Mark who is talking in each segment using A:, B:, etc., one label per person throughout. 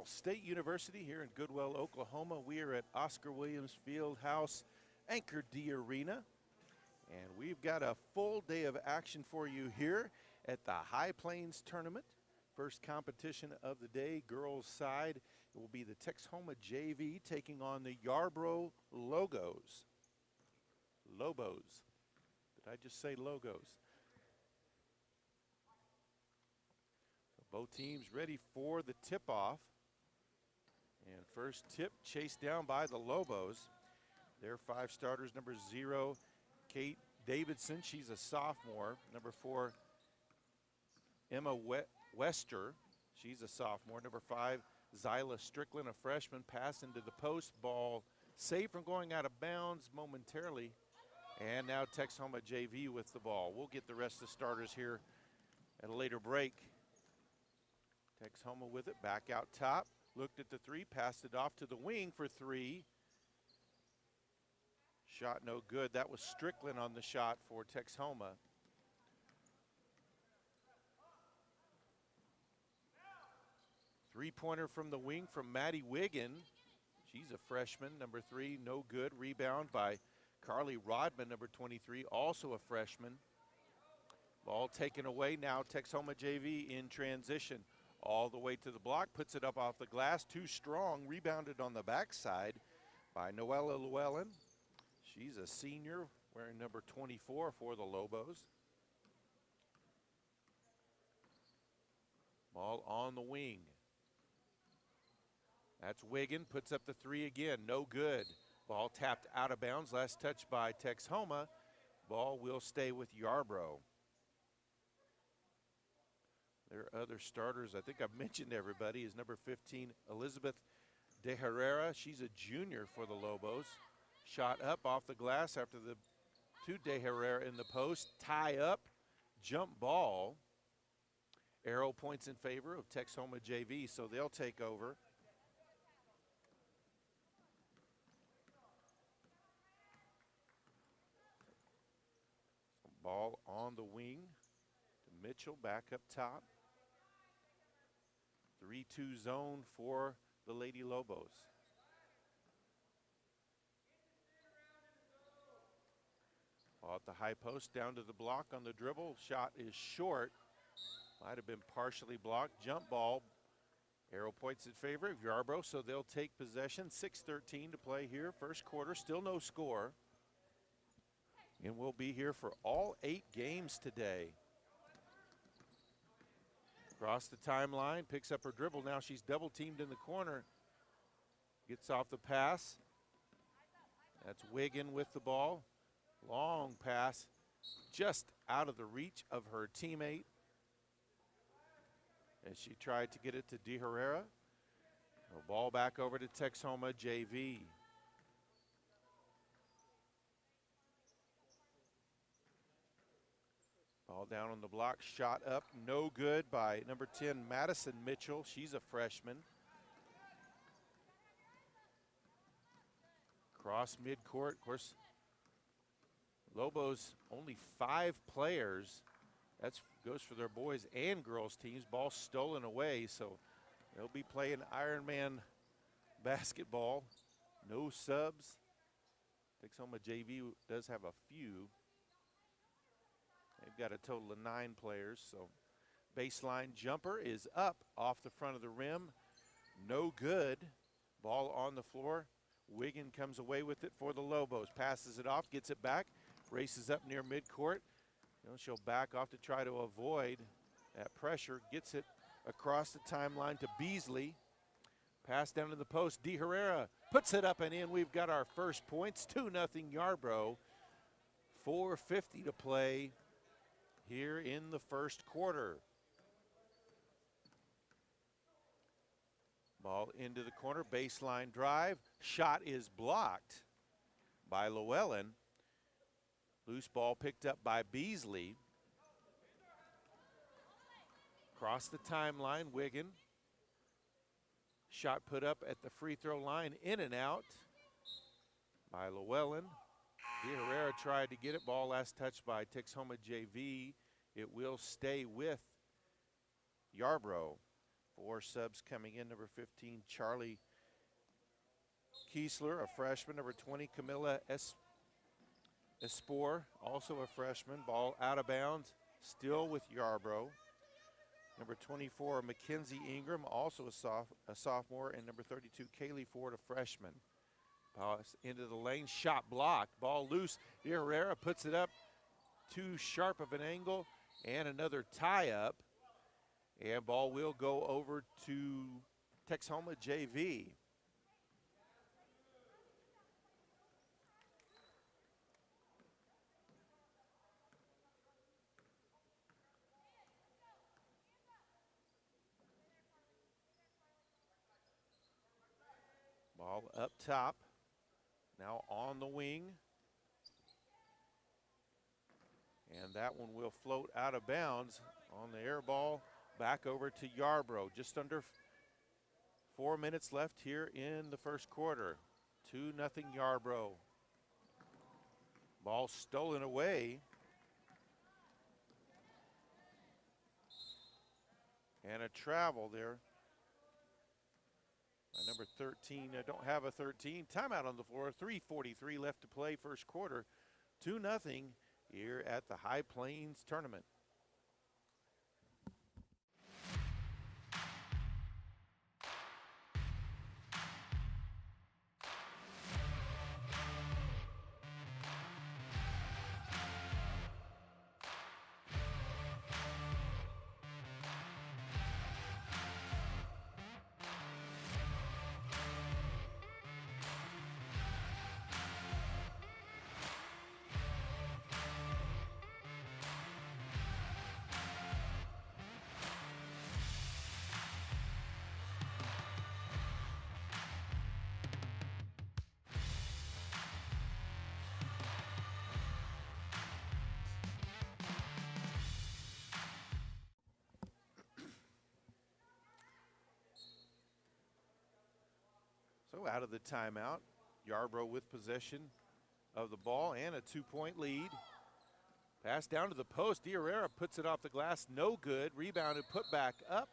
A: State University here in Goodwell, Oklahoma. We are at Oscar Williams Fieldhouse, Anchor D Arena. And we've got a full day of action for you here at the High Plains Tournament. First competition of the day, girls side. It will be the Texhoma JV taking on the Yarbrough Logos. Lobos. Did I just say logos? So both teams ready for the tip-off. And first tip chased down by the Lobos. Their 5 starters, number 0, Kate Davidson, she's a sophomore. Number 4, Emma Wester, she's a sophomore. Number 5, Zyla Strickland, a freshman. Pass into the post, ball saved from going out of bounds momentarily. And now Texhoma JV with the ball. We'll get the rest of the starters here at a later break. Texhoma with it, back out top. Looked at the 3, passed it off to the wing for 3. Shot no good. That was Strickland on the shot for Texhoma. Three-pointer from the wing from Maddie Wiggin. She's a freshman. Number 3, no good. Rebound by Carly Rodman, number 23, also a freshman. Ball taken away. Now Texhoma JV in transition. All the way to the block, puts it up off the glass, too strong, rebounded on the backside by Noella Llewellyn. She's a senior, wearing number 24 for the Lobos. Ball on the wing. That's Wiggin, puts up the 3 again, no good. Ball tapped out of bounds, last touch by Texhoma. Ball will stay with Yarbrough. Their other starters, I think I've mentioned everybody, is number 15, Elizabeth De Herrera. She's a junior for the Lobos. Shot up off the glass after the 2 De Herrera in the post. Tie up, jump ball. Arrow points in favor of Texhoma JV, so they'll take over. Ball on the wing to Mitchell, back up top. 3-2 zone for the Lady Lobos. Ball at the high post, down to the block on the dribble. Shot is short. Might have been partially blocked. Jump ball. Arrow points in favor of Yarbrough, so they'll take possession. 6:13 to play here. First quarter, still no score. And we'll be here for all 8 games today. Across the timeline, picks up her dribble. Now she's double teamed in the corner. Gets off the pass. That's Wiggin with the ball. Long pass, just out of the reach of her teammate. As she tried to get it to De Herrera. The ball back over to Texhoma JV. Ball down on the block, shot up, no good by number 10, Madison Mitchell. She's a freshman. Cross midcourt, of course, Lobos only 5 players. That goes for their boys and girls teams. Ball stolen away, so they'll be playing Ironman basketball. No subs. Texhoma JV does have a few. They've got a total of 9 players, so baseline jumper is up off the front of the rim. No good. Ball on the floor. Wiggin comes away with it for the Lobos. Passes it off, gets it back, races up near midcourt. She'll back off to try to avoid that pressure. Gets it across the timeline to Beasley. Pass down to the post. De Herrera puts it up and in. We've got our first points. 2-0 Yarbrough. 4:50 to play here in the first quarter. Ball into the corner, baseline drive. Shot is blocked by Llewellyn. Loose ball picked up by Beasley. Across the timeline, Wiggin. Shot put up at the free throw line, in and out by Llewellyn. De Herrera tried to get it. Ball last touched by Texhoma JV. It will stay with Yarbrough. 4 subs coming in. Number 15, Charlie Kiesler, a freshman. Number 20, Camilla Espor, also a freshman. Ball out of bounds, still with Yarbrough. Number 24, Mackenzie Ingram, also a sophomore. And number 32, Kaylee Ford, a freshman. Pass into the lane, shot blocked. Ball loose. Herrera puts it up too sharp of an angle, and another tie-up. And ball will go over to Texhoma JV. Ball up top, now on the wing. And that one will float out of bounds on the air ball back over to Yarbrough. Just under 4 minutes left here in the first quarter. 2-0 Yarbrough. Ball stolen away. And a travel there. Number 13, I don't have a 13. Timeout on the floor, 3:43 left to play first quarter. 2-0 here at the High Plains Tournament. So out of the timeout, Yarbrough with possession of the ball and a 2-point lead. Pass down to the post. Herrera puts it off the glass. No good. Rebounded, put back up.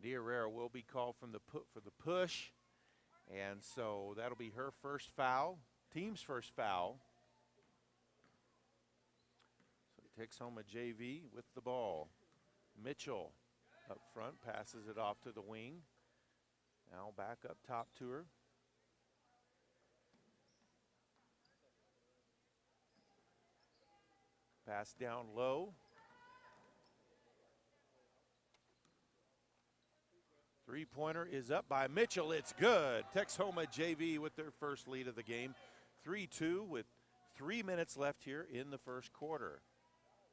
A: Herrera will be called for the push. And so that'll be her first foul, team's first foul. So Texhoma JV with the ball. Mitchell up front, passes it off to the wing. Now back up top to her. Pass down low. Three-pointer is up by Mitchell. It's good. Texhoma JV with their first lead of the game. 3-2 with 3 minutes left here in the first quarter.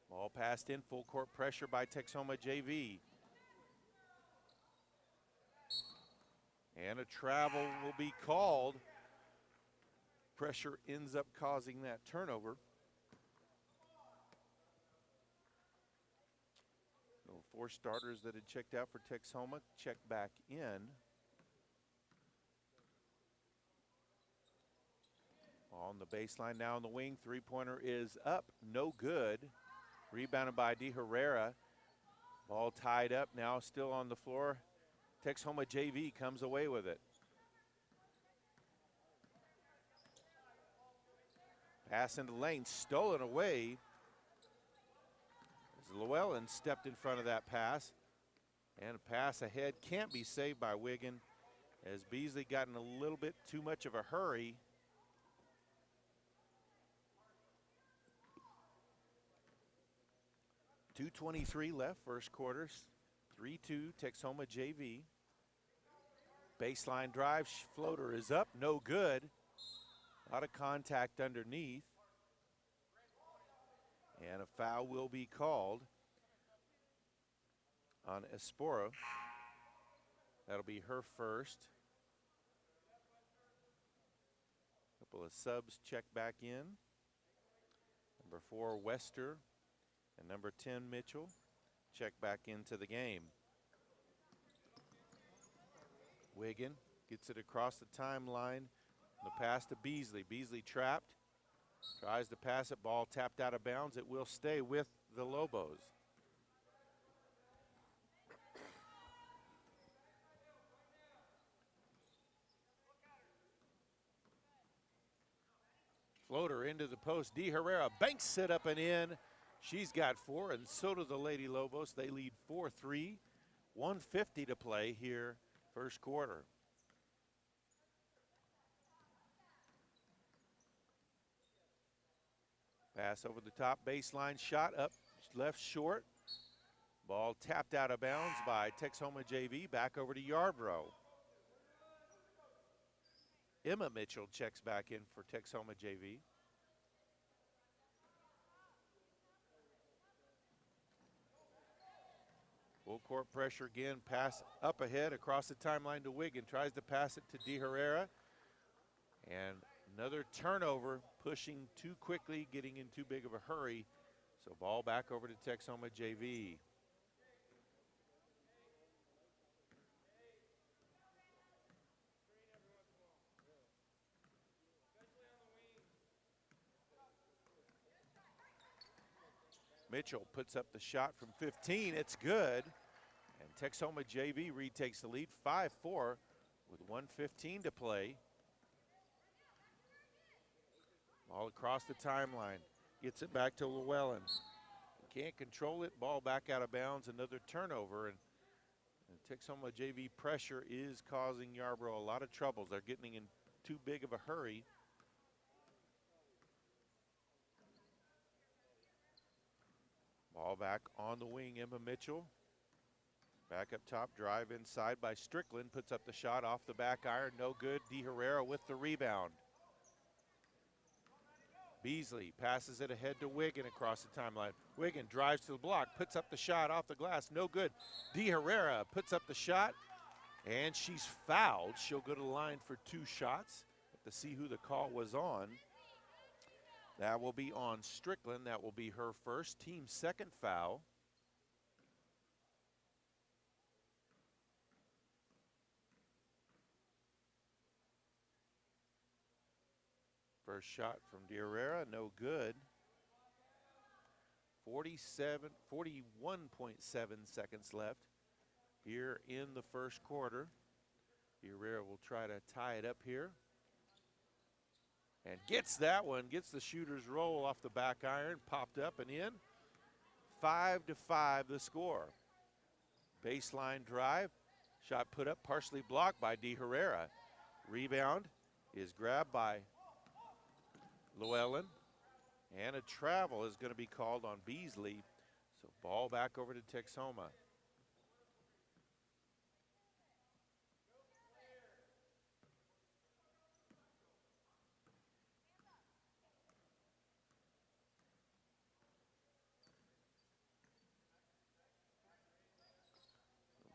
A: Ball passed in, full court pressure by Texhoma JV. And a travel will be called. Pressure ends up causing that turnover. So 4 starters that had checked out for Texhoma check back in. On the baseline now on the wing, three-pointer is up, no good. Rebounded by De Herrera. Ball tied up, now still on the floor. Texhoma JV comes away with it. Pass into the lane, stolen away. As Llewellyn stepped in front of that pass. And a pass ahead can't be saved by Wigan, as Beasley got in a little bit too much of a hurry. .223 left, first quarter. 3-2, Texhoma JV. Baseline drive, floater is up, no good. A lot of contact underneath. And a foul will be called on Espora. That'll be her first. Couple of subs check back in. Number 4, Wester, and number 10, Mitchell, check back into the game. Wigan gets it across the timeline. The pass to Beasley. Beasley trapped. Tries to pass it. Ball tapped out of bounds. It will stay with the Lobos. Floater into the post. De Herrera banks it up and in. She's got 4, and so do the Lady Lobos. They lead 4-3. 1:50 to play here, first quarter. Pass over the top baseline, shot up left short. Ball tapped out of bounds by Texhoma JV. Back over to Yarbrough. Emma Mitchell checks back in for Texhoma JV. Full court pressure again, pass up ahead across the timeline to Wiggin. Tries to pass it to De Herrera. And another turnover, pushing too quickly, getting in too big of a hurry. So ball back over to Texhoma JV. Mitchell puts up the shot from 15. It's good. And Texhoma JV retakes the lead 5-4 with 1:15 to play. Ball across the timeline. Gets it back to Llewellyn. Can't control it. Ball back out of bounds. Another turnover. And Texhoma JV pressure is causing Yarbrough a lot of troubles. They're getting in too big of a hurry. Ball back on the wing, Emma Mitchell. Back up top, drive inside by Strickland. Puts up the shot off the back iron, no good. De Herrera with the rebound. Beasley passes it ahead to Wiggin across the timeline. Wiggin drives to the block, puts up the shot off the glass, no good. De Herrera puts up the shot, and she's fouled. She'll go to the line for 2 shots. Have to see who the call was on. That will be on Strickland. That will be her first, team second foul. First shot from De Herrera, no good. 41.7 seconds left here in the first quarter. De Herrera will try to tie it up here. And gets that one, gets the shooter's roll off the back iron, popped up and in. 5-5 the score. Baseline drive, shot put up, partially blocked by De Herrera. Rebound is grabbed by Llewellyn, and a travel is going to be called on Beasley. So ball back over to Texhoma.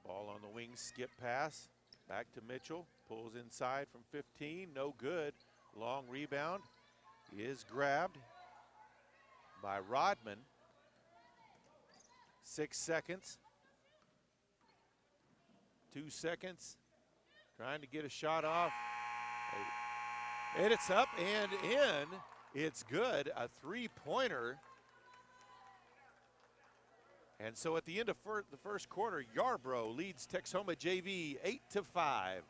A: Ball on the wing, skip pass, back to Mitchell, pulls inside from 15, no good. Long rebound is grabbed by Rodman. 6 seconds. 2 seconds. Trying to get a shot off. And it's up and in. It's good. A 3-pointer. And so at the end of the first quarter, Yarbrough leads Texhoma JV 8-5.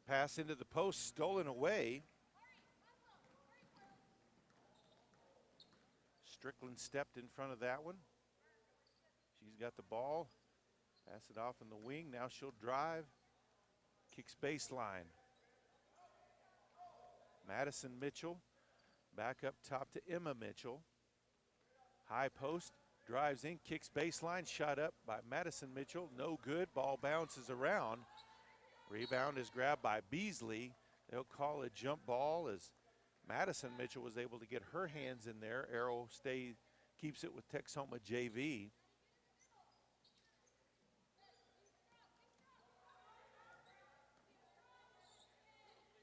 A: Pass into the post, stolen away. Strickland stepped in front of that one. She's got the ball. Pass it off in the wing. Now she'll drive. Kicks baseline. Madison Mitchell back up top to Emma Mitchell. High post, drives in, kicks baseline, shot up by Madison Mitchell. No good, ball bounces around. Rebound is grabbed by Beasley. They'll call a jump ball as Madison Mitchell was able to get her hands in there. Arrow keeps it with Texhoma JV.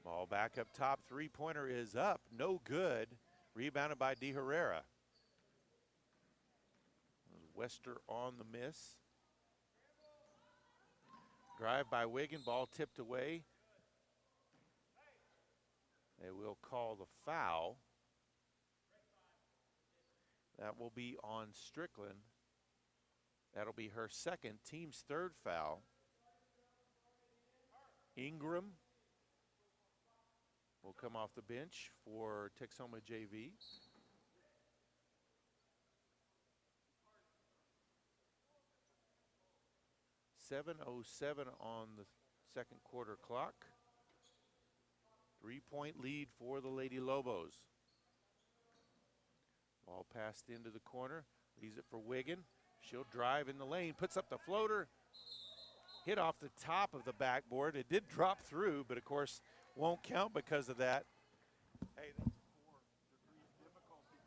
A: Ball back up top, three-pointer is up, no good. Rebounded by De Herrera. Wester on the miss. Drive by Wigan, ball tipped away. They will call the foul. That will be on Strickland. That'll be her second, team's third foul. Ingram will come off the bench for Texhoma JV. .07 on the second quarter clock. 3-point lead for the Lady Lobos. Ball passed into the corner, leaves it for Wigan. She'll drive in the lane, puts up the floater. Hit off the top of the backboard. It did drop through, but of course won't count because of that. Hey, that's 4 degrees difficulty.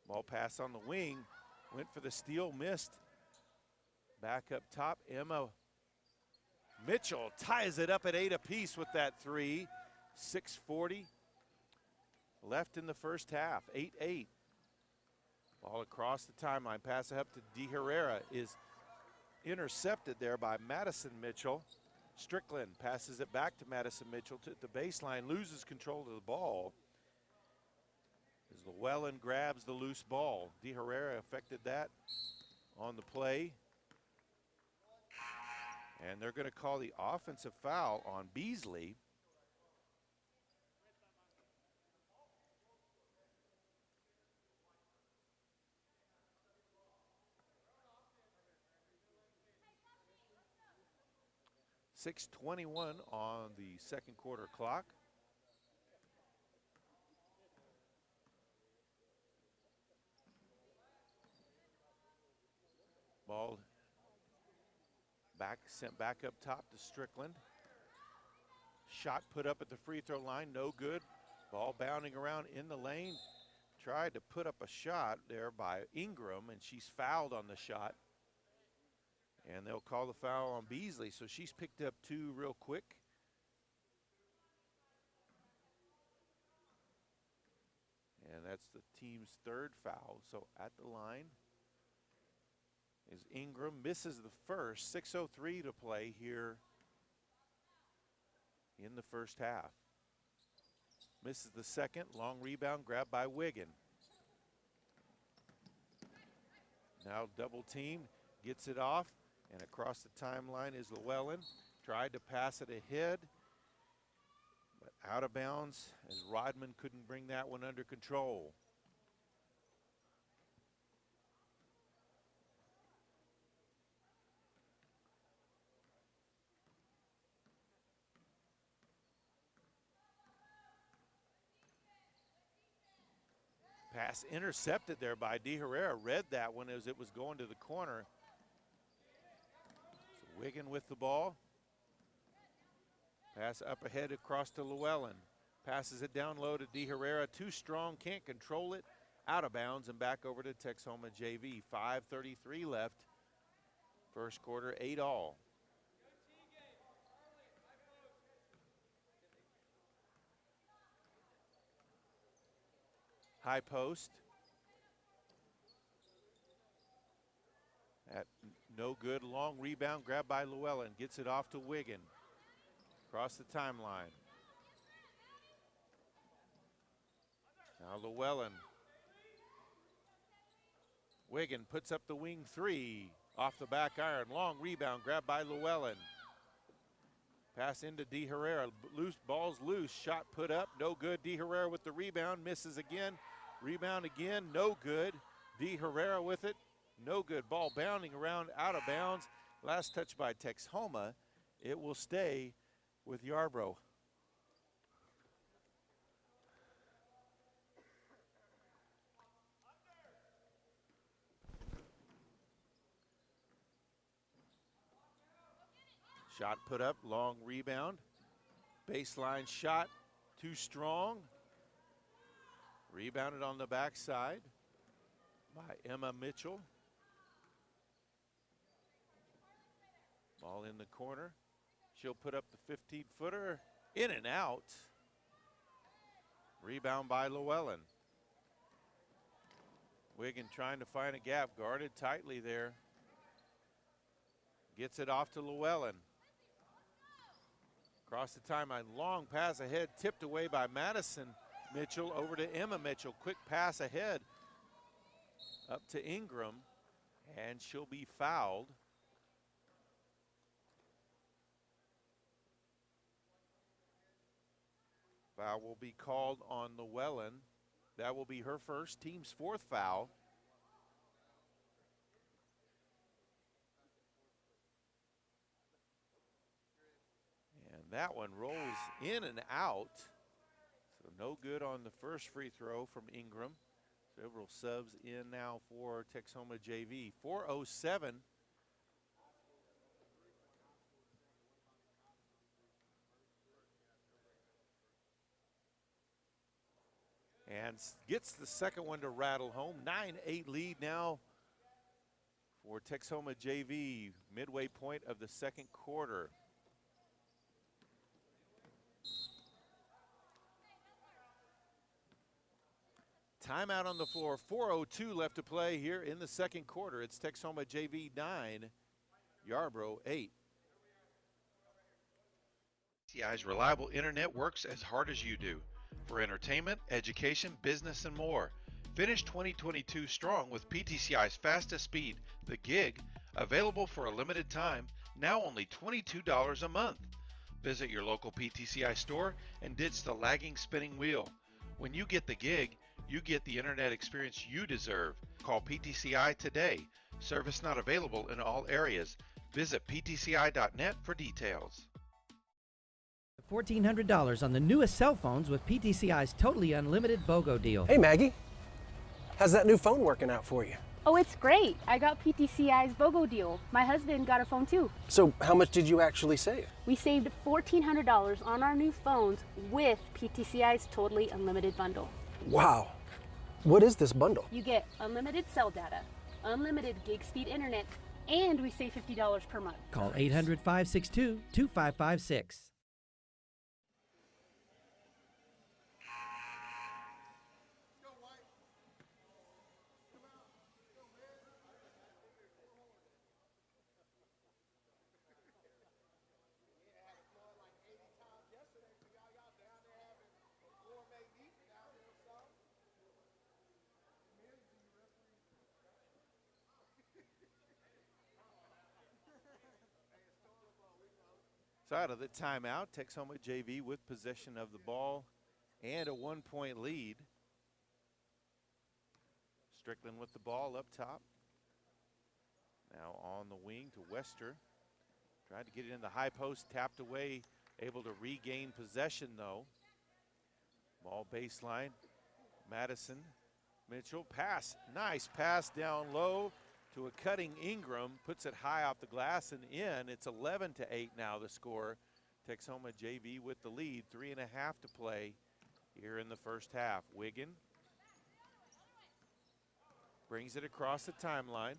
A: Ball pass on the wing, went for the steal, missed. Back up top, Emma Mitchell ties it up at 8 apiece with that three. 6:40 left in the first half, 8-8. Ball across the timeline, pass up to De Herrera, is intercepted there by Madison Mitchell. Strickland passes it back to Madison Mitchell to the baseline, loses control of the ball. As Llewellyn grabs the loose ball. De Herrera affected that on the play. And they're going to call the offensive foul on Beasley. .6:21 on the second quarter clock. Ball sent back up top to Strickland. Shot put up at the free throw line, no good. Ball bounding around in the lane. Tried to put up a shot there by Ingram, and she's fouled on the shot. And they'll call the foul on Beasley, so she's picked up 2 real quick. And that's the team's third foul. So at the line is Ingram, misses the first. 6:03 to play here in the first half. Misses the second, long rebound grabbed by Wigan. Now double team, gets it off, and across the timeline is Llewellyn. Tried to pass it ahead, but out of bounds as Rodman couldn't bring that one under control. Pass intercepted there by De Herrera. Read that one as it was going to the corner. So Wigan with the ball. Pass up ahead across to Llewellyn. Passes it down low to De Herrera. Too strong, can't control it. Out of bounds and back over to Texhoma JV. 5:33 left. First quarter, 8-all. High post. At no good, long rebound grabbed by Llewellyn. Gets it off to Wigan. Across the timeline. Now Llewellyn. Wiggin puts up the wing three. Off the back iron. Long rebound grabbed by Llewellyn. Pass into De Herrera. Loose, ball's loose. Shot put up. No good. De Herrera with the rebound. Misses again. Rebound again. No good. De Herrera with it. No good. Ball bounding around out of bounds. Last touch by Texhoma. It will stay with Yarbrough. Shot put up, long rebound. Baseline shot, too strong. Rebounded on the backside by Emma Mitchell. Ball in the corner. She'll put up the 15-footer, in and out. Rebound by Llewellyn. Wiggin trying to find a gap, guarded tightly there. Gets it off to Llewellyn. Across the timeline, long pass ahead, tipped away by Madison Mitchell over to Emma Mitchell. Quick pass ahead up to Ingram, and she'll be fouled. Foul will be called on Llewellyn. That will be her first, team's fourth foul. And that one rolls in and out. So no good on the first free throw from Ingram. Several subs in now for Texhoma JV. 4:07. And gets the second one to rattle home. 9-8 lead now for Texhoma JV. Midway point of the second quarter. Timeout on the floor. 4:02 left to play here in the second quarter. It's Texhoma JV 9, Yarbrough 8.
B: PTCI's reliable internet works as hard as you do. For entertainment, education, business, and more. Finish 2022 strong with PTCI's fastest speed, the Gig, available for a limited time, now only $22 a month. Visit your local PTCI store and ditch the lagging spinning wheel. When you get the Gig, you get the internet experience you deserve. Call PTCI today. Service not available in all areas. Visit ptci.net for details.
C: $1,400 on the newest cell phones with PTCI's totally unlimited BOGO deal.
D: Hey Maggie, how's that new phone working out for you?
E: Oh, it's great. I got PTCI's BOGO deal. My husband got a phone too.
D: So how much did you actually save?
E: We saved $1,400 on our new phones with PTCI's totally unlimited bundle.
D: Wow. What is this bundle?
E: You get unlimited cell data, unlimited gig speed internet, and we save $50 per month.
C: Call 800-562-2556.
A: So out of the timeout, Texhoma JV with possession of the ball and a 1-point lead. Strickland with the ball up top. Now on the wing to Wester. Tried to get it in the high post, tapped away, able to regain possession though. Ball baseline, Madison Mitchell, pass, nice pass down low to a cutting Ingram, puts it high off the glass and in. It's 11-8 now the score. Texhoma JV with the lead, 3.5 to play here in the first half. Wiggin brings it across the timeline.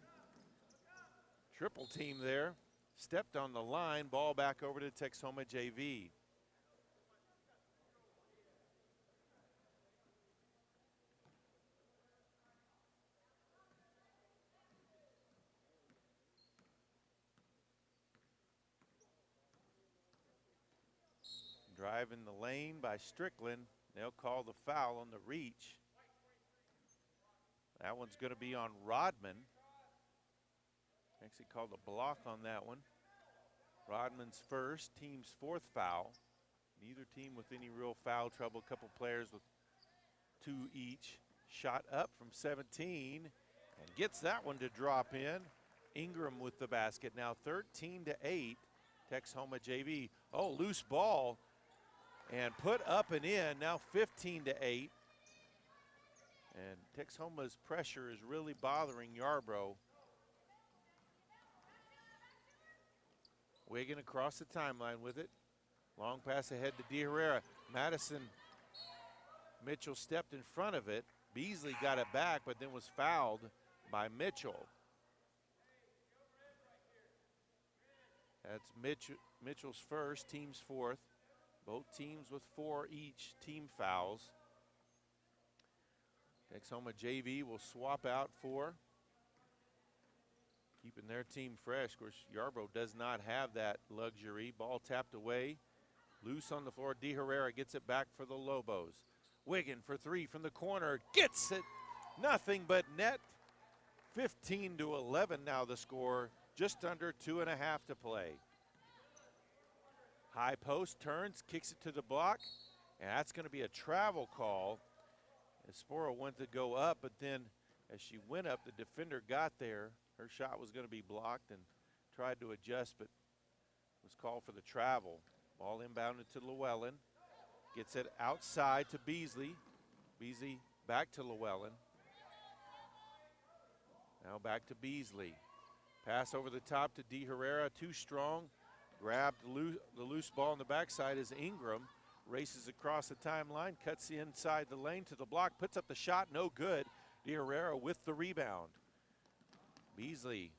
A: Triple team there, stepped on the line, ball back over to Texhoma JV. Drive in the lane by Strickland. They'll call the foul on the reach That one's going to be on Rodman. Actually called a block on that one. Rodman's first, team's fourth foul. Neither team with any real foul trouble. A couple players with 2 each. Shot up from 17 and gets that one to drop in. Ingram with the basket. Now 13-8. Texhoma JV. Oh, loose ball and put up and in. Now 15-8. And Texhoma's pressure is really bothering Yarbrough. Wiggin across the timeline with it. Long pass ahead to De Herrera. Madison Mitchell stepped in front of it. Beasley got it back, but then was fouled by Mitchell. That's Mitchell's first, team's fourth. Both teams with 4 each team fouls. Texhoma JV will swap out 4. Keeping their team fresh. Of course, Yarbrough does not have that luxury. Ball tapped away. Loose on the floor. De Herrera gets it back for the Lobos. Wiggin for 3 from the corner. Gets it. Nothing but net. 15-11 now the score. Just under 2.5 to play. High post turns, kicks it to the block. And that's going to be a travel call. Espora went to go up, but then as she went up, the defender got there. Her shot was going to be blocked and tried to adjust, but was called for the travel. Ball inbounded to Llewellyn. Gets it outside to Beasley. Beasley back to Llewellyn. Now back to Beasley. Pass over the top to De Herrera, too strong. Grabbed the loose ball on the backside as Ingram races across the timeline, cuts inside the lane to the block, puts up the shot, no good. De Herrera with the rebound. Beasley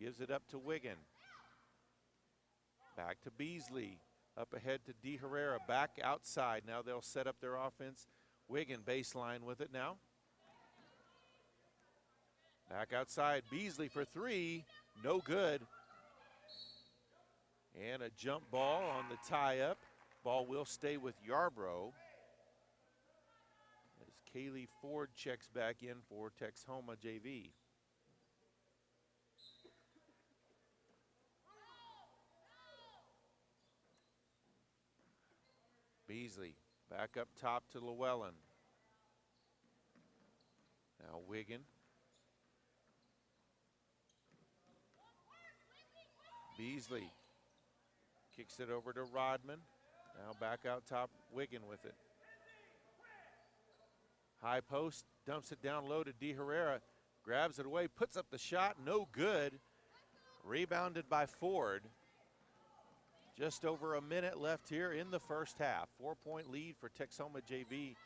A: gives it up to Wiggin. Back to Beasley. Up ahead to De Herrera, back outside. Now they'll set up their offense. Wiggin baseline with it now. Back outside, Beasley for 3, no good. And a jump ball on the tie-up. Ball will stay with Yarbrough. As Kaylee Ford checks back in for Texhoma JV. Beasley back up top to Llewellyn. Now Wiggin. Beasley kicks it over to Rodman. Now back out top, Wiggin with it. High post, dumps it down low to De Herrera. Grabs it away, puts up the shot, no good. Rebounded by Ford. Just over a minute left here in the first half. 4-point lead for Texhoma JV.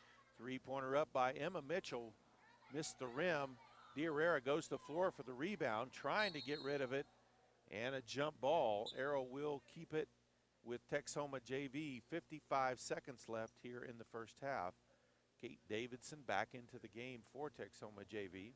A: 3-pointer up by Emma Mitchell. Missed the rim. De Herrera goes to the floor for the rebound, trying to get rid of it. And a jump ball. Arrow will keep it with Texhoma JV. 55 seconds left here in the first half. Kate Davidson back into the game for Texhoma JV.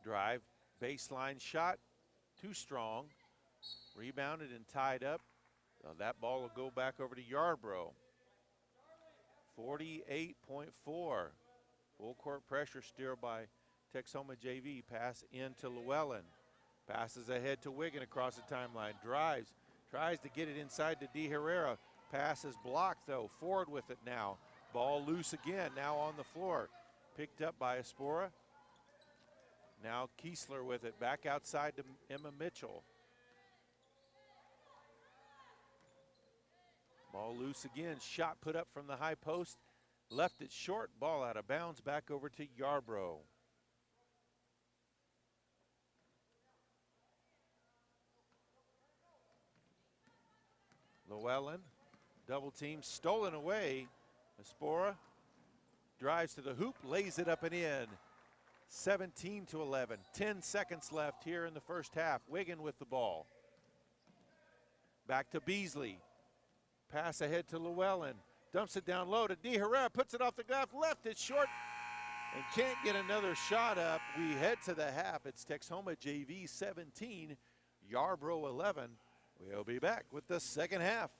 A: Drive, baseline shot, too strong. Rebounded and tied up. That ball will go back over to Yarbrough. 48.4. Full court pressure still by Texhoma JV. Pass into Llewellyn. Passes ahead to Wiggin across the timeline. Drives, tries to get it inside to De Herrera. Pass is blocked though. Ford with it now. Ball loose again, now on the floor. Picked up by Espora. Now Kiesler with it, back outside to Emma Mitchell. Ball loose again, shot put up from the high post. Left it short, ball out of bounds, back over to Yarbrough. Llewellyn, double team, stolen away. Espora drives to the hoop, lays it up and in. 17-11, 10 seconds left here in the first half. Wiggin with the ball. Back to Beasley. Pass ahead to Llewellyn. Dumps it down low to De Herrera, puts it off the glass, left it short. and can't get another shot up. We head to the half. It's Texhoma JV 17, Yarbrough 11. We'll be back with the second half.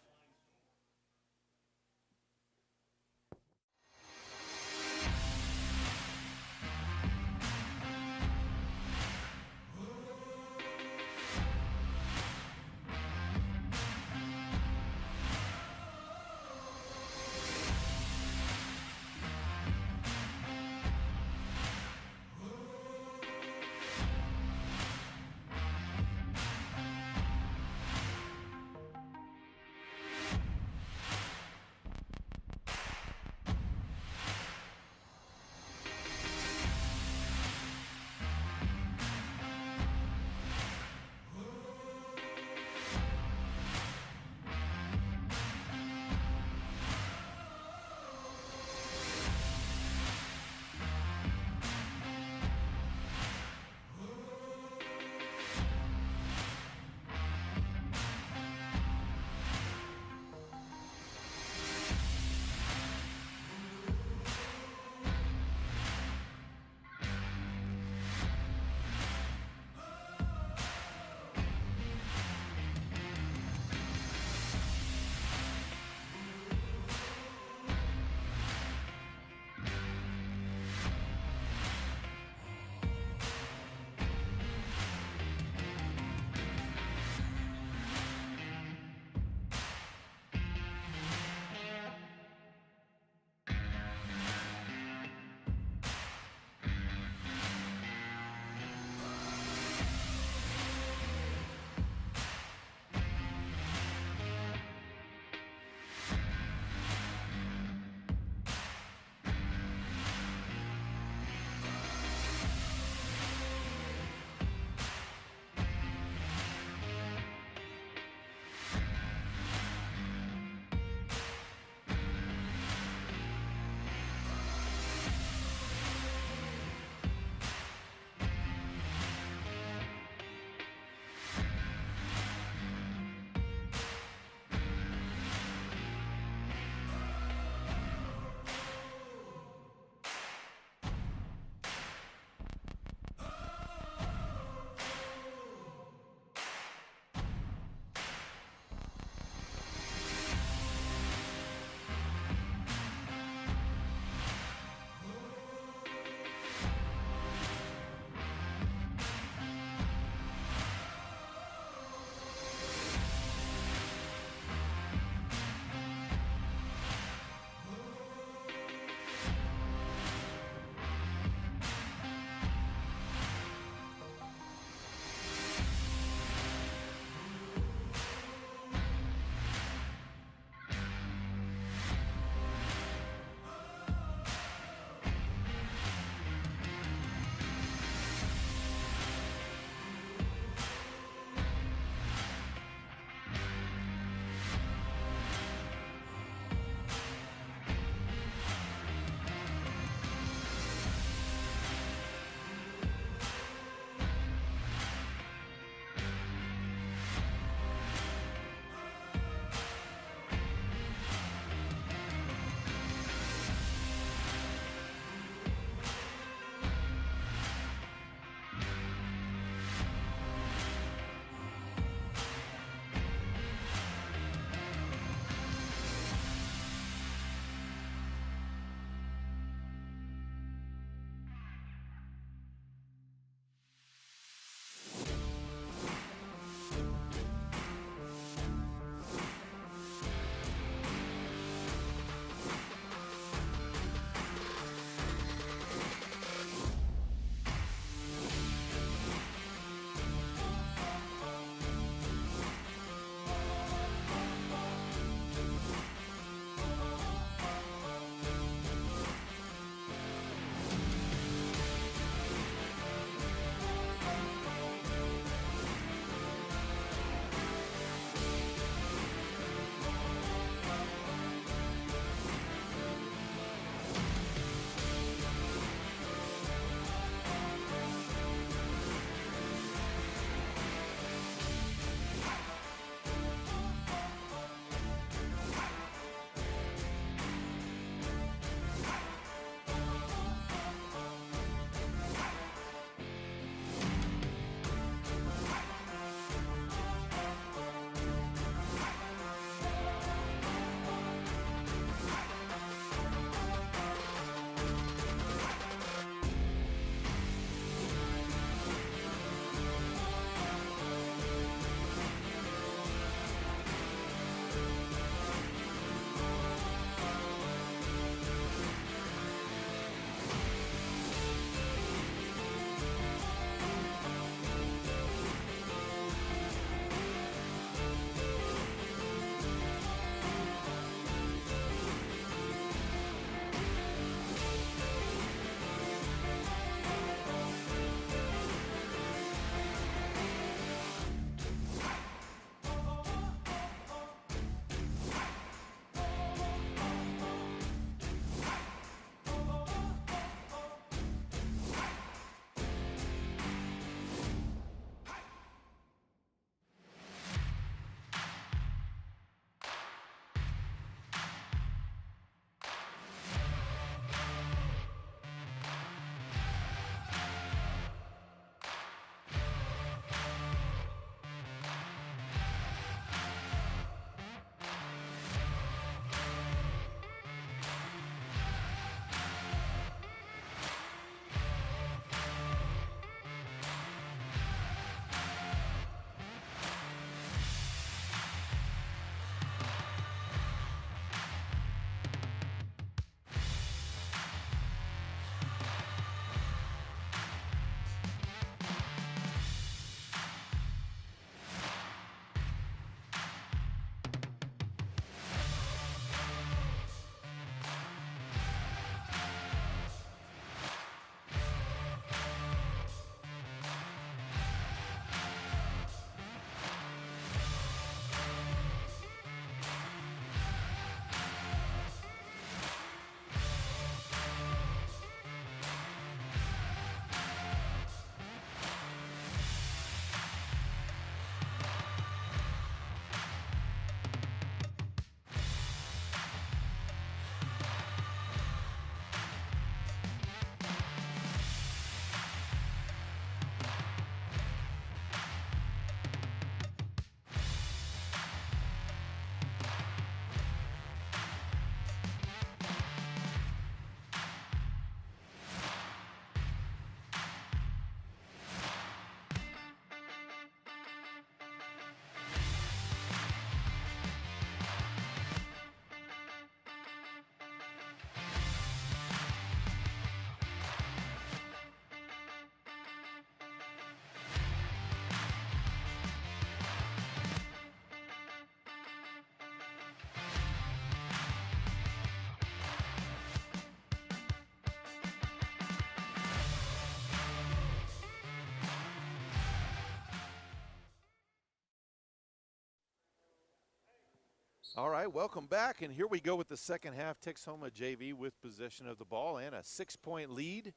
A: All right, welcome back, and here we go with the second half. Texhoma JV with possession of the ball and a 6-point lead.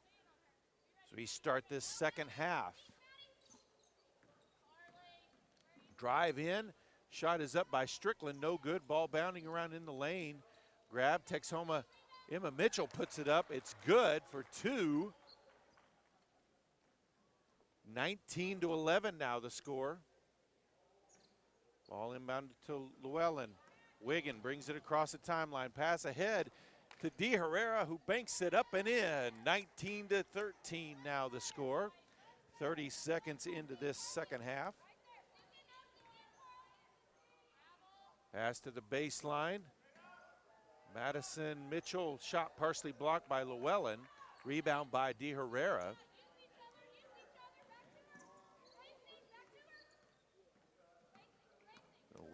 A: So we start this second half. Drive in, shot is up by Strickland, no good. Ball bounding around in the lane. Grab, Texhoma, Emma Mitchell puts it up. It's good for 2. 19-11 now the score. Ball inbound to Llewellyn. Wiggin brings it across the timeline. Pass ahead to Di Herrera, who banks it up and in. 19-13 now the score. 30 seconds into this second half. Pass to the baseline. Madison Mitchell, shot partially blocked by Llewellyn. Rebound by Di Herrera.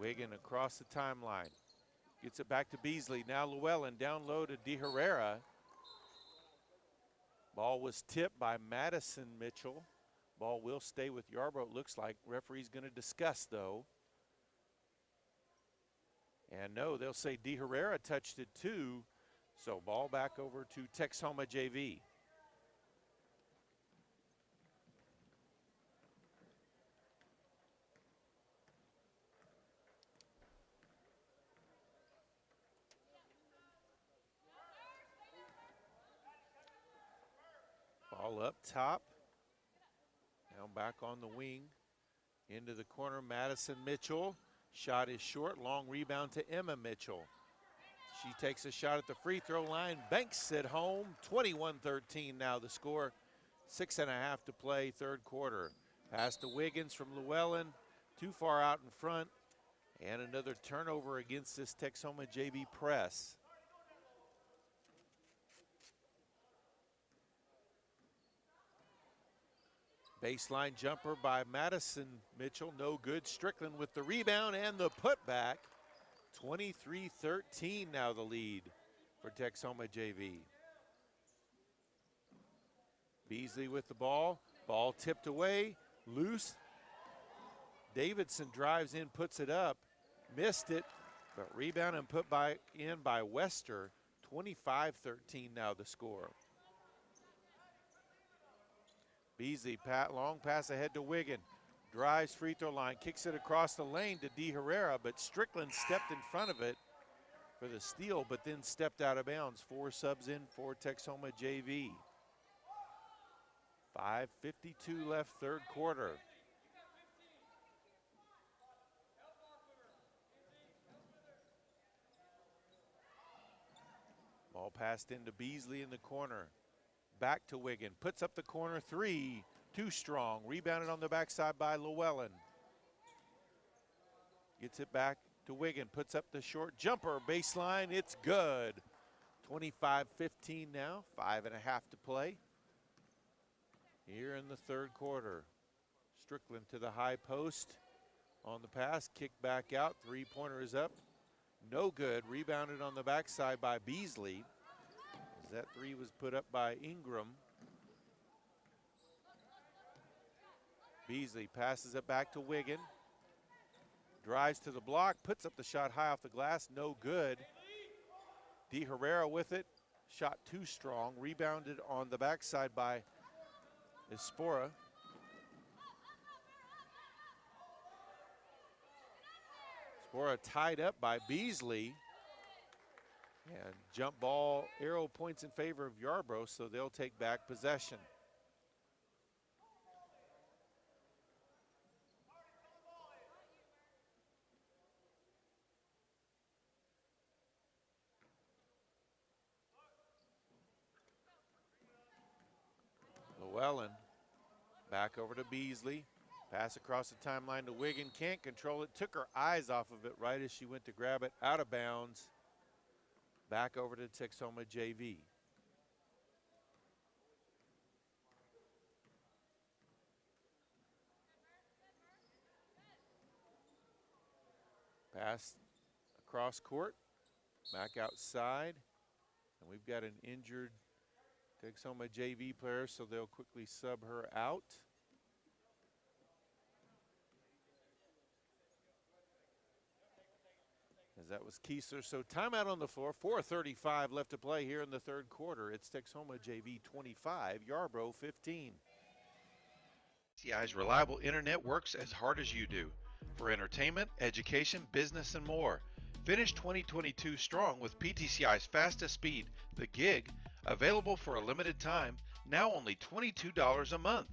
A: Wiggin across the timeline. Gets it back to Beasley. Now Llewellyn down low to Di Herrera. Ball was tipped by Madison Mitchell. Ball will stay with Yarbrough, it looks like. Referee's going to discuss, though. And no, they'll say Di Herrera touched it too. So ball back over to Texhoma JV. Ball up top. Now back on the wing. Into the corner, Madison Mitchell. Shot is short, long rebound to Emma Mitchell. She takes a shot at the free throw line, banks it home. 21-13 now the score. 6.5 to play, third quarter. Pass to Wiggins from Llewellyn, too far out in front. And another turnover against this Texhoma JV press. Baseline jumper by Madison Mitchell, no good. Strickland with the rebound and the putback. 23-13 now the lead for Texhoma JV. Beasley with the ball. Ball tipped away, loose. Davidson drives in, puts it up. Missed it, but rebound and put in by Wester. 25-13 now the score. Beasley, long pass ahead to Wiggin. Drives free throw line, kicks it across the lane to Di Herrera, but Strickland stepped in front of it for the steal, but then stepped out of bounds. 4 subs in for Texhoma JV. 5:52 left, third quarter. Ball passed into Beasley in the corner. Back to Wiggin, puts up the corner 3, too strong. Rebounded on the backside by Llewellyn. Gets it back to Wiggin, puts up the short jumper, baseline, it's good. 25-15 now, 5.5 to play. Here in the third quarter. Strickland to the high post on the pass, kick back out, 3-pointer is up. No good, rebounded on the backside by Beasley. That 3 was put up by Ingram. Beasley passes it back to Wiggin. Drives to the block, puts up the shot high off the glass, no good. Di Herrera with it, shot too strong, rebounded on the backside by Espora. Espora tied up by Beasley. And jump ball, arrow points in favor of Yarbrough, so they'll take back possession. Llewellyn back over to Beasley. Pass across the timeline to Wiggin, can't control it, took her eyes off of it right as she went to grab it, out of bounds. Back over to Texhoma JV. Pass across court, back outside. And we've got an injured Texhoma JV player, so they'll quickly sub her out. as that was Kiesler. So timeout on the floor, 4:35 left to play here in the third quarter. It's Texhoma JV 25, Yarbrough 15.
B: PTCI's reliable internet works as hard as you do for entertainment, education, business, and more. Finish 2022 strong with PTCI's fastest speed, the gig, available for a limited time, now only $22 a month.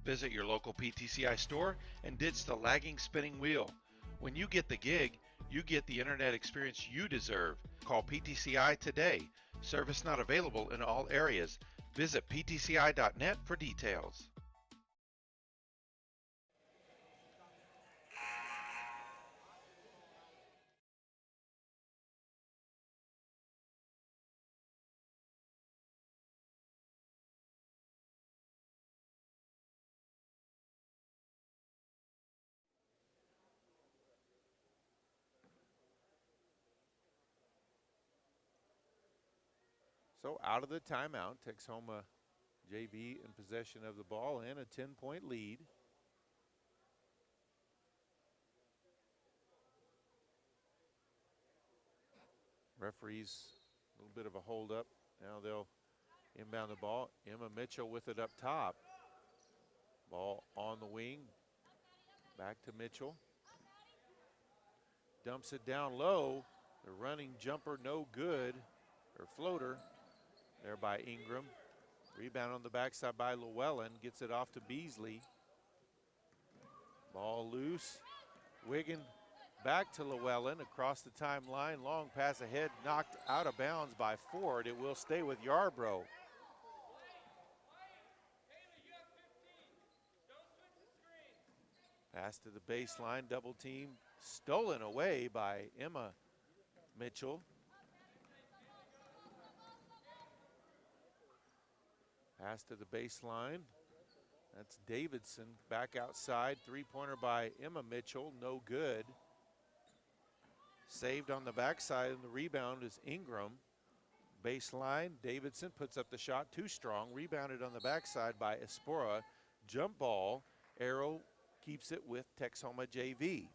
B: Visit your local PTCI store and ditch the lagging spinning wheel. When you get the gig, you get the internet experience you deserve. Call PTCI today. Service not available in all areas. Visit ptci.net for details.
A: So out of the timeout, Texhoma JV in possession of the ball and a 10-point lead. Referees, a little bit of a hold up. Now they'll inbound the ball. Emma Mitchell with it up top. Ball on the wing. Back to Mitchell. Dumps it down low. The running jumper, no good. Or floater there by Ingram. Rebound on the backside by Llewellyn. Gets it off to Beasley. Ball loose. Wiggin back to Llewellyn across the timeline. Long pass ahead, knocked out of bounds by Ford. It will stay with Yarbrough. Pass to the baseline, double team. Stolen away by Emma Mitchell. Pass to the baseline. That's Davidson back outside. Three-pointer by Emma Mitchell, no good. Saved on the backside, and the rebound is Ingram. Baseline, Davidson puts up the shot, too strong. Rebounded on the backside by Espora. Jump ball, Arrow keeps it with Texhoma JV.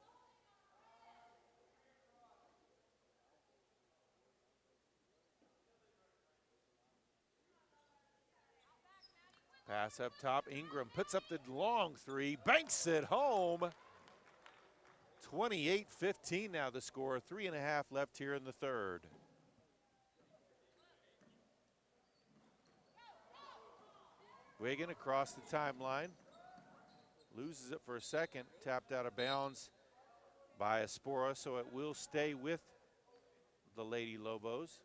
A: Pass up top, Ingram puts up the long three, banks it home. 28-15 now the score, 3.5 left here in the third. Wiggin across the timeline, loses it for a second, tapped out of bounds by Espora, so it will stay with the Lady Lobos.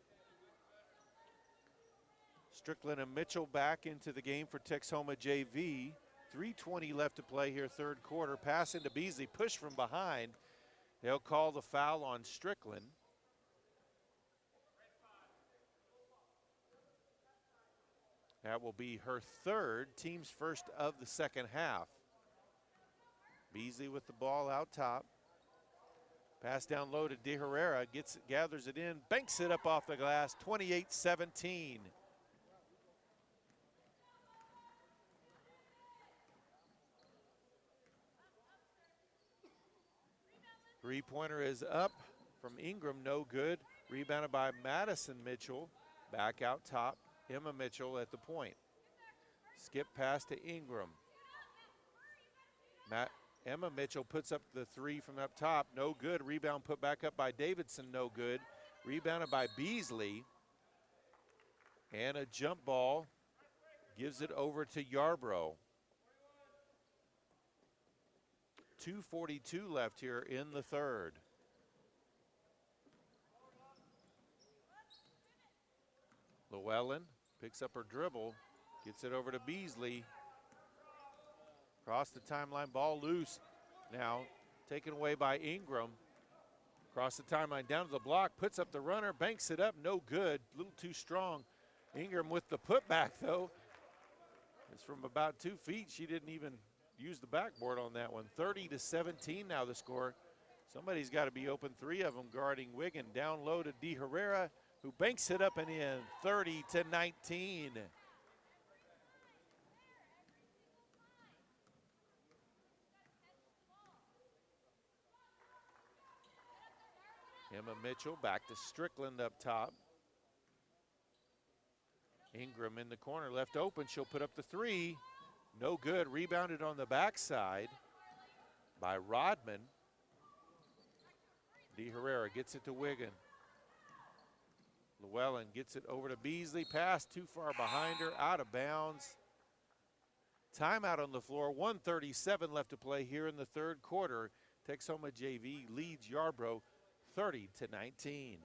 A: Strickland and Mitchell back into the game for Texhoma JV. 3:20 left to play here, third quarter. Pass into Beasley, push from behind. They'll call the foul on Strickland. That will be her third, team's first of the second half. Beasley with the ball out top. Pass down low to De Herrera, gathers it in, banks it up off the glass, 28-17. Three-pointer is up from Ingram, no good. Rebounded by Madison Mitchell. Back out top, Emma Mitchell at the point. Skip pass to Ingram. Emma Mitchell puts up the three from up top, no good. Rebound put back up by Davidson, no good. Rebounded by Beasley. And a jump ball gives it over to Yarbrough. 2:42 left here in the third. Llewellyn picks up her dribble, gets it over to Beasley. Across the timeline, ball loose. Now taken away by Ingram. Across the timeline, down to the block, puts up the runner, banks it up, no good. A little too strong. Ingram with the putback though. It's from about 2 feet. She didn't even use the backboard on that one. 30-17 now the score. Somebody's got to be open, three of them guarding Wiggin. Down low to De Herrera, who banks it up and in, 30-19. Emma Mitchell back to Strickland up top. Ingram in the corner, left open. She'll put up the three. No good. Rebounded on the backside by Rodman. De Herrera gets it to Wiggin. Llewellyn gets it over to Beasley. Pass too far behind her, out of bounds. Timeout on the floor. 1:37 left to play here in the third quarter. Texhoma JV leads Yarbrough 30-19.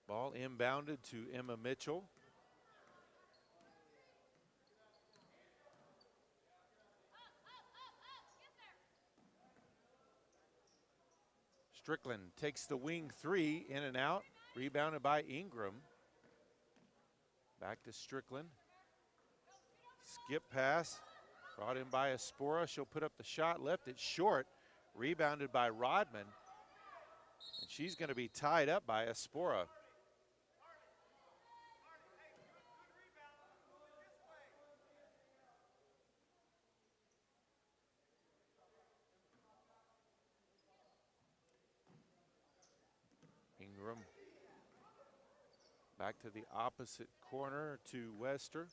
A: Ball inbounded to Emma Mitchell. Strickland takes the wing three, in and out. Rebounded by Ingram. Back to Strickland. Skip pass, brought in by Espora. She'll put up the shot, left it short. Rebounded by Rodman. And she's going to be tied up by Espora. Ingram back to the opposite corner to Wester.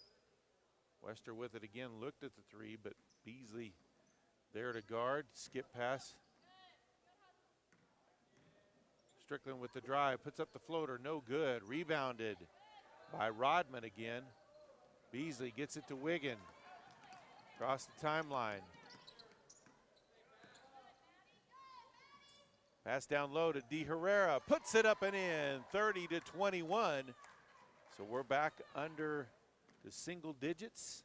A: Wester with it again, looked at the three, but Beasley there to guard. Skip pass. Strickland with the drive, puts up the floater, no good. Rebounded by Rodman again. Beasley gets it to Wiggin. Across the timeline. Pass down low to De Herrera, puts it up and in, 30-21. So we're back under the single digits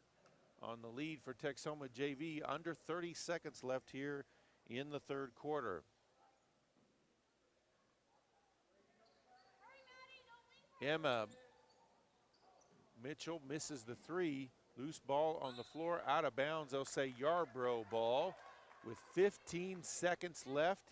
A: on the lead for Texhoma JV. Under 30 seconds left here in the third quarter. Emma Mitchell misses the three. Loose ball on the floor, out of bounds. They'll say Yarbrough ball with 15 seconds left.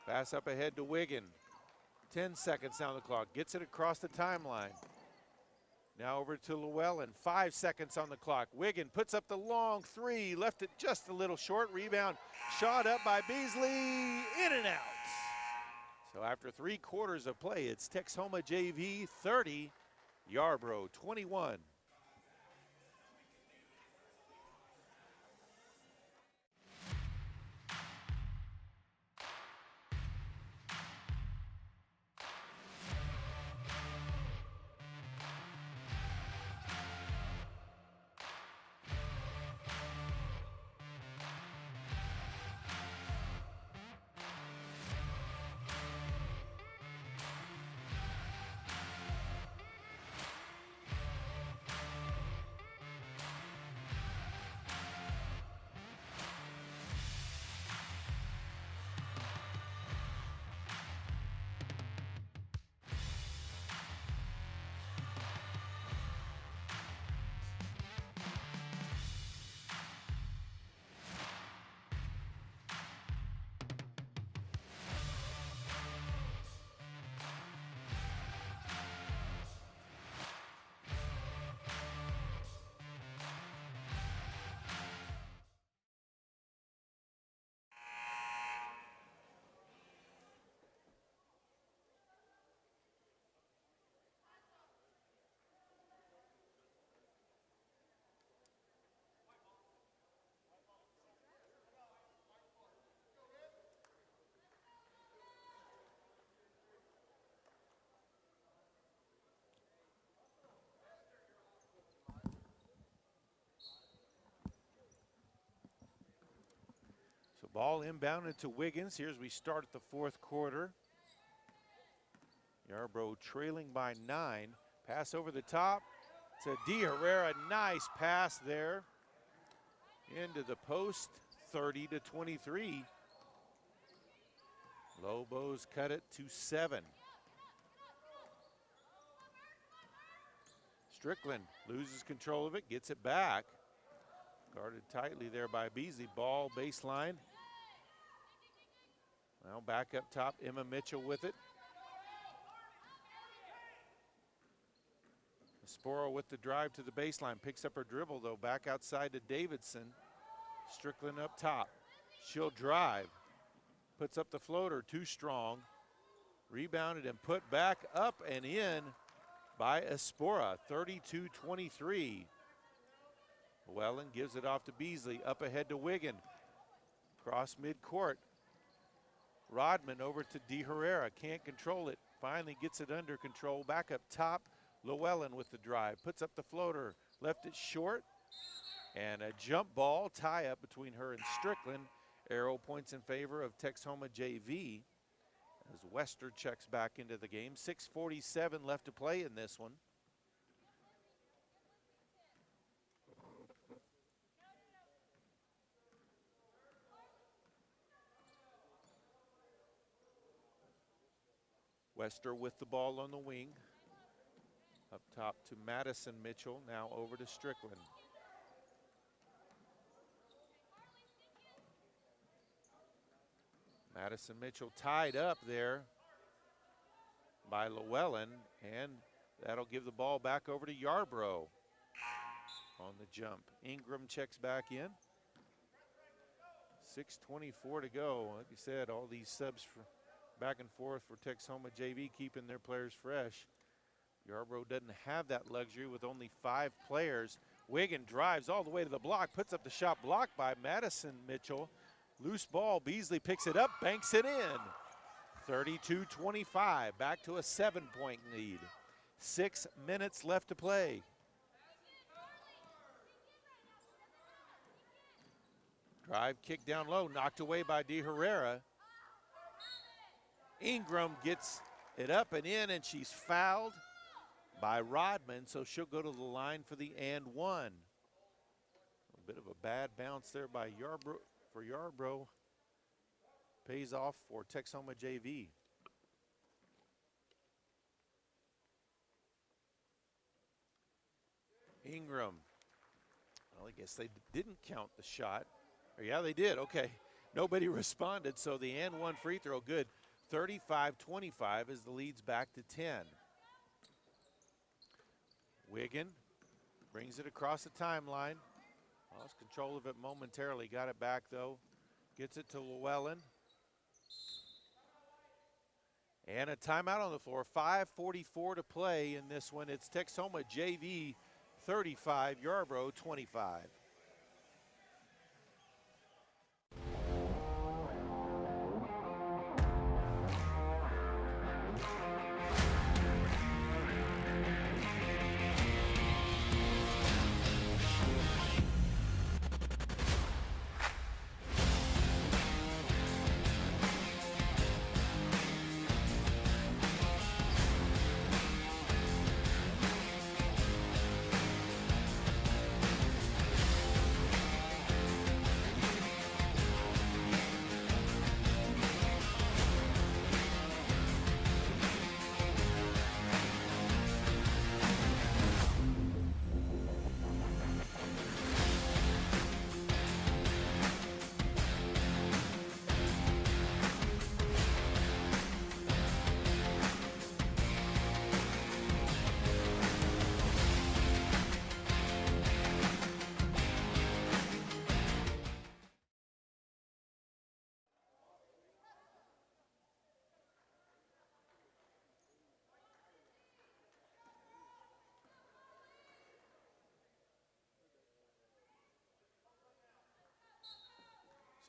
A: Pass up ahead to Wiggin. 10 seconds down the clock. Gets it across the timeline. Now over to Llewellyn. 5 seconds on the clock. Wiggin puts up the long three. Left it just a little short. Rebound shot up by Beasley. In and out. So after 3 quarters of play, it's Texhoma JV 30, Yarbrough 21. The ball inbounded to Wiggins. Here's we start at the fourth quarter. Yarbrough trailing by 9. Pass over the top to D. Herrera. Nice pass there into the post, 30-23. Lobos cut it to 7. Strickland loses control of it, gets it back. Guarded tightly there by Beasley. Ball baseline. Now back up top, Emma Mitchell with it. Sporo with the drive to the baseline. Picks up her dribble though, back outside to Davidson. Strickland up top. She'll drive. Puts up the floater, too strong. Rebounded and put back up and in by Espora, 32-23. Wellen gives it off to Beasley, up ahead to Wiggin. Cross midcourt. Rodman over to De Herrera, can't control it. Finally gets it under control, back up top. Llewellyn with the drive, puts up the floater, left it short. And a jump ball, tie up between her and Strickland. Arrow points in favor of Texhoma JV as Wester checks back into the game. 6:47 left to play in this one. Wester with the ball on the wing. Up top to Madison Mitchell, now over to Strickland. Madison Mitchell tied up there by Llewellyn, and that'll give the ball back over to Yarbrough on the jump. Ingram checks back in. 6:24 to go. Like you said, all these subs for back and forth for Texhoma JV, keeping their players fresh. Yarbrough doesn't have that luxury with only 5 players. Wiggin drives all the way to the block, puts up the shot blocked by Madison Mitchell. Loose ball, Beasley picks it up, banks it in. 32-25, back to a 7-point lead. 6 minutes left to play. Drive, kick down low, knocked away by De Herrera. Ingram gets it up and in, and she's fouled by Rodman, so she'll go to the line for the and one. A bit of a bad bounce there by Yarbrough. Pays off for Texhoma JV. Ingram. Well, I guess they didn't count the shot. Or yeah, they did. Okay. Nobody responded, so the and one free throw good. 35-25 as the lead's back to 10. Wiggin brings it across the timeline. Lost control of it momentarily. Got it back, though. Gets it to Llewellyn. And a timeout on the floor. 5:44 to play in this one. It's Texhoma JV 35, Yarbrough 25.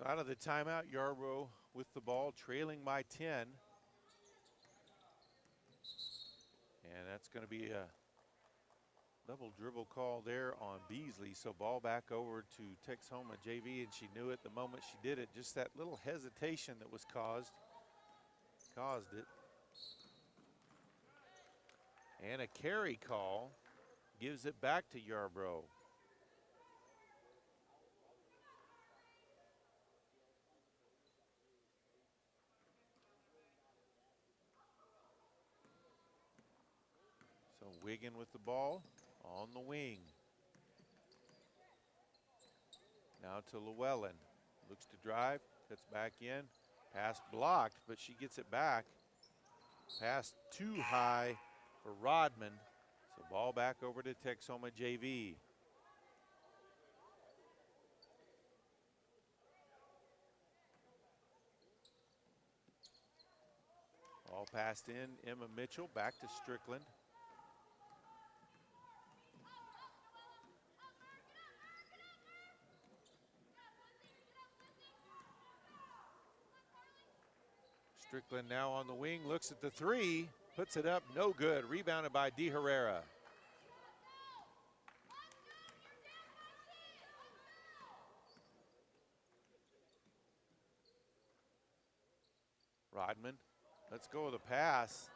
A: So out of the timeout, Yarbrough with the ball, trailing by 10. And that's going to be a Double dribble call there on Beasley, so ball back over to Texhoma JV, and she knew it the moment she did it. Just that little hesitation that was caused it. And a carry call gives it back to Yarbrough. So Wiggin with the ball on the wing. Now to Llewellyn. Looks to drive, cuts back in. Pass blocked, but she gets it back. Pass too high for Rodman. So ball back over to Texhoma JV. All passed in. Emma Mitchell back to Strickland. Strickland now on the wing, looks at the three, puts it up, no good. Rebounded by De Herrera. Rodman, let's go with a pass.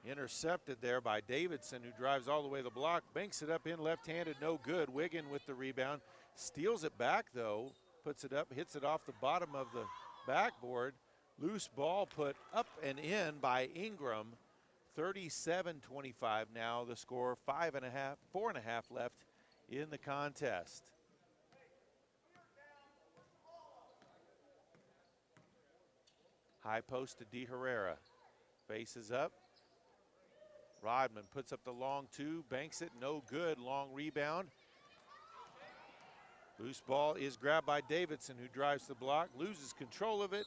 A: Intercepted there by Davidson, who drives all the way to the block, banks it up in left-handed, no good. Wiggin with the rebound, steals it back though, puts it up, hits it off the bottom of the backboard. Loose ball put up and in by Ingram. 37-25 now the score, 4.5 left in the contest. High post to De Herrera, faces up. Rodman puts up the long two, banks it, no good, long rebound. Loose ball is grabbed by Davidson, who drives the block, loses control of it.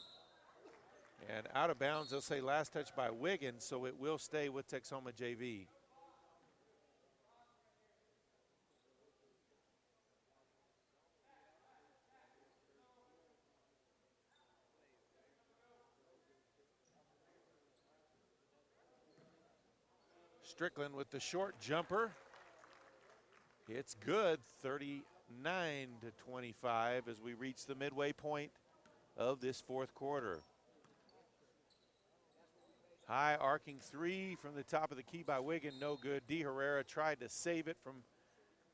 A: And out of bounds, they'll say last touch by Wiggins, so it will stay with Texhoma JV. Strickland with the short jumper. It's good, 39-25 as we reach the midway point of this fourth quarter. High arcing three from the top of the key by Wiggin, no good. De Herrera tried to save it from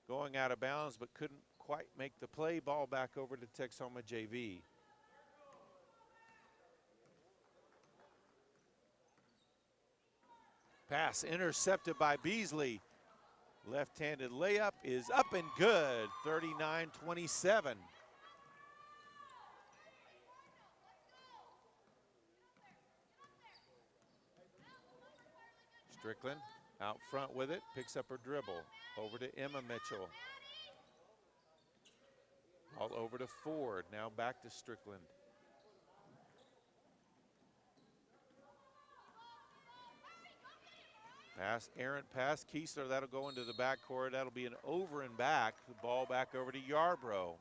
A: going out of bounds, but couldn't quite make the play. Ball back over to Texhoma JV. Pass intercepted by Beasley. Left-handed layup is up and good, 39-27. Strickland out front with it, picks up her dribble. Over to Emma Mitchell. All over to Ford, now back to Strickland. Pass, errant pass, Kiesler, that'll go into the backcourt. That'll be an over and back. The ball back over to Yarbrough.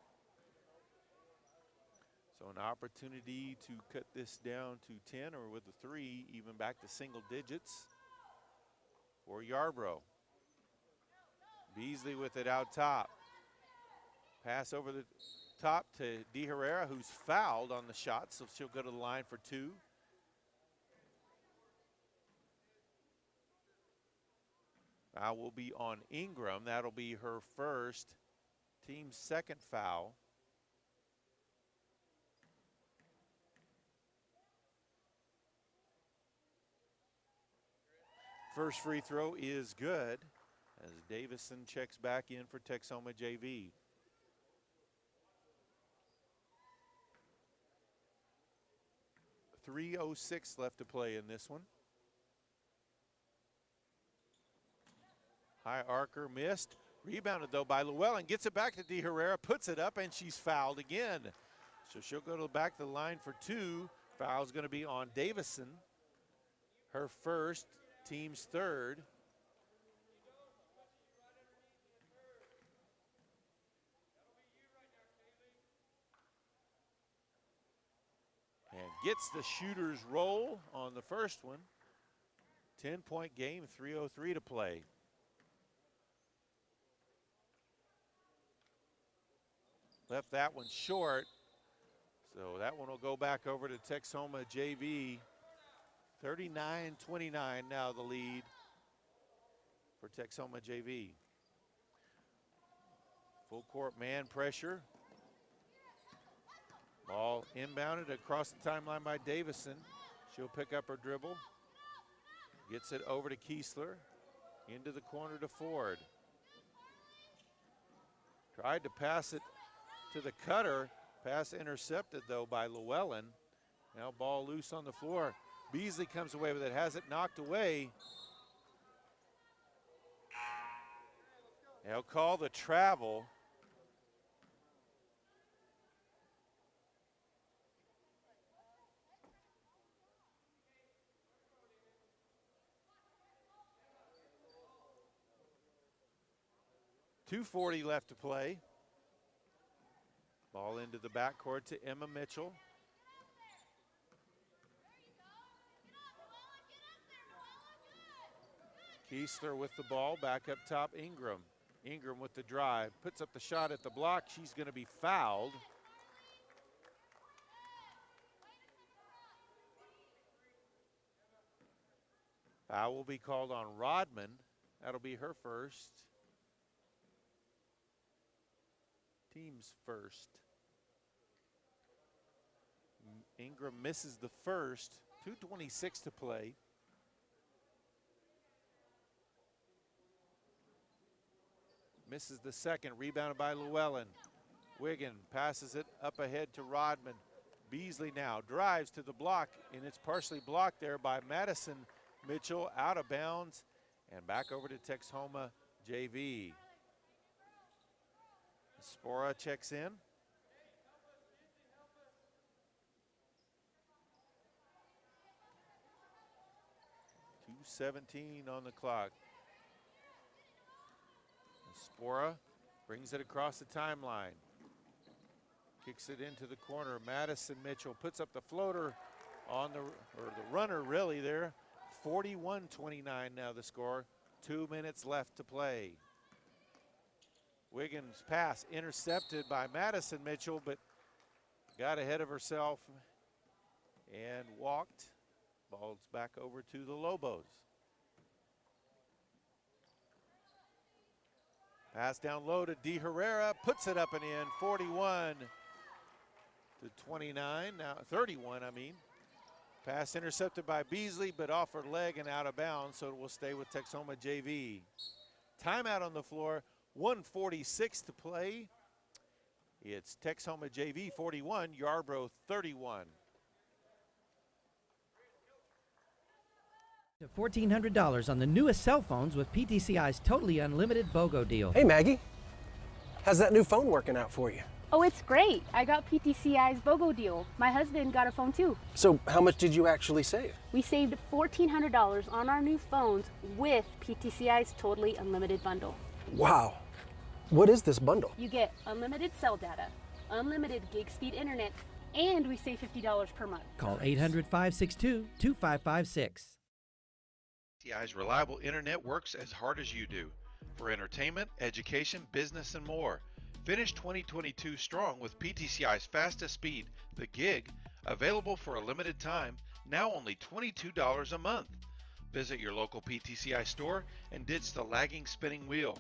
A: So an opportunity to cut this down to 10, or with the three, even back to single digits for Yarbrough. Beasley with it out top. Pass over the top to De Herrera, who's fouled on the shot, so she'll go to the line for two. Foul will be on Ingram. That'll be her first, team's second foul. First free throw is good as Davison checks back in for Texhoma JV. .306 left to play in this one. High arcer missed. Rebounded though by Llewellyn. Gets it back to De Herrera, puts it up, and she's fouled again. So she'll go to the back of the line for two. Foul's going to be on Davison. Her first, team's third. And gets the shooter's roll on the first one. 10-point game, 3:03 to play. Left that one short. So that one will go back over to Texhoma JV. 39-29 now the lead for Texhoma JV. Full court man pressure. Ball inbounded across the timeline by Davison. She'll pick up her dribble. Gets it over to Kiesler. Into the corner to Ford. Tried to pass it to the cutter. Pass intercepted though by Llewellyn. Now ball loose on the floor. Beasley comes away with it, has it knocked away. They'll call the travel. .240 left to play. Ball into the backcourt to Emma Mitchell. Kiesler with the ball, back up top, Ingram. Ingram with the drive, puts up the shot at the block. She's going to be fouled. Foul will be called on Rodman. That'll be her first. Team's first. Ingram misses the first. 2:26 to play. Misses the second, rebounded by Llewellyn. Wiggin passes it up ahead to Rodman. Beasley now drives to the block, and it's partially blocked there by Madison Mitchell, out of bounds, and back over to Texhoma JV. Spora checks in. .217 on the clock. Spora brings it across the timeline. Kicks it into the corner. Madison Mitchell puts up the floater on the runner really there. 41-29 now the score. 2 minutes left to play. Wiggins' pass intercepted by Madison Mitchell, but got ahead of herself and walked. Ball's back over to the Lobos. Pass down low to De Herrera, puts it up and in, 41-29, now 31, I mean. Pass intercepted by Beasley, but off her leg and out of bounds, so it will stay with Texhoma JV. Timeout on the floor, 1:46 to play. It's Texhoma JV 41, Yarbrough 31.
C: To $1,400 on the newest cell phones with PTCI's totally unlimited BOGO deal.
D: Hey, Maggie. How's that new phone working out for you?
E: Oh, it's great. I got PTCI's BOGO deal. My husband got a phone too.
D: So how much did you actually save?
E: We saved $1,400 on our new phones with PTCI's totally unlimited bundle.
D: Wow. What is this bundle?
E: You get unlimited cell data, unlimited gig speed internet, and we save $50 per month.
C: Call 800-562-2556.
B: PTCI's reliable internet works as hard as you do for entertainment, education, business, and more. Finish 2022 strong with PTCI's fastest speed, the gig, available for a limited time, now only $22 a month. Visit your local PTCI store and ditch the lagging spinning wheel.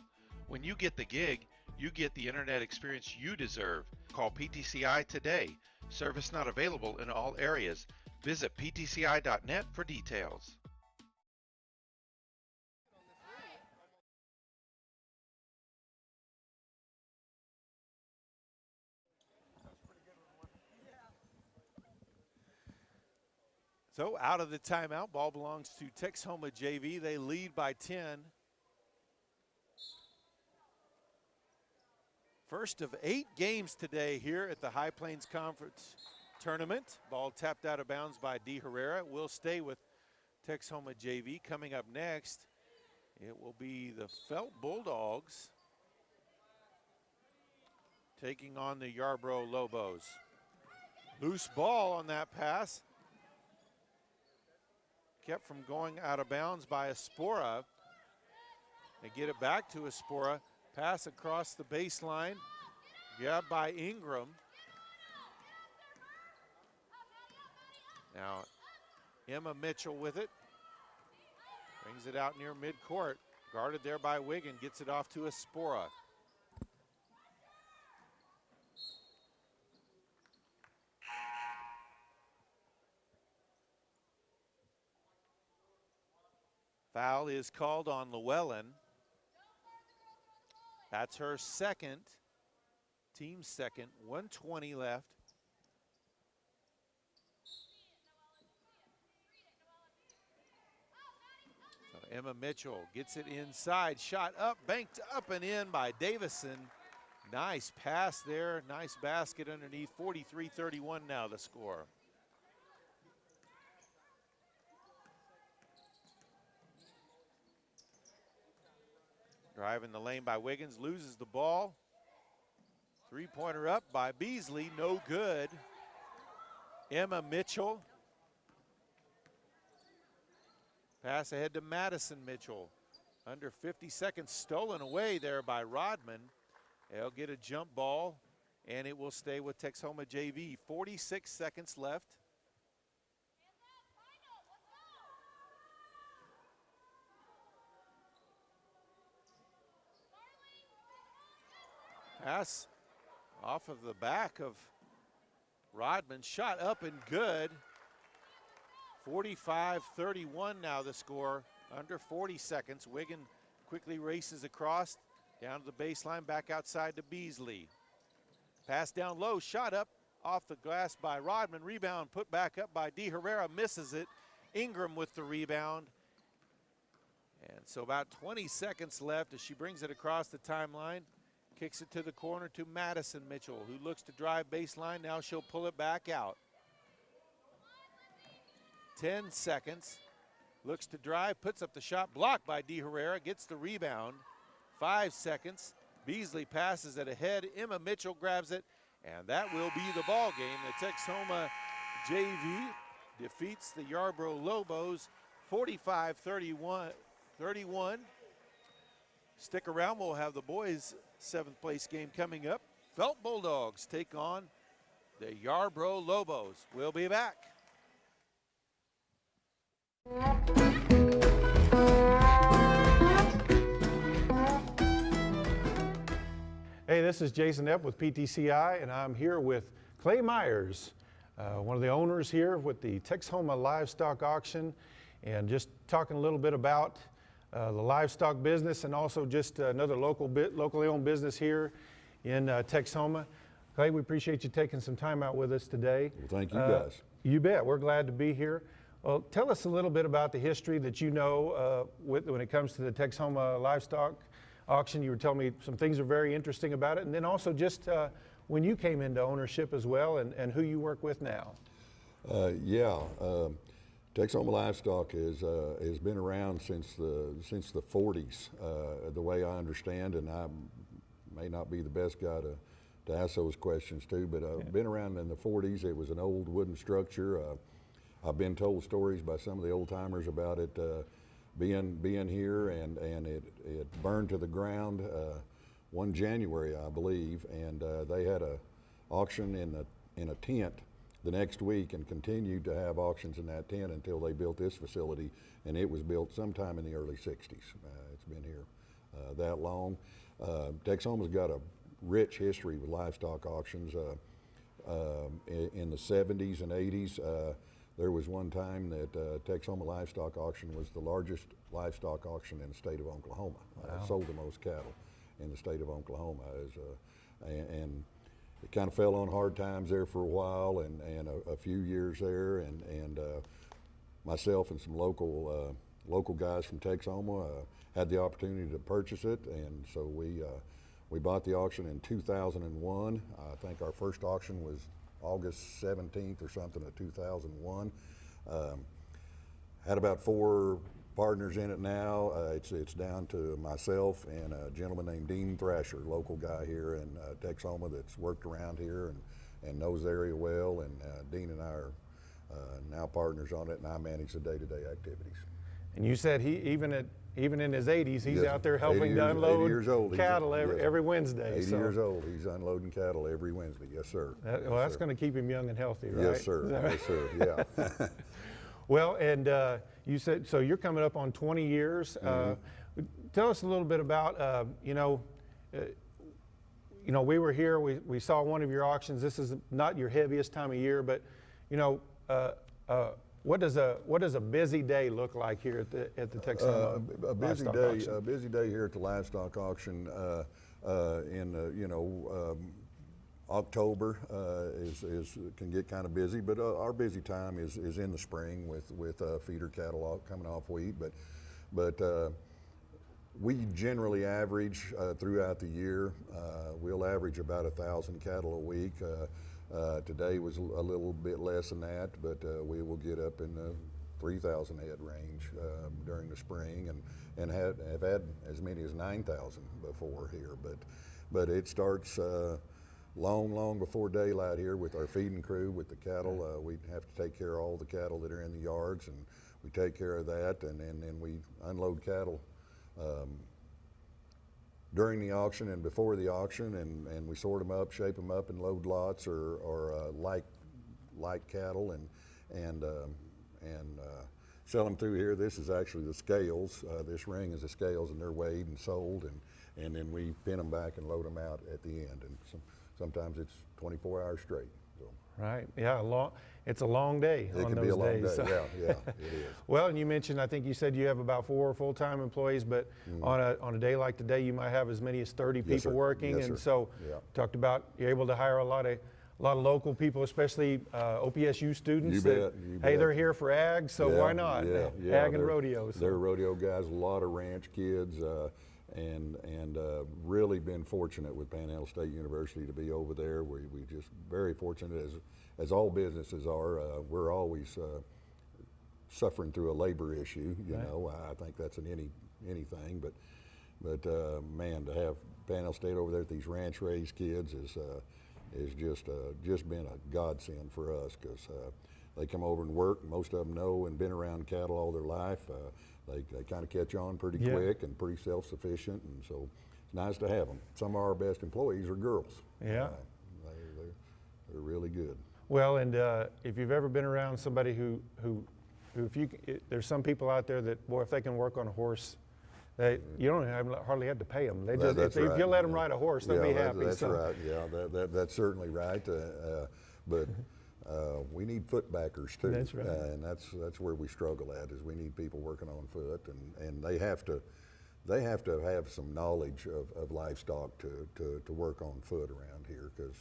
B: When you get the gig, you get the internet experience you deserve. Call PTCI today. Service not available in all areas. Visit ptci.net for details.
A: So out of the timeout, ball belongs to Texhoma JV. They lead by 10. First of 8 games today here at the High Plains Conference Tournament. Ball tapped out of bounds by De Herrera. Will stay with Texhoma JV. Coming up next, it will be the Felt Bulldogs taking on the Yarbrough Lobos. Loose ball on that pass. Kept from going out of bounds by Espora. They get it back to Espora. Pass across the baseline. Grabbed by Ingram. Now Emma Mitchell with it. Brings it out near midcourt. Guarded there by Wiggin. Gets it off to Espora. Foul is called on Llewellyn. That's her second, team second, 1:20 left. So Emma Mitchell gets it inside, shot up, banked up and in by Davison. Nice pass there, nice basket underneath. 43-31 now the score. Driving the lane by Wiggins, loses the ball. Three-pointer up by Beasley, no good. Emma Mitchell. Pass ahead to Madison Mitchell. Under 50 seconds, stolen away there by Rodman. They'll get a jump ball, and it will stay with Texhoma JV. 46 seconds left. Pass off of the back of Rodman, shot up and good. 45-31 now the score, under 40 seconds. Wiggin quickly races across, down to the baseline, back outside to Beasley. Pass down low, shot up off the glass by Rodman. Rebound put back up by De Herrera, misses it. Ingram with the rebound. And so about 20 seconds left as she brings it across the timeline. Kicks it to the corner to Madison Mitchell, who looks to drive baseline. Now she'll pull it back out. 10 seconds. Looks to drive, puts up the shot, blocked by De Herrera, gets the rebound. 5 seconds. Beasley passes it ahead. Emma Mitchell grabs it, and that will be the ball game. The Texhoma JV defeats the Yarbrough Lobos 45-31. Stick around, we'll have the boys' 7th place game coming up. Felt Bulldogs take on the Yarbrough Lobos. We'll be back.
F: Hey, this is Jason Epp with PTCI, and I'm here with Clay Myers, one of the owners here with the Texhoma Livestock Auction, and just talking a little bit about the livestock business and also just another locally owned business here in Texhoma. Clay, we appreciate you taking some time out with us today.
G: Well, thank you guys.
F: You bet. We're glad to be here. Well, tell us a little bit about the history that you know when it comes to the Texhoma Livestock Auction. You were telling me some things are very interesting about it, and then also just when you came into ownership as well, and who you work with now.
G: Texhoma Livestock has been around since the 40s, the way I understand, and I may not be the best guy to ask those questions to, but I've been around in the 40s. It was an old wooden structure. I've been told stories by some of the old timers about it being here, and it burned to the ground one January, I believe, and they had a auction in a tent the next week and continued to have auctions in that tent until they built this facility, and it was built sometime in the early 60s. It's been here that long. Texhoma's got a rich history with livestock auctions. In the 70s and 80s, there was one time that Texhoma Livestock Auction was the largest livestock auction in the state of Oklahoma.
F: Wow.
G: Sold the most cattle in the state of Oklahoma. And it kind of fell on hard times there for a while, and a few years there, and myself and some local guys from Texhoma had the opportunity to purchase it, and so we bought the auction in 2001. I think our first auction was August 17th or something of 2001. Had about 4 partners in it now. It's down to myself and a gentleman named Dean Thrasher, local guy here in Texhoma that's worked around here and knows the area well, and Dean and I are now partners on it, and I manage the day-to-day activities.
F: And you said he even in his 80s, he's
G: Yes,
F: out there
G: 80
F: helping to
G: years- 80
F: unload
G: years old.
F: cattle
G: Yes.
F: every Wednesday.
G: 80
F: so
G: years old. He's unloading cattle every Wednesday. Yes, sir.
F: well, that's going to keep him young and healthy, right?
G: Yes, sir. Yes, sir. Yeah.
F: Well, and you said, so you're coming up on 20 years. Tell us a little bit about, we were here, we saw one of your auctions. This is not your heaviest time of year, but, what does a busy day look like here at the Texhoma
G: A busy
F: livestock
G: day.
F: auction?
G: A busy day here at the livestock auction. October can get kind of busy, but our busy time is in the spring with feeder cattle coming off wheat. But we generally average throughout the year. We'll average about 1,000 cattle a week. Today was a little bit less than that, but we will get up in the 3,000 head range during the spring, and have had as many as 9,000 before here. But it starts long before daylight here with our feeding crew, with the cattle. We have to take care of all the cattle that are in the yards, and we take care of that, and then we unload cattle during the auction and before the auction, and we sort them up, shape them up, and load lots or light cattle, and sell them through here. This is actually the scales. This ring is the scales, and they're weighed and sold, and then we pin them back and load them out at the end. And sometimes it's 24 hours straight. So.
F: Right. Yeah. It's a long day
G: It
F: on
G: can
F: those
G: be a long
F: days.
G: day.
F: So.
G: Yeah, it is.
F: Well, and you mentioned, I think you said you have about 4 full-time employees, but on a day like today, you might have as many as 30
G: Yes,
F: people
G: sir.
F: working.
G: Yes,
F: and
G: sir.
F: so,
G: Yeah.
F: talked about you're able to hire a lot of local people, especially OPSU students.
G: You
F: that,
G: bet, you
F: hey,
G: bet.
F: they're here for ag, so
G: Yeah,
F: why not?
G: Yeah,
F: Ag and rodeo. So.
G: They're rodeo guys, a lot of ranch kids, and really been fortunate with Panhandle State University to be over there. We just very fortunate, as all businesses are. We're always suffering through a labor issue. You know, I think that's in anything, but man, to have Panhandle State over there with these ranch raised kids is just been a godsend for us, because they come over and work. Most of them know and been around cattle all their life. They kind of catch on pretty quick and pretty self-sufficient, and so it's nice to have them. Some of our best employees are girls.
F: Yeah.
G: They're really good.
F: Well, and if you've ever been around somebody who there's some people out there that, boy, if they can work on a horse, you don't hardly have to pay them. They just,
G: That's
F: if
G: right.
F: you let them ride a horse, they'll be happy.
G: That's
F: so.
G: right. Yeah, that's certainly right. But we need foot backers too.
F: That's right.
G: And that's where we struggle at, is we need people working on foot, and they have to have some knowledge of livestock to work on foot around here, because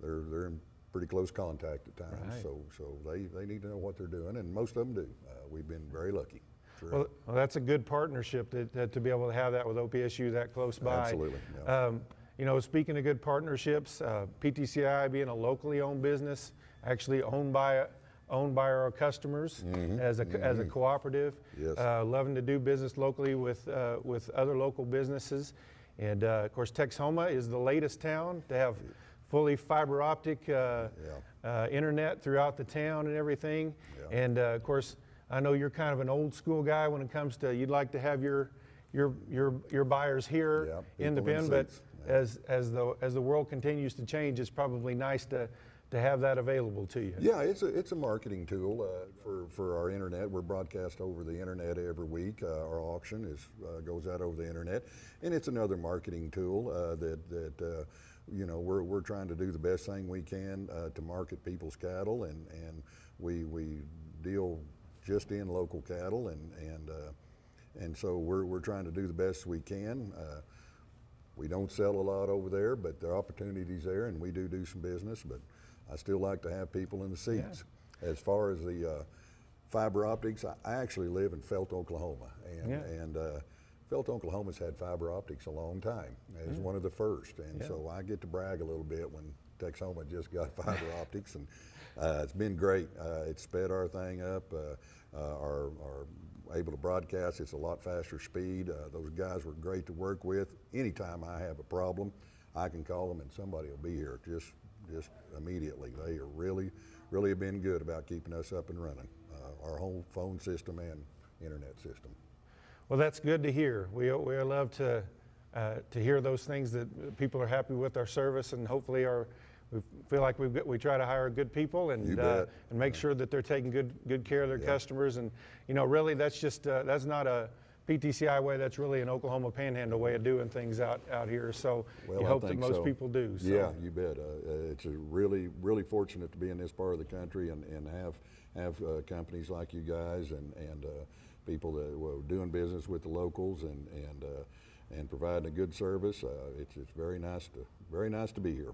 G: they're in pretty close contact at times.
F: Right.
G: So they need to know what they're doing, and most of them do. We've been very lucky.
F: Well, that's a good partnership to be able to have that with OPSU that close by.
G: Absolutely. Yeah.
F: Speaking of good partnerships, PTCI being a locally owned business, actually owned by our customers as a cooperative.
G: Yes.
F: Loving to do business locally with other local businesses, and of course Texhoma is the latest town to have fully fiber optic internet throughout the town and everything. Yeah. And of course, I know you're kind of an old school guy when it comes to, you'd like to have your buyers here in the pen, but as the world continues to change, it's probably nice to have that available to you.
G: Yeah, it's a marketing tool for our internet. We're broadcast over the internet every week. Our auction goes out over the internet, and it's another marketing tool that we're trying to do the best thing we can to market people's cattle, and we deal just in local cattle, and so we're trying to do the best we can. We don't sell a lot over there, but there are opportunities there, and we do some business, but I still like to have people in the seats. Yeah. As far as the fiber optics, I actually live in Felt, Oklahoma, and Felt, Oklahoma's had fiber optics a long time. It was one of the first, and so I get to brag a little bit when Texhoma just got fiber optics, and it's been great. It's sped our thing up. Are able to broadcast. It's a lot faster speed. Those guys were great to work with. Anytime I have a problem, I can call them and somebody will be here just immediately. They are really have been good about keeping us up and running our whole phone system and internet system.
F: Well, that's good to hear. We love to hear those things, that people are happy with our service, and hopefully we feel like we try to hire good people and make sure that they're taking good care of their customers. And really, that's just that's not a PTCI way. That's really an Oklahoma Panhandle way of doing things out here. So we hope that most people do. So.
G: Yeah, you bet. It's really fortunate to be in this part of the country and have companies like you guys and people that were doing business with the locals and providing a good service. It's very nice to be here.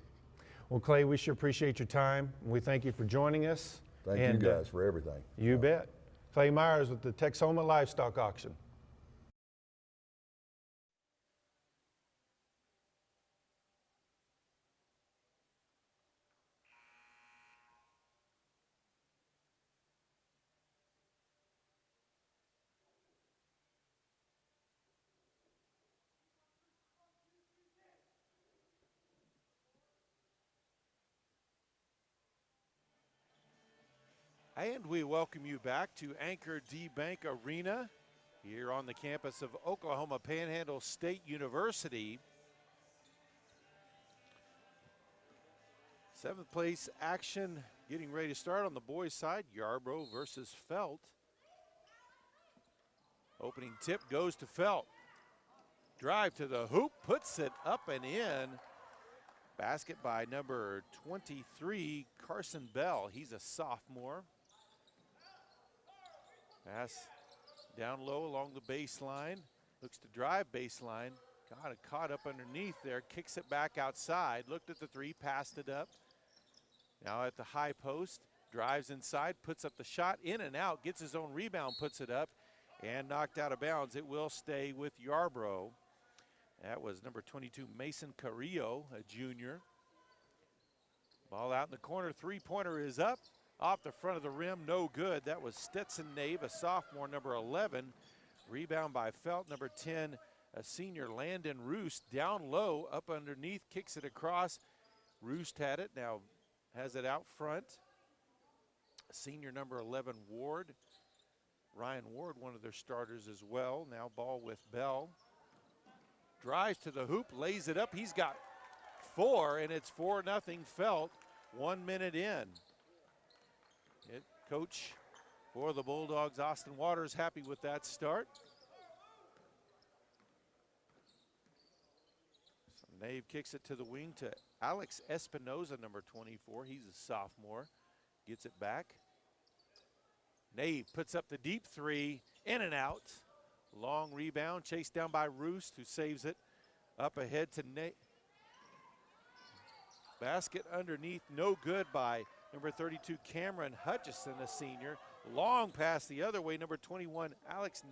F: Well, Clay, we sure appreciate your time. We thank you for joining us.
G: Thank you guys for everything.
F: You bet. Clay Myers with the Texhoma Livestock Auction.
A: And we welcome you back to Anchor D Bank Arena here on the campus of Oklahoma Panhandle State University. 7th place action getting ready to start on the boys' side. Yarbrough versus Felt. Opening tip goes to Felt. Drive to the hoop, puts it up and in. Basket by number 23, Carson Bell. He's a sophomore. Pass down low along the baseline. Looks to drive baseline. Got it caught up underneath there. Kicks it back outside. Looked at the three, passed it up. Now at the high post. Drives inside, puts up the shot, in and out. Gets his own rebound, puts it up, and knocked out of bounds. It will stay with Yarbrough. That was number 22, Mason Carrillo, a junior. Ball out in the corner. Three-pointer is up. Off the front of the rim, no good. That was Stetson Nave, a sophomore, number 11. Rebound by Felt, number 10, a senior, Landon Roost. Down low, up underneath, kicks it across. Roost had it, now has it out front. Senior, number 11, Ward. Ryan Ward, one of their starters as well. Now ball with Bell. Drives to the hoop, lays it up. He's got 4, and it's 4-0 Felt, 1 minute in. Coach for the Bulldogs, Austin Waters, happy with that start. So Nave kicks it to the wing to Alex Espinoza, number 24. He's a sophomore. Gets it back. Nave puts up the deep three, in and out. Long rebound, chased down by Roost, who saves it. Up ahead to Nave. Basket underneath, no good by number 32, Cameron Hutchison, a senior. Long pass the other way, number 21, Alex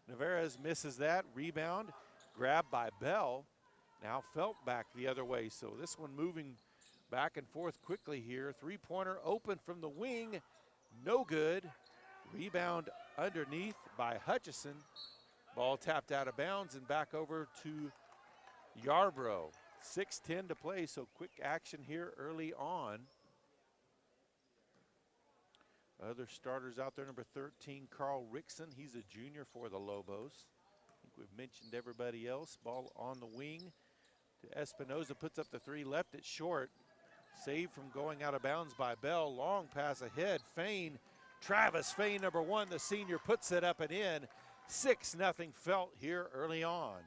A: Navarez misses that. Rebound, grabbed by Bell. Now Felt back the other way, so this one moving back and forth quickly here. Three-pointer open from the wing, no good. Rebound underneath by Hutchison. Ball tapped out of bounds and back over to Yarbrough. 6:10 to play, so quick action here early on. Other starters out there, number 13, Carl Rickson. He's a junior for the Lobos. I think we've mentioned everybody else. Ball on the wing to Espinoza, puts up the three, left it short. Saved from going out of bounds by Bell. Long pass ahead, Fain. Travis Fain, number 1, the senior, puts it up and in. 6-0 Felt here early on.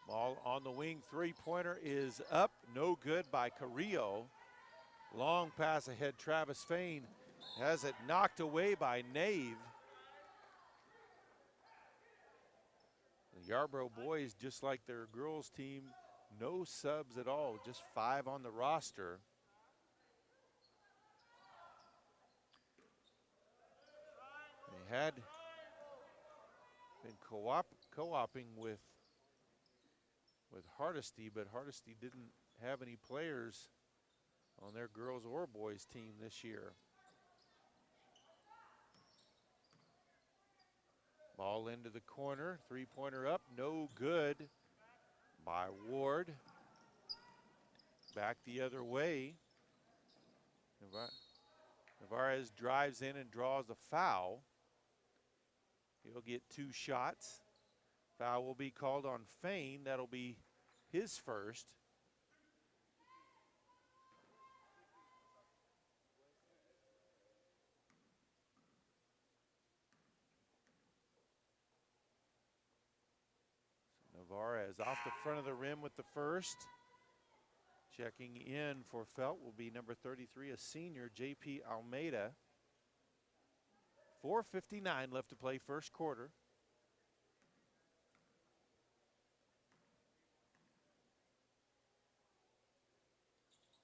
A: Ball on the wing, three-pointer is up, no good by Carrillo. Long pass ahead, Travis Fain has it knocked away by Nave. The Yarbrough boys, just like their girls team, no subs at all, just 5 on the roster. They had been co-oping with Hardesty, but Hardesty didn't have any players on their girls or boys team this year. Ball into the corner, three-pointer up, no good by Ward. Back the other way. Navarez drives in and draws a foul. He'll get 2 shots. Foul will be called on Fain. That'll be his first. Navarez off the front of the rim with the first. Checking in for Felt will be number 33, a senior, J.P. Almeida. 4:59 left to play first quarter.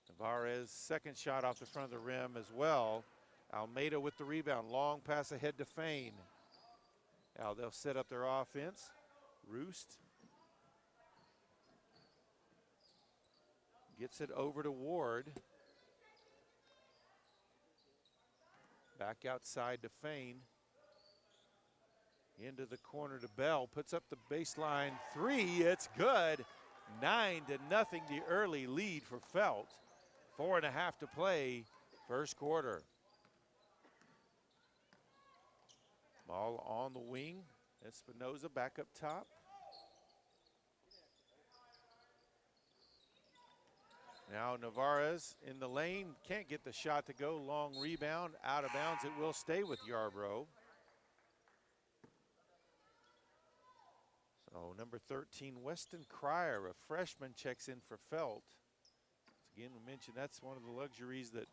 A: Navarez, second shot off the front of the rim as well. Almeida with the rebound, long pass ahead to Fain. Now they'll set up their offense. Roost gets it over to Ward. Back outside to Fain. Into the corner to Bell. Puts up the baseline 3. It's good. 9-0, the early lead for Felt. 4.5 to play first quarter. Ball on the wing. Espinoza back up top. Now Navarez in the lane, can't get the shot to go. Long rebound, out of bounds. It will stay with Yarbrough. So number 13, Weston Cryer, a freshman, checks in for Felt. Again, we mentioned that's one of the luxuries that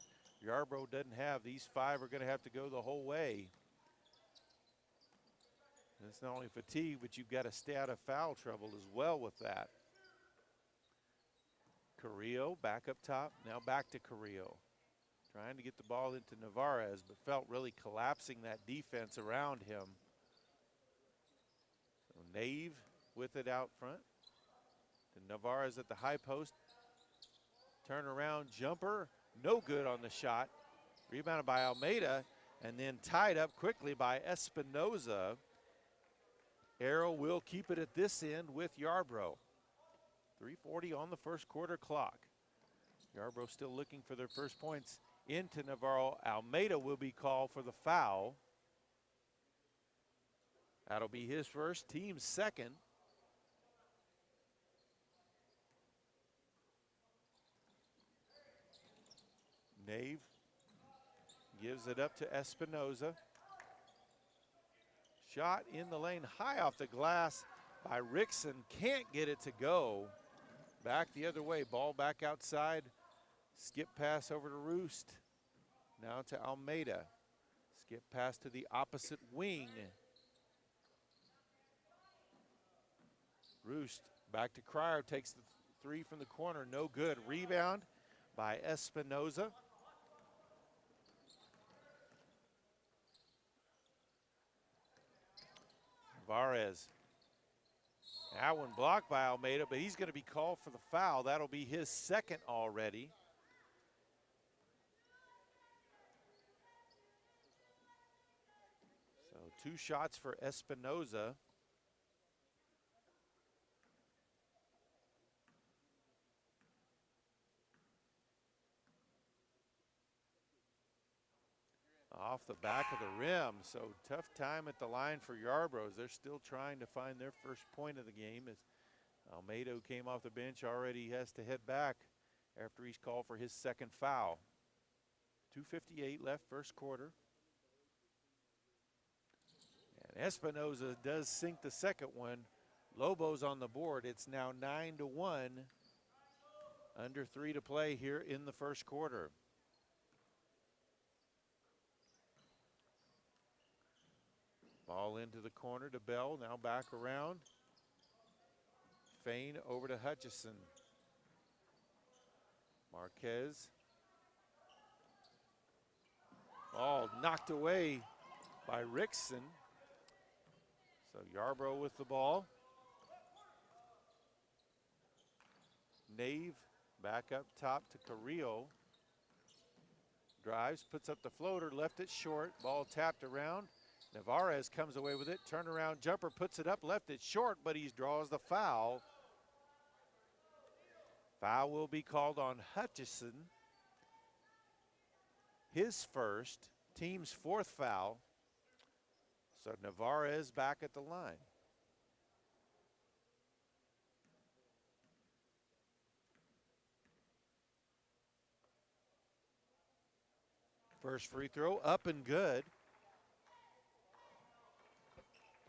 A: Yarbrough doesn't have. These 5 are going to have to go the whole way. And it's not only fatigue, but you've got to stay out of foul trouble as well with that. Carrillo back up top, now back to Carrillo. Trying to get the ball into Navarez, but Felt really collapsing that defense around him. So Nave with it out front. And Navarez at the high post. Turnaround jumper, no good on the shot. Rebounded by Almeida, and then tied up quickly by Espinoza. Arrow will keep it at this end with Yarbrough. 3:40 on the first quarter clock. Yarbrough still looking for their first points into Navarro. Almeida will be called for the foul. That'll be his first, team's second. Nave gives it up to Espinoza. Shot in the lane, high off the glass by Rickson. Can't get it to go. Back the other way, ball back outside. Skip pass over to Roost. Now to Almeida. Skip pass to the opposite wing. Roost back to Cryer, takes the 3 from the corner, no good. Rebound by Espinoza. Navarez. That one blocked by Almeida, but he's going to be called for the foul. That'll be his second already. So 2 shots for Espinoza. Off the back of the rim, so tough time at the line for Yarbrough. They're still trying to find their first point of the game as Almeida, who came off the bench, already has to head back after he's called for his second foul. 2:58 left first quarter. And Espinoza does sink the second one. Lobo's on the board. It's now 9-1. Under 3 to play here in the first quarter. Ball into the corner to Bell, now back around. Fain over to Hutchison. Marquez. Ball knocked away by Rickson. So Yarbrough with the ball. Nave back up top to Carrillo. Drives, puts up the floater, left it short. Ball tapped around. Navarez comes away with it. Turnaround jumper, puts it up, left it short, but he draws the foul. Foul will be called on Hutchison. His first, team's fourth foul. So Navarez back at the line. First free throw up and good.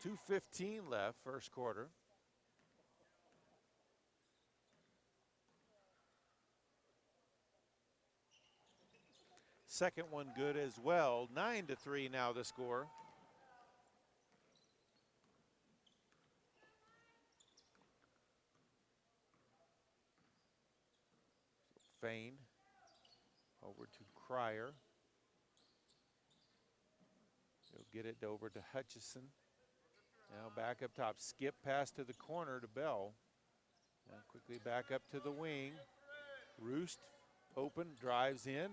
A: 2:15 left, first quarter. Second one good as well. 9-3 now the score. Fain over to Cryer. He'll get it over to Hutchison. Now back up top. Skip pass to the corner to Bell. Now quickly back up to the wing. Roost open, drives in.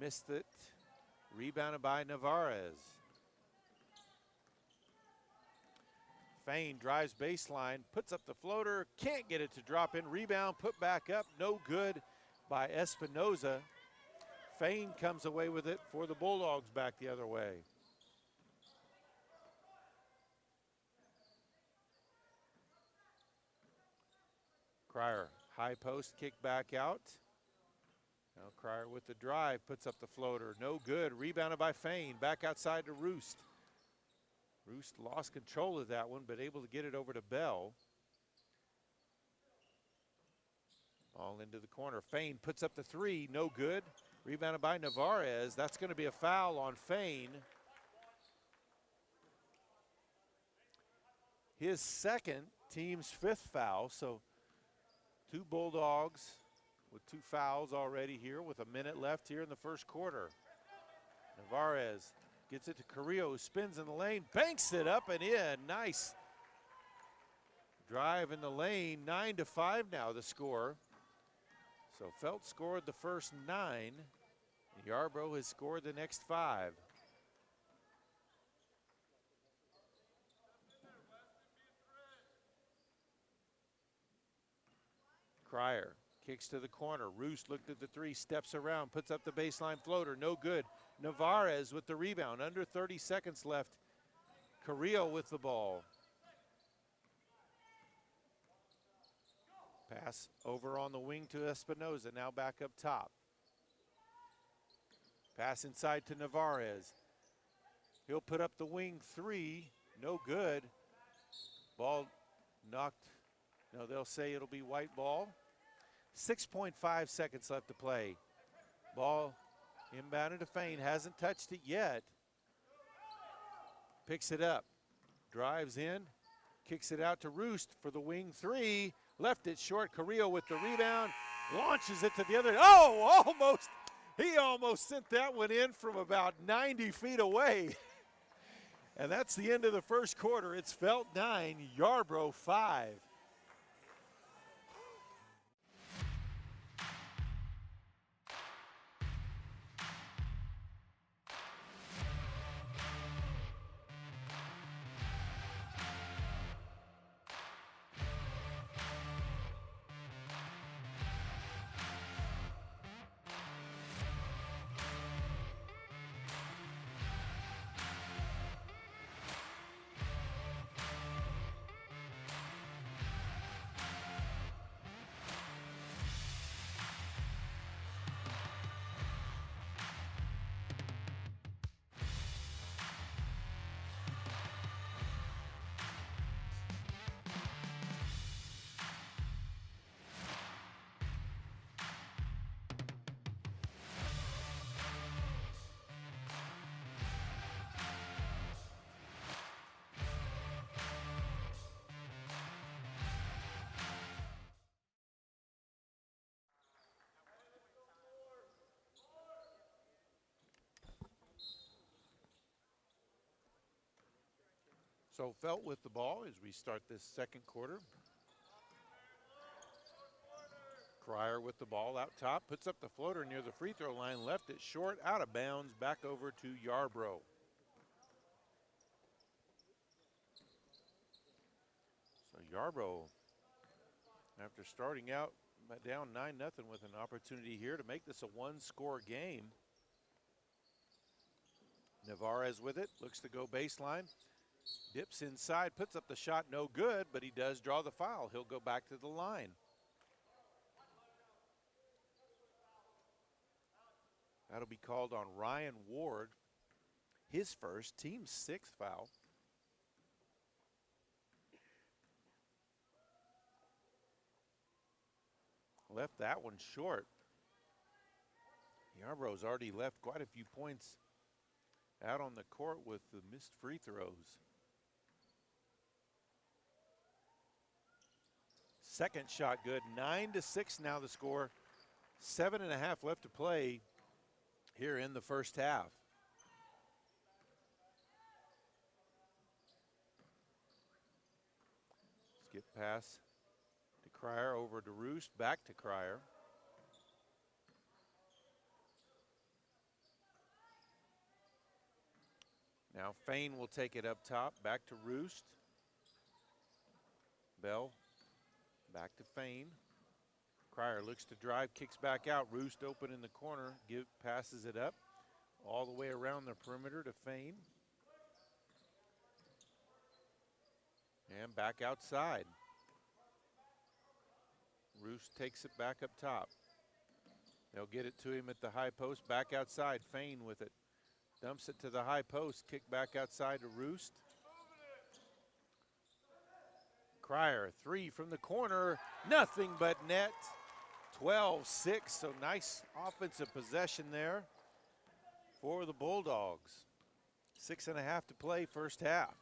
A: Missed it. Rebounded by Navarez. Fain drives baseline, puts up the floater, can't get it to drop in. Rebound, put back up, no good by Espinoza. Fain comes away with it for the Bulldogs back the other way. Cryer, high post, kick back out. Now Cryer with the drive, puts up the floater, no good. Rebounded by Fain, back outside to Roost. Roost lost control of that one, but able to get it over to Bell. All into the corner. Fain puts up the three, no good. Rebounded by Navarez. That's going to be a foul on Fain. His second, team's fifth foul. So two Bulldogs with two fouls already here with a minute left here in the first quarter. Navarez gets it to Carrillo, who spins in the lane, banks it up and in. Nice drive in the lane. 9-5 now the score. So Felt scored the first 9. Yarbrough has scored the next 5. Cryer kicks to the corner. Roost looked at the three, steps around, puts up the baseline floater, no good. Navarez with the rebound, under 30 seconds left. Carrillo with the ball. Pass over on the wing to Espinoza, now back up top. Pass inside to Navarez. He'll put up the wing three, no good. Ball knocked, no, they'll say it'll be white ball. 6.5 seconds left to play. Ball inbounded to Fain, hasn't touched it yet. Picks it up, drives in, kicks it out to Roost for the wing three. Left it short, Carrillo with the rebound, launches it to the other. Oh, almost, he almost sent that one in from about 90 feet away. And that's the end of the first quarter. It's Felt 9, Yarbrough 5. So Felt with the ball as we start this second quarter. Cryer with the ball out top, puts up the floater near the free throw line, left it short, out of bounds, back over to Yarbrough. So Yarbrough After starting out down 9-0 with an opportunity here to make this a one-score game. Navarez with it, looks to go baseline. Dips inside, puts up the shot, no good, but he does draw the foul. He'll go back to the line. That'll be called on Ryan Ward, his first, team's 6th foul. Left that one short. Yarbrough's already left quite a few points out on the court with the missed free throws. Second shot good, 9-6 now the score. 7.5 left to play here in the first half. Skip pass to Cryer, over to Roost, back to Cryer. Now Fain will take it up top, back to Roost. Bell, back to Fain. Cryer looks to drive, kicks back out. Roost open in the corner, passes it up all the way around the perimeter to Fain. And back outside. Roost takes it back up top. They'll get it to him at the high post, back outside. Fain with it. Dumps it to the high post, kick back outside to Roost. Cryer, 3 from the corner, nothing but net. 12-6, so nice offensive possession there for the Bulldogs. 6.5 to play, first half.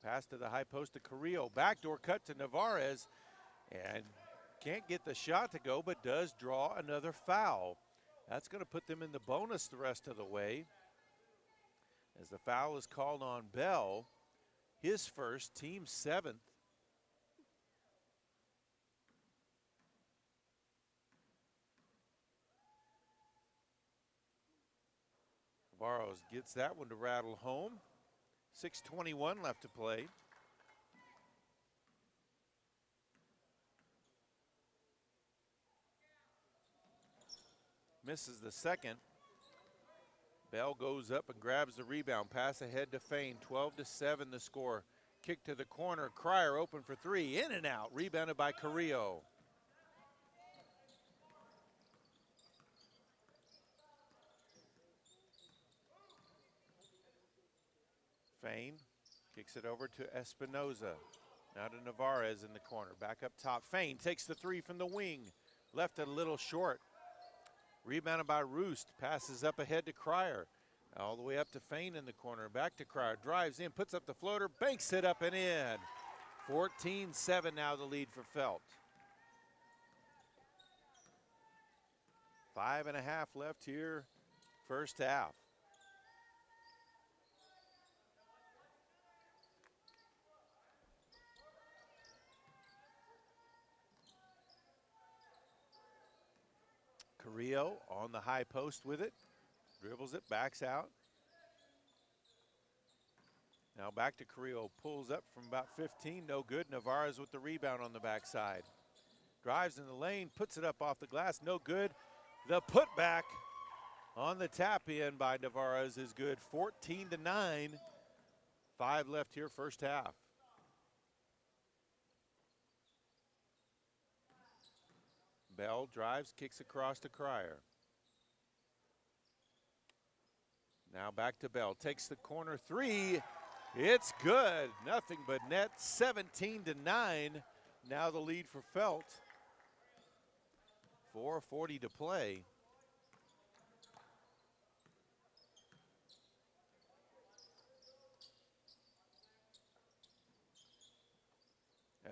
A: Pass to the high post to Carrillo. Backdoor cut to Navarez, and can't get the shot to go, but does draw another foul. That's going to put them in the bonus the rest of the way, as the foul is called on Bell, his first, team 7th. Barrows gets that one to rattle home. 6:21 left to play. Misses the second. Bell goes up and grabs the rebound. Pass ahead to Fain. 12-7 the score. Kick to the corner. Cryer open for 3. In and out. Rebounded by Carrillo. Fain kicks it over to Espinoza. Now to Navarez in the corner. Back up top. Fain takes the 3 from the wing. Left it a little short. Rebounded by Roost. Passes up ahead to Cryer. All the way up to Fain in the corner. Back to Cryer. Drives in. Puts up the floater. Banks it up and in. 14-7 now the lead for Felt. 5.5 left here. First half. Carrillo on the high post with it. Dribbles it, backs out. Now back to Carrillo. Pulls up from about 15, no good. Navarez with the rebound on the backside. Drives in the lane, puts it up off the glass, no good. The putback on the tap in by Navarez is good. 14-9. 5 left here, first half. Bell drives, kicks across to Cryer. Now back to Bell, takes the corner 3. It's good, nothing but net. 17-9. Now the lead for Felt. 4:40 to play.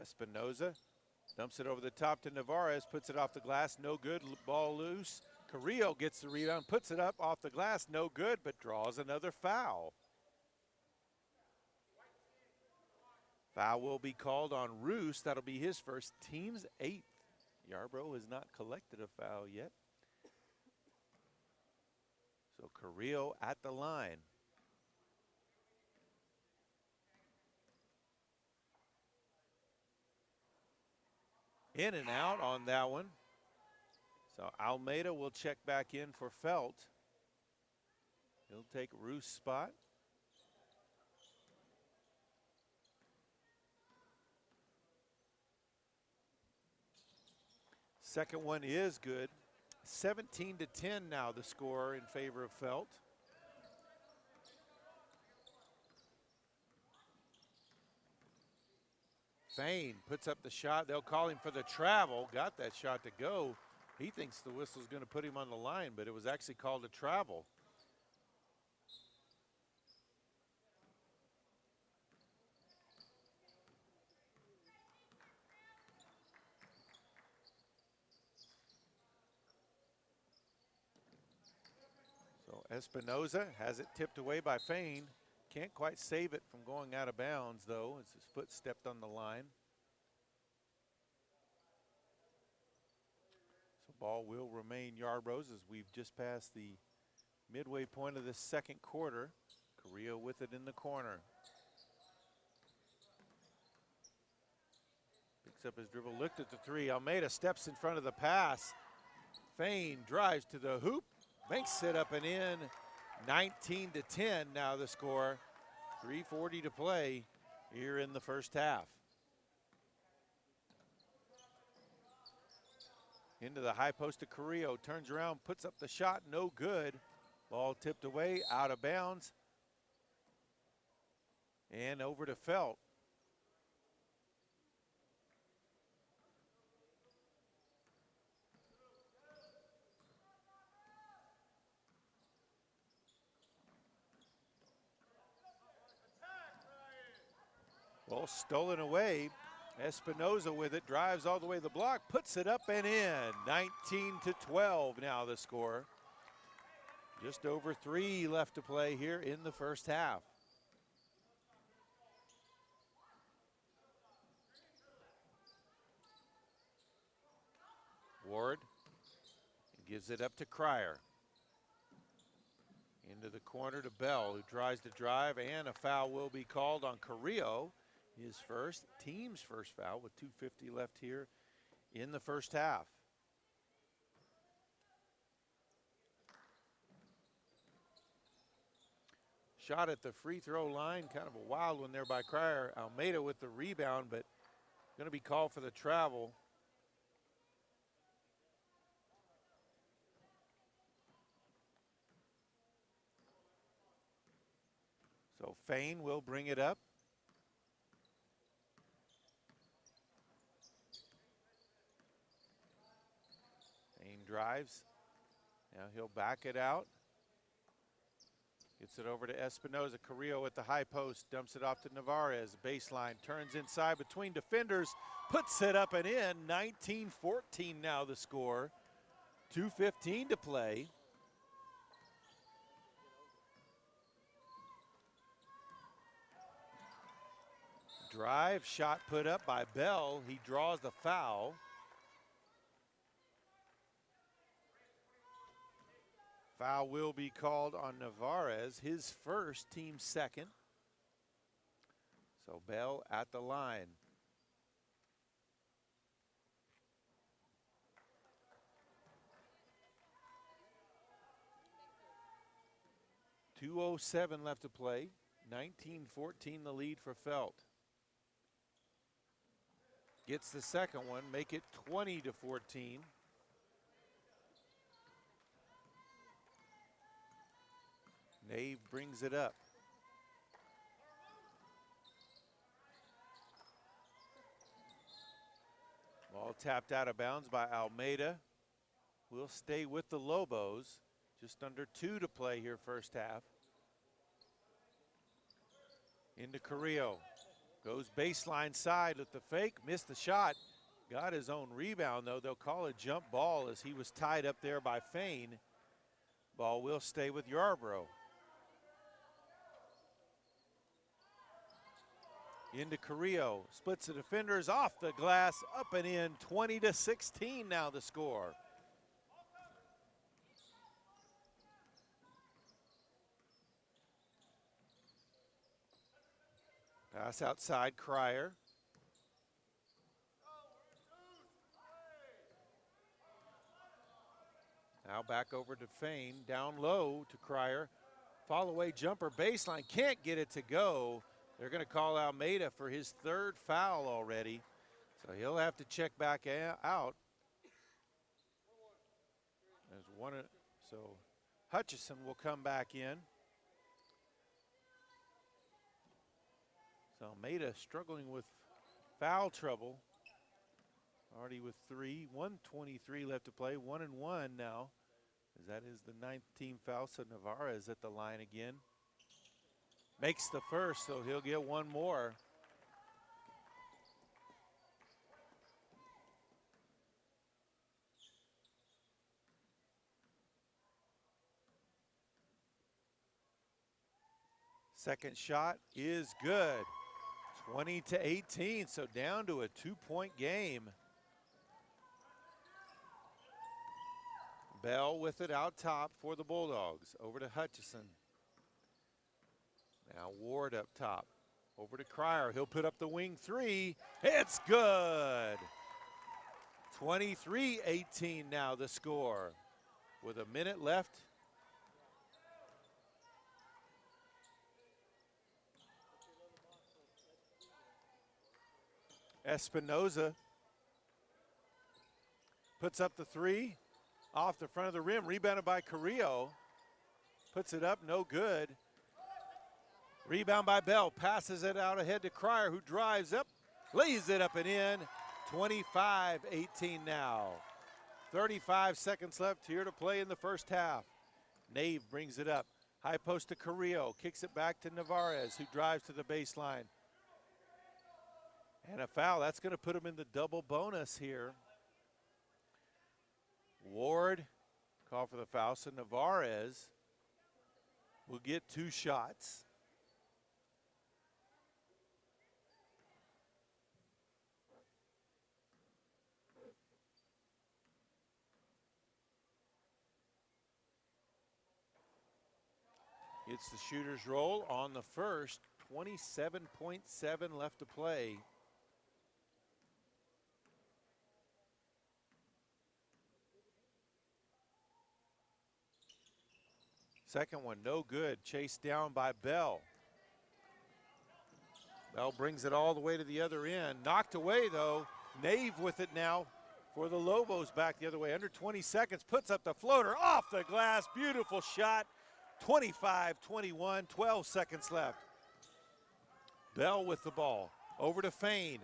A: Espinoza dumps it over the top to Navarez, puts it off the glass, no good, ball loose. Carrillo gets the rebound, puts it up off the glass, no good, but draws another foul. Foul will be called on Roost. That'll be his first, team's 8th. Yarbrough has not collected a foul yet. So Carrillo at the line. In and out on that one. So Almeida will check back in for Felt. He'll take Roost's spot. Second one is good. 17-10 now the score in favor of Felt. Fain puts up the shot. They'll call him for the travel. Got that shot to go. He thinks the whistle's going to put him on the line, but it was actually called a travel. So Espinoza has it tipped away by Fain. Can't quite save it from going out of bounds, though, as his foot stepped on the line. So ball will remain Yarbrough's as we've just passed the midway point of the second quarter. Carrillo with it in the corner. Picks up his dribble, looked at the three. Almeida steps in front of the pass. Fain drives to the hoop, banks it up and in. 19-10 now the score. 3:40 to play here in the first half. Into the high post to Carrillo, turns around, puts up the shot, no good. Ball tipped away, out of bounds. And over to Felt. Ball stolen away. Espinoza with it, drives all the way to the block, puts it up and in. 19-12 now the score. Just over 3 left to play here in the first half. Ward gives it up to Cryer. Into the corner to Bell, who tries to drive, and a foul will be called on Carrillo. His first, team's first foul with 2:50 left here in the first half. Shot at the free throw line, kind of a wild one there by Cryer. Almeida with the rebound, but going to be called for the travel. So Fain will bring it up. Fain drives. Now he'll back it out. Gets it over to Espinoza. Carrillo at the high post, dumps it off to Navarez. Baseline, turns inside between defenders, puts it up and in. 19-14 now the score. 2:15 to play. Drive, shot put up by Bell. He draws the foul. Foul will be called on Navarez, his first, team second. So Bell at the line. .207 left to play. 19-14 the lead for Felt. Gets the second one, make it 20-14. Nave brings it up. Ball tapped out of bounds by Almeida. We'll stay with the Lobos. Just under 2 to play here first half. Into Carrillo. Goes baseline side with the fake, missed the shot. Got his own rebound though. They'll call a jump ball as he was tied up there by Fain. Ball will stay with Yarbrough. Into Carrillo, splits the defenders off the glass, up and in. 20-16 now the score. Pass outside, Cryer. Now back over to Fain, down low to Cryer. Fall away jumper, baseline, can't get it to go. They're going to call Almeida for his third foul already. So he'll have to check back out. There's one, so Hutchison will come back in. So Almeida struggling with foul trouble. Already with 3, 1:23 left to play, 1-1 now. As that is the 9th team foul, so Navarez at the line again. Makes the first, so he'll get one more. Second shot is good. 20-18, so down to a 2-point game. Bell with it out top for the Bulldogs. Over to Hutchison. Now Ward up top. Over to Cryer. He'll put up the wing 3. It's good. 23-18 now the score. With a minute left. Espinoza puts up the 3. Off the front of the rim, rebounded by Carrillo. Puts it up, no good. Rebound by Bell, passes it out ahead to Cryer, who drives up, lays it up and in. 25-18 now. 35 seconds left here to play in the first half. Nave brings it up. High post to Carrillo, kicks it back to Navarez, who drives to the baseline. And a foul, that's gonna put him in the double bonus here. Ward, call for the foul, so Navarez will get 2 shots. It's the shooter's roll on the first, 27.7 left to play. Second one, no good. Chased down by Bell. Bell brings it all the way to the other end. Knocked away, though. Nave with it now for the Lobos back the other way. Under 20 seconds, puts up the floater off the glass. Beautiful shot. 25-21, 12 seconds left. Bell with the ball. Over to Fain.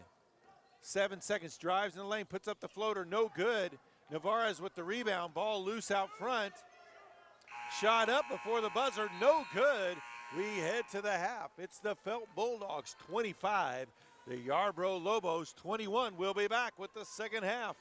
A: 7 seconds, drives in the lane, puts up the floater, no good. Navarez with the rebound, ball loose out front. Shot up before the buzzer, no good. We head to the half. It's the Felt Bulldogs 25, the Yarbrough Lobos 21. We'll be back with the second half.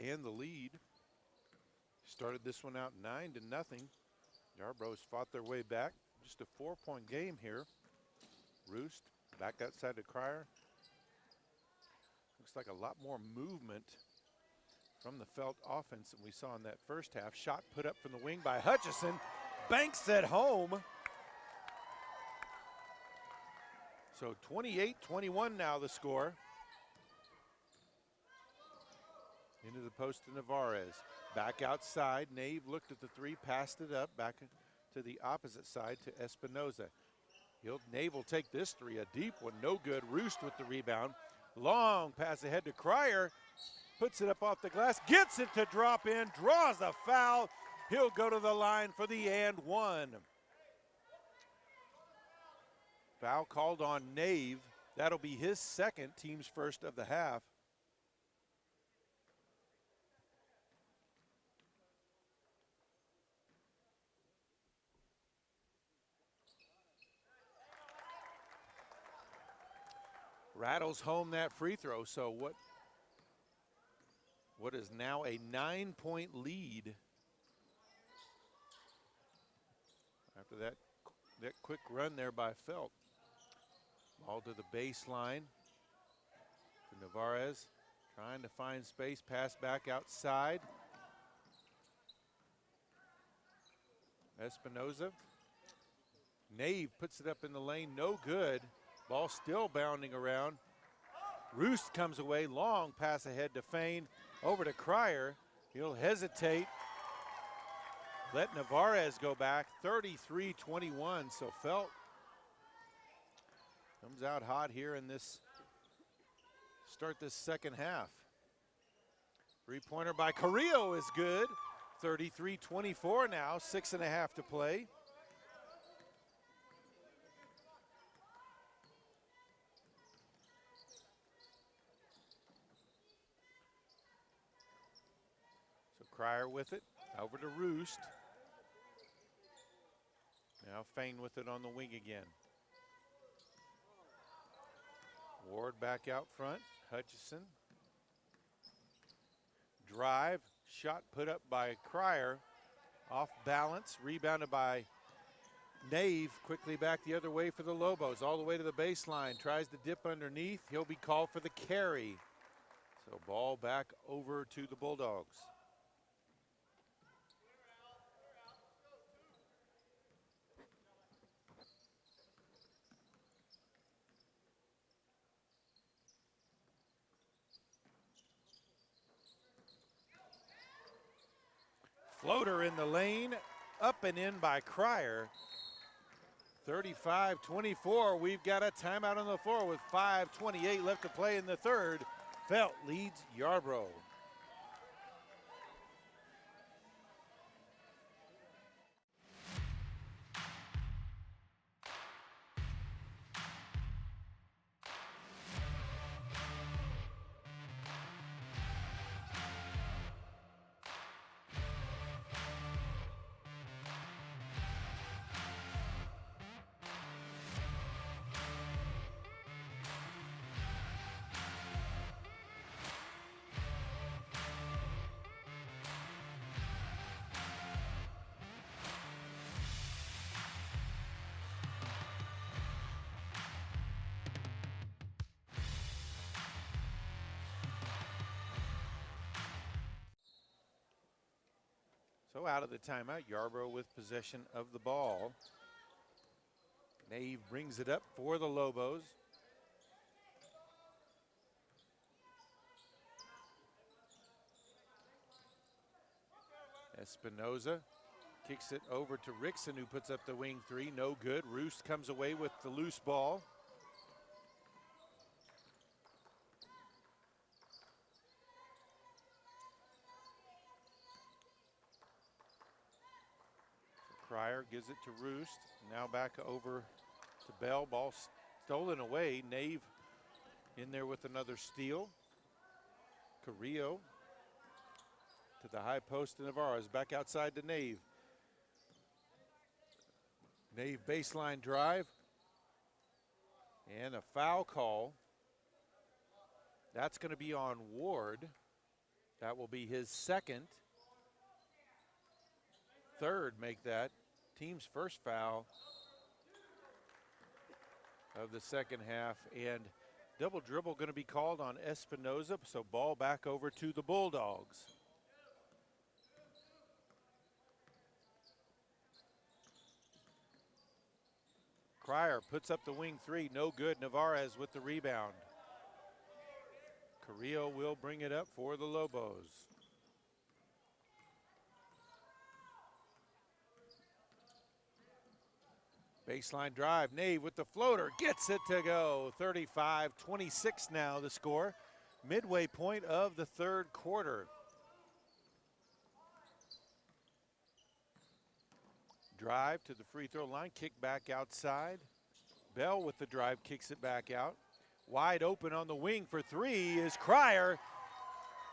A: and the lead. Started this one out 9-0. Yarbrough's fought their way back. Just a 4-point game here. Roost back outside to Crier. Looks like a lot more movement from the Felt offense than we saw in that first half. Shot put up from the wing by Hutchison. Banks at home. So 28-21 now the score. Into the post to Navarez. Back outside. Nave looked at the three, passed it up back to the opposite side to Espinoza. Nave will take this three, a deep one, no good. Roost with the rebound. Long pass ahead to Crier. Puts it up off the glass, gets it to drop in, draws a foul. He'll go to the line for the and one. Foul called on Nave. That'll be his second, team's first of the half. Rattles home that free throw, so what is now a 9-point lead after that quick run there by Felt. Ball to the baseline to Navarez, trying to find space, pass back outside. Espinoza. Nave puts it up in the lane, no good. Ball still bounding around. Roost comes away, long pass ahead to Fain, over to Crier. He'll hesitate. Let Navarez go back, 33-21, so Felt comes out hot here in this, start this second half. Three-pointer by Carrillo is good, 33-24 now, 6.5 to play. Crier with it, over to Roost. Now Fain with it on the wing again. Ward back out front, Hutchison. Drive, shot put up by Crier. Off balance, rebounded by Nave. Quickly back the other way for the Lobos, all the way to the baseline. Tries to dip underneath, he'll be called for the carry. So ball back over to the Bulldogs. Floater in the lane, up and in by Crier. 35-24, we've got a timeout on the floor with 5:28 left to play in the third. Felt leads Yarbrough. So out of the timeout, Yarbrough with possession of the ball. Nave brings it up for the Lobos. Espinoza kicks it over to Rickson, who puts up the wing three, no good. Roost comes away with the loose ball. Crier gives it to Roost. Now back over to Bell. Ball stolen away. Nave in there with another steal. Carrillo to the high post to Navarez. Back outside to Nave. Nave baseline drive. And a foul call. That's going to be on Ward. That will be his second. Third, make that. Team's first foul of the second half. And double dribble going to be called on Espinoza, so ball back over to the Bulldogs. Cryer puts up the wing three, no good. Navarez with the rebound. Carrillo will bring it up for the Lobos. Baseline drive, Nave with the floater, gets it to go. 35-26 now the score. Midway point of the third quarter. Drive to the free throw line, kick back outside. Bell with the drive, kicks it back out. Wide open on the wing for three is Cryer.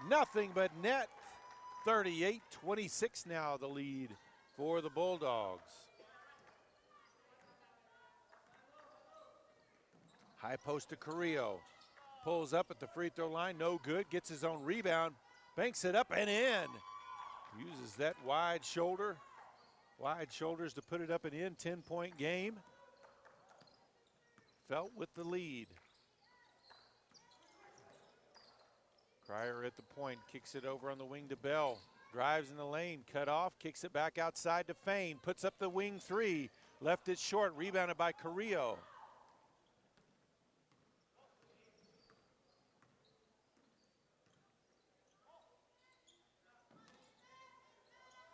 A: Nothing but net. 38-26 now the lead for the Bulldogs. High post to Carrillo. Pulls up at the free throw line, no good. Gets his own rebound, banks it up and in. Uses that wide shoulders to put it up and in. 10-point game. Felt with the lead. Cryer at the point, kicks it over on the wing to Bell. Drives in the lane, cut off, kicks it back outside to Fain. Puts up the wing three, left it short, rebounded by Carrillo.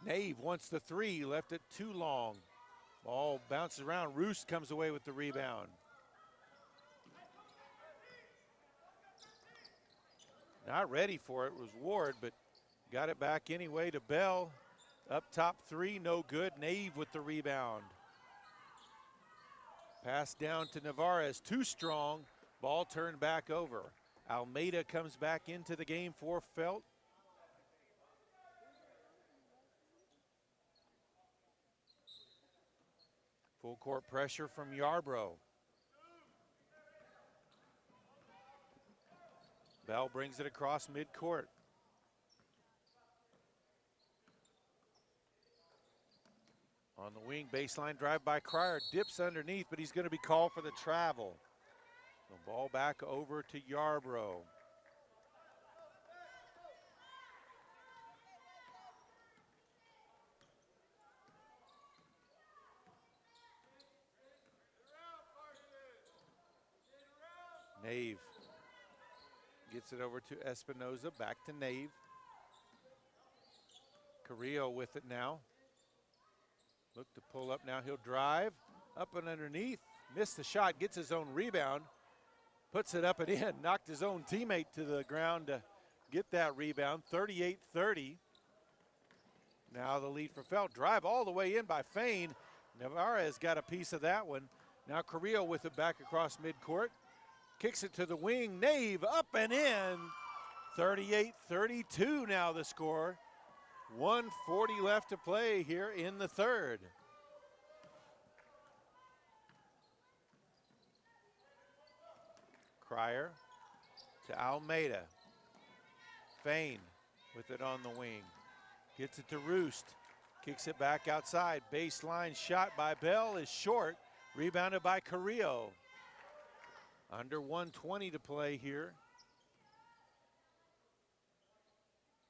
A: Nave wants the three, left it too long. Ball bounces around, Roos comes away with the rebound. Not ready for it was Ward, but got it back anyway to Bell. Up top three, no good. Nave with the rebound. Pass down to Navarez, too strong. Ball turned back over. Almeida comes back into the game for Felt. Full court pressure from Yarbrough. Bell brings it across midcourt. On the wing, baseline drive by Cryer, dips underneath, but he's going to be called for the travel. The ball back over to Yarbrough. Nave gets it over to Espinoza, back to Nave. Carrillo with it now. Look to pull up now, he'll drive, up and underneath, missed the shot, gets his own rebound, puts it up and in, knocked his own teammate to the ground to get that rebound, 38-30. Now the lead for Felt, drive all the way in by Fain. Navarez got a piece of that one. Now Carrillo with it back across midcourt. Kicks it to the wing, Nave up and in. 38-32 now the score. 1:40 left to play here in the third. Cryer to Almeida. Fain with it on the wing. Gets it to Roost. Kicks it back outside. Baseline shot by Bell is short. Rebounded by Carrillo. Under 1:20 to play here.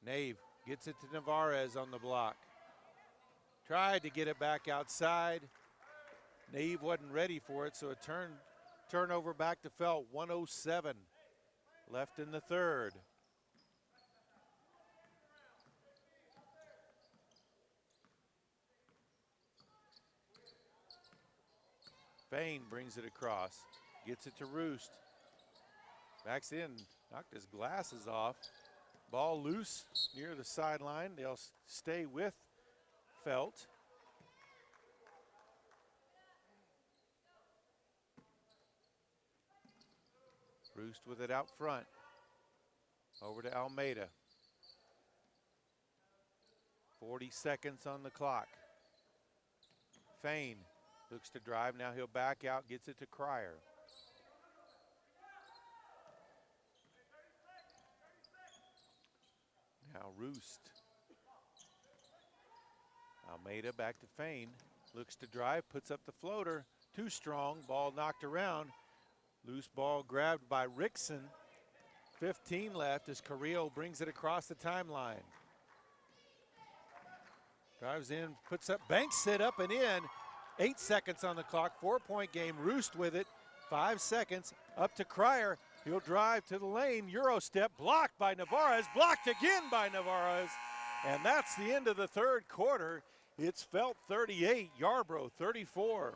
A: Nave gets it to Navarez on the block. Tried to get it back outside. Nave wasn't ready for it, so a turnover back to Felt. 1:07 left in the third. Fain brings it across. Gets it to Roost. Backs in, knocked his glasses off. Ball loose near the sideline. They'll stay with Felt. Roost with it out front. Over to Almeida. 40 seconds on the clock. Fain looks to drive. Now he'll back out, gets it to Cryer. Now roost. Almeida back to Fain. Looks to drive, puts up the floater. Too strong, ball knocked around. Loose ball grabbed by Rickson. 15 left as Carrillo brings it across the timeline. Drives in, puts up, banks it up and in. 8 seconds on the clock, 4-point game. Roost with it, 5 seconds. Up to Cryer, he'll drive to the lane. Euro step, blocked by Navarez, blocked again by Navarez. And that's the end of the third quarter. It's Felt 38, Yarbrough 34.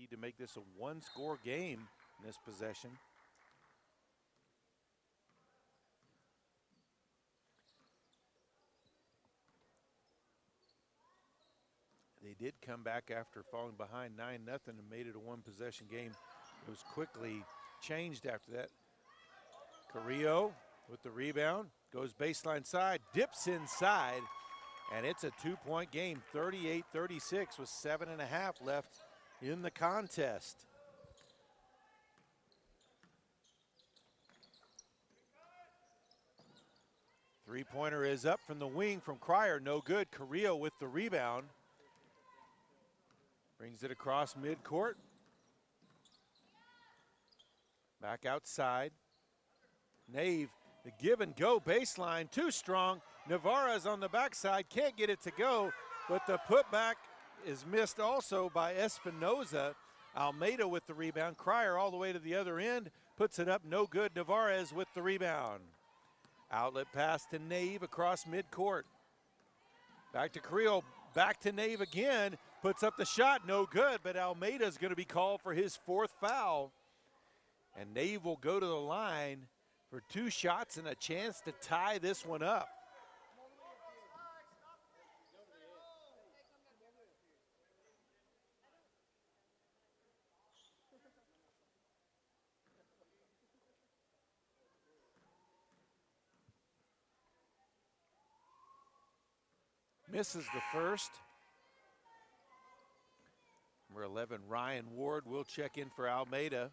A: To make this a one-score game in this possession. They did come back after falling behind 9-0 and made it a one-possession game. It was quickly changed after that. Carrillo with the rebound, goes baseline side, dips inside, and it's a 2-point game, 38-36 with 7.5 left in the contest. Three-pointer is up from the wing from Cryer, no good. Carrillo with the rebound. Brings it across midcourt. Back outside. Nave, the give and go baseline, too strong. Navarez on the backside, can't get it to go, but the putback is missed also by Espinoza. Almeida with the rebound. Cryer all the way to the other end, puts it up, no good. Navarez with the rebound. Outlet pass to Nave across midcourt. Back to Carrillo, back to Nave again, puts up the shot, no good, but Almeida's gonna be called for his 4th foul. And Nave will go to the line for 2 shots and a chance to tie this one up. Misses the first. Number 11, Ryan Ward will check in for Almeida.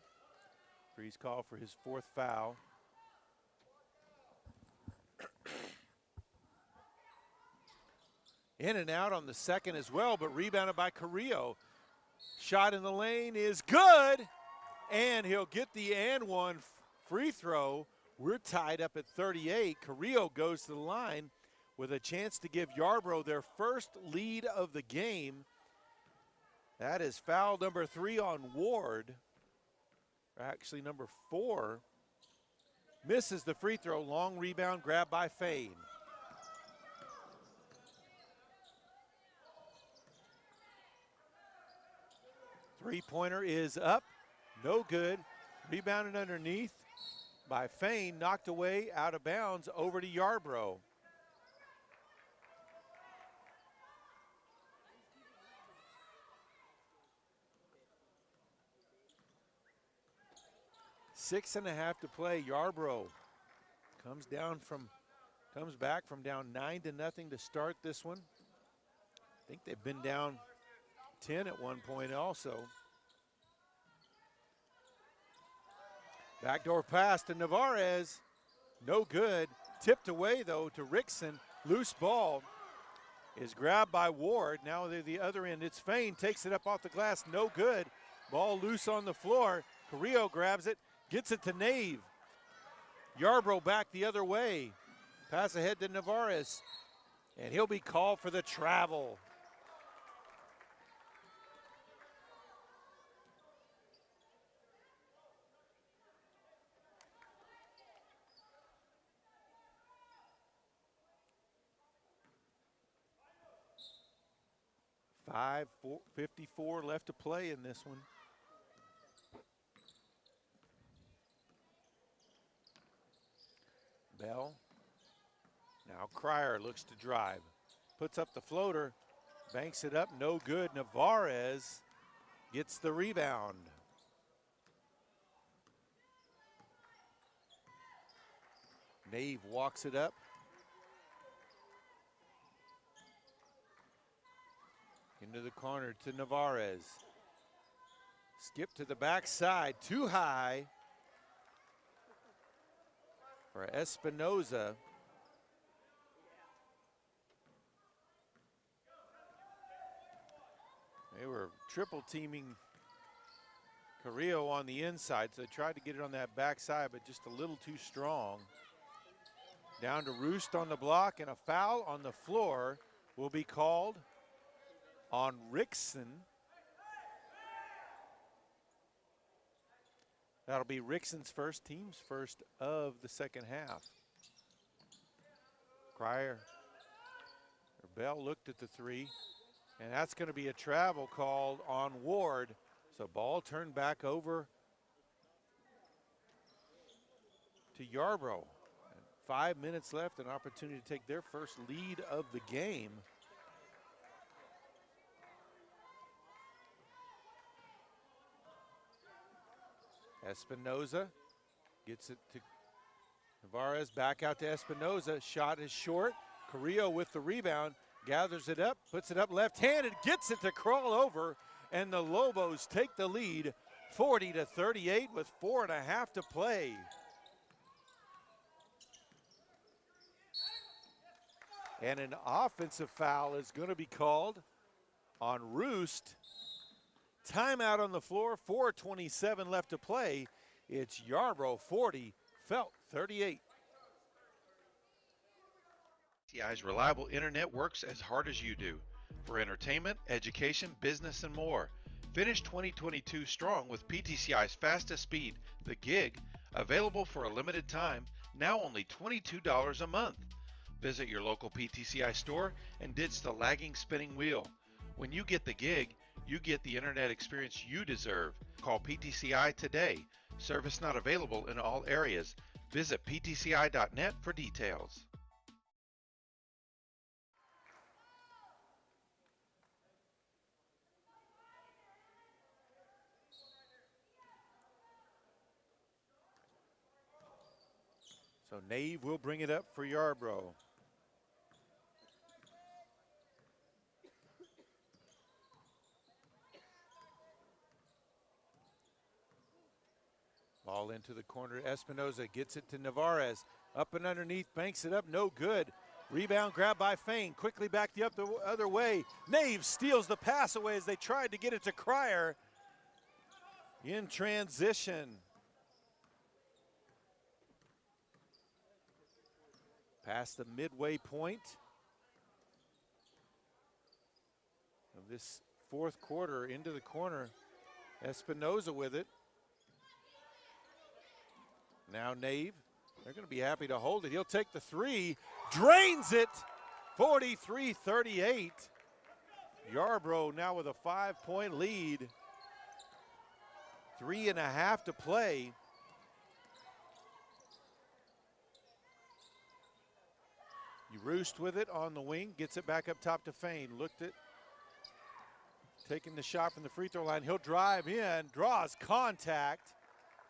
A: He's called for his 4th foul. In and out on the second as well, but rebounded by Carrillo. Shot in the lane is good, and he'll get the and one free throw. We're tied up at 38. Carrillo goes to the line with a chance to give Yarbrough their first lead of the game. That is foul number 3 on Ward. Actually, number 4. Misses the free throw. Long rebound grabbed by Fain. Three-pointer is up. No good. Rebounded underneath by Fain. Knocked away out of bounds over to Yarbrough. Six and a half to play. Yarbrough comes back from down 9-0 to start this one. I think they've been down 10 at one point also. Backdoor pass to Navarez. No good. Tipped away though to Rickson. Loose ball is grabbed by Ward. Now they're the other end. It's Fain. Takes it up off the glass. No good. Ball loose on the floor. Carrillo grabs it, gets it to Nave. Yarbrough back the other way. Pass ahead to Navarez. And he'll be called for the travel. .54 left to play in this one. Bell. Now Cryer looks to drive. Puts up the floater. Banks it up. No good. Navarez gets the rebound. Nave walks it up. Into the corner to Navarez. Skip to the backside, too high for Espinoza. They were triple teaming Carrillo on the inside, so they tried to get it on that backside, but just a little too strong. Down to Roost on the block, and a foul on the floor will be called on Rickson. That'll be Rickson's first, team's first of the second half. Cryer, or Bell looked at the three, and that's going to be a travel called on Ward. So ball turned back over to Yarbrough. 5 minutes left, an opportunity to take their first lead of the game. Espinoza gets it to Navarez, back out to Espinoza. Shot is short. Carrillo with the rebound, gathers it up, puts it up left-handed, gets it to crawl over, and the Lobos take the lead 40-38 with 4.5 to play. And an offensive foul is going to be called on Roost. Timeout on the floor, 4:27 left to play. It's Yarbrough 40, Felt 38.
B: PTCI's reliable internet works as hard as you do. For entertainment, education, business, and more. Finish 2022 strong with PTCI's fastest speed, the Gig, available for a limited time, now only $22 a month. Visit your local PTCI store and ditch the lagging spinning wheel. When you get the Gig, you get the internet experience you deserve. Call PTCI today. Service not available in all areas. Visit ptci.net for details.
A: So Nave will bring it up for Yarbrough. Ball into the corner. Espinoza gets it to Navarez. Up and underneath, banks it up, no good. Rebound grab by Fain. Quickly back the other way. Nave steals the pass away as they tried to get it to Cryer. In transition. Past the midway point of this fourth quarter, into the corner. Espinoza with it. Now Nave, they're going to be happy to hold it. He'll take the three, drains it, 43-38. Yarbrough now with a 5-point lead. 3.5 to play. Roost with it on the wing, gets it back up top to Fain. Looked at, taking the shot from the free throw line. He'll drive in, draws contact.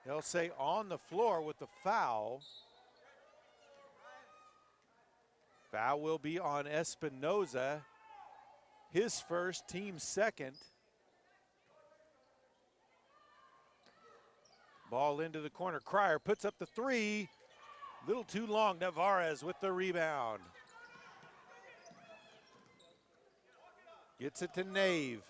A: They'll say on the floor with the foul. Foul will be on Espinoza. His first, team second. Ball into the corner. Cryer puts up the three. Little too long. Navarez with the rebound. Gets it to Nave.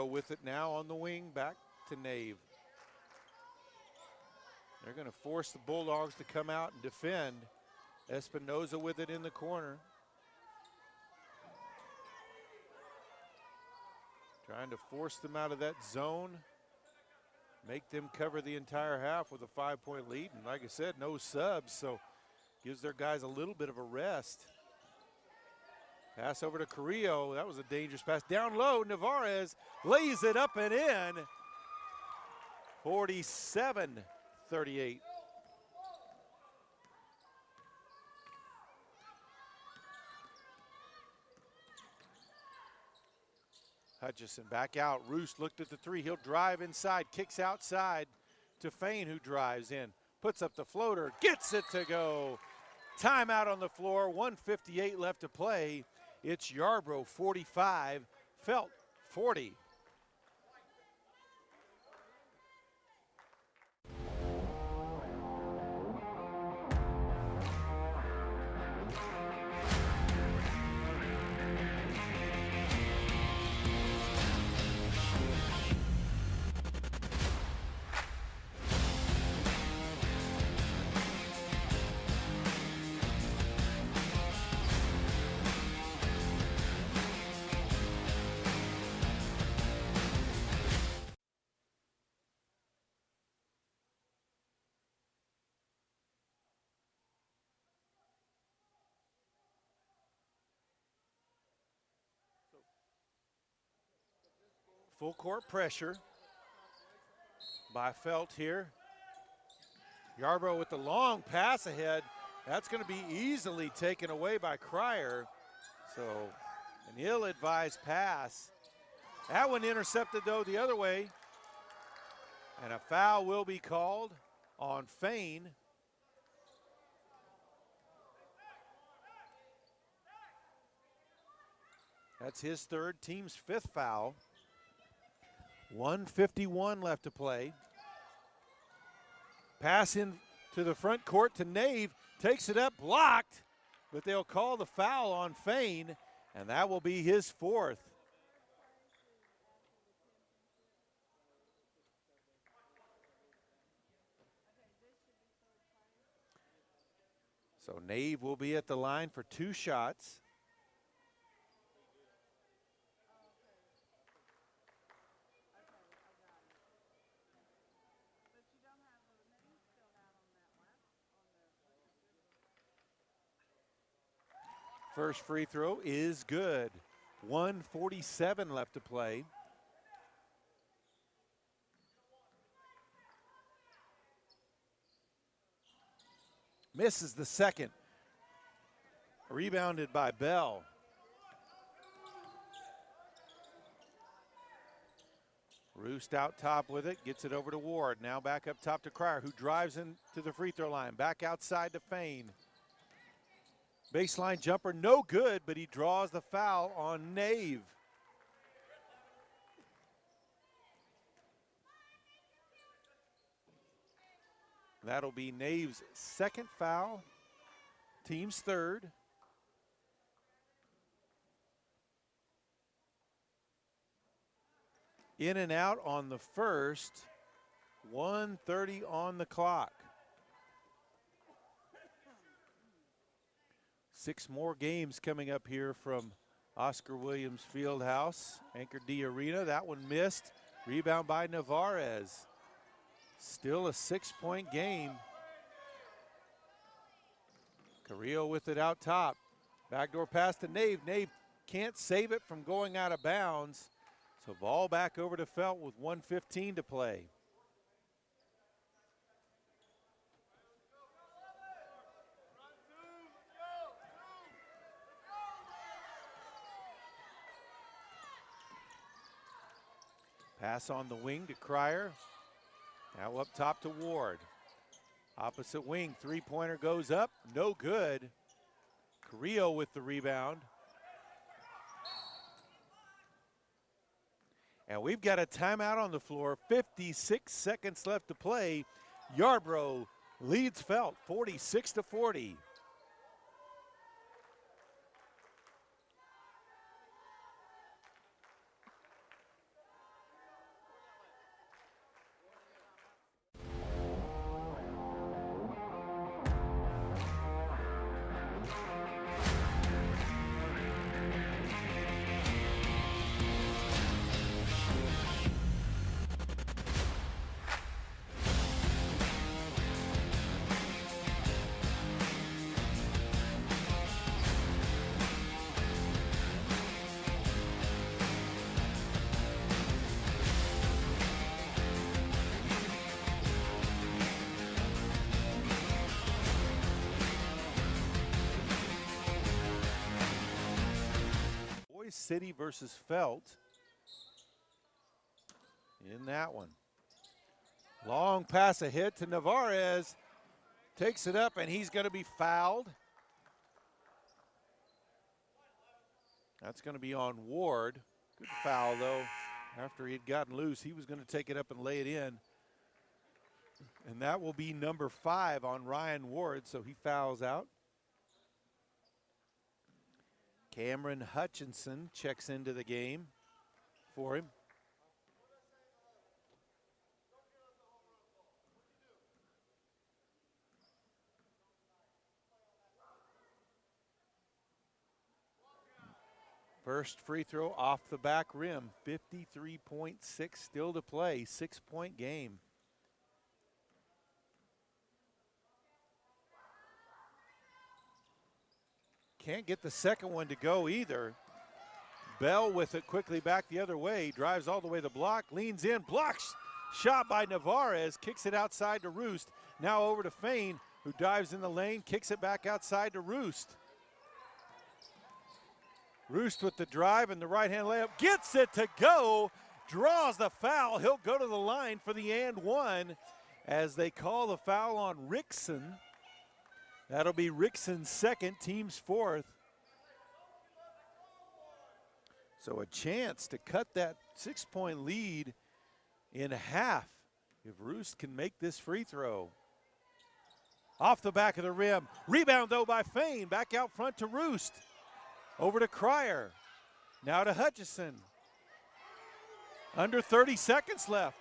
A: Carrillo with it now on the wing, back to Nave. They're going to force the Bulldogs to come out and defend. Espinoza with it in the corner. Trying to force them out of that zone. Make them cover the entire half with a 5-point lead. And like I said, no subs, so gives their guys a little bit of a rest. Pass over to Carrillo. That was a dangerous pass. Down low, Navarez lays it up and in. 47-38. Hutchison back out. Roos looked at the three. He'll drive inside, kicks outside to Fain, who drives in. Puts up the floater, gets it to go. Timeout on the floor, 1:58 left to play. It's Yarbrough 45, Felt 40. Full court pressure by Felt here. Yarbrough with the long pass ahead. That's going to be easily taken away by Cryer. So an ill-advised pass. That one intercepted though the other way. And a foul will be called on Fain. That's his third, team's fifth foul. 1:51 left to play. Pass in to the front court to Nave. Takes it up, blocked. But they'll call the foul on Fain, and that will be his fourth. So Nave will be at the line for 2 shots. First free throw is good. 1:47 left to play. Misses the second. Rebounded by Bell. Roost out top with it, gets it over to Ward. Now back up top to Cryer, who drives into the free throw line. Back outside to Fain. Baseline jumper, no good, but he draws the foul on Nave. That'll be Nave's second foul, team's third. In and out on the first, 1:30 on the clock. 6 more games coming up here from Oscar Williams Fieldhouse, Anchor D Arena. That one missed. Rebound by Navarez. Still a 6-point game. Carrillo with it out top. Backdoor pass to Nave. Nave can't save it from going out of bounds. So ball back over to Felt with 1:15 to play. Pass on the wing to Cryer. Now up top to Ward. Opposite wing, three-pointer goes up, no good. Carrillo with the rebound. And we've got a timeout on the floor, 56 seconds left to play. Yarbrough leads Felt 46-40. City versus Felt in that one. Long pass ahead to Navarez. Takes it up, and he's going to be fouled. That's going to be on Ward. Good foul, though. After he had gotten loose, he was going to take it up and lay it in. And that will be number 5 on Ryan Ward, so he fouls out. Cameron Hutchinson checks into the game for him. First free throw off the back rim, 53.6 still to play, 6-point game. Can't get the second one to go either. Bell with it quickly back the other way, drives all the way to the block, leans in, blocks, shot by Navarez, kicks it outside to Roost. Now over to Fain, who dives in the lane, kicks it back outside to Roost. Roost with the drive and the right-hand layup, gets it to go, draws the foul. He'll go to the line for the and one as they call the foul on Rickson. That'll be Rickson's second, team's fourth. So a chance to cut that 6-point lead in half if Roost can make this free throw. Off the back of the rim, rebound though by Fain, back out front to Roost. Over to Cryer, now to Hutchison. Under 30 seconds left.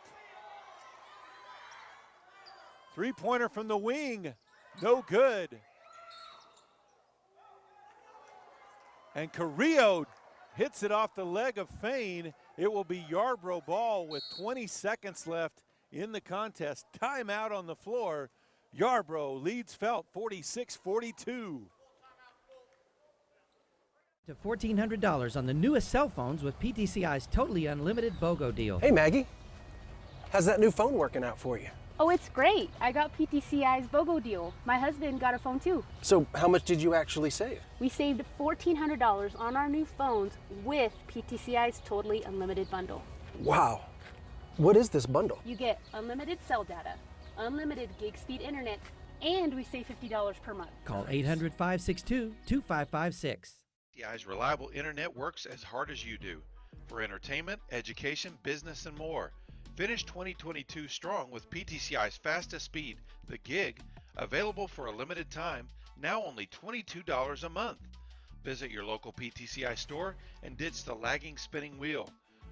A: Three-pointer from the wing, no good. And Carrillo hits it off the leg of Fain. It will be Yarbrough ball with 20 seconds left in the contest. Timeout on the floor. Yarbrough leads Felt 46-42.
C: To $1,400 on the newest cell phones with PTCI's totally unlimited BOGO deal.
D: Hey, Maggie. How's that new phone working out for you?
E: Oh, it's great. I got PTCI's BOGO deal. My husband got a phone too.
D: So how much did you actually save?
E: We saved $1,400 on our new phones with PTCI's totally unlimited bundle.
D: Wow. What is this bundle?
E: You get unlimited cell data, unlimited gig speed internet, and we save $50 per month.
C: Call 800-562-2556.
B: PTCI's reliable internet works as hard as you do for entertainment, education, business, and more. Finish 2022 strong with PTCI's fastest speed, the gig, available for a limited time, now only $22 a month. Visit your local PTCI store and ditch the lagging spinning wheel.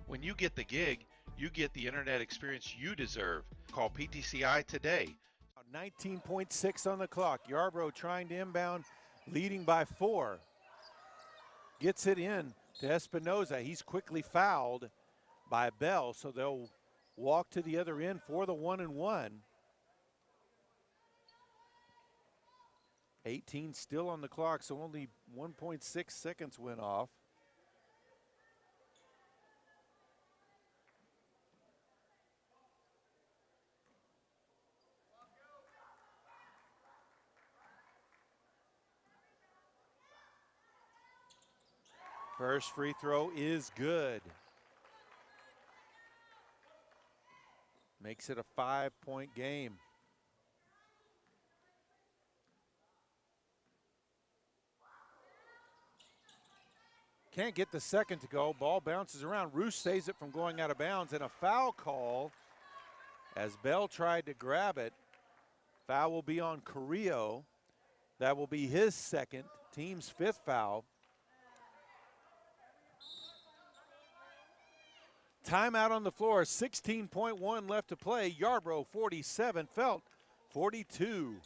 B: When you get the gig, you get the internet experience you deserve. Call PTCI today.
A: 19.6 on the clock. Yarbrough trying to inbound, leading by 4. Gets it in to Espinoza. He's quickly fouled by Bell, so they'll walk to the other end for the 1-and-1. 18 still on the clock, so only 1.6 seconds went off. First free throw is good. Makes it a 5-point game. Can't get the second to go. Ball bounces around. Roost saves it from going out of bounds, and a foul call as Bell tried to grab it. Foul will be on Carrillo. That will be his second, team's 5th foul. Timeout on the floor, 16.1 left to play. Yarbrough 47, Felt 42.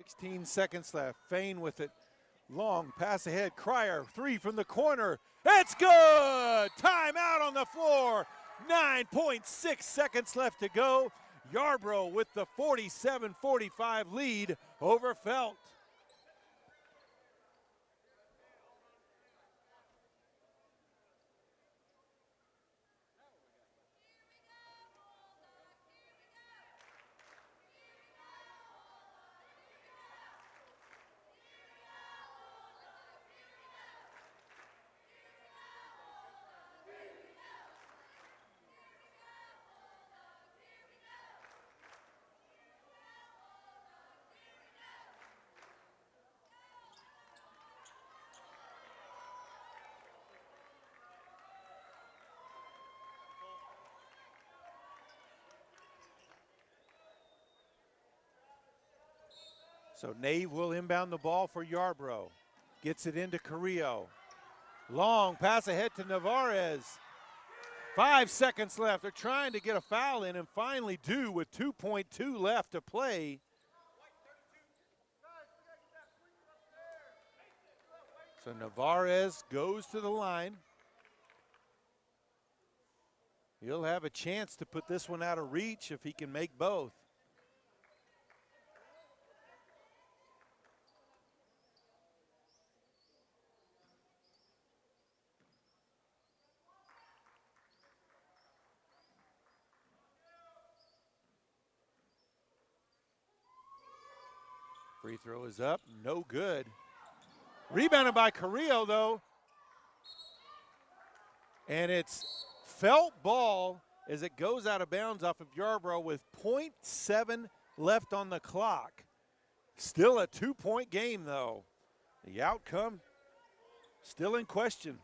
A: 16 seconds left. Fain with it. Long pass ahead. Cryer, 3 from the corner. It's good! Timeout on the floor. 9.6 seconds left to go. Yarbrough with the 47-45 lead over Felt. So Nave will inbound the ball for Yarbrough. Gets it into Carrillo. Long pass ahead to Navarez. 5 seconds left. They're trying to get a foul in and finally do with 2.2 left to play. So Navarez goes to the line. He'll have a chance to put this one out of reach if he can make both. Free throw is up, no good. Rebounded by Carrillo though. And it's Felt ball as it goes out of bounds off of Yarbrough with 0.7 left on the clock. Still a 2-point game though. The outcome still in question.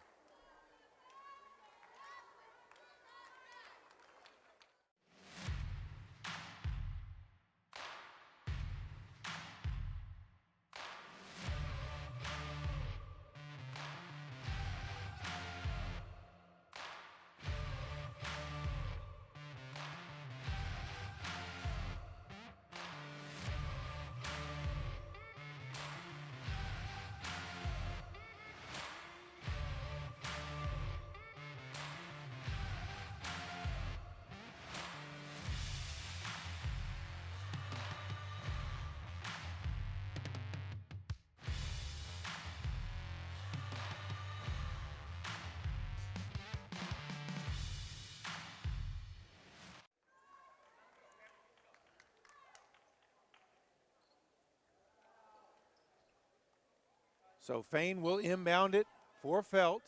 A: So Fain will inbound it for Felt.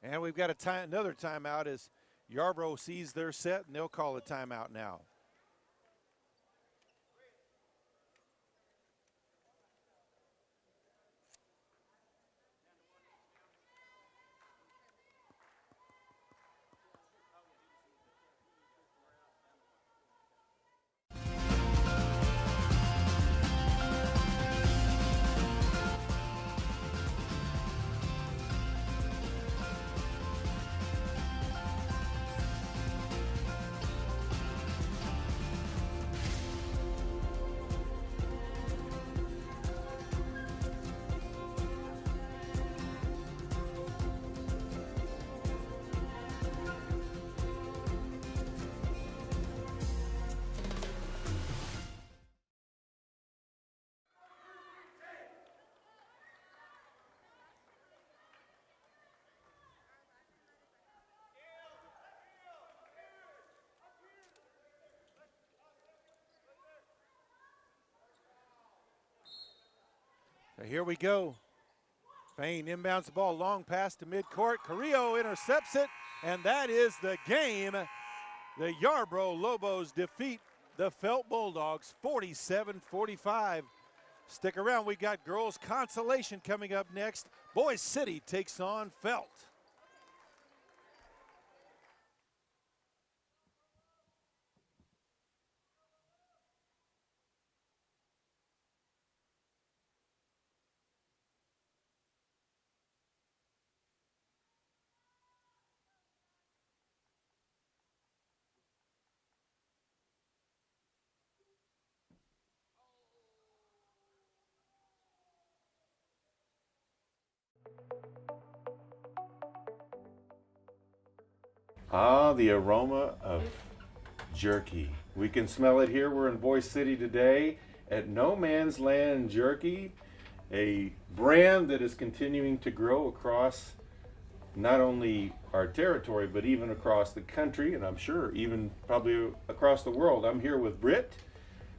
A: And we've got another timeout as Yarbrough sees their set, and they'll call a timeout now. So here we go. Fain inbounds the ball, long pass to midcourt. Carrillo intercepts it, and that is the game. The Yarbrough Lobos defeat the Felt Bulldogs 47-45. Stick around, we got girls consolation coming up next. Boise City takes on Felt.
F: Ah, the aroma of jerky. We can smell it here. We're in Boise City today at No Man's Land Jerky, a brand that is continuing to grow across not only our territory, but even across the country, and I'm sure even probably across the world. I'm here with Britt,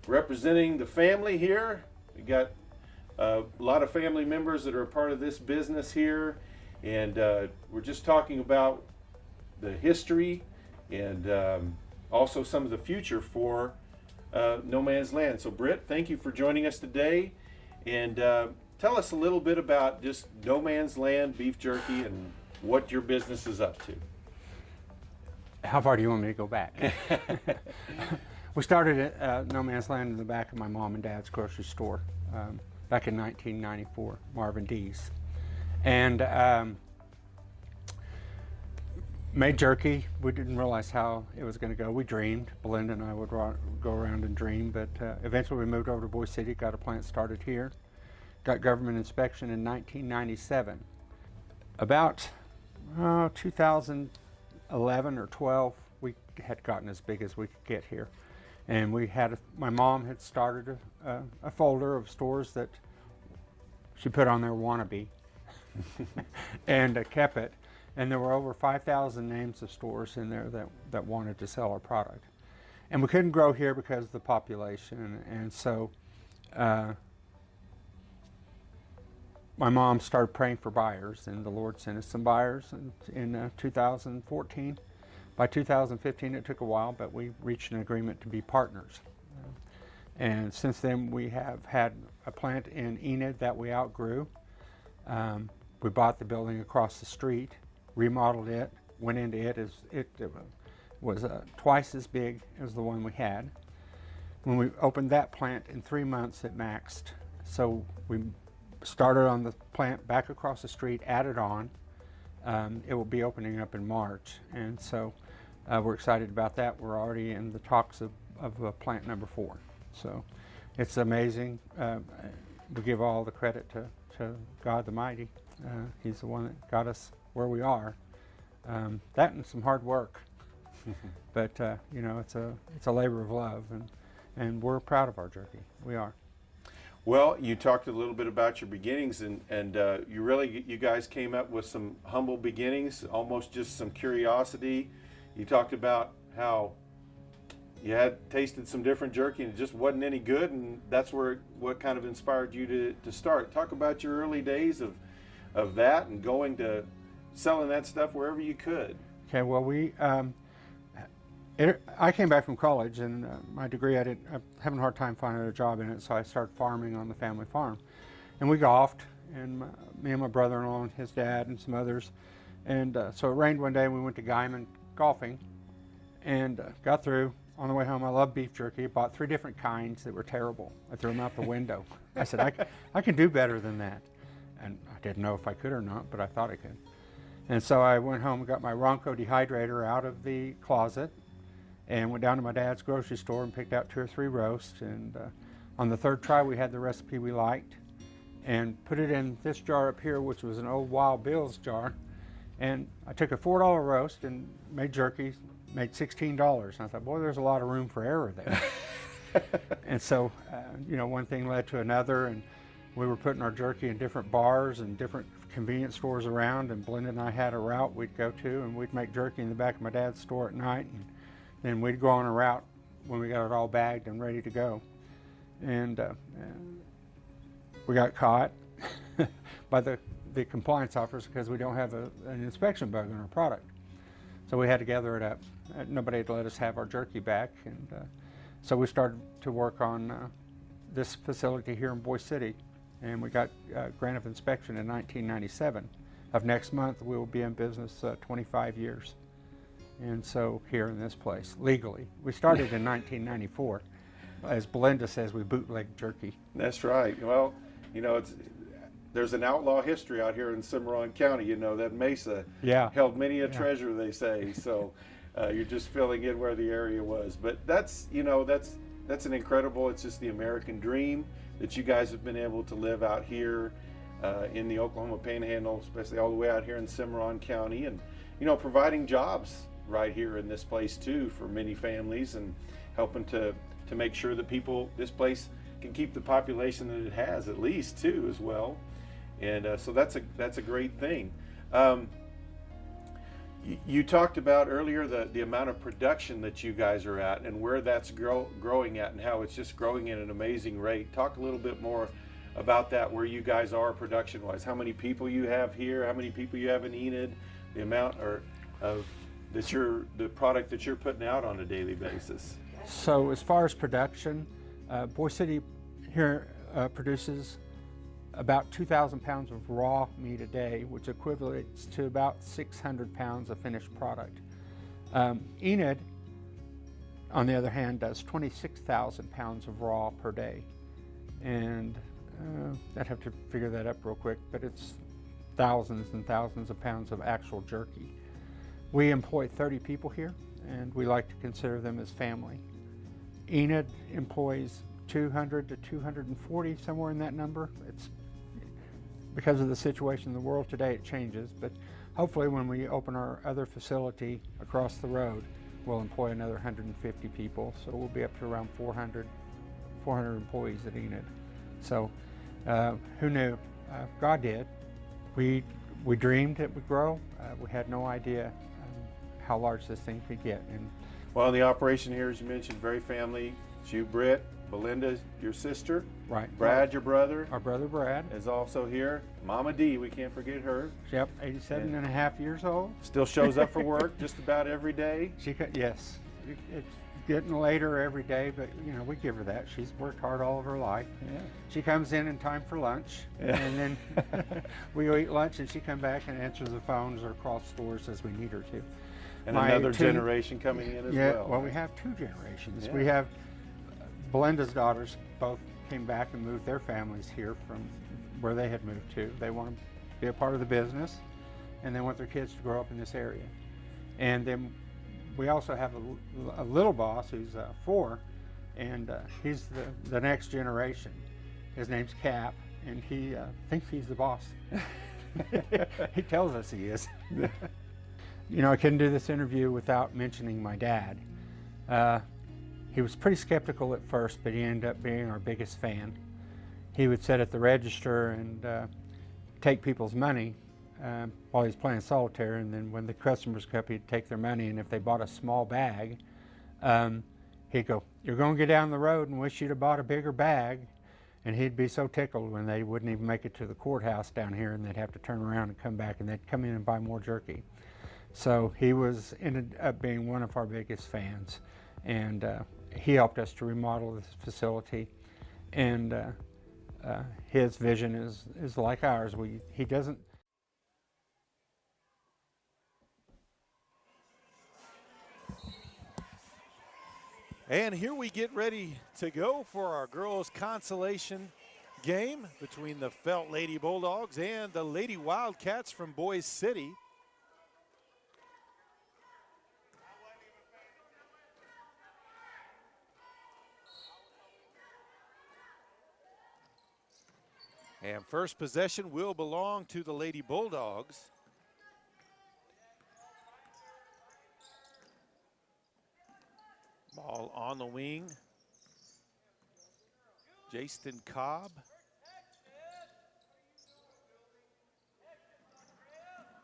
F: representing the family here. We got a lot of family members that are a part of this business here, and we're just talking about the history and also some of the future for No Man's Land. So Britt, thank you for joining us today, and tell us a little bit about just No Man's Land beef jerky and what your business is up to.
H: How far do you want me to go back? We started at No Man's Land in the back of my mom and dad's grocery store back in 1994, Marvin D's. And made jerky. We didn't realize how it was going to go. We dreamed. Belinda and I would go around and dream, but eventually we moved over to Boise City, got a plant started here, got government inspection in 1997. About 2011 or 12, we had gotten as big as we could get here. And we had, my mom had started a folder of stores that she put on there wannabe and kept it. And there were over 5,000 names of stores in there that wanted to sell our product. And we couldn't grow here because of the population. And so my mom started praying for buyers, and the Lord sent us some buyers in 2014. By 2015, it took a while, but we reached an agreement to be partners. And since then, we have had a plant in Enid that we outgrew. We bought the building across the street, remodeled it, went into it. It was twice as big as the one we had. When we opened that plant, in 3 months, it maxed. So we started on the plant back across the street, added on. It will be opening up in March, and so we're excited about that. We're already in the talks of plant number 4. So it's amazing. We give all the credit to God the Mighty. He's the one that got us where we are. That and some hard work, but you know, it's a labor of love, and we're proud of our jerky. We are.
F: Well, you talked a little bit about your beginnings, and you guys came up with some humble beginnings, almost just some curiosity. You talked about how you had tasted some different jerky and it just wasn't any good, and that's what kind of inspired you to start. Talk about your early days of that and going to selling that stuff wherever you could.
H: Okay, well, I came back from college, and my degree, I'm having a hard time finding a job in it, so I started farming on the family farm. And we golfed, and me and my brother-in-law and his dad and some others. And so it rained one day, and we went to Guyman golfing, and got through. On the way home, I love beef jerky. Bought 3 different kinds that were terrible. I threw them out the window. I said, I can do better than that. And I didn't know if I could or not, but I thought I could. And so I went home and got my Ronco dehydrator out of the closet, and went down to my dad's grocery store and picked out 2 or 3 roasts. And on the 3rd try, we had the recipe we liked, and put it in this jar up here, which was an old Wild Bill's jar. And I took a $4 roast and made jerky, made $16. And I thought, boy, there's a lot of room for error there. And so, you know, one thing led to another, and we were putting our jerky in different bars and different convenience stores around. And Belinda and I had a route we'd go to, and we'd make jerky in the back of my dad's store at night. And then we'd go on a route when we got it all bagged and ready to go. And we got caught by the compliance officers because we don't have an inspection bug on our product. So we had to gather it up. Nobody had let us have our jerky back. And so we started to work on this facility here in Boise City. And we got grant of inspection in 1997. Of next month, we will be in business 25 years. And so here in this place, legally. We started in 1994. As Belinda says, we bootleg jerky.
F: That's right. Well, you know, there's an outlaw history out here in Cimarron County. You know, that Mesa held many a treasure, they say. So you're just filling in where the area was. But that's an incredible, it's just the American dream that you guys have been able to live out here in the Oklahoma Panhandle, especially all the way out here in Cimarron County, and, you know, providing jobs right here in this place too for many families, and helping to make sure that this place can keep the population that it has at least too as well. And so that's a great thing. You talked about earlier the amount of production that you guys are at and where that's growing at, and how it's just growing at an amazing rate. Talk a little bit more about that, where you guys are production-wise. How many people you have here? How many people you have in Enid? The amount of the product that you're putting out on a daily basis.
H: So as far as production, Boise City here produces about 2,000 pounds of raw meat a day, which equates to about 600 pounds of finished product. Enid, on the other hand, does 26,000 pounds of raw per day. And I'd have to figure that up real quick, but it's thousands and thousands of pounds of actual jerky. We employ 30 people here, and we like to consider them as family. Enid employs 200 to 240, somewhere in that number. It's because of the situation in the world today, it changes, but hopefully when we open our other facility across the road, we'll employ another 150 people, so we'll be up to around 400 employees at Enid. So who knew? God did. We dreamed it would grow. We had no idea how large this thing could get. And
F: well, the operation here, as you mentioned, very family. It's you, Britt, Belinda, your sister.
H: Right.
F: Brad, your brother.
H: Our brother Brad
F: is also here. Mama D, we can't forget her.
H: Yep, 87 and a half years old.
F: Still shows up for work just about every day.
H: Yes. It's getting later every day, but you know, we give her that. She's worked hard all of her life.
F: Yeah.
H: She comes in time for lunch,
F: yeah.
H: And then we eat lunch, and she comes back and answers the phones or calls stores as we need her to.
F: And another generation coming in as well.
H: Well, we have two generations.
F: Yeah.
H: We have Belinda's daughters both came back and moved their families here from where they had moved to. They want to be a part of the business, and they want their kids to grow up in this area. And then we also have a little boss who's 4, and he's the next generation. His name's Cap, and he thinks he's the boss. He tells us he is. You know, I couldn't do this interview without mentioning my dad. He was pretty skeptical at first, but he ended up being our biggest fan. He would sit at the register and take people's money while he was playing solitaire, and then when the customers come up, he'd take their money, and if they bought a small bag, he'd go, "You're going to get down the road and wish you'd have bought a bigger bag." And he'd be so tickled when they wouldn't even make it to the courthouse down here, and they'd have to turn around and come back, and they'd come in and buy more jerky. So he ended up being one of our biggest fans, and he helped us to remodel this facility. And his vision is like ours. He doesn't.
A: And here we get ready to go for our girls' consolation game between the Felt Lady Bulldogs and the Lady Wildcats from Boise City. And first possession will belong to the Lady Bulldogs. Ball on the wing. Jaston Cobb.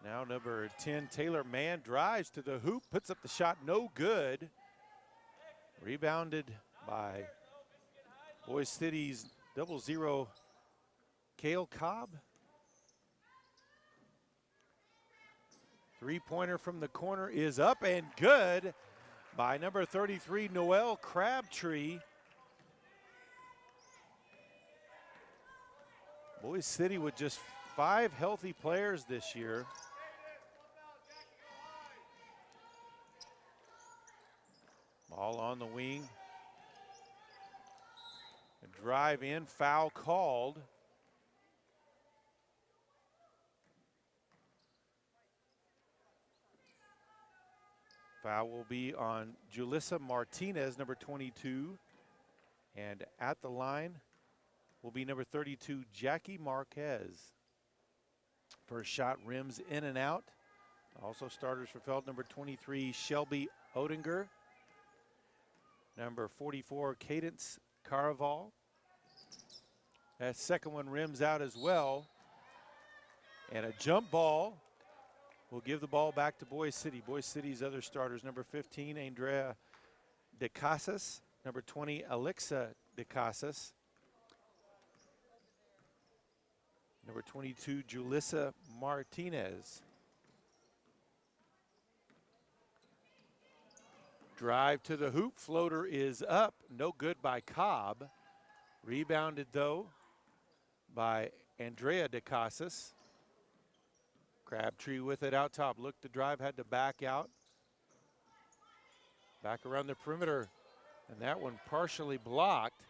A: Now number 10, Taylor Mann, drives to the hoop, puts up the shot, no good. Rebounded by Boise City's 00 Cale Cobb. Three-pointer from the corner is up and good by number 33, Noelle Crabtree. Boise City with just 5 healthy players this year. Ball on the wing. A drive in, foul called. Foul will be on Julissa Martinez, number 22. And at the line will be number 32, Jackie Marquez. First shot rims in and out Also starters for Feld, number 23, Shelby Odinger. Number 44, Cadence Caraval. That second one rims out as well. And a jump ball will give the ball back to Boise City. Boise City's other starters, number 15, Andrea De Casas. Number 20, Alexa De Casas. Number 22, Julissa Martinez. Drive to the hoop, floater is up, no good by Cobb. Rebounded though by Andrea De Casas. Crabtree with it out top, looked to drive, had to back out. Back around the perimeter, and that one partially blocked.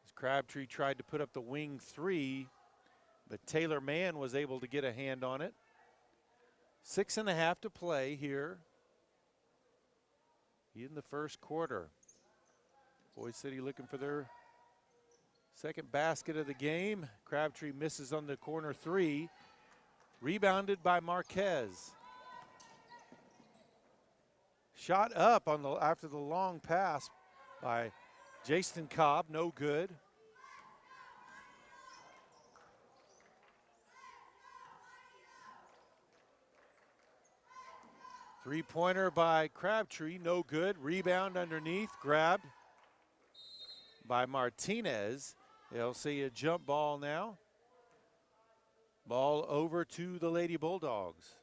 A: As Crabtree tried to put up the wing three, but Taylor Mann was able to get a hand on it. 6.5 to play here in the first quarter. Boise City looking for their second basket of the game. Crabtree misses on the corner three. Rebounded by Marquez. Shot up on the after the long pass by Jason Cobb, no good. Three-pointer by Crabtree, no good. Rebound underneath, grabbed by Martinez. They'll see a jump ball now. Ball over to the Lady Bulldogs.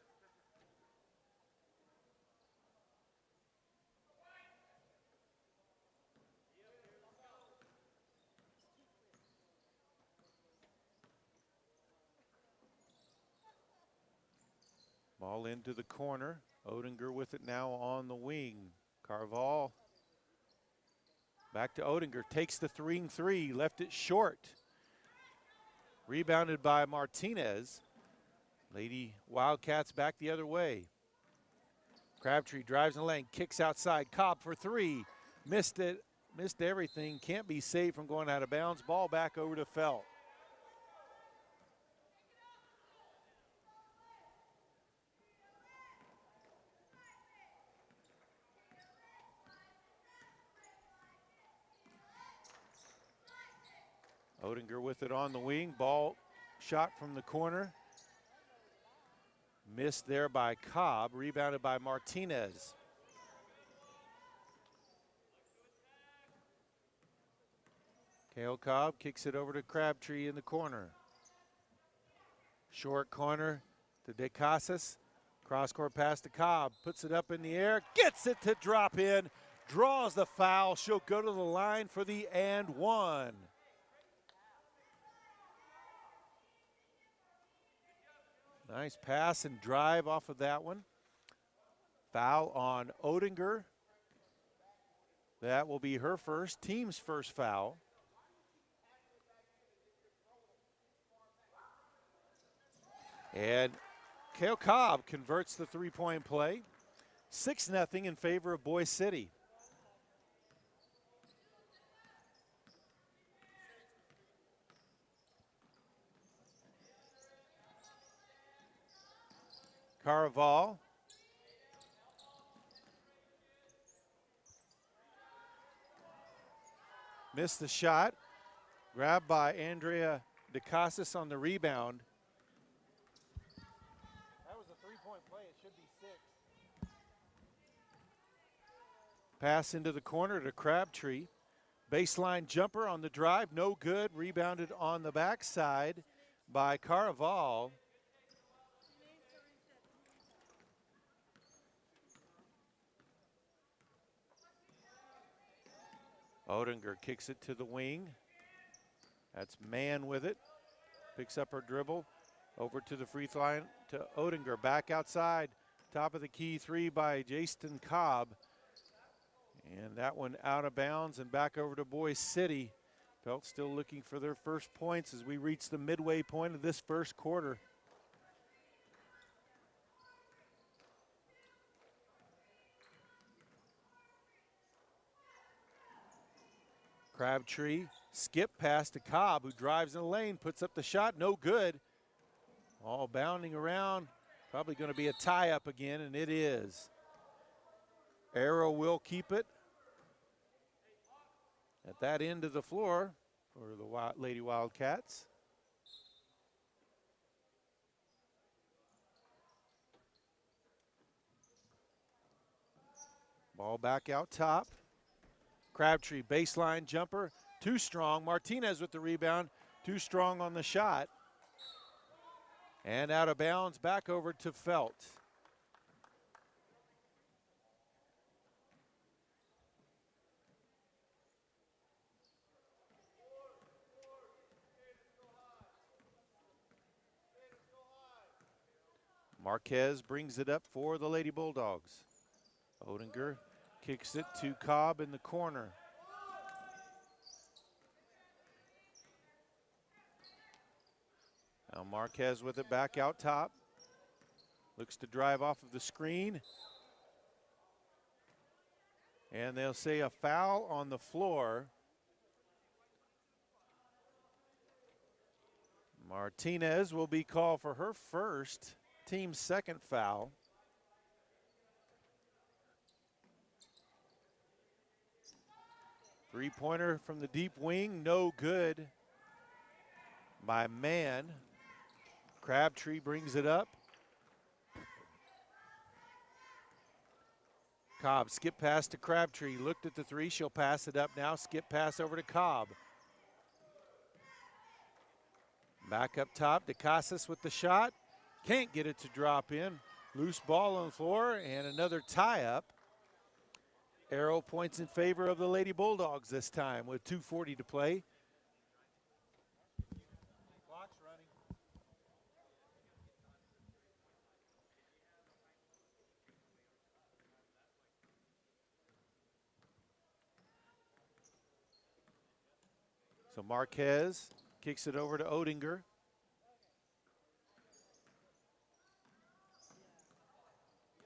A: Ball into the corner. Odinger with it now on the wing. Carval back to Odinger, takes the 3-and-3, left it short. Rebounded by Martinez. Lady Wildcats back the other way. Crabtree drives in the lane, kicks outside. Cobb for three. Missed it, missed everything. Can't be saved from going out of bounds. Ball back over to Felt. Odinger with it on the wing. Ball shot from the corner. Missed there by Cobb. Rebounded by Martinez. Kale Cobb kicks it over to Crabtree in the corner. Short corner to De Casas. Cross-court pass to Cobb. Puts it up in the air. Gets it to drop in. Draws the foul. She'll go to the line for the and one. Nice pass and drive off of that one. Foul on Odinger. That will be her first, team's first foul. And Kale Cobb converts the three-point play. 6-0 in favor of Boise City. Caraval. Missed the shot. Grabbed by Andrea De Casas on the rebound. That was a three-point play. It should be 6. Pass into the corner to Crabtree. Baseline jumper on the drive. No good. Rebounded on the backside by Caraval. Odinger kicks it to the wing. That's Mann with it. Picks up her dribble. Over to the free throw line to Odinger. Back outside. Top of the key three by Jason Cobb. And that one out of bounds and back over to Boise City. Felt still looking for their first points as we reach the midway point of this first quarter. Crabtree, skip pass to Cobb, who drives in the lane, puts up the shot, no good. All bounding around Probably going to be a tie-up again, and it is. Arrow will keep it at that end of the floor for the Lady Wildcats. Ball back out top. Crabtree, baseline jumper, too strong. Martinez with the rebound, too strong on the shot. And out of bounds, back over to Felt. Marquez brings it up for the Lady Bulldogs. Odinger kicks it to Cobb in the corner. Now Marquez with it back out top. Looks to drive off of the screen. And they'll say a foul on the floor. Martinez will be called for her first, team's second foul. Three-pointer from the deep wing, no good by Mann. Crabtree brings it up. Cobb, skip pass to Crabtree. Looked at the three, she'll pass it up now. Skip pass over to Cobb. Back up top, DeCasas with the shot. Can't get it to drop in. Loose ball on the floor and another tie-up. Arrow points in favor of the Lady Bulldogs this time with 2:40 to play. Clock's running. So Marquez kicks it over to Odinger.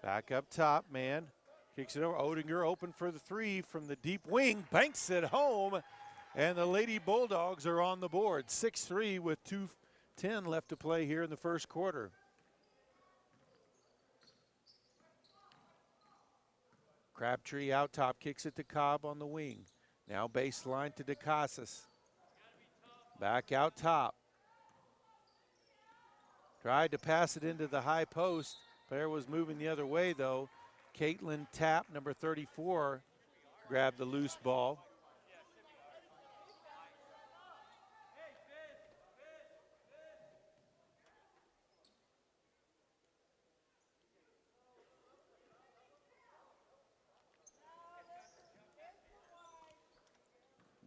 A: Back up top, man. Kicks it over. Odinger open for the three from the deep wing. Banks it home. And the Lady Bulldogs are on the board. 6-3 with 2:10 left to play here in the first quarter. Crabtree out top. Kicks it to Cobb on the wing. Now baseline to DeCasas. Back out top. Tried to pass it into the high post. Player was moving the other way, though. Caitlin Tapp, number 34, grabbed the loose ball.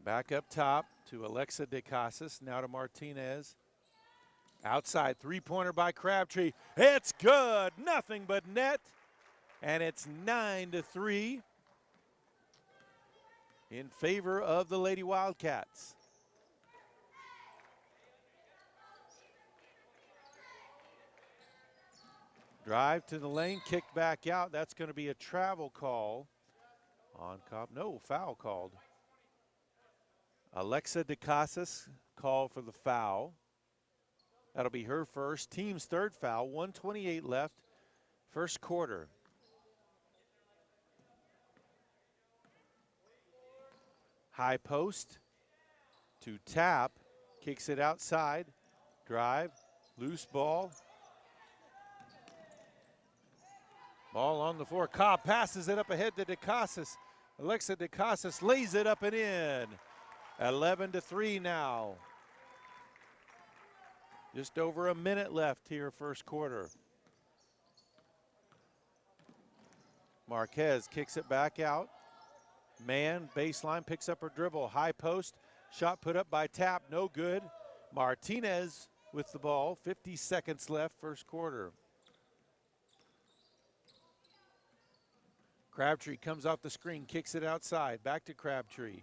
A: Back up top to Alexa DeCasas, now to Martinez. Outside three-pointer by Crabtree. It's good, nothing but net. And it's 9-3 in favor of the Lady Wildcats. Drive to the lane, kicked back out. That's going to be a travel call on Cobb. No, foul called. Alexa DeCasas called for the foul. That'll be her first, team's third foul. 1:28 left, first quarter. High post to Tapp, kicks it outside, drive, loose ball. Ball on the floor. Cobb passes it up ahead to DeCasas. Alexa DeCasas lays it up and in. 11-3 now. Just over a minute left here, first quarter. Marquez kicks it back out. Mann, baseline, picks up her dribble. High post, shot put up by Tapp, no good. Martinez with the ball, 50 seconds left, first quarter. Crabtree comes off the screen, kicks it outside, back to Crabtree.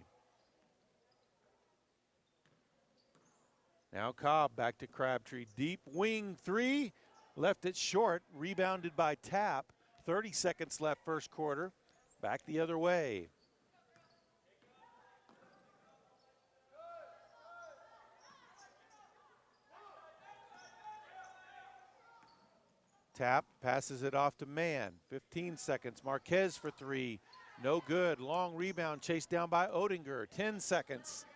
A: Now Cobb, back to Crabtree. Deep wing three, left it short, rebounded by Tapp. 30 seconds left, first quarter. Back the other way. Tap, passes it off to Mann. 15 seconds. Marquez for three. No good. Long rebound chased down by Odinger. 10 seconds.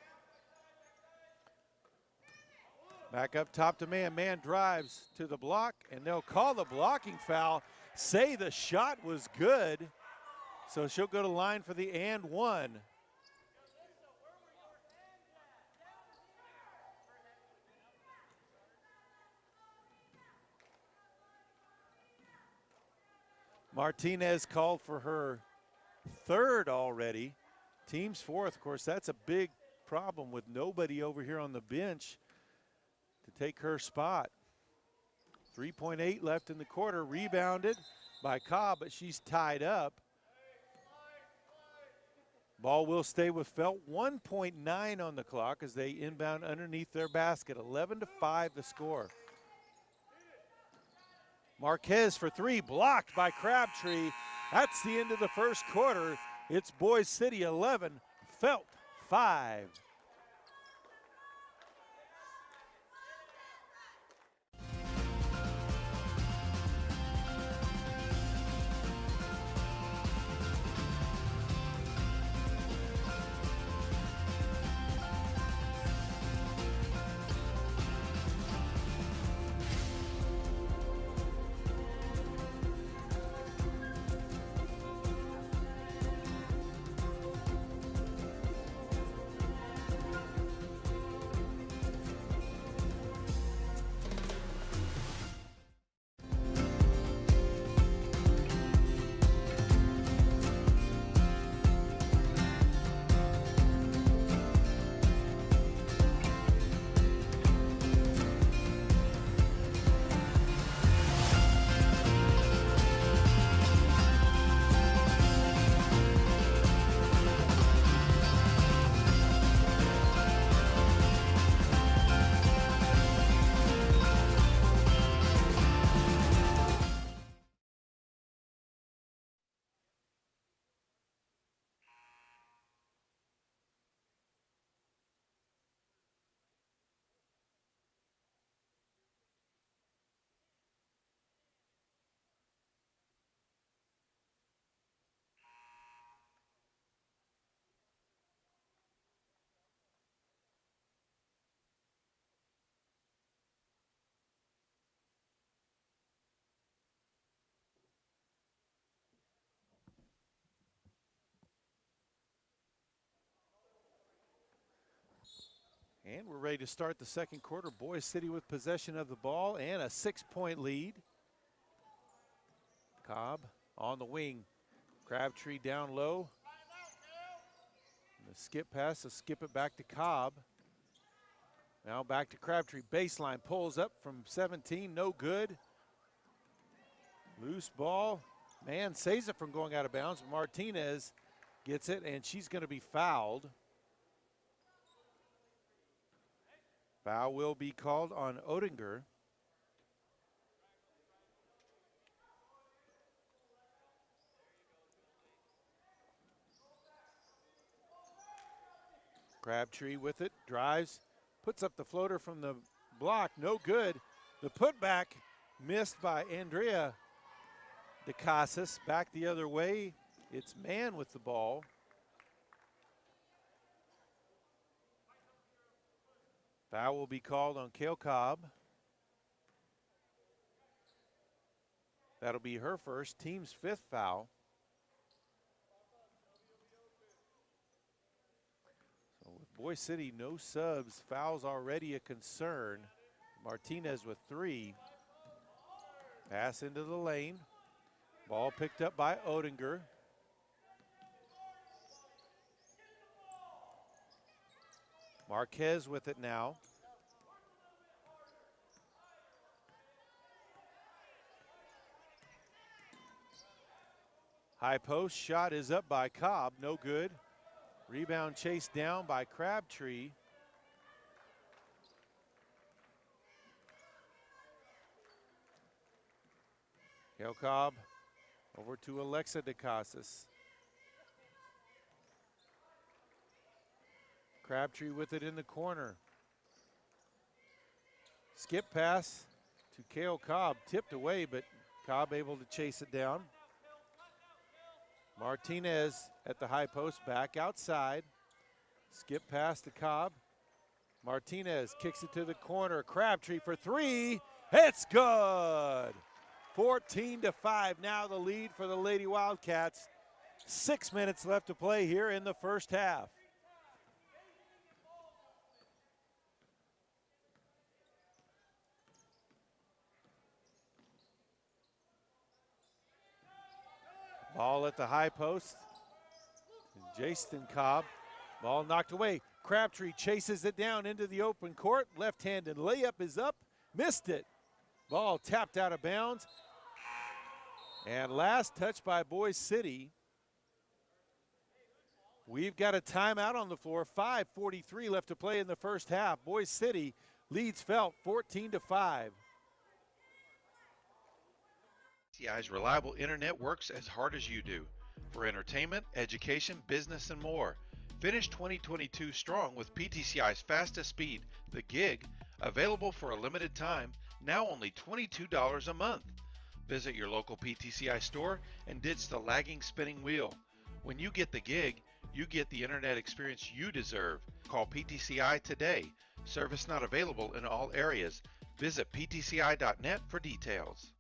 A: Back up top to Mann. Mann drives to the block, and they'll call the blocking foul. Say the shot was good. So she'll go to line for the and one. Martinez called for her third already. Team's fourth. Of course, that's a big problem with nobody over here on the bench to take her spot. 3.8 left in the quarter. Rebounded by Cobb, but she's tied up. Ball will stay with Felt. 1.9 on the clock as they inbound underneath their basket. 11-5 the score. Marquez for three, blocked by Crabtree. That's the end of the first quarter. It's Boise City 11, Felt 5. And we're ready to start the second quarter. Boise City with possession of the ball and a 6-point lead. Cobb on the wing. Crabtree down low. And the skip pass to skip it back to Cobb. Now back to Crabtree. Baseline pulls up from 17. No good. Loose ball. Man saves it from going out of bounds. Martinez gets it, and she's going to be fouled. Foul will be called on Odinger. Crabtree with it, drives, puts up the floater from the block, no good. The putback missed by Andrea DeCasas. Back the other way, it's Mann with the ball. Foul will be called on Kale Cobb. That'll be her first, team's fifth foul. So with Boise City, no subs, fouls already a concern. Martinez with three. Pass into the lane. Ball picked up by Odinger. Marquez with it now. High post shot is up by Cobb, no good. Rebound chased down by Crabtree. Kale Cobb over to Alexa DeCasas. Crabtree with it in the corner. Skip pass to Kale Cobb, tipped away, but Cobb able to chase it down. Martinez at the high post, back outside. Skip pass to Cobb. Martinez kicks it to the corner. Crabtree for three. It's good. 14-5 now the lead for the Lady Wildcats. 6 minutes left to play here in the first half. Ball at the high post. Jason Cobb. Ball knocked away. Crabtree chases it down into the open court. Left-handed layup is up. Missed it. Ball tapped out of bounds. And last touch by Boise City. We've got a timeout on the floor. 5:43 left to play in the first half. Boise City leads Felt 14-5.
B: PTCI's reliable internet works as hard as you do for entertainment, education, business, and more. Finish 2022 strong with PTCI's fastest speed, the gig, available for a limited time, now only $22 a month. Visit your local PTCI store and ditch the lagging spinning wheel. When you get the gig, you get the internet experience you deserve. Call PTCI today. Service not available in all areas. Visit ptci.net for details.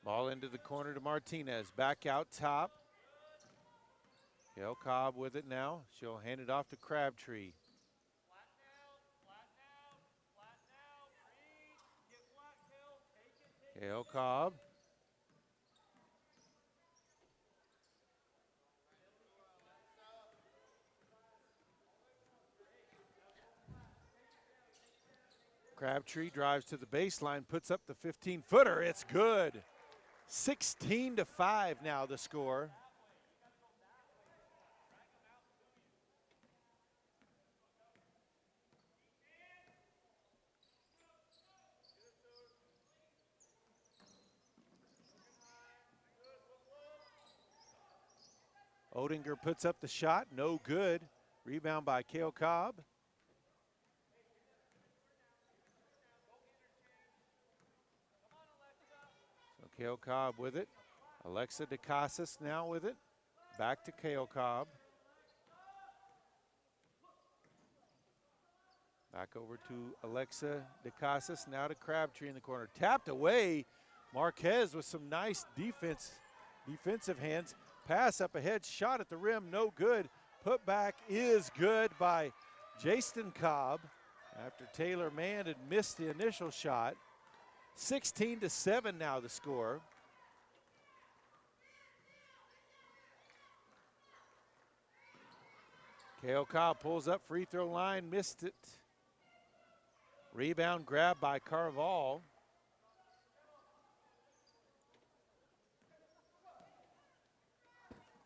A: Ball into the corner to Martinez. Back out top. Gail Cobb with it now. She'll hand it off to Crabtree. Gail Cobb. Crabtree drives to the baseline, puts up the 15-footer. It's good. 16-5 now the score. Odinger puts up the shot, no good. Rebound by Kale Cobb. Kale Cobb with it. Alexa DeCasas now with it. Back to Kale Cobb. Back over to Alexa DeCasas, now to Crabtree in the corner. Tapped away. Marquez with some nice defensive hands. Pass up ahead, shot at the rim, no good. Put back is good by Jason Cobb after Taylor Mann had missed the initial shot. 16-7 now the score. Kale Cobb pulls up free throw line, missed it. Rebound grab by Carval.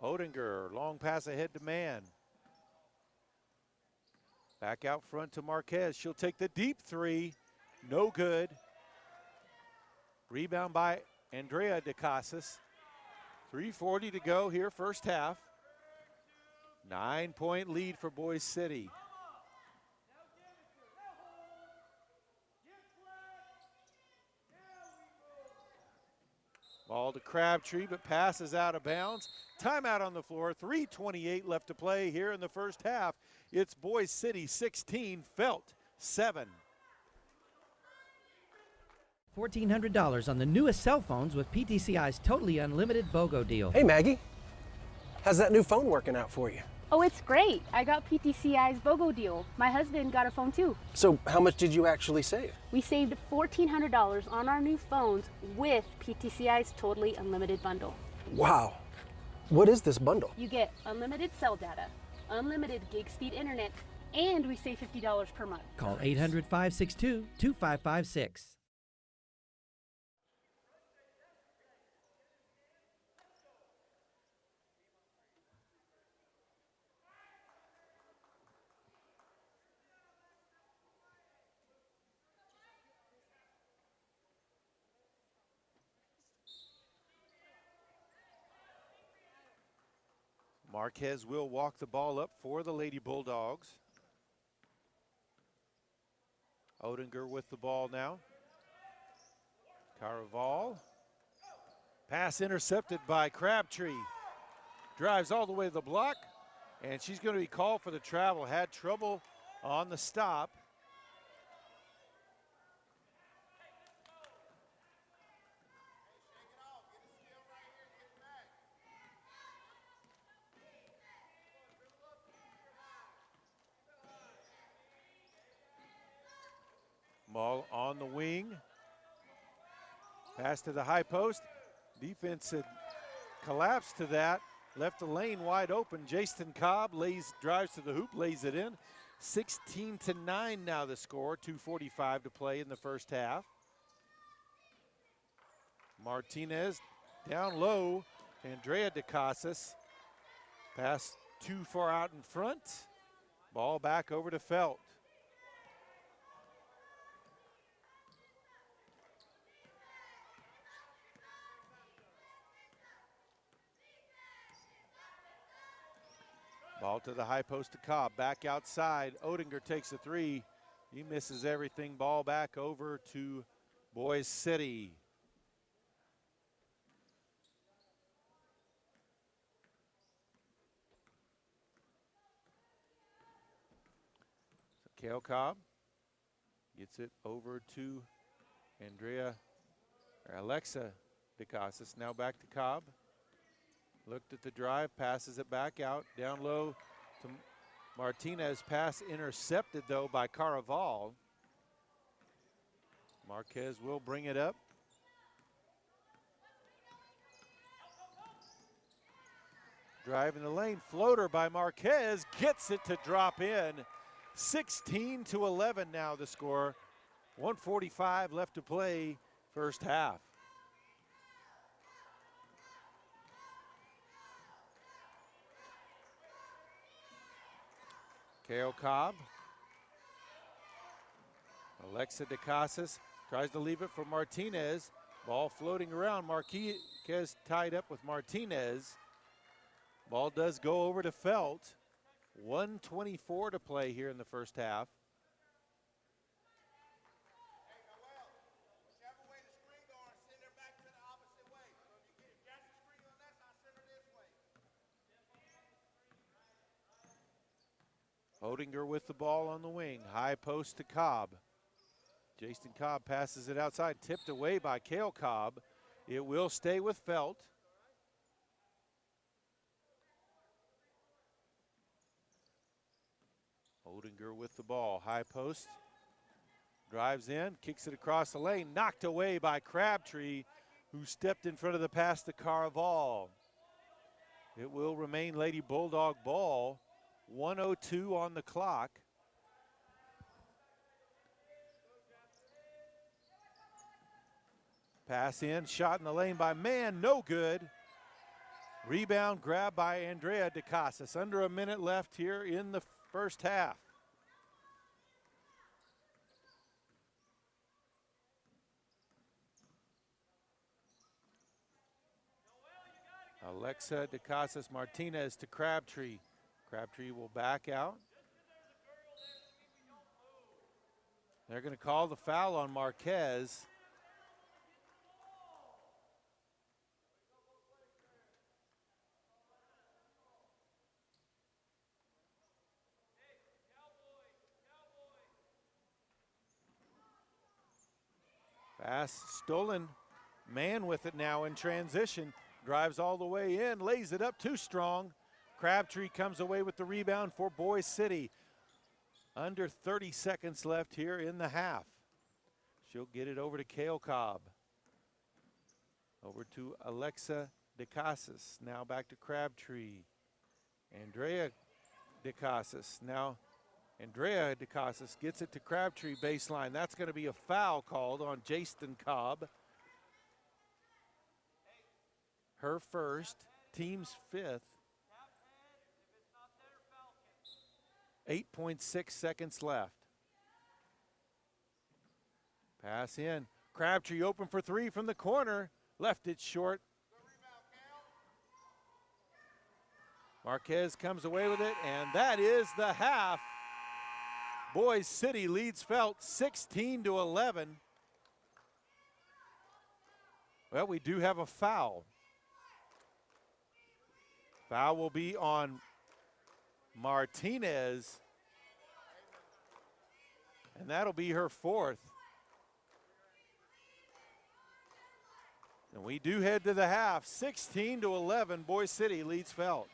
A: Odinger, long pass ahead to Mann. Back out front to Marquez. She'll take the deep three, no good. Rebound by Andrea DeCasas. 3:40 to go here, first half. 9-point lead for Boise City. Ball to Crabtree, but passes out of bounds. Timeout on the floor. 3:28 left to play here in the first half. It's Boise City 16, Felt 7.
C: $1,400 on the newest cell phones with PTCI's totally unlimited BOGO deal.
D: Hey, Maggie. How's that new phone working out for you?
E: Oh, it's great. I got PTCI's BOGO deal. My husband got a phone too.
D: So how much did you actually save?
E: We saved $1,400 on our new phones with PTCI's totally unlimited bundle.
D: Wow. What is this bundle?
E: You get unlimited cell data, unlimited gig speed internet, and we save $50 per month.
C: Call 800-562-2556.
A: Marquez will walk the ball up for the Lady Bulldogs. Odinger with the ball now. Caraval. Pass intercepted by Crabtree. Drives all the way to the block, and she's going to be called for the travel. Had trouble on the stop. Ball on the wing. Pass to the high post. Defense had collapsed to that. Left the lane wide open. Jason Cobb drives to the hoop, lays it in. 16-9 now the score. 2:45 to play in the first half. Martinez down low. Andrea DeCasas. Pass too far out in front. Ball back over to Felt. Ball to the high post to Cobb. Back outside. Odinger takes a three. He misses everything. Ball back over to Boise City. So Kale Cobb gets it over to Alexa DeCasas. Now back to Cobb. Looked at the drive, passes it back out, down low to Martinez. Pass intercepted, though, by Caraval. Marquez will bring it up. Drive in the lane, floater by Marquez, gets it to drop in. 16-11 now the score. 1:45 left to play first half. Kale Cobb. Alexa DeCasas tries to leave it for Martinez. Ball floating around. Marquez tied up with Martinez. Ball does go over to Felt. 1:24 to play here in the first half. Odinger with the ball on the wing. High post to Cobb. Jason Cobb passes it outside. Tipped away by Kale Cobb. It will stay with Felt. Odinger with the ball. High post. Drives in. Kicks it across the lane. Knocked away by Crabtree, who stepped in front of the pass to Caraval. It will remain Lady Bulldog ball. 1:02 on the clock. Pass in, shot in the lane by Mann, no good. Rebound grab by Andrea DeCasas. Under a minute left here in the first half. Alexa DeCasas Martinez to Crabtree. Crabtree will back out. They're going to call the foul on Marquez. Pass stolen. Mann with it now in transition. Drives all the way in, lays it up too strong. Crabtree comes away with the rebound for Boise City. Under 30 seconds left here in the half. She'll get it over to Kale Cobb. Over to Alexa DeCasas. Now back to Crabtree. Andrea DeCasas. Now Andrea DeCasas gets it to Crabtree baseline. That's going to be a foul called on Jason Cobb. Her first, team's fifth. 8.6 seconds left. Pass in. Crabtree open for three from the corner. Left it short. Marquez comes away with it, and that is the half. Boise City leads Felt 16-11. Well, we do have a foul. Foul will be on Martinez, and that'll be her fourth. And we do head to the half. 16-11, Boise City leads Felt.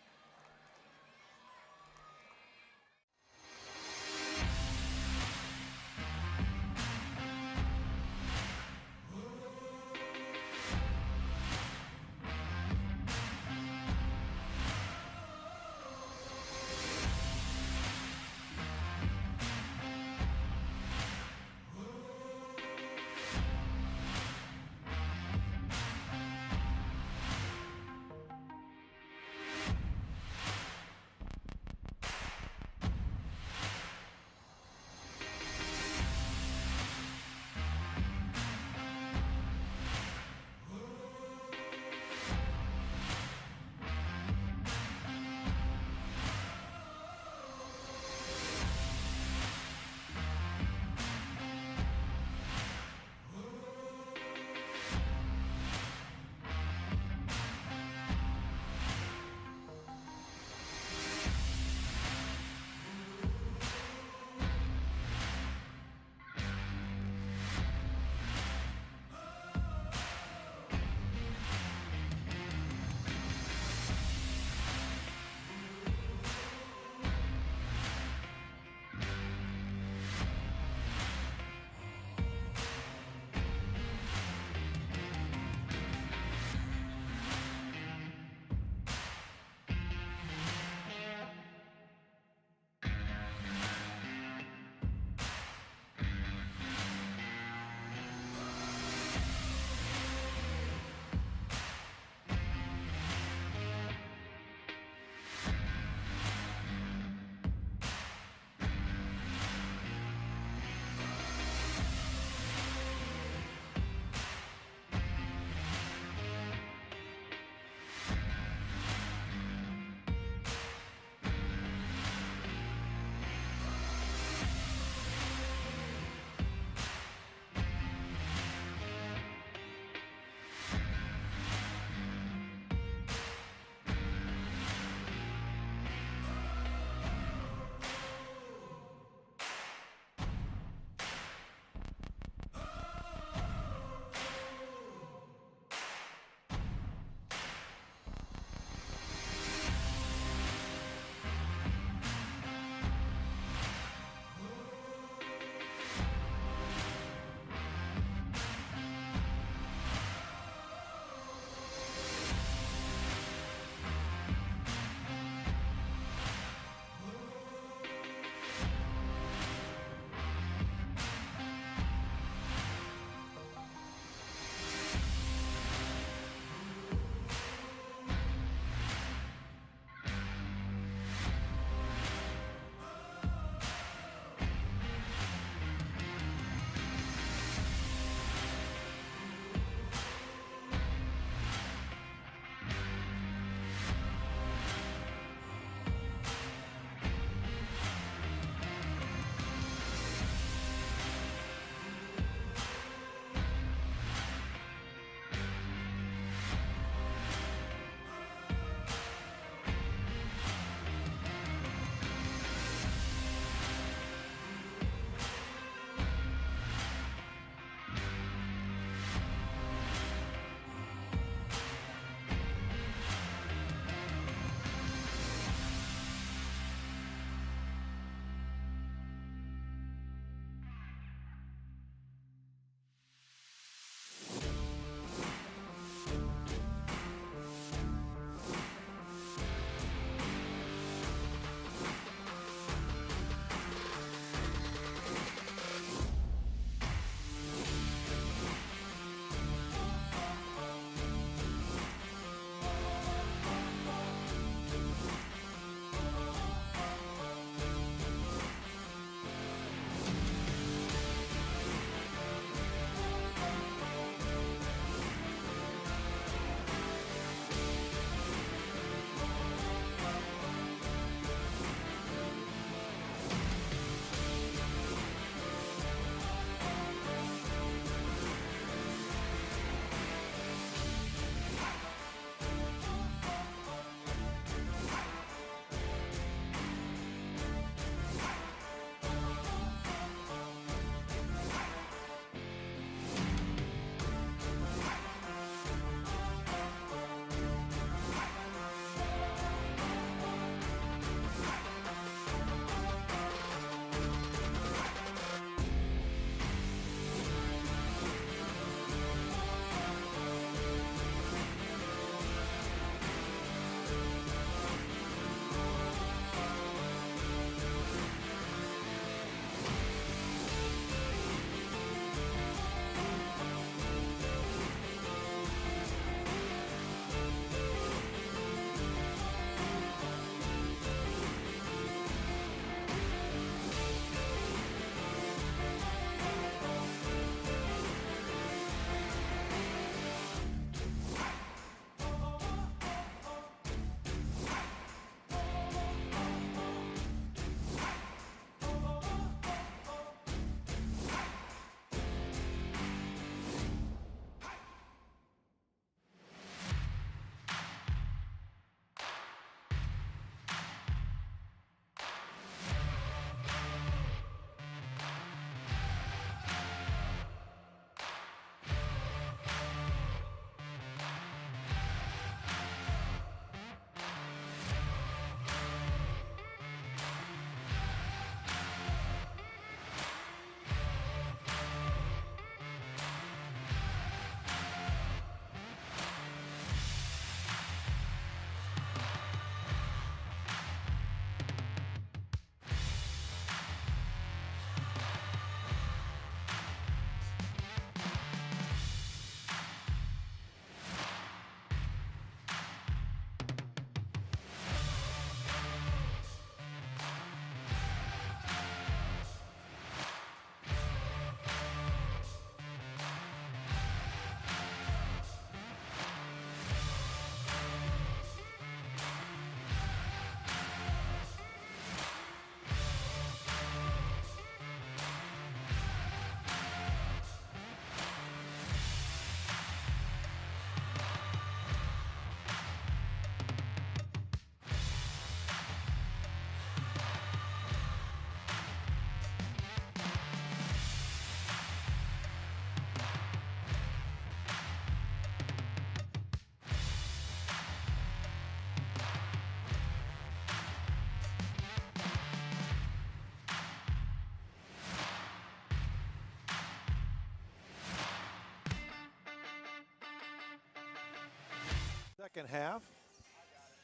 A: second half.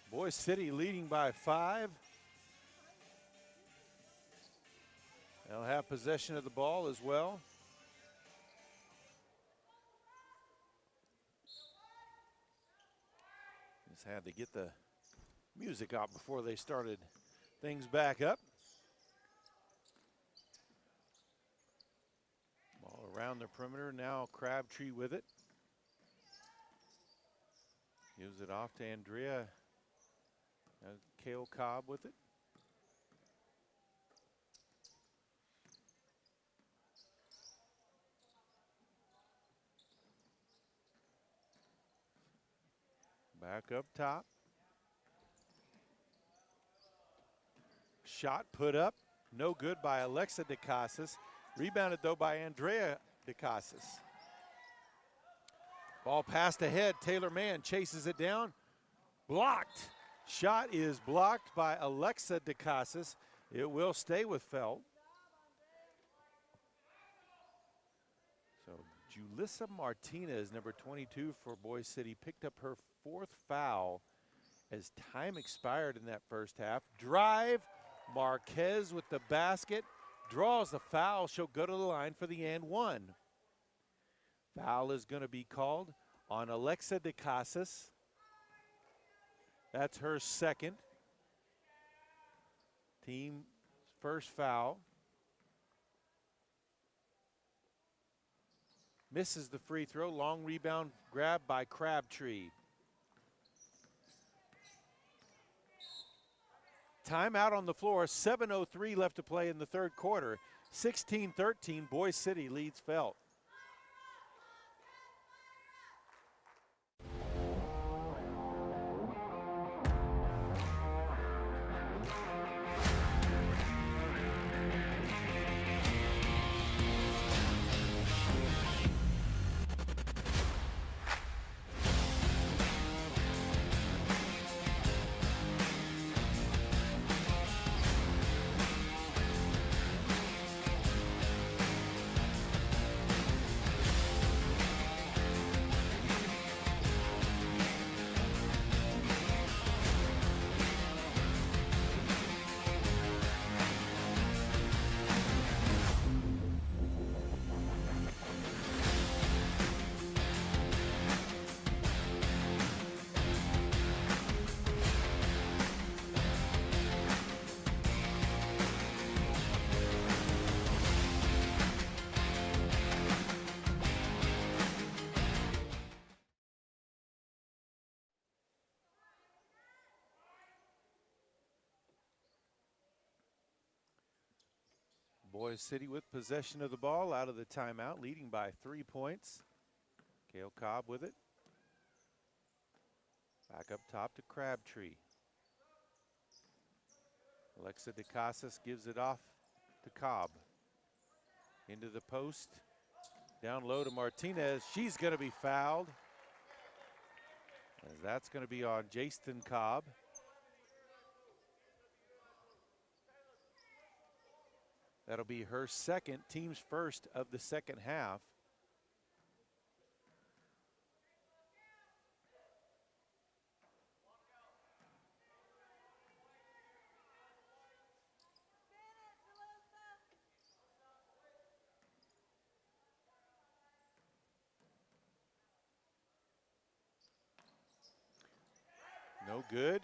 A: Boise City leading by 5. They'll have possession of the ball as well. Just had to get the music out before they started things back up. Ball around the perimeter, now Crabtree with it. Gives it off to Andrea. Kale Cobb with it. Back up top. Shot put up, no good by Alexa DeCasas. Rebounded though by Andrea DeCasas. Ball passed ahead, Taylor Mann chases it down. Blocked. Shot is blocked by Alexa DeCasas. It will stay with Felt. So Julissa Martinez, number 22 for Boise City, picked up her 4th foul as time expired in that first half. Drive, Marquez with the basket, draws the foul. She'll go to the line for the and one. Foul is going to be called on Alexa DeCasas. That's her second. Team first foul. Misses the free throw. Long rebound grab by Crabtree. Timeout on the floor. 7:03 left to play in the third quarter. 16-13, Boise City leads Felt. Boise City with possession of the ball out of the timeout, leading by 3 points. Kale Cobb with it. Back up top to Crabtree. Alexa DeCasas gives it off to Cobb. Into the post. Down low to Martinez. She's going to be fouled. As that's going to be on Jaston Cobb. That'll be her second, team's first of the second half. No good.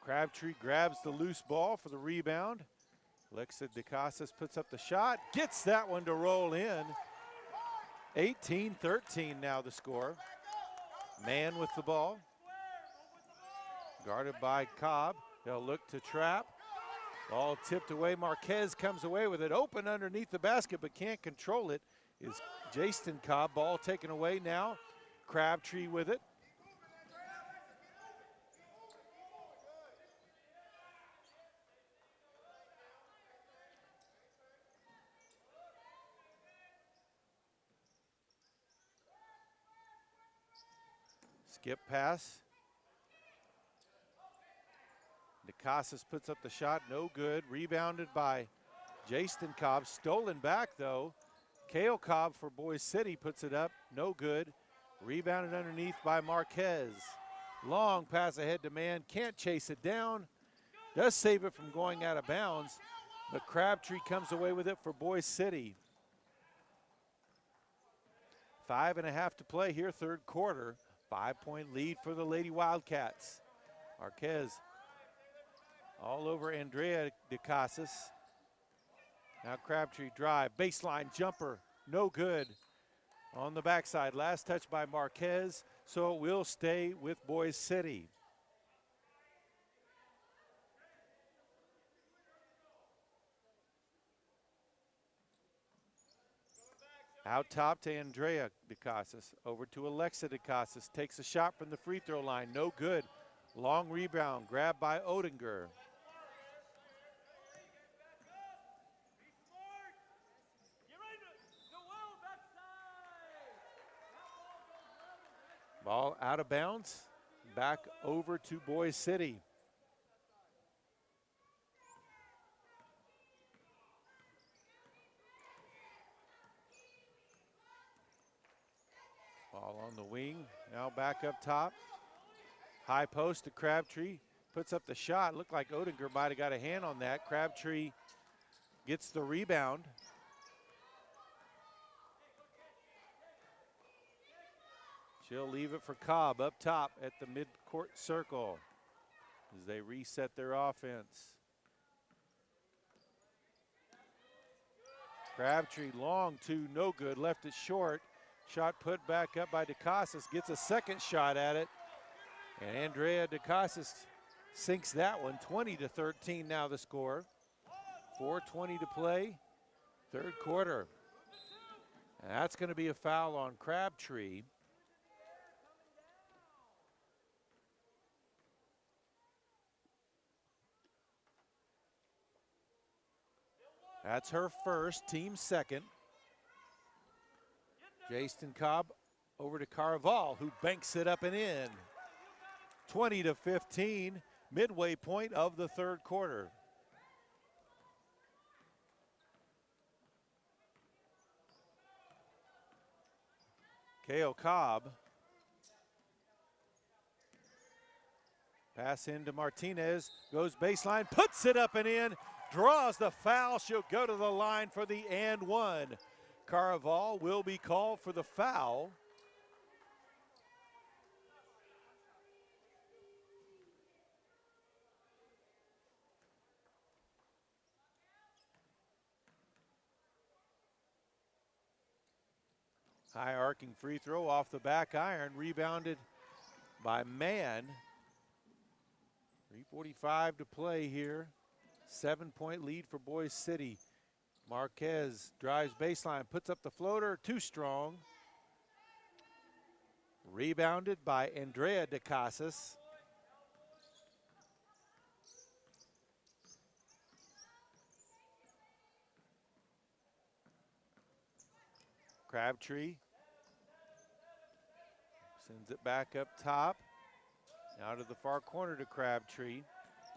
A: Crabtree grabs the loose ball for the rebound. Alexa DeCasas puts up the shot, gets that one to roll in. 18-13 now the score. Mann with the ball. Guarded by Cobb. They'll look to trap. Ball tipped away. Marquez comes away with it. Open underneath the basket, but can't control it. Is Jaston Cobb. Ball taken away now. Crabtree with it. Skip pass. DeCasas puts up the shot, no good. Rebounded by Jaston Cobb. Stolen back though. Kale Cobb for Boise City puts it up, no good. Rebounded underneath by Marquez. Long pass ahead to man, can't chase it down. Does save it from going out of bounds, but Crabtree comes away with it for Boise City. 5.5 to play here, third quarter. 5-point lead for the Lady Wildcats. Marquez all over Andrea DeCasas. Now Crabtree drive, baseline jumper, no good. On the backside, last touch by Marquez, so it will stay with Boise City. Out top to Andrea DeCasas, over to Alexa DeCasas, takes a shot from the free throw line, no good. Long rebound, grabbed by Odinger. Ball out of bounds, back over to Boise City. Ball on the wing, now back up top. High post to Crabtree, puts up the shot. Looked like Odinger might have got a hand on that. Crabtree gets the rebound. She'll leave it for Cobb up top at the mid-court circle as they reset their offense. Crabtree long two, no good, left it short. Shot put back up by DeCasas, gets a second shot at it. And Andrea DeCasas sinks that one, 20-13 now the score. 4:20 to play, third quarter. And that's going to be a foul on Crabtree. That's her first, team second. Jason Cobb over to Carval, who banks it up and in. 20-15, midway point of the third quarter. Kale Cobb. Pass into Martinez, goes baseline, puts it up and in, draws the foul. She'll go to the line for the and one. Carval will be called for the foul. High arcing free throw off the back iron, rebounded by Mann. 3:45 to play here. 7-point lead for Boise City. Marquez drives baseline, puts up the floater, too strong. Rebounded by Andrea DeCasas. Crabtree sends it back up top. Now to the far corner to Crabtree.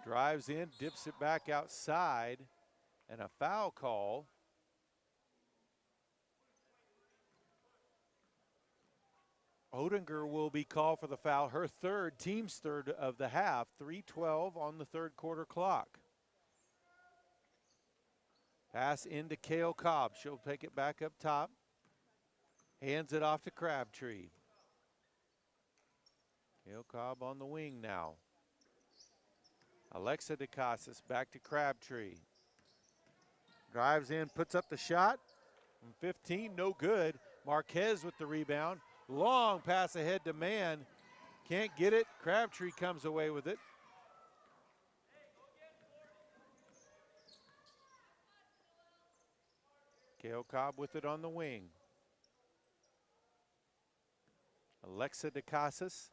A: Drives in, dips it back outside, and a foul call. Odinger will be called for the foul, her third, team's third of the half. 3:12 on the third quarter clock. Pass into Kale Cobb. She'll take it back up top. Hands it off to Crabtree. Kale Cobb on the wing now. Alexa DeCasas back to Crabtree. Drives in, puts up the shot. From 15, no good. Marquez with the rebound. Long pass ahead to Mann. Can't get it. Crabtree comes away with it. Kale Cobb with it on the wing. Alexa DeCasas.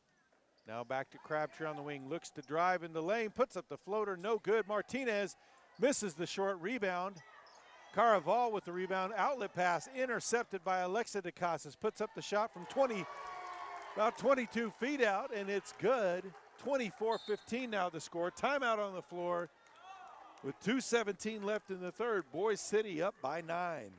A: Now back to Crabtree on the wing. Looks to drive in the lane. Puts up the floater. No good. Martinez misses the short rebound. Caraval with the rebound. Outlet pass intercepted by Alexa DeCasas. Puts up the shot from about 22 feet out, and it's good. 24-15 now the score. Timeout on the floor with 2:17 left in the third. Boise City up by 9.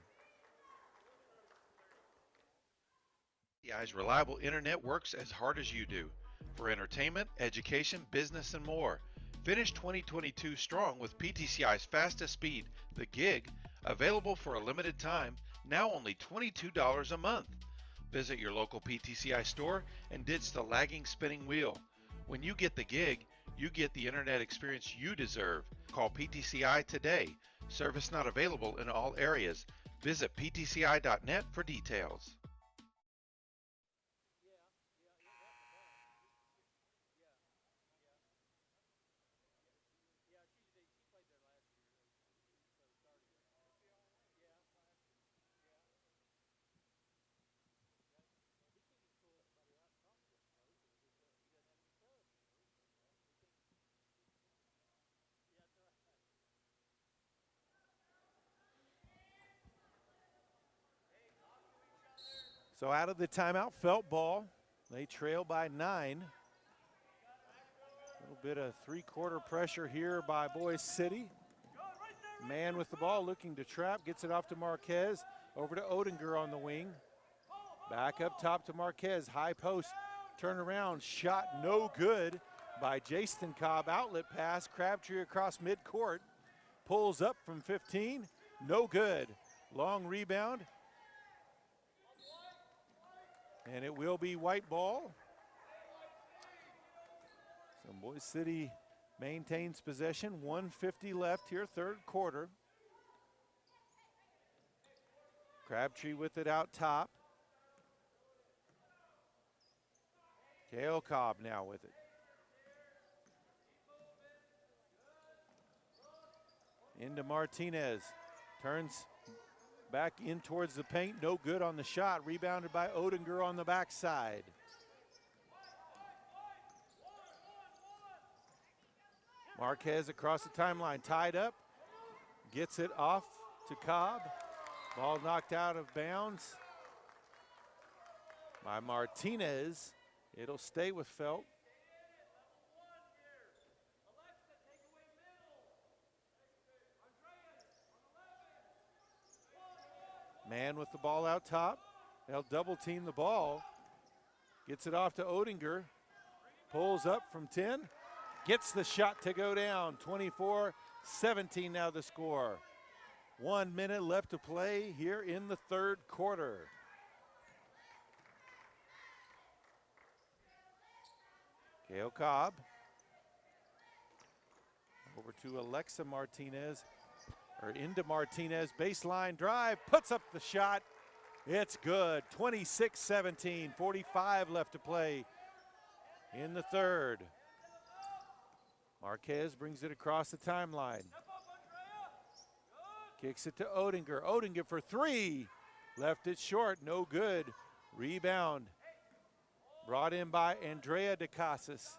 B: PTCI's reliable internet works as hard as you do for entertainment, education, business, and more. Finish 2022 strong with PTCI's fastest speed, the gig, available for a limited time, now only $22 a month. Visit your local PTCI store and ditch the lagging spinning wheel. When you get the gig, you get the internet experience you deserve. Call PTCI today. Service not available in all areas. Visit ptci.net for details.
A: So out of the timeout, Felt ball. They trail by 9. A little bit of three-quarter pressure here by Boise City. Man with the ball looking to trap, gets it off to Marquez. Over to Odinger on the wing. Back up top to Marquez, high post, turn around, shot no good by Jason Cobb. Outlet pass, Crabtree across midcourt. Pulls up from 15, no good. Long rebound. And it will be white ball. So Boise City maintains possession. 1:50 left here, third quarter. Crabtree with it out top. Cale Cobb now with it. Into Martinez. Turns back in towards the paint, no good on the shot. Rebounded by Odinger on the backside. Marquez across the timeline, tied up. Gets it off to Cobb. Ball knocked out of bounds by Martinez. It'll stay with Felt. Man with the ball out top. They'll double team the ball. Gets it off to Odinger. Pulls up from 10. Gets the shot to go down. 24-17 now the score. 1 minute left to play here in the third quarter. Cale Cobb. Over to Alexa Martinez. Or into Martinez, baseline drive, puts up the shot. It's good, 26-17, 45 left to play in the third. Marquez brings it across the timeline. Kicks it to Odinger. Odinger for 3. Left it short, no good. Rebound. Brought in by Andrea DeCasas.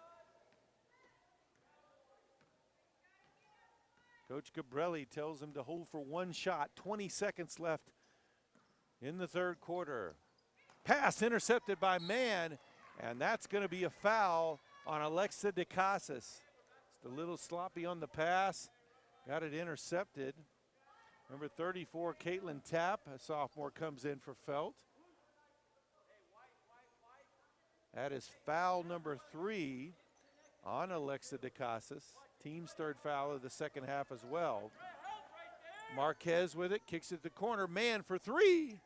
A: Coach Gabrelli tells him to hold for 1 shot. 20 seconds left in the third quarter. Pass intercepted by Mann, and that's going to be a foul on Alexa DeCasas. Just a little sloppy on the pass. Got it intercepted. Number 34, Caitlin Tapp, a sophomore, comes in for Felt. That is foul number 3 on Alexa DeCasas. Team's third foul of the second half as well. Marquez with it, kicks it to the corner. Man for 3,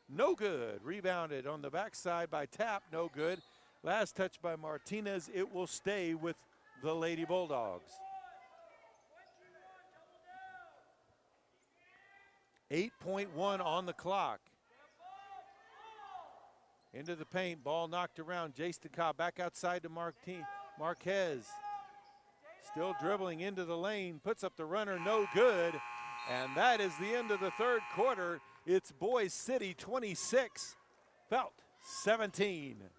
A: no good. Rebounded on the backside by Tapp, no good. Last touch by Martinez. It will stay with the Lady Bulldogs. 8.1 on the clock. Into the paint, ball knocked around. Jason Cobb back outside to Marquez. Still dribbling into the lane, puts up the runner, no good. And that is the end of the third quarter. It's Boise City 26, Felt 17.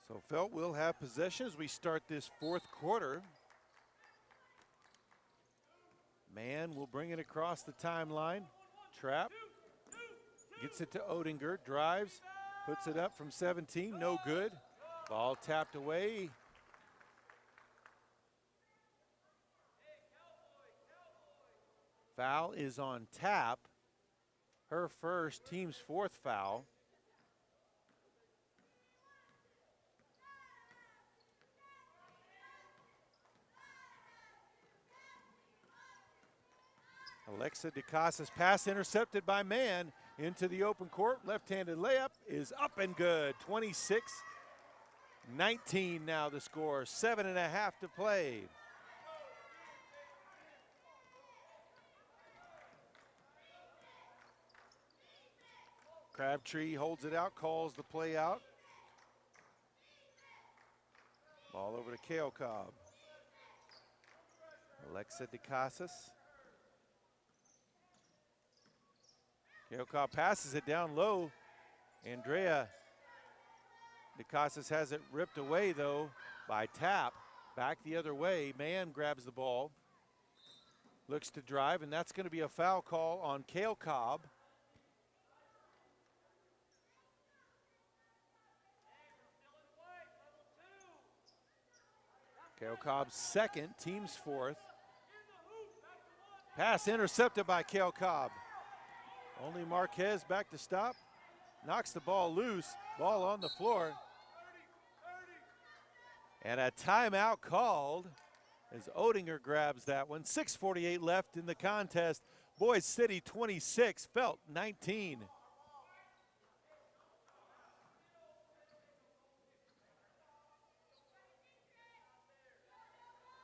A: So Felt will have possession as we start this fourth quarter. Mann will bring it across the timeline. Trap. Gets it to Odinger. Drives. Puts it up from 17. No good. Ball tapped away. Foul is on Tap. Her first, team's fourth foul. Alexa DeCasa's pass intercepted by Mann into the open court. Left-handed layup is up and good. 26-19 now the score. 7.5 to play. Crabtree holds it out, calls the play out. Ball over to Kale Cobb. Alexa DeCasas. Kale Cobb passes it down low. Andrea DeCasas has it ripped away though by Tap. Back the other way. Mann grabs the ball. Looks to drive, and that's going to be a foul call on Kale Cobb. Kale Cobb's second, team's fourth. Pass intercepted by Kale Cobb. Only Marquez back to stop. Knocks the ball loose. Ball on the floor. And a timeout called as Odinger grabs that one. 6:48 left in the contest. Boise City 26, Felt 19.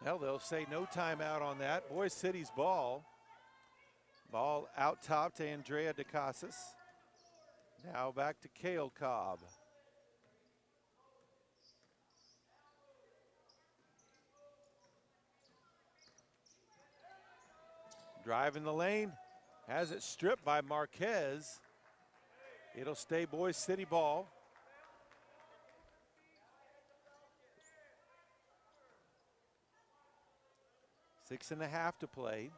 A: Well, they'll say no timeout on that. Boise City's ball. Ball out top to Andrea DeCasas. Now back to Kale Cobb. Driving the lane. Has it stripped by Marquez. It'll stay Boise City ball. Six and a half to play.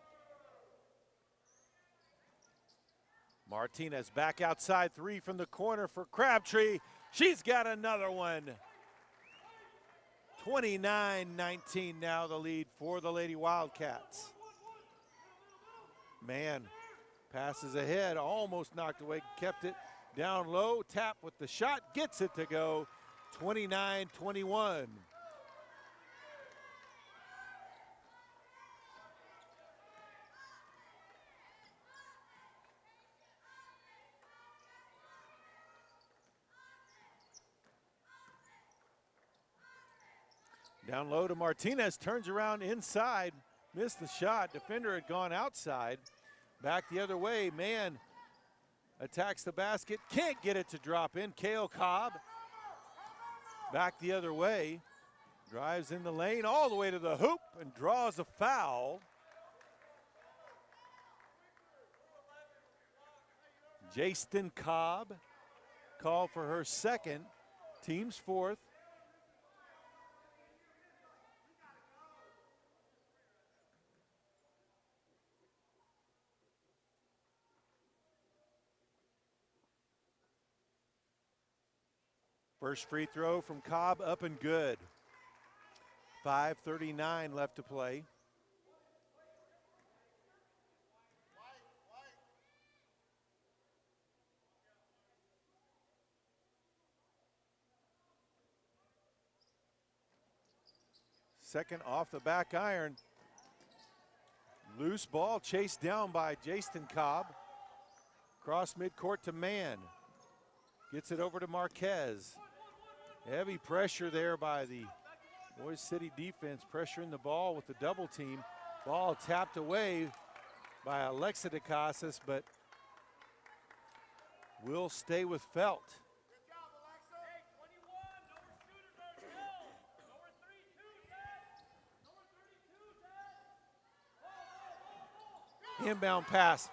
A: Martinez back outside, three from the corner for Crabtree. She's got another one. 29-19 now the lead for the Lady Wildcats. Mann passes ahead, almost knocked away, kept it down low. Tap with the shot, gets it to go. 29-21. Down low to Martinez, turns around inside, missed the shot. Defender had gone outside. Back the other way, Mann attacks the basket, can't get it to drop in. Kale Cobb back the other way, drives in the lane all the way to the hoop and draws a foul. Jaston Cobb called for her second, team's fourth. First free throw from Cobb, up and good. 5:39 left to play. Second off the back iron. Loose ball chased down by Jaston Cobb. Cross midcourt to Mann. Gets it over to Marquez. Heavy pressure there by the Boise City defense, pressuring the ball with the double team. Ball tapped away by Alexa DeCasas, but will stay with Felt. Inbound pass.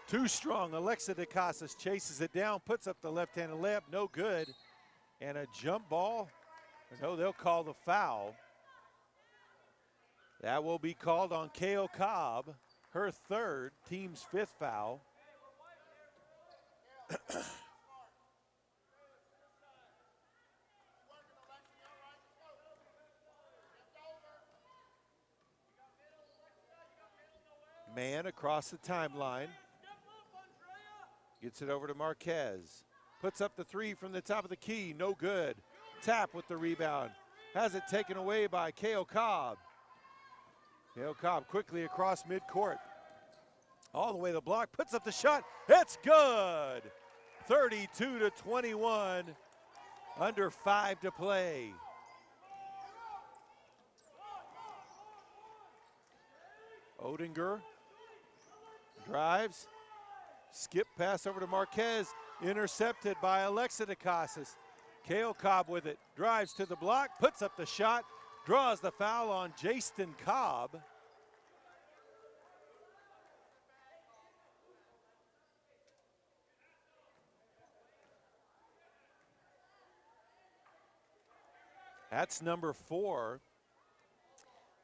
A: Too strong. Alexa DeCasas chases it down, puts up the left-handed layup, no good. And a jump ball. No, they'll call the foul. That will be called on Kale Cobb, her third, team's fifth foul. Man across the timeline. Gets it over to Marquez. Puts up the three from the top of the key, no good. Tap with the rebound. Has it taken away by Kale Cobb. Kale Cobb quickly across midcourt. All the way to the block, puts up the shot. It's good. 32-21. Under 5 to play. Odinger drives. Skip pass over to Marquez. Intercepted by Alexa DeCasas. Kale Cobb with it. Drives to the block, puts up the shot. Draws the foul on Jaston Cobb. That's number 4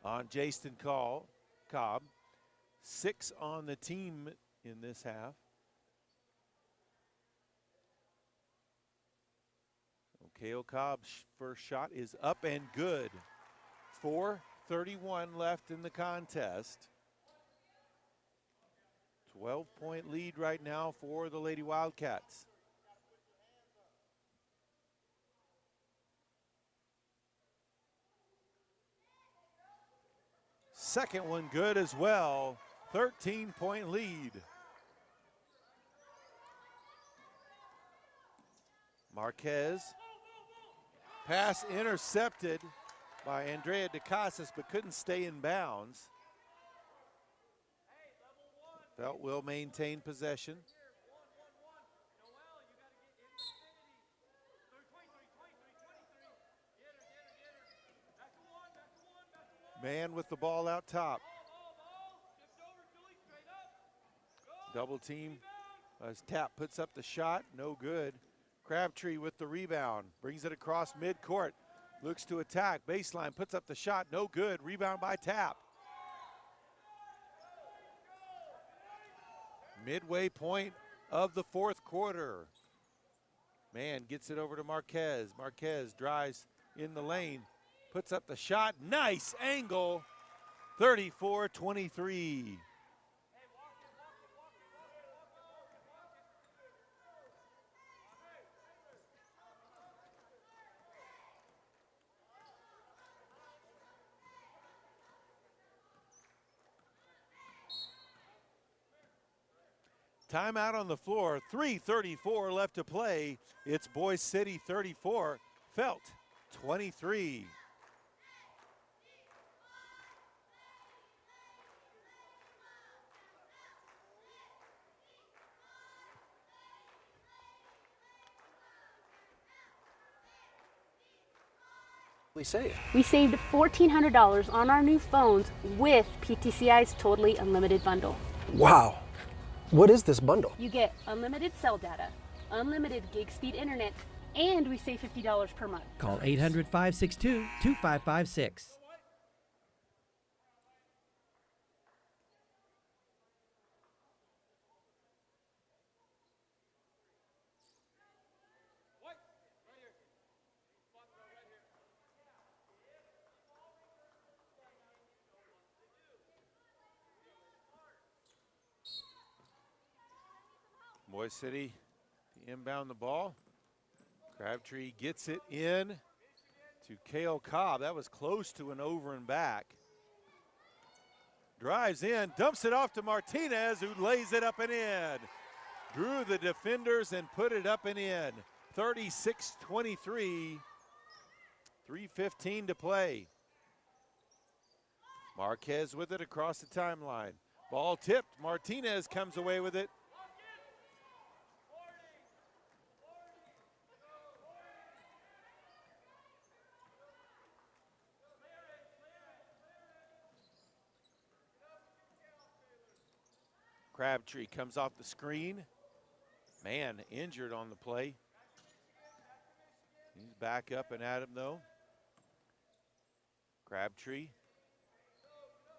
A: on Jaston Cobb. 6 on the team in this half. Kale Cobb's first shot is up and good. 4:31 left in the contest. 12-point lead right now for the Lady Wildcats. Second one good as well. 13-point lead. Marquez. Pass intercepted by Andrea DeCasas, but couldn't stay in bounds. Felt will maintain possession. Man with the ball out top. Double team as Tap puts up the shot, no good. Crabtree with the rebound, brings it across midcourt, looks to attack, baseline, puts up the shot, no good, rebound by Tap. Midway point of the fourth quarter. Man gets it over to Marquez. Marquez drives in the lane, puts up the shot, nice angle, 34-23. Timeout on the floor, 3:34 left to play. It's Boise City 34, Felt 23.
D: We saved.
E: We saved $1,400 on our new phones with PTCI's Totally Unlimited bundle.
D: Wow. What is this bundle?
E: You get unlimited cell data, unlimited gig speed internet, and we save $50 per month.
C: Call 800-562-2556.
A: Boise City inbound the ball. Crabtree gets it in to Kale Cobb. That was close to an over and back. Drives in, dumps it off to Martinez, who lays it up and in. Drew the defenders and put it up and in. 36-23, 3:15 to play. Marquez with it across the timeline. Ball tipped, Martinez comes away with it. Crabtree comes off the screen. Man injured on the play. He's back up and at him though. Crabtree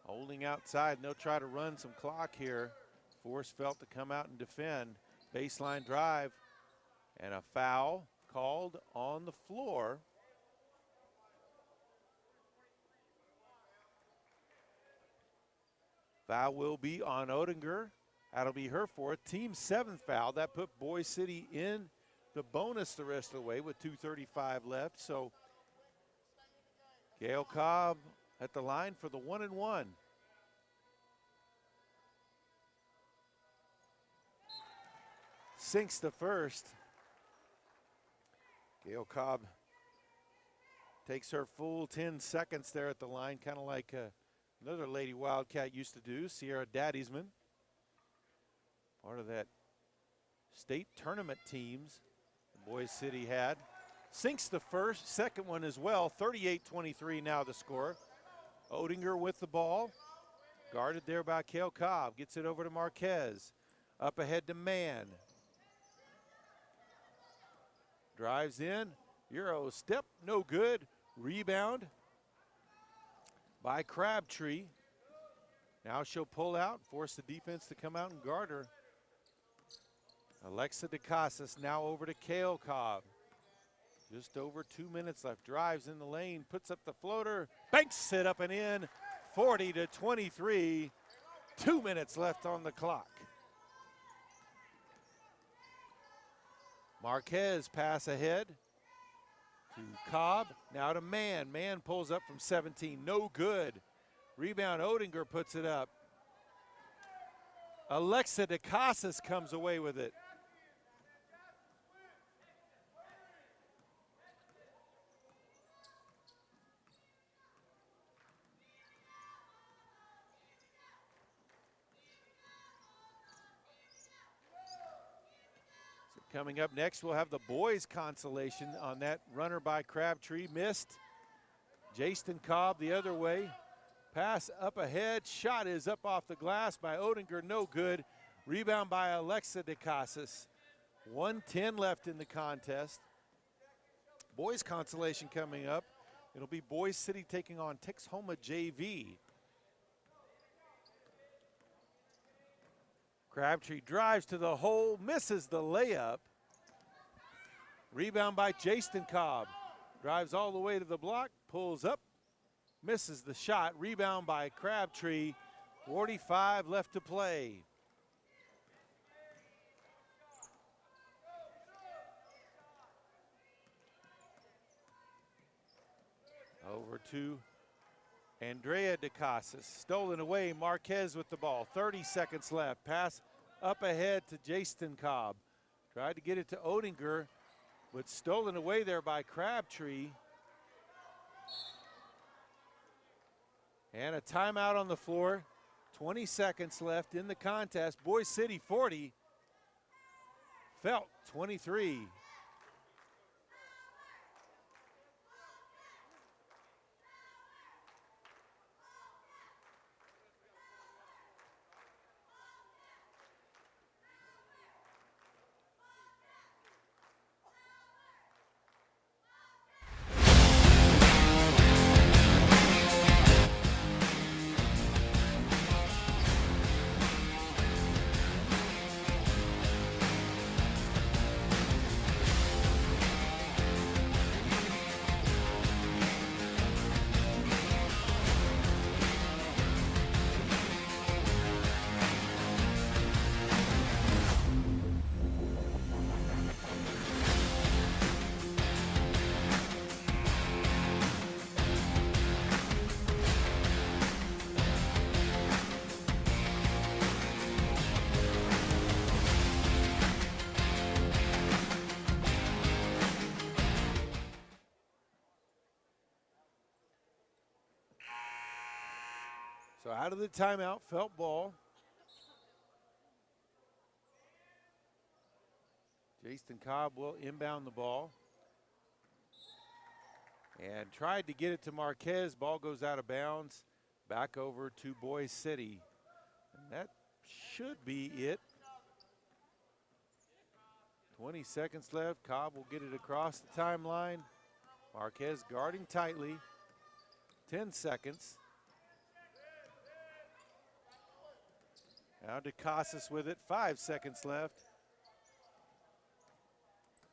A: holding outside, and they'll try to run some clock here. Force Felt to come out and defend. Baseline drive, and a foul called on the floor. Foul will be on Odinger. That'll be her fourth. Team seventh foul. That put Boise City in the bonus the rest of the way with 2:35 left. So Gail Cobb at the line for the 1-and-1. Sinks the first. Gail Cobb takes her full 10 seconds there at the line, kind of like another Lady Wildcat used to do, Sierra Daddiesman. Part of that state tournament teams Boise City had. Sinks the first, second one as well. 38-23 now the score. Odinger with the ball. Guarded there by Gail Cobb. Gets it over to Marquez. Up ahead to Mann. Drives in. Euro step, no good. Rebound by Crabtree. Now she'll pull out, force the defense to come out and guard her. Alexa DeCasas now over to Gail Cobb. Just over 2 minutes left. Drives in the lane, puts up the floater, banks it up and in. 40-23. 2 minutes left on the clock. Marquez pass ahead to Cobb. Now to Mann. Mann pulls up from 17. No good. Rebound. Odinger puts it up. Alexa DeCasas comes away with it. Coming up next, we'll have the boys' consolation on that runner by Crabtree. Missed. Jaston Cobb the other way. Pass up ahead. Shot is up off the glass by Odinger. No good. Rebound by Alexa DeCasas. 1:10 left in the contest. Boys' consolation coming up. It'll be Boise City taking on Texhoma JV. Crabtree drives to the hole, misses the layup. Rebound by Jaston Cobb. Drives all the way to the block, pulls up, misses the shot. Rebound by Crabtree. 45 left to play. Over to Andrea DeCasas. Stolen away. Marquez with the ball. 30 seconds left. Pass up ahead to Jaston Cobb. Tried to get it to Odinger, but stolen away there by Crabtree. And a timeout on the floor. 20 seconds left in the contest. Boise City 40. Felt 23. So out of the timeout, Felt ball. Jaston Cobb will inbound the ball. And tried to get it to Marquez. Ball goes out of bounds. Back over to Boise City. And that should be it. 20 seconds left. Cobb will get it across the timeline. Marquez guarding tightly. 10 seconds. Now DeCasas with it. 5 seconds left.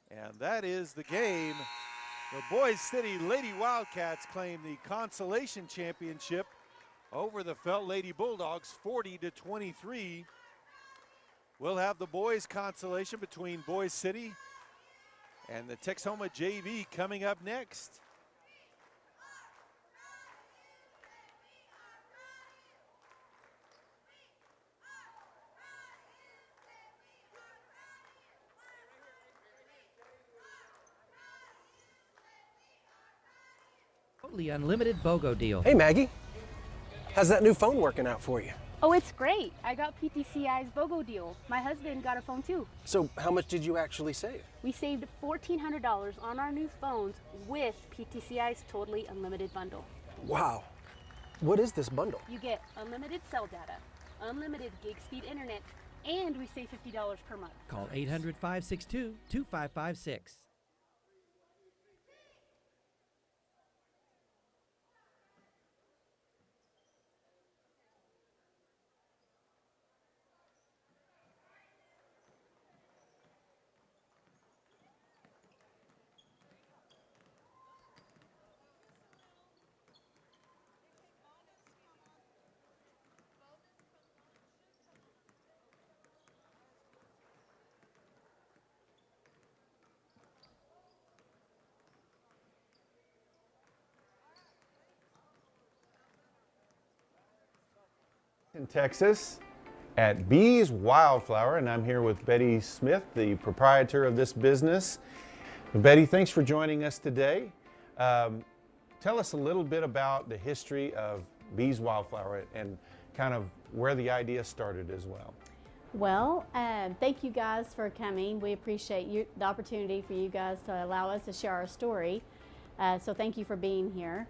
A: And that is the game. The Boise City Lady Wildcats claim the consolation championship over the Felt Lady Bulldogs, 40-23. We'll have the boys consolation between Boise City and the Texhoma JV coming up next.
C: Totally unlimited BOGO deal.
D: Hey, Maggie. How's that new phone working out for you?
E: Oh, it's great. I got PTCI's BOGO deal. My husband got a phone too.
D: So how much did you actually save?
E: We saved $1,400 on our new phones with PTCI's totally unlimited bundle.
D: Wow. What is this bundle?
E: You get unlimited cell data, unlimited gig speed internet, and we save $50 per month.
C: Call 800-562-2556.
F: In Texas at Bees Wildflower, and I'm here with Betty Smith, the proprietor of this business. Betty, thanks for joining us today. Tell us a little bit about the history of Bees Wildflower and kind of where the idea started as well.
I: Well, thank you guys for coming. We appreciate the opportunity for you guys to allow us to share our story. So thank you for being here.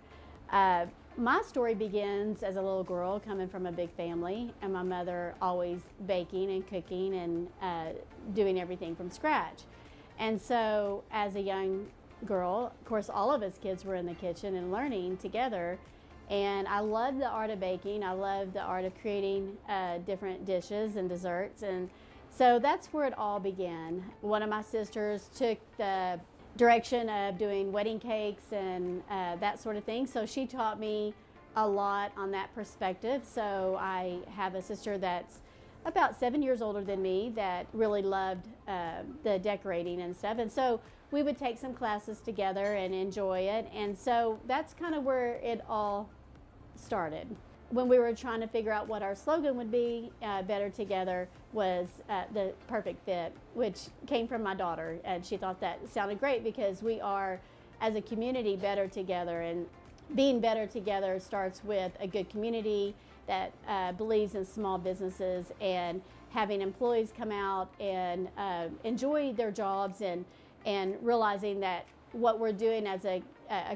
I: My story begins as a little girl coming from a big family, and my mother always baking and cooking and doing everything from scratch. And so as a young girl, of course, all of us kids were in the kitchen and learning together. And I loved the art of baking. I loved the art of creating different dishes and desserts. And so that's where it all began. One of my sisters took the direction of doing wedding cakes and that sort of thing. So she taught me a lot on that perspective. So I have a sister that's about 7 years older than me that really loved the decorating and stuff. And so we would take some classes together and enjoy it. And so that's kind of where it all started. When we were trying to figure out what our slogan would be, Better Together was the perfect fit, which came from my daughter, and she thought that sounded great because we are, as a community, better together, and being better together starts with a good community that believes in small businesses and having employees come out and enjoy their jobs and realizing that what we're doing as a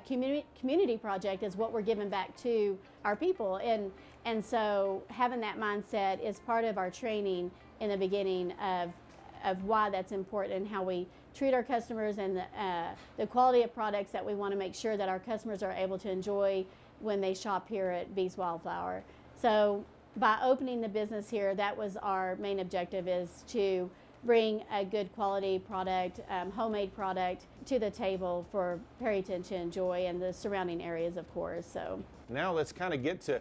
I: community project is what we're giving back to our people. And so having that mindset is part of our training in the beginning of why that's important and how we treat our customers and the quality of products that we want to make sure that our customers are able to enjoy when they shop here at Bees Wildflower. So by opening the business here, that was our main objective, is to bring a good quality product, homemade product to the table for Perryton to enjoy and the surrounding areas, of course. So
F: now let's kind of get to,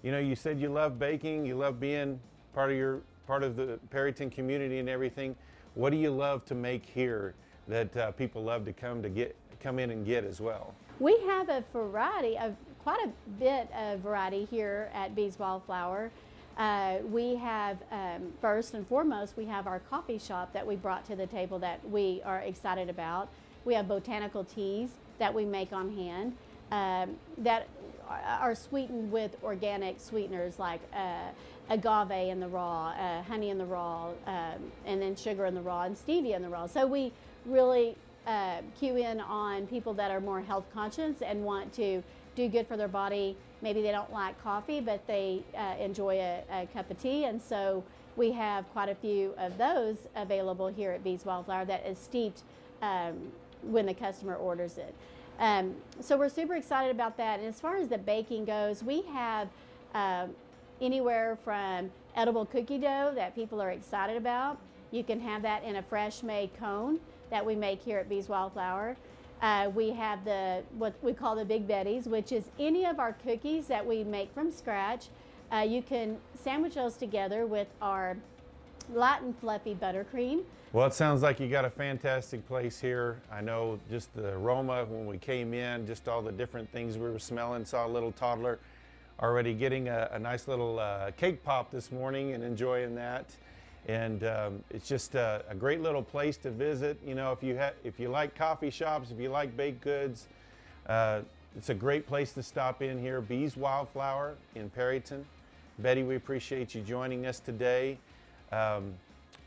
F: you said you love baking, you love being part of the Perryton community and everything. What do you love to make here that people love to come in and get as well? We
I: have a variety of, quite a bit of variety here at Bees Wildflower. We have, first and foremost, we have our coffee shop that we brought to the table that we are excited about. We have botanical teas that we make on hand that are sweetened with organic sweeteners like agave in the raw, honey in the raw, and then sugar in the raw, and stevia in the raw. So we really cue in on people that are more health conscious and want to do good for their body. Maybe they don't like coffee, but they enjoy a cup of tea, and so we have quite a few of those available here at Bees Wildflower that is steeped when the customer orders it. So we're super excited about that. And as far as the baking goes, we have anywhere from edible cookie dough that people are excited about. You can have that in a fresh made cone that we make here at Bees Wildflower. We have what we call the Big Betties, which is any of our cookies that we make from scratch. You can sandwich those together with our light and fluffy buttercream.
F: Well, it sounds like you got a fantastic place here. I know just the aroma when we came in, just all the different things we were smelling. Saw a little toddler already getting a nice little cake pop this morning and enjoying that. And it's just a great little place to visit. You know, if you like coffee shops, if you like baked goods, it's a great place to stop in here. Bees Wildflower in Perryton. Betty, we appreciate you joining us today.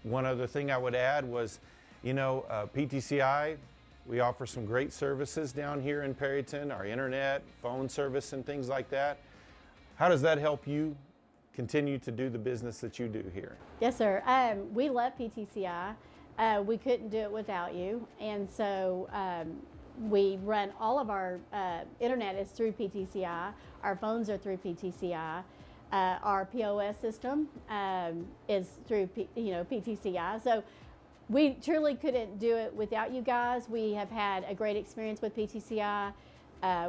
F: One other thing I would add was, you know, PTCI, we offer some great services down here in Perryton, our internet, phone service, and things like that. How does that help you continue to do the business that you do here?
I: Yes, sir. We love PTCI. We couldn't do it without you. And so we run all of our internet is through PTCI. Our phones are through PTCI. Our POS system is through PTCI. So we truly couldn't do it without you guys. We have had a great experience with PTCI.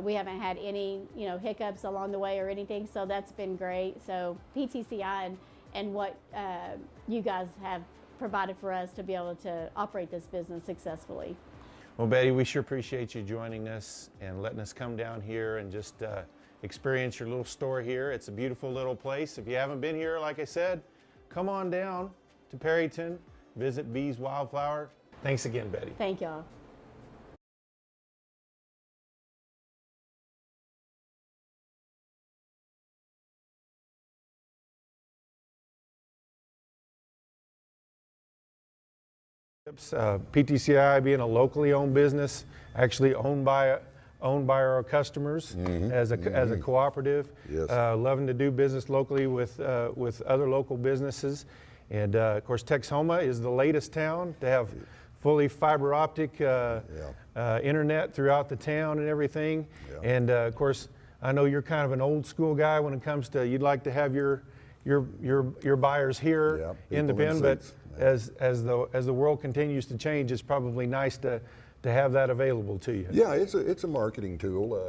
I: We haven't had any hiccups along the way or anything, so that's been great. So PTCI and what you guys have provided for us to be able to operate this business successfully.
F: Well, Betty, we sure appreciate you joining us and letting us come down here and just experience your little store here. It's a beautiful little place. If you haven't been here, like I said, come on down to Perryton, visit Bees Wildflower. Thanks again, Betty.
I: Thank y'all.
F: PTCI being a locally owned business, actually owned by our customers as a cooperative.
G: Yes.
F: Loving to do business locally with other local businesses, and of course Texhoma is the latest town to have fully fiber optic internet throughout the town and everything. Yeah. And of course I know you're kind of an old school guy when it comes to you'd like to have your buyers here in the bin, but as the world continues to change, it's probably nice to have that available to you.
G: Yeah, it's a marketing tool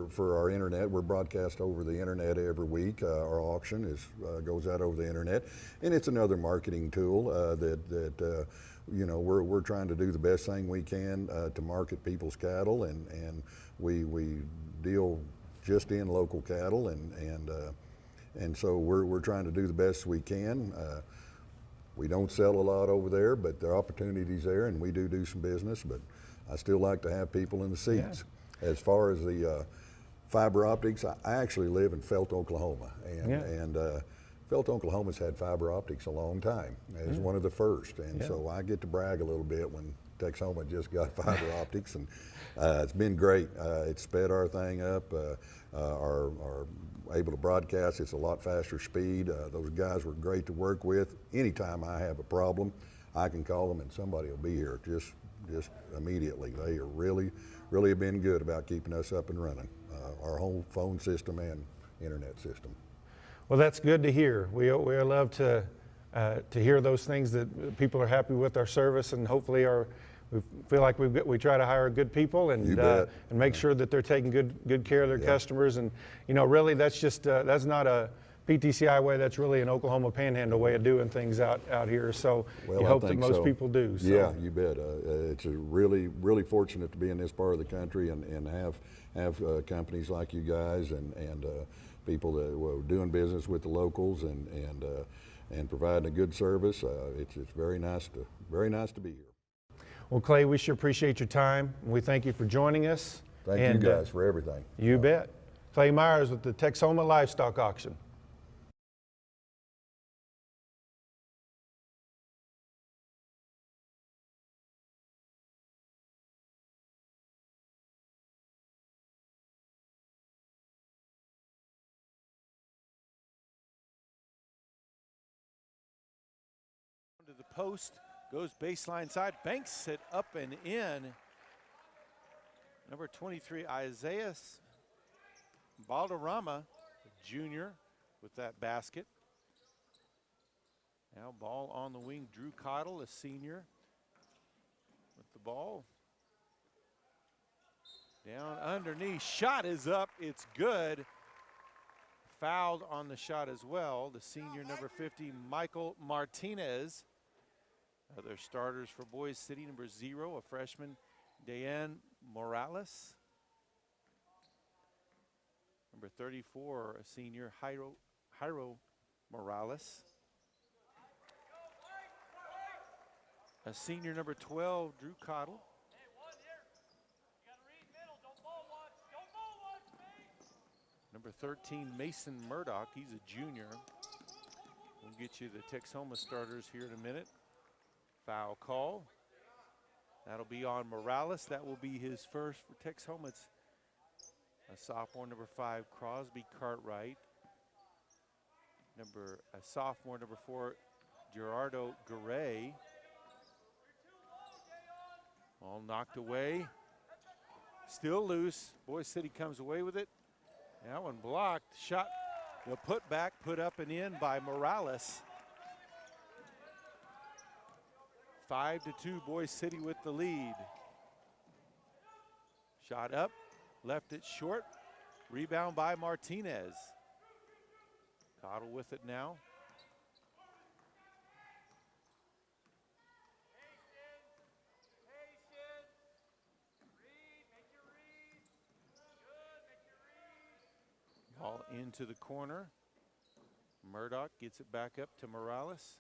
G: for our internet. We're broadcast over the internet every week. Our auction goes out over the internet, and it's another marketing tool that we're trying to do the best thing we can to market people's cattle, and we deal just in local cattle, and so we're trying to do the best we can. We don't sell a lot over there, but there are opportunities there, and we do some business, but I still like to have people in the seats. Yeah. As far as the fiber optics, I actually live in Felt, Oklahoma, and Felt, Oklahoma's had fiber optics a long time. It's one of the first, and so I get to brag a little bit when Texhoma just got fiber optics, and it's been great. It's sped our thing up. Our able to broadcast. It's a lot faster speed. Those guys were great to work with. Anytime I have a problem, I can call them and somebody will be here just immediately. They are really have been good about keeping us up and running, our whole phone system and internet system.
F: Well, that's good to hear. We love to hear those things, that people are happy with our service, and hopefully we feel like we try to hire good people and make sure that they're taking good care of their customers. And really that's just that's not a PTCI way. That's really an Oklahoma Panhandle way of doing things out here. So you hope that most people do. So.
G: Yeah, you bet. It's a really fortunate to be in this part of the country and have companies like you guys and people that are doing business with the locals and providing a good service. It's very nice to be here.
F: Well, Clay, we sure appreciate your time. We thank you for joining us.
G: Thank you guys for everything.
F: You bet. Clay Myers with the Texhoma Livestock Auction.
A: post, goes baseline side, banks it up and in. Number 23, Isaiah Balderrama, junior, with that basket. Now ball on the wing, Drew Cottle, a senior, with the ball. Down underneath, shot is up, it's good. Fouled on the shot as well, the senior number 50, Michael Martinez. Other starters for Boise City, number 0, a freshman, Dayan Morales. Number 34, a senior, Jairo Morales. A senior, number 12, Drew Cottle. Number 13, Mason Murdoch, he's a junior. We'll get you the Texhoma starters here in a minute. Foul call. That'll be on Morales. That will be his first for Texhoma. It's a sophomore, number 5, Crosby Cartwright. A sophomore, number 4, Gerardo Garay. All knocked away. Still loose. Boise City comes away with it. That one blocked. Shot, the putback, put up and in by Morales. 5-2, Boise City with the lead. Shot up, left it short. Rebound by Martinez. Cottle with it now. Ball into the corner. Murdoch gets it back up to Morales.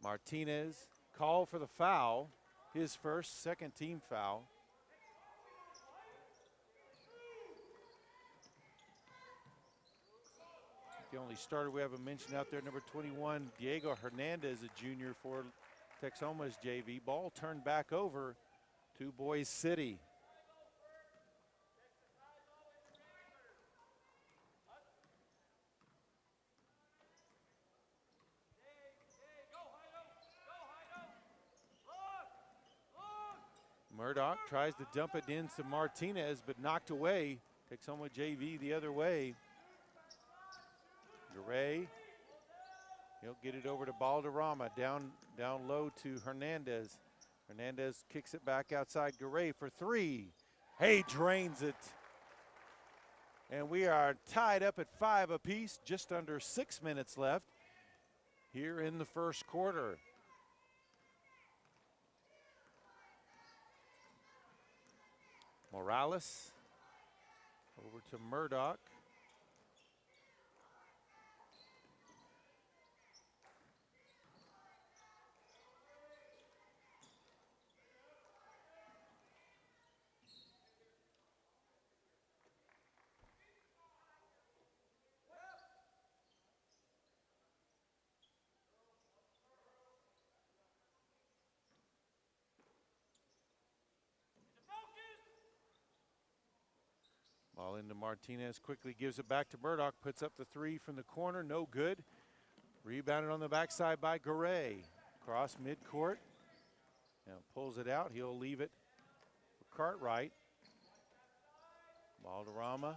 A: Martinez called for the foul. His first, second team foul. The only starter we haven't mentioned out there, number 21, Diego Hernandez, a junior for Texhoma's JV. Ball turned back over to Boise City. Murdoch tries to dump it into Martinez, but knocked away. Texhoma JV the other way. Garay. He'll get it over to Balderrama, down low to Hernandez. Hernandez kicks it back outside. Garay for 3. Hey, drains it. And we are tied up at 5 apiece, just under 6 minutes left here in the first quarter. Morales over to Murdoch. Ball into Martinez, quickly gives it back to Murdoch, puts up the 3 from the corner, no good. Rebounded on the backside by Garay. Cross midcourt. Now pulls it out, he'll leave it for Cartwright. Balderrama,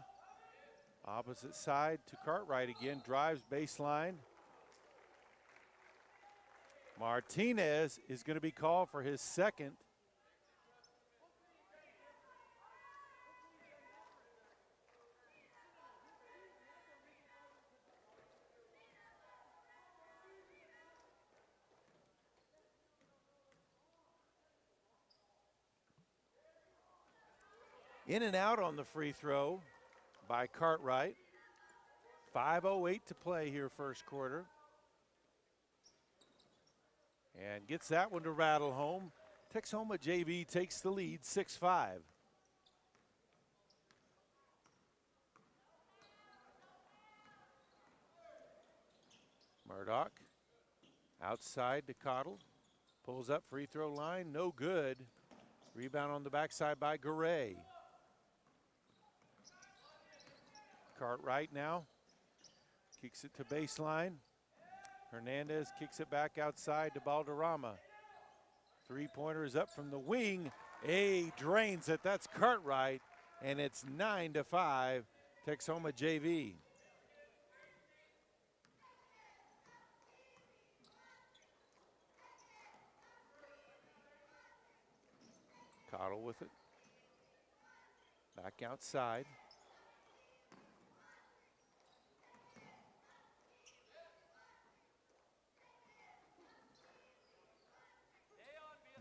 A: opposite side to Cartwright again, drives baseline. Martinez is going to be called for his second. In and out on the free throw by Cartwright. 5:08 to play here first quarter. And gets that one to rattle home. Texhoma JV takes the lead 6-5. Murdoch outside to Cottle. Pulls up free throw line, no good. Rebound on the backside by Garay. Cartwright now kicks it to baseline. Hernandez kicks it back outside to Balderrama. Three-pointer is up from the wing. Drains it. That's Cartwright, and it's 9-5, Texhoma JV. Cottle with it. Back outside.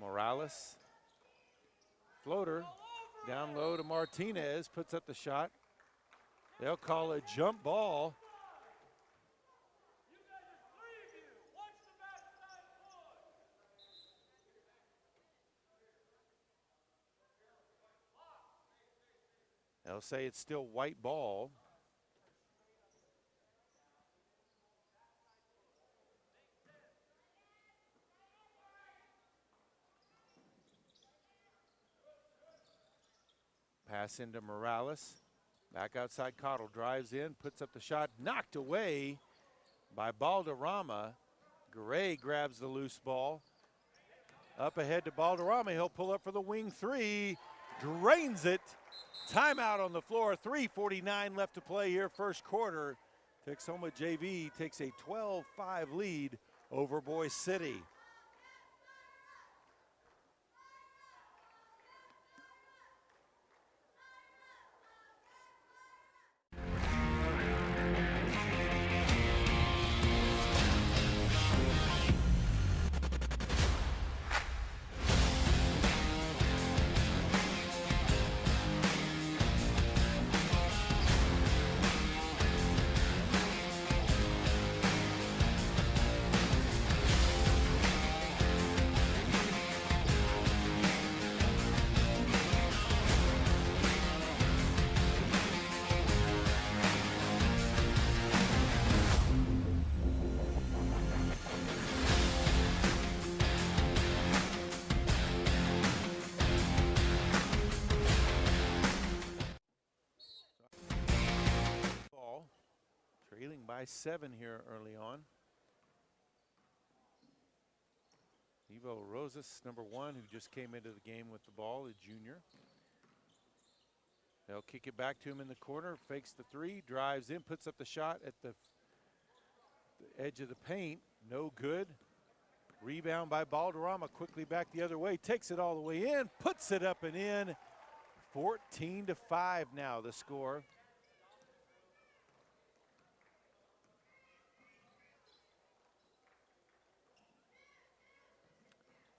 A: Morales. Floater. Down low to Martinez. Puts up the shot. They'll call a jump ball. They'll say it's still white ball. Pass into Morales. Back outside, Cottle drives in, puts up the shot, knocked away by Balderrama. Gray grabs the loose ball. Up ahead to Balderrama. He'll pull up for the wing three. Drains it. Timeout on the floor. 3:49 left to play here, first quarter. Texhoma JV takes a 12-5 lead over Boise City. Trailing by 7 here early on. Evo Rosas, number 1, who just came into the game with the ball, a junior. They'll kick it back to him in the corner, fakes the three, drives in, puts up the shot at the edge of the paint. No good. Rebound by Balderrama, quickly back the other way, takes it all the way in, puts it up and in. 14-5 now the score.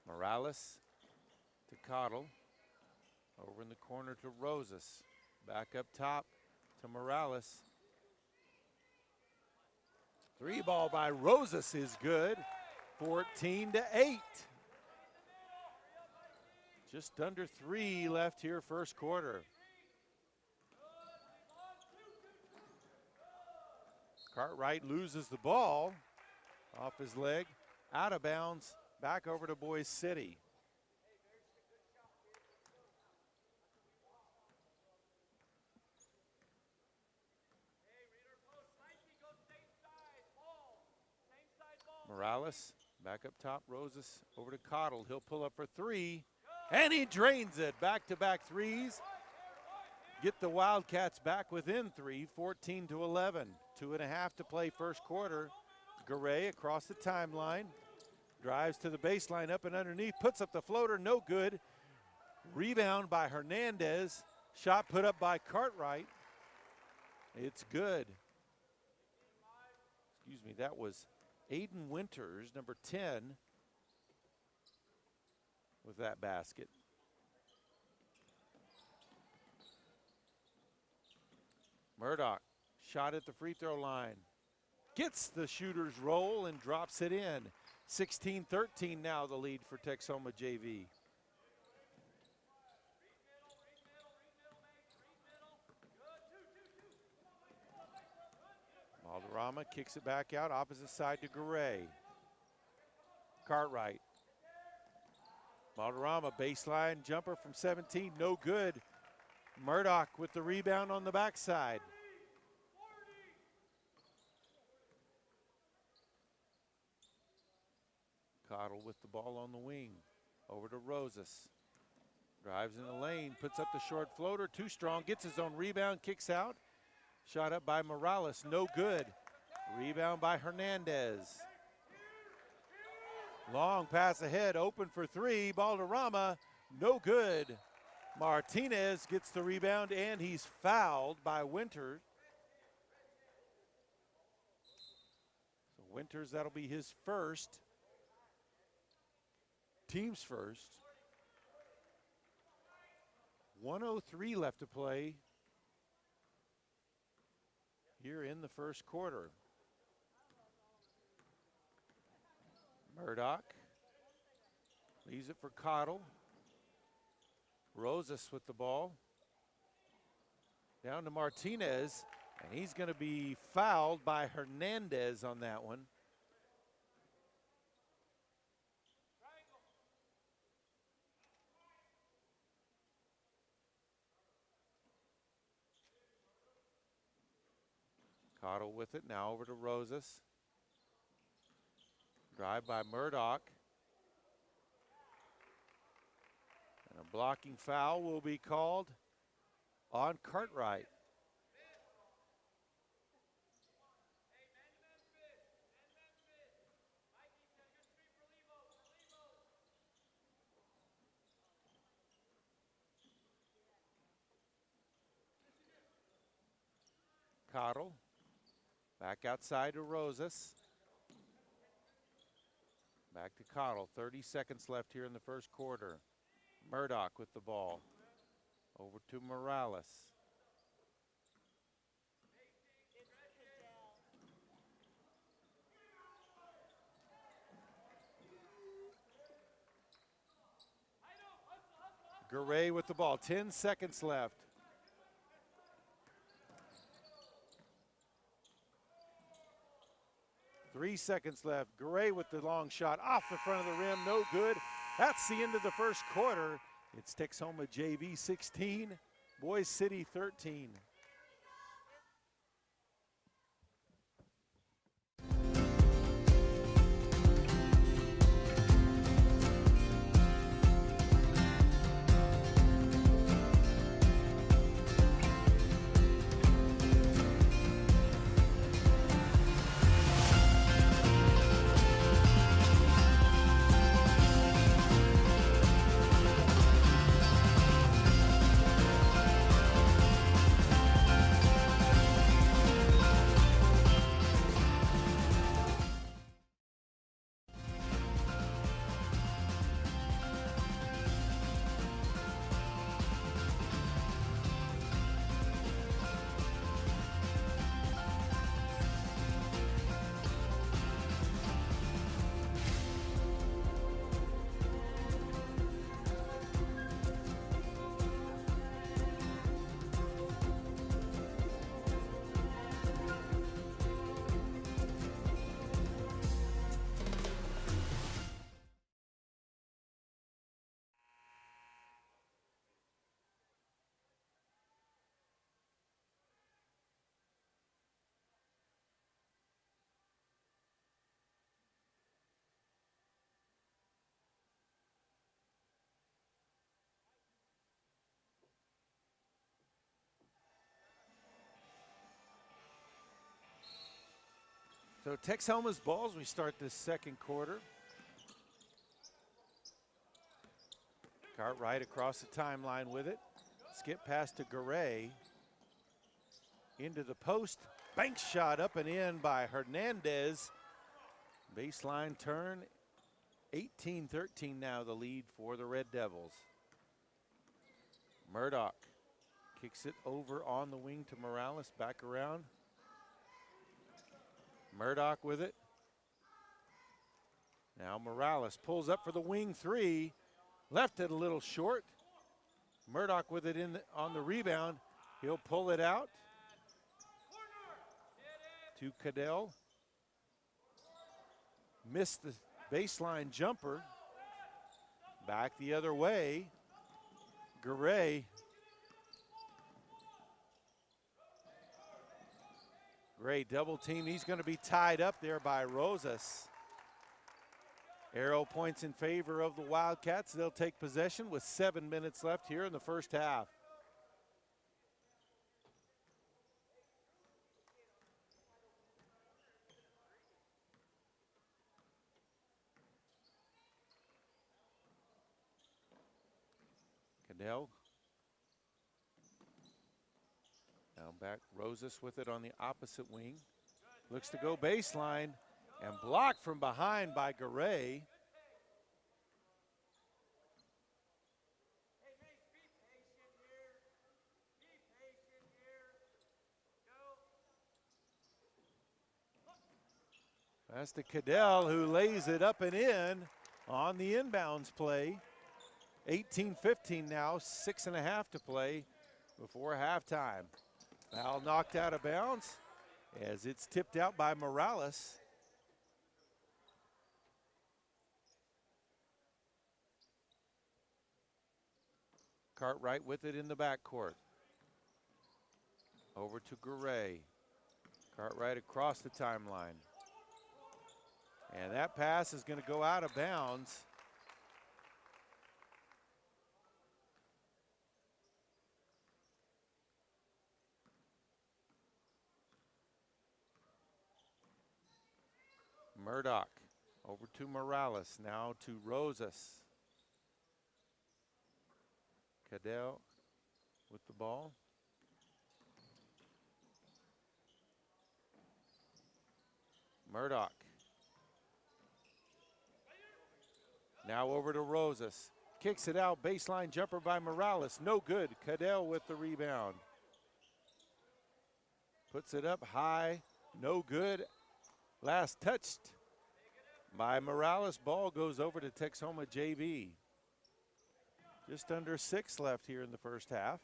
A: Morales to Cottle. Over in the corner to Rosas. Back up top to Morales. Three ball by Rosas is good. 14-8. Just under 3 left here, first quarter. Cartwright loses the ball off his leg, out of bounds. Back over to Boise City. Morales, back up top, Rosas over to Cottle. He'll pull up for three, and he drains it. Back-to-back threes. Get the Wildcats back within 3, 14-11. 2.5 to play first quarter. Garay across the timeline. Drives to the baseline, up and underneath, puts up the floater, no good. Rebound by Hernandez. Shot put up by Cartwright. It's good. Excuse me, that was Aiden Winters, number 10, with that basket. Murdoch, shot at the free throw line. Gets the shooter's roll and drops it in. 16-13 now the lead for Texhoma JV. Balderrama kicks it back out, opposite side to Garay. Cartwright. Balderrama, baseline jumper from 17, no good. Murdoch with the rebound on the backside. Cottle with the ball on the wing. Over to Rosas. Drives in the lane, puts up the short floater, too strong, gets his own rebound, kicks out. Shot up by Morales, no good. Rebound by Hernandez. Long pass ahead, open for three, Balderrama, no good. Martinez gets the rebound and he's fouled by Winters. So Winters, that'll be his first, team's first. 1:03 left to play here in the first quarter. Murdoch leaves it for Cottle. Rosas with the ball. Down to Martinez, and he's going to be fouled by Hernandez on that one. Cottle with it, now over to Rosas. Drive by Murdoch. And a blocking foul will be called on Cartwright. Cottle. Back outside to Rosas. Back to Cottle. 30 seconds left here in the first quarter. Murdoch with the ball. Over to Morales. Garay with the ball. 10 seconds left. Three seconds left. Garay with the long shot off the front of the rim. No good. That's the end of the first quarter. It's Texhoma JV 16, Boise City 13. So Texhoma's ball as we start this second quarter. Cartwright across the timeline with it. Skip pass to Garay. Into the post. Bank shot up and in by Hernandez. Baseline turn. 18-13 now the lead for the Red Devils. Murdoch kicks it over on the wing to Morales. Back around. Murdoch with it. Now Morales pulls up for the wing three. Left it a little short. Murdoch with it on the rebound. He'll pull it out to Cadell. Missed the baseline jumper. Back the other way. Garay. Great double team. He's going to be tied up there by Rosas. Arrow points in favor of the Wildcats. They'll take possession with 7 minutes left here in the first half. Cadell. Now back Rosas with it on the opposite wing. Looks to go baseline and blocked from behind by Garay. That's the Cadell who lays it up and in on the inbounds play. 18-15 now, 6.5 to play before halftime. Foul knocked out of bounds as it's tipped out by Morales. Cartwright with it in the backcourt. Over to Garay. Cartwright across the timeline. And that pass is going to go out of bounds. Murdoch over to Morales, now to Rosas. Cadell with the ball. Murdoch. Now over to Rosas. Kicks it out, baseline jumper by Morales. No good. Cadell with the rebound. Puts it up high, no good. Last touched by Morales. Ball goes over to Texhoma JV. Just under 6 left here in the first half.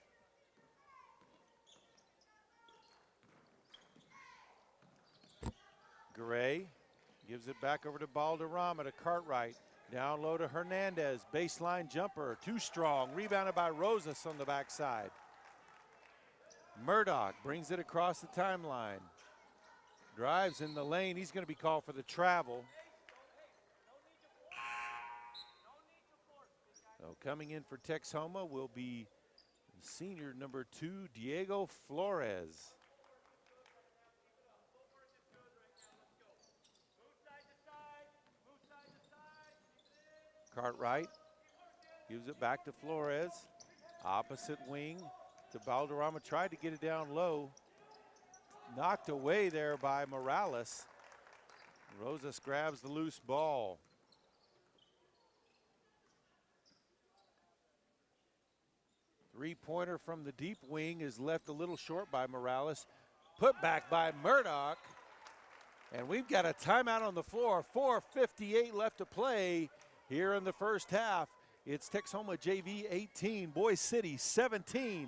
A: Garay gives it back over to Balderrama to Cartwright. Down low to Hernandez. Baseline jumper, too strong. Rebounded by Rosas on the backside. Murdoch brings it across the timeline. Drives in the lane. He's going to be called for the travel. So coming in for Texhoma will be senior number 2, Diego Flores. Cartwright gives it back to Flores. Opposite wing to Balderrama. Tried to get it down low. Knocked away there by Morales. Rosas grabs the loose ball. Three-pointer from the deep wing is left a little short by Morales. Put back by Murdoch. And we've got a timeout on the floor. 4:58 left to play here in the first half. It's Texhoma JV 18, Boise City 17.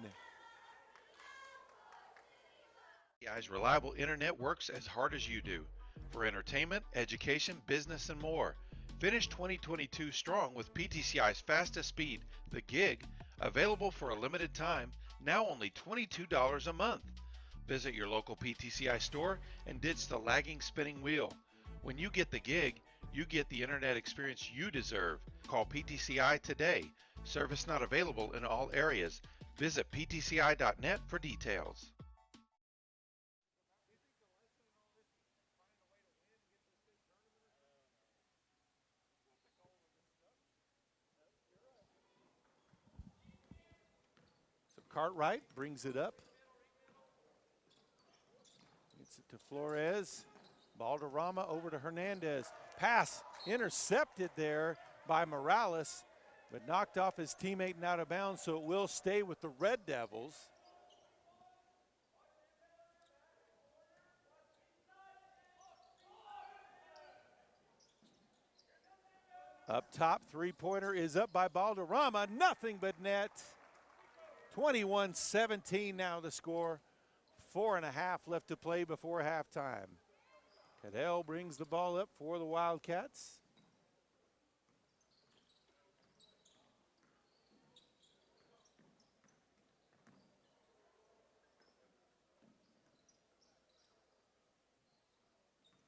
B: PTCI's reliable internet works as hard as you do for entertainment, education, business, and more. Finish 2022 strong with PTCI's fastest speed, the gig, available for a limited time, now only $22 a month. Visit your local PTCI store and ditch the lagging spinning wheel. When you get the gig, you get the internet experience you deserve. Call PTCI today. Service not available in all areas. Visit ptci.net for details.
A: So Cartwright brings it up. Gets it to Flores. Balderrama over to Hernandez. Pass intercepted there by Morales, but knocked off his teammate and out of bounds, so it will stay with the Red Devils. Up top, three-pointer is up by Balderrama. Nothing but net. 21-17 now the score. 4.5 left to play before halftime. Cadell brings the ball up for the Wildcats.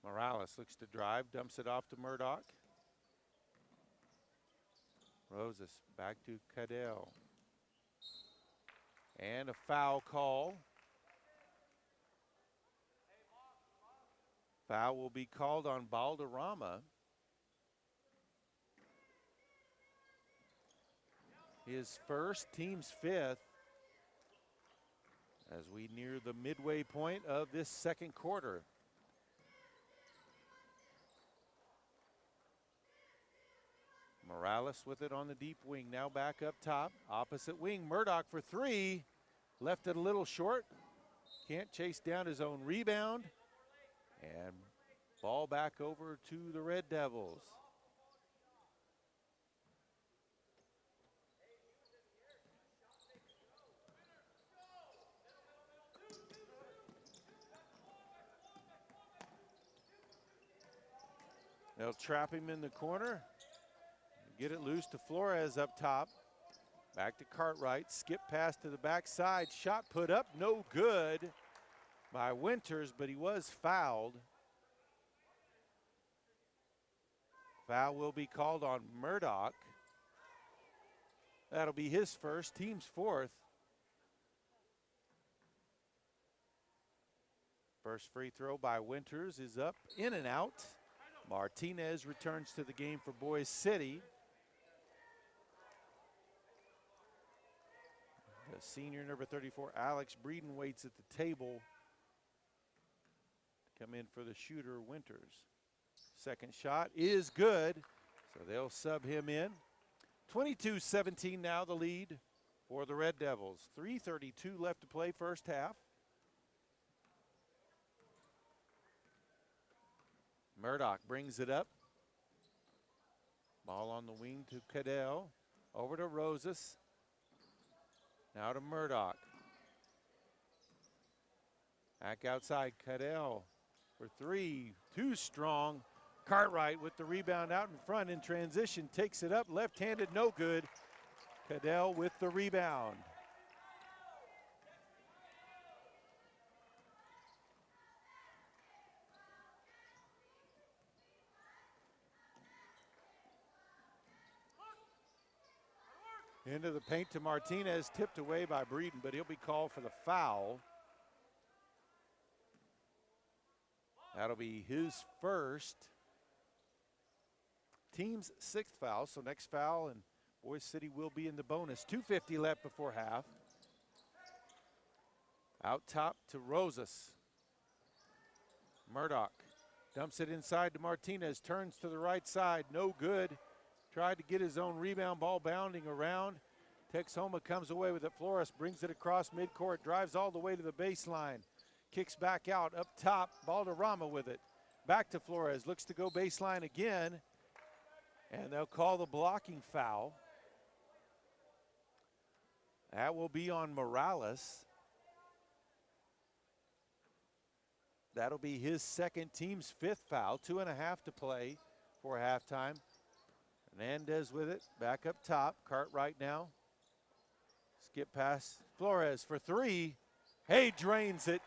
A: Morales looks to drive, dumps it off to Murdoch. Rosas back to Cadell. And a foul call. Foul will be called on Balderrama. His first, team's fifth, as we near the midway point of this second quarter. Morales with it on the deep wing, now back up top. Opposite wing, Murdoch for three. Left it a little short. Can't chase down his own rebound. And ball back over to the Red Devils. They'll trap him in the corner. Get it loose to Flores up top. Back to Cartwright. Skip pass to the backside. Shot put up. No good by Winters, but he was fouled. Foul will be called on Murdoch. That'll be his first, team's fourth. First free throw by Winters is up, in and out. Martinez returns to the game for Boise City. The senior, number 34, Alex Breeden, waits at the table to come in for the shooter, Winters. Second shot is good, so they'll sub him in. 22-17 now the lead for the Red Devils. 3:32 left to play first half. Murdoch brings it up. Ball on the wing to Cadell. Over to Rosas. Now to Murdoch. Back outside, Cadell for three. Too strong. Cartwright with the rebound out in front in transition. Takes it up, left-handed, no good. Cadell with the rebound. Into the paint to Martinez, tipped away by Breeden, but he'll be called for the foul. That'll be his first, team's sixth foul, so next foul, and Boise City will be in the bonus. 2:50 left before half. Out top to Rosas. Murdoch dumps it inside to Martinez, turns to the right side, no good. Tried to get his own rebound, ball bounding around. Texhoma comes away with it. Flores brings it across midcourt, drives all the way to the baseline. Kicks back out, up top, Balderrama with it. Back to Flores, looks to go baseline again. And they'll call the blocking foul. That will be on Morales. That'll be his second, team's fifth foul. 2.5 to play for halftime. Hernandez with it, back up top. Cartwright now. Skip pass, Flores for three. Hay drains it.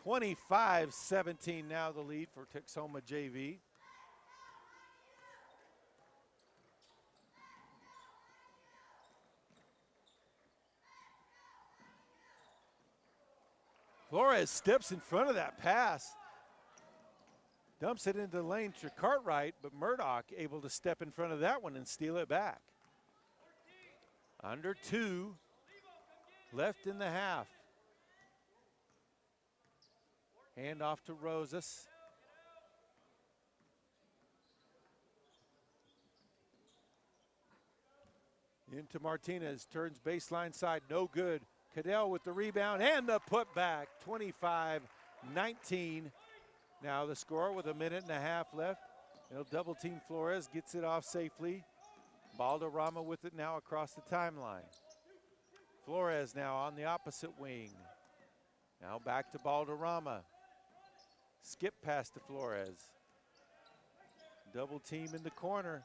A: 25-17 now the lead for Texhoma JV. Flores steps in front of that pass. Dumps it into the lane to Cartwright, but Murdoch able to step in front of that one and steal it back. Under 2 left in the half. Hand off to Rosas. Into Martinez, turns baseline side, no good. Cadell with the rebound and the putback, 25-19. Now the score with 1.5 minutes left. They'll double team Flores, gets it off safely. Balderrama with it now across the timeline. Flores now on the opposite wing. Now back to Balderrama. Skip pass to Flores. Double team in the corner.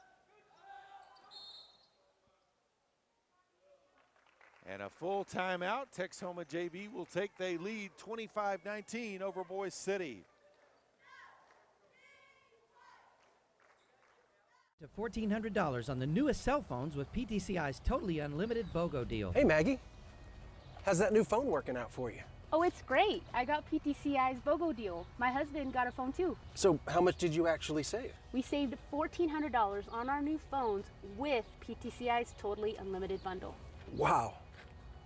A: And a full timeout. Texhoma JV will take the lead 25-19 over Boise City.
C: to $1,400 on the newest cell phones with PTCI's totally unlimited BOGO deal.
D: Hey, Maggie. How's that new phone working out for you?
E: Oh, it's great. I got PTCI's BOGO deal. My husband got a phone too.
D: So how much did you actually save?
E: We saved $1,400 on our new phones with PTCI's totally unlimited bundle.
D: Wow.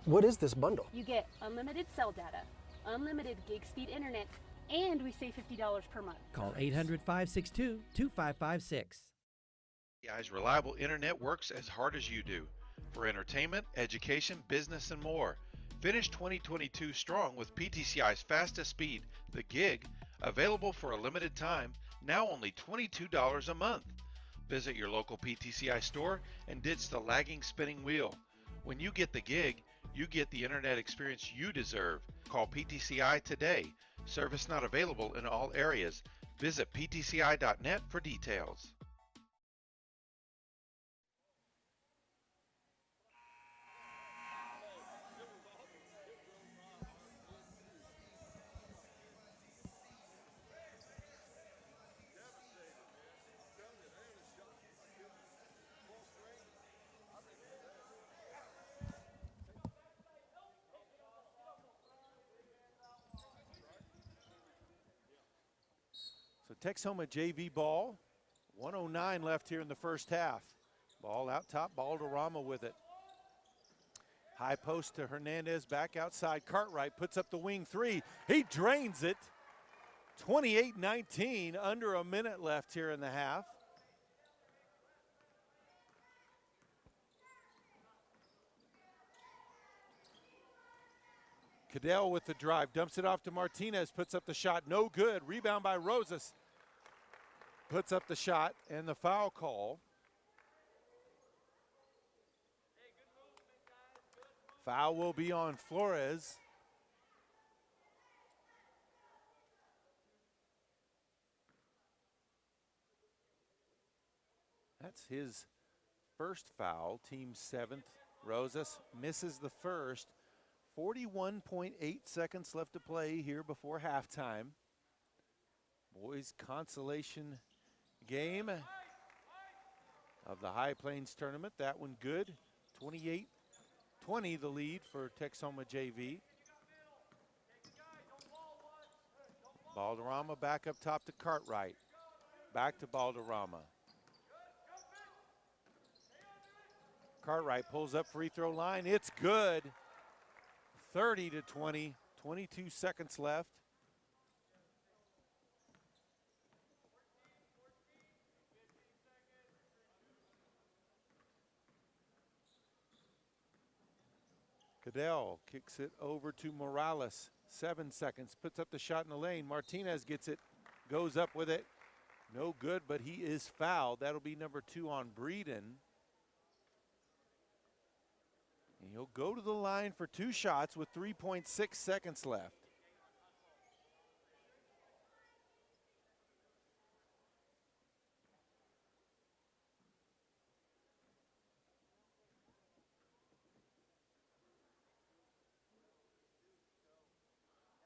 D: What is this bundle?
E: You get unlimited cell data, unlimited gig speed internet, and we save $50 per month.
C: Call 800-562-2556.
B: PTCI's reliable internet works as hard as you do for entertainment, education, business, and more. Finish 2022 strong with PTCI's fastest speed, the gig, available for a limited time, now only $22 a month. Visit your local PTCI store and ditch the lagging spinning wheel. When you get the gig, you get the internet experience you deserve. Call PTCI today. Service not available in all areas. Visit ptci.net for details.
A: So Texhoma JV ball, 1:09 left here in the first half. Ball out top, Balderrama with it. High post to Hernandez, back outside. Cartwright puts up the wing three. He drains it. 28-19, under a minute left here in the half. Cadell with the drive, dumps it off to Martinez, puts up the shot, no good. Rebound by Rosas. Puts up the shot and the foul call. Foul will be on Flores. That's his first foul, team 7th. Rosas misses the first. 41.8 seconds left to play here before halftime. Boys consolation game of the High Plains tournament. That one good. 28-20 the lead for Texhoma JV. Balderrama back up top to Cartwright. Back to Balderrama. Cartwright pulls up free throw line. It's good. 30-20, 22 seconds left. Cadell kicks it over to Morales. 7 seconds, puts up the shot in the lane. Martinez gets it, goes up with it. No good, but he is fouled. That'll be number 2 on Breeden. And he'll go to the line for 2 shots with 3.6 seconds left.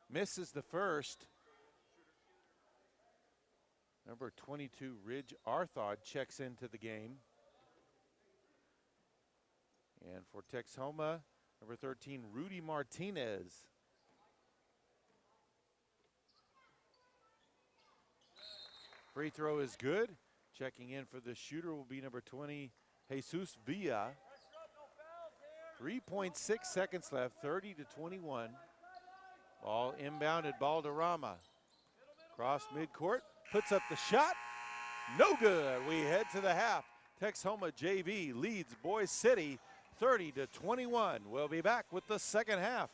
A: Misses the first. Number 22, Ridge Arthod, checks into the game. And for Texhoma, number 13, Rudy Martinez. Free throw is good. Checking in for the shooter will be number 20, Jesus Villa. 3.6 seconds left, 30-21. Ball inbounded, Balderrama. Cross midcourt, puts up the shot. No good. We head to the half. Texhoma JV leads Boise City 30-21. We'll be back with the second half.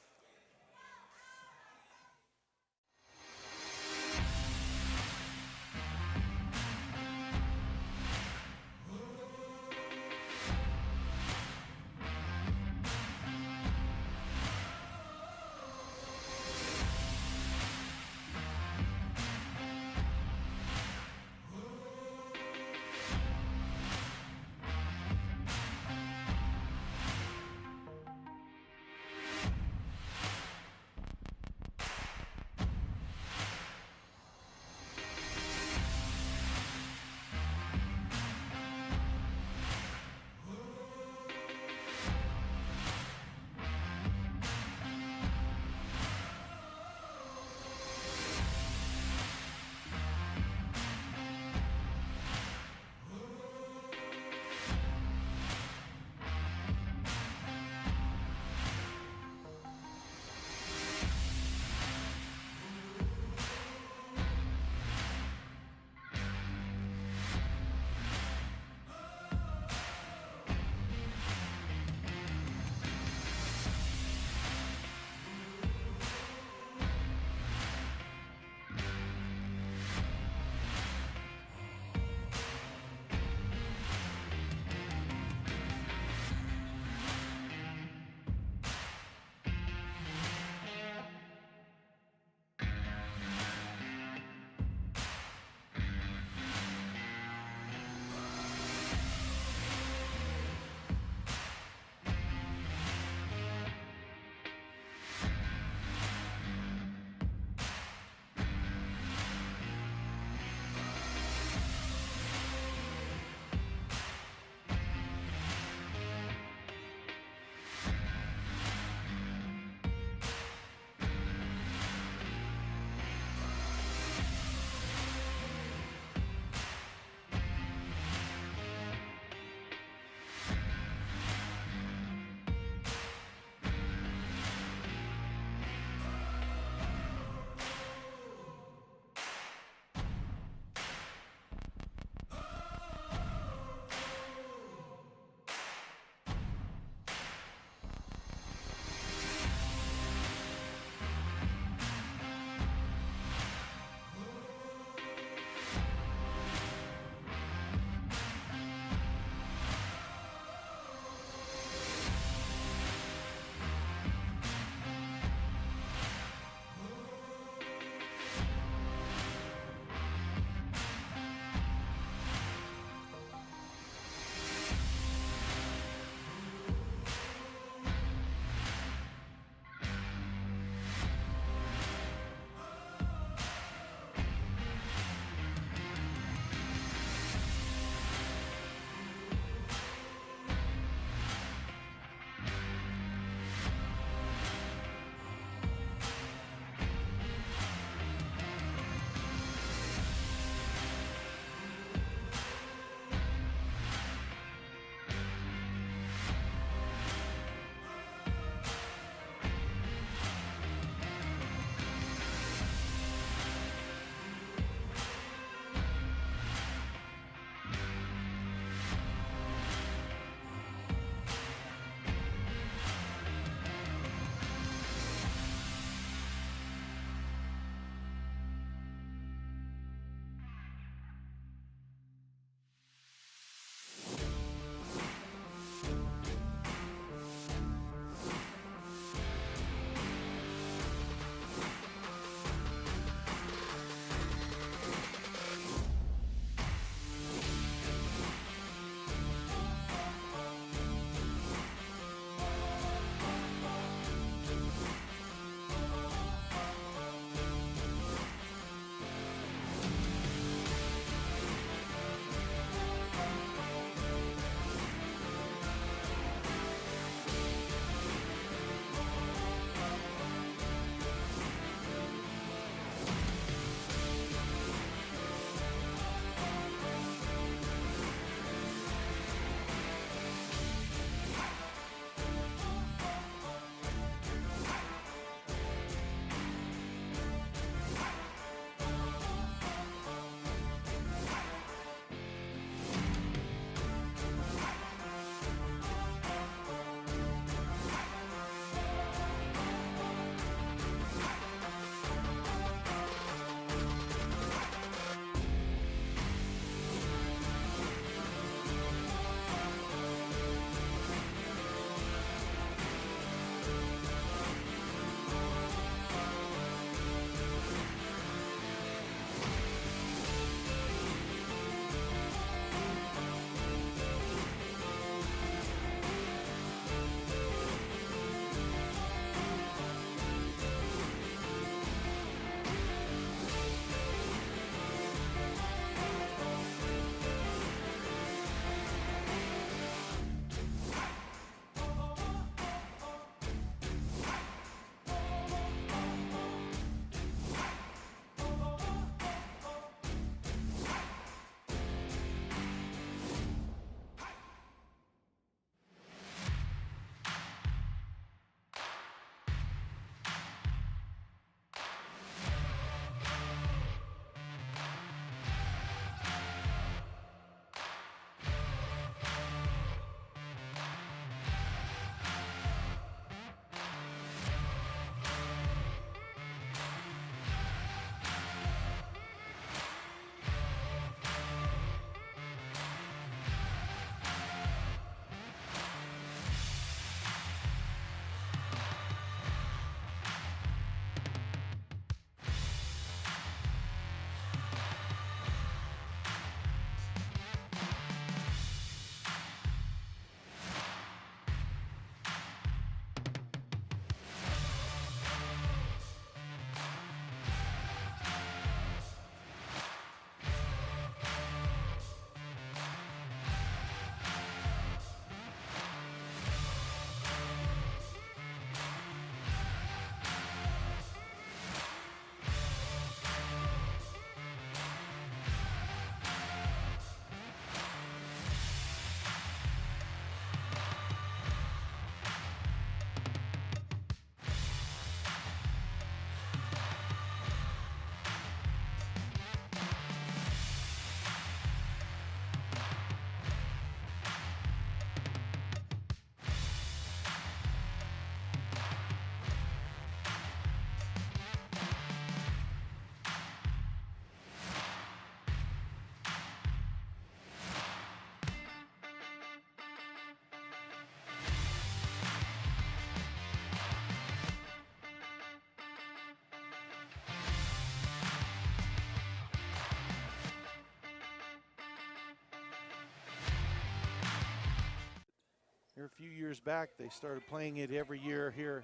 A: few years back, they started playing it every year here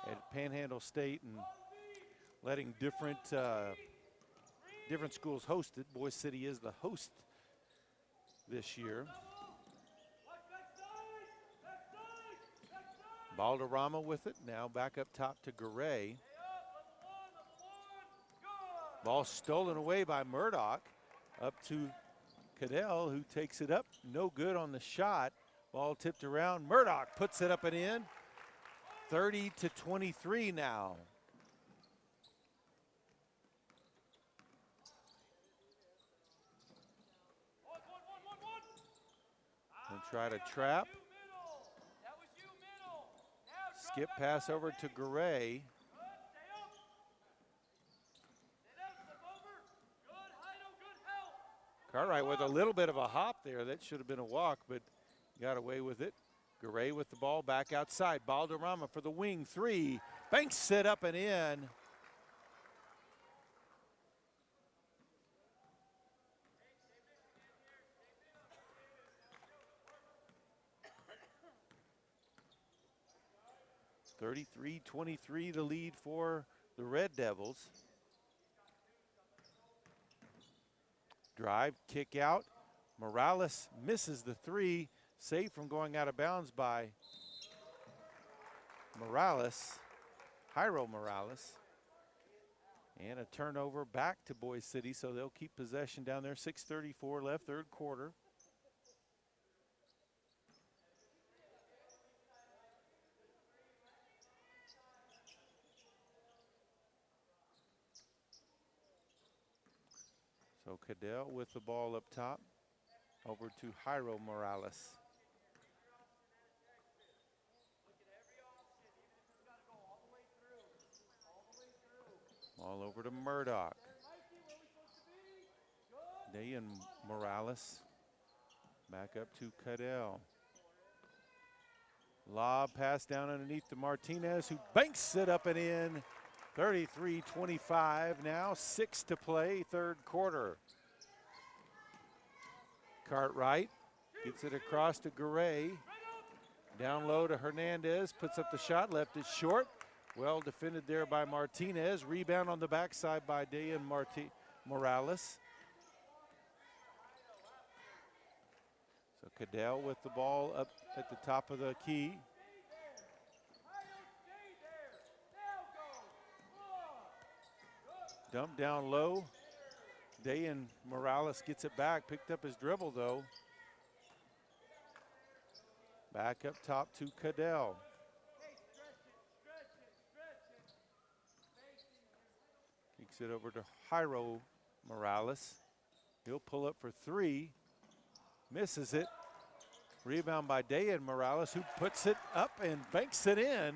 A: at Panhandle State and letting different schools host it. Boise City is the host this year. Balderrama with it, now back up top to Garay. Ball stolen away by Murdoch, up to Cadell, who takes it up, no good on the shot. Ball tipped around, Murdoch puts it up and in. 30-23 now. And try to trap. Skip pass over to Garay. Cartwright with a little bit of a hop there. That should have been a walk, but got away with it. Garay with the ball back outside. Balderrama for the wing three. Banks it up and in. (33-23) the lead for the Red Devils. Drive, kick out. Morales misses the three. Saved from going out of bounds by Morales, Jairo Morales. And a turnover back to Boise City, so they'll keep possession down there. 6:34 left, third quarter. So Cadell with the ball up top, over to Jairo Morales. Ball over to Murdoch. Dayan Morales back up to Cadell. Lob pass down underneath to Martinez, who banks it up and in. 33-25 now, 6 to play, third quarter. Cartwright gets it across to Garay. Down low to Hernandez, puts up the shot, left it short. Well defended there by Martinez. Rebound on the backside by Dayan Morales. So Cadell with the ball up at the top of the key. Dump down low. Dayan Morales gets it back, picked up his dribble though. Back up top to Cadell. Kicks it over to Jairo Morales. He'll pull up for three. Misses it. Rebound by Dayan Morales, who puts it up and banks it in.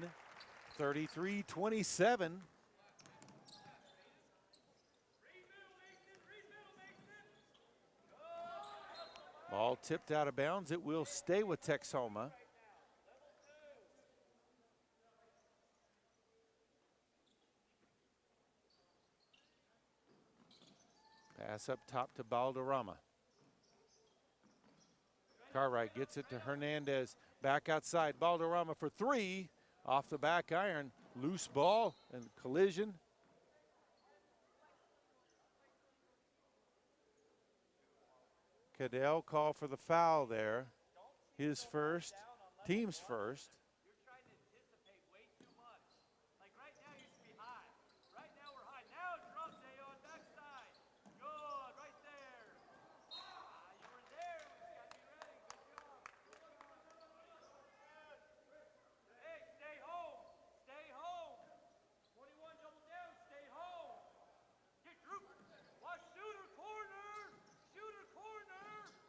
A: 33-27. Ball tipped out of bounds. It will stay with Texhoma. Pass up top to Balderrama. Cartwright gets it to Hernandez. Back outside. Balderrama for three. Off the back iron. Loose ball and collision. Cadell called for the foul there. His first, team's first.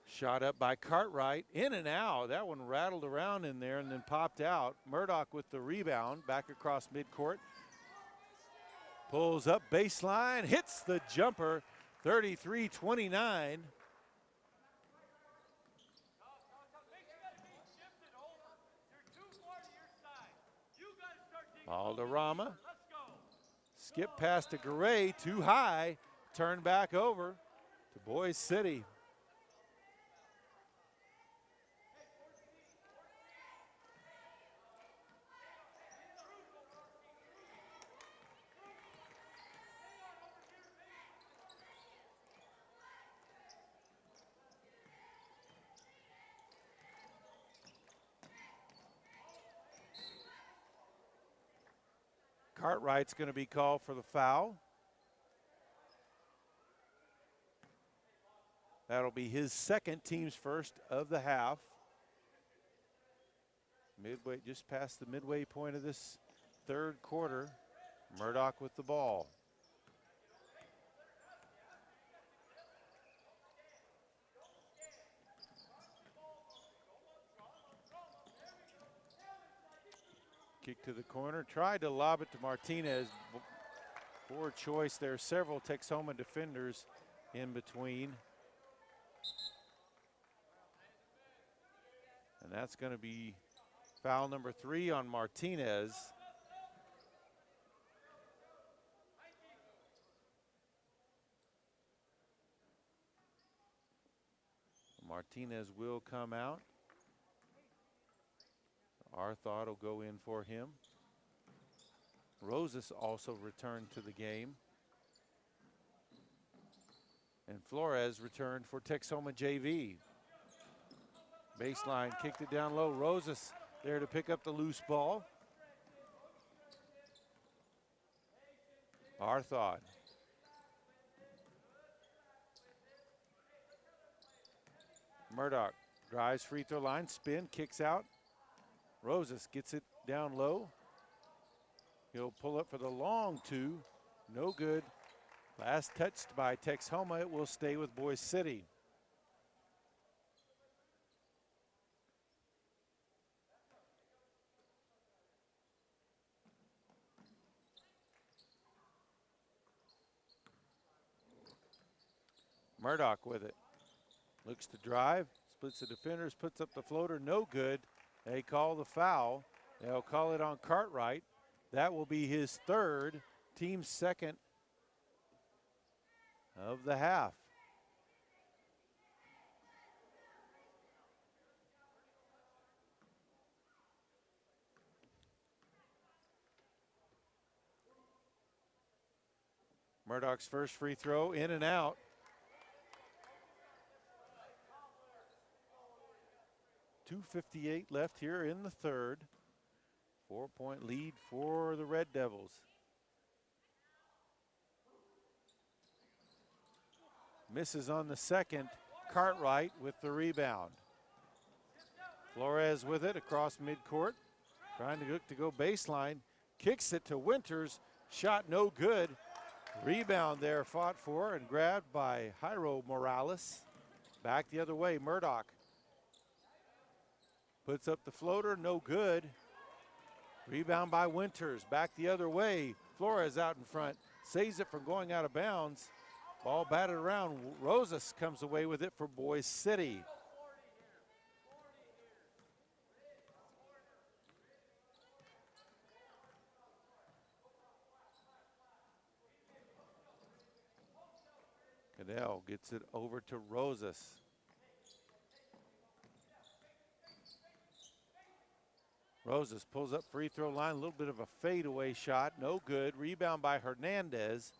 A: Shot up by Cartwright, in and out. That one rattled around in there and then popped out. Murdoch with the rebound, back across midcourt. Pulls up baseline, hits the jumper, 33-29. Balderrama. Skip pass to Garay, too high. Turn back over to Boise City. Cartwright's going to be called for the foul. That'll be his second, team's first of the half. Midway, just past the midway point of this third quarter. Murdoch with the ball. Kick to the corner, tried to lob it to Martinez. Poor choice there. Several Texhoma defenders in between. And that's going to be foul number 3 on Martinez. Martinez will come out. Our thought will go in for him. Rosas also returned to the game. And Flores returned for Texhoma JV. Baseline, kicked it down low. Rosas there to pick up the loose ball. Our thought. Murdoch drives free throw line, spin, kicks out. Rosas gets it down low. He'll pull up for the long 2. No good. Last touched by Texhoma. It will stay with Boise City. Murdoch with it. Looks to drive, splits the defenders, puts up the floater, no good. They call the foul. They'll call it on Cartwright. That will be his third, team's second of the half. Murdoch's first free throw, in and out. .258 left here in the third. 4-point lead for the Red Devils. Misses on the second. Cartwright with the rebound. Flores with it across midcourt. Trying to go baseline. Kicks it to Winters. Shot no good. Rebound there fought for and grabbed by Jairo Morales. Back the other way, Murdoch. Puts up the floater, no good. Rebound by Winters, back the other way. Flores out in front, saves it from going out of bounds. Ball batted around. Rosas comes away with it for Boise City. Cadell gets it over to Rosas. Rosas pulls up free throw line, a little bit of a fadeaway shot, no good. Rebound by Hernandez.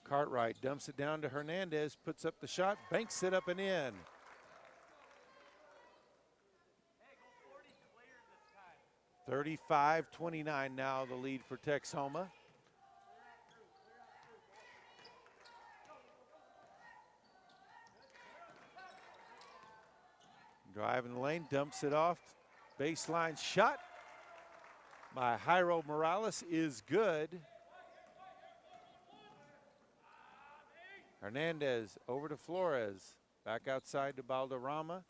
A: Cartwright dumps it down to Hernandez, puts up the shot, banks it up and in. (35-29) now the lead for Texhoma. Driving the lane, dumps it off. Baseline shot by Jairo Morales is good. Hernandez over to Flores. Back outside to Balderrama.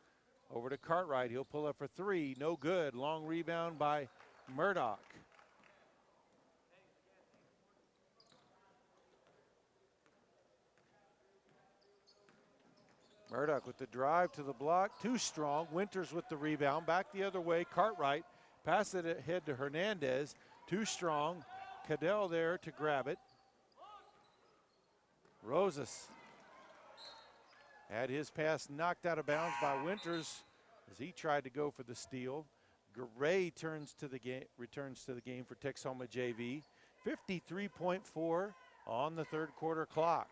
A: Over to Cartwright. He'll pull up for 3. No good. Long rebound by Murdoch. Murdoch with the drive to the block, too strong. Winters with the rebound, back the other way. Cartwright, pass it ahead to Hernandez, too strong. Cadell there to grab it. Rosas had his pass knocked out of bounds by Winters as he tried to go for the steal. Gray returns to the game for Texhoma JV. 53.4 on the third quarter clock.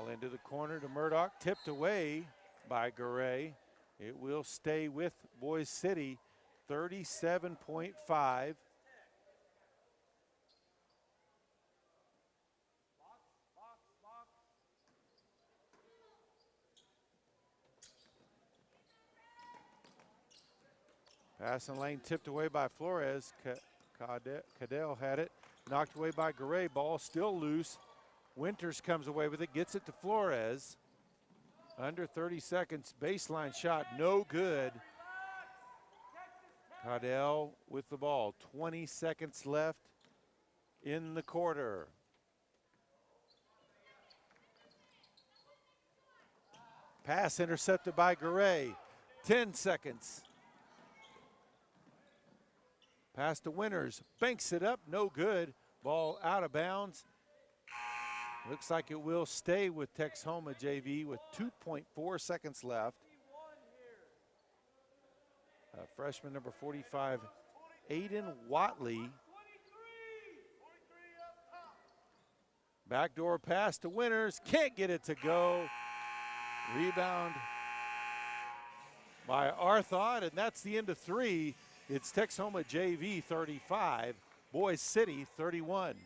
A: Ball into the corner to Murdoch, tipped away by Garay. It will stay with Boise City, 37.5. Passing lane tipped away by Flores. Cadell had it, knocked away by Garay. Ball still loose. Winters comes away with it, gets it to Flores. Under 30 seconds, baseline shot, no good. Cadell with the ball, 20 seconds left in the quarter. Pass intercepted by Garay, 10 seconds. Pass to Winters, banks it up, no good. Ball out of bounds. Looks like it will stay with Texhoma JV with 2.4 seconds left. Freshman number 45, Aiden Watley. Backdoor pass to Winters, can't get it to go. Rebound by Arthod, and that's the end of 3. It's Texhoma JV 35, Boise City 31.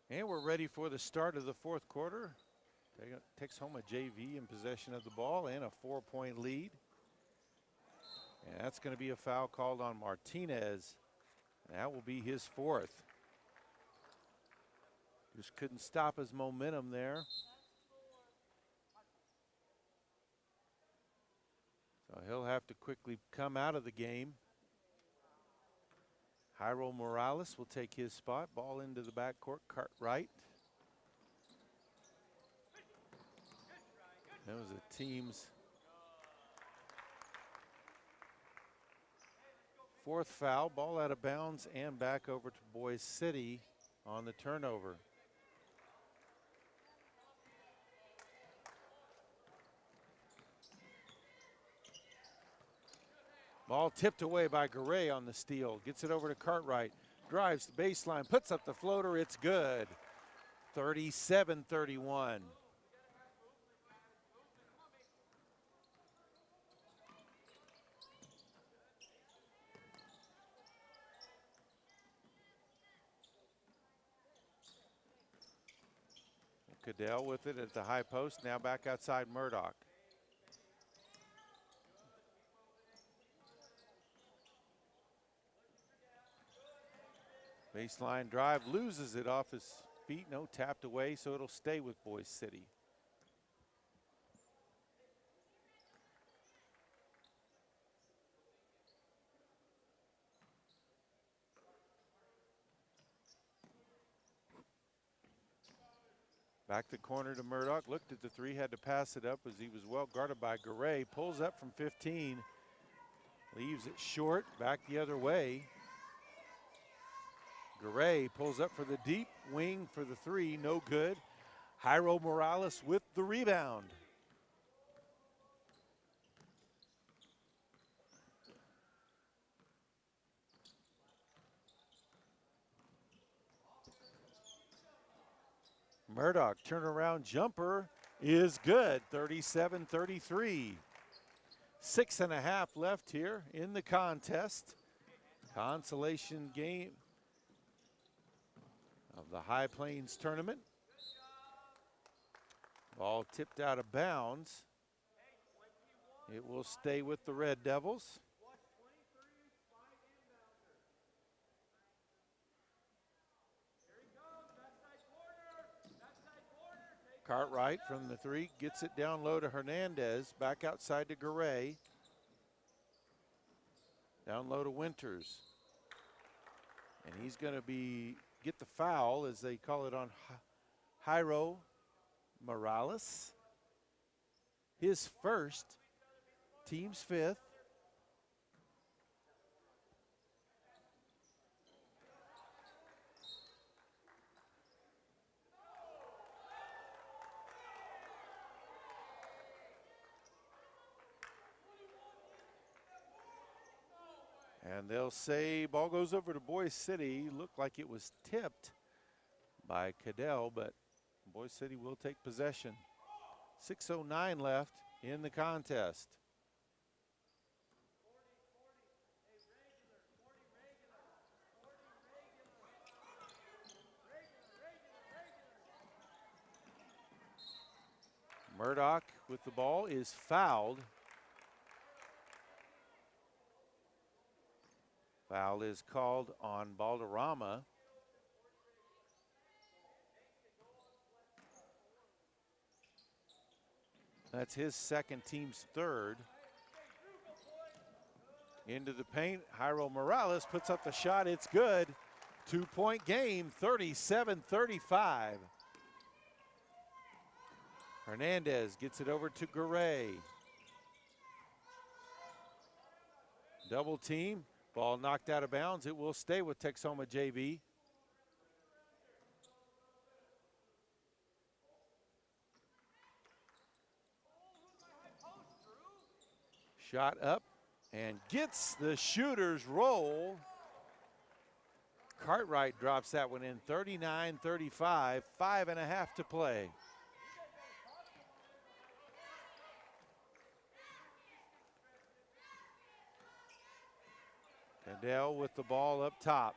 A: And we're ready for the start of the fourth quarter. Texhoma JV in possession of the ball and a 4-point lead. And that's going to be a foul called on Martinez. And that will be his 4th. Just couldn't stop his momentum there. So he'll have to quickly come out of the game. Jairo Morales will take his spot. Ball into the backcourt, Cartwright. That was a team's 4th foul. Ball out of bounds and back over to Boise City on the turnover. Ball tipped away by Garay on the steal. Gets it over to Cartwright. Drives the baseline, puts up the floater. It's good. 37-31. Cadell with it at the high post. Now back outside Murdoch. Baseline drive, loses it off his feet. No, tapped away, so it'll stay with Boise City. Back the corner to Murdoch, looked at the 3, had to pass it up as he was well guarded by Garay. Pulls up from 15, leaves it short, back the other way. Garay pulls up for the deep wing for the three, no good. Jairo Morales with the rebound. Murdoch turnaround jumper is good, 37-33. 6.5 left here in the contest. Consolation game of the High Plains tournament. Ball tipped out of bounds. It will stay with the Red Devils. Cartwright from the three gets it down low to Hernandez, back outside to Garay. Down low to Winters. And he's going to get the foul, as they call it, on Jairo Morales. His first, team's fifth. And they'll say ball goes over to Boise City. Looked like it was tipped by Cadell, but Boise City will take possession. 6:09 left in the contest. Murdoch with the ball is fouled. Foul is called on Balderrama. That's his second, team's third. Into the paint, Jairo Morales puts up the shot, it's good. 2-point game, 37-35. Hernandez gets it over to Garay. Double team. Ball knocked out of bounds. It will stay with Texhoma JV. Shot up and gets the shooter's roll. Cartwright drops that one in, 39-35, 5.5 to play. Cadell with the ball up top.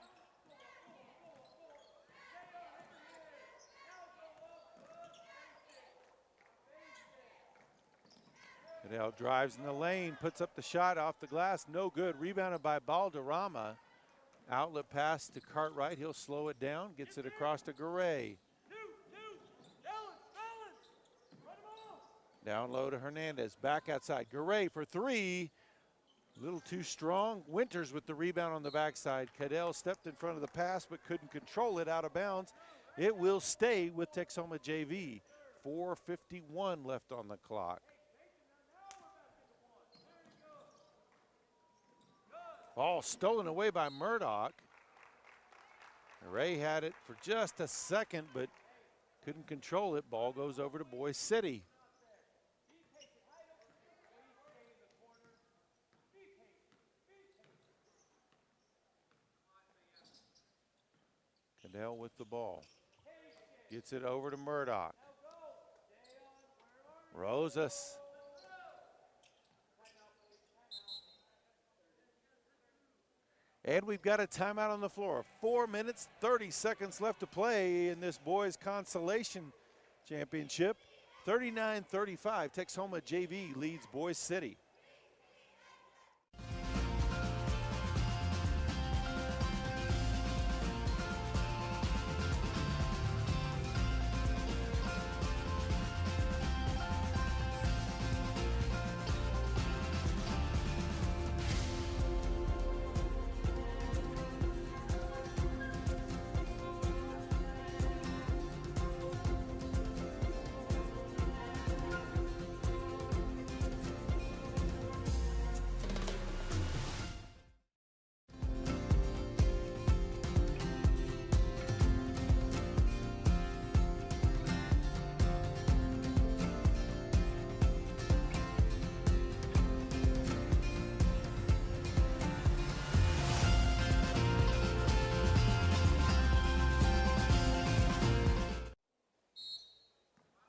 A: Cadell drives in the lane, puts up the shot off the glass, no good. Rebounded by Balderrama. Outlet pass to Cartwright, he'll slow it down, gets it across to Garay. Down low to Hernandez, back outside. Garay for three. A little too strong. Winters with the rebound on the backside. Cadell stepped in front of the pass but couldn't control it out of bounds. It will stay with Texhoma JV. 4:51 left on the clock. Ball stolen away by Murdoch. Ray had it for just a second but couldn't control it. Ball goes over to Boise City. Cadell with the ball. Gets it over to Murdoch. Rosas. And we've got a timeout on the floor. 4 minutes, 30 seconds left to play in this boys consolation championship. 39-35, Texhoma JV leads Boise City.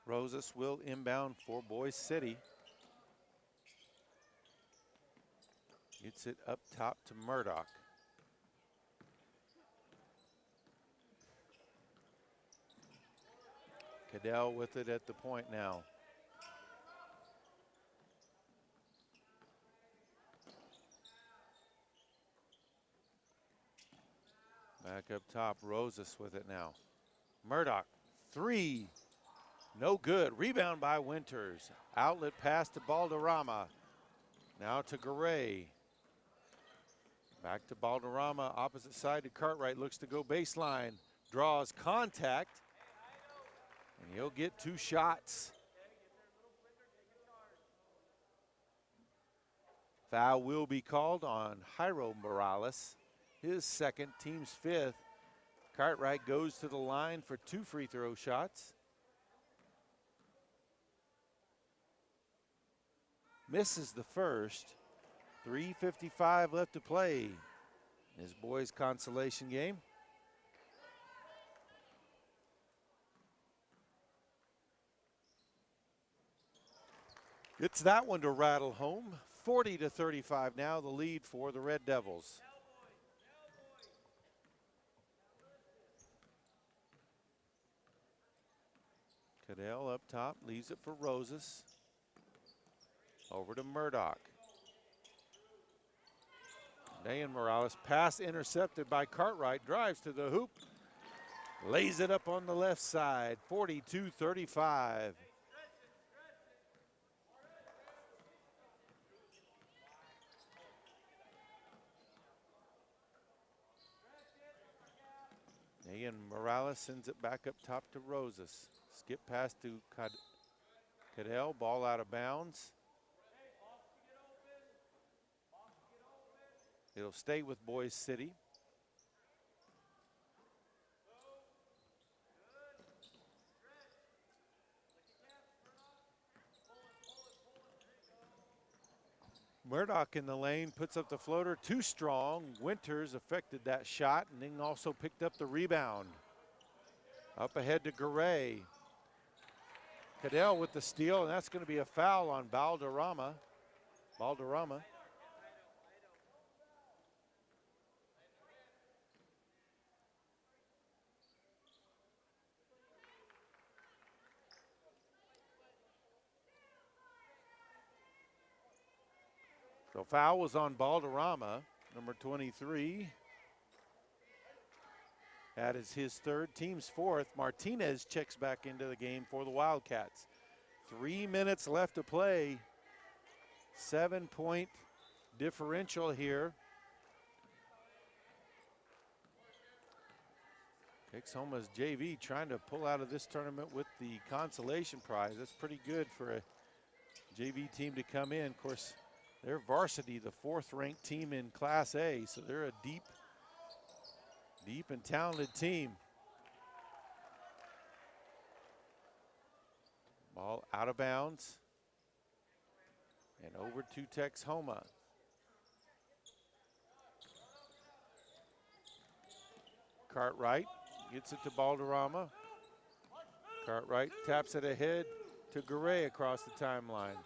A: Rosas will inbound for Boise City. Gets it up top to Murdoch. Cadell with it at the point now. Back up top, Rosas with it now. Murdoch, three, no good. Rebound by Winters. Outlet pass to Balderrama. Now to Garay. Back to Balderrama, opposite side to Cartwright, looks to go baseline. Draws contact, and he'll get 2 shots. Foul will be called on Jairo Morales, his second, team's 5th. Cartwright goes to the line for 2 free throw shots. Misses the first. 3:55 left to play in his boys' consolation game. It's that one to rattle home. 40-35 now, the lead for the Red Devils. Cadell up top, leaves it for Rosas. Over to Murdoch. Dayan Morales, pass intercepted by Cartwright, drives to the hoop, lays it up on the left side, 42-35. Dayan Morales sends it back up top to Rosas. Skip pass to Cadell, ball out of bounds. It'll stay with Boise City. Murdoch in the lane, puts up the floater, too strong. Winters affected that shot and then also picked up the rebound. Up ahead to Garay. Cadell with the steal, and that's going to be a foul on Balderrama. So foul was on Balderrama, number 23. That is his 3rd, team's 4th. Martinez checks back into the game for the Wildcats. 3 minutes left to play. 7-point differential here. Texhoma's JV trying to pull out of this tournament with the consolation prize. That's pretty good for a JV team to come in. Of course, they're varsity, the 4th ranked team in Class A, so they're a deep and talented team. Ball out of bounds and over to Texhoma. Cartwright gets it to Balderrama. Cartwright taps it ahead to Garay across the timeline.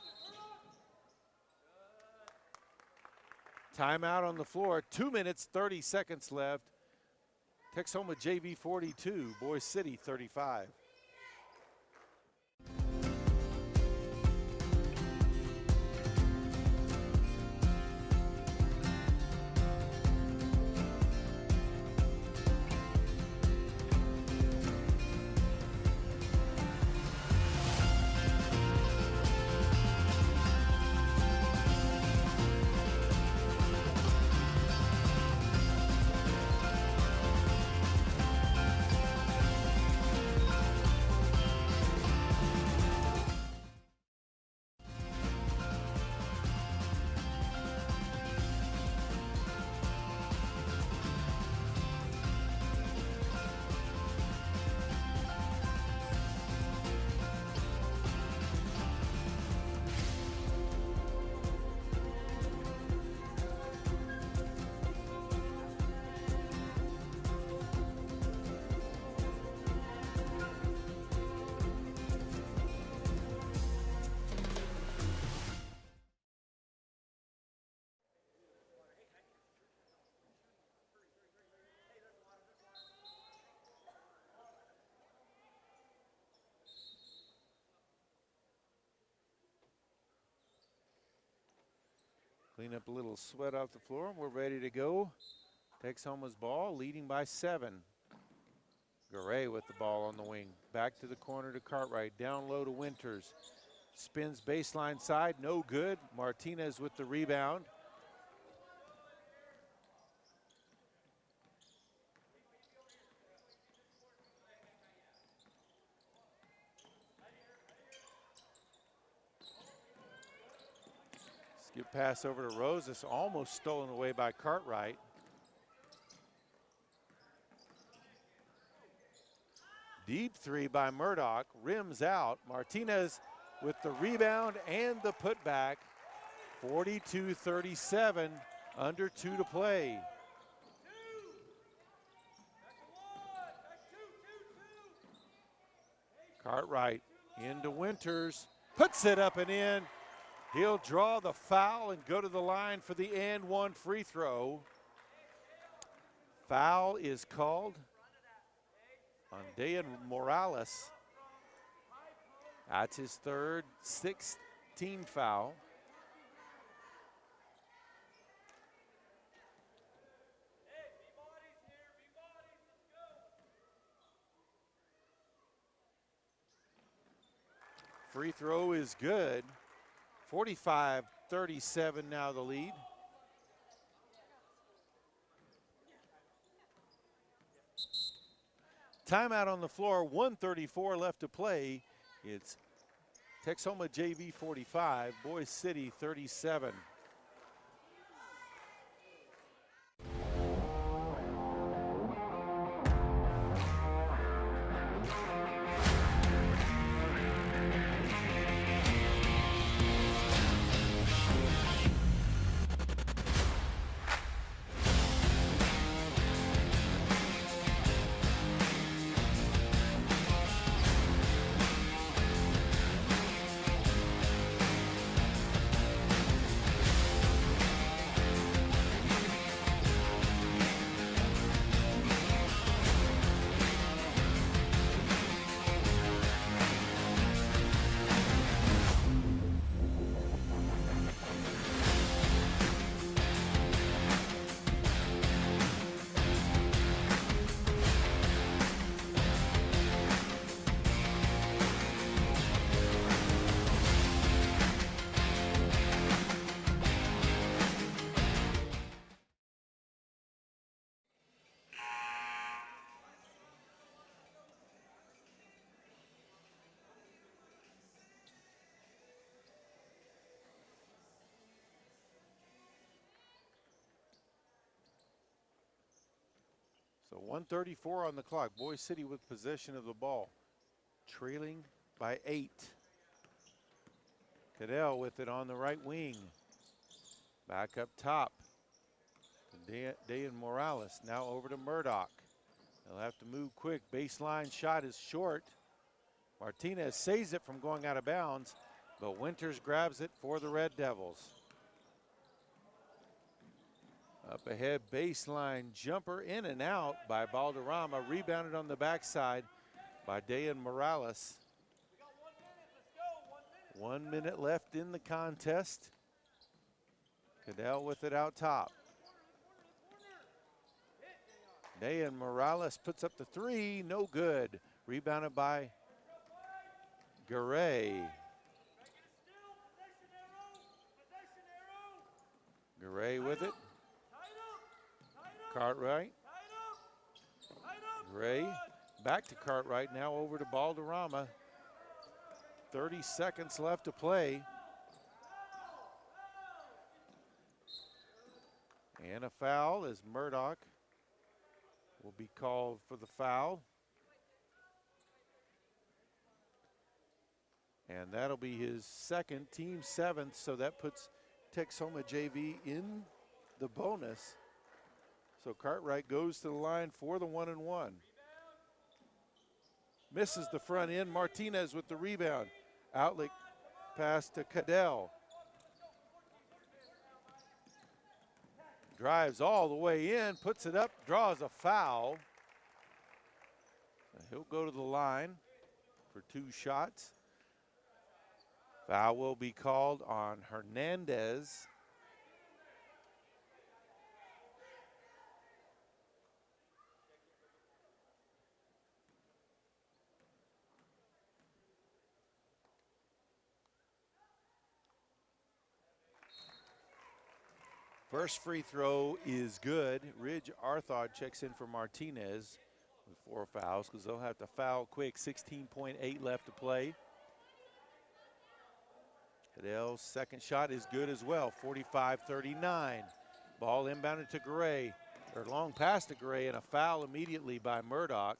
A: Timeout on the floor, 2 minutes, 30 seconds left. Texhoma JV 42, Boise City 35. Clean up a little sweat off the floor, and we're ready to go. Texhoma's ball, leading by 7. Garay with the ball on the wing. Back to the corner to Cartwright. Down low to Winters. Spins baseline side, no good. Martinez with the rebound. Skip pass over to Rose. It's almost stolen away by Cartwright. Deep three by Murdoch, rims out. Martinez with the rebound and the putback. 42-37, under 2 to play. Cartwright into Winters, puts it up and in. He'll draw the foul and go to the line for the and one free throw. Foul is called on Dayan Morales. That's his third, 6th team foul. Free throw is good. 45-37 now the lead. Timeout on the floor, 1:34 left to play. It's Texhoma JV 45, Boise City 37. So 1:34 on the clock. Boise City with possession of the ball, trailing by 8. Cadell with it on the right wing. Back up top. Dayan Morales now over to Murdoch. They'll have to move quick. Baseline shot is short. Martinez saves it from going out of bounds, but Winters grabs it for the Red Devils. Up ahead, baseline jumper in and out by Balderrama. Rebounded on the backside by Dayan Morales. 1 minute left in the contest. Cadell with it out top. Dayan Morales puts up the 3, no good. Rebounded by Garay. Garay with it. Cartwright. Gray back to Cartwright, now over to Balderrama. 30 seconds left to play. And a foul as Murdoch will be called for the foul. And that'll be his second, team 7th, so that puts Texhoma JV in the bonus. So Cartwright goes to the line for the 1-and-1. Misses the front end. Martinez with the rebound. Outlet pass to Cadell. Drives all the way in, puts it up, draws a foul. So he'll go to the line for 2 shots. Foul will be called on Hernandez. First free throw is good. Ridge Arthod checks in for Martinez with 4 fouls because they'll have to foul quick. 16.8 left to play. Cadell's second shot is good as well. 45-39. Ball inbounded to Gray, or long pass to Gray, and a foul immediately by Murdoch.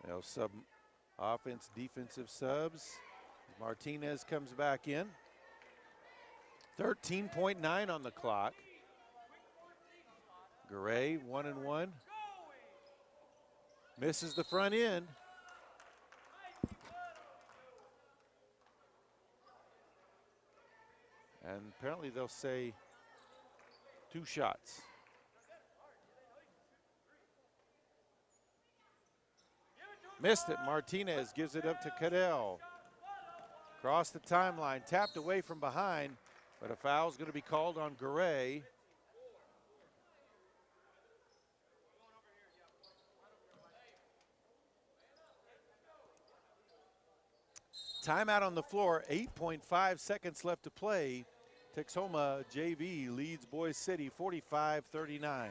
A: They'll sub offense, defensive subs. Martinez comes back in. 13.9 on the clock. Gray, 1-1. Misses the front end. And apparently they'll say 2 shots. Missed it. Martinez gives it up to Cadell. Across the timeline, tapped away from behind, but a foul's going to be called on Gray. Timeout on the floor, 8.5 seconds left to play. Texhoma JV leads Boise City 45-39.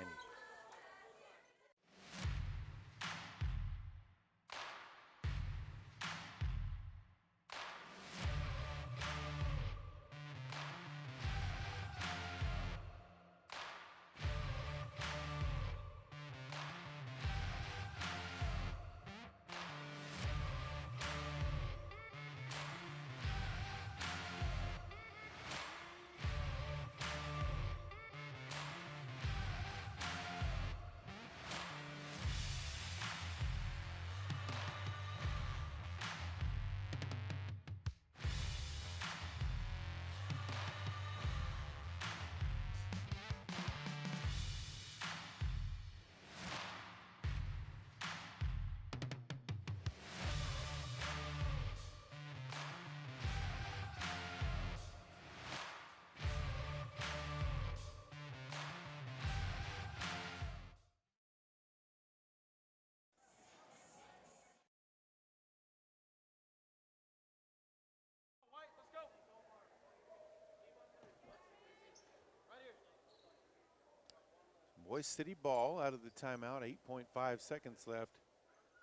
A: Boise City ball out of the timeout, 8.5 seconds left.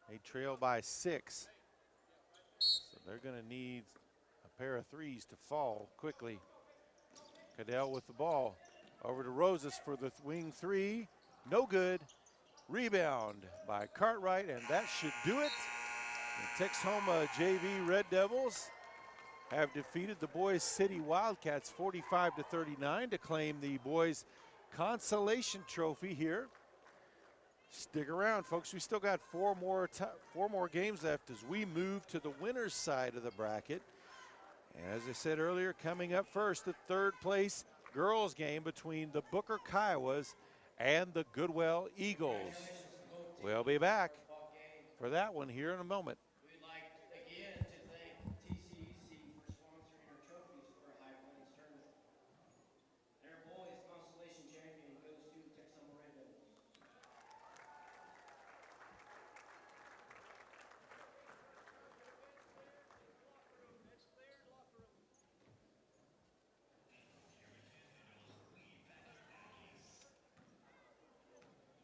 A: They trail by 6. So they're going to need a pair of threes to fall quickly. Cadell with the ball. Over to Rosas for the wing 3. No good. Rebound by Cartwright, and that should do it. The Texhoma JV Red Devils have defeated the Boise City Wildcats 45-39 to claim the boys' consolation trophy here. Stick around, folks. We still got four more games left as we move to the winner's side of the bracket. And as I said earlier, coming up first, the 3rd place girls game between the Booker Kiowas and the Goodwell Eagles. We'll be back for that one here in a moment.
J: We'd like again to thank TCEC for sponsoring our trophies for High Plains Tournament. And our boys consolation champion goes to the Texhoma Red Devils.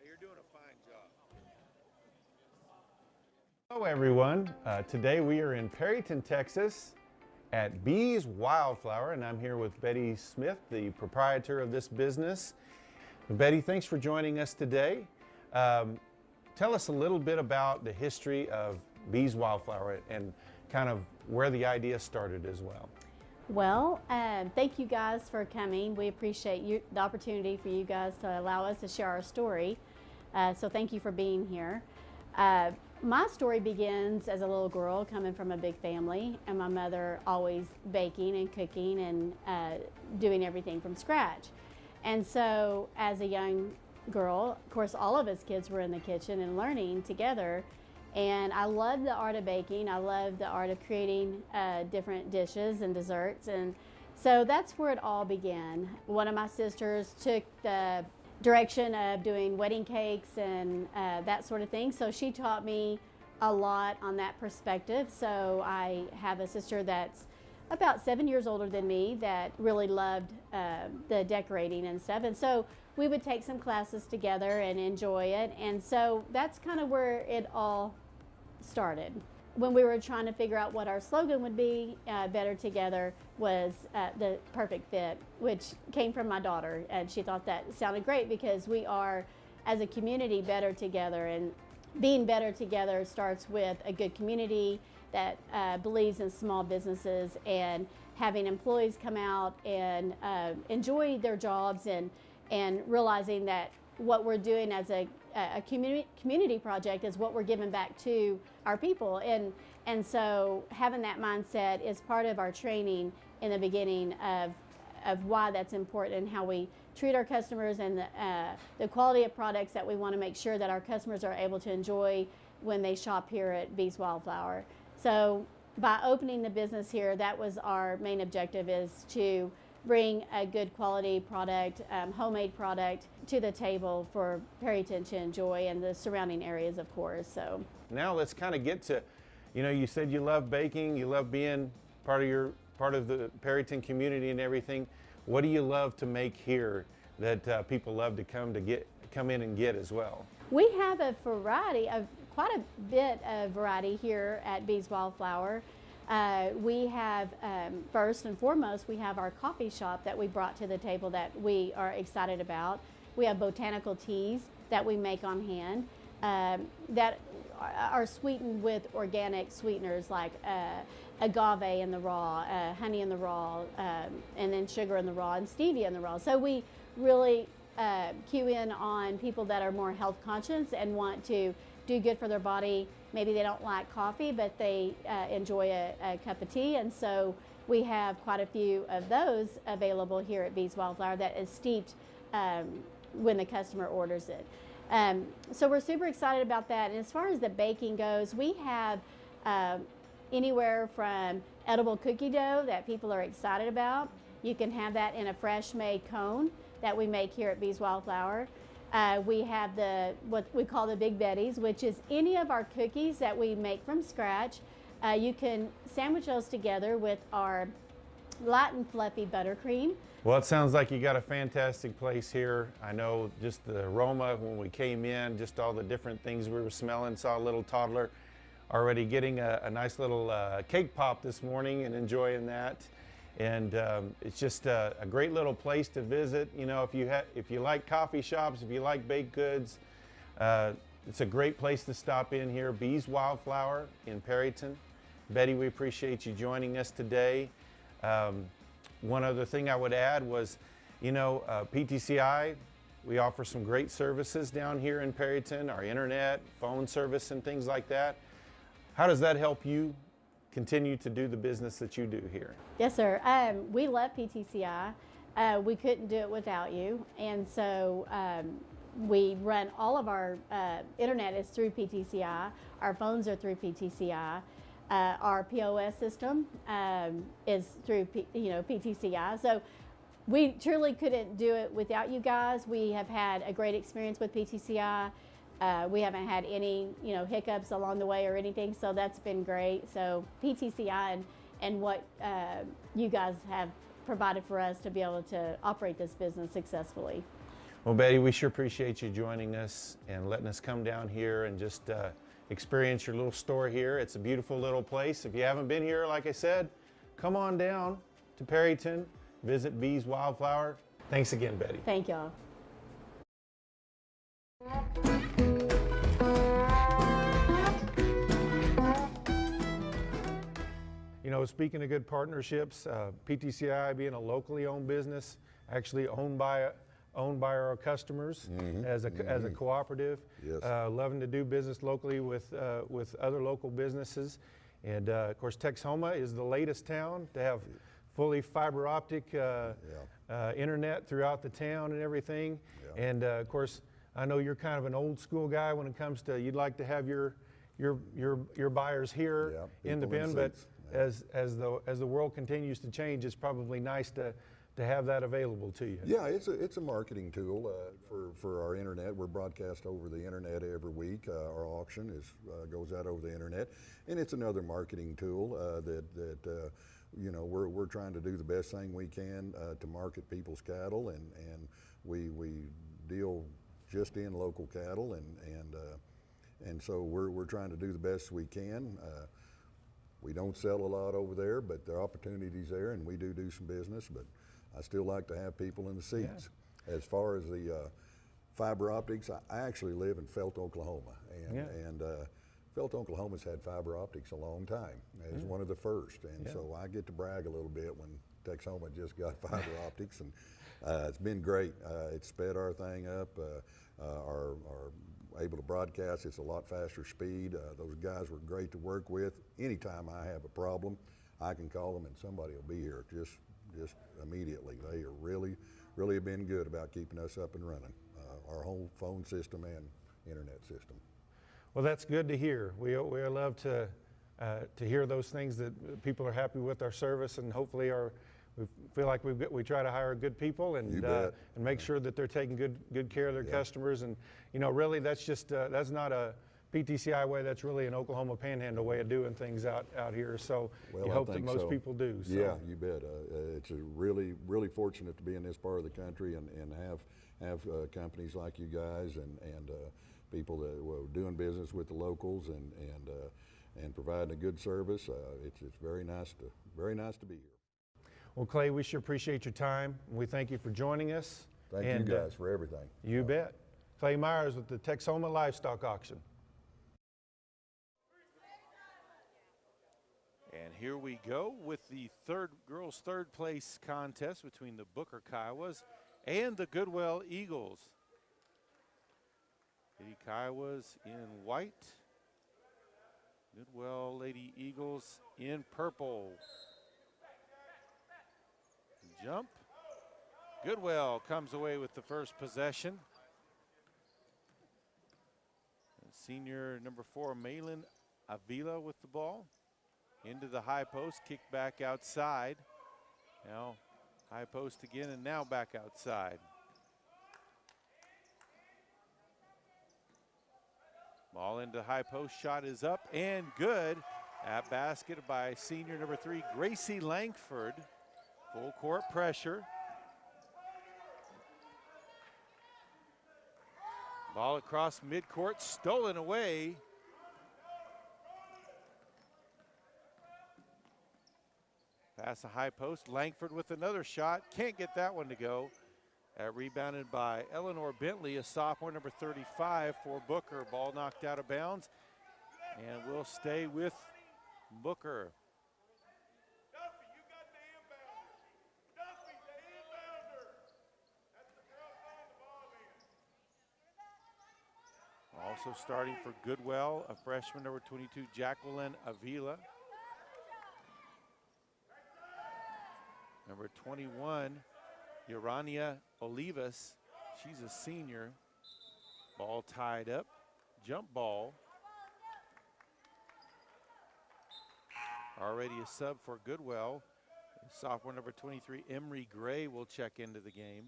A: You're doing a fine job.
F: Hello everyone. Today we are in Perryton, Texas at Bees Wildflower, and I'm here with Betty Smith, the proprietor of this business. Betty, thanks for joining us today. Tell us a little bit about the history of Bees Wildflower and kind of where the idea started as well.
I: Well, thank you guys for coming. We appreciate the opportunity for you guys to allow us to share our story. So thank you for being here. My story begins as a little girl coming from a big family, and my mother always baking and cooking and doing everything from scratch. And so as a young girl, of course, all of us kids were in the kitchen and learning together. And I loved the art of baking. I loved the art of creating different dishes and desserts. And So that's where it all began. One of my sisters took the direction of doing wedding cakes and that sort of thing. So she taught me a lot on that perspective. So I have a sister that's about 7 years older than me that really loved the decorating and stuff. And so we would take some classes together and enjoy it. And so that's kind of where it all started. When we were trying to figure out what our slogan would be, Better Together was the perfect fit, which came from my daughter. And she thought that sounded great because we are, as a community, better together. And being better together starts with a good community that believes in small businesses and having employees come out and enjoy their jobs and realizing that what we're doing as a community project is what we're giving back to our people. And so having that mindset is part of our training in the beginning of why that's important and how we treat our customers and the quality of products that we want to make sure that our customers are able to enjoy when they shop here at Bees Wildflower. So by opening the business here, that was our main objective, is to bring a good quality product, homemade product to the table for Perryton to enjoy and the surrounding areas, of course. So
F: now let's kind of get to, you said you love baking, you love being part of the Perryton community and everything. What do you love to make here that people love to come in and get as well?
I: We have a variety of quite a bit of variety here at Bees Wildflower. We have, first and foremost, we have our coffee shop that we brought to the table that we are excited about. We have botanical teas that we make on hand that are sweetened with organic sweeteners like agave in the raw, honey in the raw, and then sugar in the raw, and stevia in the raw. So we really cue in on people that are more health conscious and want to do good for their body. Maybe they don't like coffee, but they enjoy a cup of tea. And so we have quite a few of those available here at Bees Wildflower that is steeped when the customer orders it. So we're super excited about that. And as far as the baking goes, we have anywhere from edible cookie dough that people are excited about. You can have that in a fresh made cone that we make here at Bees Wildflower. We have what we call the Big Betties, which is any of our cookies that we make from scratch. You can sandwich those together with our light and fluffy buttercream.
F: Well, it sounds like you got a fantastic place here. I know just the aroma when we came in, just all the different things we were smelling. Saw a little toddler already getting a nice little cake pop this morning and enjoying that. And it's just a great little place to visit. If you like coffee shops, if you like baked goods, it's a great place to stop in here. Bees Wildflower in Perryton. Betty, we appreciate you joining us today. One other thing I would add was, PTCI, we offer some great services down here in Perryton, our internet, phone service, and things like that. How does that help you continue to do the business that you do here?
I: Yes, sir. We love PTCI. We couldn't do it without you. And so we run all of our internet is through PTCI. Our phones are through PTCI. Our POS system is through PTCI. So we truly couldn't do it without you guys. We have had a great experience with PTCI. We haven't had any, hiccups along the way or anything, so that's been great. So PTCI and what you guys have provided for us to be able to operate this business successfully.
F: Well, Betty, we sure appreciate you joining us and letting us come down here and just experience your little store here. It's a beautiful little place. If you haven't been here, like I said, come on down to Perryton, visit Bees Wildflower. Thanks again, Betty.
I: Thank y'all.
F: Speaking of good partnerships, PTCI being a locally owned business, actually owned by our customers as a cooperative.
G: Yes.
F: Loving to do business locally with other local businesses, and of course Texhoma is the latest town to have fully fiber optic internet throughout the town and everything. Yeah. And of course, I know you're kind of an old school guy when it comes to you'd like to have your buyers here in the bin, but as the world continues to change, it's probably nice to have that available to you.
G: Yeah, it's a marketing tool for our internet. We're broadcast over the internet every week. Our auction goes out over the internet, and it's another marketing tool that you know, we're trying to do the best thing we can to market people's cattle, and we deal just in local cattle, and so we're trying to do the best we can. We don't sell a lot over there, but there are opportunities there, and we do some business, but I still like to have people in the seats. Yeah. As far as the fiber optics, I actually live in Felt, Oklahoma, and Felt, Oklahoma's had fiber optics a long time. It's one of the first, and so I get to brag a little bit when Texhoma just got fiber optics, and it's been great. It's sped our thing up. Our able to broadcast, it's a lot faster speed. Those guys were great to work with. Anytime I have a problem, I can call them and somebody will be here just immediately. They are really have been good about keeping us up and running, our whole phone system and internet system.
F: Well, that's good to hear. We love to hear those things, that people are happy with our service, and hopefully we feel like we try to hire good people and make sure that they're taking good care of their customers. And you know, really, that's just that's not a PTCI way. That's really an Oklahoma Panhandle way of doing things out here. So you hope that most people do. So.
G: Yeah, you bet. It's a really fortunate to be in this part of the country and have companies like you guys and people that are doing business with the locals and providing a good service. It's very nice to be here.
F: Well, Clay, we sure appreciate your time. We thank you for joining us.
G: Thank you guys for everything.
F: You bet. Clay Myers with the Texhoma Livestock Auction.
A: And here we go with the girls' third place contest between the Booker Kiowas and the Goodwell Eagles. Lady Kiowas in white, Goodwell Lady Eagles in purple. Jump. Goodwell comes away with the first possession. And senior number 4, Malin Avila with the ball. Into the high post, kick back outside. Now high post again, and now back outside. Ball into high post, shot is up and good. At basket by senior number 3, Gracie Langford. Full court pressure. Ball across midcourt, stolen away. Pass the high post, Langford with another shot. Can't get that one to go. Rebounded by Eleanor Bentley, a sophomore, number 35 for Booker. Ball knocked out of bounds, and we'll stay with Booker. Also starting for Goodwell, a freshman, number 22, Jacqueline Avila. Number 21, Urania Olivas. She's a senior. Ball tied up. Jump ball. Already a sub for Goodwell. Sophomore number 23, Emery Gray, will check into the game.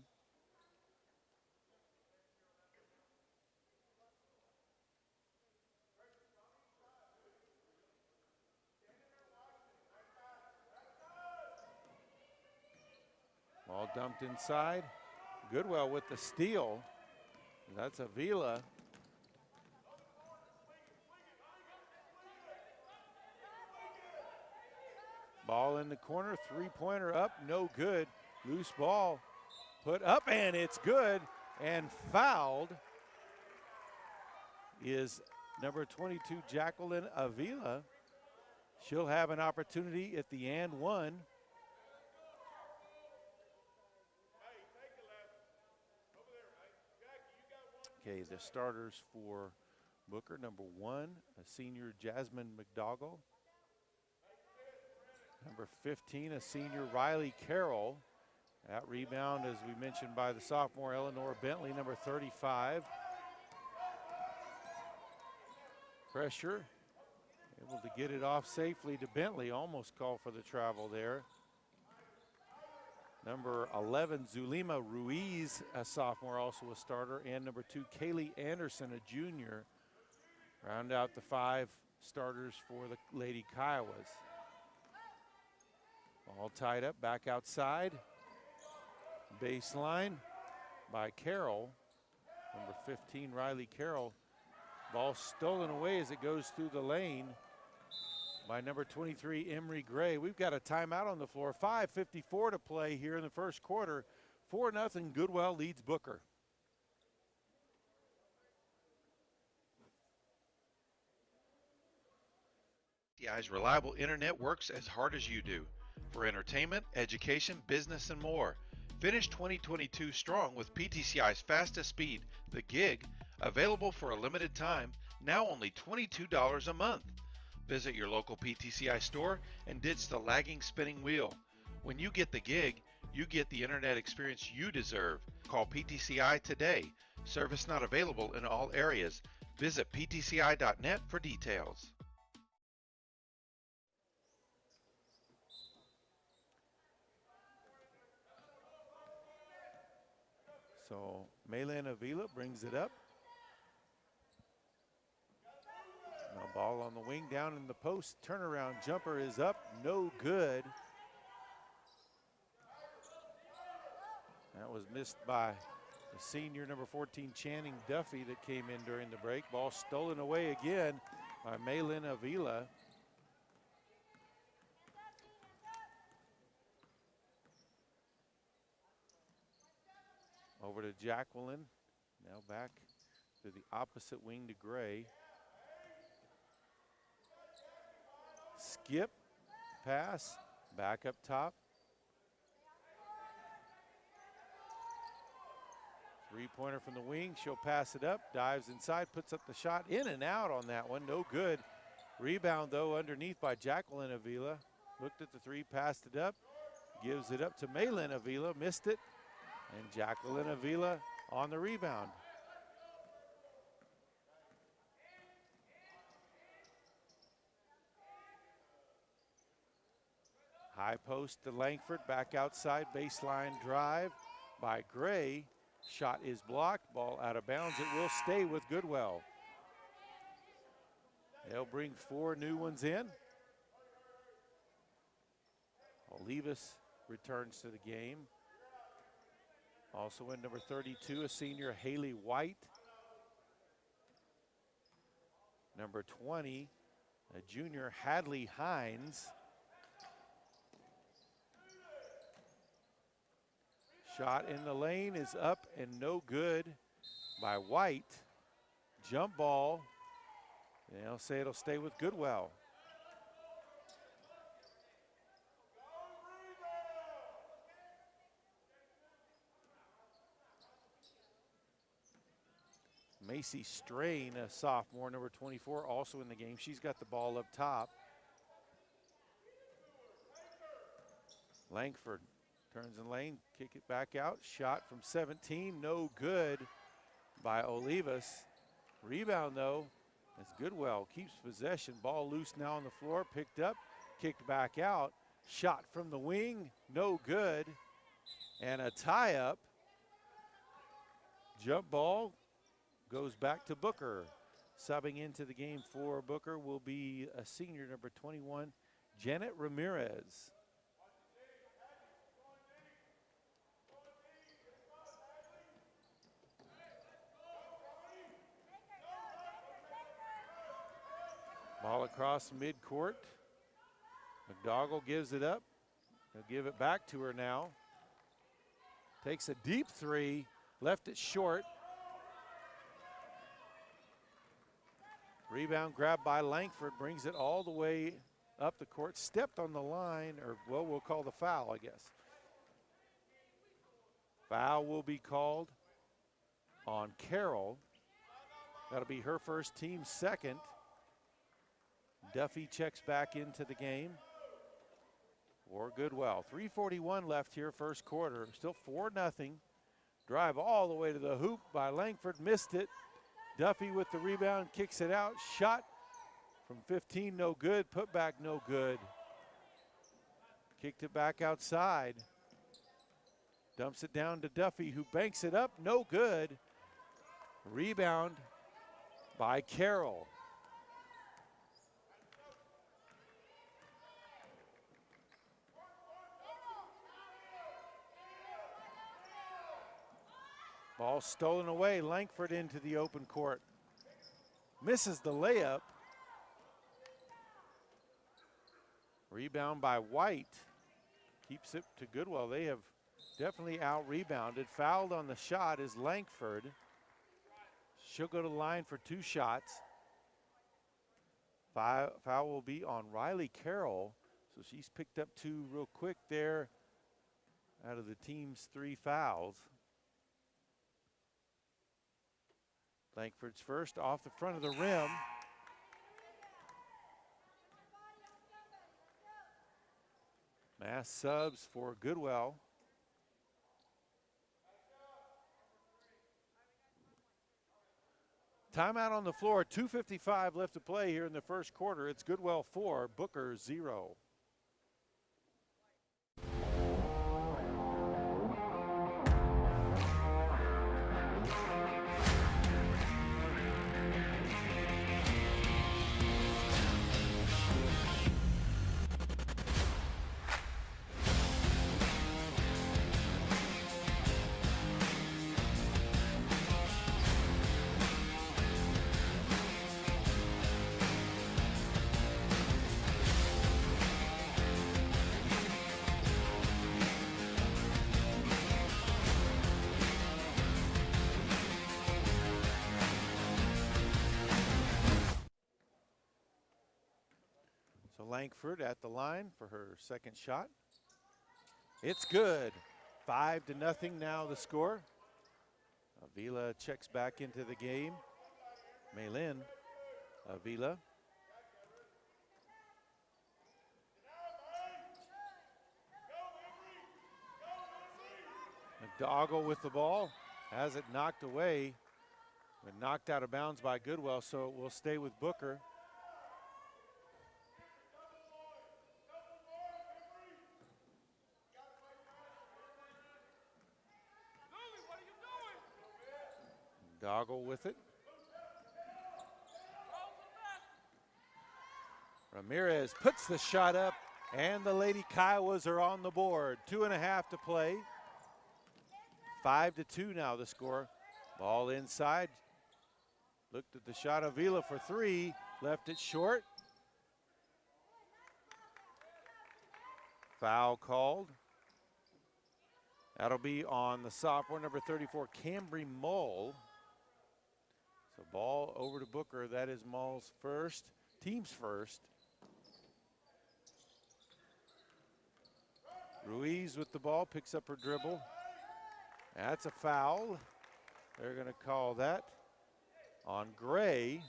A: Ball dumped inside. Goodwell with the steal. That's Avila. Ball in the corner, three-pointer up, no good. Loose ball, put up, and it's good. And fouled is number 22, Jacqueline Avila. She'll have an opportunity at the and one. Okay, the starters for Booker, number 1, a senior Jasmine McDougall. Number 15, a senior Riley Carroll. That rebound, as we mentioned, by the sophomore Eleanor Bentley, number 35. Pressure, Able to get it off safely to Bentley, almost called for the travel there. Number 11, Zulima Ruiz, a sophomore, also a starter, and number 2, Kaylee Anderson, a junior, round out the 5 starters for the Lady Kiowas. All tied up, back outside. Baseline by Carroll, number 15, Riley Carroll. Ball stolen away as it goes through the lane by number 23, Emery Gray. We've got a timeout on the floor. 5:54 to play here in the first quarter. 4-0, Goodwell leads Booker.
B: PTCI's reliable internet works as hard as you do. For entertainment, education, business, and more. Finish 2022 strong with PTCI's fastest speed, the Gig, available for a limited time, now only $22 a month. Visit your local PTCI store and ditch the lagging spinning wheel. When you get the Gig, you get the internet experience you deserve. Call PTCI today. Service not available in all areas. Visit ptci.net for details.
A: So Maylin Avila brings it up. Now ball on the wing, down in the post. Turnaround jumper is up, no good. That was missed by the senior, number 14, Channing Duffy, that came in during the break. Ball stolen away again by Maylin Avila. Over to Jacqueline, now back to the opposite wing to Gray. Skip, pass, back up top. Three-pointer from the wing, she'll pass it up, dives inside, puts up the shot, in and out on that one, no good. Rebound though underneath by Jacqueline Avila. Looked at the three, passed it up, gives it up to Maylin Avila, missed it. And Jacqueline Avila on the rebound. High post to Langford, back outside, baseline drive by Gray. Shot is blocked, ball out of bounds. It will stay with Goodwell. They'll bring 4 new ones in. Olivas returns to the game. Also in number 32, a senior, Haley White. Number 20, a junior, Hadley Hines. Shot in the lane is up and no good by White. Jump ball. They'll say it'll stay with Goodwell. Macy Strain, a sophomore, number 24, also in the game. She's got the ball up top. Langford turns in lane, kick it back out. Shot from 17, no good by Olivas. Rebound though, as Goodwell keeps possession. Ball loose now on the floor, picked up, kicked back out. Shot from the wing, no good. And a tie-up. Jump ball goes back to Booker. Subbing into the game for Booker will be a senior, number 21, Janet Ramirez. Ball across midcourt. McDougall gives it up. He'll give it back to her now. Takes a deep three, left it short. Rebound grabbed by Langford, brings it all the way up the court. Stepped on the line, or well, we'll call the foul, I guess. Foul will be called on Carroll. That'll be her first, team second. Duffy checks back into the game for Goodwell. 3:41 left here, first quarter. Still 4-0. Drive all the way to the hoop by Langford, missed it. Duffy with the rebound, kicks it out. Shot From 15, no good. Put back, no good. Kicked it back outside. Dumps it down to Duffy, who banks it up, no good. Rebound by Carroll. Ball stolen away. Langford into the open court. Misses the layup. Rebound by White. Keeps it to Goodwell. They have definitely out-rebounded. Fouled on the shot is Langford. She'll go to the line for 2 shots. Foul will be on Riley Carroll. So she's picked up 2 real quick there out of the team's 3 fouls. Langford's first off the front of the rim. Mass subs for Goodwell. Timeout on the floor, 2:55 left to play here in the first quarter. It's Goodwell 4, Booker 0. Langford at the line for her second shot. It's good. 5-0 now the score. Avila checks back into the game. Maylin Avila. McDougall with the ball. Has it knocked away. Been knocked out of bounds by Goodwell, so it will stay with Booker. Doggle with it. Ramirez puts the shot up, and the Lady Kiowas are on the board. 2.5 to play. 5-2 now the score. Ball inside. Looked at the shot of Avila for 3. Left it short. Foul called. That'll be on the sophomore, number 34, Cambry Mull. So ball over to Booker. That is Mull's first, team's first. Ruiz with the ball, picks up her dribble. That's a foul. They're going to call that on Gray.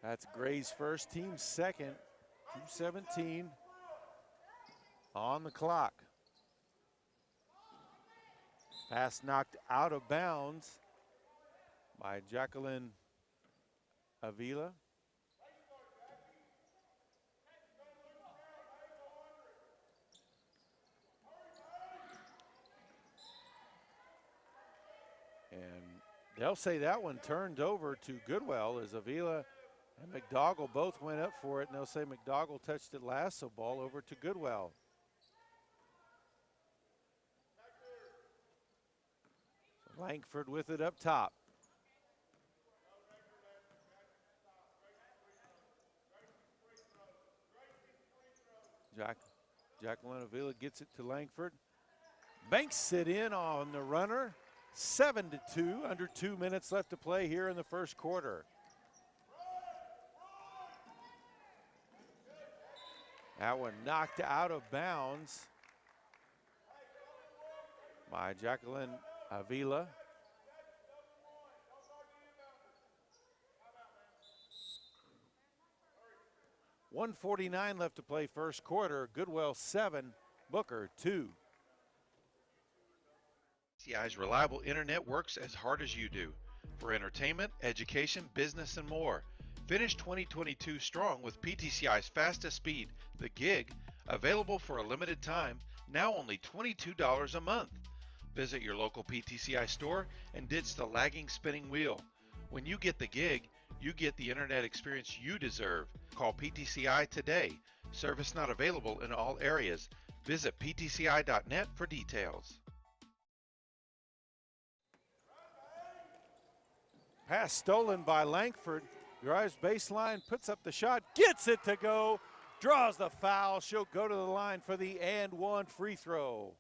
A: That's Gray's first, team's second. 2:17 on the clock. Pass knocked out of bounds by Jacqueline Avila. And they'll say that one turned over to Goodwell as Avila and McDougall both went up for it, and they'll say McDougall touched it last, so ball over to Goodwell. Langford with it up top. Jacqueline Avila gets it to Langford. Banks it in on the runner. 7-2, under 2 minutes left to play here in the first quarter. That one knocked out of bounds by Jacqueline Avila. $1:49 left to play first quarter. Goodwell 7, Booker 2.
B: PTCI's reliable internet works as hard as you do for entertainment, education, business, and more. Finish 2022 strong with PTCI's fastest speed, the gig, available for a limited time, now only $22 a month. Visit your local PTCI store and ditch the lagging spinning wheel. When you get the gig, you get the internet experience you deserve. Call PTCI today. Service not available in all areas. Visit ptci.net for details.
A: Pass stolen by Langford. Drives baseline, puts up the shot, gets it to go, draws the foul. She'll go to the line for the and one free throw.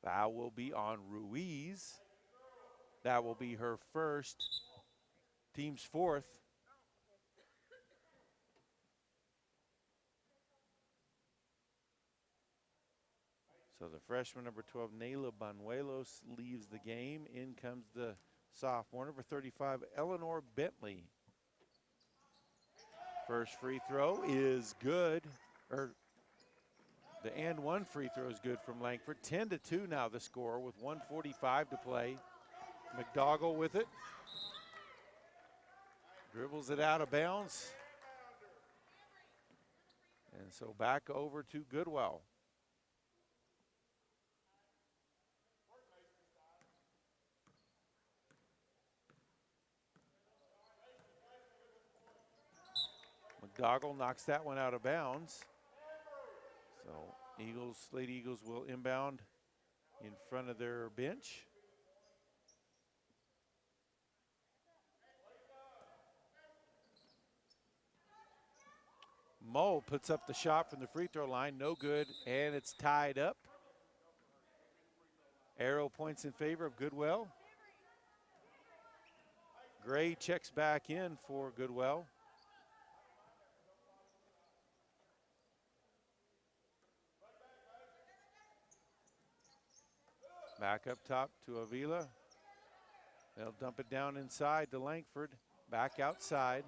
A: Foul will be on Ruiz. That will be her first, team's fourth. So the freshman, number 12, Nayla Banuelos, leaves the game. In comes the sophomore, number 35, Eleanor Bentley. First free throw is good. The and one free throw is good from Langford. 10-2 now the score with 1:45 to play. McDougall with it. Dribbles it out of bounds. And so back over to Goodwell. McDougall knocks that one out of bounds. So Lady Eagles will inbound in front of their bench. Mull puts up the shot from the free throw line, no good, and it's tied up. Arrow points in favor of Goodwell. Gray checks back in for Goodwell. Back up top to Avila. They'll dump it down inside to Langford. Back outside.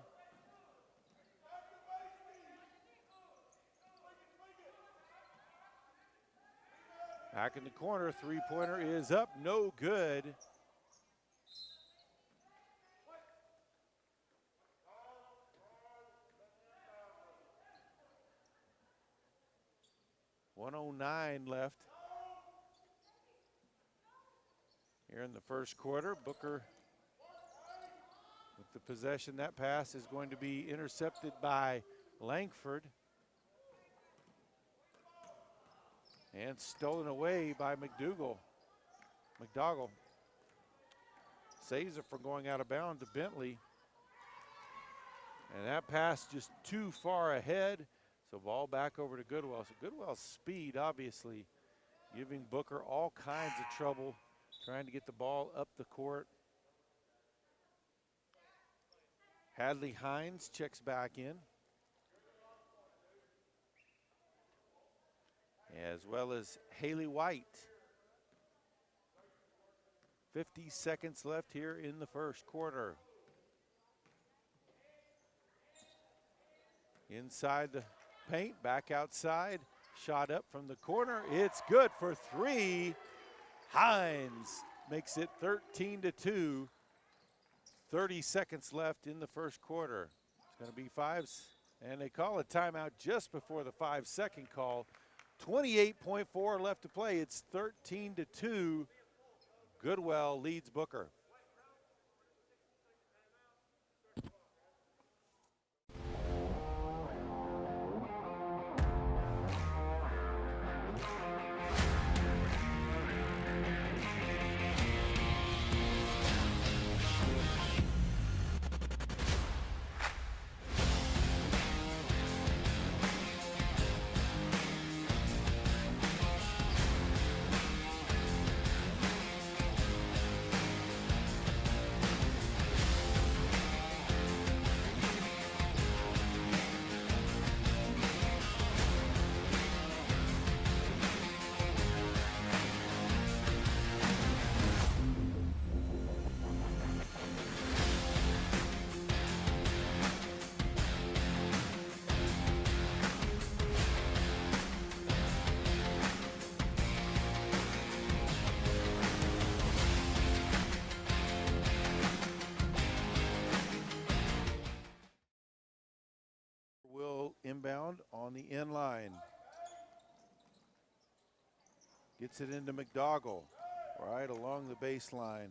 A: Back in the corner, three-pointer is up, no good. .109 left here in the first quarter. Booker with the possession. That pass is going to be intercepted by Langford. And stolen away by McDougall. Saves it from going out of bounds to Bentley. And that pass just too far ahead. So ball back over to Goodwell. So Goodwell's speed obviously giving Booker all kinds of trouble trying to get the ball up the court. Hadley Hines checks back in, as well as Haley White. 50 seconds left here in the first quarter. Inside the paint, back outside, shot up from the corner. It's good for three. Hines makes it 13-2. 30 seconds left in the first quarter. It's going to be fives, and they call a timeout just before the 5-second call. 28.4 left to play. It's 13-2. Goodwell leads Booker. inbound on the end line. Gets it into McDougall, right along the baseline.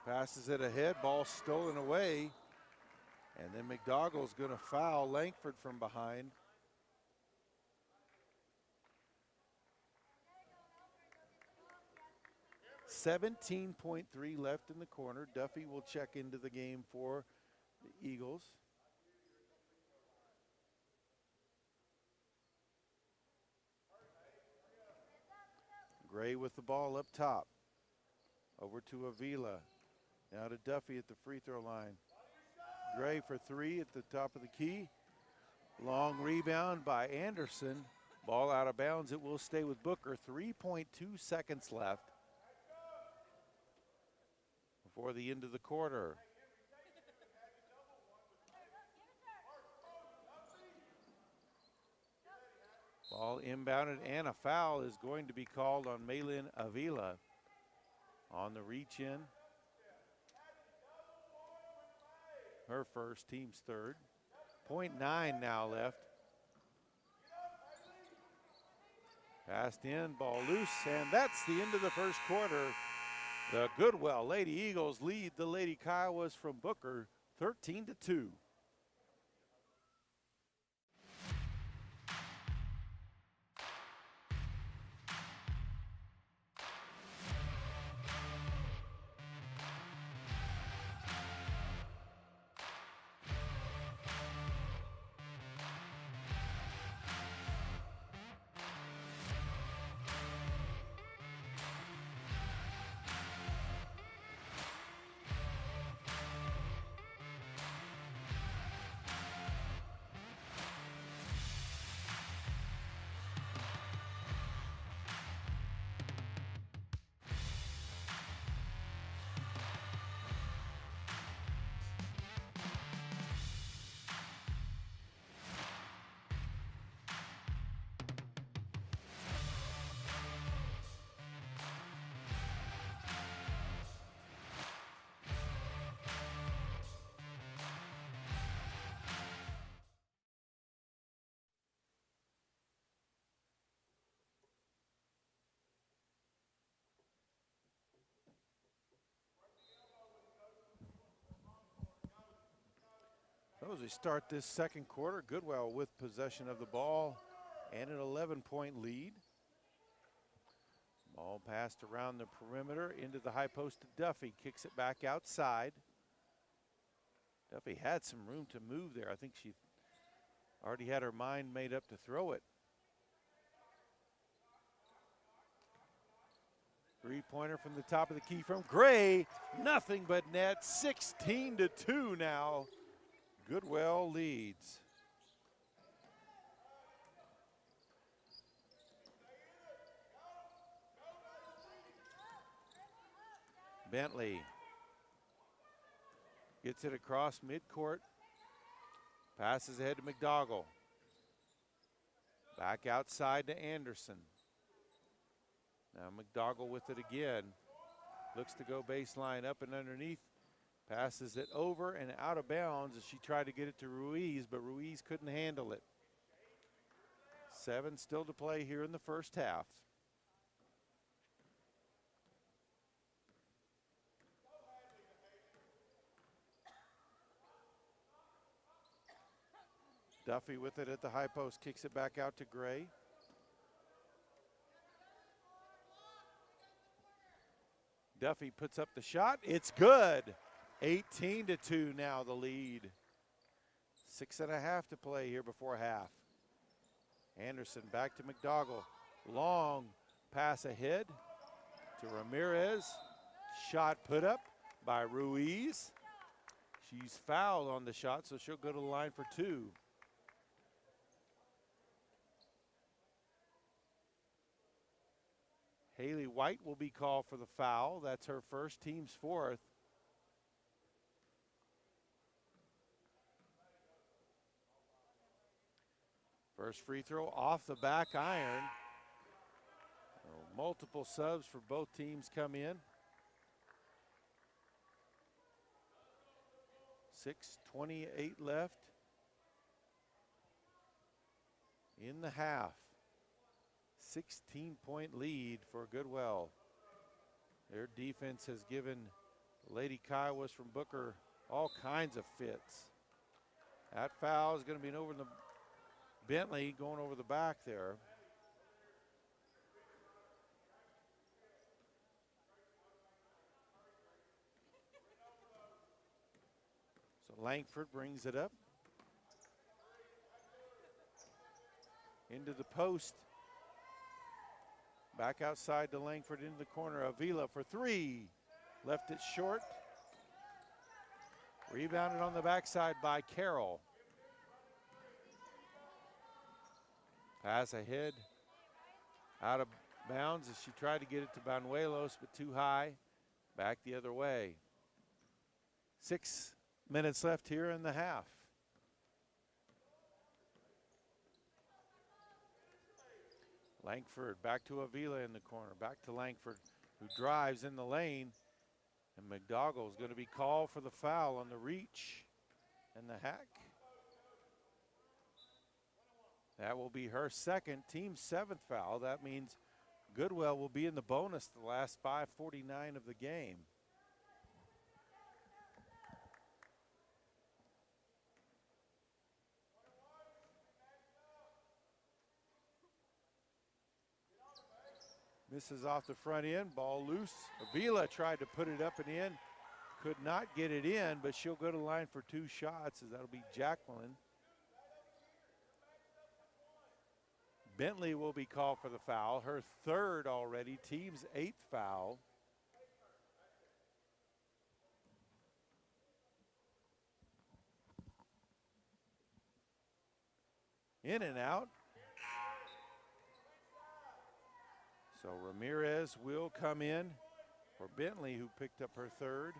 A: Passes it ahead, ball stolen away. And then McDougall's going to foul Langford from behind. $17.3 left in the corner. Duffy will check into the game for the Eagles. Gray with the ball up top. Over to Avila. Now to Duffy at the free throw line. Gray for three at the top of the key. Long rebound by Anderson. Ball out of bounds. It will stay with Booker. 3.2 seconds left before the end of the quarter. Ball inbounded and a foul is going to be called on Malin Avila on the reach in. Her first, team's third. 0.9 now left. Passed in, ball loose, and that's the end of the first quarter. The Goodwell Lady Eagles lead the Lady Kiowas from Booker 13-2. So as we start this second quarter, Goodwell with possession of the ball and an 11-point lead. Ball passed around the perimeter into the high post to Duffy. Kicks it back outside. Duffy had some room to move there. I think she already had her mind made up to throw it. Three-pointer from the top of the key from Gray. Nothing but net. 16-2 now. Goodwell leads. Bentley gets it across midcourt. Passes ahead to McDougall. Back outside to Anderson. Now McDougall with it again. Looks to go baseline up and underneath. Passes it over and out of bounds as she tried to get it to Ruiz, but Ruiz couldn't handle it. 7 still to play here in the first half. Duffy with it at the high post, kicks it back out to Gray. Duffy puts up the shot, it's good. 18-2 now the lead. 6.5 to play here before half. Anderson back to McDougall. Long pass ahead to Ramirez. Shot put up by Ruiz. She's fouled on the shot, so she'll go to the line for 2. Haley White will be called for the foul. That's her first, team's 4th. First free throw off the back iron. Multiple subs for both teams come in. 6:28 left in the half. 16-point lead for Goodwell. Their defense has given Lady Kiowas from Booker all kinds of fits. That foul is going to be over the Bentley going over the back there. So Langford brings it up into the post. Back outside to Langford into the corner. Avila for three. Left it short. Rebounded on the backside by Carroll. Pass ahead. Out of bounds as she tried to get it to Banuelos, but too high. Back the other way. 6 minutes left here in the half. Langford back to Avila in the corner. Back to Langford, who drives in the lane. And McDougall is going to be called for the foul on the reach and the hack. That will be her second, team seventh foul. That means Goodwell will be in the bonus the last 5:49 of the game. Misses off the front end, ball loose. Avila tried to put it up and in. Could not get it in, but she'll go to the line for two shots, as that'll be Jacqueline. Bentley will be called for the foul, her third already, team's eighth foul. In and out. So Ramirez will come in for Bentley, who picked up her third.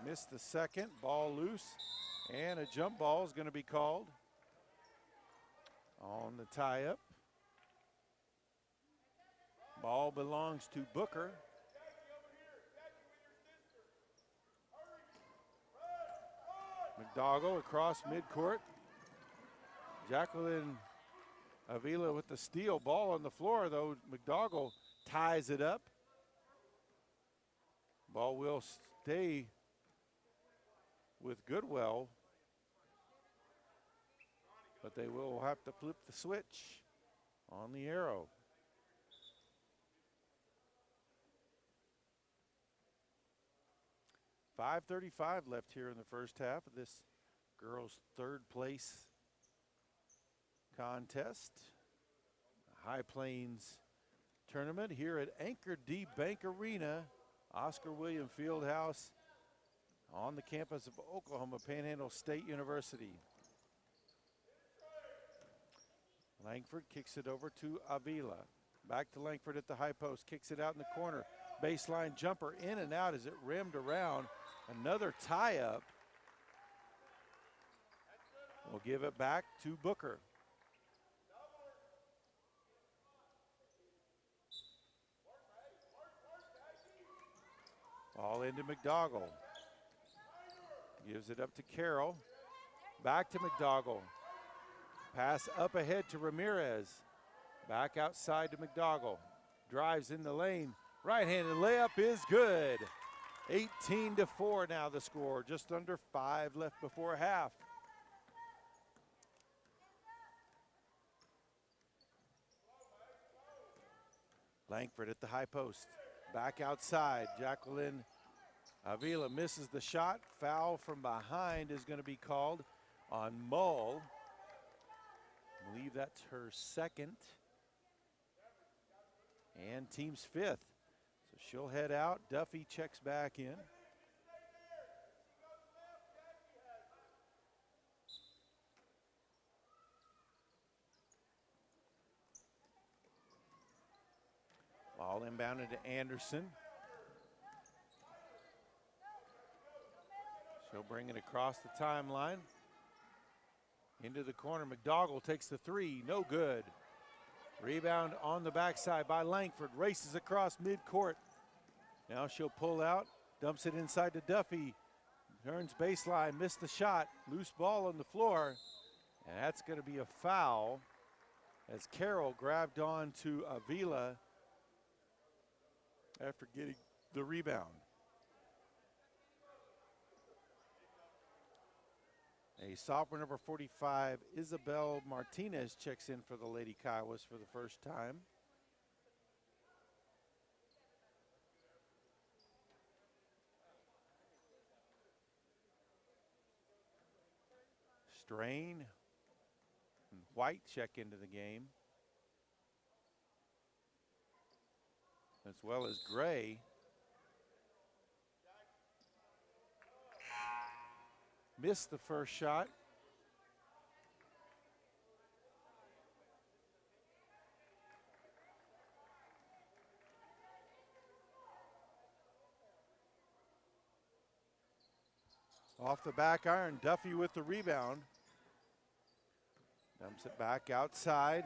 A: Missed the second, ball loose, and a jump ball is going to be called on the tie-up. Ball belongs to Booker. McDougall across midcourt. Jacqueline Avila with the steal. Ball on the floor, though. McDougall ties it up. Ball will stay with Goodwell, but they will have to flip the switch on the arrow. .535 left here in the first half of this girls' third place contest. High Plains tournament here at Anchor D Bank Arena, Oscar William Fieldhouse on the campus of Oklahoma Panhandle State University. Langford kicks it over to Avila. Back to Langford at the high post, kicks it out in the corner. Baseline jumper in and out as it rimmed around. Another tie-up. We'll give it back to Booker. Ball into McDougall. Gives it up to Carroll. Back to McDougall. Pass up ahead to Ramirez. Back outside to McDougall. Drives in the lane. Right-handed layup is good. 18-4 now the score. Just under 5 left before half. Langford at the high post. Back outside. Jacqueline Avila misses the shot. Foul from behind is going to be called on Mull. I believe that's her second. And team's fifth. So she'll head out. Duffy checks back in. Ball inbounded to Anderson. She'll bring it across the timeline. Into the corner. McDougall takes the three. No good. Rebound on the backside by Langford. Races across midcourt. Now she'll pull out, dumps it inside to Duffy. Turns baseline, missed the shot. Loose ball on the floor. And that's going to be a foul as Carroll grabbed on to Avila after getting the rebound. A sophomore, number 45, Isabel Martinez, checks in for the Lady Kiowas for the first time. Strain and White check into the game, as well as Gray. Missed the first shot. Off the back iron, Duffy with the rebound. Dumps it back outside.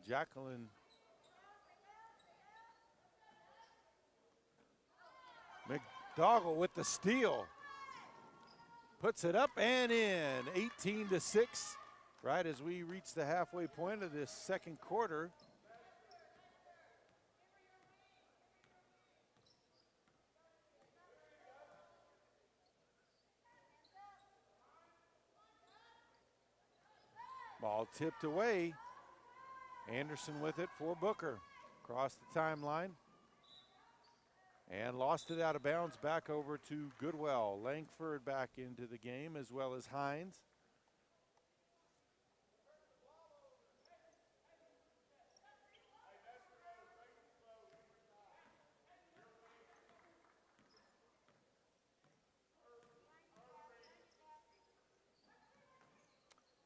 A: Jacqueline McDougall with the steal. Puts it up and in, 18-6, right as we reach the halfway point of this second quarter. Ball tipped away. Anderson with it for Booker. Across the timeline. And lost it out of bounds back over to Goodwell. Langford back into the game, as well as Hines.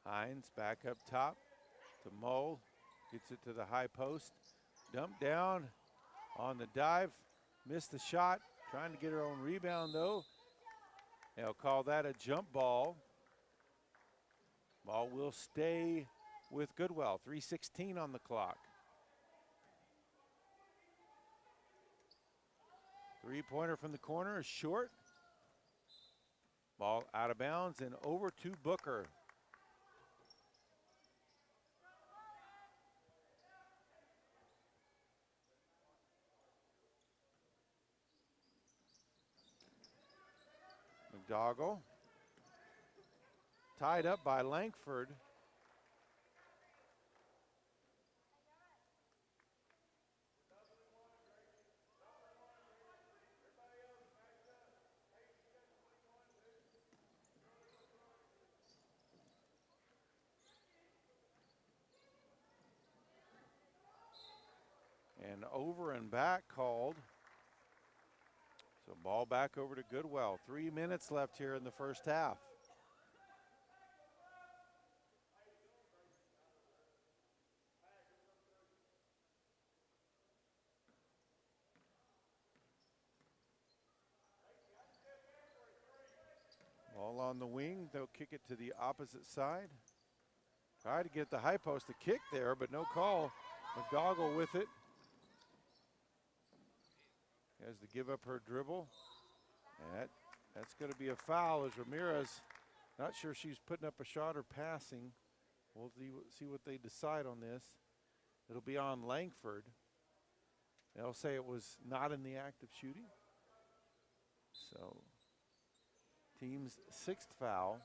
A: Hines back up top to Moe. Gets it to the high post. Dumped down on the dive. Missed the shot. Trying to get her own rebound, though. They'll call that a jump ball. Ball will stay with Goodwell. 3:16 on the clock. Three-pointer from the corner is short. Ball out of bounds and over to Booker. McDougall. Tied up by Langford. And over and back called. So ball back over to Goodwell. 3 minutes left here in the first half. Ball on the wing. They'll kick it to the opposite side. Try to get the high post to kick there, but no call. McDougall with it. Has to give up her dribble. And that's going to be a foul as Ramirez, not sure she's putting up a shot or passing. We'll see what they decide on this. It'll be on Langford. They'll say it was not in the act of shooting. So, team's sixth foul.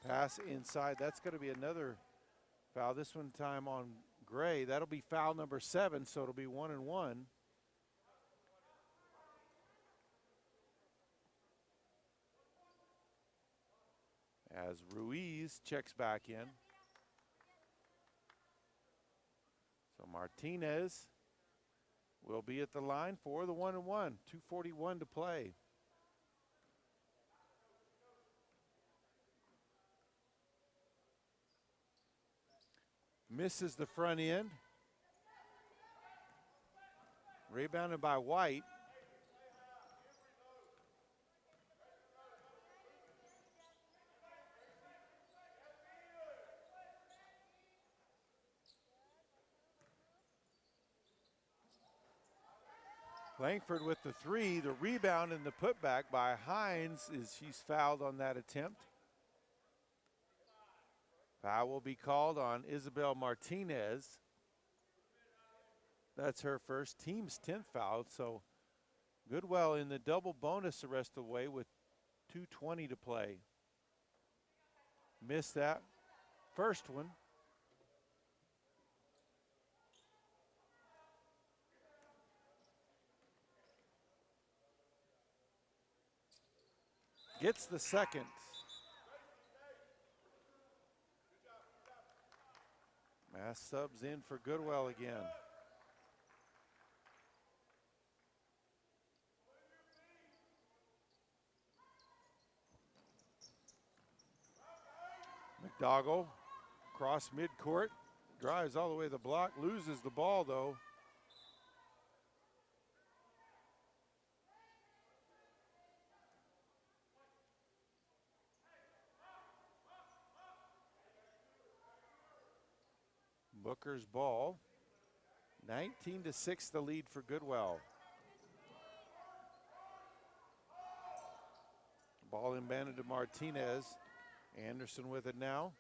A: Pass inside. That's going to be another foul. This one time on Gray. That'll be foul number 7, so it'll be 1 and 1. As Ruiz checks back in. So Martinez will be at the line for the 1 and 1. 2:41 to play. Misses the front end. Rebounded by White. Langford with the three, the rebound and the putback by Hines is she's fouled on that attempt. Foul will be called on Isabel Martinez. That's her first, team's 10th foul. So Goodwell in the double bonus the rest of the way with 2:20 to play. Missed that first one. Gets the second. Mass subs in for Goodwell again. McDougall cross midcourt, drives all the way to the block, loses the ball though. Booker's ball. 19-6 the lead for Goodwell. Ball inbounded to Martinez. Anderson with it now.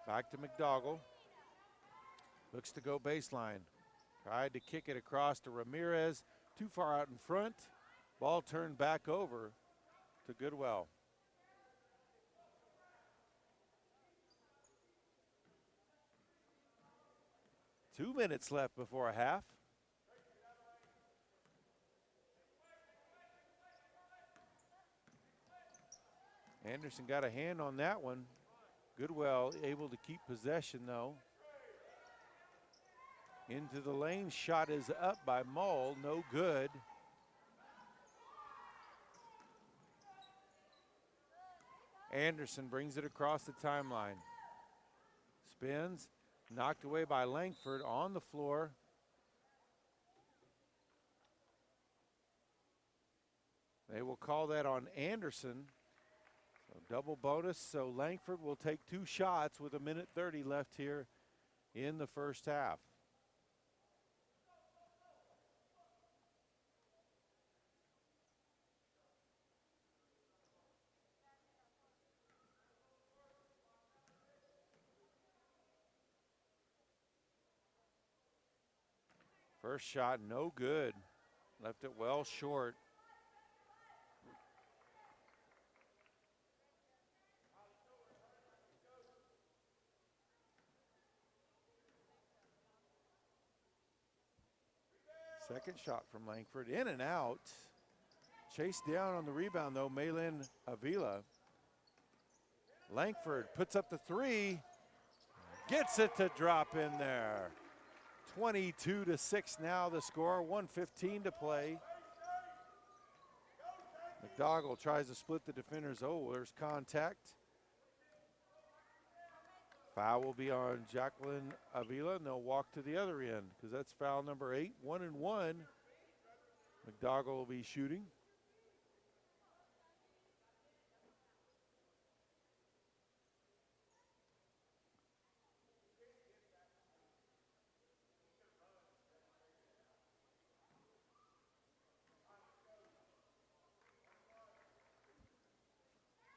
A: Back to McDougall. Looks to go baseline. Tried to kick it across to Ramirez. Too far out in front. Ball turned back over to Goodwell. Two minutes left before a half. Anderson got a hand on that one. Goodwell able to keep possession though. Into the lane, shot is up by Mull, no good. Anderson brings it across the timeline. Spins, knocked away by Langford on the floor. They will call that on Anderson. So double bonus, so Langford will take two shots with 1:30 left here in the first half. First shot, no good. Left it well short. Second shot from Langford, in and out. Chased down on the rebound though, Malin Avila. Langford puts up the three, gets it to drop in there. 22-6 now the score, 1:15 to play. McDougall tries to split the defenders. Oh, there's contact. Foul will be on Jacqueline Avila, and they'll walk to the other end because that's foul number 8, 1-1. McDougall will be shooting.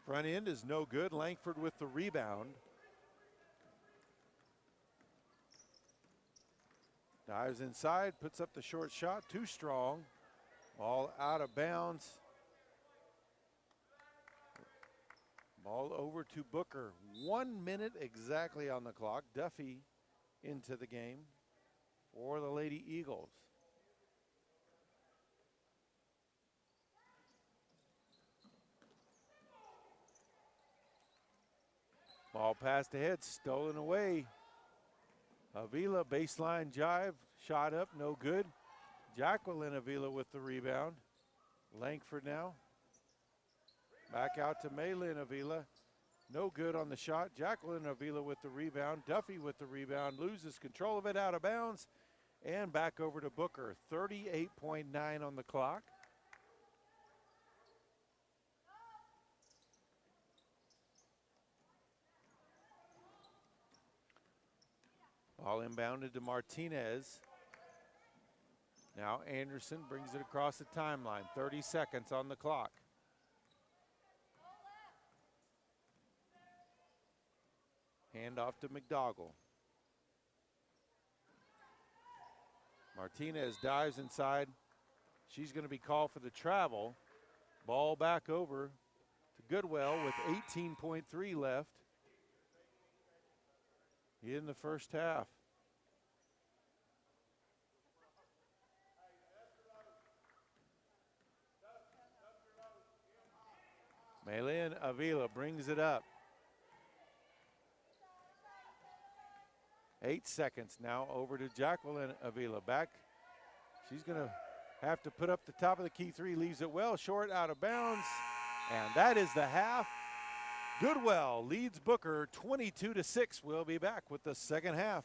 A: Front end is no good. Langford with the rebound. Dives inside, puts up the short shot, too strong. Ball out of bounds. Ball over to Booker. 1 minute exactly on the clock. Duffy into the game for the Lady Eagles. Ball passed ahead, stolen away. Avila, baseline jive, shot up, no good. Jacqueline Avila with the rebound. Langford now. Back out to Malin Avila. No good on the shot. Jacqueline Avila with the rebound. Duffy with the rebound, loses control of it, out of bounds. And back over to Booker, 38.9 on the clock. Ball inbounded to Martinez. Now Anderson brings it across the timeline. 30 seconds on the clock. Hand off to McDougall. Martinez dives inside. She's going to be called for the travel. Ball back over to Goodwell with 18.3 left in the first half. Maylin Avila brings it up. 8 seconds now over to Jacqueline Avila. Back. She's going to have to put up the top of the key three. Leaves it well short, out of bounds. And that is the half. Goodwell leads Booker 22-6. We'll be back with the second half.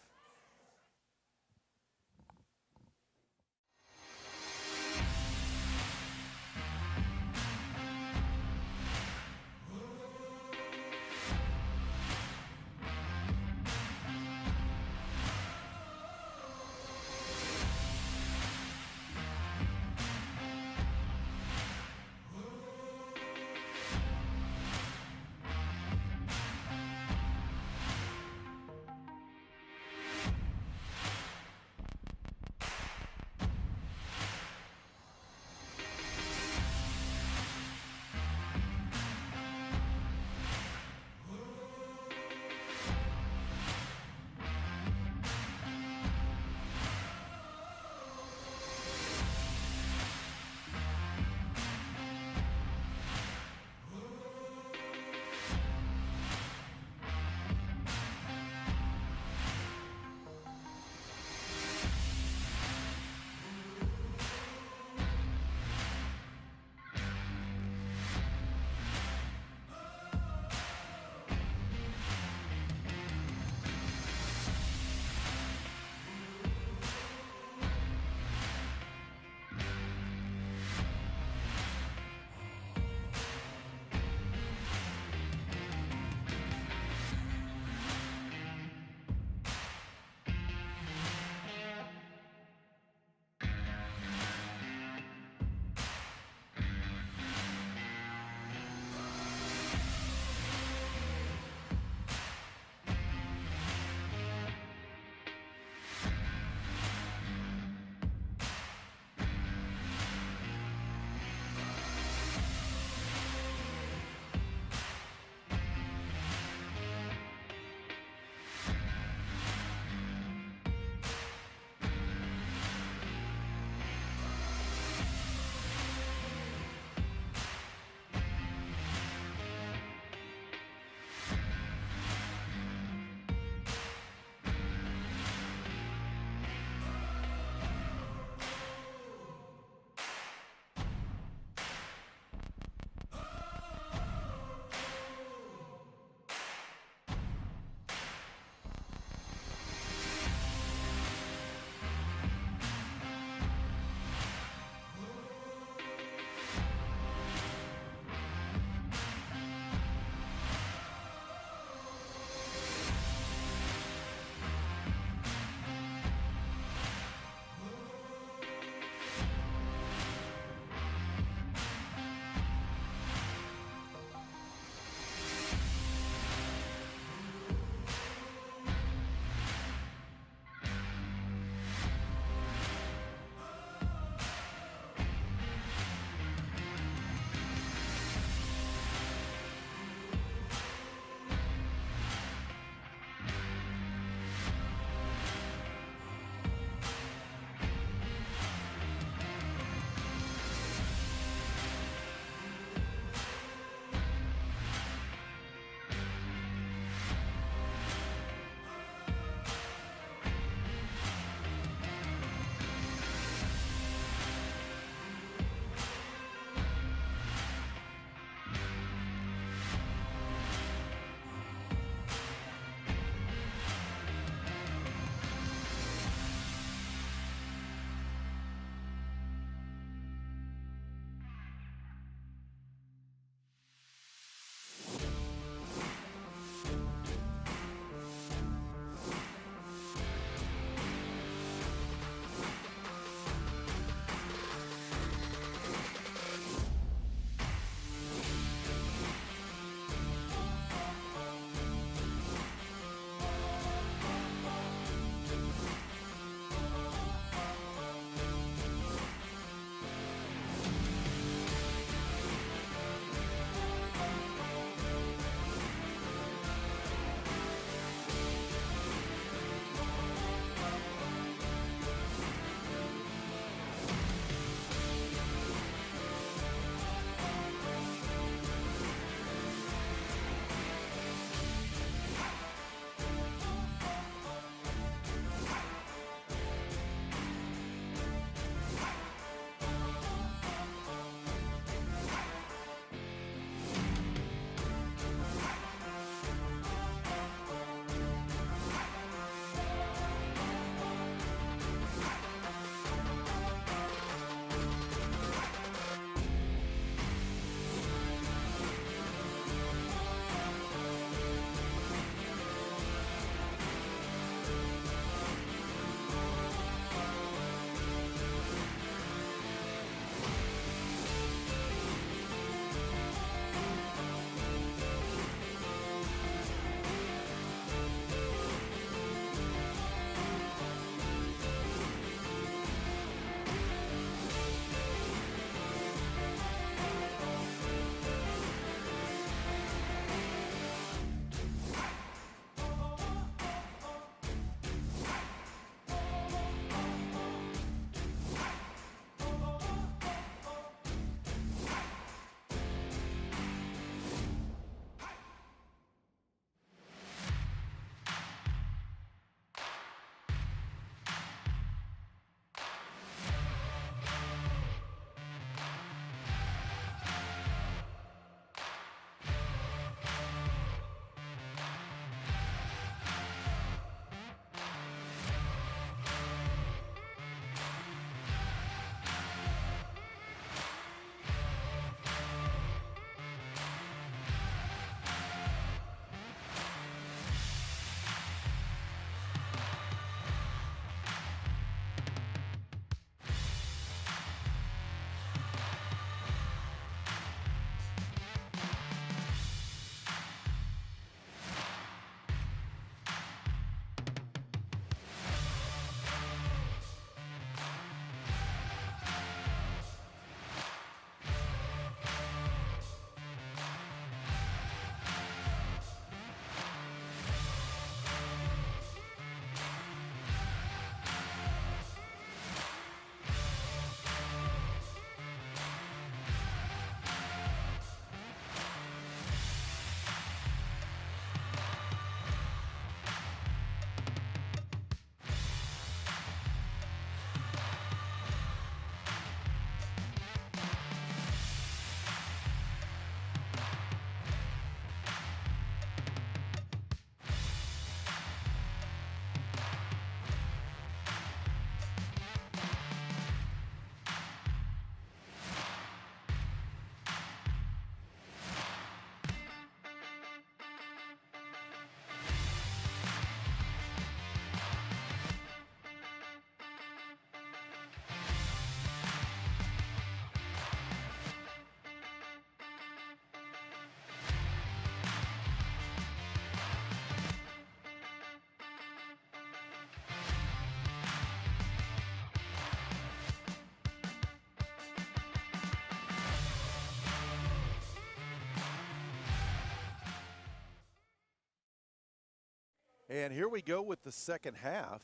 A: And here we go with the second half.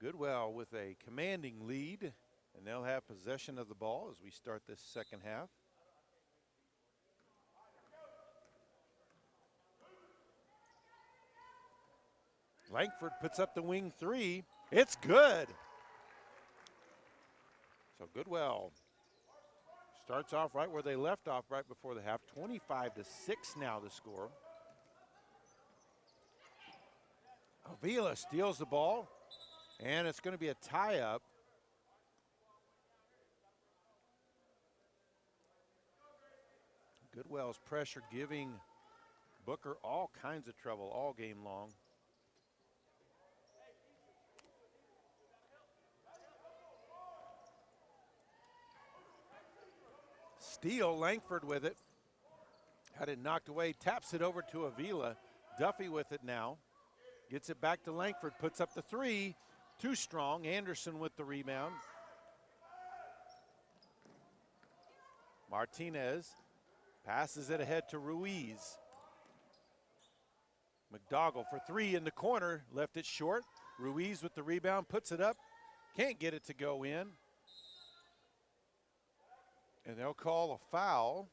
A: Goodwell with a commanding lead, and they'll have possession of the ball as we start this second half. Langford puts up the wing three. It's good. So Goodwell starts off right where they left off right before the half. 25-6 now the score. Avila steals the ball, and it's going to be a tie-up. Goodwell's pressure giving Booker all kinds of trouble all game long. Steal, Langford with it. Had it knocked away, taps it over to Avila. Duffy with it now. Gets it back to Langford, puts up the three. Too strong, Anderson with the rebound. Martinez passes it ahead to Ruiz. McDougall for three in the corner, left it short. Ruiz with the rebound, puts it up. Can't get it to go in. And they'll call a foul.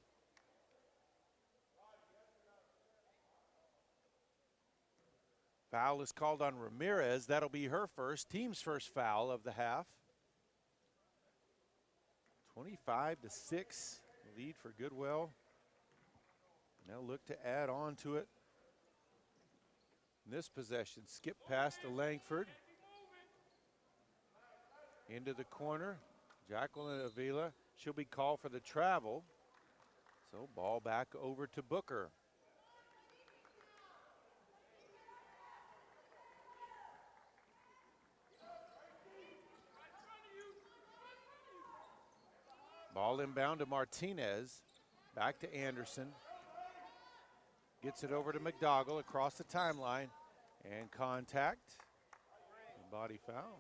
A: Foul is called on Ramirez. That'll be her first, team's first foul of the half. 25-6 lead for Goodwell. They'll look to add on to it. In this possession, skip pass to Langford. Into the corner, Jacqueline Avila. She'll be called for the travel. So ball back over to Booker. Ball inbound to Martinez. Back to Anderson. Gets it over to McDougall across the timeline. And contact. Body foul.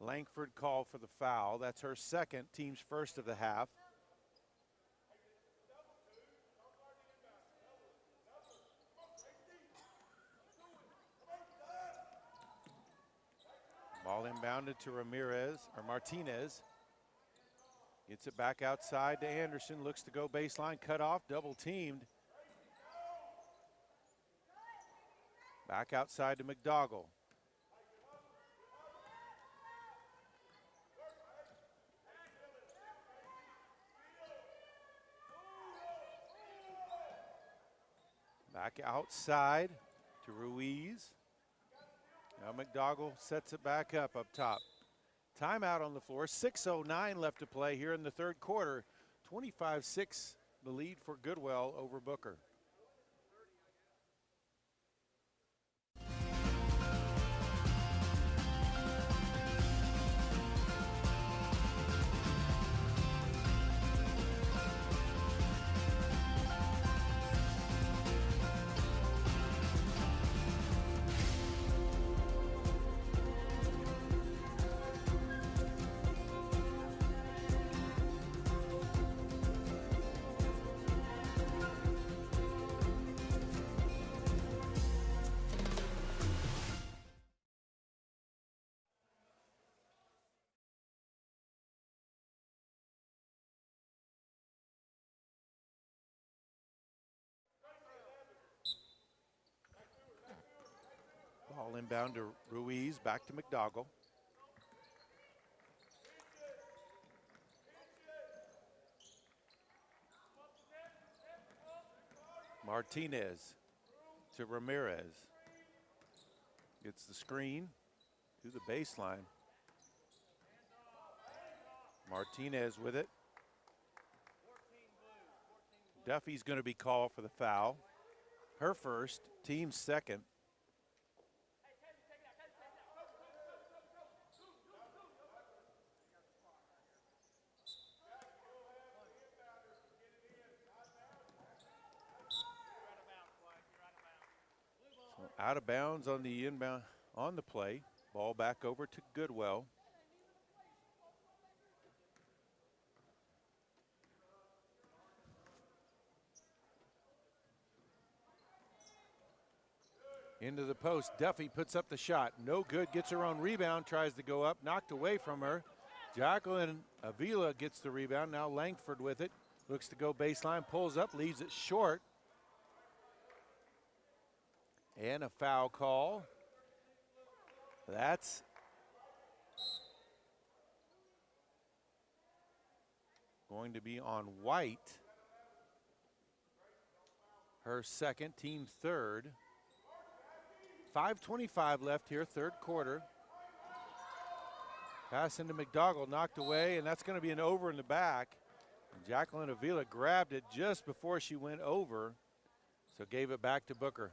A: Langford called for the foul. That's her second, team's first of the half. Ball inbounded to Martinez. Gets it back outside to Anderson. Looks to go baseline, cut off, double teamed. Back outside to McDougall. Back outside to Ruiz. Now McDougall sets it back up top. Timeout on the floor. 6:09 left to play here in the third quarter. 25-6 the lead for Goodwell over Booker. Ball inbound to Ruiz, back to McDougall. Martinez to Ramirez. Gets the screen to the baseline. Martinez with it. Duffy's going to be called for the foul. Her first, team's second. Out of bounds on the inbound on the play. Ball back over to Goodwell. Into the post, Duffy puts up the shot. No good, gets her own rebound, tries to go up, knocked away from her. Jacqueline Avila gets the rebound, now Langford with it. Looks to go baseline, pulls up, leaves it short. And a foul call. That's going to be on White. Her second, team third. 5:25 left here, third quarter. Pass into McDougall, knocked away, and that's going to be an over in the back. And Jacqueline Avila grabbed it just before she went over, so gave it back to Booker.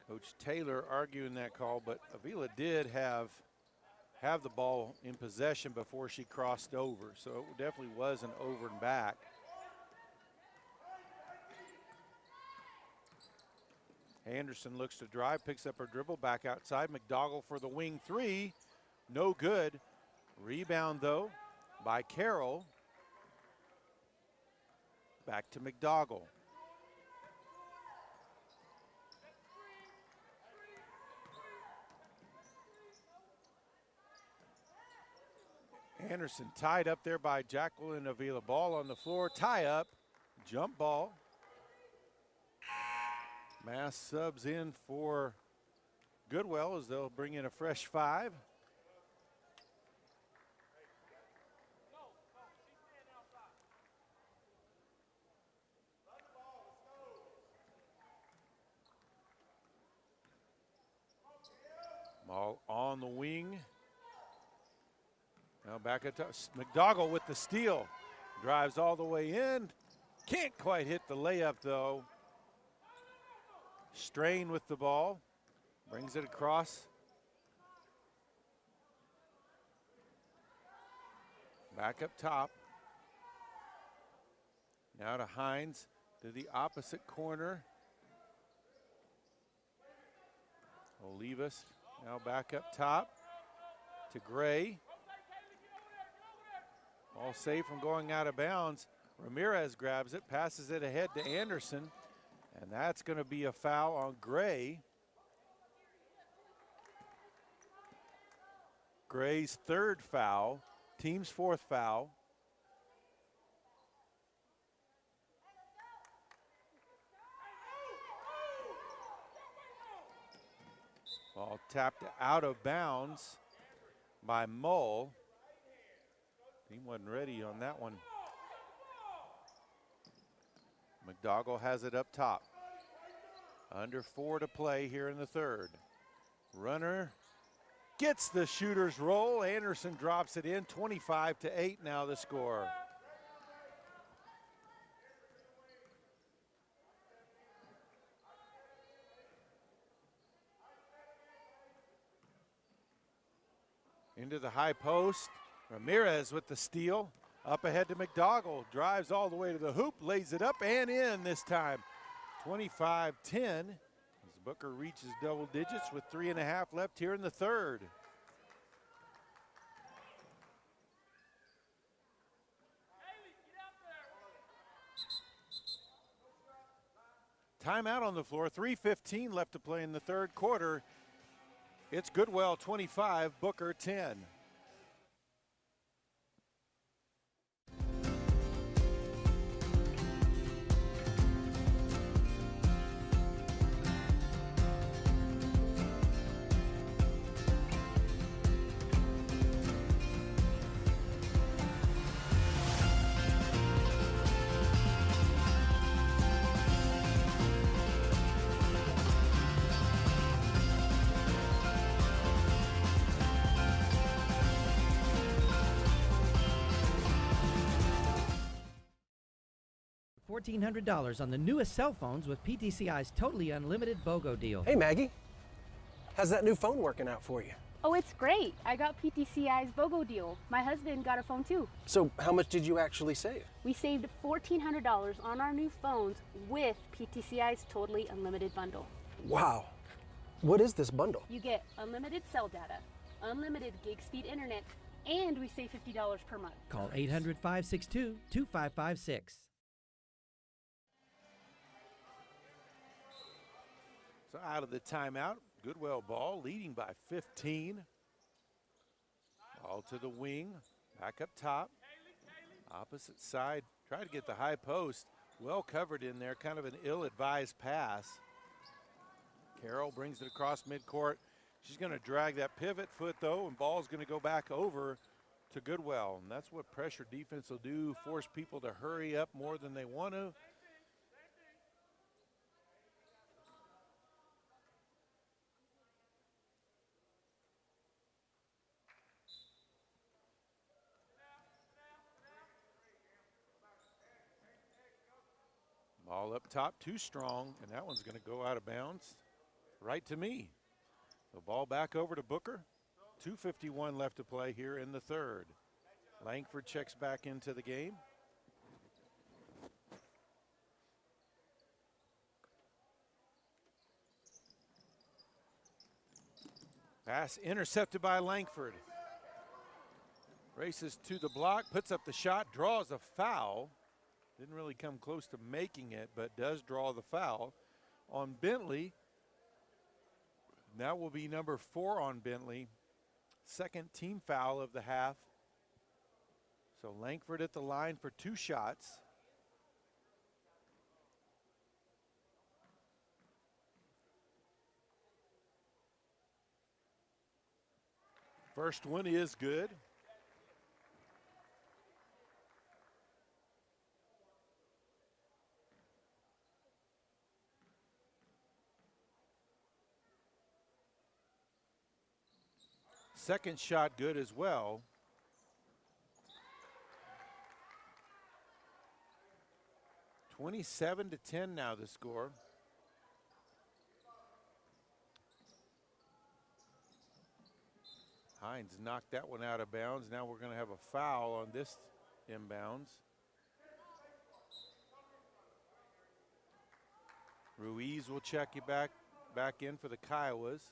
A: Coach Taylor arguing that call, but Avila did have the ball in possession before she crossed over, so it definitely was an over and back. Anderson looks to drive, picks up her dribble, back outside. McDougall for the wing three, no good. Rebound though by Carroll. Back to McDougall. Anderson tied up there by Jacqueline Avila. Ball on the floor, tie up, jump ball. Mass subs in for Goodwell as they'll bring in a fresh five. Ball on the wing. Now back at McDougall with the steal. Drives all the way in. Can't quite hit the layup though. Strain with the ball. Brings it across. Back up top. Now to Hines to the opposite corner. Olivas now back up top to Gray. All safe from going out of bounds. Ramirez grabs it, passes it ahead to Anderson, and that's going to be a foul on Gray. Gray's third foul, team's fourth foul. Ball tapped out of bounds by Mull. Team wasn't ready on that one. McDougall has it up top. Under 4 to play here in the third. Runner gets the shooter's roll. Anderson drops it in. 25-8 now the score. Into the high post. Ramirez with the steal. Up ahead to McDougall. Drives all the way to the hoop. Lays it up and in this time. 25-10 as Booker reaches double digits with 3.5 left here in the third. Timeout on the floor. 3:15 left to play in the third quarter. It's Goodwell 25, Booker 10.
C: $1,400 on the newest cell phones with PTCI's totally unlimited BOGO deal.
D: Hey, Maggie. How's that new phone working out for you?
E: Oh, it's great. I got PTCI's BOGO deal. My husband got a phone too.
D: So how much did you actually save?
E: We saved $1,400 on our new phones with PTCI's totally unlimited bundle.
D: Wow. What is this bundle?
E: You get unlimited cell data, unlimited gig speed internet, and we save $50 per month.
C: Call 800-562-2556.
A: So out of the timeout, Goodwell ball leading by 15. Ball to the wing, back up top. Opposite side, try to get the high post. Well covered in there, kind of an ill-advised pass. Carroll brings it across midcourt. She's going to drag that pivot foot, though, and ball's going to go back over to Goodwell. And that's what pressure defense will do, force people to hurry up more than they want to. Ball up top, too strong, and that one's going to go out of bounds right to me. The ball back over to Booker. 2:51 left to play here in the third. Langford checks back into the game. Pass intercepted by Langford. Races to the block, puts up the shot, draws a foul. Didn't really come close to making it, but does draw the foul on Bentley. That will be number 4 on Bentley. Second team foul of the half. So Langford at the line for 2 shots. First one is good. Second shot good as well. (27-10) now the score. Hines knocked that one out of bounds. Now we're going to have a foul on this inbounds. Ruiz will check you back in for the Kiowas.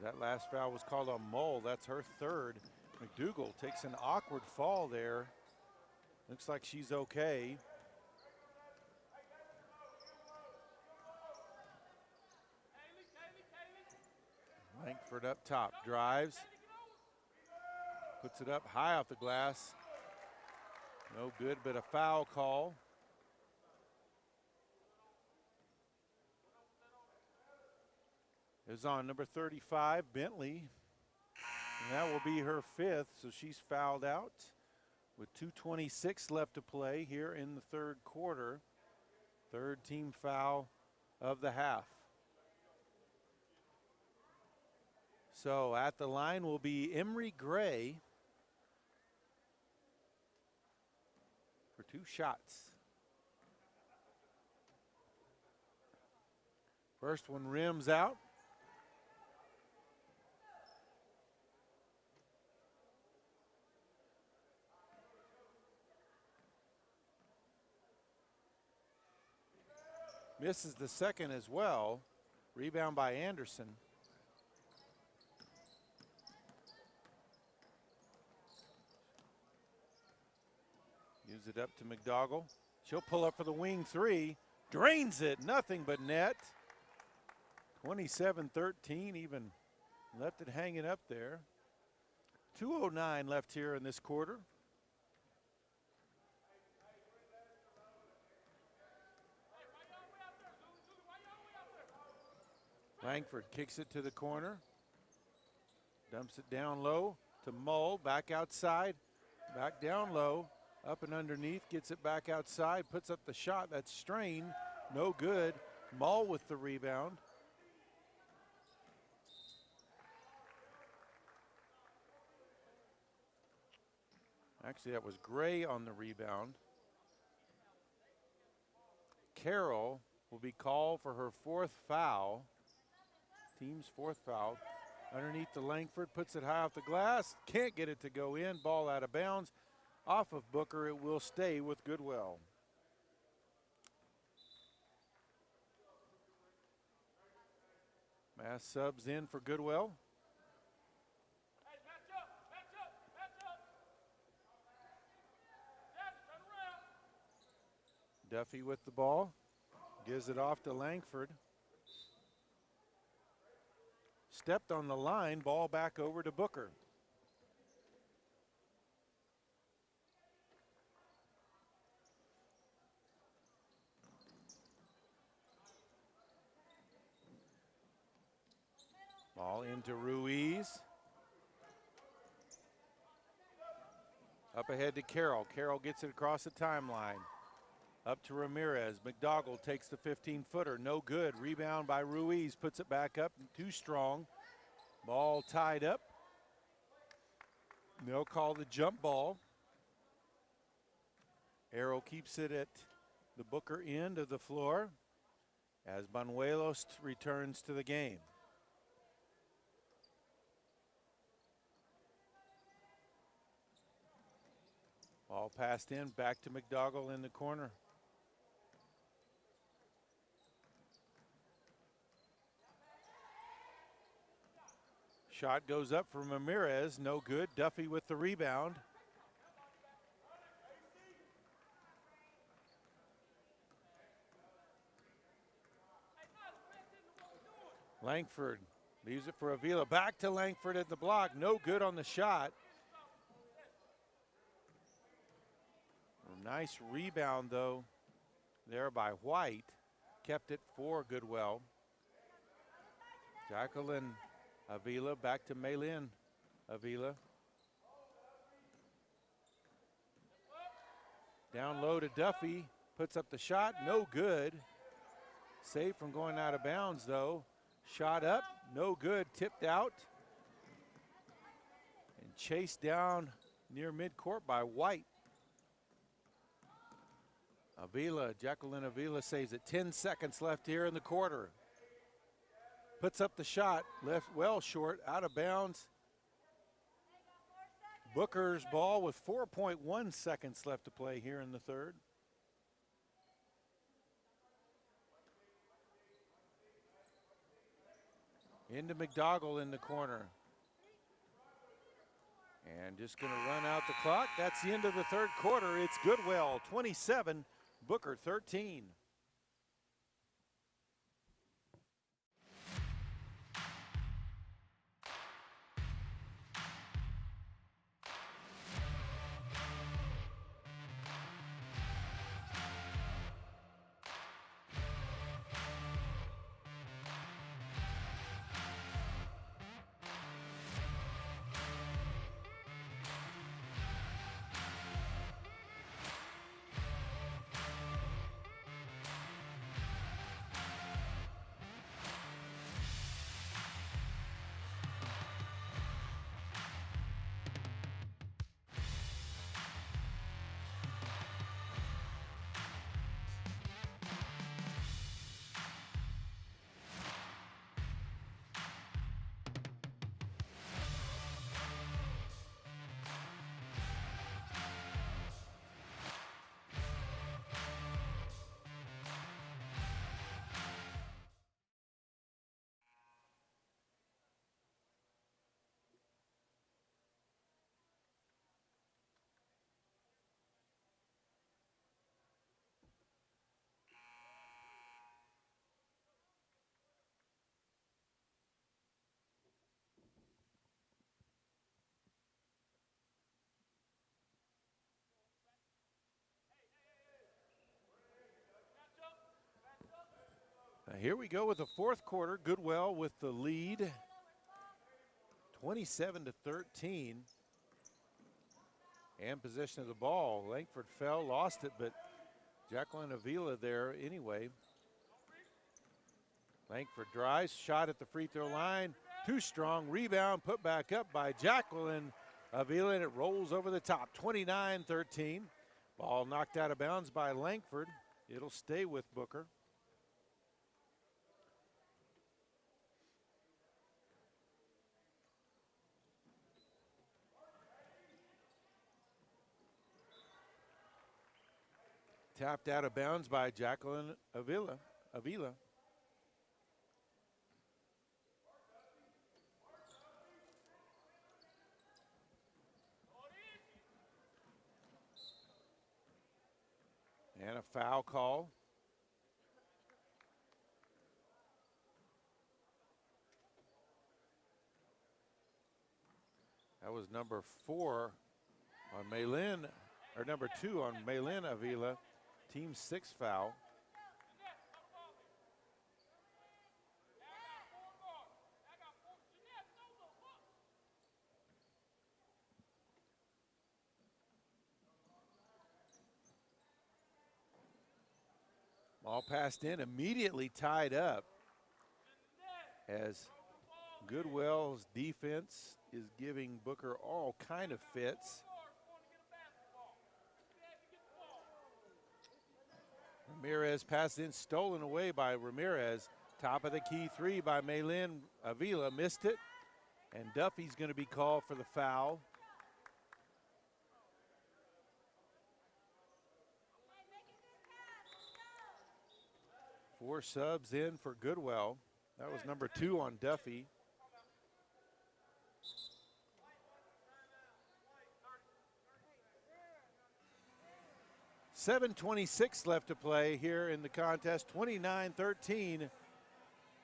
A: That last foul was called on Mull. That's her third. McDougal takes an awkward fall there. Looks like she's okay. Langford up top, drives. Puts it up high off the glass. No good, but a foul call. Is on number 35, Bentley. And that will be her 5th, so she's fouled out with 2:26 left to play here in the third quarter. Third team foul of the half. So at the line will be Emery Gray for 2 shots. First one rims out. Misses the second as well. Rebound by Anderson. Gives it up to McDougal. She'll pull up for the wing 3. Drains it, nothing but net. 27-13, even left it hanging up there. 2:09 left here in this quarter. Langford kicks it to the corner. Dumps it down low to Mull, back outside, back down low, up and underneath, gets it back outside, puts up the shot. That's Strain, no good. Mull with the rebound. Actually, that was Gray on the rebound. Carroll will be called for her 4th foul. Team's 4th foul. Underneath the Langford, puts it high off the glass. Can't get it to go in. Ball out of bounds. Off of Booker, it will stay with Goodwell. Mass subs in for Goodwell. Duffy with the ball. Gives it off to Langford. Stepped on the line, ball back over to Booker. Ball into Ruiz. Up ahead to Carroll. Carroll gets it across the timeline. Up to Ramirez. McDougall takes the 15-footer. No good. Rebound by Ruiz. Puts it back up. Too strong. Ball tied up. They'll call the jump ball. Arrow keeps it at the Booker end of the floor as Banuelos returns to the game. Ball passed in, back to McDougall in the corner. Shot goes up from Ramirez, no good. Duffy with the rebound. Langford leaves it for Avila. Back to Langford at the block, no good on the shot. Nice rebound though there by White. Kept it for Goodwell. Jacqueline Avila back to Maylin Avila. Down low to Duffy. Puts up the shot, no good. Saved from going out of bounds though. Shot up, no good, tipped out. And chased down near midcourt by White. Avila, Jacqueline Avila saves it. 10 seconds left here in the quarter. Puts up the shot, left well short, out of bounds. Booker's ball with 4.1 seconds left to play here in the third. Into McDougall in the corner. And just going to run out the clock. That's the end of the third quarter. It's Goodwell 27, Booker 13. Here we go with the fourth quarter. Goodwell with the lead, 27-13. And possession of the ball. Langford fell, lost it, but Jacqueline Avila there anyway. Langford drives, shot at the free throw line. Too strong, rebound, put back up by Jacqueline Avila, and it rolls over the top, 29-13. Ball knocked out of bounds by Langford. It'll stay with Booker. Tapped out of bounds by Jacqueline Avila. And a foul call. That was number 4 on Maylin, or number 2 on Maylin Avila, team 6 foul. Ball passed in, immediately tied up as Goodwell's defense is giving Booker all kind of fits. Ramirez passed in, stolen away by Ramirez. Top of the key 3 by Maylin Avila, missed it. And Duffy's going to be called for the foul. Four subs in for Goodwell. That was number 2 on Duffy. .7:26 left to play here in the contest. 29-13.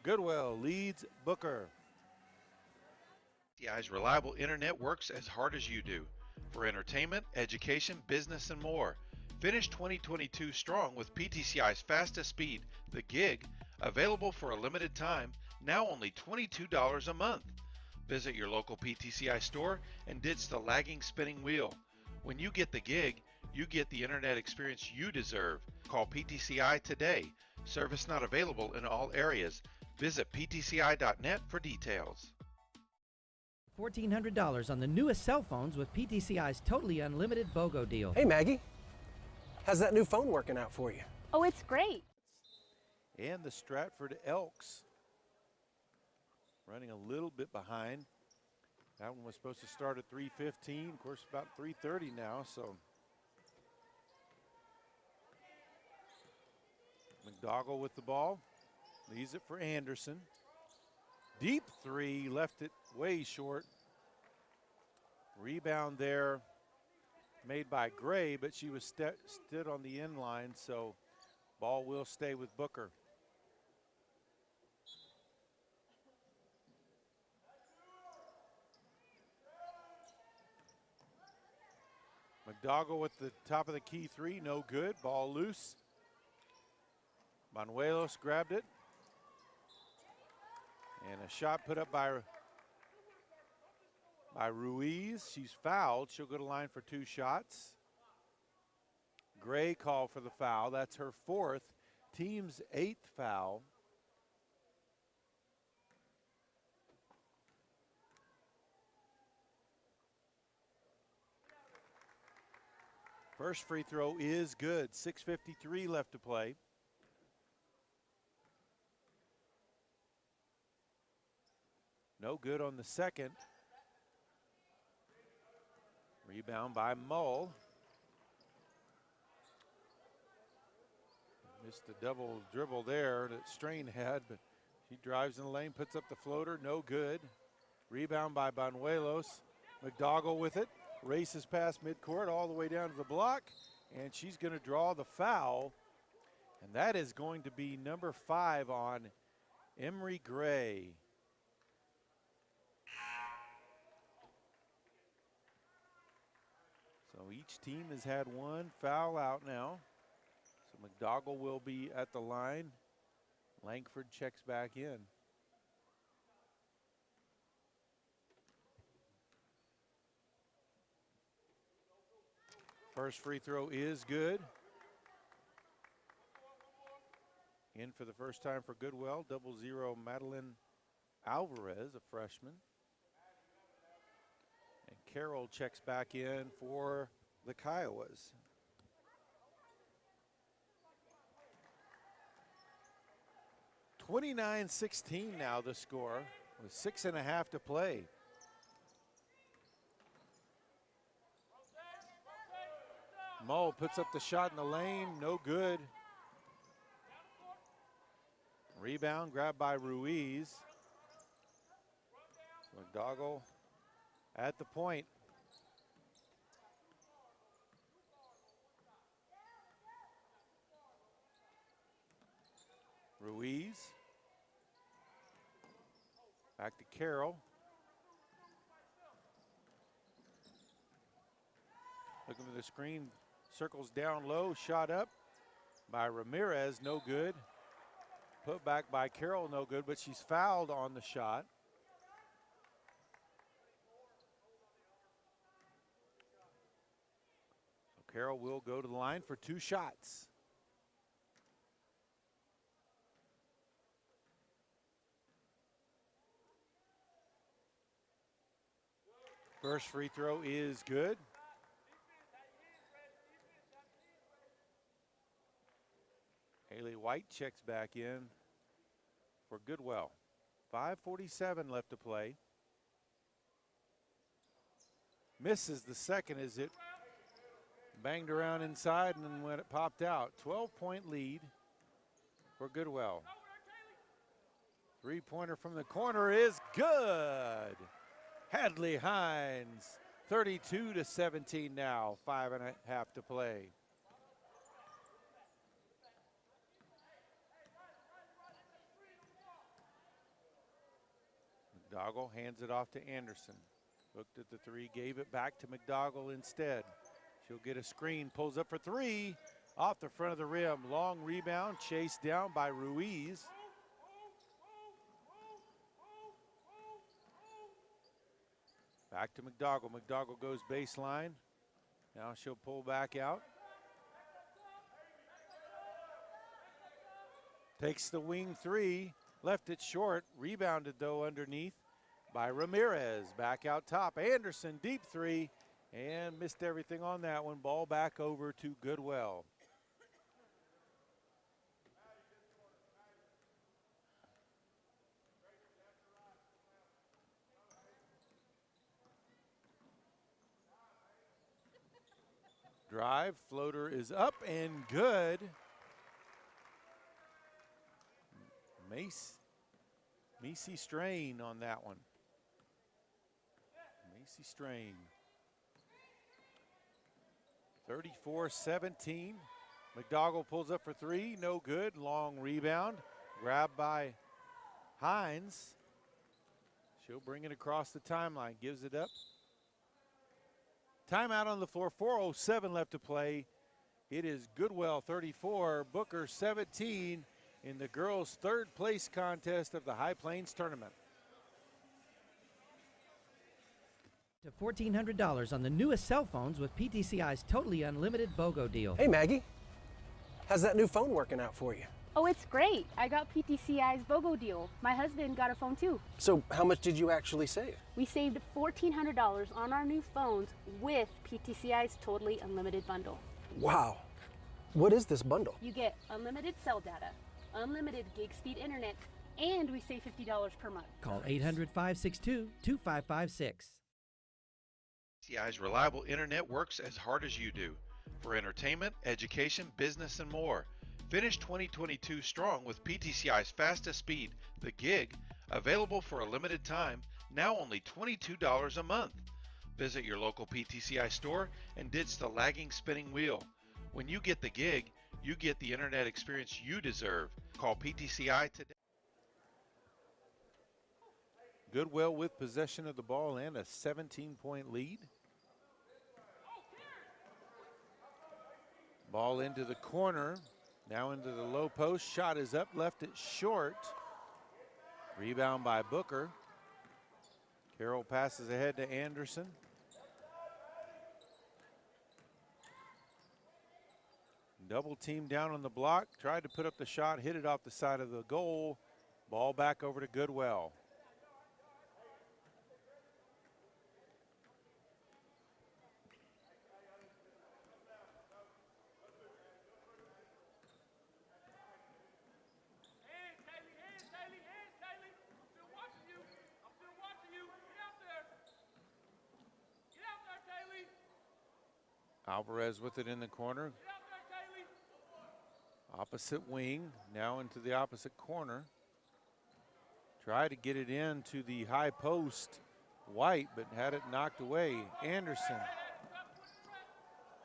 A: Goodwell leads Booker.
B: PTCI's reliable internet works as hard as you do for entertainment, education, business, and more. Finish 2022 strong with PTCI's fastest speed, the gig, available for a limited time, now only $22 a month. Visit your local PTCI store and ditch the lagging spinning wheel. When you get the gig, you get the internet experience you deserve. Call PTCI today. Service not available in all areas. Visit ptci.net for details.
C: $1,400 on the newest cell phones with PTCI's totally unlimited BOGO deal.
D: Hey, Maggie. How's that new phone working out for you?
E: Oh, it's great.
A: And the Stratford Elks running a little bit behind. That one was supposed to start at 3:15. Of course, about 3:30 now, so. McDougall with the ball. Leaves it for Anderson. Deep 3, left it way short. Rebound there made by Gray, but she was stood on the end line, so ball will stay with Booker. McDougall with the top of the key 3, no good. Ball loose. Banuelos grabbed it. And a shot put up by Ruiz. She's fouled. She'll go to line for 2 shots. Gray called for the foul. That's her 4th, team's 8th foul. First free throw is good. 6:53 left to play. No good on the second. Rebound by Mull. Missed a double dribble there that Strain had, but she drives in the lane, puts up the floater, no good. Rebound by Banuelos. McDougall with it, races past midcourt all the way down to the block, and she's going to draw the foul. And that is going to be number 5 on Emery Gray. So each team has had 1 foul out now. So McDougall will be at the line. Langford checks back in. First free throw is good. In for the first time for Goodwell, 00 Madeline Alvarez, a freshman. And Carroll checks back in for the Kiowas. (29-16) now the score with 6.5 to play. Mull puts up the shot in the lane, no good. Rebound grabbed by Ruiz. McDougall at the point. Ruiz. Back to Carroll. Looking for the screen, circles down low, shot up by Ramirez, no good. Put back by Carroll, no good, but she's fouled on the shot. So Carroll will go to the line for 2 shots. First free throw is good. Haley White checks back in for Goodwell. 5:47 left to play. Misses the second as it banged around inside, and then when it popped out, 12-point lead for Goodwell. Three-pointer from the corner is good. Hadley Hines, 32-17 now, 5.5 to play. McDougall hands it off to Anderson. Looked at the three, gave it back to McDougall instead. She'll get a screen, pulls up for 3, off the front of the rim. Long rebound, chased down by Ruiz. Back to McDougall. McDougall goes baseline. Now she'll pull back out. Takes the wing 3, left it short, rebounded though underneath by Ramirez. Back out top, Anderson, deep 3, and missed everything on that one. Ball back over to Goodwell. Drive, floater is up and good. Macy Strain on that one. Macy Strain. 34-17. McDougall pulls up for 3, no good. Long rebound, grabbed by Hines. She'll bring it across the timeline, gives it up. Timeout on the floor, 4:07 left to play. It is Goodwell 34, Booker 17 in the girls' third place contest of the High Plains tournament.
C: To $1,400 on the newest cell phones with PTCI's totally unlimited BOGO deal.
D: Hey, Maggie. How's that new phone working out for you?
E: Oh, it's great. I got PTCI's BOGO deal. My husband got a phone too.
D: So how much did you actually save?
E: We saved $1,400 on our new phones with PTCI's totally unlimited bundle.
D: Wow. What is this bundle?
E: You get unlimited cell data, unlimited gig speed internet, and we save $50 per month.
C: Call 800-562-2556.
B: PTCI's reliable internet works as hard as you do for entertainment, education, business, and more. Finish 2022 strong with PTCI's fastest speed, the gig, available for a limited time, now only $22 a month. Visit your local PTCI store and ditch the lagging spinning wheel. When you get the gig, you get the internet experience you deserve. Call PTCI today.
A: Goodwell with possession of the ball and a 17-point lead. Ball into the corner, now into the low post. Shot is up, left it short. Rebound by Booker. Carroll passes ahead to Anderson. Double team down on the block, tried to put up the shot, hit it off the side of the goal. Ball back over to Goodwell. Alvarez with it in the corner. Opposite wing, now into the opposite corner. Try to get it into the high post. White, but had it knocked away. Anderson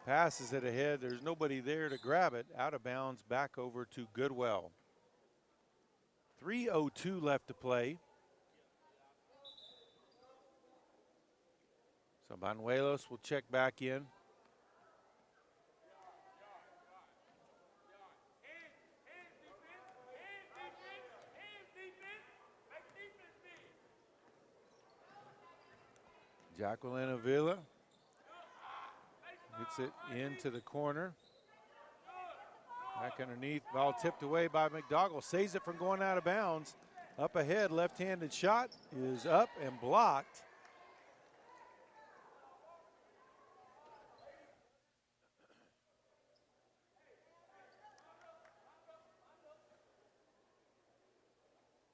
A: passes it ahead. There's nobody there to grab it. Out of bounds, back over to Goodwell. 3:02 left to play. So Banuelos will check back in. Jacqueline Avila gets it into the corner. Back underneath, ball tipped away by McDougall. Saves it from going out of bounds. Up ahead, left-handed shot is up and blocked.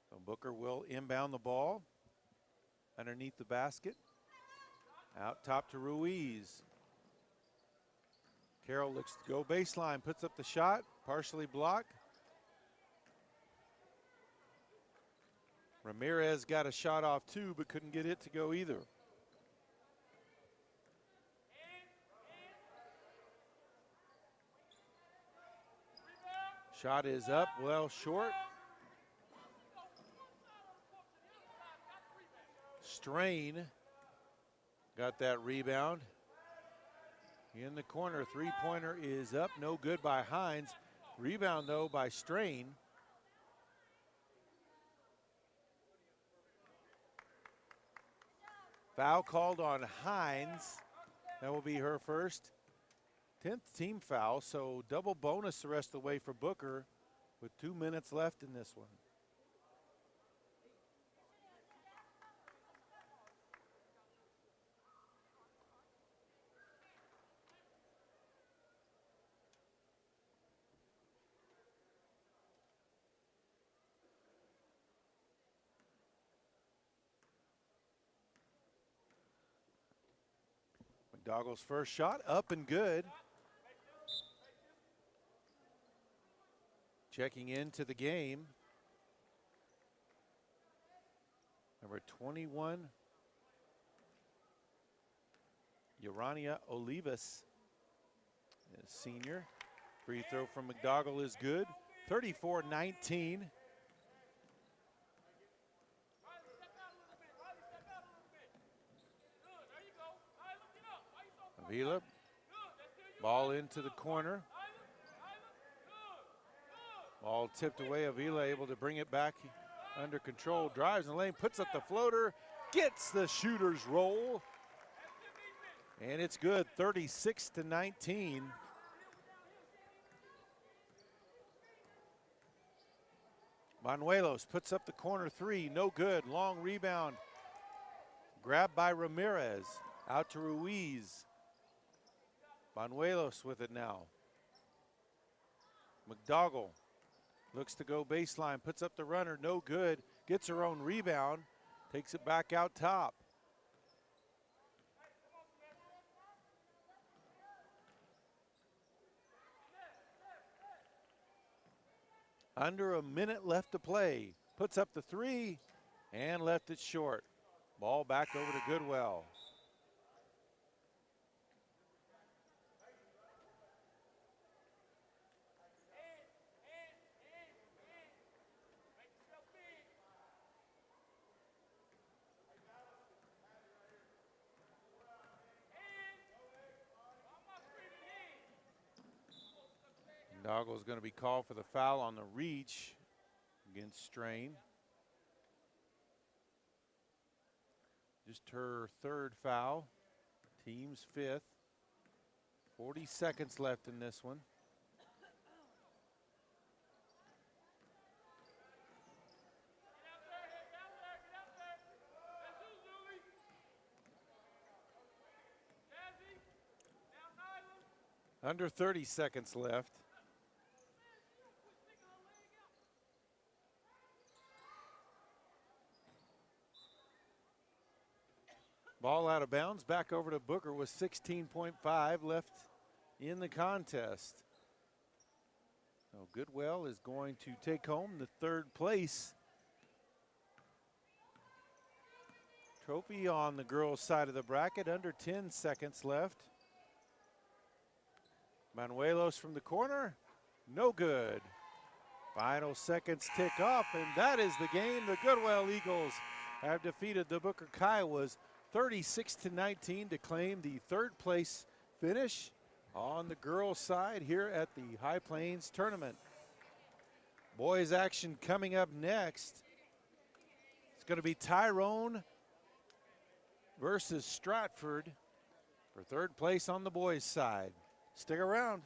A: So Booker will inbound the ball underneath the basket. Out top to Ruiz. Carroll looks to go baseline, puts up the shot, partially blocked. Ramirez got a shot off too, but couldn't get it to go either. Shot is up, well short. Strain got that rebound. In the corner, three-pointer is up, no good by Hines. Rebound though by Strain. Foul called on Hines. That will be her first. 10th team foul, so double bonus the rest of the way for Booker with 2 minutes left in this one. McDougall's first shot up and good. Checking into the game, number 21, Urania Olivas, senior. Free throw from McDougall is good. 34-19. Avila, ball into the corner. Ball tipped away, Avila able to bring it back under control, drives in the lane, puts up the floater, gets the shooter's roll, and it's good, 36-19. Banuelos puts up the corner three, no good, long rebound, grabbed by Ramirez, out to Ruiz. Banuelos with it now. McDougall looks to go baseline, puts up the runner, no good, gets her own rebound, takes it back out top. Under a minute left to play, puts up the three and left it short. Ball back over to Goodwell. Doggle's going to be called for the foul on the reach against Strain. Just her third foul, team's fifth. 40 seconds left in this one. Under 30 seconds left. Ball out of bounds, back over to Booker with 16.5 left in the contest. So Goodwell is going to take home the third place trophy on the girls' side of the bracket. Under 10 seconds left. Banuelos from the corner, no good. Final seconds tick off, and that is the game. The Goodwell Eagles have defeated the Booker Kiowas 36-19 to claim the third place finish on the girls' side here at the High Plains tournament. Boys action coming up next. It's going to be Tyrone versus Stratford for third place on the boys' side. Stick around.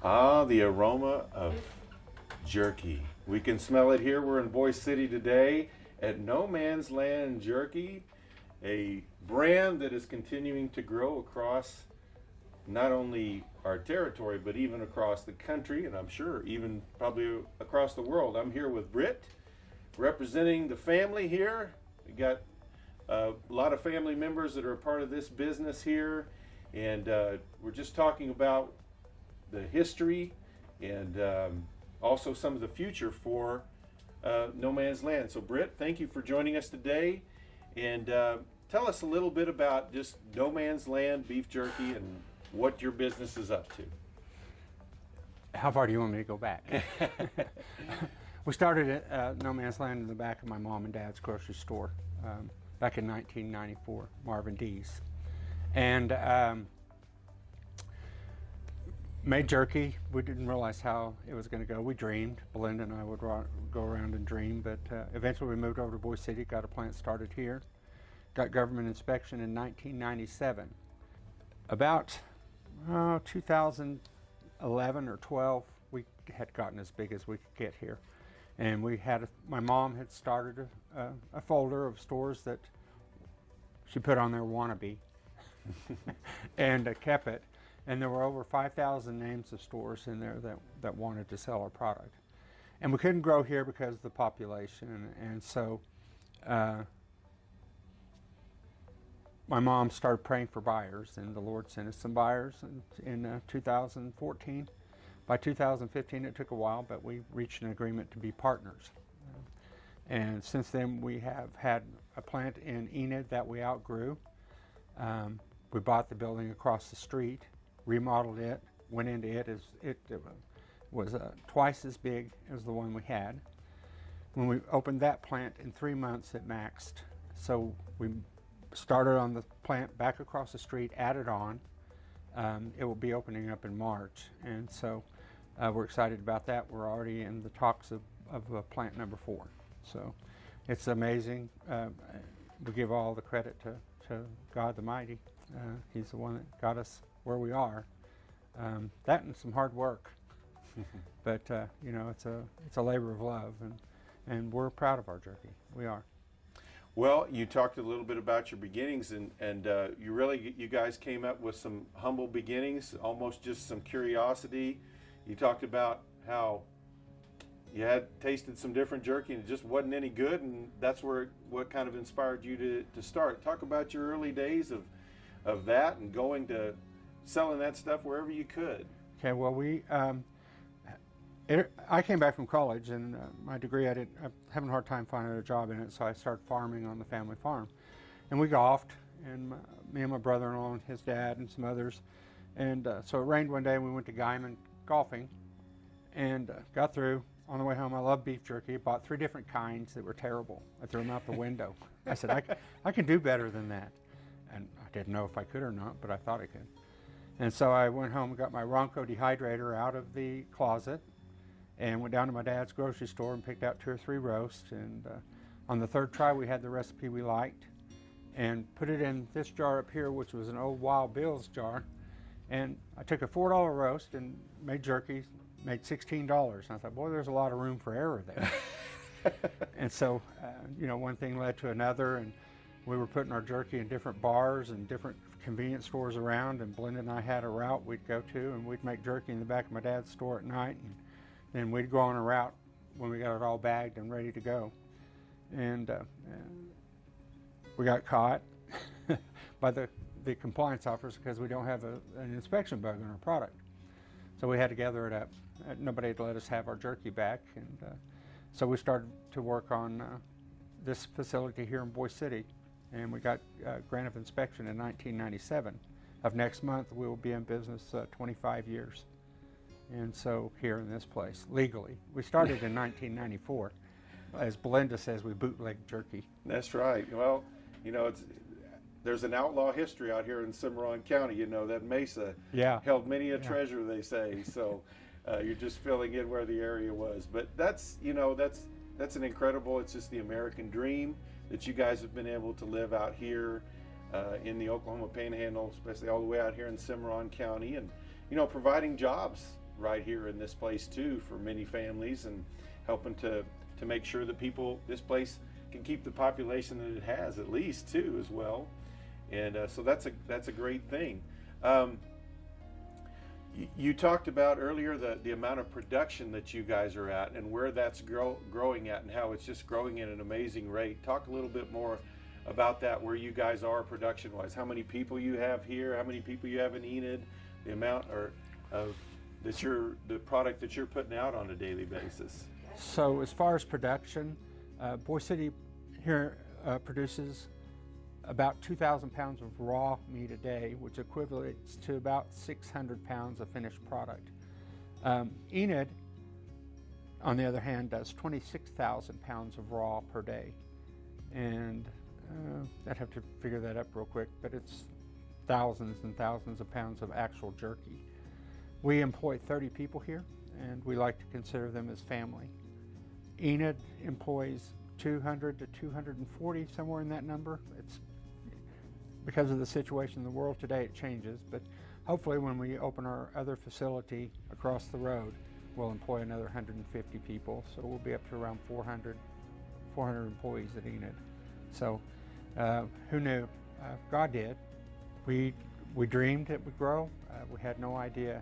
F: Ah, the aroma of jerky. We can smell it here. We're in Boise City today at No Man's Land Jerky, a brand that is continuing to grow across not only our territory, but even across the country, and I'm sure even probably across the world. I'm here with Britt, representing the family here. We got a lot of family members that are a part of this business here, and we're just talking about the history and also some of the future for No Man's Land. So Britt, thank you for joining us today, and tell us a little bit about just No Man's Land beef jerky and what your business is up to.
H: How far do you want me to go back? We started at No Man's Land in the back of my mom and dad's grocery store back in 1994, Marvin D's. And made jerky. We didn't realize how it was going to go. We dreamed. Belinda and I would go around and dream, but eventually we moved over to Boise City, got a plant started here, got government inspection in 1997. About 2011 or 12, we had gotten as big as we could get here. And we had, my mom had started a folder of stores that she put on there wannabe and kept it. And there were over 5,000 names of stores in there that wanted to sell our product. And we couldn't grow here because of the population. And so my mom started praying for buyers, and the Lord sent us some buyers in 2014. By 2015, it took a while, but we reached an agreement to be partners. And since then, we have had a plant in Enid that we outgrew. We bought the building across the street, remodeled it, went into it. It was twice as big as the one we had. When we opened that plant, in 3 months it maxed. So we started on the plant back across the street, added on. It will be opening up in March, and so we're excited about that. We're already in the talks of plant number 4. So it's amazing. We give all the credit to God the Mighty. He's the one that got us where we are. That and some hard work, but you know, it's a labor of love, and we're proud of our jerky. We are.
F: Well, you talked a little bit about your beginnings, and you guys came up with some humble beginnings, almost just some curiosity. You talked about how you had tasted some different jerky and it just wasn't any good, and that's what kind of inspired you to start. Talk about your early days of that and going to selling that stuff wherever you could.
H: Okay, well, I came back from college, and my degree, I'm having a hard time finding a job in it, so I started farming on the family farm. And we golfed, and me and my brother-in-law and his dad and some others. And so it rained one day, and we went to Guyman golfing, and got through. On the way home, I love beef jerky. Bought 3 different kinds that were terrible. I threw them out the window. I said, I can do better than that. And I didn't know if I could or not, but I thought I could. And so I went home and got my Ronco dehydrator out of the closet and went down to my dad's grocery store and picked out 2 or 3 roasts. And on the 3rd try, we had the recipe we liked, and put it in this jar up here, which was an old Wild Bill's jar. And I took a $4 roast and made jerky, made $16. And I thought, boy, there's a lot of room for error there. And so, you know, one thing led to another, and we were putting our jerky in different bars and different convenience stores around, and Belinda and I had a route we'd go to, and we'd make jerky in the back of my dad's store at night, and then we'd go on a route when we got it all bagged and ready to go. And we got caught by the compliance officers because we don't have an inspection bug on our product. So we had to gather it up. Nobody had let us have our jerky back, and so we started to work on this facility here in Boise City, and we got grant of inspection in 1997. Of next month, we will be in business 25 years. And so here in this place, legally. We started in 1994. As Belinda says, we bootleg jerky.
F: That's right. Well, you know, there's an outlaw history out here in Cimarron County. You know, that Mesa held many a treasure, they say. So you're just filling in where the area was. But that's, you know, that's an incredible, it's just the American dream that you guys have been able to live out here in the Oklahoma Panhandle, especially all the way out here in Cimarron County, and, you know, providing jobs right here in this place too for many families, and helping to make sure that this place can keep the population that it has at least too as well. And so that's a great thing. You talked about earlier the amount of production that you guys are at and where that's growing at, and how it's just growing at an amazing rate. Talk a little bit more about that, where you guys are production-wise. How many people you have here? How many people you have in Enid? The amount of the product that you're putting out on a daily basis.
H: So as far as production, Boise City here produces about 2,000 pounds of raw meat a day, which equates to about 600 pounds of finished product. Enid, on the other hand, does 26,000 pounds of raw per day. And I'd have to figure that up real quick, but it's thousands and thousands of pounds of actual jerky. We employ 30 people here, and we like to consider them as family. Enid employs 200 to 240, somewhere in that number. It's because of the situation in the world today, it changes, but hopefully when we open our other facility across the road, we'll employ another 150 people, so we'll be up to around 400 employees at Enid. So who knew? God did. We dreamed it would grow. We had no idea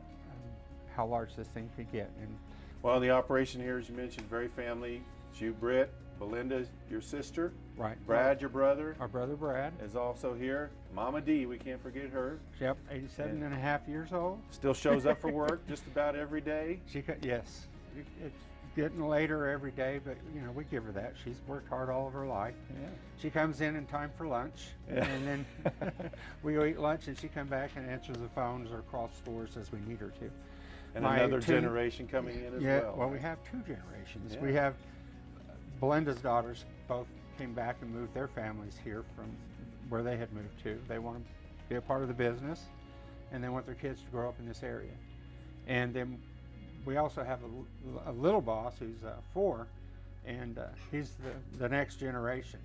H: how large this thing could get. And
F: well, the operation here, as you mentioned, very family. It's you, Britt, Belinda, your sister.
H: Right.
F: Brad, your brother.
H: Our brother Brad.
F: Is also here. Mama D, we can't forget her.
H: Yep, 87 and a half years old.
F: Still shows up for work just about every day.
H: Yes. It's getting later every day, but, you know, we give her that. She's worked hard all of her life.
F: Yeah.
H: She comes in time for lunch, and then we go eat lunch, and she comes back and answers the phones or calls stores as we need her to.
F: And another generation coming in as well.
H: Well, we have 2 generations. Yeah. We have Belinda's daughters both came back and moved their families here from where they had moved to. They want to be a part of the business, and they want their kids to grow up in this area. And then we also have a little boss who's 4, and he's the next generation.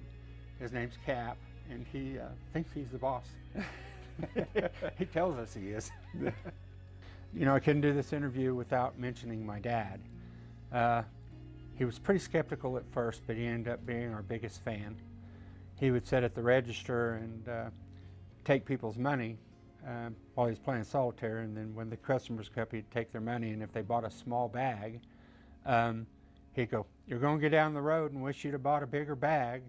H: His name's Cap, and he thinks he's the boss. He tells us he is. You know, I couldn't do this interview without mentioning my dad. He was pretty skeptical at first, but he ended up being our biggest fan. He would sit at the register and take people's money while he was playing solitaire, and then when the customers come up, he'd take their money, and if they bought a small bag, he'd go, "You're going to get down the road and wish you'd have bought a bigger bag."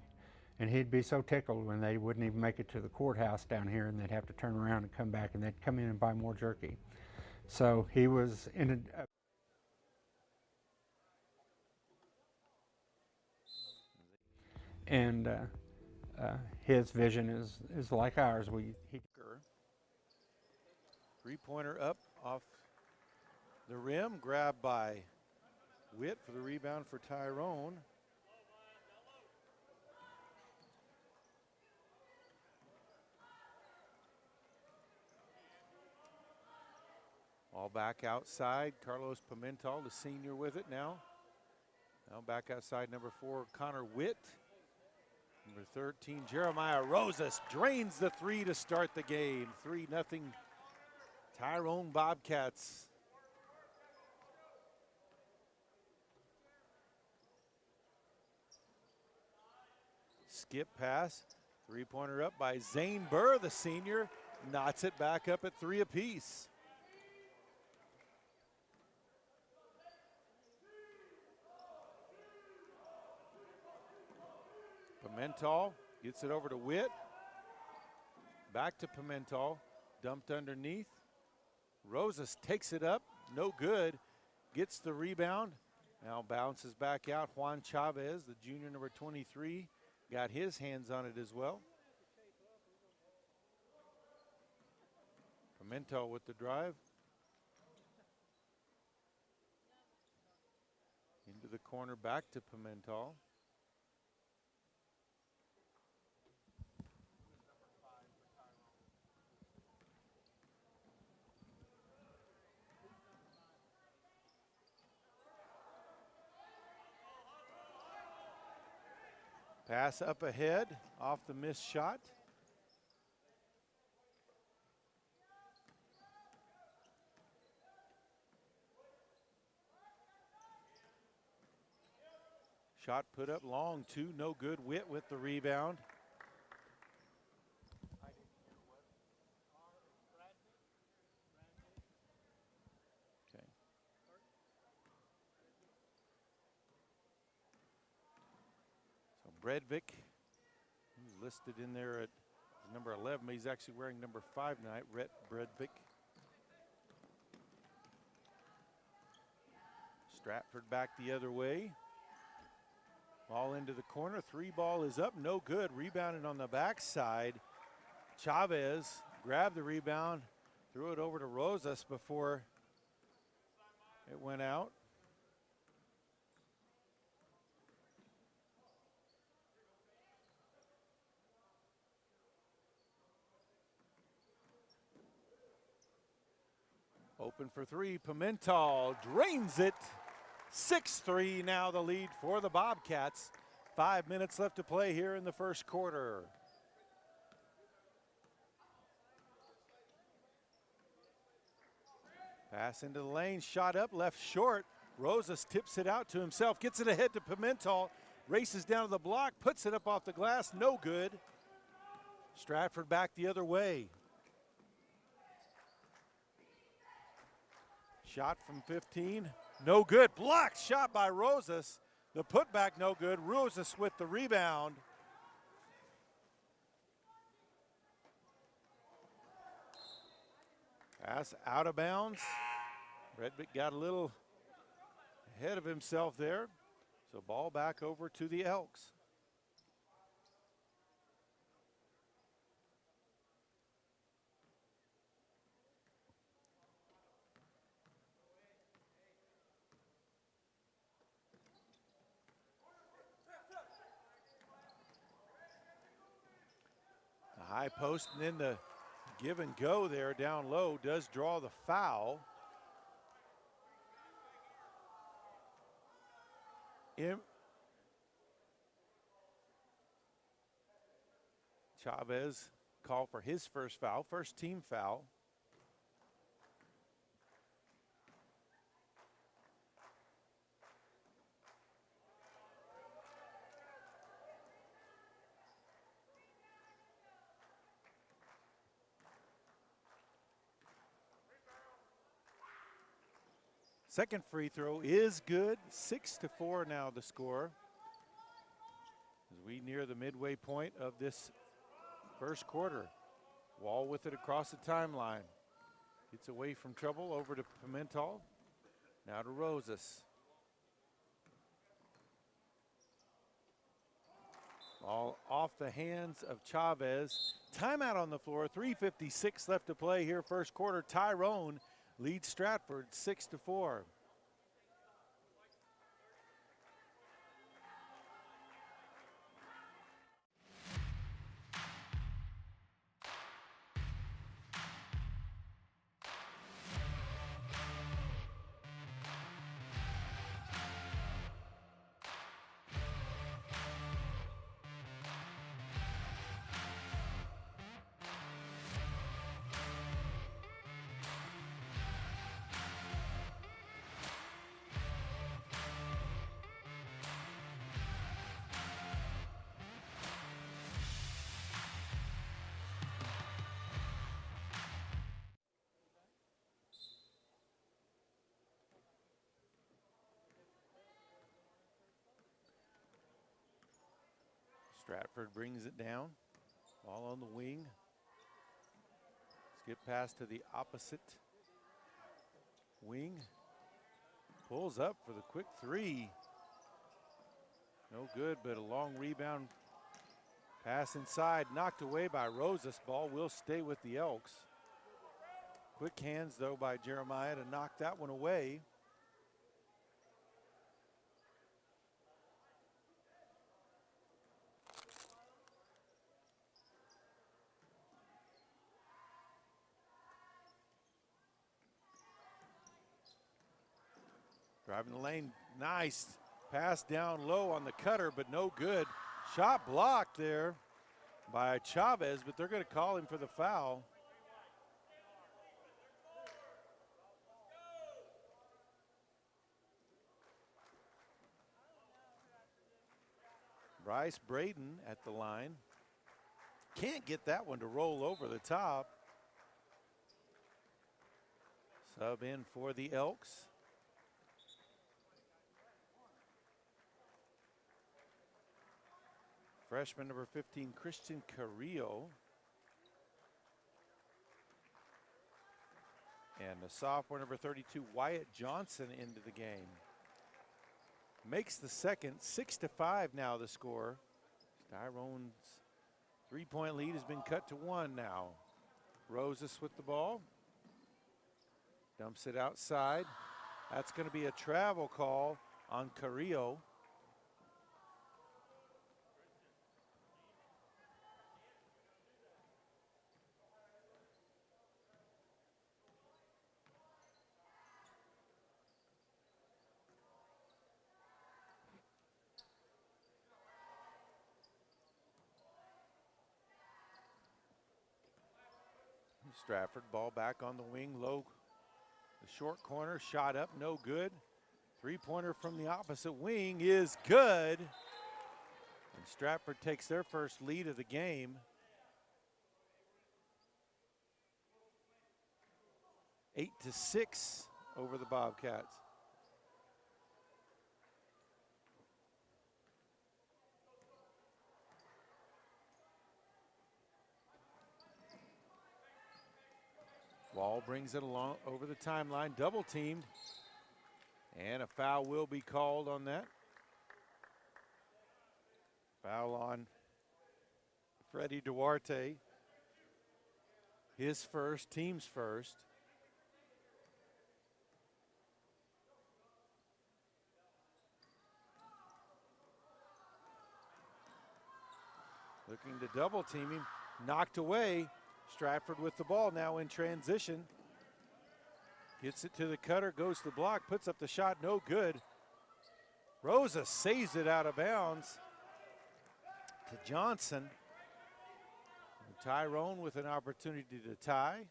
H: And he'd be so tickled when they wouldn't even make it to the courthouse down here, and they'd have to turn around and come back, and they'd come in and buy more jerky. So he was in a and his vision is like ours.
A: Three-pointer up off the rim, grabbed by Witt for the rebound for Tyrone. All back outside. Carlos Pimentel, the senior, with it now. Now back outside, number 4, Connor Witt. Number 13, Jeremiah Rosas drains the 3 to start the game. 3-0 Tyrone Bobcats. Skip pass. 3-pointer up by Zane Burr, the senior. Knots it back up at 3 apiece. Pimentel gets it over to Witt. Back to Pimentel. Dumped underneath. Rosas takes it up. No good. Gets the rebound. Now bounces back out. Juan Chavez, the junior, number 23, got his hands on it as well. Pimentel with the drive. Into the corner, back to Pimentel. Pass up ahead, off the missed shot. Shot put up long, 2, no good. Witt with the rebound. Okay. So Bredvik, he's listed in there at number 11, but he's actually wearing number 5 tonight, Rhett Bredvik. Stratford back the other way. Ball into the corner, 3 ball is up, no good. Rebounded on the backside. Chavez grabbed the rebound, threw it over to Rosas before it went out. Open for 3, Pimentel drains it. 6-3 now the lead for the Bobcats. 5 minutes left to play here in the first quarter. Pass into the lane, shot up, left short. Rosas tips it out to himself, gets it ahead to Pimentel, races down to the block, puts it up off the glass, no good. Stratford back the other way. Shot from 15, no good. Blocked shot by Rosas. The putback no good. Rosas with the rebound. Pass out of bounds. Bredvik got a little ahead of himself there. So ball back over to the Elks. High post, and then the give and go there down low does draw the foul. Chavez called for his first foul, first team foul. Second free throw is good. 6-4 now the score. As we near the midway point of this first quarter. Wall with it across the timeline. Gets away from trouble, over to Pimentel. Now to Rosas. Ball off the hands of Chavez. Timeout on the floor. 3:56 left to play here first quarter. Tyrone leads Stratford 6-4. Stratford brings it down. Ball on the wing. Skip pass to the opposite wing. Pulls up for the quick three. No good, but a long rebound. Pass inside, knocked away by Rosas. Ball will stay with the Elks. Quick hands, though, by Jeremiah to knock that one away. Driving the lane, nice pass down low on the cutter, but no good. Shot blocked there by Chavez, but they're going to call him for the foul. Bryce Braden at the line. Can't get that one to roll over the top. Sub in for the Elks. Freshman number 15, Christian Carrillo. And the sophomore number 32, Wyatt Johnson into the game. Makes the second, 6-5 now the score. Tyrone's three-point lead has been cut to 1 now. Rosas with the ball. Dumps it outside. That's going to be a travel call on Carrillo. Stratford, ball back on the wing, low, the short corner, shot up, no good. Three-pointer from the opposite wing is good. And Stratford takes their first lead of the game. 8-6 over the Bobcats. Wall brings it along over the timeline, double teamed, and a foul will be called on that. Foul on Freddie Duarte. His first, team's first. Looking to double team him, knocked away. Stratford with the ball now in transition. Gets it to the cutter, goes to the block, puts up the shot, no good. Rosa saves it out of bounds to Johnson. And Tyrone with an opportunity to tie.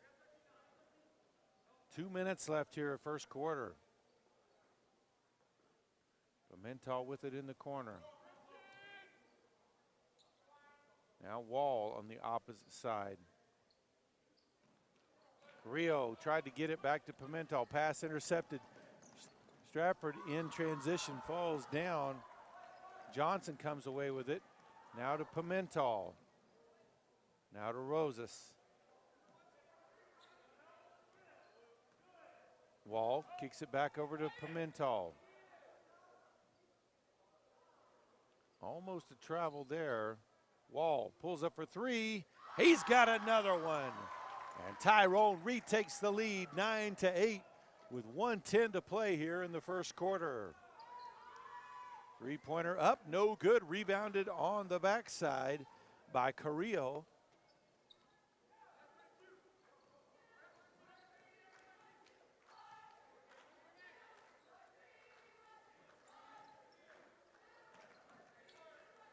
A: 2 minutes left here, first quarter. Pimentel with it in the corner. Now Wall on the opposite side. Rio tried to get it back to Pimentel. Pass intercepted. Stratford in transition, falls down. Johnson comes away with it. Now to Pimentel. Now to Rosas. Wall kicks it back over to Pimentel. Almost a travel there. Wall pulls up for three. He's got another one. And Tyrone retakes the lead, 9-8, with 1:10 to play here in the first quarter. Three-pointer up, no good. Rebounded on the backside by Carrillo.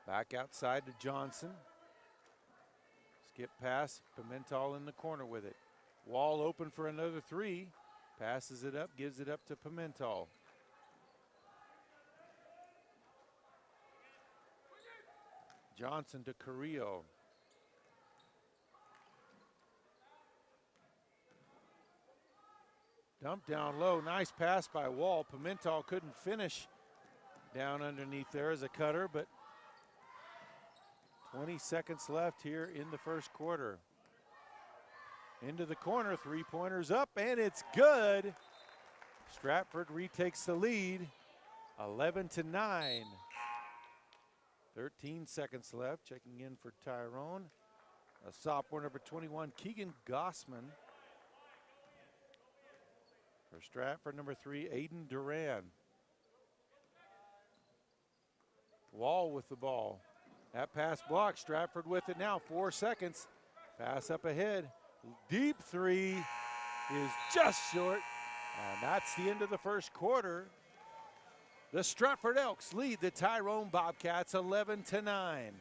A: Back outside to Johnson. Skip pass, Pimentel in the corner with it. Wall open for another three. Passes it up, gives it up to Pimentel. Johnson to Carrillo. Dump down low, nice pass by Wall. Pimentel couldn't finish down underneath there as a cutter, but 20 seconds left here in the first quarter. Into the corner, three-pointers up, and it's good. Stratford retakes the lead, 11-9. 13 seconds left, checking in for Tyrone. A sophomore, number 21, Keegan Gossman. For Stratford, number 3, Aiden Duran. Wall with the ball. That pass blocked, Stratford with it now, 4 seconds. Pass up ahead, deep three is just short. And that's the end of the first quarter. The Stratford Elks lead the Tyrone Bobcats 11-9.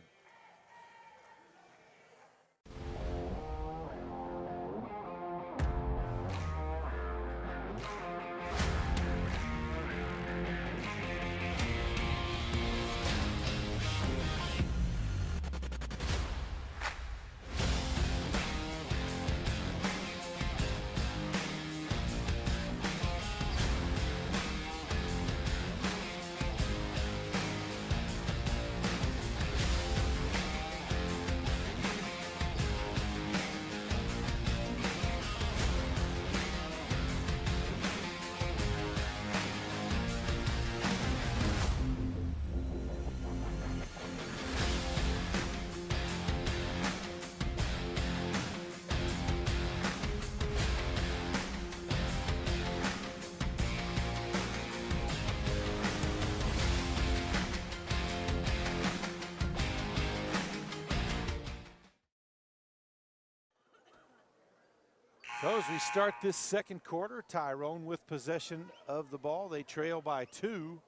A: So as we start this second quarter, Tyrone with possession of the ball. They trail by 2.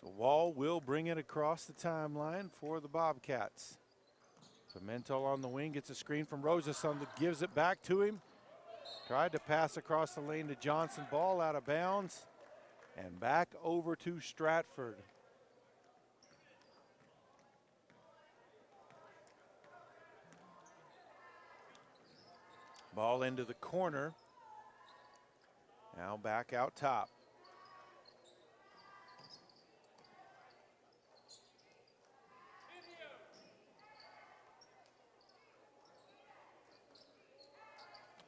A: So Wall will bring it across the timeline for the Bobcats. Pimentel on the wing, gets a screen from Rosas on the, gives it back to him. Tried to pass across the lane to Johnson, ball out of bounds. And back over to Stratford. Ball into the corner. Now back out top.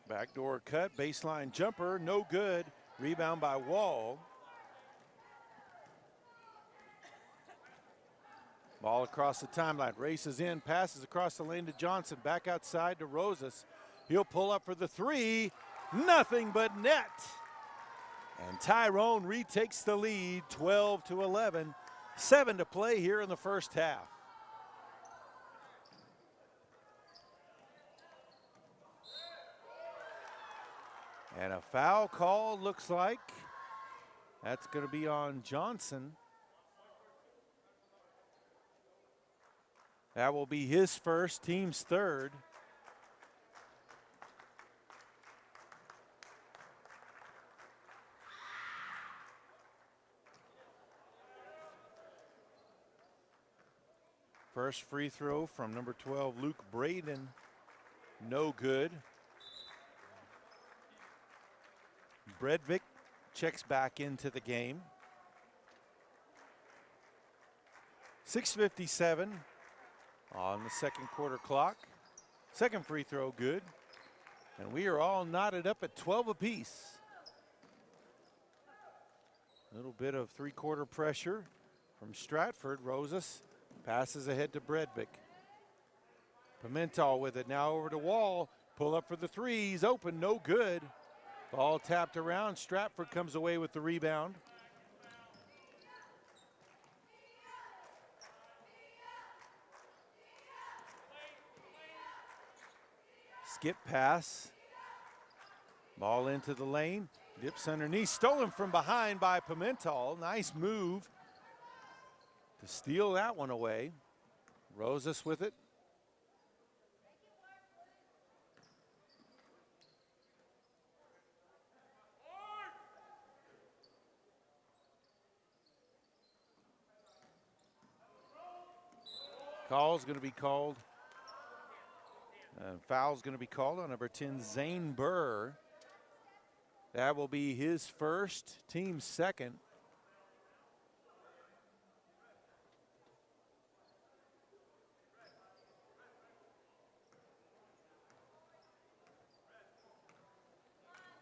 A: Backdoor cut, baseline jumper, no good. Rebound by Wall. Ball across the timeline, races in, passes across the lane to Johnson, back outside to Rosas. He'll pull up for the three, nothing but net. And Tyrone retakes the lead, 12-11, 7 to play here in the first half. And a foul call looks like. That's going to be on Johnson. That will be his first, team's third. First free throw from number 12, Luke Braden, no good. Bredvik checks back into the game. 6:57 on the second quarter clock. Second free throw good. And we are all knotted up at 12 apiece. A little bit of three-quarter pressure from Stratford. Rosas passes ahead to Bredvik. Pimentel with it, now over to Wall. Pull up for the threes, open, no good. Ball tapped around, Stratford comes away with the rebound. Skip pass. Ball into the lane. Dips underneath. Stolen from behind by Pimentel. Nice move to steal that one away. Rosas with it. Call's going to be called. Foul's going to be called on number 10, Zane Burr. That will be his first, team's second.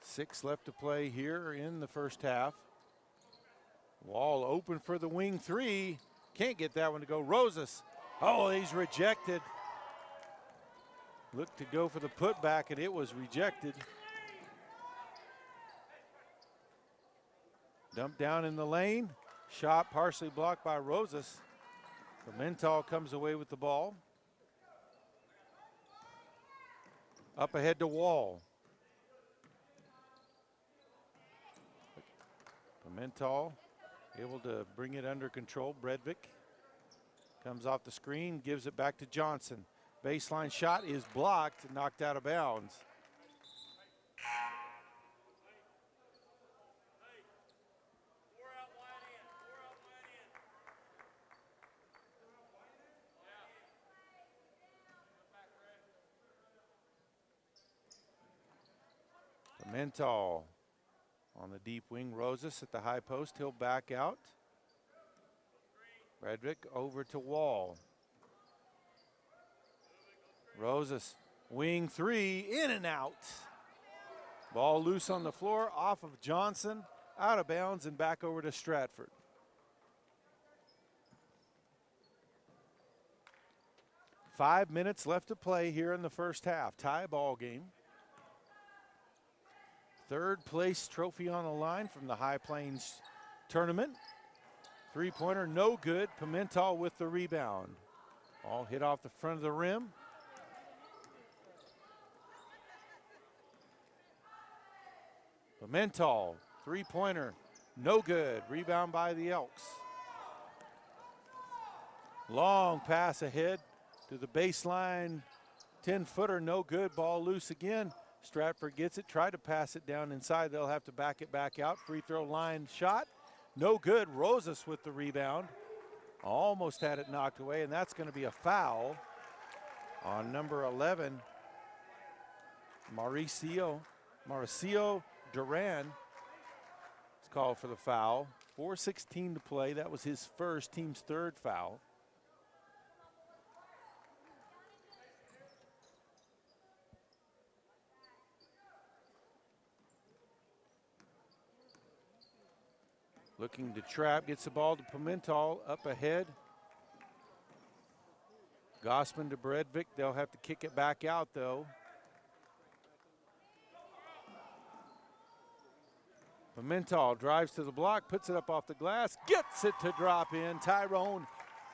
A: Six left to play here in the first half. Wall open for the wing three. Can't get that one to go. Rosas. Oh, he's rejected. Looked to go for the putback, and it was rejected. Dumped down in the lane. Shot partially blocked by Rosas. Pimentel comes away with the ball. Up ahead to Wall. Pimentel able to bring it under control. Bredvik comes off the screen, gives it back to Johnson. Baseline shot is blocked, knocked out of bounds. Pimentel on the deep wing. Rosas at the high post. He'll back out. Bredvik over to Wall. Rosas, wing three, in and out. Ball loose on the floor, off of Johnson, out of bounds, and back over to Stratford. Five minutes left to play here in the first half. Tie ball game. Third place trophy on the line from the High Plains tournament. Three-pointer, no good. Pimentel with the rebound. All hit off the front of the rim. Pimentel, three-pointer, no good. Rebound by the Elks. Long pass ahead to the baseline. 10-footer, no good. Ball loose again. Stratford gets it, tried to pass it down inside. They'll have to back it back out. Free throw line shot, no good. Rosas with the rebound. Almost had it knocked away, and that's going to be a foul on number 11, Mauricio Duran. It's called for the foul. 4:16 to play. That was his first, team's third foul. Looking to trap, gets the ball to Pimentel, up ahead. Gossman to Bredvik. They'll have to kick it back out, though. Pimentel drives to the block, puts it up off the glass, gets it to drop in. Tyrone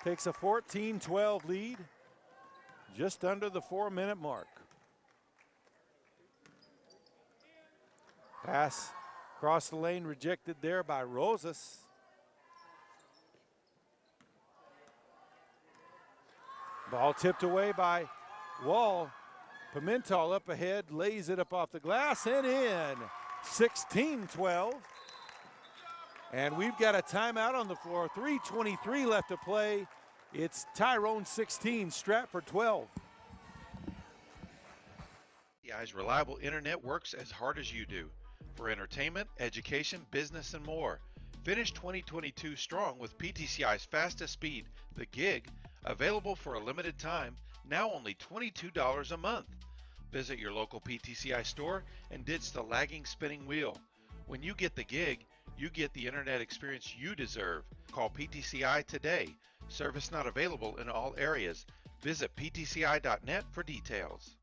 A: takes a 14-12 lead, just under the 4-minute mark. Pass across the lane, rejected there by Rosas. Ball tipped away by Wall. Pimentel up ahead, lays it up off the glass and in. 16-12. And we've got a timeout on the floor. 3:23 left to play. It's Tyrone 16, Stratford 12.
B: PTCI's reliable internet works as hard as you do. For entertainment, education, business, and more. Finish 2022 strong with PTCI's fastest speed, the Gig, available for a limited time, now only $22 a month. Visit your local PTCI store and ditch the lagging spinning wheel. When you get the Gig, you get the internet experience you deserve. Call PTCI today. Service not available in all areas. Visit ptci.net for details.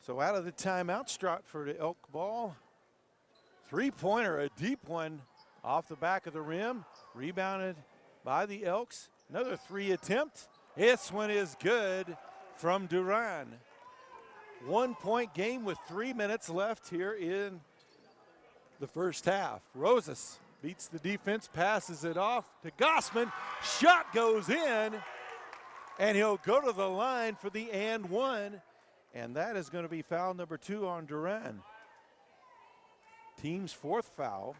A: So out of the timeout, Stratford Elk ball. Three-pointer, a deep one off the back of the rim. Rebounded by the Elks. Another three attempt. This one is good from Duran. 1-point game with 3 minutes left here in the first half. Rosas beats the defense, passes it off to Gossman. Shot goes in. And he'll go to the line for the and one. And that is going to be foul number 2 on Duran. Team's 4th foul.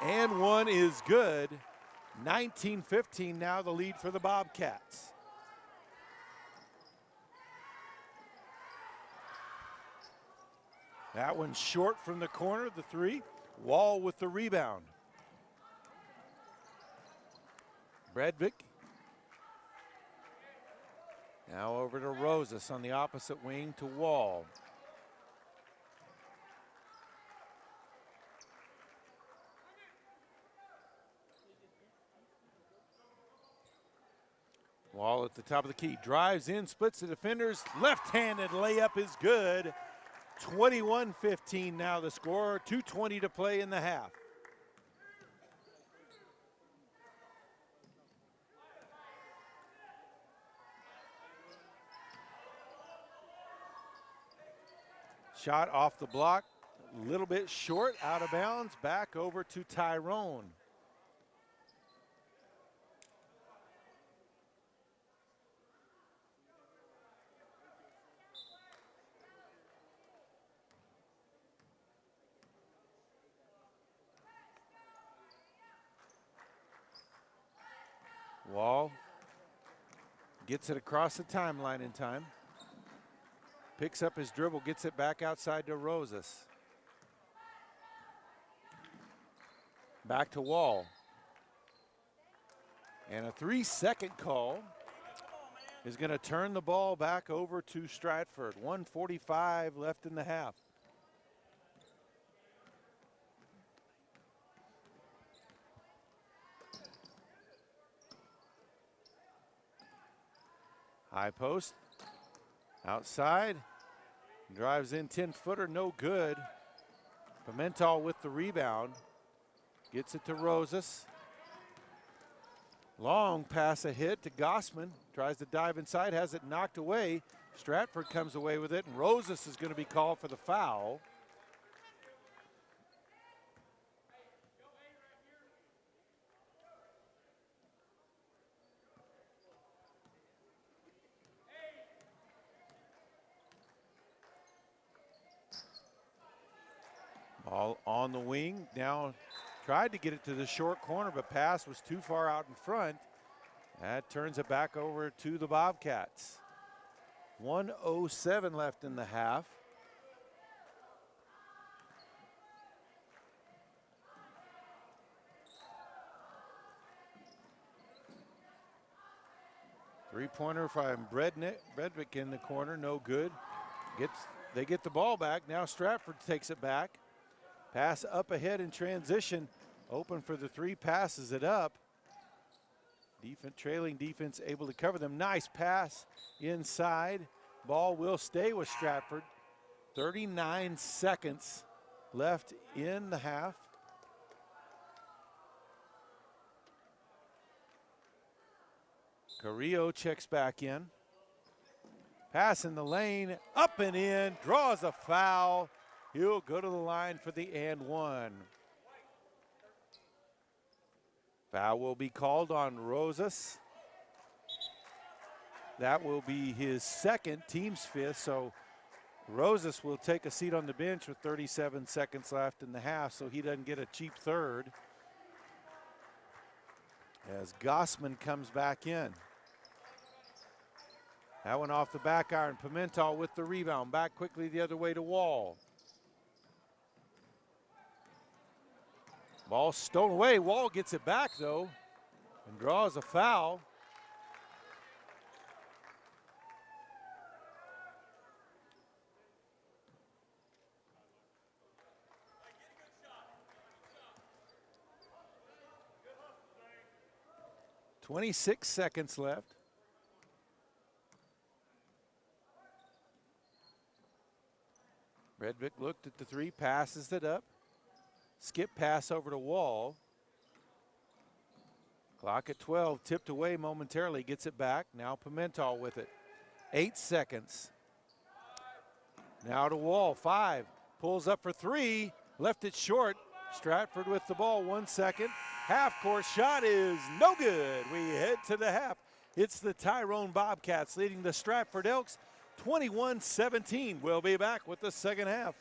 A: And one is good. 19-15 now, the lead for the Bobcats. That one's short from the corner, the 3. Wall with the rebound. Bredvik. Now over to Rosas on the opposite wing to Wall. Wall at the top of the key, drives in, splits the defenders, left-handed layup is good. 21-15 now the score, 2:20 to play in the half. Shot off the block, a little bit short, out of bounds, back over to Tyrone. Wall gets it across the timeline in time. Picks up his dribble, gets it back outside to Rosas. Back to Wall. And a 3-second call is going to turn the ball back over to Stratford. 1:45 left in the half. High post, outside, drives in 10-footer, no good. Pimentel with the rebound, gets it to Rosas. Long pass ahead to Gossman, tries to dive inside, has it knocked away. Stratford comes away with it, and Rosas is going to be called for the foul. Ball on the wing, now tried to get it to the short corner, but pass was too far out in front. That turns it back over to the Bobcats. 1:07 left in the half. Three-pointer from Bredvik in the corner, no good. They get the ball back. Now Stratford takes it back. Pass up ahead in transition. Open for the 3, passes it up. Trailing defense able to cover them. Nice pass inside. Ball will stay with Stratford. 39 seconds left in the half. Carrillo checks back in. Pass in the lane, up and in, draws a foul. He'll go to the line for the and one. Foul will be called on Rosas. That will be his second, team's 5th, so Rosas will take a seat on the bench with 37 seconds left in the half, so he doesn't get a cheap third. As Gossman comes back in. That one off the back iron. Pimentel with the rebound. Back quickly the other way to Wall. Ball stolen away. Wall gets it back though and draws a foul. .26 seconds left. Bredvik looked at the 3, passes it up. Skip pass over to Wall. Clock at 12, tipped away momentarily, gets it back. Now Pimentel with it. 8 seconds. Now to Wall, 5, pulls up for 3, left it short. Stratford with the ball, 1 second. Half-court shot is no good. We head to the half. It's the Tyrone Bobcats leading the Stratford Elks 21-17. We'll be back with the second half.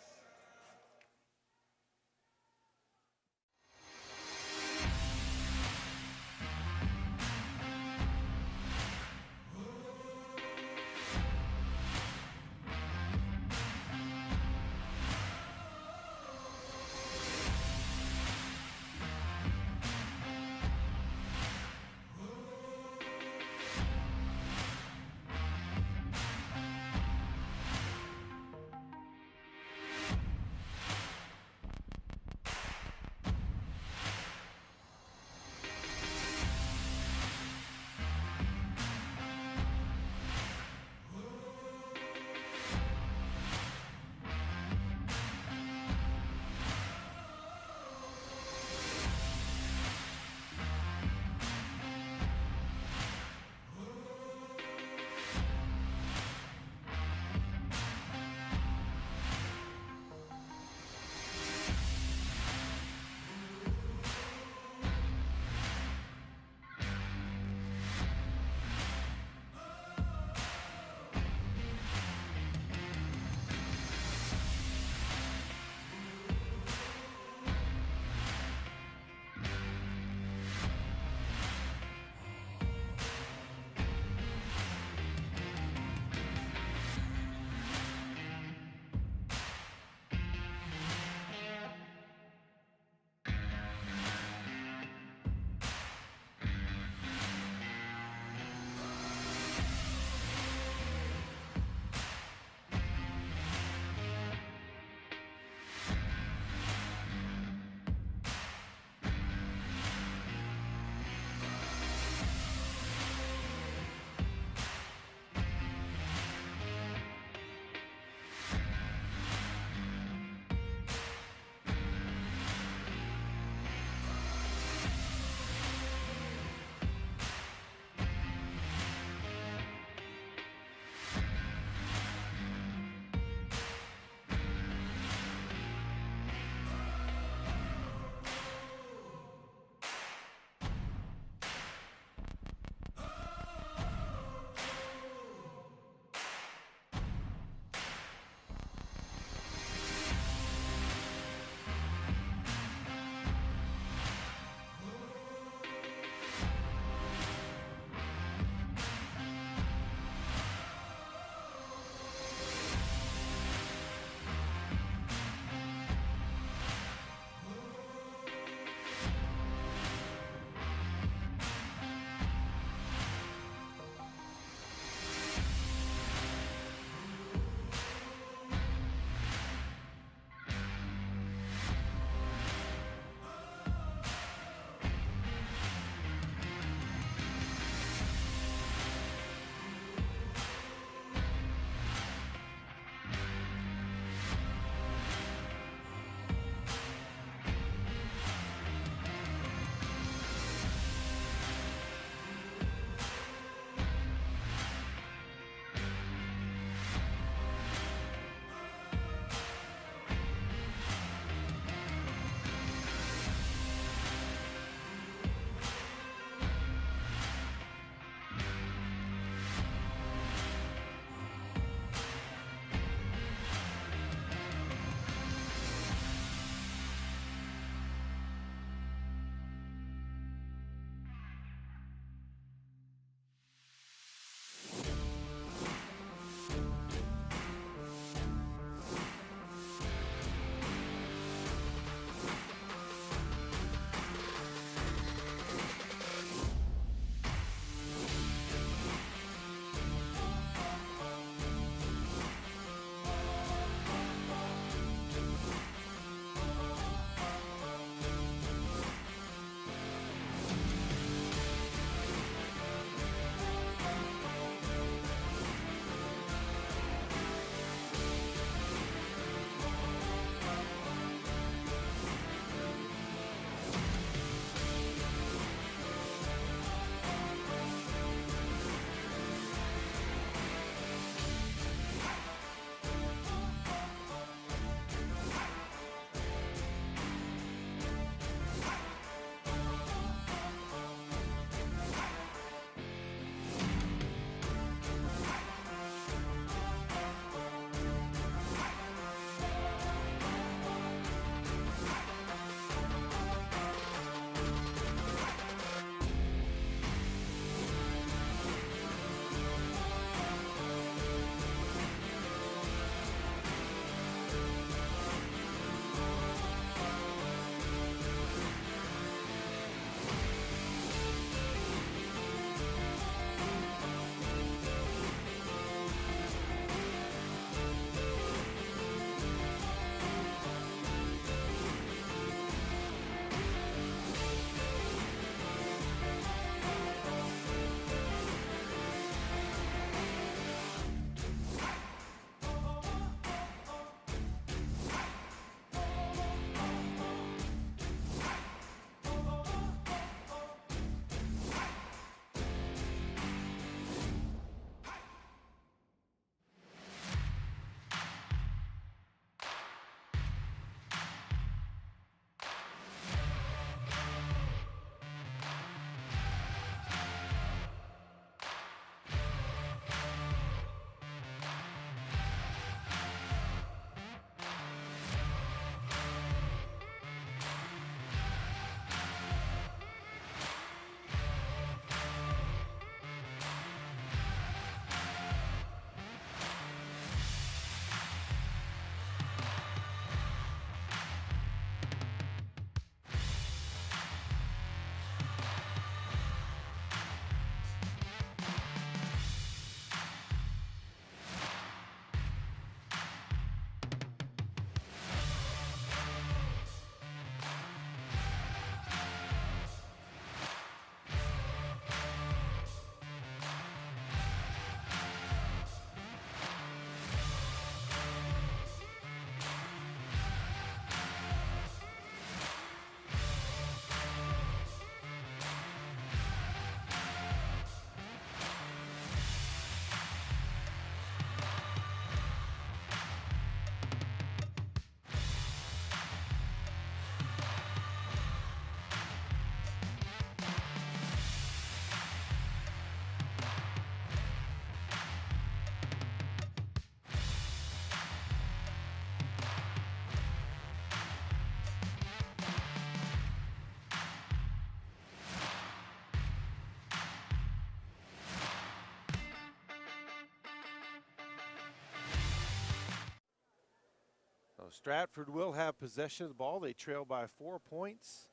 A: Stratford will have possession of the ball. They trail by 4 points.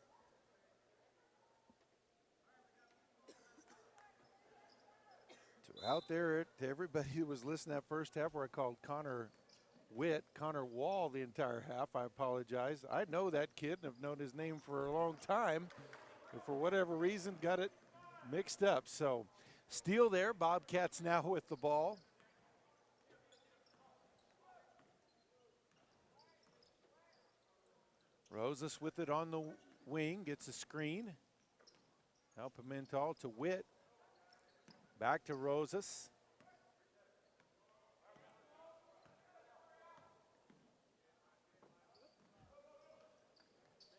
A: Out there, to everybody who was listening that first half where I called Connor Wall the entire half, I apologize. I know that kid and have known his name for a long time. But for whatever reason, got it mixed up. So steal there. Bobcats now with the ball. Rosas with it on the wing, gets a screen. Now Pimentel to Witt. Back to Rosas.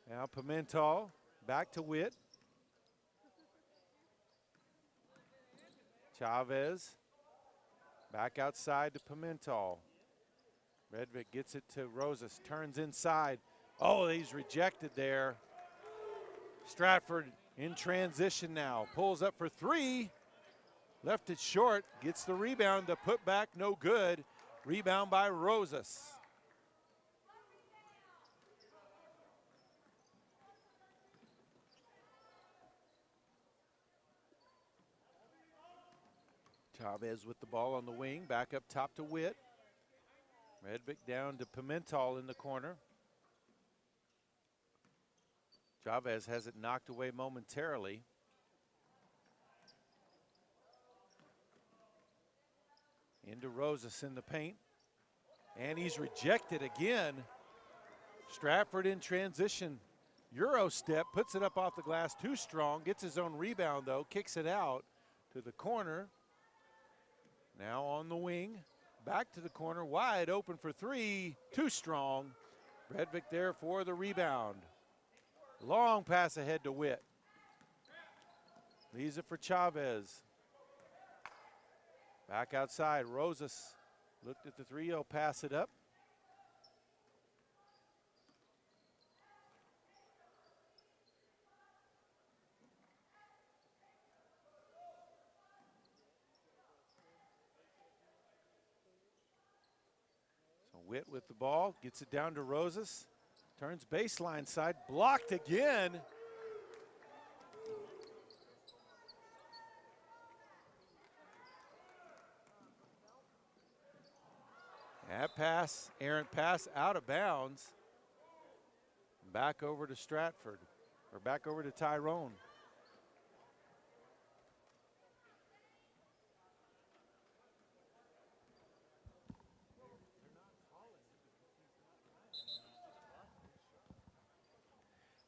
A: Now Pimentel, back to Witt. Chavez, back outside to Pimentel. Redvick gets it to Rosas, turns inside. Oh, he's rejected there. Stratford in transition now, pulls up for three. Left it short, gets the rebound, the put back, no good. Rebound by Rosas. Chavez with the ball on the wing, back up top to Witt. Redvick down to Pimentel in the corner. Chavez has it knocked away momentarily. Into Rosas in the paint. And he's rejected again. Stratford in transition. Euro step, puts it up off the glass, too strong. Gets his own rebound though, kicks it out to the corner. Now on the wing, back to the corner, wide open for three, too strong. Redvick there for the rebound. Long pass ahead to Witt. Leaves it for Chavez. Back outside, Rosas looked at the three, he'll pass it up. So Witt with the ball, gets it down to Rosas. Turns baseline side, blocked again. That pass, errant pass, out of bounds. Back over to Stratford, or back over to Tyrone.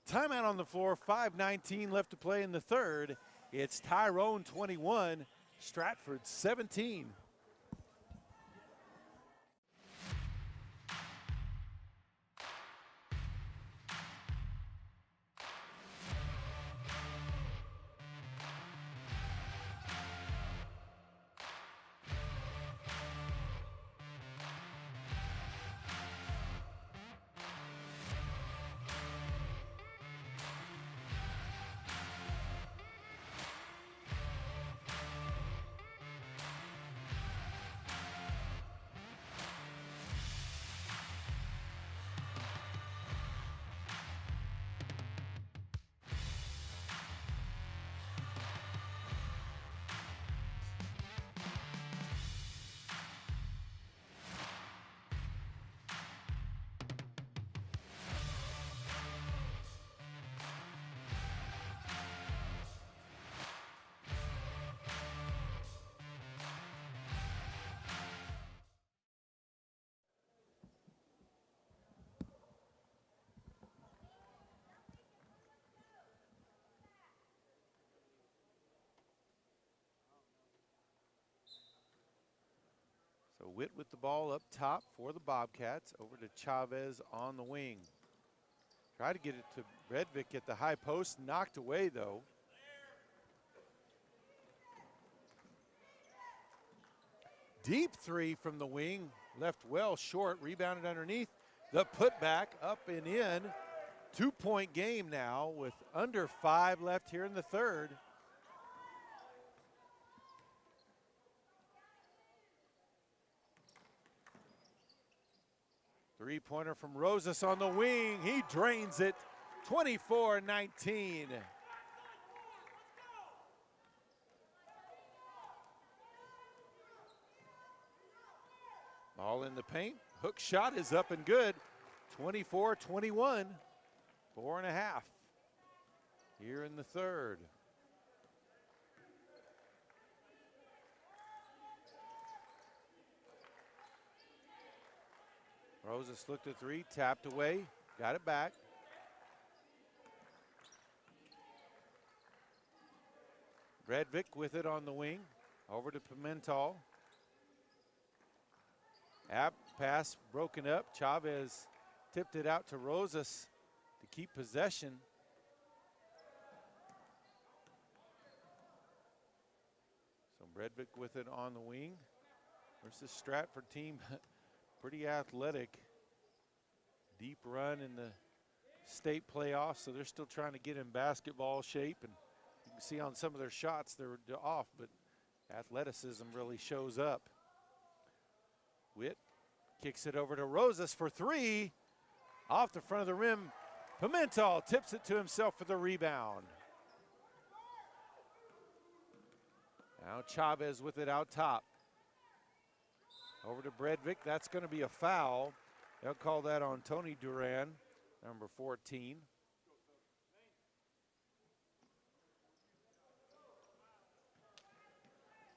A: Timeout on the floor, 5:19 left to play in the third. It's Tyrone 21, Stratford 17. So Witt with the ball up top for the Bobcats, over to Chavez on the wing. Try to get it to Redvick at the high post, knocked away though. Deep three from the wing, left well short, rebounded underneath. The putback up and in. 2-point game now with under 5 left here in the third. Three-pointer from Rosas on the wing. He drains it, 24-19. Ball in the paint. Hook shot is up and good. 24-21. 4.5 here in the third. Rosas looked at three, tapped away, got it back. Redvick with it on the wing, over to Pimentel. App pass broken up. Chavez tipped it out to Rosas to keep possession. So Redvick with it on the wing versus Stratford team. Pretty athletic. Deep run in the state playoffs, so they're still trying to get in basketball shape. And you can see on some of their shots they're off, but athleticism really shows up. Witt kicks it over to Rosas for three. Off the front of the rim, Pimentel tips it to himself for the rebound. Now Chavez with it out top. Over to Bredvik, that's going to be a foul. They'll call that on Tony Duran, number 14.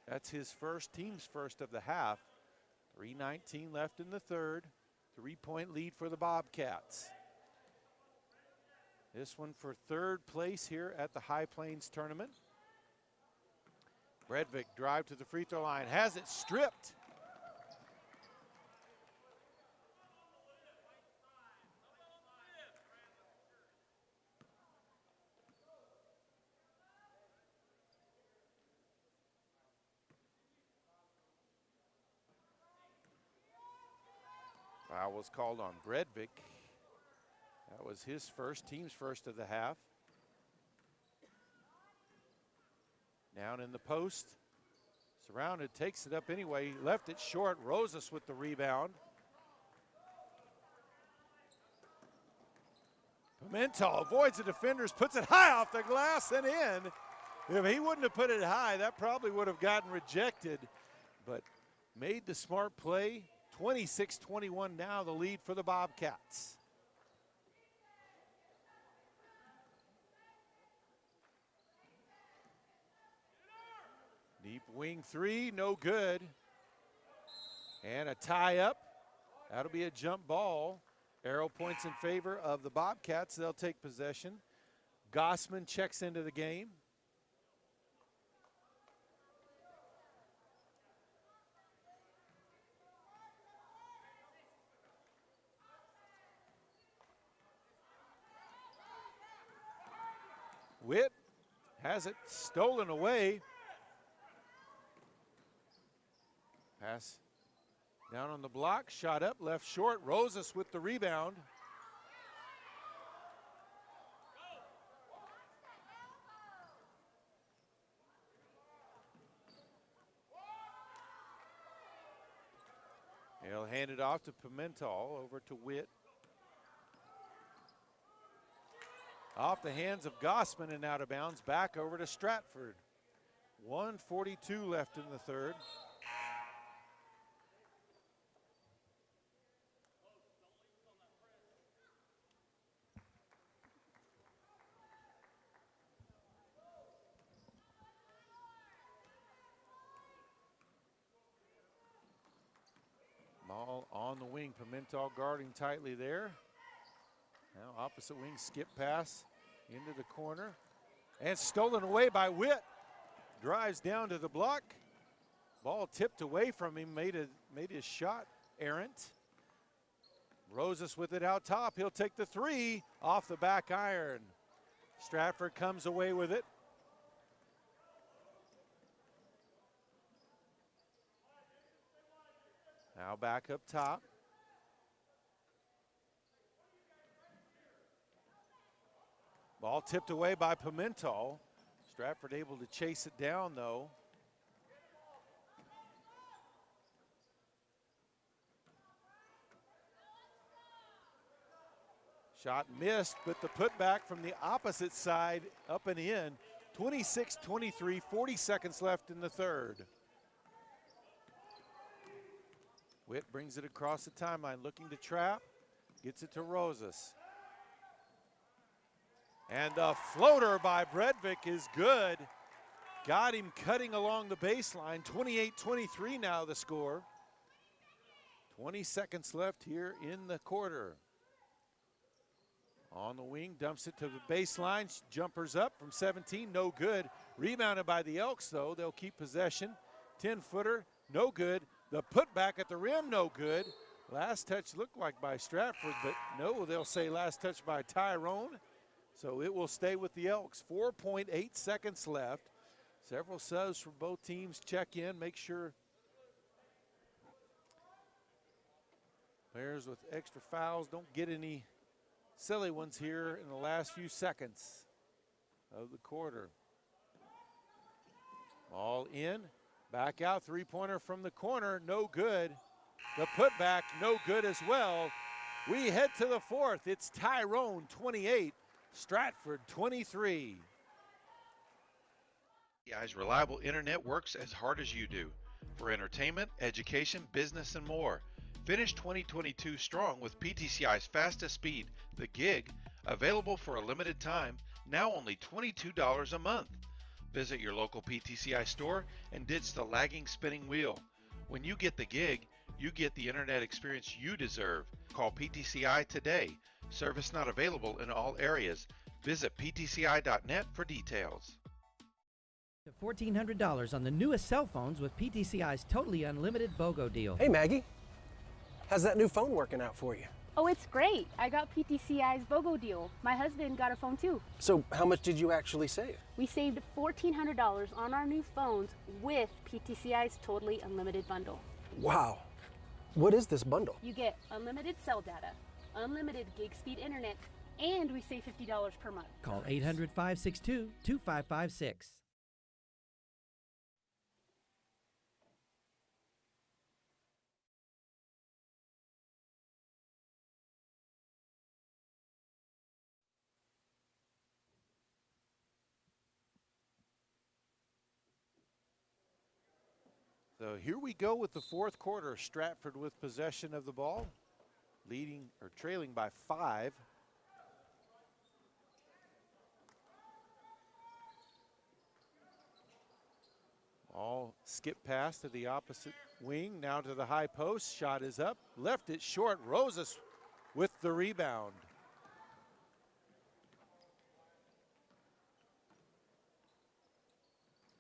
A: That's his first, team's first of the half. 3:19 left in the third. 3-point lead for the Bobcats. This one for third place here at the High Plains tournament. Bredvik drive to the free throw line, has it stripped. Foul was called on Bredvik. That was his first, team's first of the half. Down in the post. Surrounded, takes it up anyway. Left it short. Rosas with the rebound. Pimentel avoids the defenders, puts it high off the glass and in. If he wouldn't have put it high, that probably would have gotten rejected. But made the smart play. 26-21 now, the lead for the Bobcats. Deep wing three, no good. And a tie up. That'll be a jump ball. Arrow points in favor of the Bobcats. They'll take possession. Gossman checks into the game. Witt has it stolen away. Pass down on the block, shot up, left short. Rosas with the rebound. He'll hand it off to Pimentel, over to Witt. Off the hands of Gossman and out of bounds, back over to Stratford. 1:42 left in the third. Ball on the wing, Pimentel guarding tightly there. Now opposite wing, skip pass into the corner. And stolen away by Witt. Drives down to the block. Ball tipped away from him, made his shot errant. Rosas with it out top. He'll take the three off the back iron. Stratford comes away with it. Now back up top. Ball tipped away by Pimentel. Stratford able to chase it down though. Shot missed, but the putback from the opposite side up and in. 26-23, 40 seconds left in the third. Witt brings it across the timeline, looking to trap, gets it to Rosas. And the floater by Bredvik is good. Got him cutting along the baseline. 28-23 now the score. 20 seconds left here in the quarter. On the wing, dumps it to the baseline. Jumpers up from 17, no good. Rebounded by the Elks, though. They'll keep possession. 10-footer, no good. The putback at the rim, no good. Last touch looked like by Stratford, but no, they'll say last touch by Tyrone. So it will stay with the Elks. 4.8 seconds left. Several subs for both teams check in, make sure players with extra fouls don't get any silly ones here in the last few seconds of the quarter. All in, back out, three-pointer from the corner, no good. The putback, no good as well. We head to the fourth. It's Tyrone 28, Stratford 23.
B: PTCI's reliable internet works as hard as you do for entertainment, education, business, and more. Finish 2022 strong with PTCI's fastest speed, the gig, available for a limited time, now only $22 a month. Visit your local PTCI store and ditch the lagging spinning wheel. When you get the gig, you get the internet experience you deserve. Call PTCI today. Service not available in all areas. Visit ptci.net for details.
C: To $1,400 on the newest cell phones with PTCI's totally unlimited BOGO deal.
D: Hey, Maggie. How's that new phone working out for you?
E: Oh, it's great. I got PTCI's BOGO deal. My husband got a phone too.
D: So how much did you actually save?
E: We saved $1,400 on our new phones with PTCI's totally unlimited bundle.
D: Wow. What is this bundle?
E: You get unlimited cell data, unlimited gig speed internet, and we save $50 per month.
C: Call 800-562-2556.
A: So here we go with the fourth quarter. Stratford with possession of the ball, leading or trailing by 5. All skip pass to the opposite wing, now to the high post. Shot is up, left it short. Rosas with the rebound.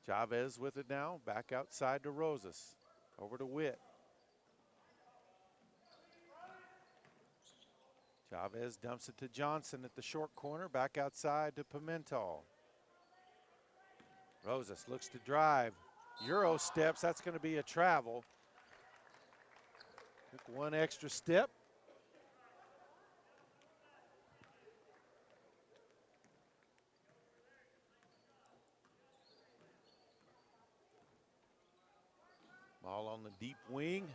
A: Chavez with it now, back outside to Rosas. Over to Witt. Chavez dumps it to Johnson at the short corner, back outside to Pimentel. Rosas looks to drive. Euro steps, that's going to be a travel. Took one extra step. Ball on the deep wing.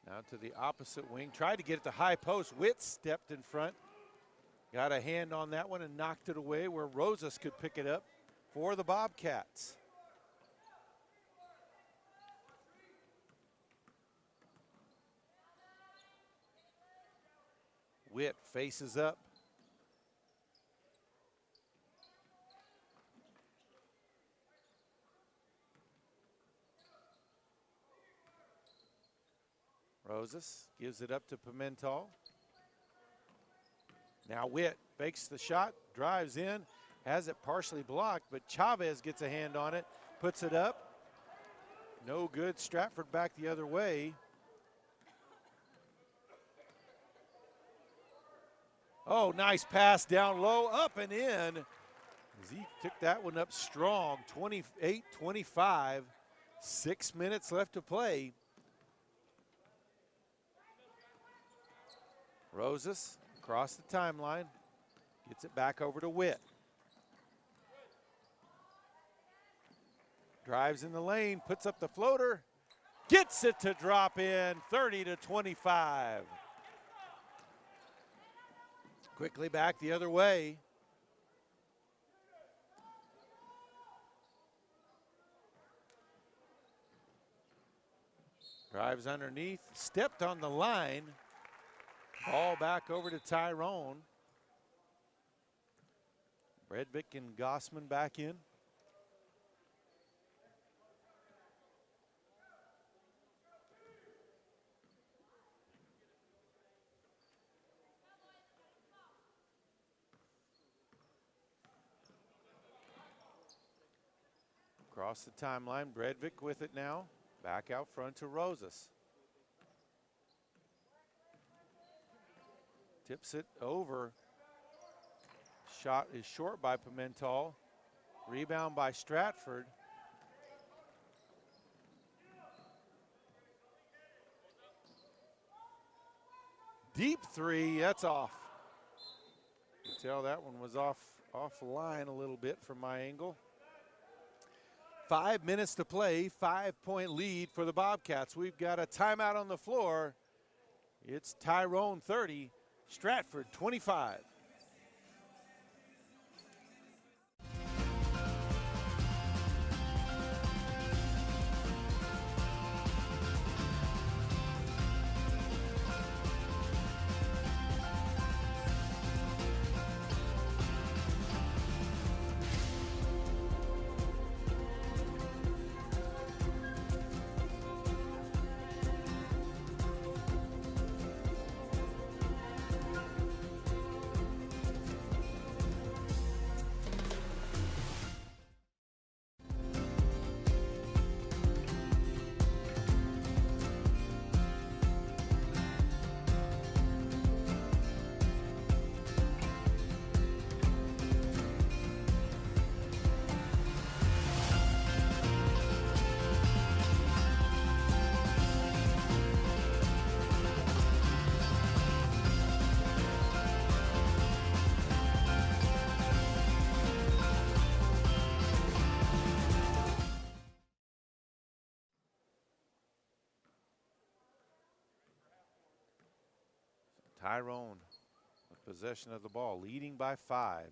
A: Now to the opposite wing. Tried to get it to high post. Witt stepped in front. Got a hand on that one and knocked it away where Rosas could pick it up for the Bobcats. Witt faces up. Rosas gives it up to Pimentel. Now Witt fakes the shot, drives in, has it partially blocked, but Chavez gets a hand on it, puts it up. No good. Stratford back the other way. Oh, nice pass down low, up and in. He took that one up strong. 28-25. 6 minutes left to play. Rosas across the timeline, gets it back over to Witt. Drives in the lane, puts up the floater, Gets it to drop in, 30-25. Quickly back the other way. Drives underneath, stepped on the line. Ball back over to Tyrone. Bredvik and Gossman back in. Across the timeline, Bredvik with it now. Back out front to Rosas. Tips it over. Shot is short by Pimental. Rebound by Stratford. Deep three, that's off. You can tell that one was off line a little bit from my angle. 5 minutes to play, 5-point lead for the Bobcats. We've got a timeout on the floor. It's Tyrone 30, Stratford 25. Tyrone with possession of the ball, leading by 5.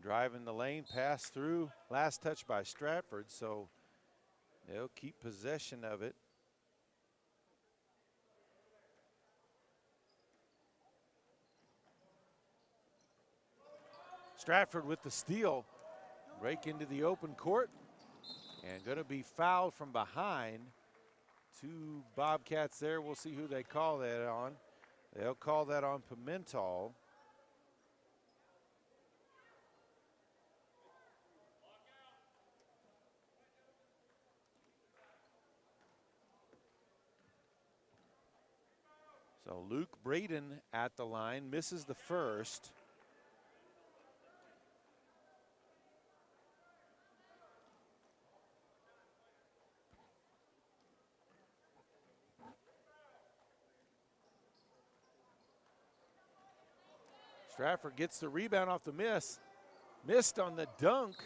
A: Driving the lane, pass through, last touch by Stratford, so they'll keep possession of it. Stratford with the steal, break into the open court, and gonna be fouled from behind. 2 Bobcats there. We'll see who they call that on. They'll call that on Pimental. So Luke Braden at the line, misses the first. Stratford gets the rebound off the miss. Missed on the dunk.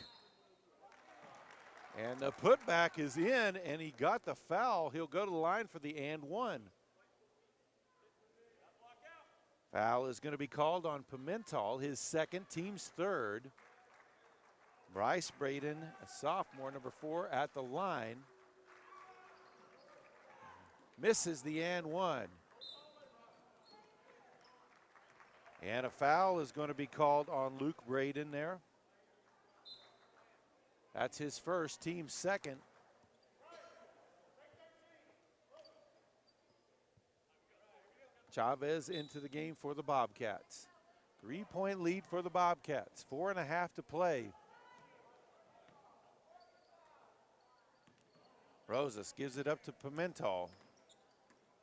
A: And the putback is in, and he got the foul. He'll go to the line for the and one. Foul is going to be called on Pimental, his second, team's third. Bryce Braden, a sophomore, number 4, at the line. Misses the and one. And a foul is going to be called on Luke Braden there. That's his first, team's second. Chavez into the game for the Bobcats. 3-point lead for the Bobcats, 4.5 to play. Rosas gives it up to Pimental.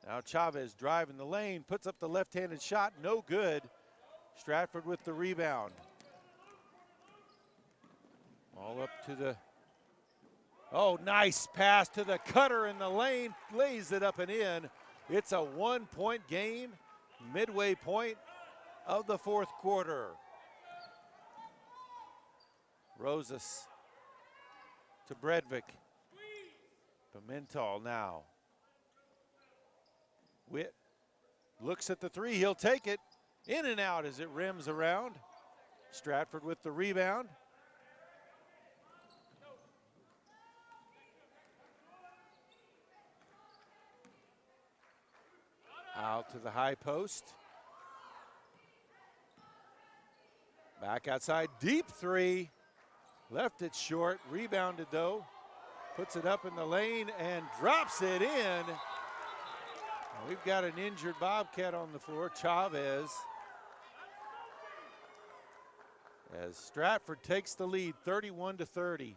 A: Now Chavez driving the lane, puts up the left-handed shot, no good. Stratford with the rebound. All up to the, oh, nice pass to the cutter in the lane, lays it up and in. It's a 1-point game, midway point of the 4th quarter. Rosas to Bredvik. Pimentel now. Witt looks at the three, he'll take it. In and out as it rims around. Stratford with the rebound. Out to the high post. Back outside, deep three. Left it short, rebounded though. Puts it up in the lane and drops it in. We've got an injured Bobcat on the floor, Chavez. As Stratford takes the lead, 31-30.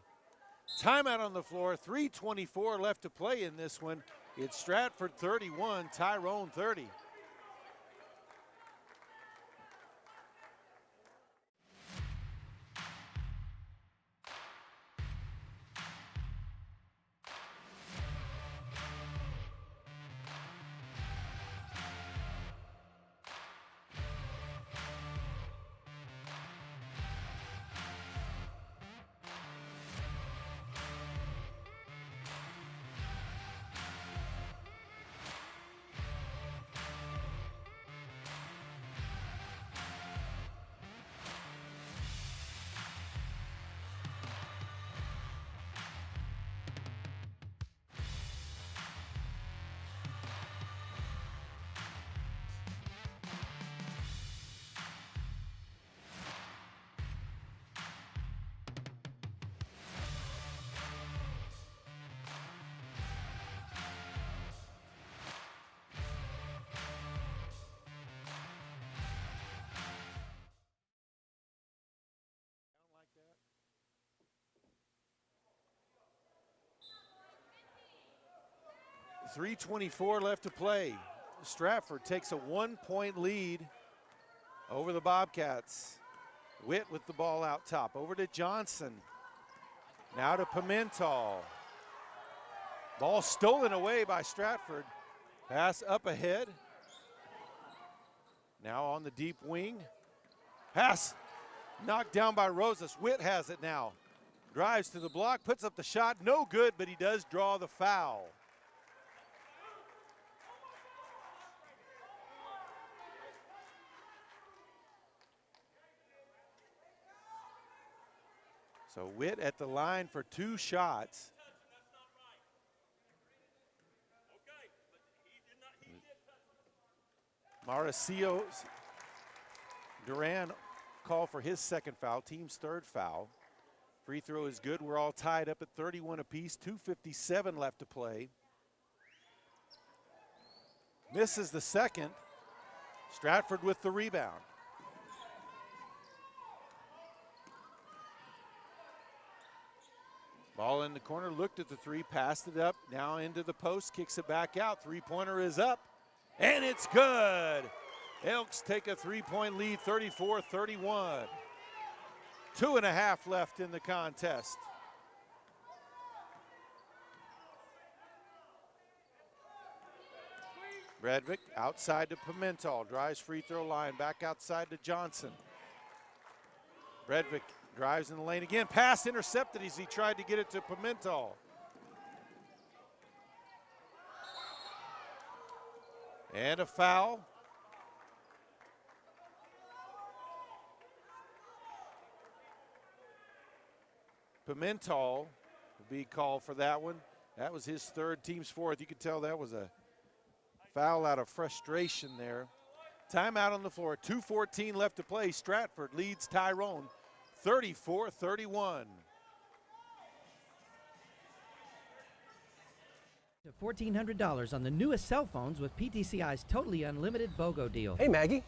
A: Timeout on the floor, 3:24 left to play in this one. It's Stratford 31, Tyrone 30. .324 left to play. Stratford takes a 1-point lead over the Bobcats. Witt with the ball out top. Over to Johnson. Now to Pimentel. Ball stolen away by Stratford. Pass up ahead. Now on the deep wing. Pass knocked down by Rosas. Witt has it now. Drives to the block, puts up the shot. No good, but he does draw the foul. So Witt at the line for 2 shots. Mauricio Duran call for his second foul, team's 3rd foul. Free throw is good. We're all tied up at 31 apiece, 2:57 left to play. Misses the second. Stratford with the rebound. Ball in the corner, looked at the three, passed it up, now into the post, kicks it back out. Three-pointer is up, and it's good. Elks take a 3-point lead, 34-31. 2.5 left in the contest. Bredvik outside to Pimentel, drives free throw line, back outside to Johnson. Bredvik drives in the lane again, pass intercepted as he tried to get it to Pimentel. And a foul. Pimentel will be called for that one. That was his 3rd, team's 4th. You could tell that was a foul out of frustration there. Timeout on the floor, 2:14 left to play. Stratford leads Tyrone 34-31.
C: To $1,400 on the newest cell phones with PTCI's totally unlimited BOGO deal.
D: Hey, Maggie.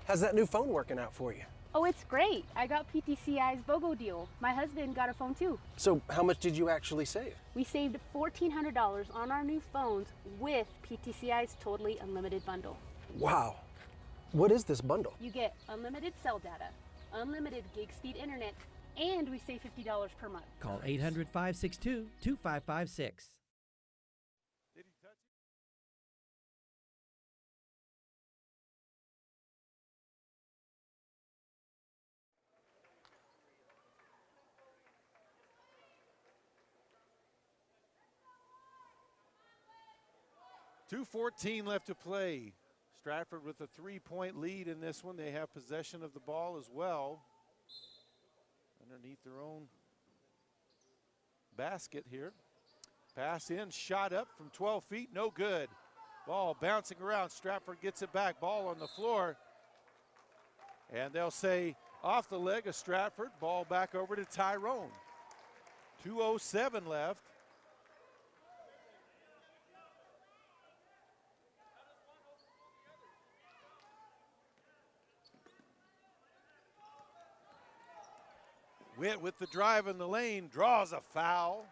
D: How's that new phone working out for you?
E: Oh, it's great. I got PTCI's BOGO deal. My husband got a phone too.
D: So how much did you actually save?
E: We saved $1,400 on our new phones with PTCI's totally unlimited bundle.
D: Wow. What is this bundle?
E: You get unlimited cell data, unlimited gig speed internet, and we save $50 per month.
C: Call 800-562-2556.
A: 2:14 left to play. Stratford with a 3-point lead in this one. They have possession of the ball as well. Underneath their own basket here. Pass in, shot up from 12 feet, no good. Ball bouncing around, Stratford gets it back, ball on the floor. And they'll say off the leg of Stratford, ball back over to Tyrone. 2:07 left. Witt with the drive in the lane, draws a foul.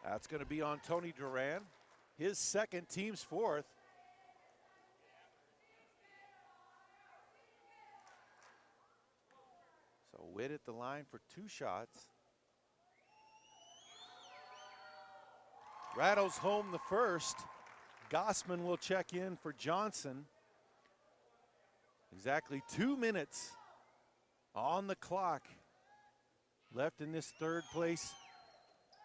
A: That's going to be on Tony Duran, his second, team's fourth. So Witt at the line for 2 shots. Rattles home the first. Gossman will check in for Johnson. Exactly 2 minutes on the clock left in this third place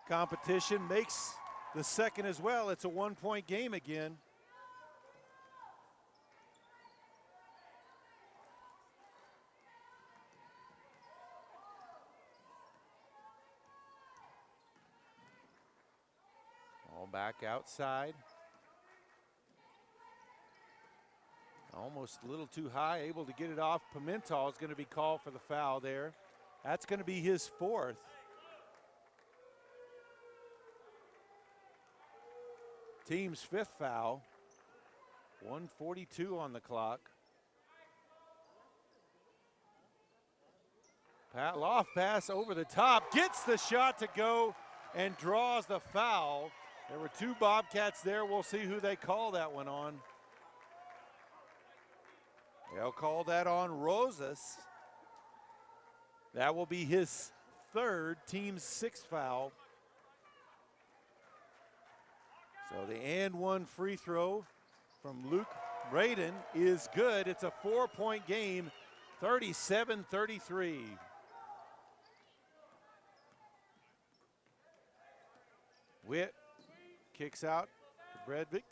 A: competition. Makes the second as well. It's a 1-point game again. All back outside. Almost a little too high, able to get it off. Pimentel is going to be called for the foul there. That's going to be his 4th. Team's 5th foul. 1:42 on the clock. Pat Loft pass over the top, gets the shot to go and draws the foul. There were 2 Bobcats there. We'll see who they call that one on. They'll call that on Rosas. That will be his 3rd, team's 6th foul. So the and 1 free throw from Luke Braden is good. It's a 4-point game, 37-33. Witt kicks out to Bredvik.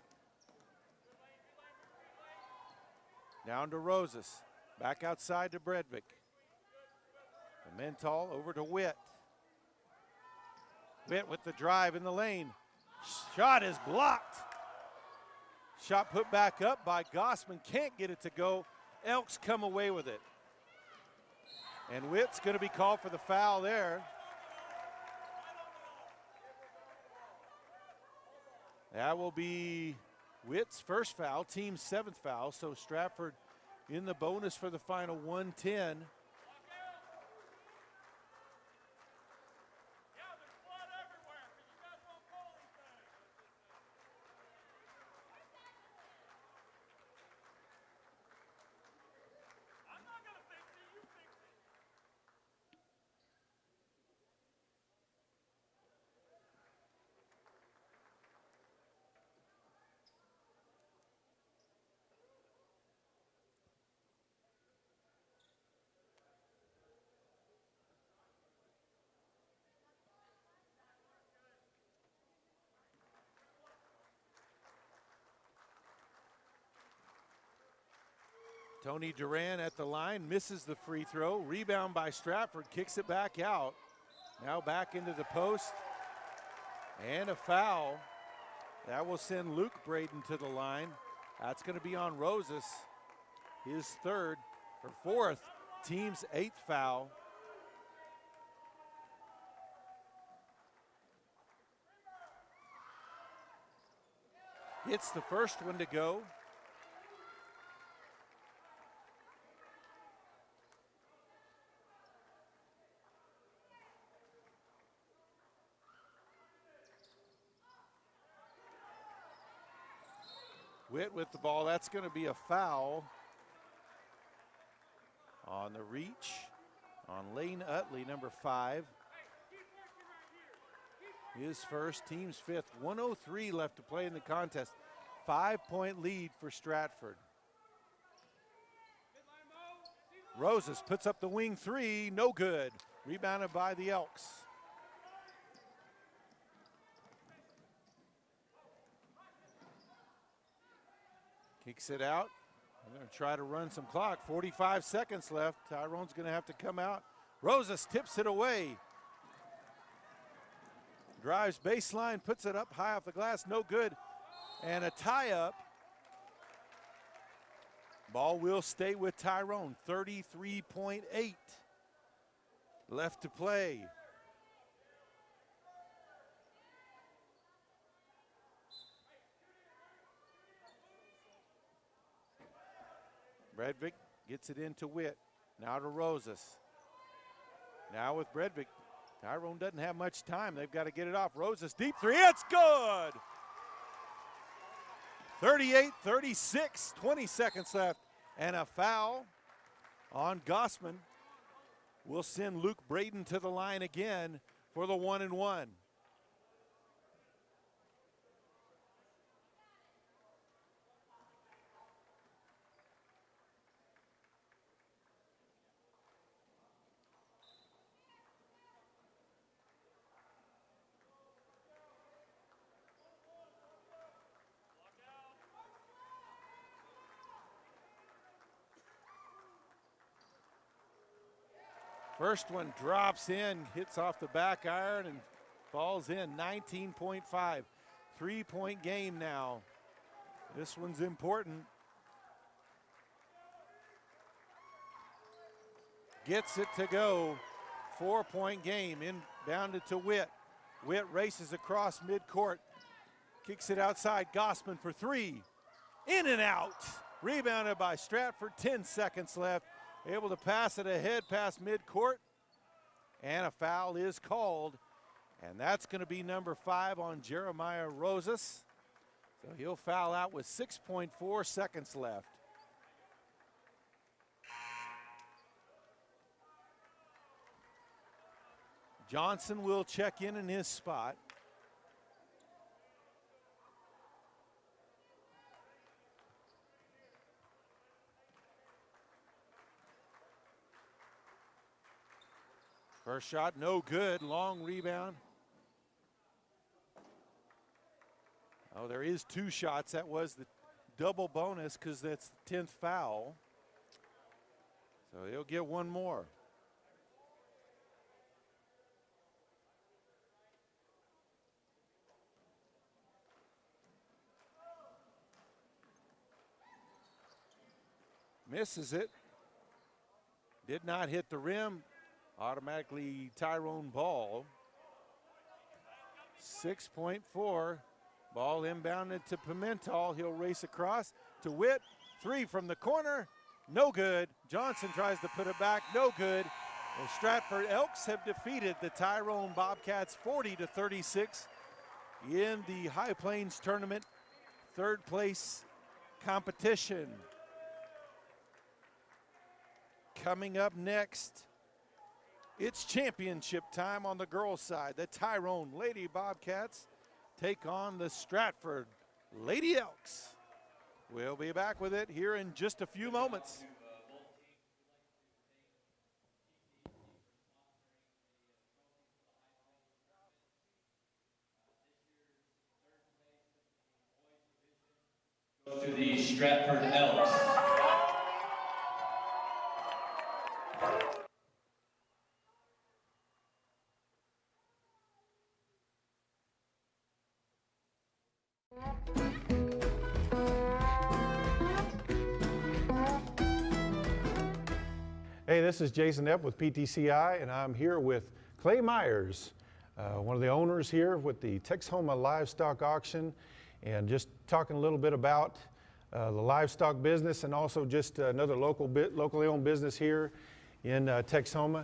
A: Down to Rosas. Back outside to Bredvik. Pimentel over to Witt. Witt with the drive in the lane. Shot is blocked. Shot put back up by Gossman. Can't get it to go. Elks come away with it. And Witt's going to be called for the foul there. That will be Witt's first foul, team's 7th foul. So Stratford in the bonus for the final 110. Tony Duran at the line, misses the free throw. Rebound by Stratford, kicks it back out. Now back into the post. And a foul. That will send Luke Braden to the line. That's going to be on Rosas, his 3rd, or 4th, team's 8th foul. It's the first one to go. Witt with the ball. That's going to be a foul on the reach on Lane Utley, number 5. His first, team's 5th. 1:03 left to play in the contest. 5-point lead for Stratford. Rosas puts up the wing 3, no good. Rebounded by the Elks. Kicks it out. They're going to try to run some clock. 45 seconds left. Tyrone's going to have to come out. Rosas tips it away. Drives baseline, puts it up high off the glass, no good. And a tie-up. Ball will stay with Tyrone. 33.8 left to play. Bredvik gets it into Witt. Now to Rosas. Now with Bredvik. Tyrone doesn't have much time. They've got to get it off. Rosas deep three. It's good. 38-36, 20 seconds left. And a foul on Gossman will send Luke Braden to the line again for the 1-and-1. First one drops in, hits off the back iron and falls in. 19.5, 3-point game now. This one's important. Gets it to go. 4-point game, inbounded to Witt. Witt races across midcourt, kicks it outside. Gossman for three, in and out. Rebounded by Stratford, 10 seconds left. Able to pass it ahead past midcourt, and a foul is called, and that's going to be number 5 on Jeremiah Rosas. So he'll foul out with 6.4 seconds left. Johnson will check in his spot. First shot, no good. Long rebound. Oh, there is 2 shots. That was the double bonus because that's the 10th foul. So he'll get one more. Misses it. Did not hit the rim. Automatically Tyrone ball. 6.4. Ball inbounded to Pimentel. He'll race across to Witt. 3 from the corner. No good. Johnson tries to put it back. No good. The Stratford Elks have defeated the Tyrone Bobcats 40-36 in the High Plains Tournament 3rd place competition. Coming up next, it's championship time on the girls' side. The Tyrone Lady Bobcats take on the Stratford Lady Elks. We'll be back with it here in just a few moments.
K: To the Stratford Elks.
F: Hey, this is Jason Epp with PTCI, and I'm here with Clay Myers, one of the owners here with the Texhoma Livestock Auction, and just talking a little bit about the livestock business and also just another locally owned business here in Texhoma.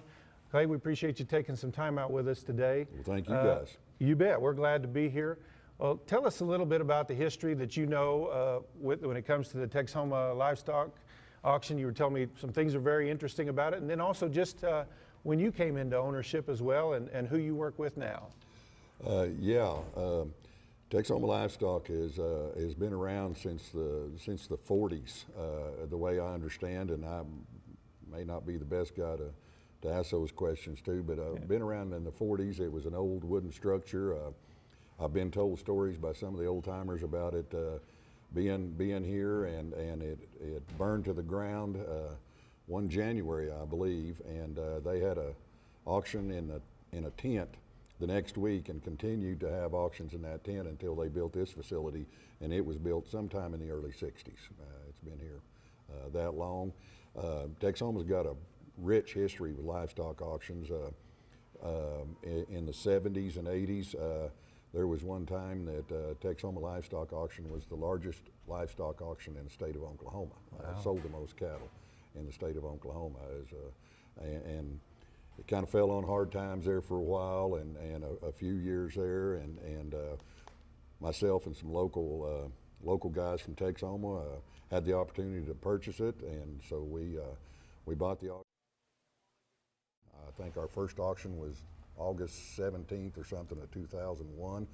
F: Clay, we appreciate you taking some time out with us today.
G: Well, thank you guys.
F: You bet. We're glad to be here. Well, tell us a little bit about the history that you know when it comes to the Texhoma Livestock Auction. You were telling me some things are very interesting about it, and then also just when you came into ownership as well, and who you work with now.
G: Texhoma Livestock has been around since the 40s, the way I understand, and I may not be the best guy to ask those questions to, but been around in the 40s. It was an old wooden structure. I've been told stories by some of the old timers about it being here, and it burned to the ground one January, I believe, and they had a auction in a tent the next week and continued to have auctions in that tent until they built this facility, and it was built sometime in the early 60s. It's been here that long. Texhoma's got a rich history with livestock auctions. In the 70s and 80s, there was one time that Texhoma Livestock Auction was the largest livestock auction in the state of Oklahoma. Sold the most cattle in the state of Oklahoma. And it kind of fell on hard times there for a while, and a few years there, and myself and some local guys from Texhoma had the opportunity to purchase it, and so we bought the auction. I think our first auction was August 17th or something of 2001.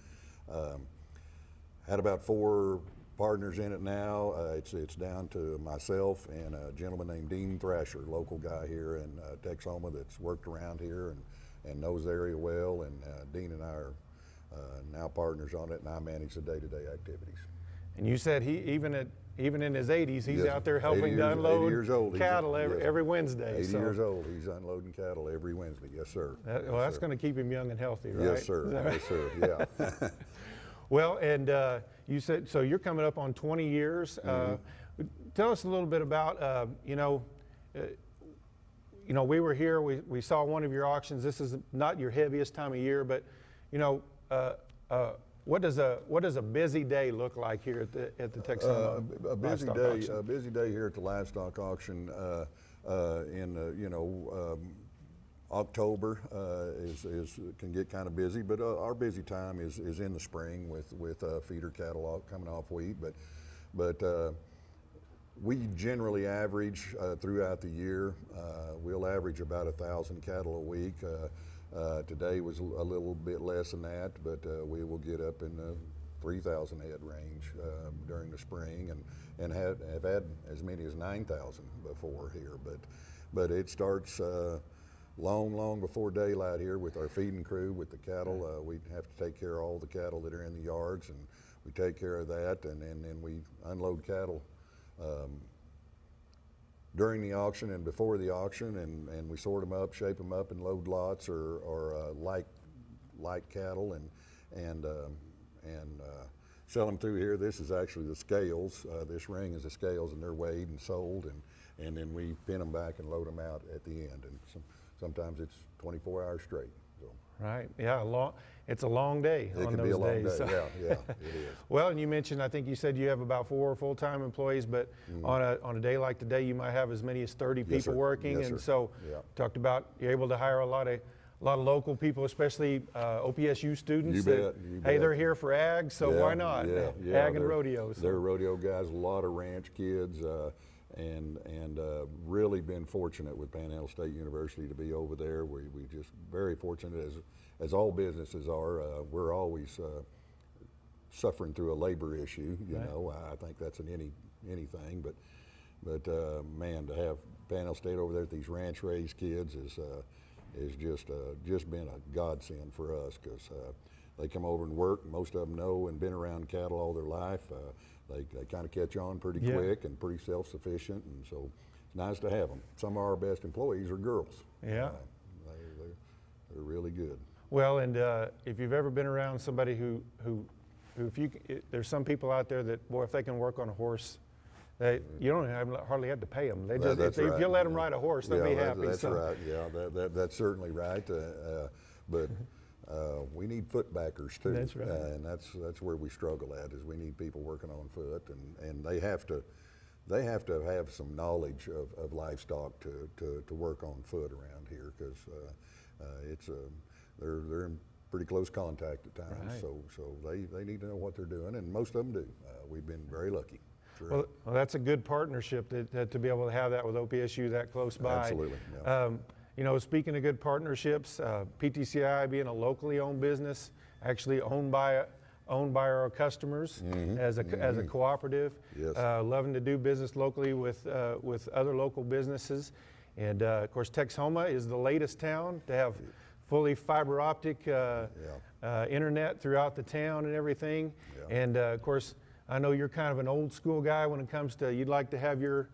G: Had about 4 partners in it now. It's down to myself and a gentleman named Dean Thrasher, local guy here in Texhoma that's worked around here and knows the area well. And Dean and I are now partners on it, and I manage the day-to-day activities.
F: And you said he even in his 80s, he's
G: Yes,
F: out there helping to unload cattle every Wednesday.
G: 80 years old, he's unloading cattle every Wednesday. Yes, sir.
F: Well, that's going to keep him young and healthy, right?
G: Yes, sir. Yes, sir. Yeah.
F: Well, and you said, so you're coming up on 20 years. Tell us a little bit about, we were here, we saw one of your auctions. This is not your heaviest time of year, but, what does a busy day look like here at the Texhoma livestock auction?
G: A busy day here at the livestock auction October can get kind of busy, but our busy time is in the spring with feeder cattle coming off wheat. But we generally average throughout the year. We'll average about 1,000 cattle a week. Today was a little bit less than that, but we will get up in the 3,000 head range during the spring, and have had as many as 9,000 before here. But it starts long before daylight here with our feeding crew, with the cattle. We have to take care of all the cattle that are in the yards, and we take care of that, and then we unload cattle during the auction and before the auction, and we sort them up, shape them up, and load lots or light cattle, and sell them through here. This is actually the scales. This ring is the scales, and they're weighed and sold, and then we pin them back and load them out at the end. And sometimes it's 24 hours straight. So.
F: Right. Yeah. It's a long day on those days. It can be a long day.
G: So. Yeah, it is.
F: Well, and you mentioned, I think you said you have about 4 full-time employees, but on a day like today, you might have as many as 30 people working.
G: Yes,
F: and
G: sir.
F: so, talked about you're able to hire a lot of local people, especially OPSU students.
G: You bet.
F: Hey, they're here for ag, so why not?
G: Yeah,
F: ag and rodeos.
G: They're rodeo guys. A lot of ranch kids. And really been fortunate with Panhandle State University to be over there. We just very fortunate, as all businesses are. We're always suffering through a labor issue. You know, I think that's in anything. But man, to have Panhandle State over there with these ranch raised kids is just been a godsend for us, because they come over and work. Most of them know and been around cattle all their life. They kind of catch on pretty quick and pretty self-sufficient, and so it's nice to have them. Some of our best employees are girls.
F: Yeah.
G: They're really good.
F: Well, and if you've ever been around somebody who there's some people out there that, boy, if they can work on a horse, you don't hardly have to pay them. They just, if you let them ride a horse, they'll be happy.
G: That's right. Yeah, that's certainly right. But we need foot backers too.
F: That's right.
G: And that's where we struggle at, is we need people working on foot, and they have to have some knowledge of livestock to work on foot around here, because they're in pretty close contact at times.
F: Right.
G: So they need to know what they're doing, and most of them do. We've been very lucky.
F: Well, that's a good partnership to be able to have that with OPSU that close by.
G: Absolutely. Yeah.
F: Speaking of good partnerships, PTCI being a locally owned business, actually owned by our customers as a cooperative.
G: Yes.
F: Loving to do business locally with other local businesses, and of course Texhoma is the latest town to have fully fiber optic internet throughout the town and everything, and of course. I know you're kind of an old school guy when it comes to you'd like to have your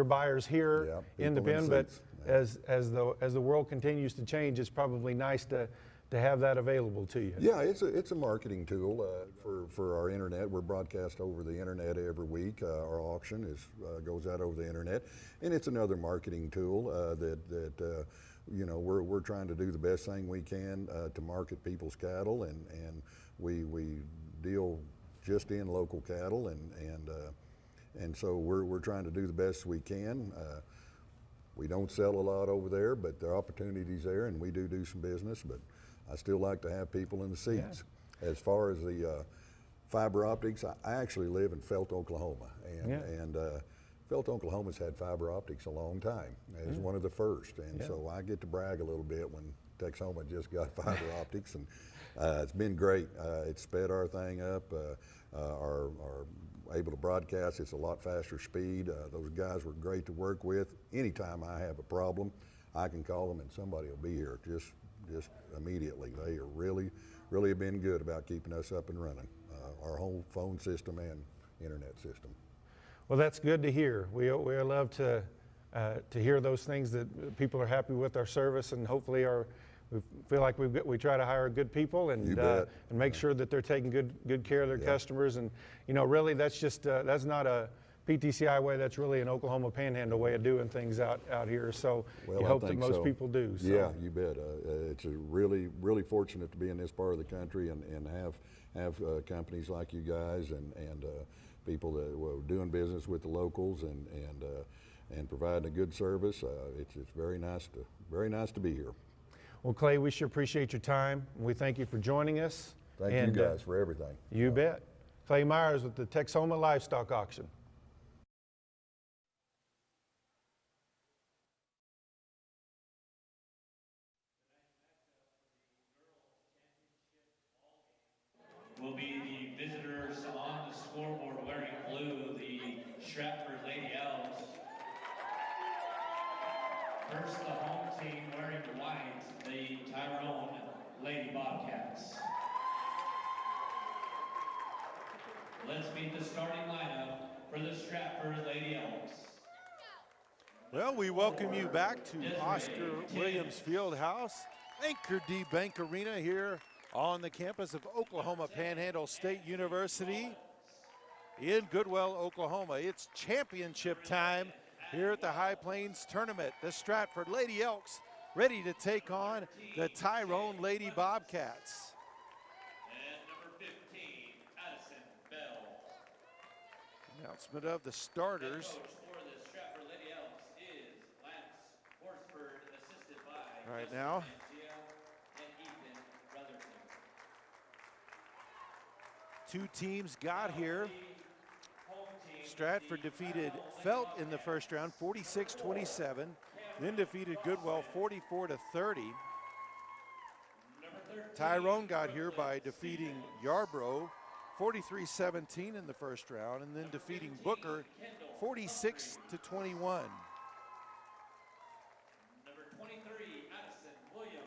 F: buyers here in the pen, but as the world continues to change, it's probably nice to have that available to you.
G: Yeah, it's a marketing tool for our internet. We're broadcast over the internet every week. Our auction goes out over the internet, and it's another marketing tool that you know, we're trying to do the best thing we can to market people's cattle, and we deal just in local cattle, and so we're trying to do the best we can. We don't sell a lot over there, but there are opportunities there, and we do some business, but I still like to have people in the seats. Yeah. As far as the fiber optics, I actually live in Felt, Oklahoma, and Felt, Oklahoma's had fiber optics a long time. It's one of the first, and so I get to brag a little bit when Texhoma just got fiber optics, and it's been great. It's sped our thing up. Our able to broadcast. It's a lot faster speed. Those guys were great to work with. Anytime I have a problem, I can call them and somebody will be here just immediately. They are really have been good about keeping us up and running. Our whole phone system and internet system.
F: Well, that's good to hear. We love to hear those things, that people are happy with our service, and hopefully we feel like we try to hire good people and make sure that they're taking good care of their customers. And you know, really, that's just that's not a PTCI way. That's really an Oklahoma Panhandle way of doing things out here. So you hope that most people do. So.
G: Yeah, you bet. It's a really fortunate to be in this part of the country and have companies like you guys and people that were doing business with the locals and providing a good service. It's very nice to be here.
F: Well, Clay, we sure appreciate your time. We thank you for joining us.
G: Thank you guys for everything.
F: You bet. Clay Myers with the Texhoma Livestock Auction.
K: Will be the visitors on the scoreboard wearing blue, the Stratford Lady Elves. First, the home team wearing white, the Tyrone Lady Bobcats. Let's meet the starting lineup for the Stratford Lady Elves.
A: Well, we welcome you back to Oscar Williams Fieldhouse, Anchor D Bank Arena here on the campus of Oklahoma Panhandle State University in Goodwell, Oklahoma. It's championship time here at the High Plains Tournament. The Stratford Lady Elks ready to take on the Tyrone Lady Bobcats.
K: And number 15, Addison Bell.
A: Announcement of the starters.
K: Head coach for the Stratford Lady Elks is Lance Horsford, assisted by
A: Right now. Two teams got here. Stratford defeated Felt in the first round, 46-27, then defeated Goodwell 44-30. Tyrone got here by defeating Yarbrough 43-17 in the first round, and then defeating Booker 46-21.
K: Number 23, Addison Williams.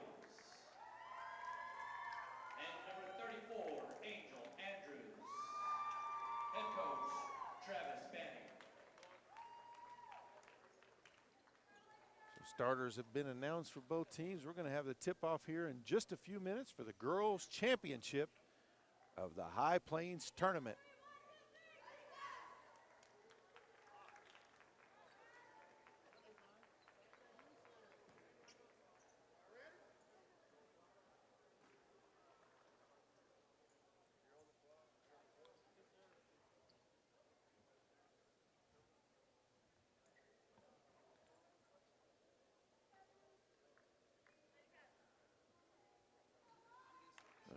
K: And number 34, Angel Andrews. Head coach, Travis Banning.
A: So starters have been announced for both teams. We're going to have the tip-off here in just a few minutes for the girls' championship of the High Plains Tournament.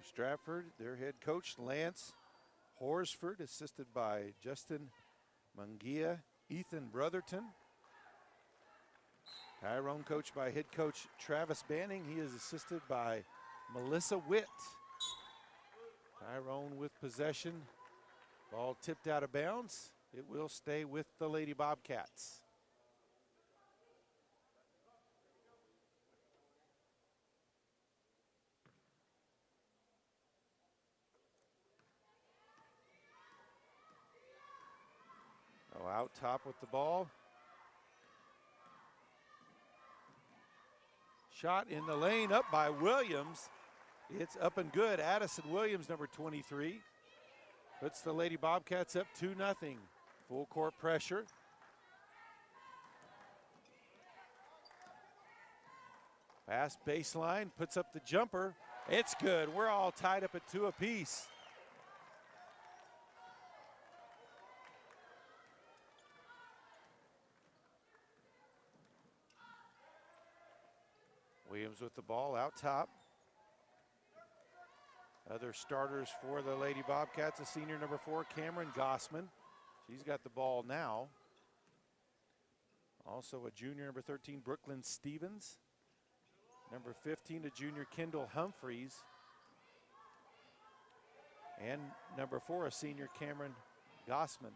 A: Stratford, their head coach, Lance Horsford, assisted by Justin Mungia, Ethan Brotherton. Tyrone coached by head coach Travis Banning. He is assisted by Melissa Witt. Tyrone with possession. Ball tipped out of bounds. It will stay with the Lady Bobcats. out top with the ball. Shot in the lane, up by Williams. It's up and good. Addison Williams, number 23, puts the Lady Bobcats up 2-0. Full court pressure. Pass baseline, puts up the jumper. It's good. We're all tied up at 2 apiece. Williams with the ball out top. Other starters for the Lady Bobcats, a senior number 4, Cameron Gossman. She's got the ball now. Also a junior number 13, Brooklyn Stevens. Number 15, a junior, Kendall Humphreys. And number 4, a senior, Cameron Gossman.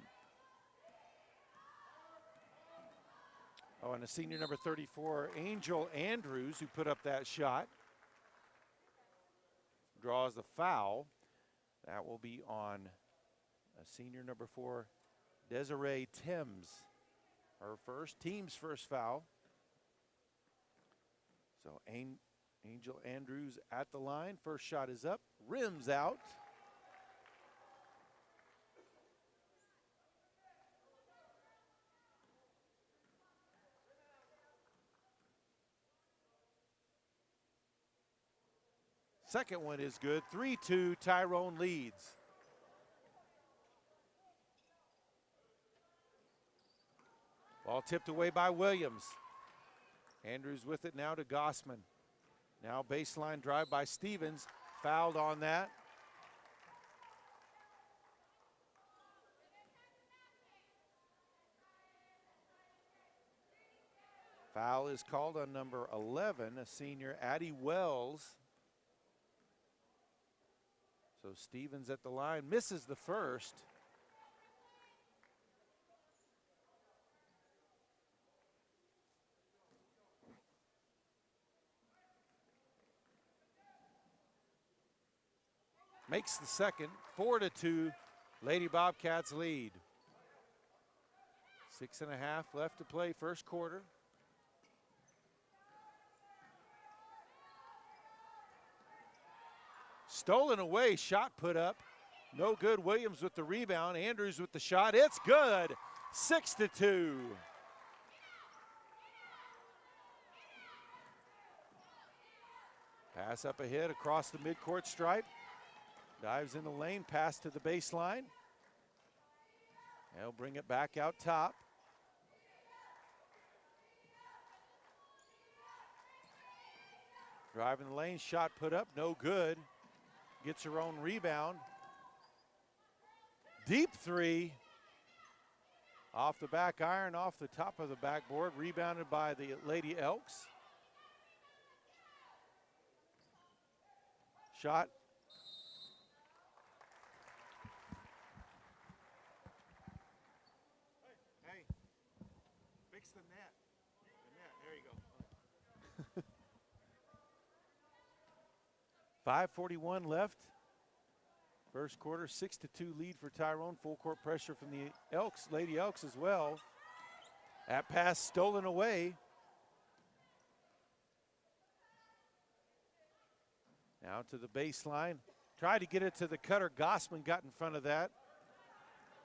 A: Oh, and a senior number 34, Angel Andrews, who put up that shot. Draws the foul. That will be on a senior number 4, Desiree Timms. Her team's first foul. So Angel Andrews at the line. First shot is up, rims out. Second one is good. 3-2, Tyrone leads. Ball tipped away by Williams. Andrews with it now to Gossman. Now baseline drive by Stevens. Fouled on that. Foul is called on number 11, a senior, Addie Wells. So Stevens at the line, misses the first. Makes the second. 4-2, Lady Bobcats lead. 6.5 left to play, first quarter. Stolen away, shot put up. No good. Williams with the rebound. Andrews with the shot. It's good. 6-2. Pass up ahead across the midcourt stripe. Dives in the lane, pass to the baseline. They'll bring it back out top. Driving the lane, shot put up, no good. Gets her own rebound. Deep three. Off the back iron, off the top of the backboard. Rebounded by the Lady Elks. Shot. Hey, fix the net. The net, there you go. 5:41 left. First quarter, 6-2 lead for Tyrone. Full court pressure from the Elks, Lady Elks as well. That pass stolen away. Now to the baseline. Tried to get it to the cutter. Gossman got in front of that.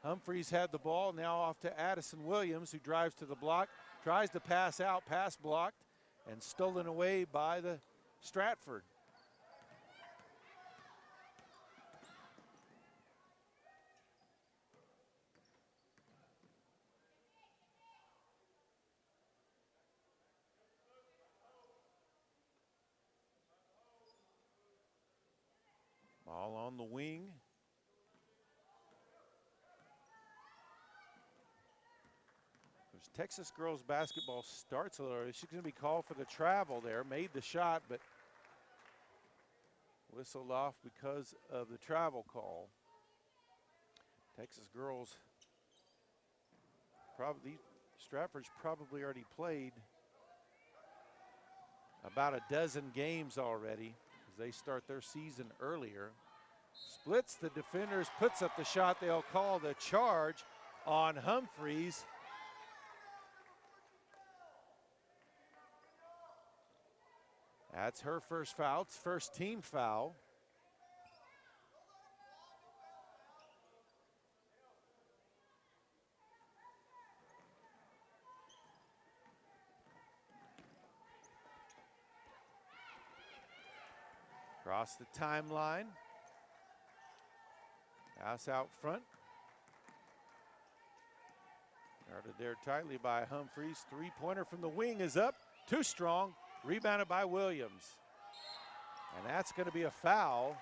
A: Humphreys had the ball. Now off to Addison Williams, who drives to the block. Tries to pass out. Pass blocked and stolen away by the Stratford. Ball on the wing. As Texas girls basketball starts a little early, she's going to be called for the travel there. Made the shot, but whistled off because of the travel call. Texas girls, Stratford's probably already played about a dozen games already. They start their season earlier. Splits the defenders, puts up the shot. They'll call the charge on Humphreys. That's her first foul. It's first team foul. Across the timeline. Pass out front. Guarded there tightly by Humphreys. Three-pointer from the wing is up. Too strong. Rebounded by Williams. And that's going to be a foul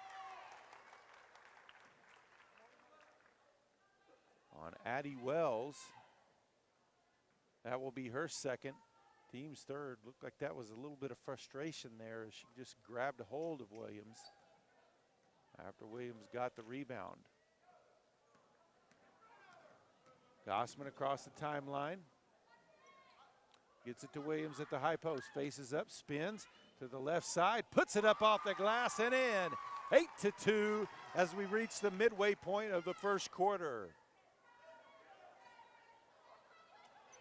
A: on Addie Wells. That will be her second. Team's third. Looked like that was a little bit of frustration there as she just grabbed a hold of Williams after Williams got the rebound. Gossman across the timeline. Gets it to Williams at the high post. Faces up, spins to the left side, puts it up off the glass and in. 8-2 as we reach the midway point of the first quarter.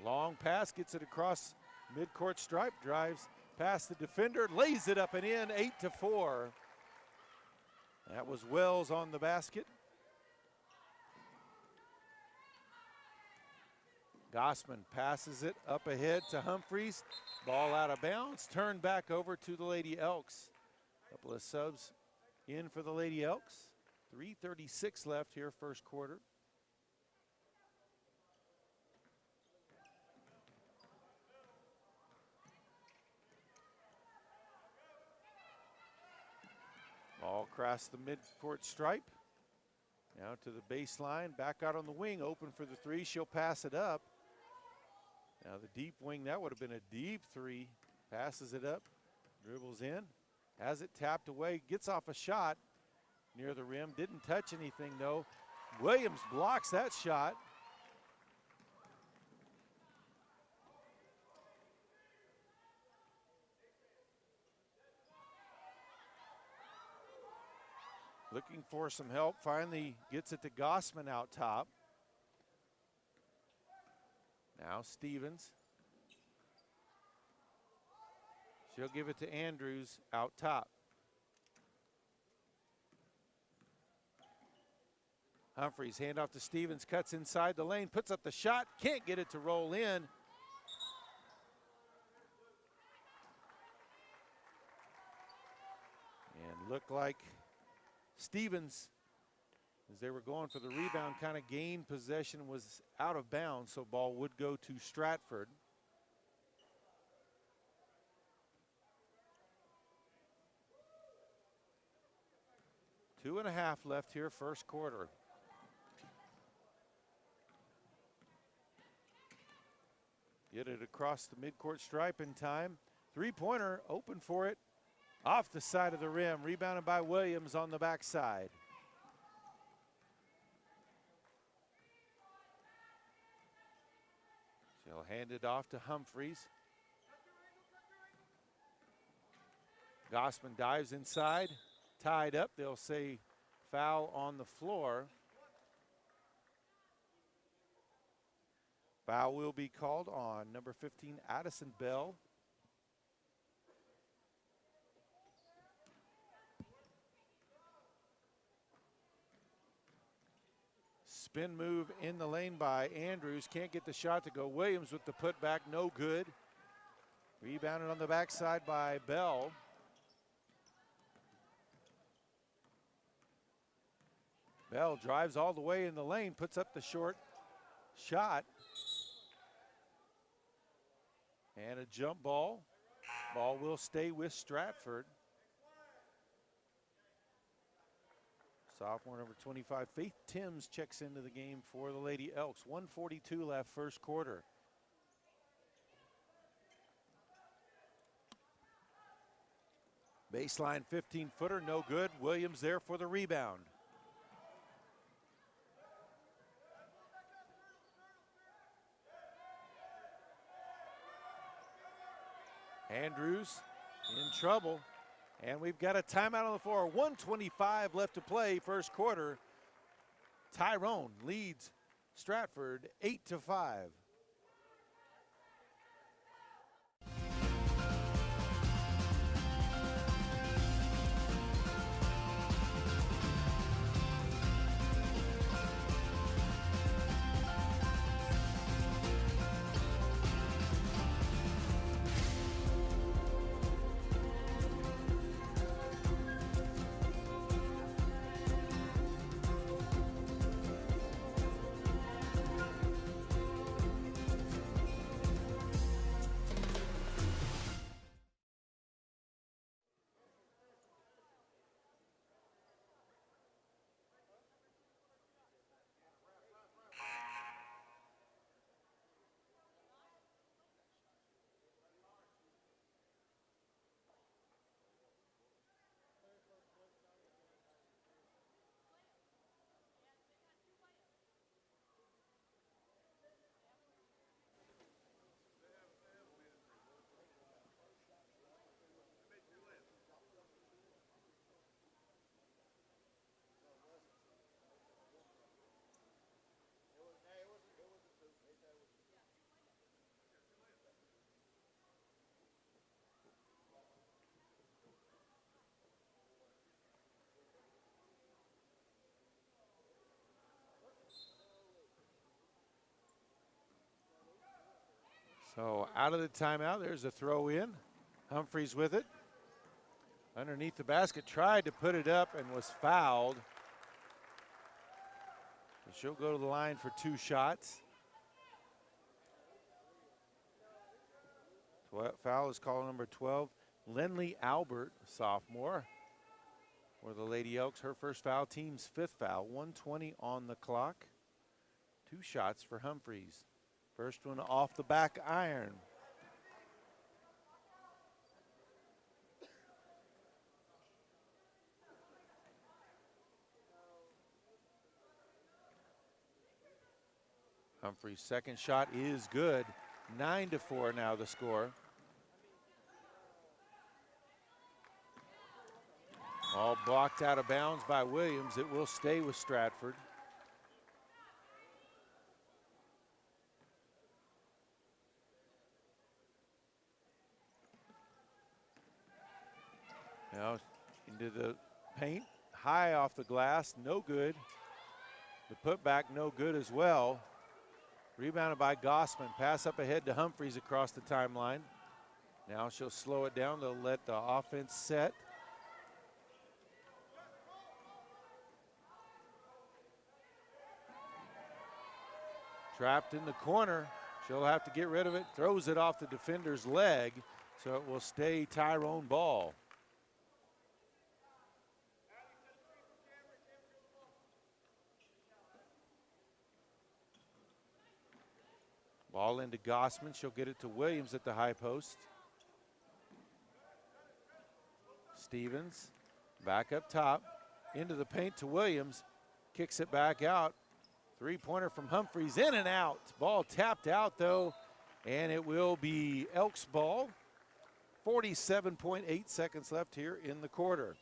A: Long pass, gets it across midcourt stripe, drives past the defender, lays it up and in. 8-4. That was Wells on the basket. Gossman passes it up ahead to Humphreys. Ball out of bounds, turned back over to the Lady Elks. Couple of subs in for the Lady Elks. 3:36 left here, first quarter. Ball across the midcourt stripe. Now to the baseline, back out on the wing, open for the three. She'll pass it up. Now the deep wing, that would have been a deep three. Passes it up, dribbles in, has it tapped away, gets off a shot near the rim. Didn't touch anything though. Williams blocks that shot. Looking for some help, finally gets it to Gossman out top. Now Stevens. She'll give it to Andrews out top. Humphreys, hand off to Stevens, cuts inside the lane, puts up the shot, can't get it to roll in. And looked like Stevens, as they were going for the rebound, kind of gained possession, was out of bounds, so ball would go to Stratford. Two and a half left here, first quarter. Get it across the midcourt stripe in time. Three-pointer, open for it. Off the side of the rim, rebounded by Williams on the backside. She'll hand it off to Humphreys. Gossman dives inside, tied up. They'll say foul on the floor. Foul will be called on number 15, Addison Bell. Spin move in the lane by Andrews. Can't get the shot to go. Williams with the putback, no good. Rebounded on the backside by Bell. Bell drives all the way in the lane, puts up the short shot. And a jump ball. Ball will stay with Stratford. Sophomore number 25, Faith Timms, checks into the game for the Lady Elks. 1:42 left, first quarter. Baseline 15-footer, no good. Williams there for the rebound. Andrews in trouble. And we've got a timeout on the floor. 1:25 left to play, first quarter. Tyrone leads Stratford 8-5. So out of the timeout, there's a throw in. Humphreys with it. Underneath the basket, tried to put it up and was fouled. So she'll go to the line for 2 shots. Foul is call number 12. Lindley Albert, sophomore, for the Lady Elks. Her first foul, team's 5th foul. 1:20 on the clock. 2 shots for Humphreys. First one off the back iron. Humphreys' second shot is good. 9-4 now the score. All blocked out of bounds by Williams. It will stay with Stratford. Now into the paint, high off the glass, no good. The putback, no good as well. Rebounded by Gossman. Pass up ahead to Humphreys across the timeline. Now she'll slow it down to let the offense set. Trapped in the corner. She'll have to get rid of it. Throws it off the defender's leg, so it will stay Tyrone ball. Ball into Gossman. She'll get it to Williams at the high post. Stevens back up top. Into the paint to Williams. Kicks it back out. 3-pointer from Humphreys, in and out. Ball tapped out though, and it will be Elks ball. 47.8 seconds left here in the quarter.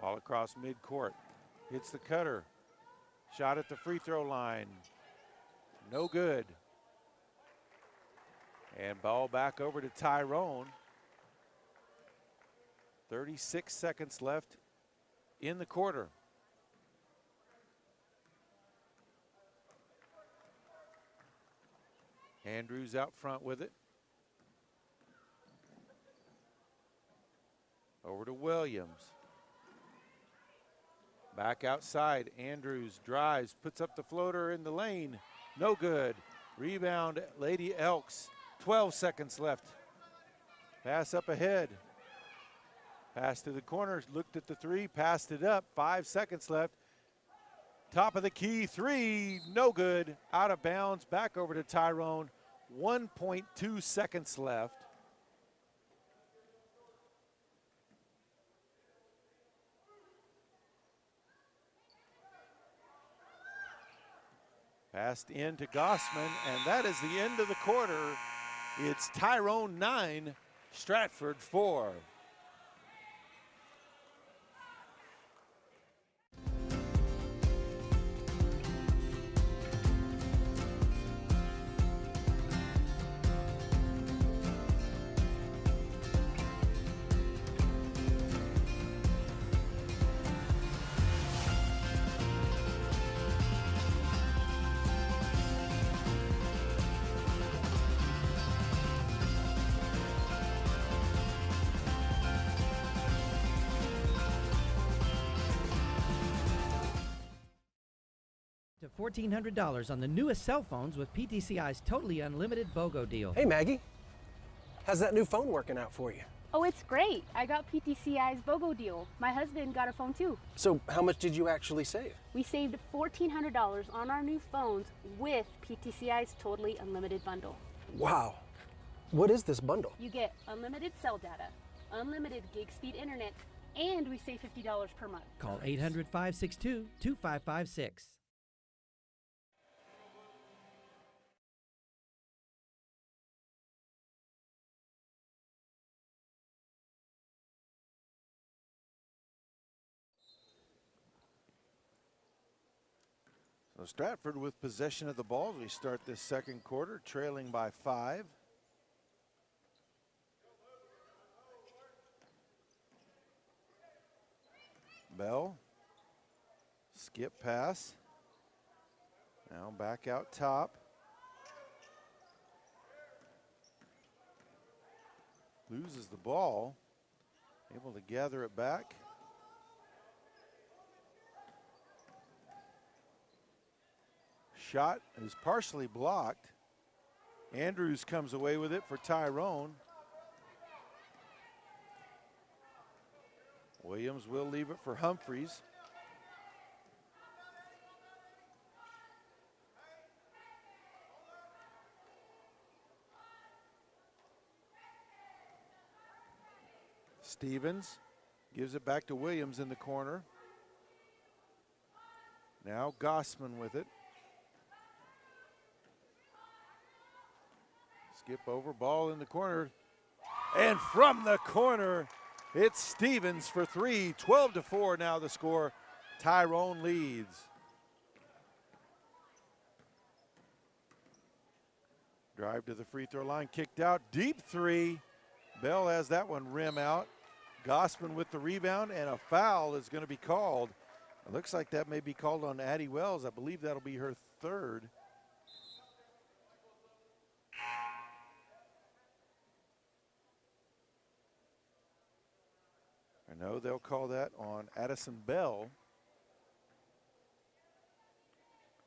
A: Ball across midcourt. Hits the cutter. Shot at the free throw line. No good. And ball back over to Tyrone. 36 seconds left in the quarter. Andrews out front with it. Over to Williams. Back outside, Andrews drives, puts up the floater in the lane. No good. Rebound, Lady Elks. 12 seconds left. Pass up ahead. Pass to the corner, looked at the 3, passed it up. 5 seconds left. Top of the key, 3, no good. Out of bounds, back over to Tyrone. 1.2 seconds left. Passed in to Gossman, and that is the end of the quarter. It's Tyrone 9, Stratford 4.
C: To $1,400 on the newest cell phones with PTCI's totally unlimited BOGO deal.
D: Hey, Maggie. How's that new phone working out for you?
E: Oh, it's great. I got PTCI's BOGO deal. My husband got a phone too.
D: So how much did you actually save?
E: We saved $1,400 on our new phones with PTCI's totally unlimited bundle.
D: Wow. What is this bundle?
E: You get unlimited cell data, unlimited gig speed internet, and we save $50 per month.
C: Call 800-562-2556.
A: So Stratford with possession of the ball as we start this second quarter, trailing by 5. Bell, skip pass. Now back out top. Loses the ball, able to gather it back. Shot is partially blocked. Andrews comes away with it for Tyrone. Williams will leave it for Humphreys. Stevens gives it back to Williams in the corner. Now Gossman with it. Skip over, ball in the corner. And from the corner, it's Stevens for 3. 12-4 now the score. Tyrone leads. Drive to the free throw line, kicked out, deep 3. Bell has that one rim out. Gossman with the rebound, and a foul is going to be called. It looks like that may be called on Addie Wells. I believe that'll be her 3rd. I know they'll call that on Addison Bell.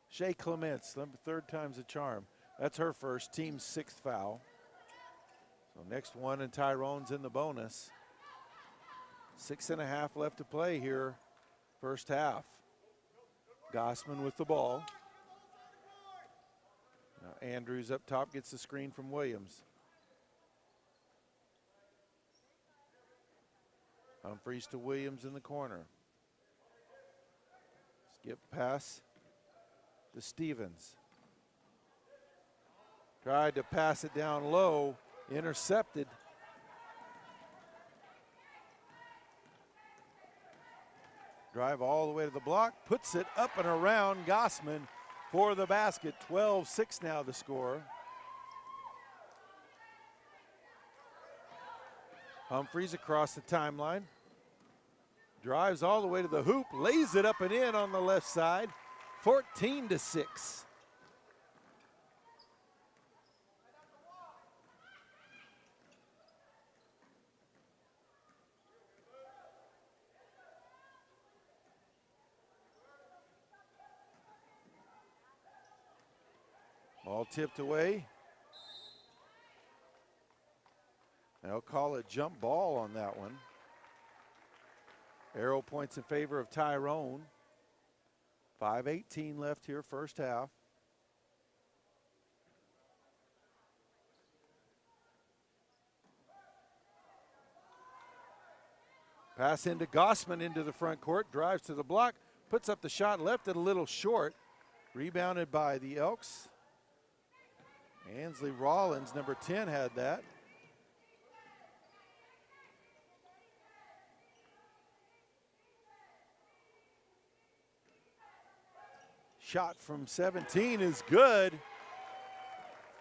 A: Shea Clements, 3rd time's a charm. That's her first, team's 6th foul. So next one, and Tyrone's in the bonus. 6.5 left to play here, first half. Gossman with the ball. Now Andrews up top gets the screen from Williams. Humphreys to Williams in the corner. Skip pass to Stevens. Tried to pass it down low, intercepted. Drive all the way to the block, puts it up and around Gossman for the basket. 12-6 now the score. Humphreys across the timeline. Drives all the way to the hoop, lays it up and in on the left side. 14-6. Ball tipped away. They'll call it jump ball on that one. Arrow points in favor of Tyrone. 5:18 left here, first half. Pass into Gossman into the front court, drives to the block, puts up the shot, left it a little short. Rebounded by the Elks. Ansley Rollins, number 10, had that. Shot from 17 is good.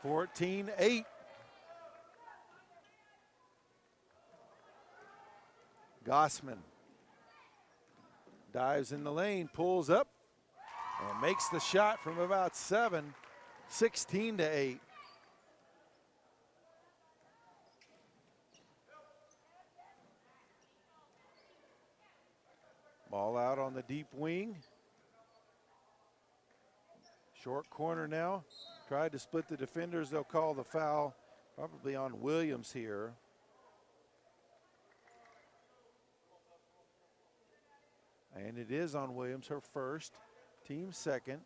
A: 14-8. Gossman dives in the lane, pulls up, and makes the shot from about 7, 16-8. Ball out on the deep wing. Short corner now. Tried to split the defenders. They'll call the foul probably on Williams here. And it is on Williams, her first, team second.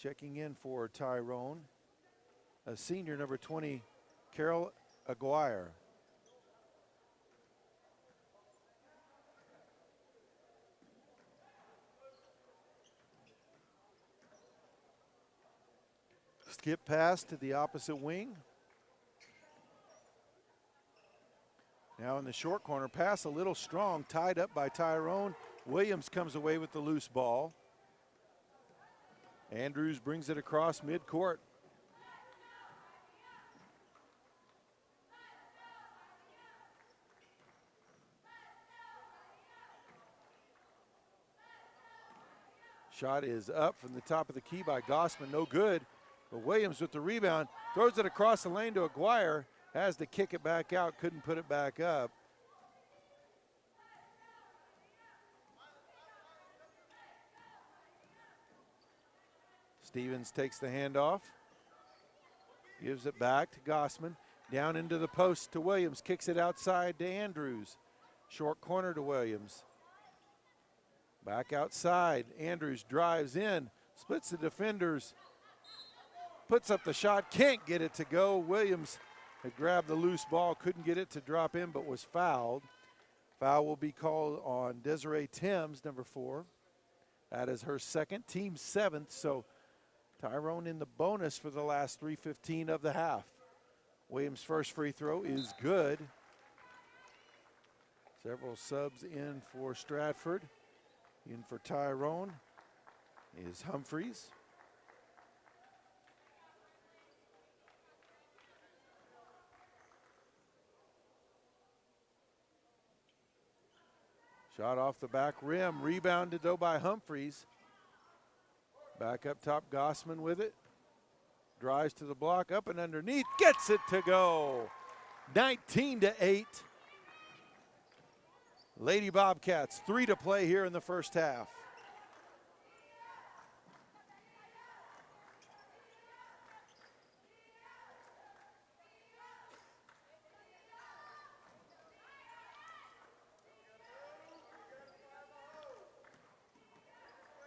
A: Checking in for Tyrone, a senior, number 20, Carol Aguirre. Skip pass to the opposite wing. Now in the short corner, pass a little strong, tied up by Tyrone. Williams comes away with the loose ball. Andrews brings it across midcourt. Shot is up from the top of the key by Gossman, no good. But Williams with the rebound, throws it across the lane to Aguirre, has to kick it back out, couldn't put it back up. Stevens takes the handoff, gives it back to Gossman, down into the post to Williams, kicks it outside to Andrews. Short corner to Williams. Back outside, Andrews drives in, splits the defenders, puts up the shot, can't get it to go. Williams had grabbed the loose ball, couldn't get it to drop in, but was fouled. Foul will be called on Desiree Timms, number 4. That is her second, team 7th, so Tyrone in the bonus for the last 3:15 of the half. Williams' first free throw is good. Several subs in for Stratford. In for Tyrone is Humphreys. Shot off the back rim, rebounded though by Humphreys. Back up top, Gossman with it. Drives to the block, up and underneath, gets it to go. 19-8. Lady Bobcats, 3 to play here in the first half.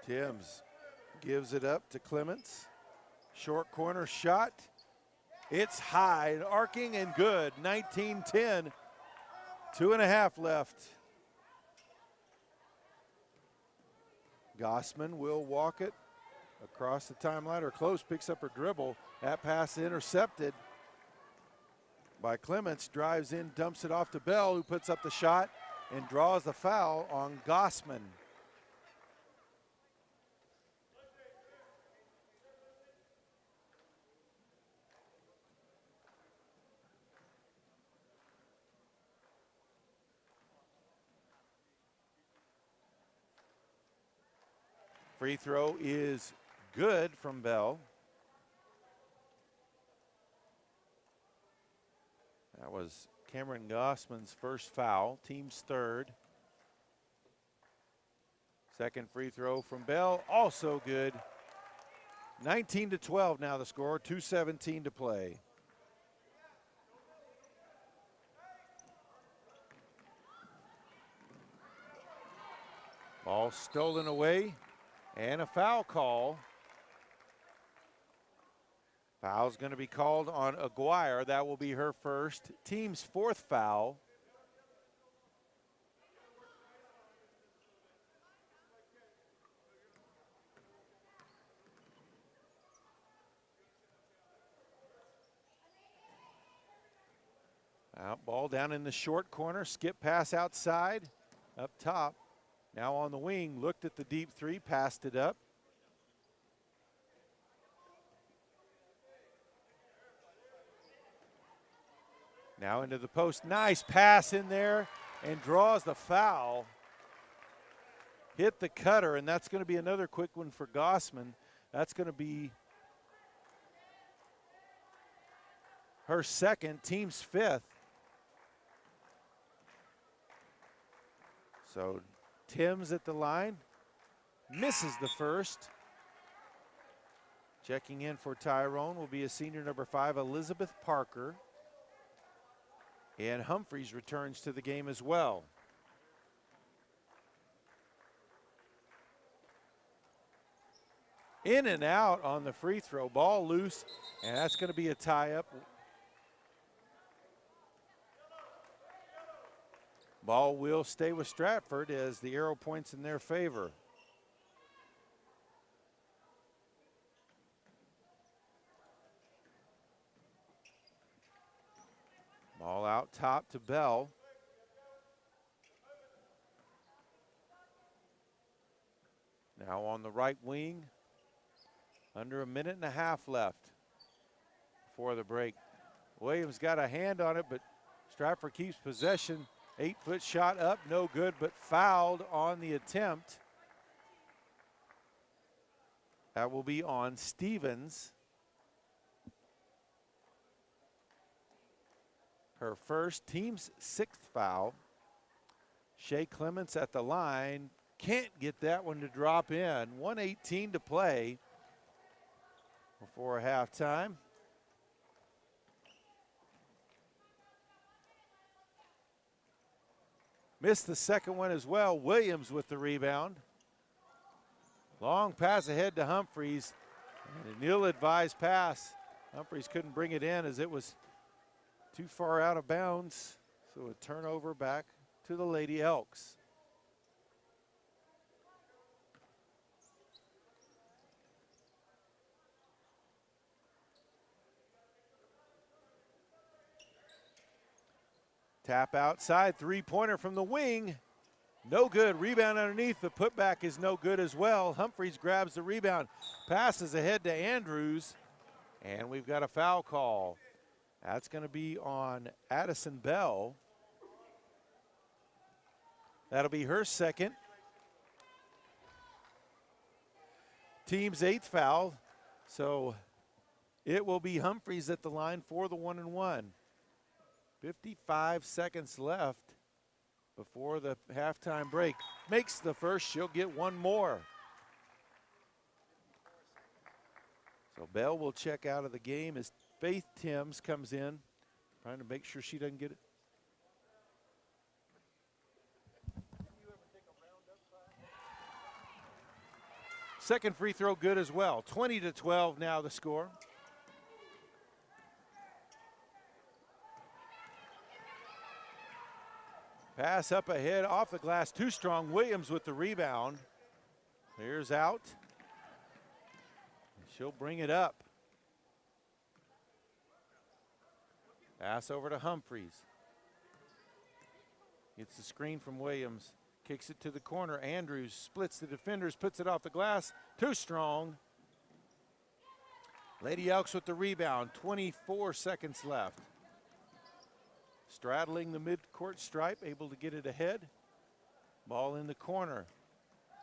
A: Timms gives it up to Clements. Short corner shot. It's high, arcing and good. 19-10. 2.5 left. Gossman will walk it across the timeline or close, picks up her dribble. That pass intercepted by Clements. Drives in, dumps it off to Bell, who puts up the shot and draws the foul on Gossman. Free throw is good from Bell. That was Cameron Gossman's first foul, team's third. Second free throw from Bell, also good. 19-12 now the score, 2:17 to play. Ball stolen away. And a foul call. Foul's going to be called on Aguirre. That will be her first, team's 4th foul. Out ball down in the short corner, skip pass outside, up top. Now on the wing, looked at the deep three, passed it up. Now into the post, nice pass in there and draws the foul. Hit the cutter, and that's going to be another quick one for Gossman. That's going to be her second, team's fifth. So Timms at the line, misses the first. Checking in for Tyrone will be a senior number 5, Elizabeth Parker. And Humphreys returns to the game as well. In and out on the free throw, ball loose, and that's going to be a tie-up. Ball will stay with Stratford as the arrow points in their favor. Ball out top to Bell. Now on the right wing, under a minute and a half left before the break. Williams got a hand on it, but Stratford keeps possession. 8-foot shot up, no good, but fouled on the attempt. That will be on Stevens. Her first, team's 6th foul. Shea Clements at the line. Can't get that one to drop in. 1:18 to play before halftime. Missed the second one as well. Williams with the rebound. Long pass ahead to Humphreys. And an ill-advised pass. Humphreys couldn't bring it in as it was too far out of bounds. So a turnover back to the Lady Elks. Tap outside, three-pointer from the wing. No good, rebound underneath. The putback is no good as well. Humphreys grabs the rebound, passes ahead to Andrews, and we've got a foul call. That's going to be on Addison Bell. That'll be her second. Team's 8th foul, so it will be Humphreys at the line for the 1-and-1. 55 seconds left before the halftime break. Makes the first, she'll get one more. So Bell will check out of the game as Faith Timms comes in, trying to make sure she doesn't get it. Second free throw good as well. 20-12 now the score. Pass up ahead, off the glass, too strong. Williams with the rebound. Here's out. She'll bring it up. Pass over to Humphreys. Gets the screen from Williams. Kicks it to the corner. Andrews splits the defenders, puts it off the glass. Too strong. Lady Elks with the rebound. 24 seconds left. Straddling the mid-court stripe, able to get it ahead. Ball in the corner.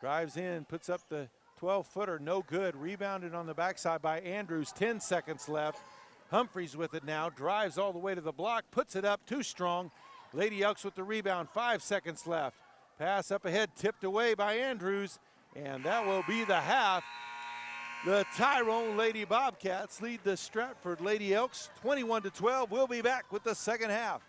A: Drives in, puts up the 12-footer, no good. Rebounded on the backside by Andrews, 10 seconds left. Humphreys with it now, drives all the way to the block, puts it up, too strong. Lady Elks with the rebound, 5 seconds left. Pass up ahead, tipped away by Andrews, and that will be the half. The Tyrone Lady Bobcats lead the Stratford Lady Elks 21-12. We'll be back with the second half.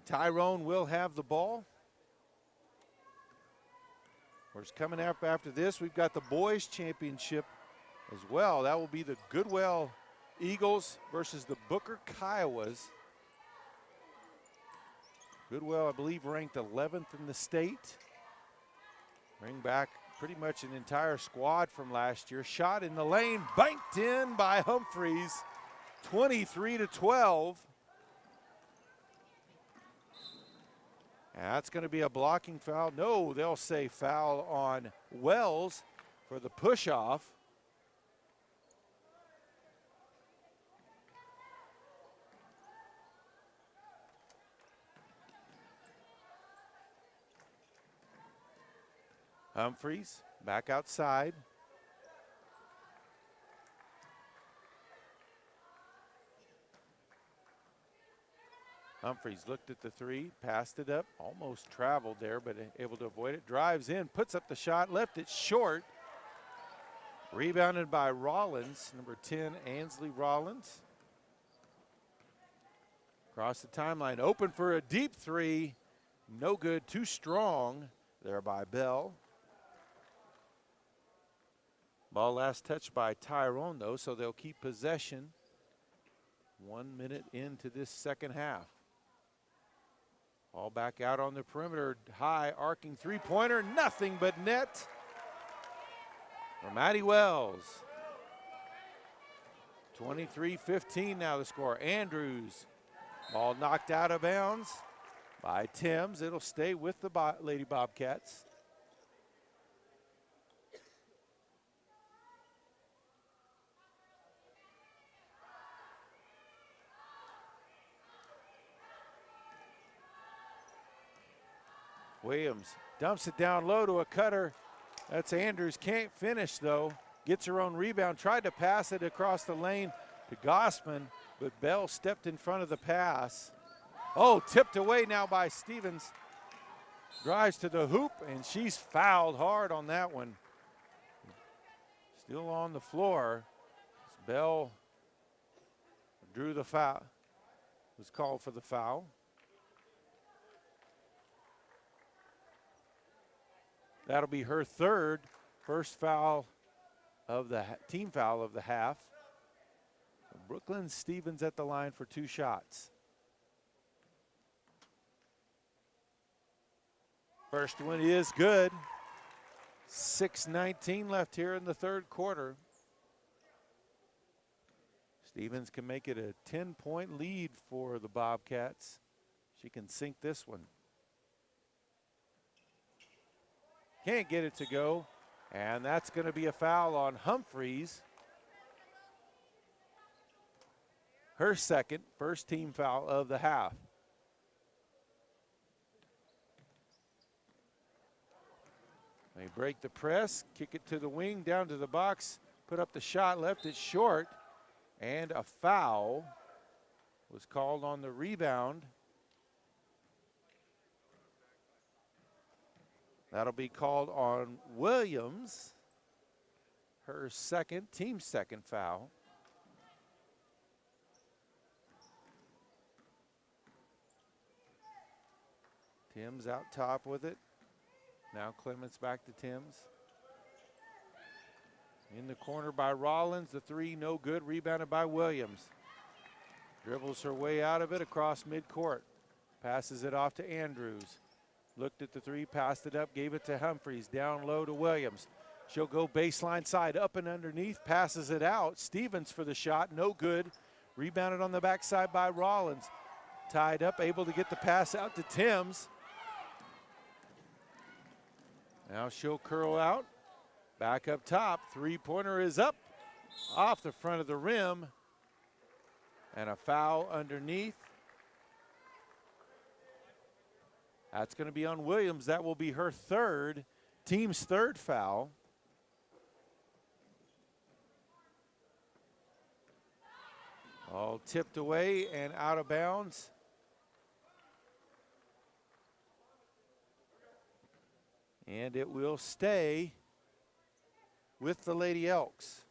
A: Tyrone will have the ball. Of course, coming up after this, we've got the boys championship as well. That will be the Goodwell Eagles versus the Booker Kiowas. Goodwell, I believe, ranked 11th in the state. Bring back pretty much an entire squad from last year. Shot in the lane, banked in by Humphreys, 23-12. That's going to be a blocking foul. No, they'll say foul on Wells for the push-off. Humphreys back outside. Humphreys looked at the three, passed it up, almost traveled there, but able to avoid it. Drives in, puts up the shot, left it short. Rebounded by Rollins, number 10, Ansley Rollins. Across the timeline, open for a deep three. No good, too strong there by Bell. Ball last touched by Tyrone, though, so they'll keep possession 1 minute into this second half. Ball back out on the perimeter, high arcing three-pointer, nothing but net from Maddie Wells. 23-15 now the score. Andrews, ball knocked out of bounds by Timms. It'll stay with the Lady Bobcats. Williams dumps it down low to a cutter. That's Andrews. Can't finish, though. Gets her own rebound. Tried to pass it across the lane to Gossman, but Bell stepped in front of the pass. Oh, tipped away now by Stevens. Drives to the hoop, and she's fouled hard on that one. Still on the floor. Bell drew the foul. Was called for the foul. That'll be her third, first foul of the team foul of the half. Brooklyn Stevens at the line for 2 shots. First one is good. 6:19 left here in the third quarter. Stevens can make it a 10-point lead for the Bobcats. She can sink this one. Can't get it to go, and that's going to be a foul on Humphreys. Her second, first team foul of the half. They break the press, kick it to the wing, down to the box, put up the shot, left it short, and a foul was called on the rebound. That'll be called on Williams, her second, team second foul. Timms out top with it. Now Clements back to Timms. In the corner by Rollins, the three no good, rebounded by Williams. Dribbles her way out of it across midcourt. Passes it off to Andrews. Looked at the three, passed it up, gave it to Humphreys, down low to Williams. She'll go baseline side, up and underneath, passes it out. Stevens for the shot, no good. Rebounded on the backside by Rollins. Tied up, able to get the pass out to Timms. Now she'll curl out, back up top. Three-pointer is up, off the front of the rim, and a foul underneath. That's going to be on Williams. That will be her third, team's third foul. All tipped away and out of bounds. And it will stay with the Lady Elks.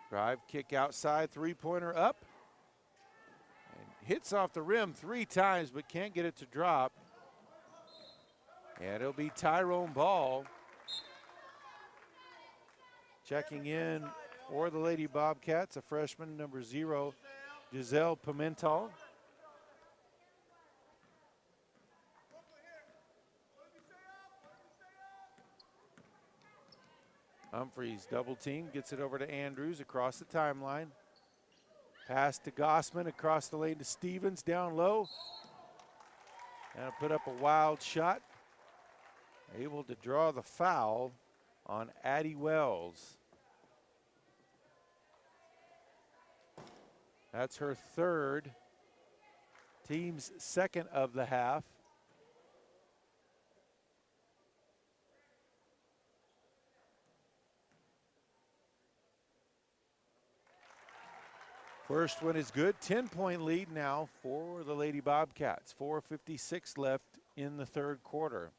A: Drive, kick outside, three-pointer up. And hits off the rim 3 times, but can't get it to drop. And it'll be Tyrone ball. Checking in for the Lady Bobcats, a freshman, number 0, Giselle Pimentel. Humphreys double team, gets it over to Andrews across the timeline. Pass to Gossman across the lane to Stevens, down low. And put up a wild shot. Able to draw the foul on Addie Wells. That's her 3rd, team's 2nd of the half. First one is good. 10-point lead now for the Lady Bobcats. 4:56 left in the 3rd quarter.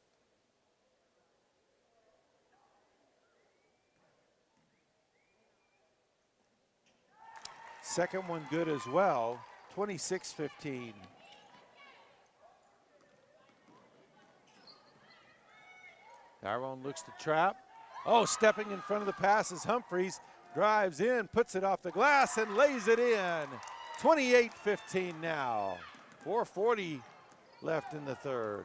A: Second one good as well. 26-15. Tyrone looks to trap. Oh, stepping in front of the pass is Humphreys. Drives in, puts it off the glass, and lays it in. 28-15 now. 4:40 left in the 3rd.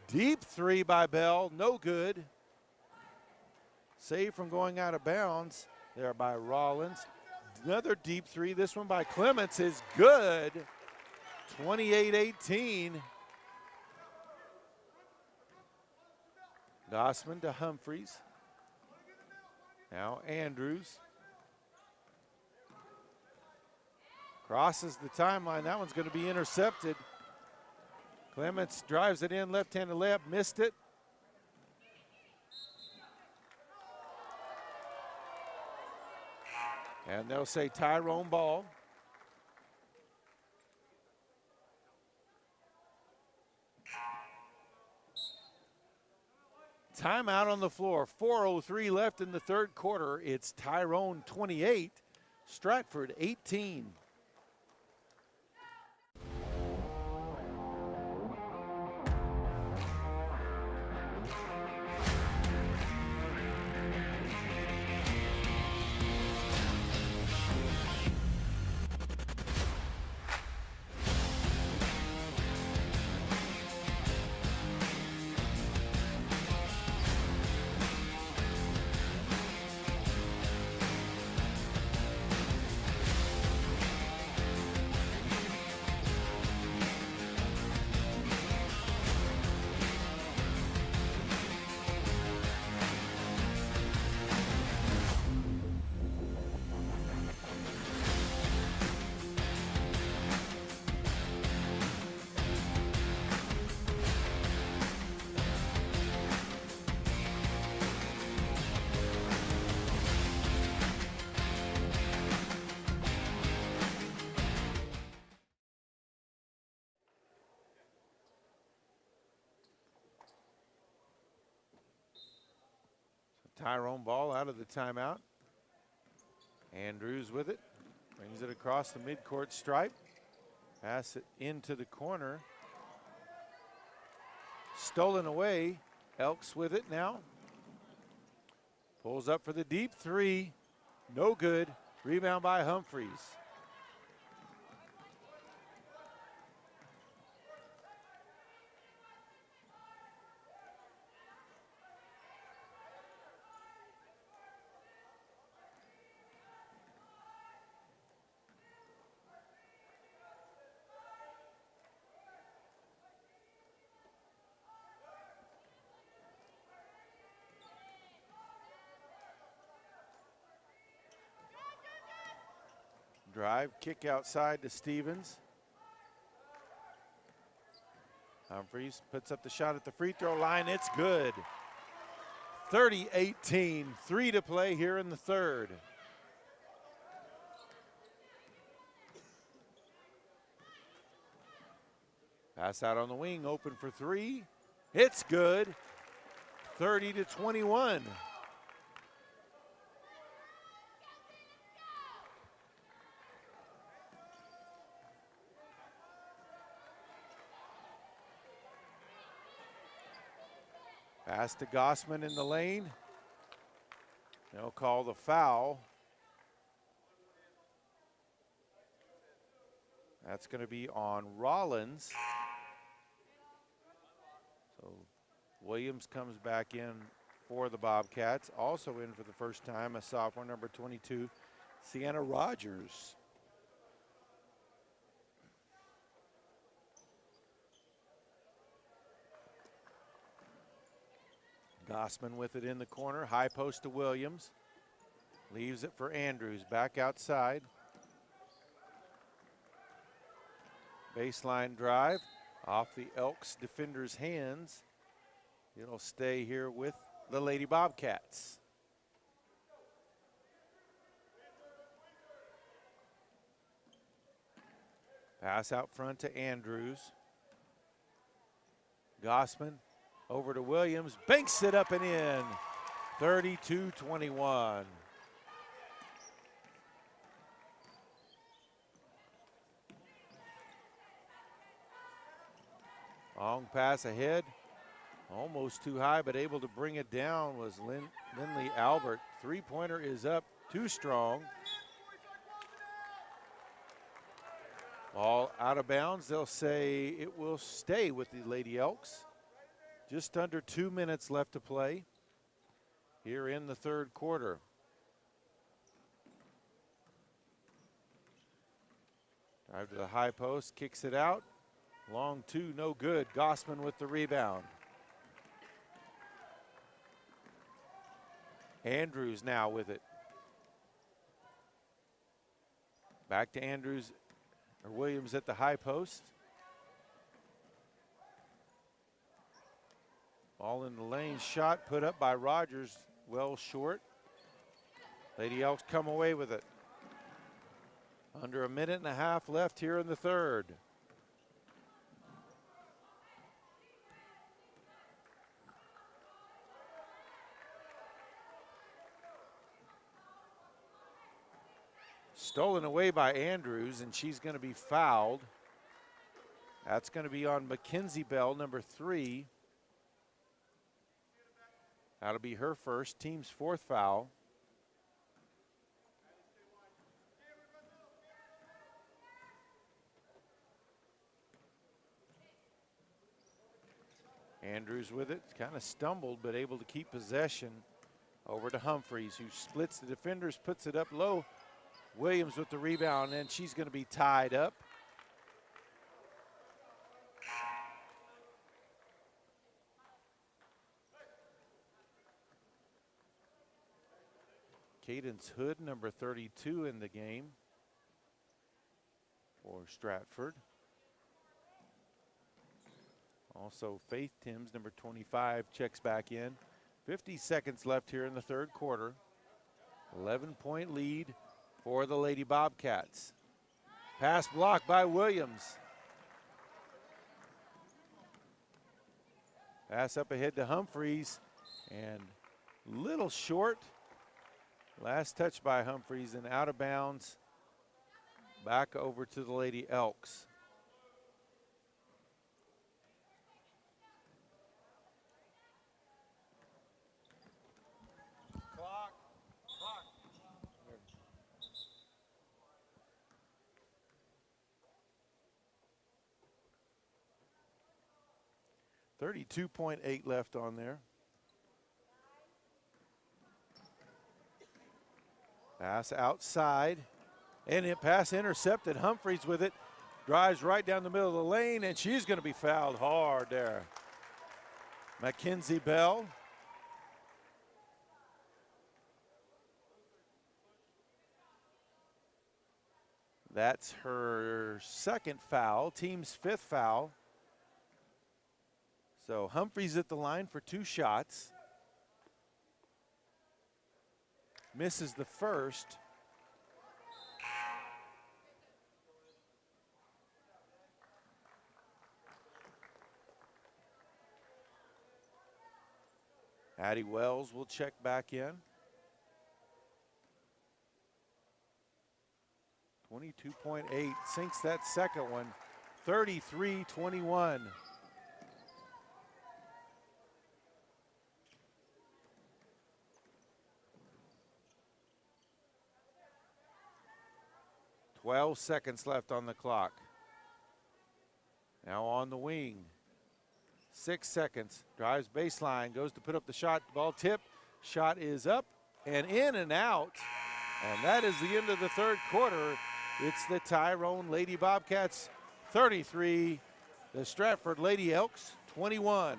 A: Deep 3 by Bell, no good. Save from going out of bounds there by Rollins. Another deep 3, this one by Clements is good. 28-18. Gossman to Humphreys. Now Andrews. Crosses the timeline. That one's going to be intercepted. Clements drives it in, left-handed layup, missed it. And they'll say Tyrone ball. Timeout on the floor. 4:03 left in the 3rd quarter. It's Tyrone 28, Stratford 18. Tyrone ball out of the timeout. Andrews with it. Brings it across the midcourt stripe. Pass it into the corner. Stolen away. Elks with it now. Pulls up for the deep 3. No good. Rebound by Humphreys. Drive, kick outside to Stevens. Humphreys puts up the shot at the free throw line. It's good. 30-18, 3 to play here in the 3rd. Pass out on the wing, open for 3. It's good. 30-21. Pass to Gossman in the lane. They'll call the foul. That's going to be on Rollins. So Williams comes back in for the Bobcats. Also in for the first time, a sophomore, number 22, Sienna Rogers. Gossman with it in the corner. High post to Williams. Leaves it for Andrews. Back outside. Baseline drive off the Elks defender's hands. It'll stay here with the Lady Bobcats. Pass out front to Andrews. Gossman over to Williams. Banks it up and in. 32-21. Long pass ahead. Almost too high, but able to bring it down was Lindley Albert. Three-pointer is up, too strong. Ball out of bounds. They'll say it will stay with the Lady Elks. Just under 2 minutes left to play here in the third quarter. Drive to the high post, kicks it out. Long two, no good. Gossman with the rebound. Andrews now with it. Back to Andrews, or Williams at the high post. Ball in the lane, shot put up by Rogers, well short. Lady Elks come away with it. Under a minute and a half left here in the third. Stolen away by Andrews, and she's going to be fouled. That's going to be on Mackenzie Bell, number 3. That'll be her first, team's 4th foul. Andrews with it, kind of stumbled, but able to keep possession. Over to Humphreys, who splits the defenders, puts it up low. Williams with the rebound, and she's going to be tied up. Cadence Hood, number 32 in the game for Stratford. Also Faith Timms, number 25, checks back in. 50 seconds left here in the third quarter. 11-point lead for the Lady Bobcats. Pass blocked by Williams. Pass up ahead to Humphreys, and little short. Last touch by Humphreys and out of bounds. Back over to the Lady Elks. Clock. 32.8 left on there. Pass outside, and it pass intercepted. Humphreys with it, drives right down the middle of the lane, and she's going to be fouled hard there. Mackenzie Bell. That's her second foul, team's 5th foul. So Humphreys at the line for 2 shots. Misses the first. Addie Wells will check back in. 22.8, sinks that second one. 33-21. 12 seconds left on the clock. Now on the wing. 6 seconds. Drives baseline. Goes to put up the shot. Ball tip. Shot is up and in and out. And that is the end of the third quarter. It's the Tyrone Lady Bobcats 33, the Stratford Lady Elks 21.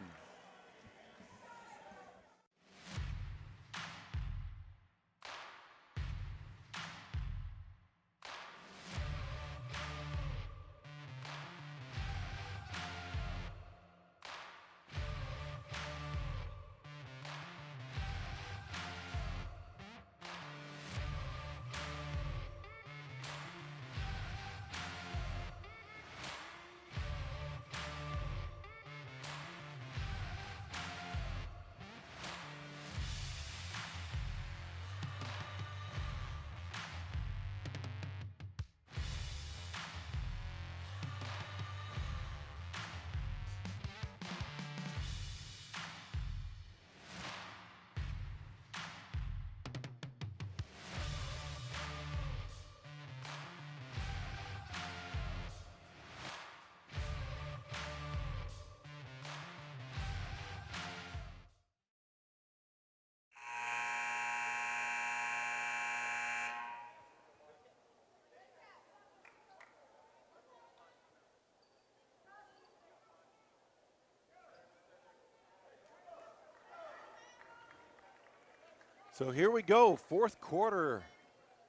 A: So here we go, fourth quarter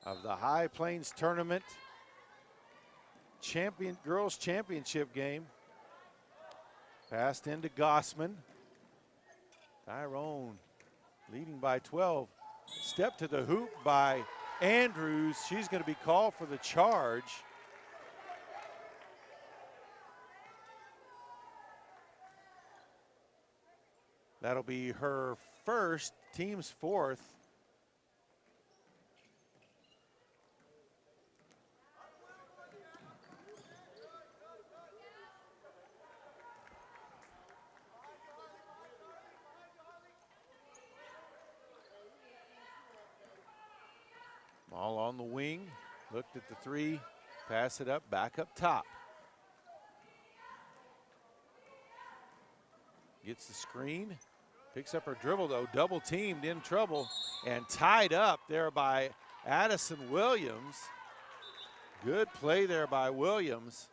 A: of the High Plains Tournament Girls Championship game. Passed into Gossman. Tyrone leading by 12. Step to the hoop by Andrews. She's going to be called for the charge. That'll be her first, team's fourth. Ball on the wing, looked at the three, pass it up, back up top. Gets the screen, picks up her dribble though, double teamed, in trouble, and tied up there by Addison Williams. Good play there by Williams.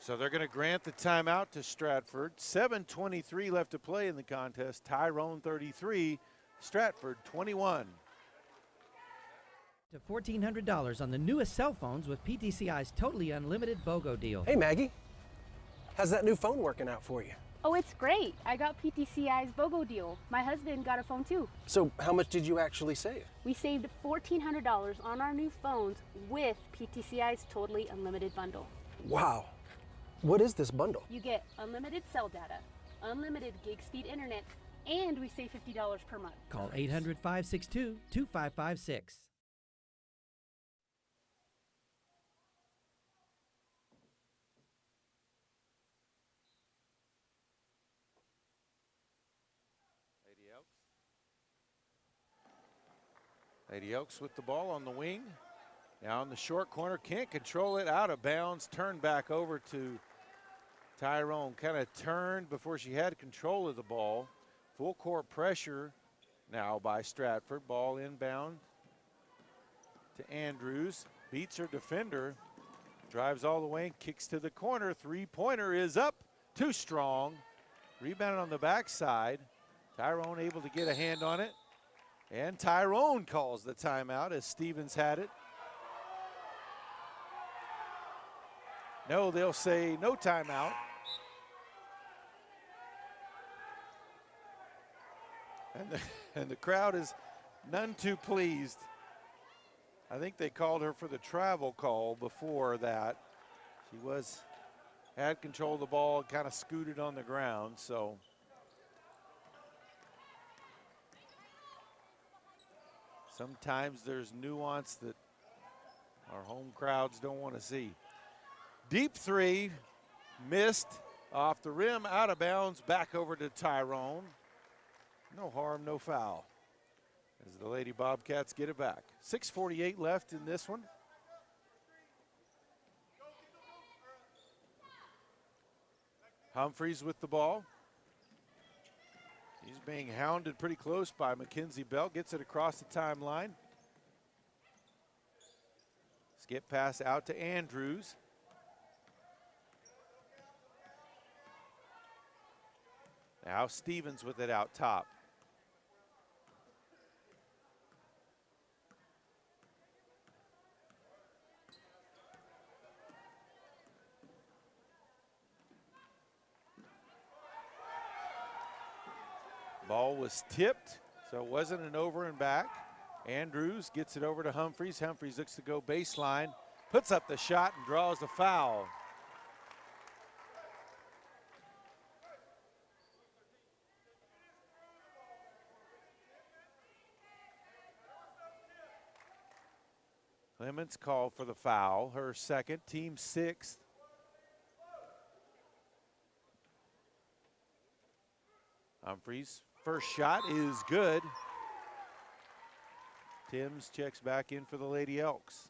A: So they're going to grant the timeout to Stratford. 7:23 left to play in the contest. Tyrone 33, Stratford 21.
C: To $1,400 on the newest cell phones with PTCI's totally unlimited BOGO deal.
D: Hey, Maggie. How's that new phone working out for you?
E: Oh, it's great. I got PTCI's BOGO deal. My husband got a phone too.
D: So how much did you actually save?
E: We saved $1,400 on our new phones with PTCI's totally unlimited bundle.
D: Wow. What is this bundle?
E: You get unlimited cell data, unlimited gig speed internet, and we save $50 per month.
C: Call 800-562-2556.
A: Lady Elks with the ball on the wing. Now in the short corner, can't control it, out of bounds, turned back over to Tyrone. Kind of turned before she had control of the ball. Full court pressure now by Stratford. Ball inbound to Andrews. Beats her defender. Drives all the way, kicks to the corner. Three-pointer is up, too strong. Rebounded on the backside. Tyrone able to get a hand on it. And Tyrone calls the timeout as Stevens had it. No, they'll say no timeout. And the crowd is none too pleased. I think they called her for the travel call before that. She had control of the ball, kind of scooted on the ground, so. Sometimes there's nuance that our home crowds don't want to see. Deep three, missed off the rim, out of bounds, back over to Tyrone. No harm, no foul, as the Lady Bobcats get it back. 6:48 left in this one. Humphreys with the ball. He's being hounded pretty close by Mackenzie Bell. Gets it across the timeline. Skip pass out to Andrews. Now Stevens with it out top. Ball was tipped, so it wasn't an over and back. Andrews gets it over to Humphreys. Humphreys looks to go baseline, puts up the shot and draws a foul. Clements called for the foul, her second, team sixth. Humphreys, first shot is good. Timms checks back in for the Lady Elks.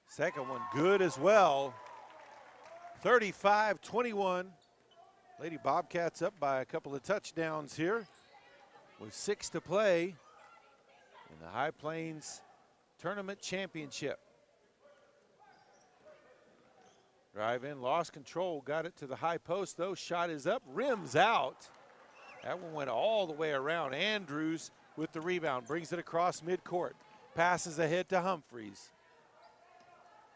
A: Second one good as well. 35-21. Lady Bobcats up by a couple of touchdowns here with 6 to play in the High Plains Tournament Championship. Drive in, lost control, got it to the high post though. Shot is up, rims out. That one went all the way around. Andrews with the rebound, brings it across midcourt. Passes ahead to Humphreys.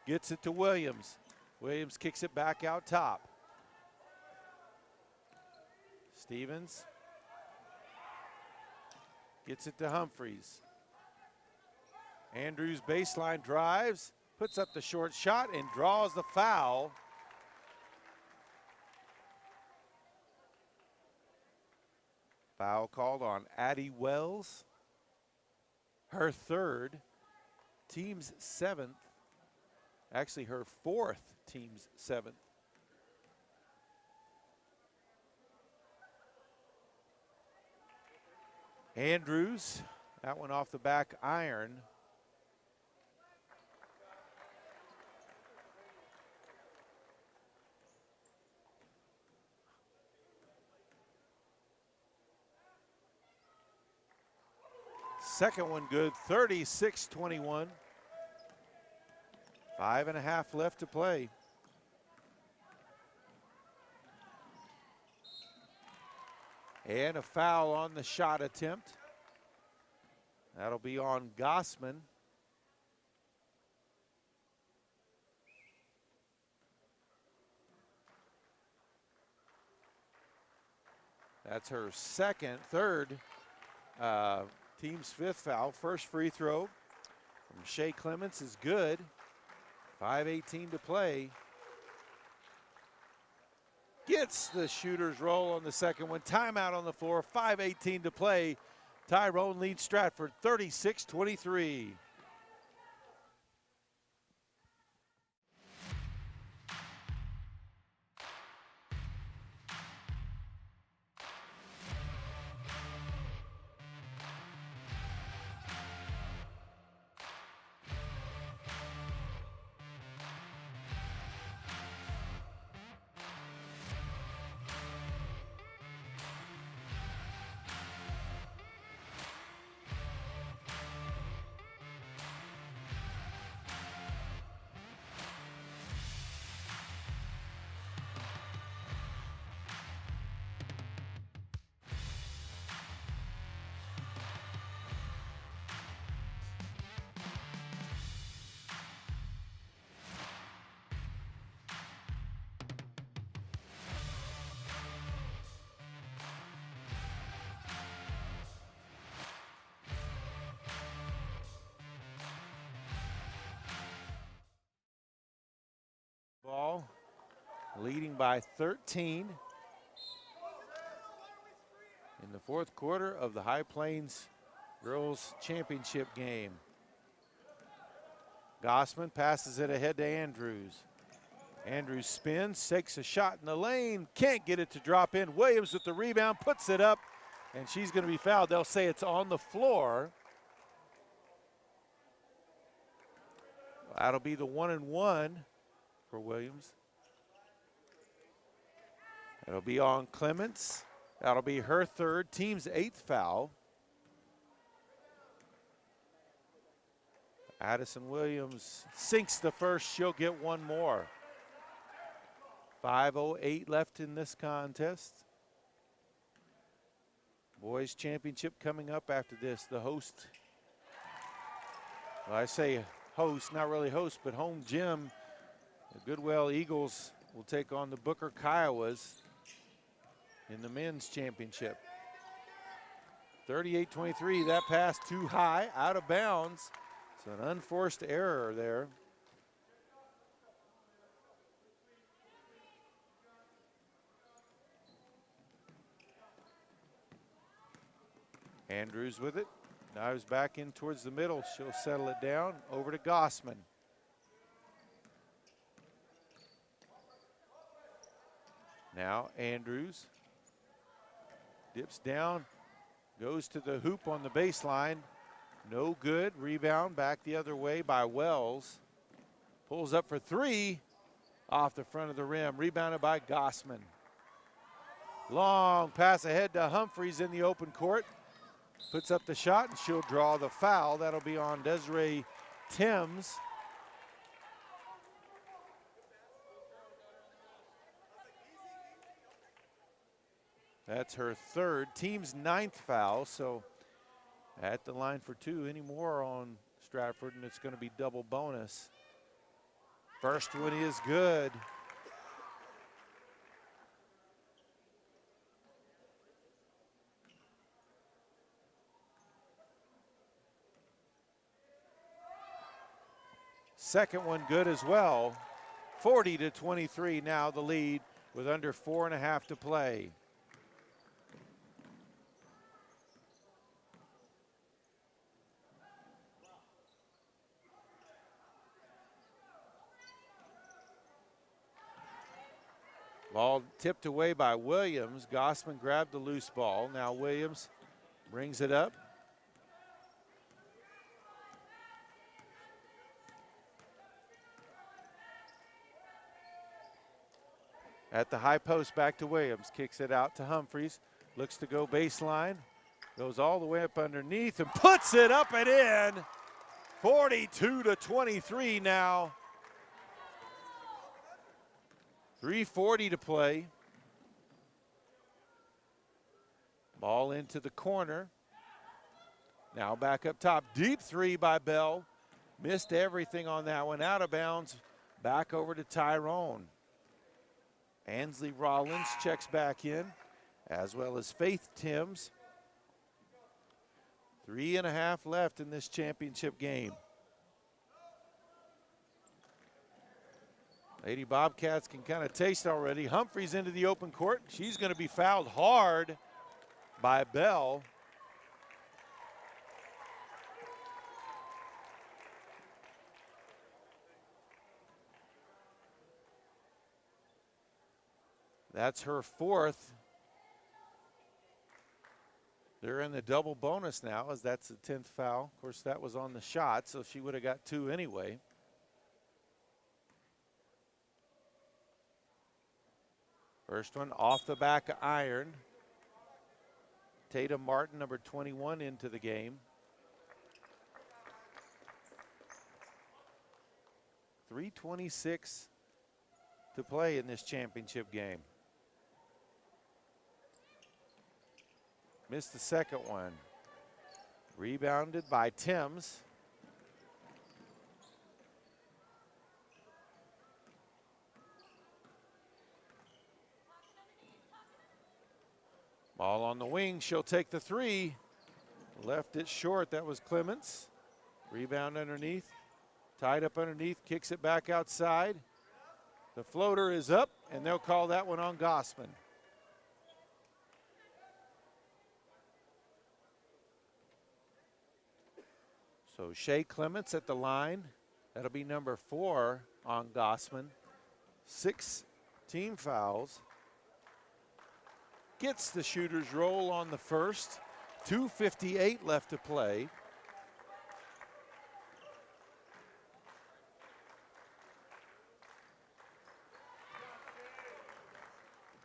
A: Gets it to Williams. Williams kicks it back out top. Stevens gets it to Humphreys. Andrews baseline drives, puts up the short shot and draws the foul. Foul called on Addie Wells. Her third, team's seventh. Actually her fourth, team's seventh. Andrews, that one off the back iron. Second one good, 36-21. 5.5 left to play. And a foul on the shot attempt. That'll be on Gossman. That's her third, team's fifth foul. First free throw from Shea Clements is good. 5:18 to play. Gets the shooter's roll on the second one. Timeout on the floor, 5:18 to play. Tyrone leads Stratford 36-23. leading by 13 in the fourth quarter of the High Plains Girls Championship game. Gossman passes it ahead to Andrews. Andrews spins, takes a shot in the lane, can't get it to drop in. Williams with the rebound, puts it up, and she's going to be fouled. They'll say it's on the floor. That'll be the 1-and-1 for Williams. It'll be on Clements. That'll be her third, team's 8th foul. Addison Williams sinks the first, she'll get one more. 5:08 left in this contest. Boys championship coming up after this. The host, well, I say host, not really host, but home gym. The Goodwell Eagles will take on the Booker Kiowas in the men's championship. 38-23, that pass too high, out of bounds. So an unforced error there. Andrews with it. Now he's back in towards the middle. She'll settle it down. Over to Gossman. Now Andrews dips down, goes to the hoop on the baseline. No good. Rebound back the other way by Wells. Pulls up for three off the front of the rim. Rebounded by Gossman. Long pass ahead to Humphreys in the open court. Puts up the shot and she'll draw the foul. That'll be on Desiree Timms. That's her third, team's 9th foul. So at the line for two anymore on Stratford, and it's going to be double bonus. First one is good. Second one good as well. 40-23 now the lead with under 4.5 to play. Ball tipped away by Williams. Gossman grabbed the loose ball. Now Williams brings it up. At the high post, back to Williams. Kicks it out to Humphreys. Looks to go baseline. Goes all the way up underneath and puts it up and in. 42-23 now. 3:40 to play. Ball into the corner. Now back up top. Deep three by Bell. Missed everything on that one. Out of bounds. Back over to Tyrone. Ansley Rollins checks back in, as well as Faith Timms. 3.5 left in this championship game. Lady Bobcats can kind of taste already. Humphreys into the open court. She's going to be fouled hard by Bell. That's her fourth. They're in the double bonus now, as that's the 10th foul. Of course, that was on the shot, so she would have got 2 anyway. First one off the back of iron. Tatum Martin, number 21, into the game. 3:26 to play in this championship game. Missed the second one. Rebounded by Timms. Ball on the wing, she'll take the three. Left it short, that was Clements. Rebound underneath, tied up underneath, kicks it back outside. The floater is up, and they'll call that one on Gossman. So Shea Clements at the line. That'll be number 4 on Gossman. 6 team fouls. Gets the shooter's roll on the first. 2:58 left to play.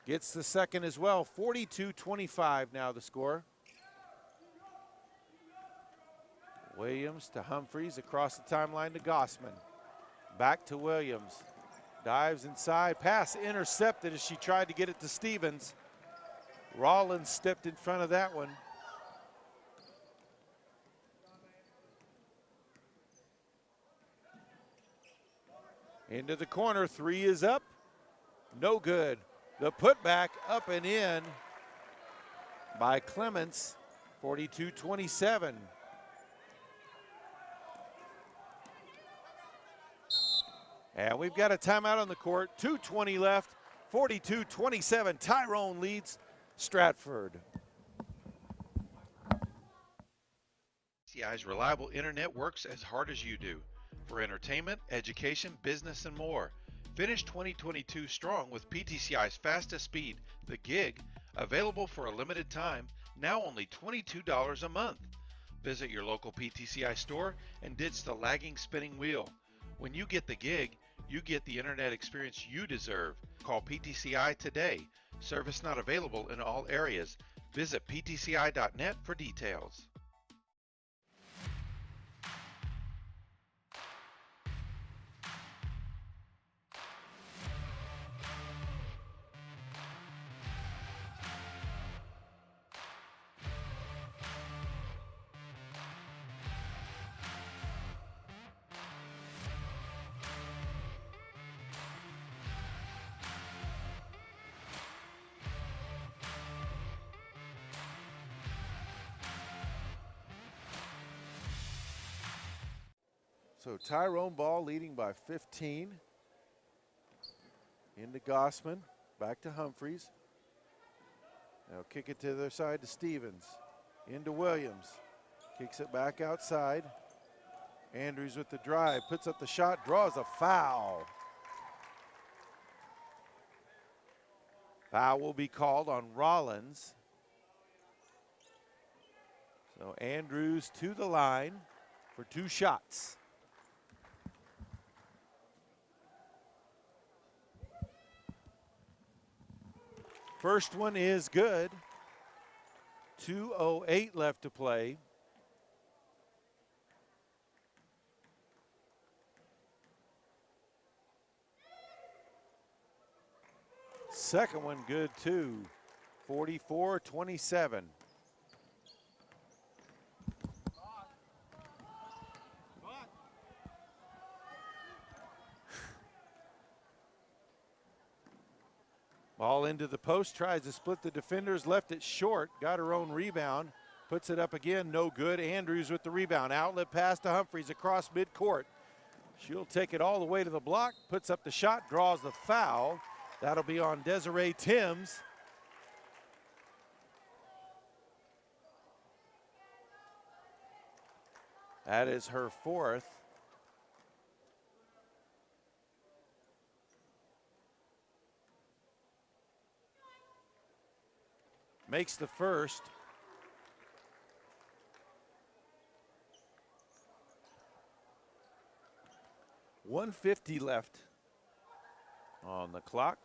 A: Gets the second as well. 42-25 now the score. Williams to Humphreys, across the timeline to Gossman. Back to Williams. Dives inside, pass intercepted as she tried to get it to Stevens. Rollins stepped in front of that one. Into the corner, 3 is up. No good. The putback up and in by Clements, 42-27. And we've got a timeout on the court, 2:20 left, 42-27. Tyrone leads Stratford.
B: PTCI's reliable internet works as hard as you do. For entertainment, education, business, and more. Finish 2022 strong with PTCI's fastest speed, the Gig, available for a limited time, now only $22 a month. Visit your local PTCI store and ditch the lagging spinning wheel. When you get the Gig, you get the internet experience you deserve. Call PTCI today. Service not available in all areas. Visit ptci.net for details.
A: So Tyrone ball leading by 15. Into Gossman, back to Humphreys. Now kick it to their side to Stevens. Into Williams. Kicks it back outside. Andrews with the drive, puts up the shot, draws a foul. Foul will be called on Rollins. So Andrews to the line for 2 shots. First one is good. 2:08 left to play. Second one good too. 44-27. Ball into the post, tries to split the defenders, left it short, got her own rebound, puts it up again, no good. Andrews with the rebound, outlet pass to Humphreys across midcourt. She'll take it all the way to the block, puts up the shot, draws the foul. That'll be on Desiree Timms. That is her 4th. Makes the first. $150 left on the clock.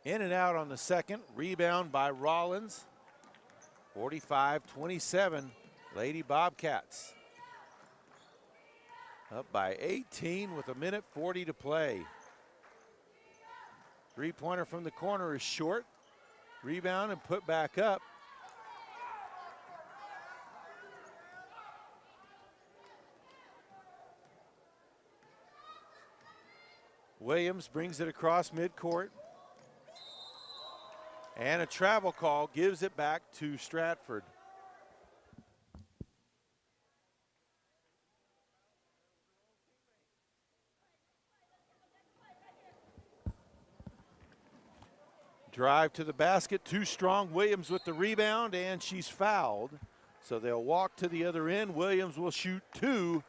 A: In and out on the second. Rebound by Rollins. 45-27, Lady Bobcats. Up by 18 with 1:40 to play. Three-pointer from the corner is short. Rebound and put back up. Williams brings it across midcourt. And a travel call gives it back to Stratford. Drive to the basket, too strong. Williams with the rebound, and she's fouled. So they'll walk to the other end. Williams will shoot two,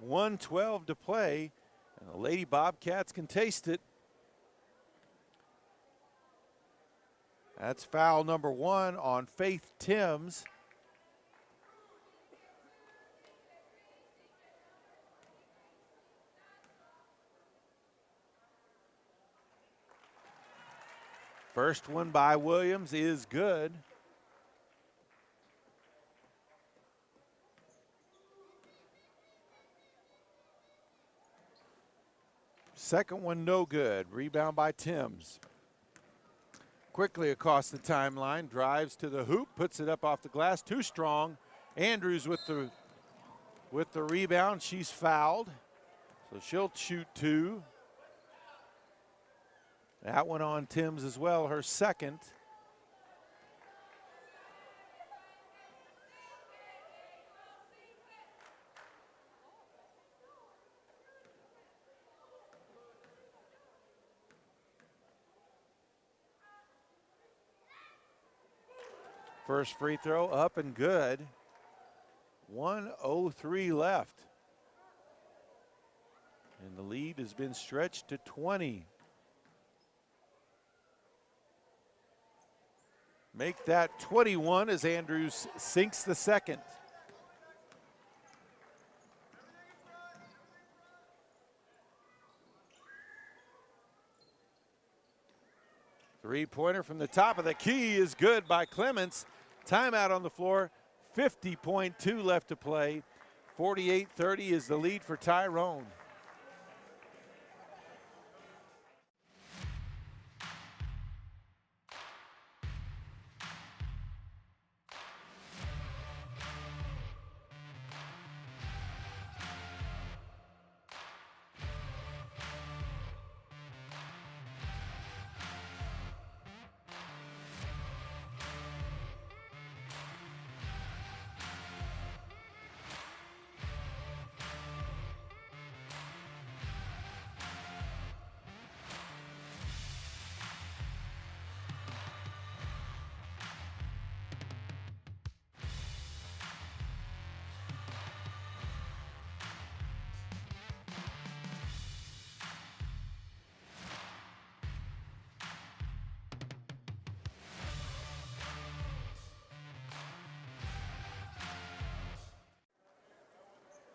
A: 1:12 to play. And the Lady Bobcats can taste it. That's foul number 1 on Faith Timms. First one by Williams is good. Second one no good. Rebound by Timms. Quickly across the timeline, drives to the hoop, puts it up off the glass, too strong. Andrews with the rebound. She's fouled, so she'll shoot two. That one on Timms as well, her second. First free throw up and good. 1:03 left. And the lead has been stretched to 20. Make that 21 as Andrews sinks the second. Three-pointer from the top of the key is good by Clements. Timeout on the floor, 50.2 left to play. 48-30 is the lead for Tyrone.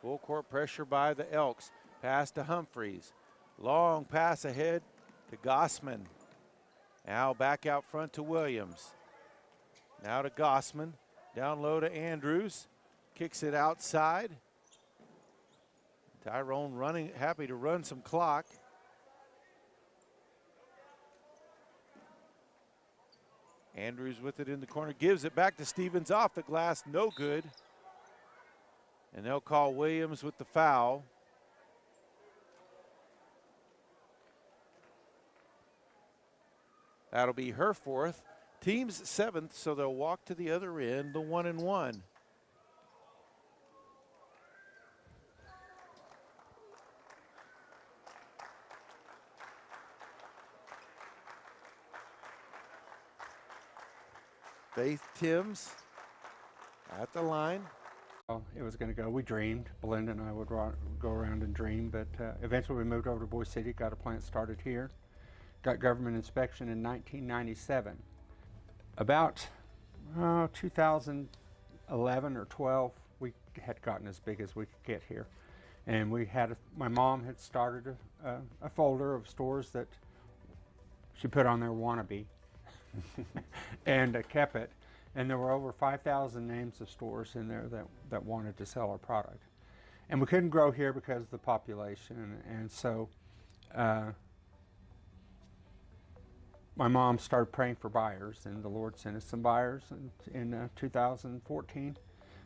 A: Full court pressure by the Elks. Pass to Humphreys. Long pass ahead to Gossman. Now back out front to Williams. Now to Gossman. Down low to Andrews. Kicks it outside. Tyrone running, happy to run some clock. Andrews with it in the corner. Gives it back to Stevens off the glass. No good. And they'll call Williams with the foul. That'll be her fourth. Team's seventh, so they'll walk to the other end, the 1-and-1. Faith Timms at the line.
H: It was going to go. We dreamed. Belinda and I would go around and dream, but eventually we moved over to Boise City, got a plant started here, got government inspection in 1997. About 2011 or 12, we had gotten as big as we could get here. And we had, my mom had started a folder of stores that she put on there wannabe and kept it. And there were over 5,000 names of stores in there that wanted to sell our product. And we couldn't grow here because of the population. And so my mom started praying for buyers, and the Lord sent us some buyers in 2014.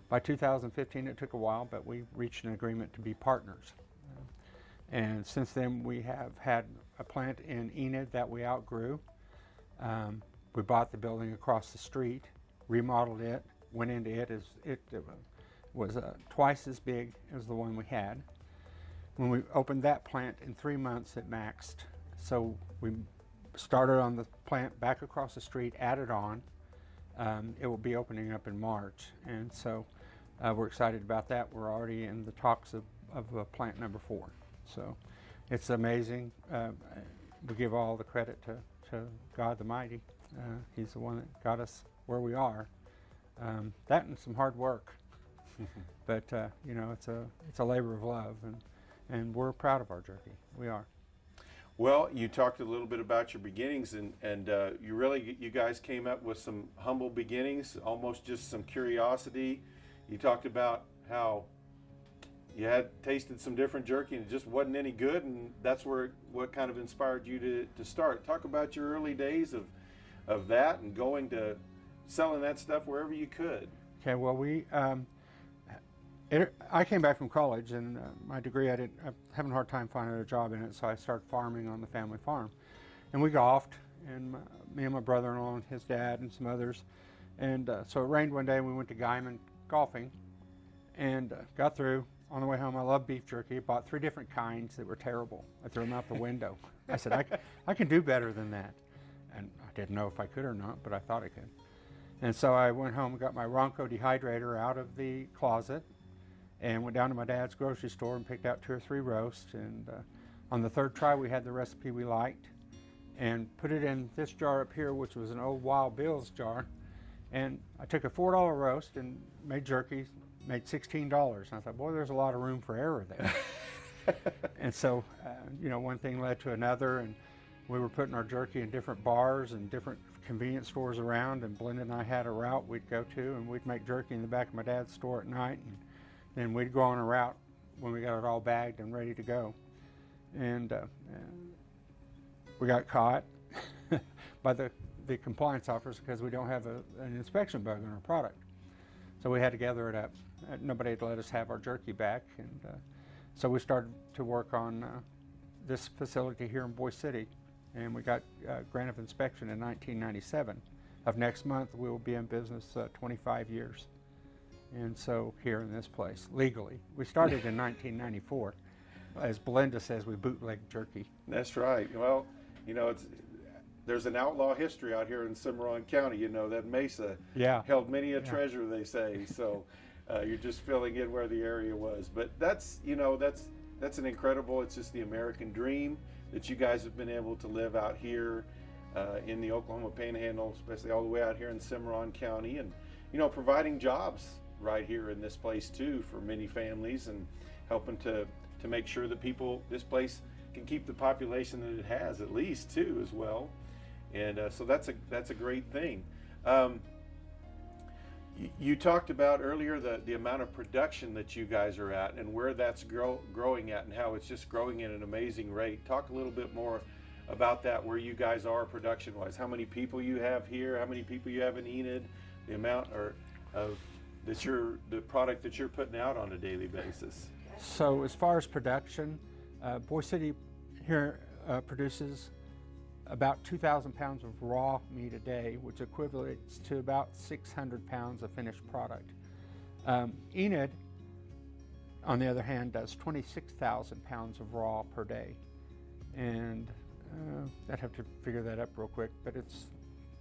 H: By 2015, it took a while, but we reached an agreement to be partners. And since then, we have had a plant in Enid that we outgrew. We bought the building across the street, remodeled it, went into it. It was twice as big as the one we had. When we opened that plant, in 3 months it maxed. So we started on the plant back across the street, added on. It will be opening up in March, and so we're excited about that. We're already in the talks of plant number 4. So it's amazing. We give all the credit to God the Mighty. He's the one that got us where we are. That and some hard work. But you know, it's a labor of love, and we're proud of our jerky. We are.
F: Well, you talked a little bit about your beginnings, and you guys came up with some humble beginnings, almost just some curiosity. You talked about how you had tasted some different jerky and it just wasn't any good, and that's what kind of inspired you to start. Talk about your early days of that and going to selling that stuff wherever you could.
H: Okay, well, I came back from college, and my degree, I'm having a hard time finding a job in it, so I started farming on the family farm. And we golfed, and me and my brother-in-law and his dad and some others. And so it rained one day, and we went to Guyman golfing, and got through. On the way home, I love beef jerky. I bought 3 different kinds that were terrible. I threw them out the window. I said, I can do better than that. And I didn't know if I could or not, but I thought I could. And so I went home and got my Ronco dehydrator out of the closet and went down to my dad's grocery store and picked out 2 or 3 roasts. And on the 3rd try, we had the recipe we liked and put it in this jar up here, which was an old Wild Bill's jar. And I took a $4 roast and made jerky, made $16. And I thought, boy, there's a lot of room for error there. And so, you know, one thing led to another, and we were putting our jerky in different bars and different convenience stores around, and Belinda and I had a route we'd go to, and we'd make jerky in the back of my dad's store at night, and then we'd go on a route when we got it all bagged and ready to go. And we got caught by the compliance officers because we don't have an inspection bug on our product. So we had to gather it up. Nobody had let us have our jerky back, and so we started to work on this facility here in Boise City, and we got grant of inspection in 1997. Of next month, we will be in business 25 years. And so here in this place, legally. We started in 1994. As Belinda says, we bootleg jerky.
F: That's right. Well, you know, there's an outlaw history out here in Cimarron County. You know, that Mesa held many a treasure, they say. So you're just filling in where the area was. But that's an incredible, it's just the American dream that you guys have been able to live out here in the Oklahoma Panhandle, especially all the way out here in Cimarron County, and, you know, providing jobs right here in this place too for many families, and helping to make sure that this place can keep the population that it has at least too as well. And so that's a great thing. You talked about earlier the amount of production that you guys are at and where that's growing at, and how it's just growing at an amazing rate. Talk a little bit more about that, where you guys are production-wise. How many people you have here? How many people you have in Enid? The amount of the product that you're putting out on a daily basis.
H: So as far as production, Boise City here produces about 2,000 pounds of raw meat a day, which equates to about 600 pounds of finished product. Enid, on the other hand, does 26,000 pounds of raw per day. And I'd have to figure that up real quick, but it's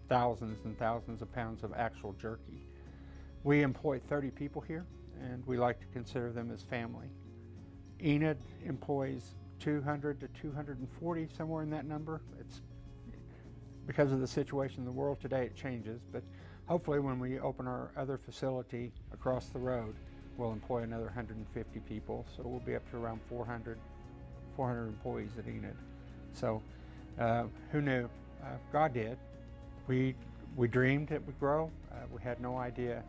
H: thousands and thousands of pounds of actual jerky. We employ 30 people here, and we like to consider them as family. Enid employs 200 to 240, somewhere in that number. It's because of the situation in the world today, it changes, but hopefully when we open our other facility across the road, we'll employ another 150 people, so we'll be up to around 400 employees at Enid. So who knew? God did. We dreamed it would grow. We had no idea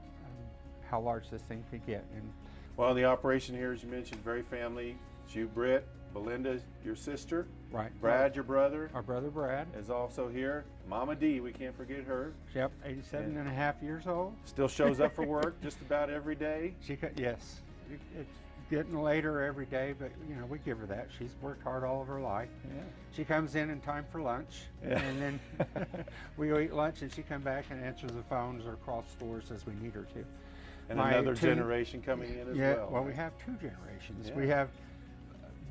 H: how large this thing could get. And
F: well, the operation here, as you mentioned, very family. It's you, Britt, Belinda, your sister.
H: Right.
F: Brad, your brother.
H: Our brother Brad.
F: Is also here. Mama D, we can't forget her.
H: Yep, 87 and a half years old.
F: Still shows up for work just about every day.
H: Yes. It's getting later every day, but, you know, we give her that. She's worked hard all of her life.
F: Yeah.
H: She comes in time for lunch, and then we eat lunch, and she comes back and answers the phones or calls stores as we need her to.
F: And another generation coming in as well.
H: Well, we have 2 generations. Yeah. We have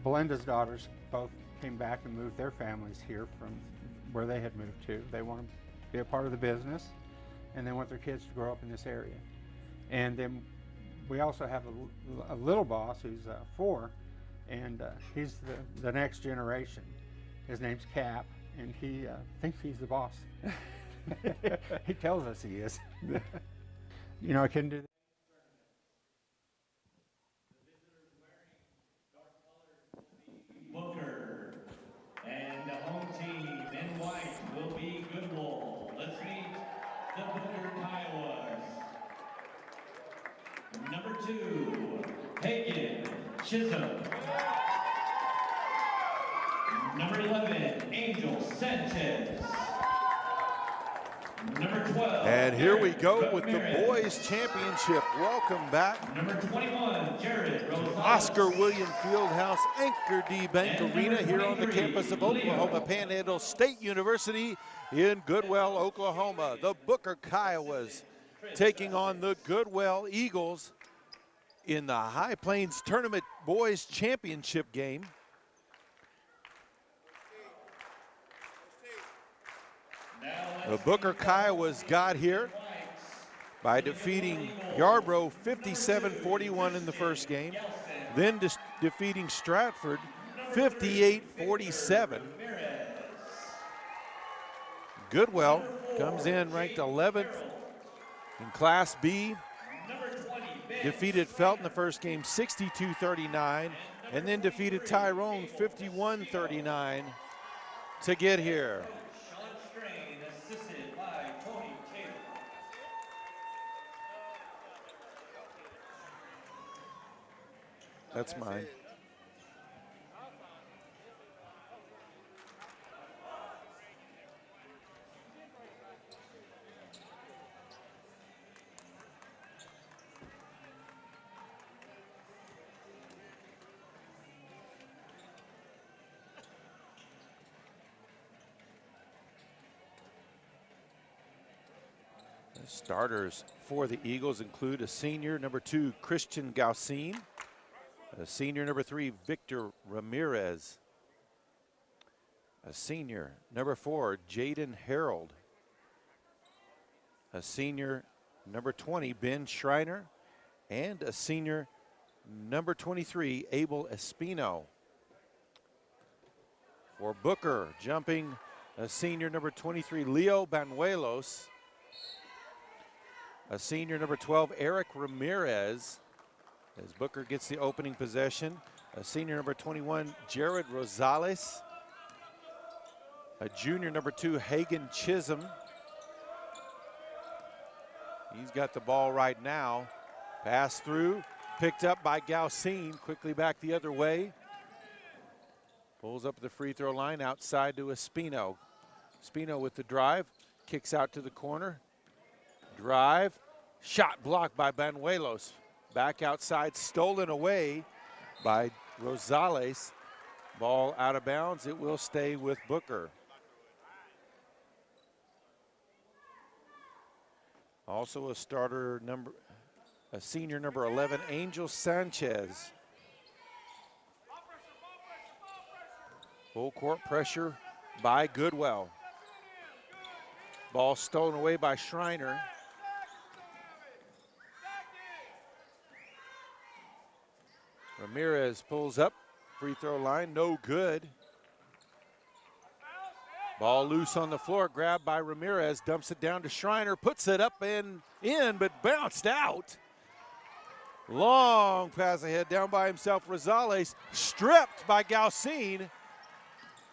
H: Belinda's daughters both came back and moved their families here from where they had moved to. They want to be a part of the business, and they want their kids to grow up in this area. And then we also have a little boss who's 4, and he's the next generation. His name's Cap, and he thinks he's the boss. He tells us he is. You know, I couldn't do that.
K: Booker. And the home team in white will be Goodwell. Let's meet the Booker Kiowas. Number 2, Hagen Chisholm. Number 11, Angel Sanchez. Number 12.
A: And here we go with the boys championship. Welcome back.
K: Number 21, Jared Rosales.
A: Oscar William Fieldhouse, Anchor D Bank Arena here on the campus of Oklahoma Panhandle State University in Goodwell, Oklahoma. The Booker Kiowas taking on the Goodwell Eagles in the High Plains Tournament Boys Championship game. The Booker Kiowas got here by defeating Yarbrough 57-41 in the first game, then defeating Stratford 58-47. Goodwell comes in ranked 11th in Class B, defeated Felt in the first game 62-39, and then defeated Tyrone 51-39 to get here. That's mine. The starters for the Eagles include a senior, number 2, Christian Gaucine. A senior, number 3, Victor Ramirez. A senior, number 4, Jaden Harold. A senior, number 20, Ben Schreiner. And a senior, number 23, Abel Espino. For Booker, jumping a senior, number 23, Leo Banuelos. A senior, number 12, Eric Ramirez. As Booker gets the opening possession. A senior, number 21, Jared Rosales. A junior, number 2, Hagen Chisholm. He's got the ball right now. Pass through, picked up by Gaucine, quickly back the other way. Pulls up the free throw line, outside to Espino. Espino with the drive, kicks out to the corner. Drive, shot blocked by Banuelos. Back outside, stolen away by Rosales. Ball out of bounds. It will stay with Booker. Also a starter, a senior, number 11, Angel Sanchez. Full court pressure by Goodwell. Ball stolen away by Schreiner. Ramirez pulls up, free throw line, no good. Ball loose on the floor, grabbed by Ramirez, dumps it down to Schreiner, puts it up and in, but bounced out. Long pass ahead, down by himself, Rosales, stripped by Gaucine.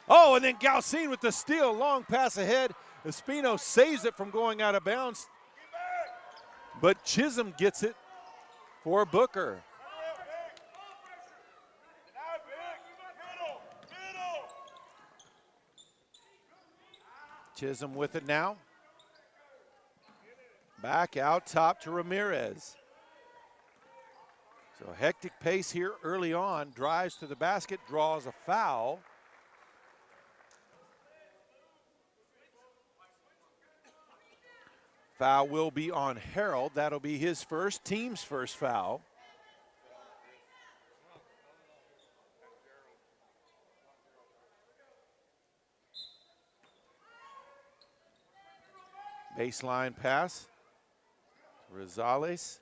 A: Oh, and then Gaucine with the steal, long pass ahead. Espino saves it from going out of bounds, but Chisholm gets it for Booker. Chisholm with it now. Back out top to Ramirez. So hectic pace here early on. Drives to the basket, draws a foul. Foul will be on Harold. That'll be his first, team's first foul. Baseline pass. Rosales,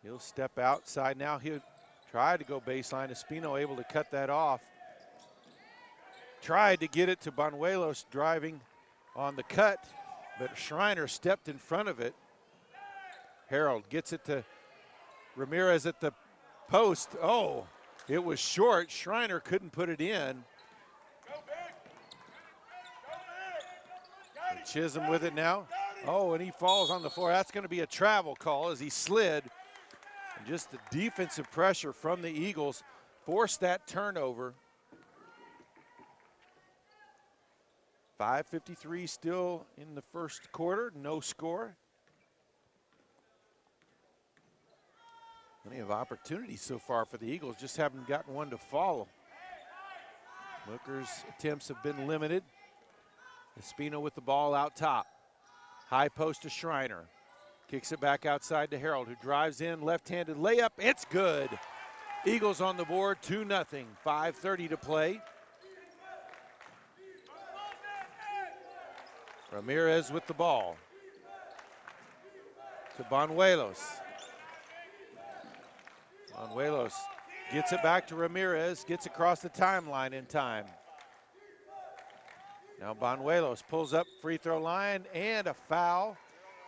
A: he'll step outside now. He'll try to go baseline. Espino able to cut that off. Tried to get it to Banuelos driving on the cut, but Schreiner stepped in front of it. Harold gets it to Ramirez at the post. Oh, it was short. Schreiner couldn't put it in. And Chisholm with it now. Oh, and he falls on the floor. That's going to be a travel call as he slid. And just the defensive pressure from the Eagles forced that turnover. 5:53 still in the first quarter, no score. Plenty of opportunities so far for the Eagles, just haven't gotten one to follow. Mooker's attempts have been limited. Espino with the ball out top. High post to Schreiner. Kicks it back outside to Harold, who drives in, left-handed layup. It's good. Eagles on the board, 2-0. 5:30 to play. Ramirez with the ball. To Banuelos. Banuelos gets it back to Ramirez, gets across the timeline in time. Now Banuelos pulls up free throw line and a foul.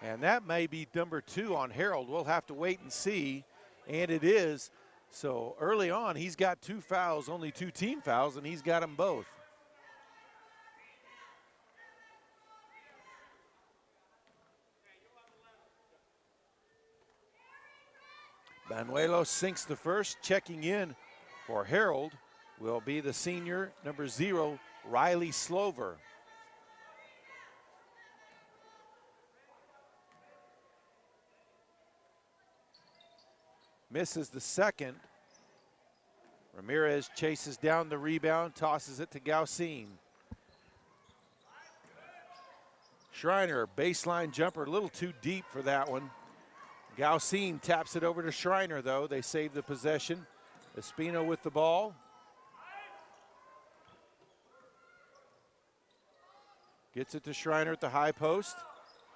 A: And that may be number 2 on Harold. We'll have to wait and see. And it is. So early on, he's got 2 fouls, only 2 team fouls, and he's got them both. Banuelos sinks the first. Checking in for Harold will be the senior, number 0, Riley Slover. Misses the second. Ramirez chases down the rebound, tosses it to Gaucine. Schreiner, baseline jumper, a little too deep for that one. Gaucine taps it over to Schreiner, though. They save the possession. Espino with the ball. Gets it to Schreiner at the high post.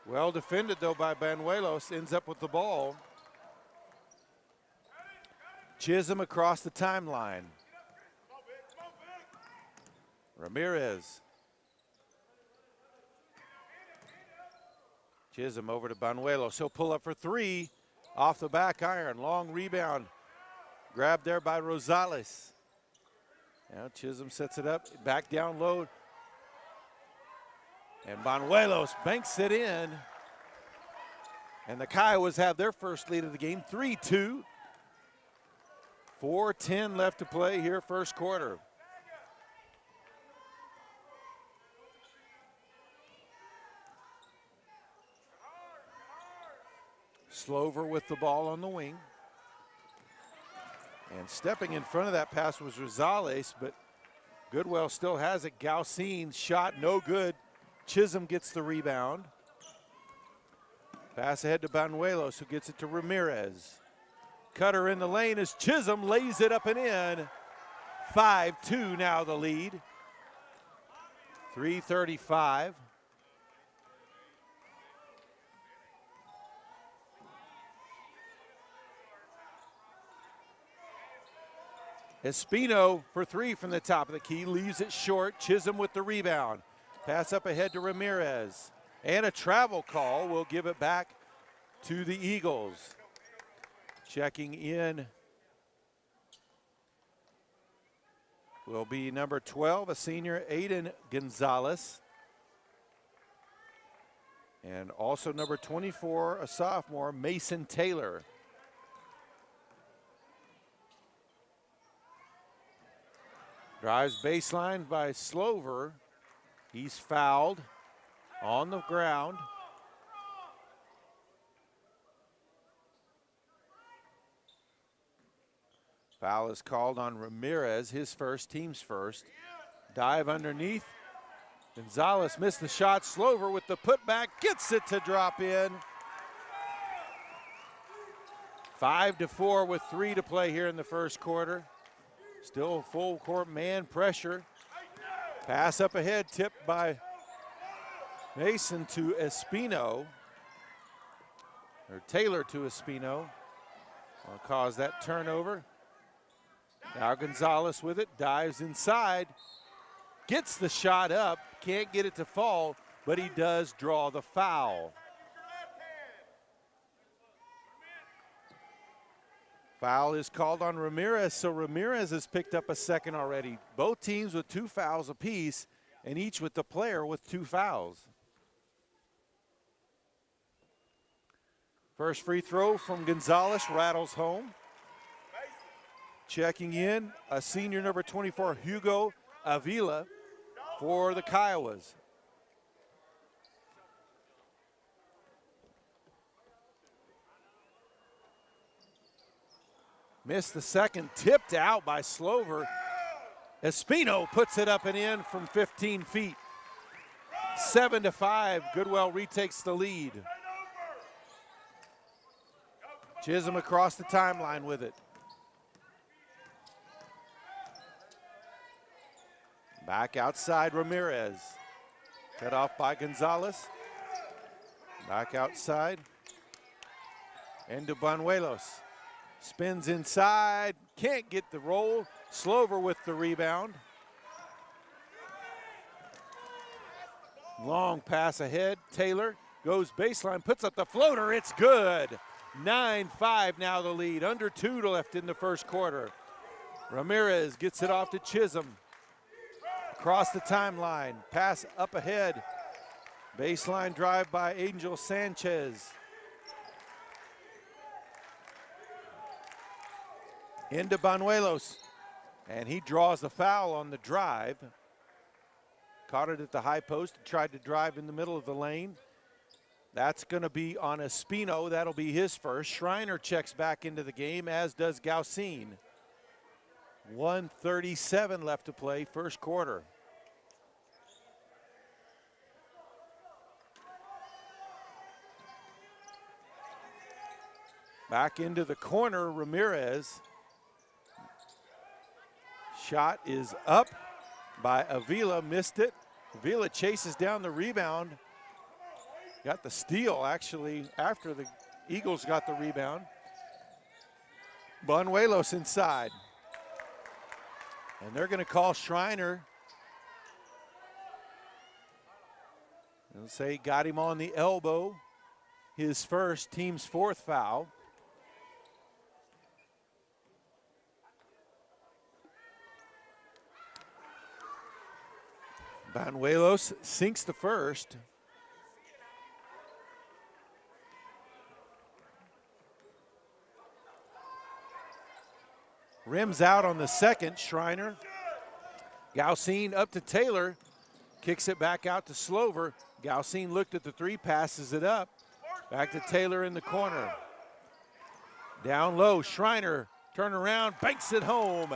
A: Well defended, though, by Banuelos. Ends up with the ball. Chisholm across the timeline. Ramirez. Chisholm over to Banuelos. He'll pull up for 3 off the back iron. Long rebound. Grabbed there by Rosales. Now Chisholm sets it up. Back down low. And Banuelos banks it in. And the Kiowas have their first lead of the game, 3-2. 4:10 left to play here, first quarter. Slover with the ball on the wing. And stepping in front of that pass was Rosales, but Goodwell still has it. Gaucine shot no good. Chisholm gets the rebound. Pass ahead to Banuelos, who gets it to Ramirez. Cutter in the lane as Chisholm lays it up and in. 5-2 now the lead. 3:35. Espino for 3 from the top of the key, leaves it short. Chisholm with the rebound. Pass up ahead to Ramirez. And a travel call will give it back to the Eagles. Checking in will be number 12, a senior, Aiden Gonzalez. And also number 24, a sophomore, Mason Taylor. Drives baseline by Slover. He's fouled on the ground. Foul is called on Ramirez, his first, team's first. Dive underneath. Gonzalez missed the shot. Slover with the putback, gets it to drop in. 5-4 with 3 to play here in the first quarter. Still full court man pressure. Pass up ahead, tipped by Mason to Espino. or Taylor to Espino. Will cause that turnover. Now Gonzalez with it, dives inside, gets the shot up, can't get it to fall, but he does draw the foul. Foul is called on Ramirez, so Ramirez has picked up a second already. Both teams with 2 fouls apiece, and each with the player with 2 fouls. First free throw from Gonzalez rattles home. Checking in, a senior number 24, Hugo Avila for the Kiowas. Missed the second, tipped out by Slover. Espino puts it up and in from 15 feet. 7-5, Goodwell retakes the lead. Chisholm across the timeline with it. Back outside, Ramirez. Cut off by Gonzalez. Back outside. Into Banuelos. Spins inside, can't get the roll. Slover with the rebound. Long pass ahead. Taylor goes baseline, puts up the floater. It's good. 9-5 now the lead. Under 2 left in the first quarter. Ramirez gets it off to Chisholm. Across the timeline. Pass up ahead. Baseline drive by Angel Sanchez. Into Banuelos. And he draws the foul on the drive. Caught it at the high post, tried to drive in the middle of the lane. That's going to be on Espino. That'll be his first. Schreiner checks back into the game, as does Gaucine. 1:37 left to play, first quarter. Back into the corner, Ramirez. Shot is up by Avila, missed it. Avila chases down the rebound. Got the steal, actually, after the Eagles got the rebound. Banuelos inside. And they're going to call Schreiner. They'll say got him on the elbow. His first, team's 4th foul. Banuelos sinks the first. Rims out on the second, Schreiner. Gaucine up to Taylor. Kicks it back out to Slover. Gaucine looked at the 3, passes it up. Back to Taylor in the corner. Down low, Schreiner, turn around, banks it home.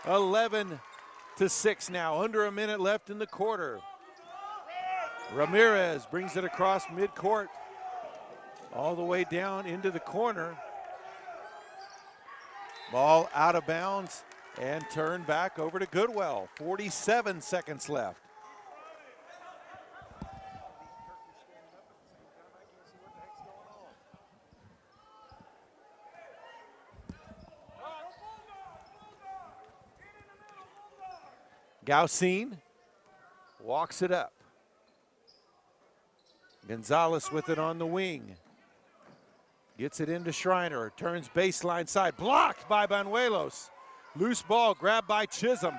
A: 11-6 now, under a minute left in the quarter. Ramirez brings it across midcourt, all the way down into the corner. Ball out of bounds and turned back over to Goodwell. 47 seconds left. Gaucine walks it up. Gonzalez with it on the wing. Gets it into Schreiner, turns baseline side, blocked by Banuelos. Loose ball grabbed by Chisholm.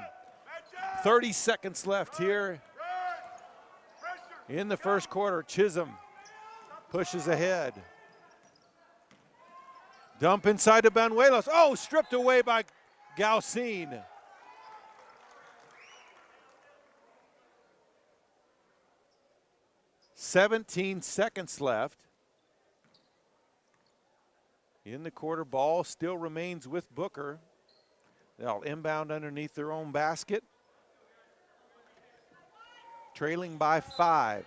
A: 30 seconds left here in the first quarter. Chisholm pushes ahead. Dump inside to Banuelos. Oh, stripped away by Gaucine. "17 seconds left. In the quarter, ball still remains with Booker. They'll inbound underneath their own basket. Trailing by 5.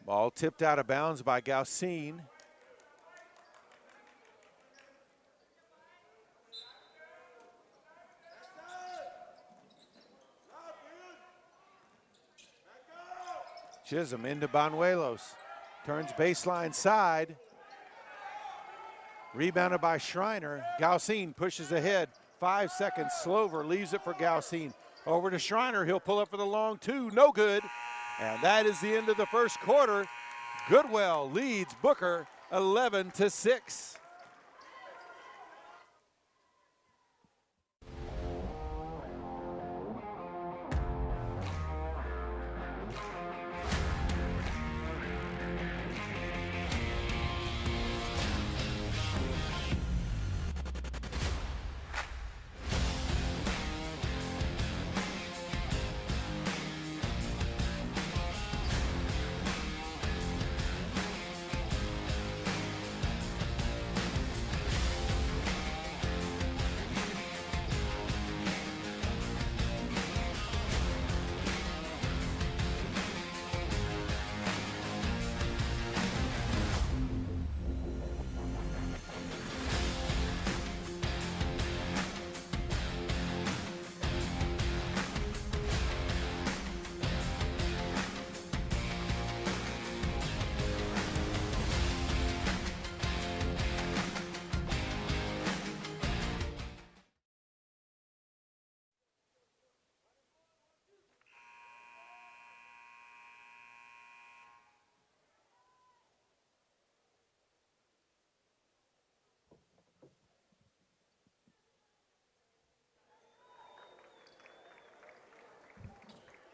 A: Ball tipped out of bounds by Gaucine. Chisholm into Banuelos. Turns baseline side. Rebounded by Schreiner. Gaucine pushes ahead. 5 seconds. Slover leaves it for Gaucine. Over to Schreiner. He'll pull up for the long two. No good. And that is the end of the first quarter. Goodwell leads Booker 11-6.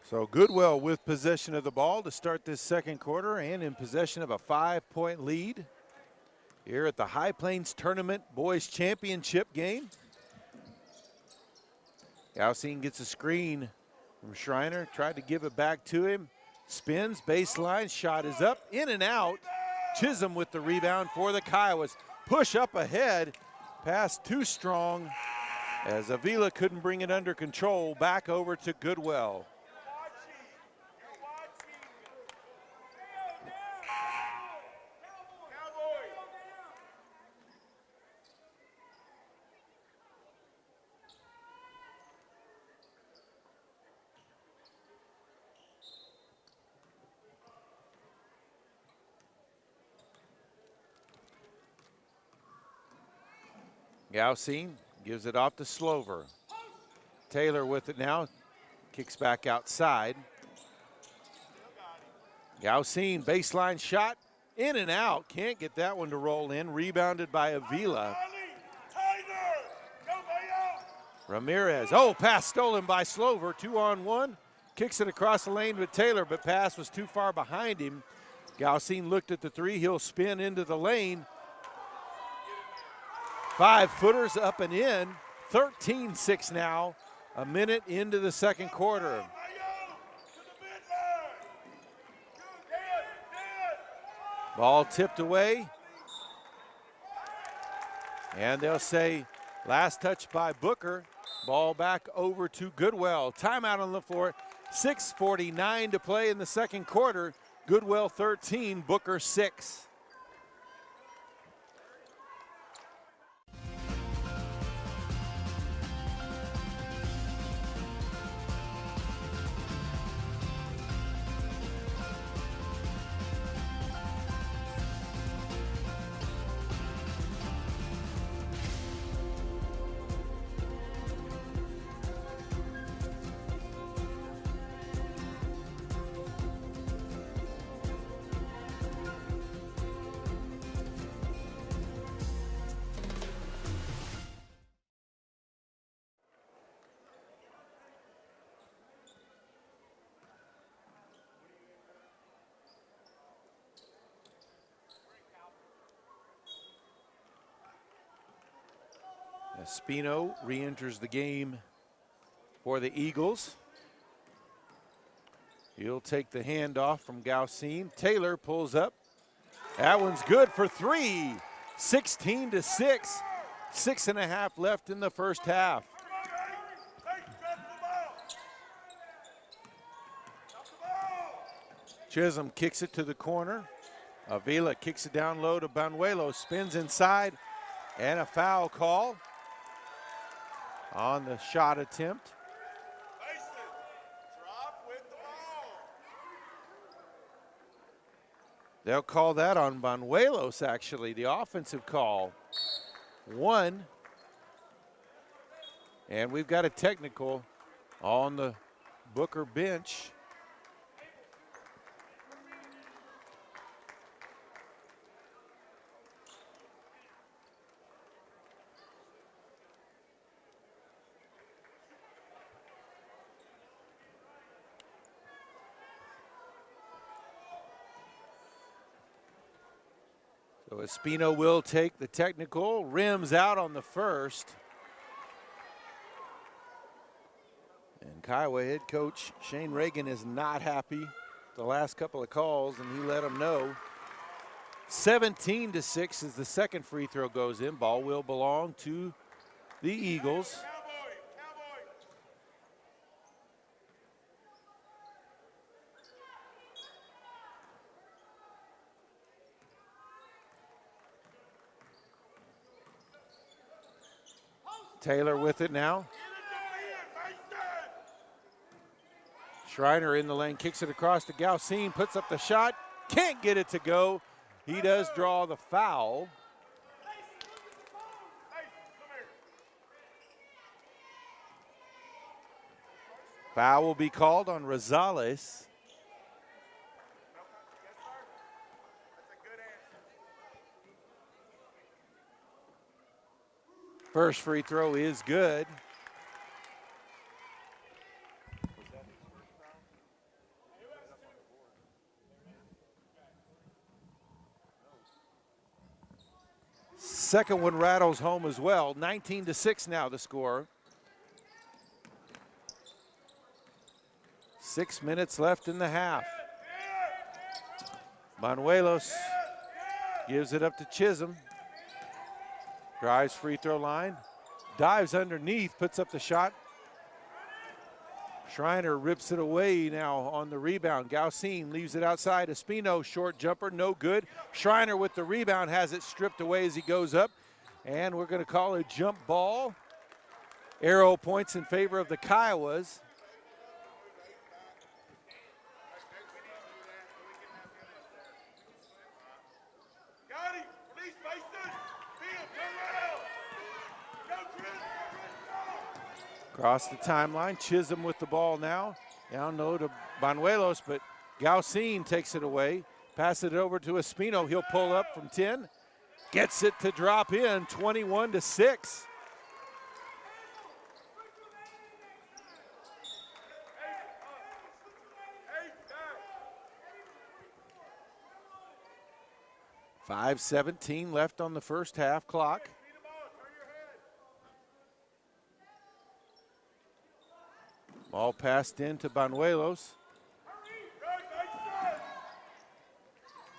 A: So Goodwell with possession of the ball to start this second quarter and in possession of a 5-point lead here at the High Plains Tournament Boys Championship game. Gaucine gets a screen from Schreiner, tried to give it back to him. Spins, baseline, shot is up, in and out. Chisholm with the rebound for the Kiowas. Push up ahead, pass too strong as Avila couldn't bring it under control. Back over to Goodwell. Gaucine gives it off to Slover. Taylor with it now, kicks back outside. Gaucine, baseline shot, in and out. Can't get that one to roll in. Rebounded by Avila. Ramirez, pass stolen by Slover, 2-on-1. Kicks it across the lane with Taylor, but pass was too far behind him. Gaucine looked at the three, he'll spin into the lane. 5-footers up and in, 13-6 now, a minute into the second quarter. Ball tipped away. And they'll say last touch by Booker. Ball back over to Goodwell. Timeout on the floor. 6:49 to play in the second quarter. Goodwell 13, Booker 6. Espino re-enters the game for the Eagles. He'll take the handoff from Gaucine. Taylor pulls up. That one's good for three. 16-6. 6.5 left in the first half. Chisholm kicks it to the corner. Avila kicks it down low to Banuelos. Spins inside and a foul call on the shot attempt. They'll call that on Banuelos, actually, the offensive call. 1. And we've got a technical on the Booker bench. So Espino will take the technical, rims out on the first. And Kiowa head coach Shane Reagan is not happy the last couple of calls, and he let them know. 17-6 as the second free throw goes in. Ball will belong to the Eagles. Taylor with it now. Schreiner in the lane, kicks it across to Galcine, puts up the shot, can't get it to go. He does draw the foul. Foul will be called on Rosales. First free throw is good. Second one rattles home as well. 19-6 now the score. 6 minutes left in the half. Banuelos gives it up to Chisholm. Drives free throw line. Dives underneath, puts up the shot. Schreiner rips it away now on the rebound. Galcine leaves it outside. Espino, short jumper, no good. Schreiner with the rebound has it stripped away as he goes up. And we're going to call a jump ball. Arrow points in favor of the Kiowas. Across the timeline, Chisholm with the ball now. Down low to Banuelos, but Galcine takes it away. Pass it over to Espino. He'll pull up from 10. Gets it to drop in, 21-6. .5:17 left on the first half clock. Ball passed in to Banuelos.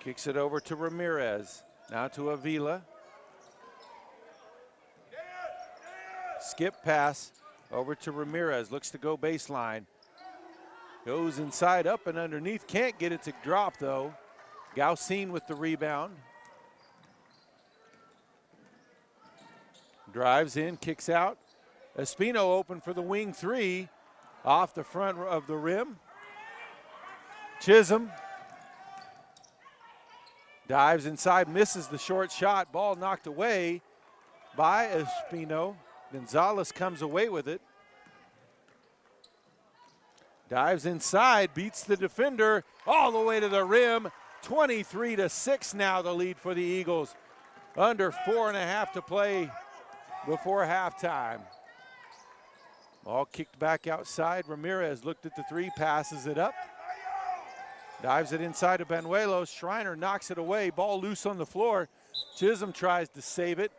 A: Kicks it over to Ramirez. Now to Avila. Skip pass over to Ramirez. Looks to go baseline. Goes inside, up and underneath. Can't get it to drop though. Galcine with the rebound. Drives in, kicks out. Espino open for the wing three. Off the front of the rim. Chisholm dives inside, misses the short shot. Ball knocked away by Espino. Gonzalez comes away with it. Dives inside, beats the defender all the way to the rim. 23-6 now the lead for the Eagles. Under 4.5 to play before halftime. Ball kicked back outside. Ramirez looked at the three, passes it up. Dives it inside to Banuelos. Schreiner knocks it away. Ball loose on the floor. Chisholm tries to save it.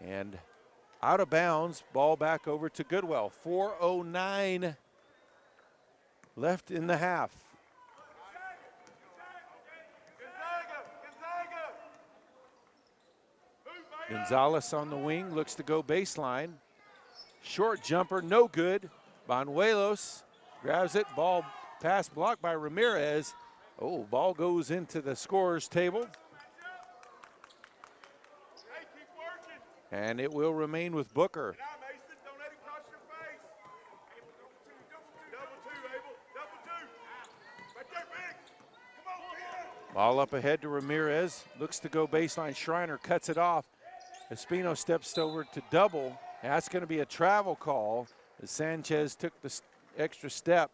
A: And out of bounds, ball back over to Goodwell. 4:09 left in the half. Gonzalez on the wing, looks to go baseline. Short jumper, no good. Banuelos grabs it, ball pass blocked by Ramirez. Oh, ball goes into the scorer's table. And it will remain with Booker. Ball up ahead to Ramirez. Looks to go baseline. Schreiner cuts it off. Espino steps over to double. That's going to be a travel call as Sanchez took the extra step.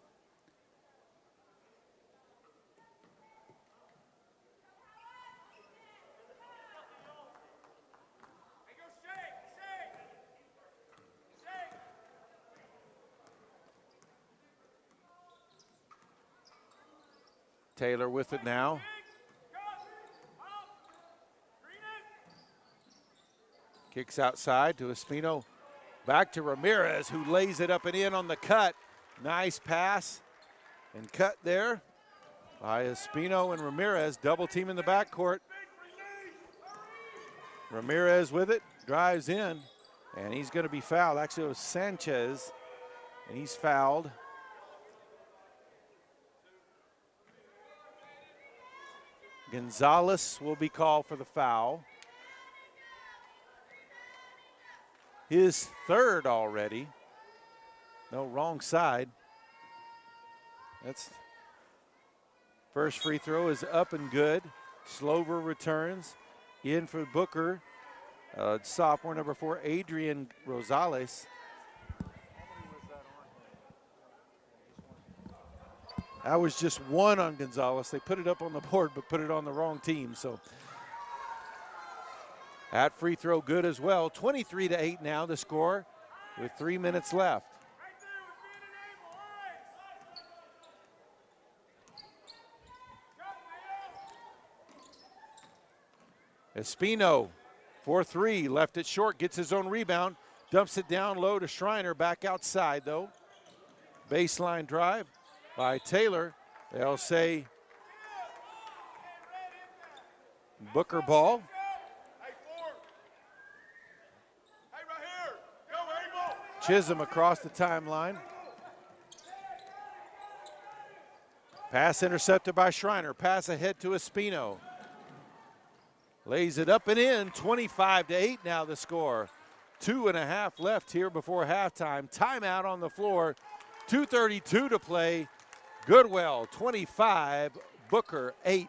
A: Taylor with it now. Kicks outside to Espino. Back to Ramirez, who lays it up and in on the cut. Nice pass and cut there by Espino and Ramirez. Double team in the backcourt. Ramirez with it, drives in, and he's going to be fouled. Actually, it was Sanchez, and he's fouled. Gonzalez will be called for the foul. His third already. No, wrong side. That's first free throw is up and good. Slover returns in for Booker. Sophomore number 4, Adrian Rosales. That was just one on Gonzalez. They put it up on the board, but put it on the wrong team. So that free throw good as well. 23-8 now the score with 3 minutes left. Espino, 4-3, left it short, gets his own rebound, dumps it down low to Schreiner, back outside though. Baseline drive by Taylor. They'll say Booker ball. Chisholm across the timeline. Pass intercepted by Schreiner. Pass ahead to Espino. Lays it up and in. 25-8 now the score. 2.5 left here before halftime. Timeout on the floor. 2:32 to play. Goodwell 25, Booker 8.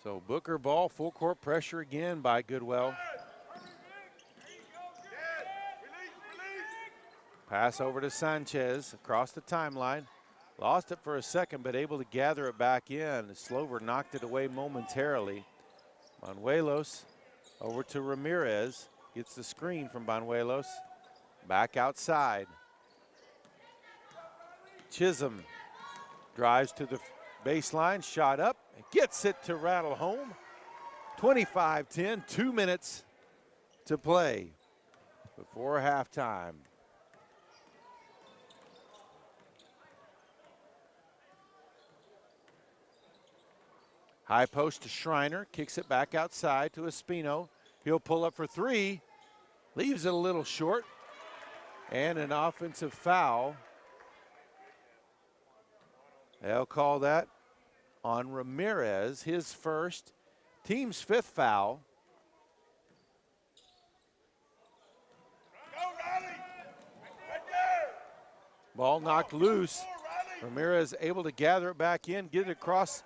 A: So Booker ball, full court pressure again by Goodwell. Pass over to Sanchez across the timeline. Lost it for a second, but able to gather it back in. Slover knocked it away momentarily. Banuelos over to Ramirez. Gets the screen from Banuelos. Back outside. Chisholm drives to the baseline, shot up, and gets it to rattle home. 25-10, 2 minutes to play before halftime. High post to Schreiner, kicks it back outside to Espino. He'll pull up for three, leaves it a little short, and an offensive foul. They'll call that on Ramirez, his first, team's 5th foul. Ball knocked loose. Ramirez able to gather it back in, get it across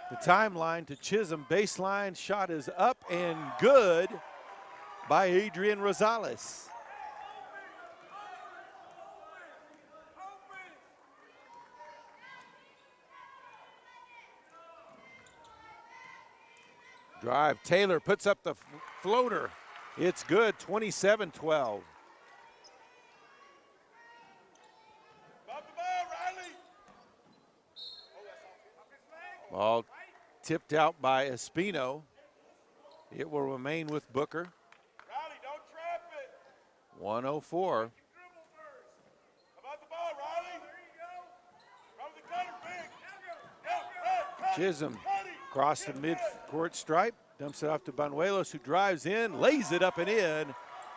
A: the timeline to Chisholm. Baseline shot is up and good by Adrian Rosales. Drive, Taylor puts up the floater. It's good, 27-12. Ball tipped out by Espino. It will remain with Booker. 104. Chisholm across the mid-court stripe, dumps it off to Banuelos, who drives in, lays it up and in.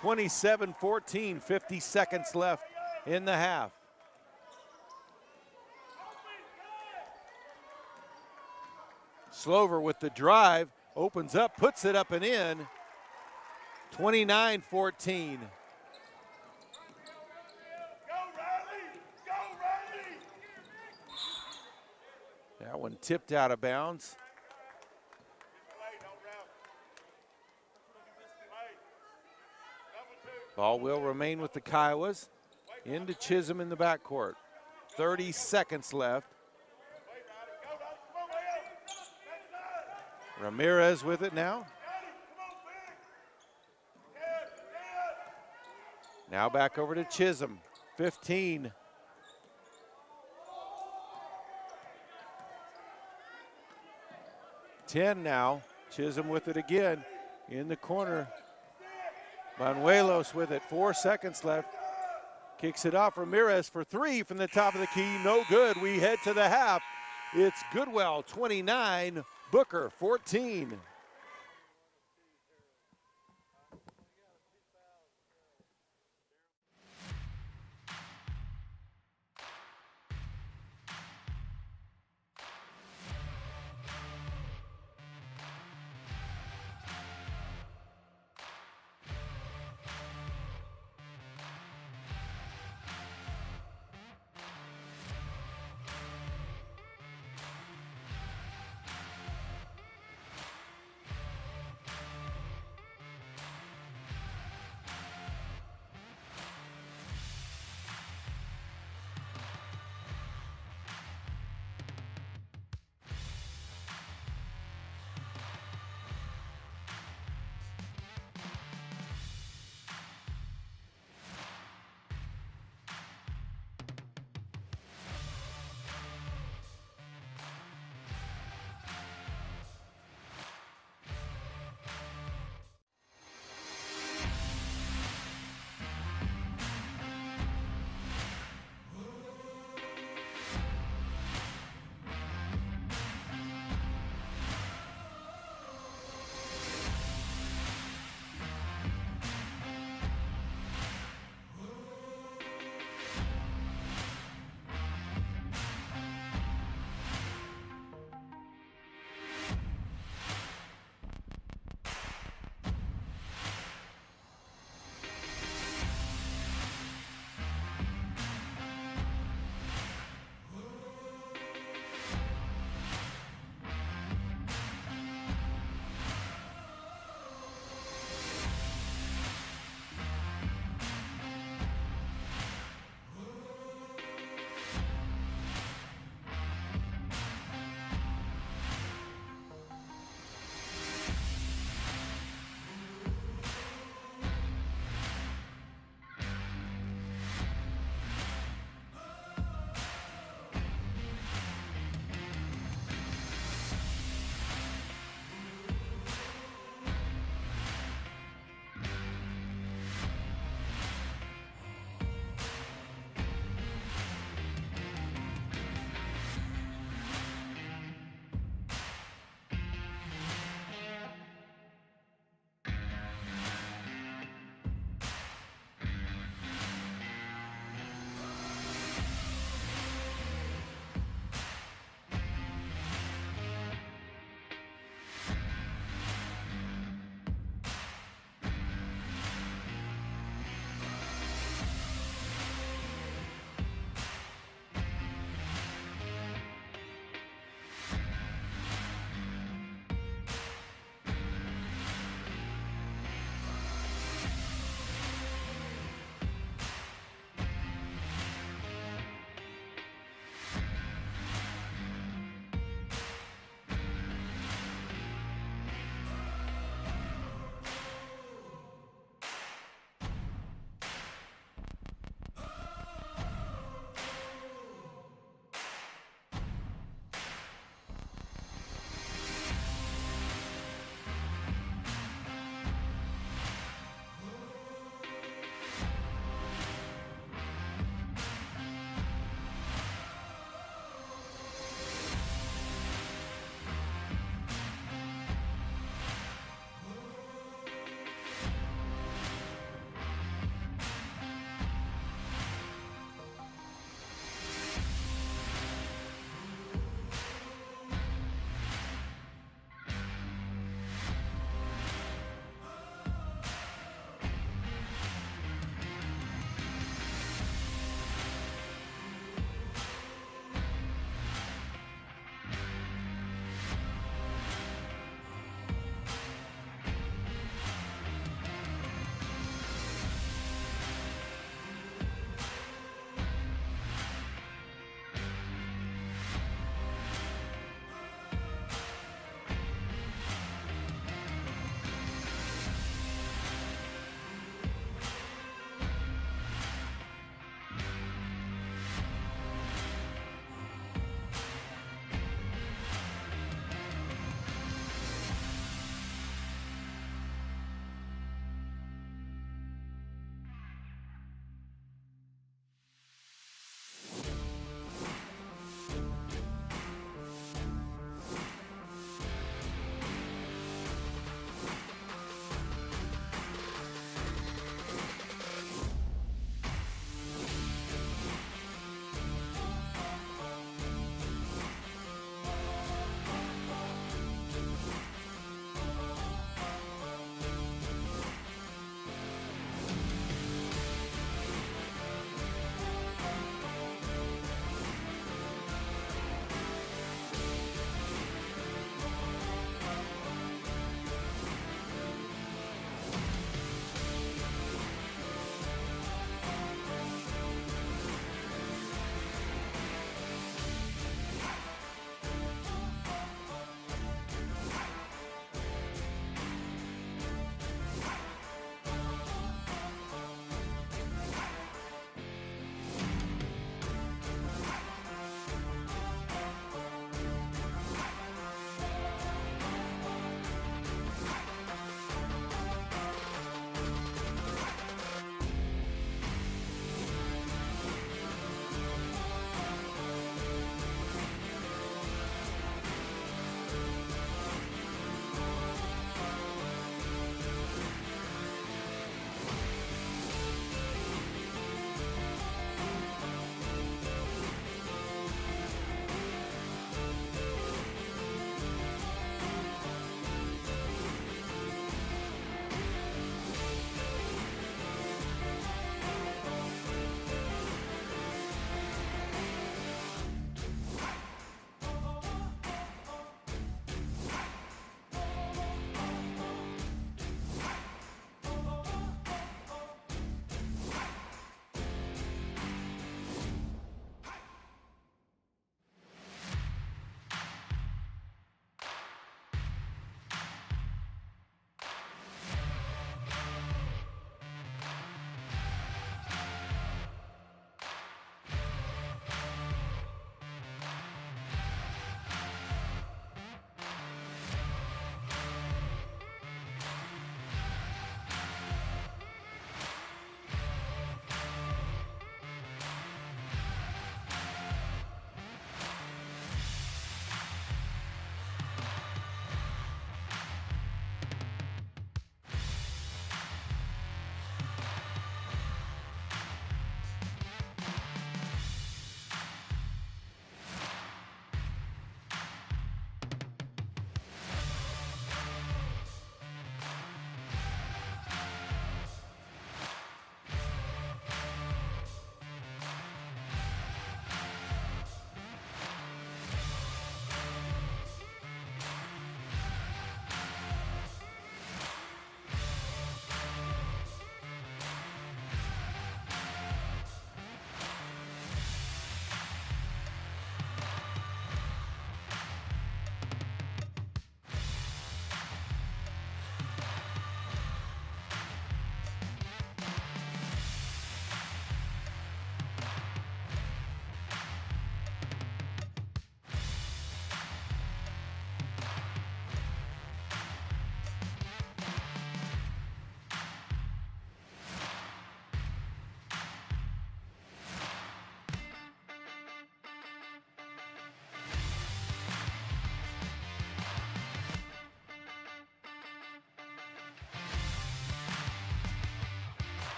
A: 27-14, 50 seconds left in the half. Slover with the drive, opens up, puts it up and in. 29-14. That one tipped out of bounds. Ball will remain with the Kiowas. Into Chisholm in the backcourt. 30 seconds left. Ramirez with it now. Now back over to Chisholm. 15. Now, Chisholm with it again in the corner. Banuelos with it, 4 seconds left. Kicks it off, Ramirez for three from the top of the key, no good. We head to the half. It's Goodwell 29, Booker 14.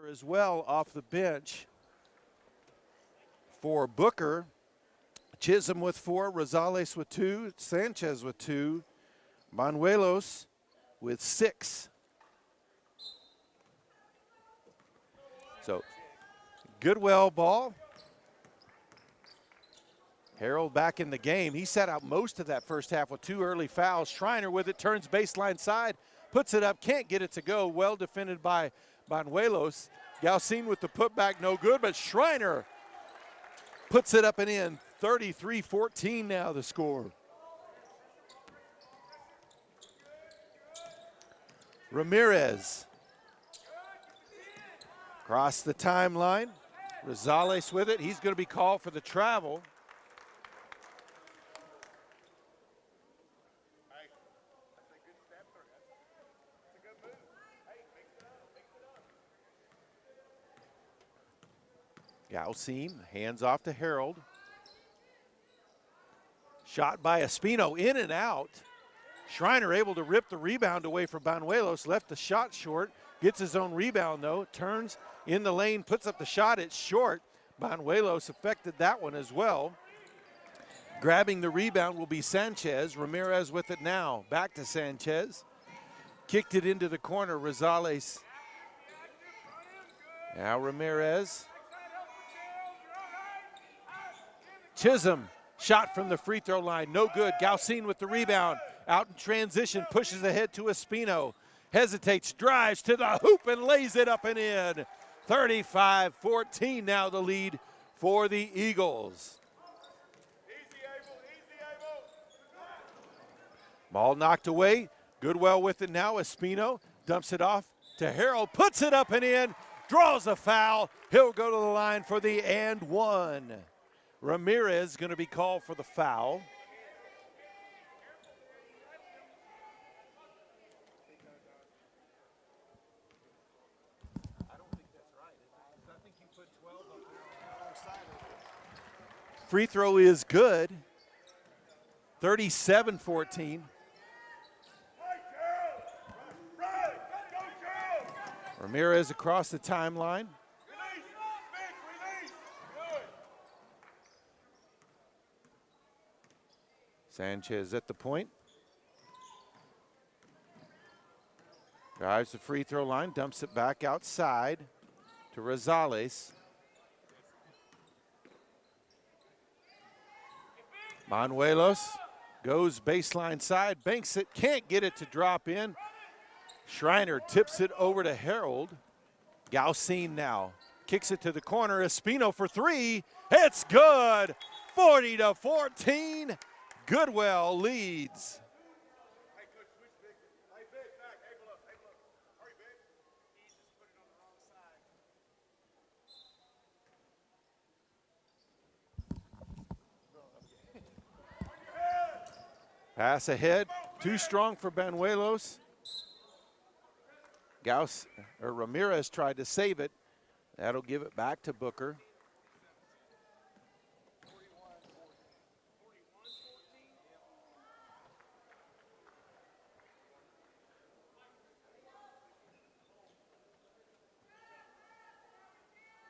A: As well off the bench for Booker. Chisholm with 4, Rosales with 2, Sanchez with 2, Banuelos with 6. So Goodwell ball. Harold back in the game. He sat out most of that first half with 2 early fouls. Schreiner with it, turns baseline side, puts it up, can't get it to go. Well defended by Banuelos. Galcin with the putback, no good, but Schreiner puts it up and in. 33-14 now the score. Ramirez across the timeline. Rosales with it. He's going to be called for the travel. Galcin hands off to Harold. Shot by Espino, in and out. Schreiner able to rip the rebound away from Banuelos, left the shot short, gets his own rebound though, turns in the lane, puts up the shot, it's short. Banuelos affected that one as well. Grabbing the rebound will be Sanchez. Ramirez with it now, back to Sanchez. Kicked it into the corner, Rosales. Now Ramirez. Chisholm, shot from the free throw line, no good. Galcin with the rebound, out in transition, pushes ahead to Espino. Hesitates, drives to the hoop and lays it up and in. 35-14 now the lead for the Eagles. Ball knocked away. Goodwell with it now. Espino dumps it off to Harold, puts it up and in, draws a foul. He'll go to the line for the and one. Ramirez going to be called for the foul. Free throw is good. 37-14. Ramirez across the timeline. Sanchez at the point. Drives the free throw line, dumps it back outside to Rosales. Banuelos goes baseline side, banks it, can't get it to drop in. Schreiner tips it over to Harold. Galcin now kicks it to the corner. Espino for 3. It's good. 40-14. Goodwell leads. Pass ahead, too strong for Banuelos. Ramirez tried to save it. That'll give it back to Booker.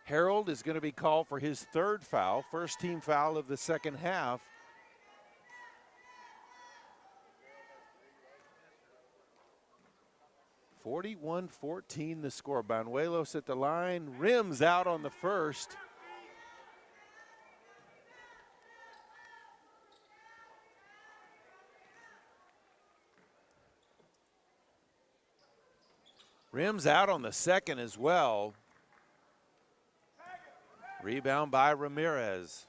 A: Harold is going to be called for his 3rd foul, first team foul of the second half. (41-14) the score. Banuelos at the line, rims out on the first. Rims out on the second as well. Rebound by Ramirez.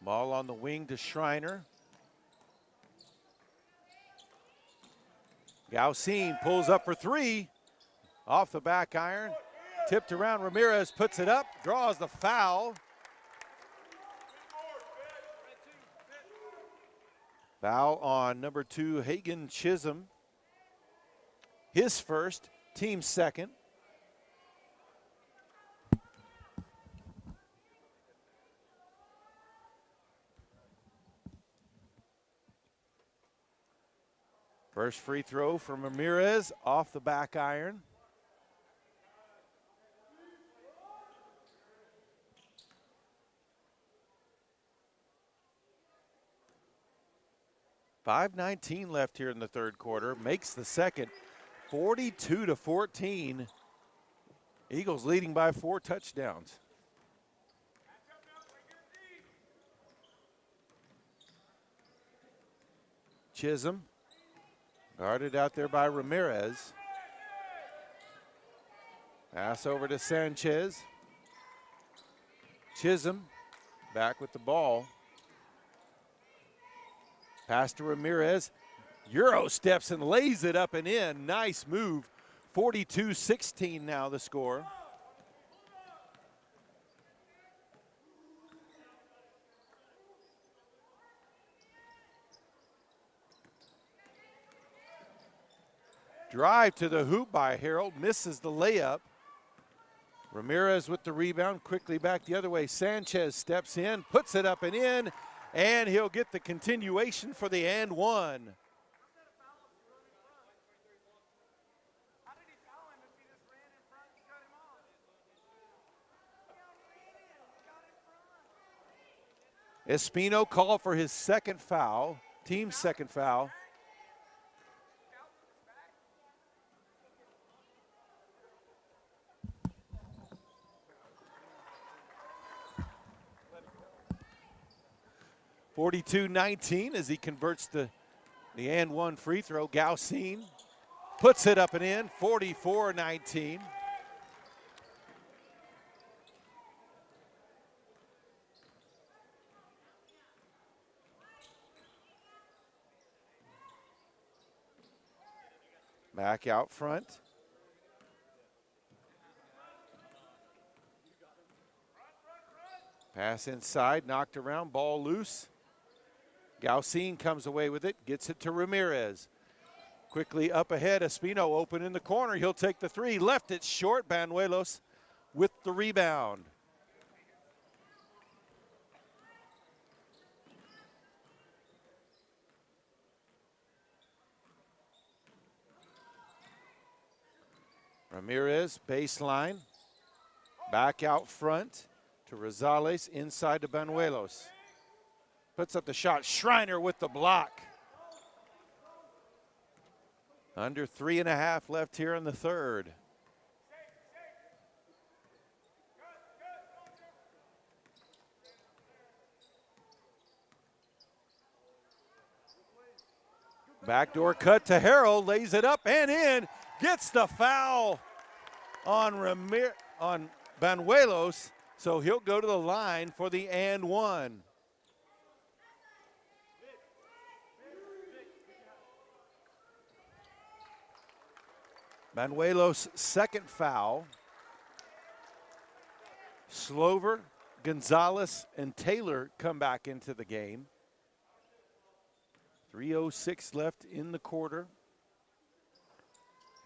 A: Ball on the wing to Schreiner. Galcin pulls up for 3. Off the back iron. Tipped around. Ramirez puts it up. Draws the foul. Foul on number 2, Hagen Chisholm. His first, team second. First free throw from Ramirez off the back iron. .5:19 left here in the third quarter. Makes the second. 42-14. Eagles leading by 4 touchdowns. Chisholm guarded out there by Ramirez. Pass over to Sanchez. Chisholm back with the ball. Pass to Ramirez. Euro steps and lays it up and in. Nice move. 42-16 now the score. Drive to the hoop by Harold. Misses the layup. Ramirez with the rebound. Quickly back the other way. Sanchez steps in, puts it up and in, and he'll get the continuation for the and one. Espino called for his second foul, team's second foul. .42-19 as he converts the and one free throw. Gaucine puts it up and in. 44-19. Back out front. Pass inside, knocked around, ball loose. Gaucine comes away with it, gets it to Ramirez. Quickly up ahead, Espino open in the corner. He'll take the three, left it short. Banuelos with the rebound. Ramirez, baseline, back out front to Rosales, inside to Banuelos. Puts up the shot, Schreiner with the block. Under 3.5 left here in the third. Backdoor cut to Harold, lays it up and in, gets the foul on Banuelos, so he'll go to the line for the and one. Banuelos' second foul. Slover, Gonzalez, and Taylor come back into the game. 3:06 left in the quarter.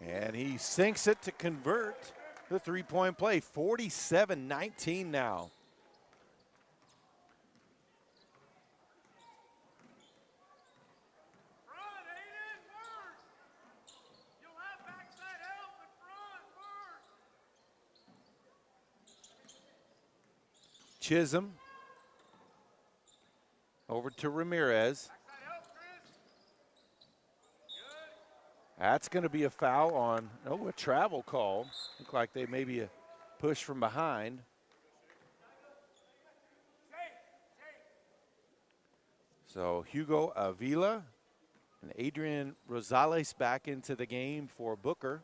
A: And he sinks it to convert the three-point play. 47-19 now. Chisholm over to Ramirez. That's going to be a foul on, a travel call. Look like they maybe a push from behind. So Hugo Avila and Adrian Rosales back into the game for Booker.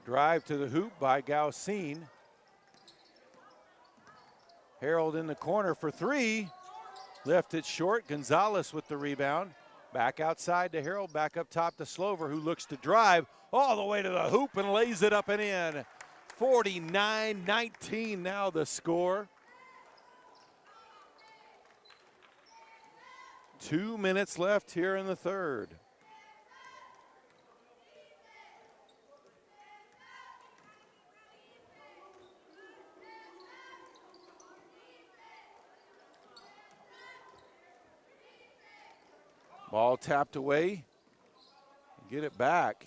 A: Drive to the hoop by Gaucine. Harold in the corner for three. Left it short. Gonzalez with the rebound. Back outside to Harold. Back up top to Slover, who looks to drive all the way to the hoop and lays it up and in. 49-19 now the score. 2 minutes left here in the third. Ball tapped away. Get it back.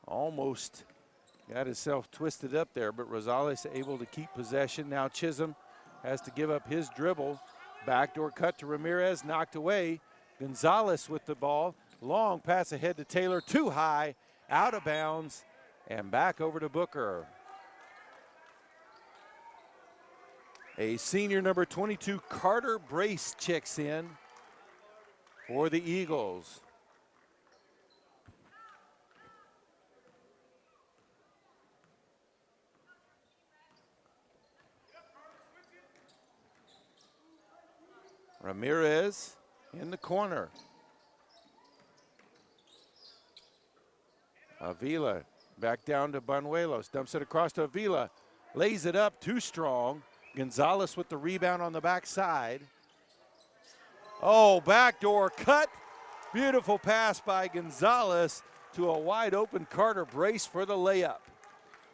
A: Almost got himself twisted up there, but Rosales able to keep possession. Now Chisholm has to give up his dribble. Backdoor cut to Ramirez, knocked away. Gonzalez with the ball. Long pass ahead to Taylor, too high, out of bounds, and back over to Booker. A senior number 22, Carter Brace, checks in for the Eagles. Ramirez in the corner. Avila back down to Banuelos, dumps it across to Avila, lays it up, too strong. Gonzalez with the rebound on the backside. Oh, backdoor cut. Beautiful pass by Gonzalez to a wide open Carter Brace for the layup.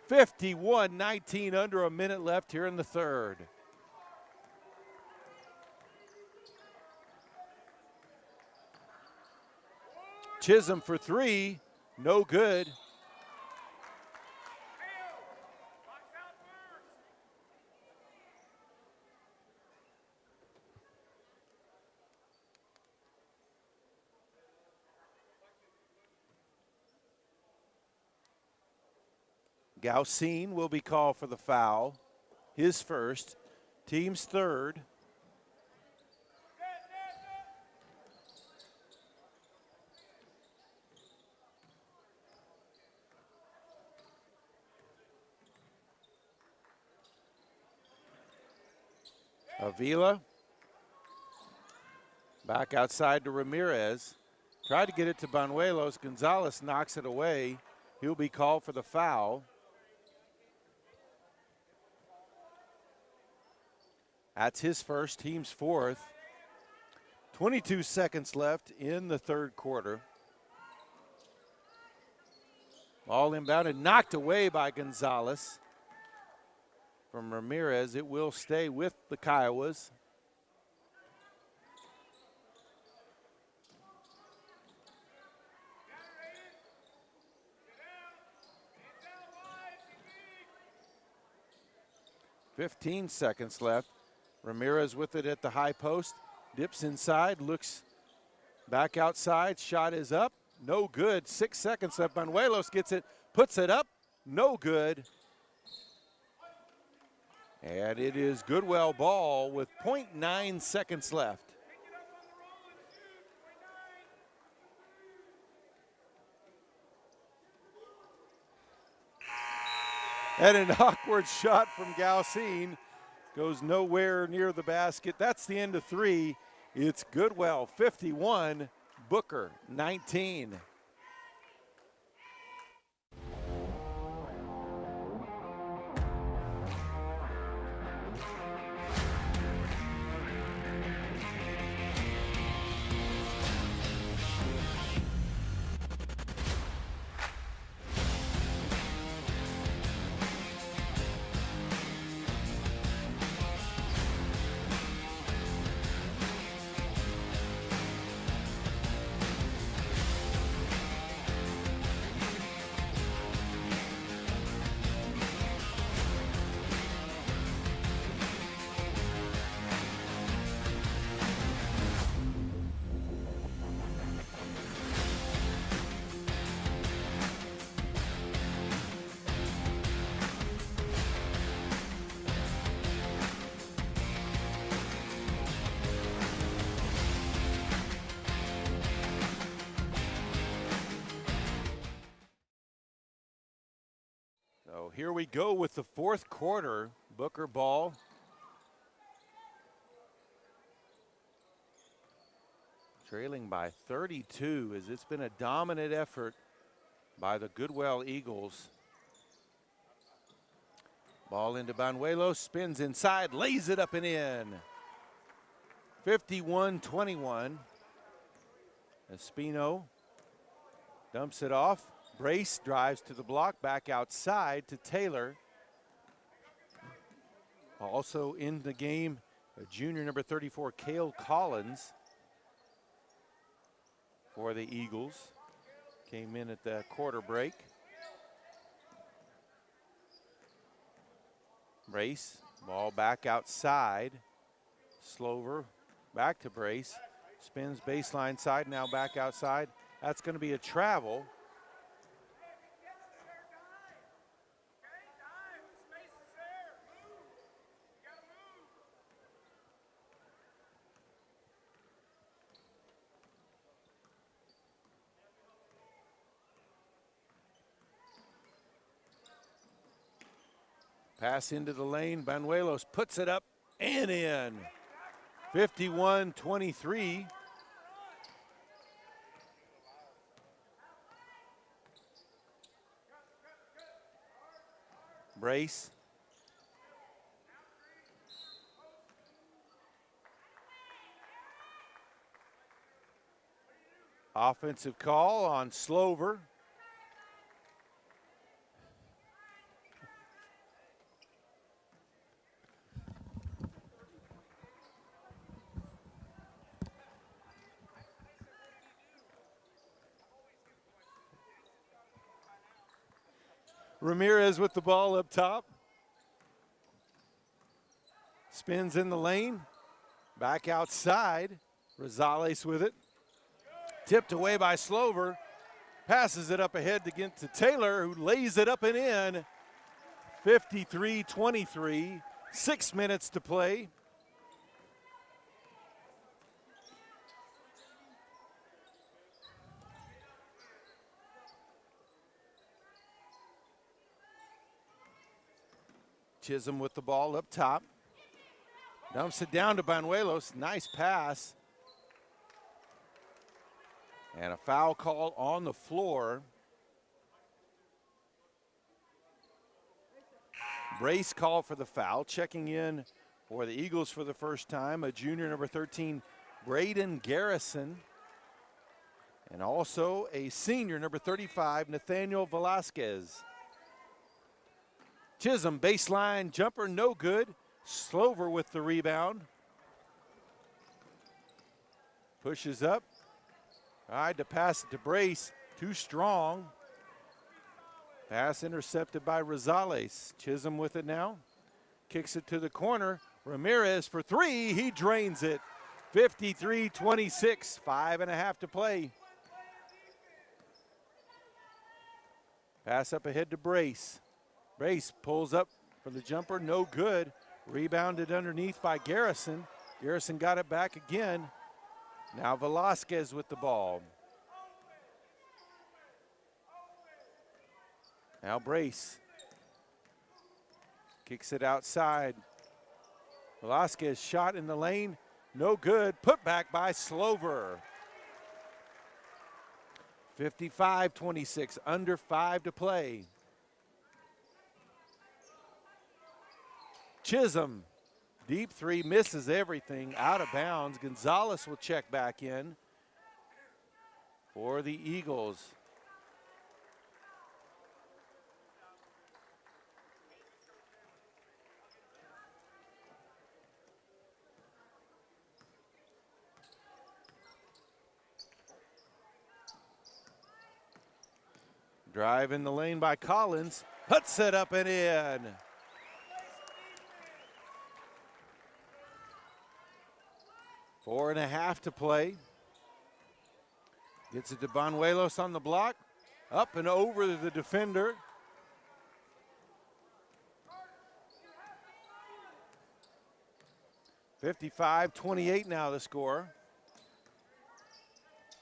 A: 51-19, under a minute left here in the third. Chisholm for three, no good. Gaucine will be called for the foul. His first, team's third. Avila back outside to Ramirez. Tried to get it to Banuelos. Gonzalez knocks it away. He'll be called for the foul. That's his first, team's fourth. 22 seconds left in the third quarter. Ball inbounded, knocked away by Gonzalez. From Ramirez, it will stay with the Kiowas. .15 seconds left. Ramirez with it at the high post, dips inside, looks back outside, shot is up, no good. 6 seconds left. Banuelos gets it, puts it up, no good. And it is Goodwell ball with .9 seconds left. And an awkward shot from Gaucine. Goes nowhere near the basket. That's the end of three. It's Goodwell 51, Booker 19. So here we go with the fourth quarter. Booker ball. Trailing by 32 as it's been a dominant effort by the Goodwell Eagles. Ball into Banuelos, spins inside, lays it up and in. 51-21. Espino dumps it off. Brace drives to the block, back outside to Taylor. Also in the game, a junior number 34, Cale Collins. for the Eagles. Came in at the quarter break. Brace, ball back outside. Slover back to Brace. Spins baseline side, now back outside. That's going to be a travel. Pass into the lane. Banuelos puts it up and in. 51-23. Brace. Offensive call on Slover. Ramirez with the ball up top. Spins in the lane. Back outside. Rosales with it. Tipped away by Slover. Passes it up ahead to get to Taylor, who lays it up and in. 53-23. 6 minutes to play. Chisholm with the ball up top. Dumps it down to Banuelos. Nice pass. And a foul call on the floor. Brace called for the foul. Checking in for the Eagles for the first time, a junior, number 13, Braden Garrison. And also a senior, number 35, Nathaniel Velasquez. Chisholm, baseline jumper, no good. Slover with the rebound. Pushes up. Tried to pass it to Brace. Too strong. Pass intercepted by Rosales. Chisholm with it now. Kicks it to the corner. Ramirez for three. He drains it. 53-26. 5.5 to play. Pass up ahead to Brace. Brace pulls up for the jumper, no good. Rebounded underneath by Garrison. Garrison got it back again. Now Velasquez with the ball. Now Brace. Kicks it outside. Velasquez shot in the lane, no good. Put back by Slover. 55-26, under 5 to play. Chisholm, deep three, misses everything, out of bounds. Gonzalez will check back in for the Eagles. Drive in the lane by Collins, puts it up and in. Four and a half to play. Gets it to Banuelos on the block. Up and over the defender. $55-28 now the score.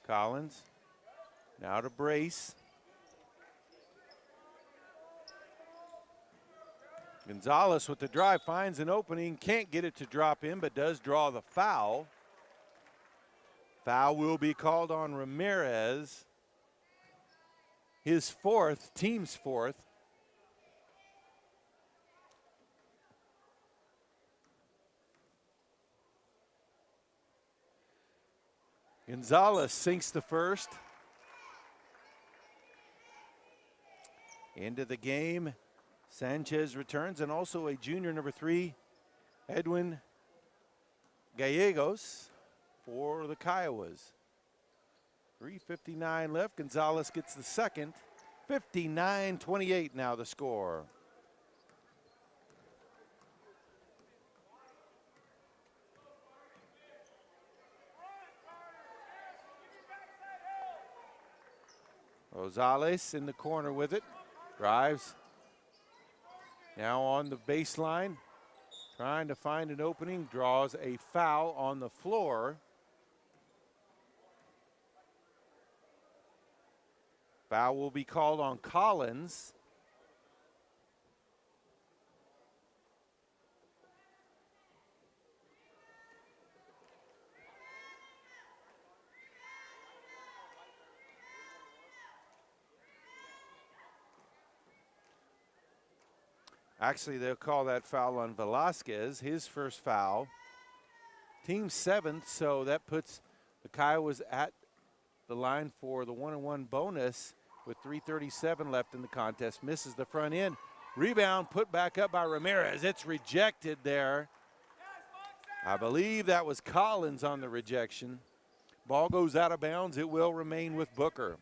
A: Collins now to Brace. Gonzalez with the drive, finds an opening, can't get it to drop in, but does draw the foul. Foul will be called on Ramirez. His fourth, team's fourth. Gonzalez sinks the first. Into the game, Sanchez returns, and also a junior, number 3, Edwin Gallegos for the Kiowas. 3:59 left. Gonzalez gets the second. 59-28 now the score. Rosales in the corner with it. Drives. Now on the baseline. Trying to find an opening. Draws a foul on the floor. Foul will be called on Collins. Actually, they'll call that foul on Velasquez, his first foul. Team seventh, so that puts the Kiowas at the line for the 1-on-1 bonus with 3:37 left in the contest. Misses the front end. Rebound put back up by Ramirez. It's rejected there. I believe that was Collins on the rejection. Ball goes out of bounds. It will remain with Booker.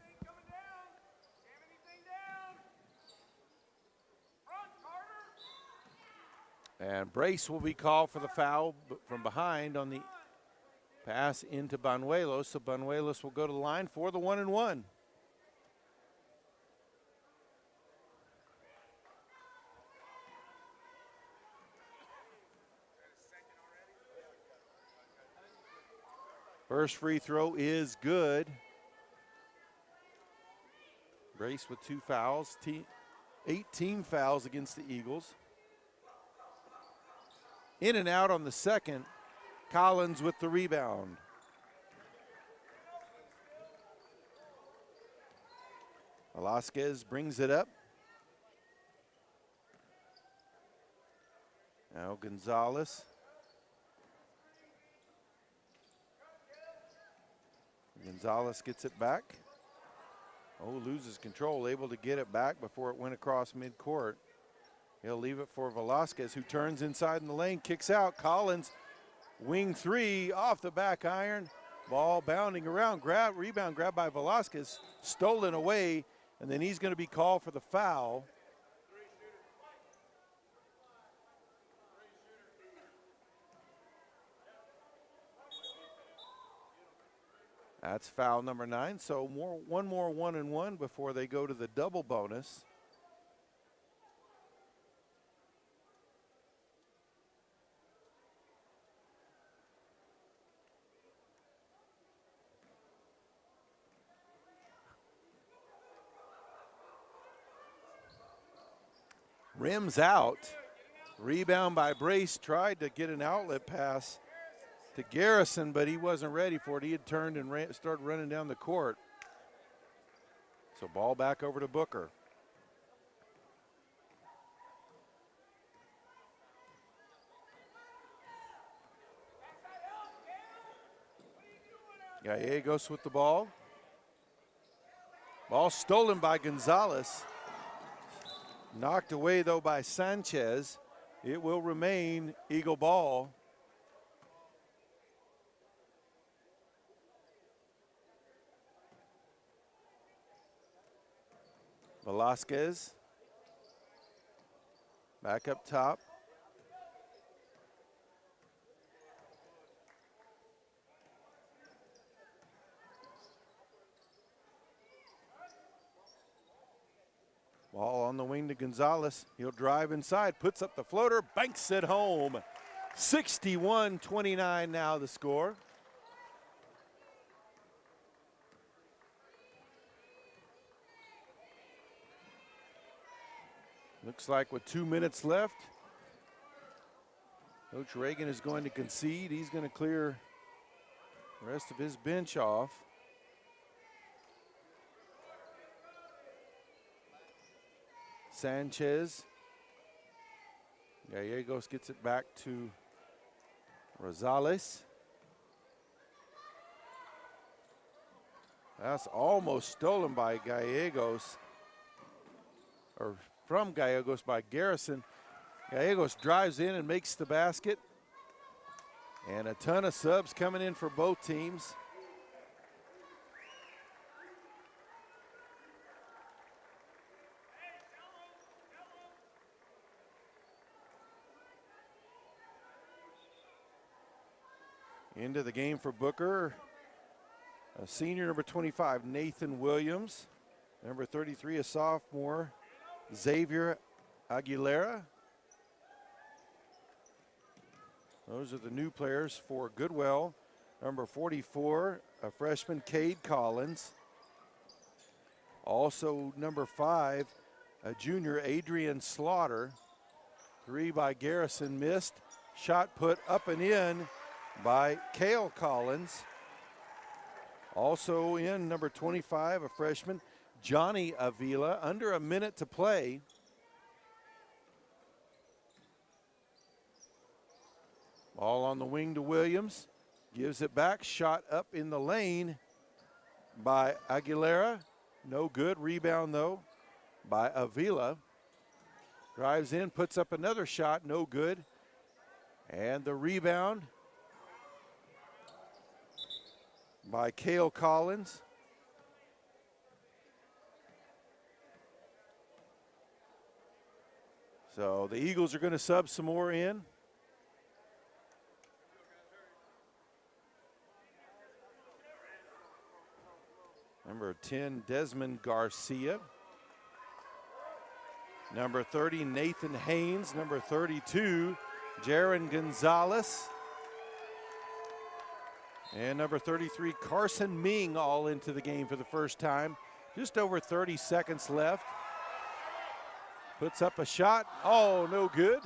A: And Brace will be called for the foul from behind on the pass into Banuelos. So Banuelos will go to the line for the 1-and-1. First free throw is good. Brace with 2 fouls, 18 fouls against the Eagles. In and out on the second. Collins with the rebound. Velasquez brings it up. Now Gonzalez. Gonzalez gets it back. Oh, loses control, able to get it back before it went across midcourt. He'll leave it for Velasquez, who turns inside in the lane, kicks out. Collins, wing 3 off the back iron. Ball bounding around, rebound grabbed by Velasquez, stolen away, and then he's going to be called for the foul. That's foul number 9, so one more 1-and-1 before they go to the double bonus. Rims out. Rebound by Brace. Tried to get an outlet pass to Garrison, but he wasn't ready for it. He had turned and started running down the court. So ball back over to Booker. Gallegos with the ball. Ball stolen by Gonzalez. Knocked away, though, by Sanchez. It will remain Eagle ball. Velasquez. Back up top. Ball on the wing to Gonzalez. He'll drive inside, puts up the floater, banks it home. 61-29 now the score. Looks like with 2 minutes left, Coach Reagan is going to concede. He's going to clear the rest of his bench off. Sanchez. Gallegos gets it back to Rosales. That's almost stolen by Gallegos, or from Gallegos by Garrison. Gallegos drives in and makes the basket. And a ton of subs coming in for both teams. Into the game for Booker, a senior, number 25, Nathan Williams. Number 33, a sophomore, Xavier Aguilera. Those are the new players for Goodwell. Number 44, a freshman, Cade Collins. Also number 5, a junior, Adrian Slaughter. 3 by Garrison, missed. Shot put up and in by Cale Collins. Also in, number 25, a freshman, Johnny Avila, under a minute to play. Ball on the wing to Williams. Gives it back, shot up in the lane by Aguilera. No good, rebound though by Avila. Drives in, puts up another shot, no good. And the rebound by Cale Collins. So the Eagles are going to sub some more in. Number 10, Desmond Garcia. Number 30, Nathan Haynes. Number 32, Jaron Gonzalez. And number 33, Carson Ming, all into the game for the first time. Just over 30 seconds left. Puts up a shot. Oh, no good.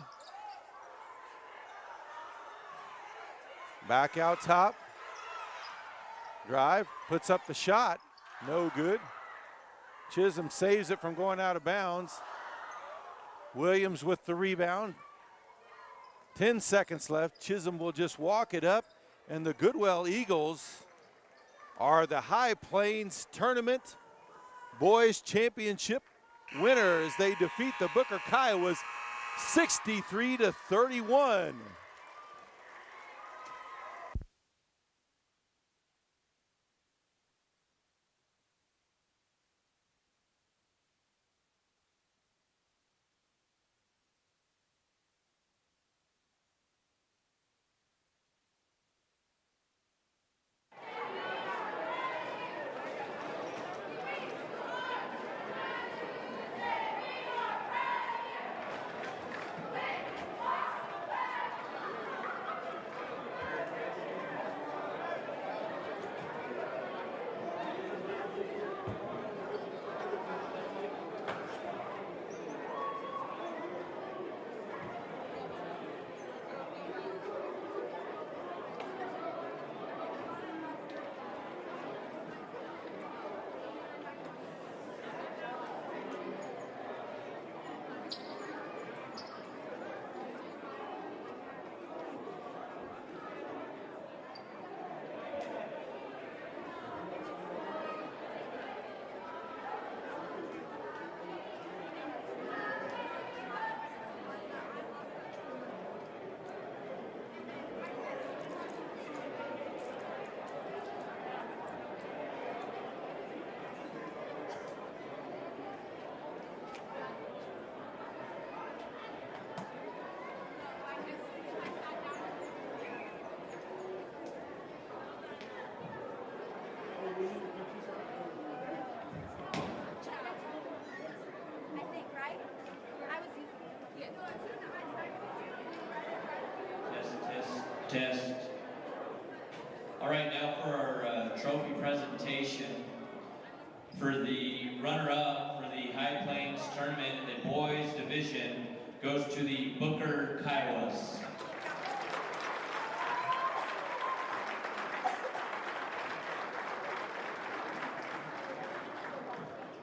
A: Back out top. Drive, puts up the shot. No good. Chisholm saves it from going out of bounds. Williams with the rebound. 10 seconds left. Chisholm will just walk it up. And the Goodwell Eagles are the High Plains Tournament Boys Championship winner as they defeat the Booker Kiowas 63-31.
K: Test. All right, now for our trophy presentation. For the runner-up for the High Plains Tournament in the boys division goes to the Booker Kiowas.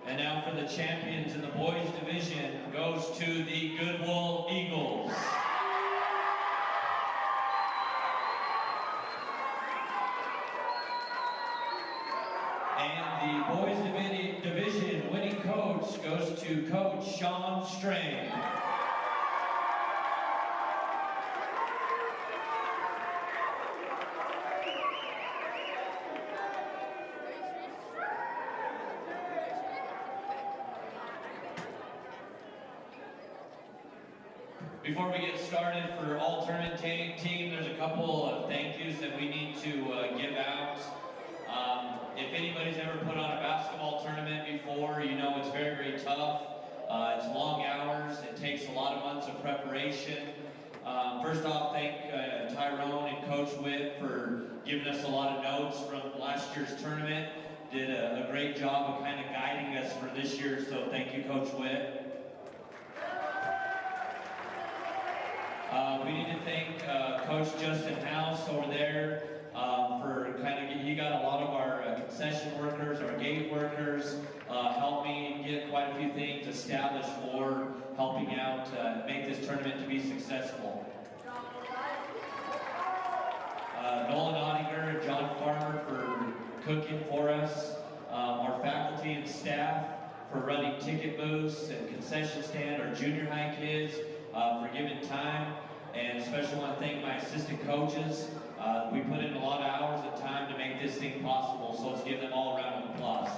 K: And now for the champions in the boys division goes to the Goodwell Eagles. And the boys division winning coach goes to Coach Sean Strain. Before we get started, for all tournament team, there's a couple of thank yous that we need to give out. If anybody's ever put on a basketball tournament before, you know it's very, very tough. It's long hours. It takes a lot of months of preparation. First off, thank Tyrone and Coach Witt for giving us a lot of notes from last year's tournament. Did a great job of kind of guiding us for this year, so thank you, Coach Witt. We need to thank Coach Justin House over there for he got a lot of our concession workers, our gate workers, helped me get quite a few things established for helping out make this tournament to be successful. Nolan Ottinger and John Farmer for cooking for us, our faculty and staff for running ticket booths and concession stand, our junior high kids for giving time, and especially want to thank my assistant coaches. We put in a lot of hours and time to make this thing possible, so let's give them all a round of applause.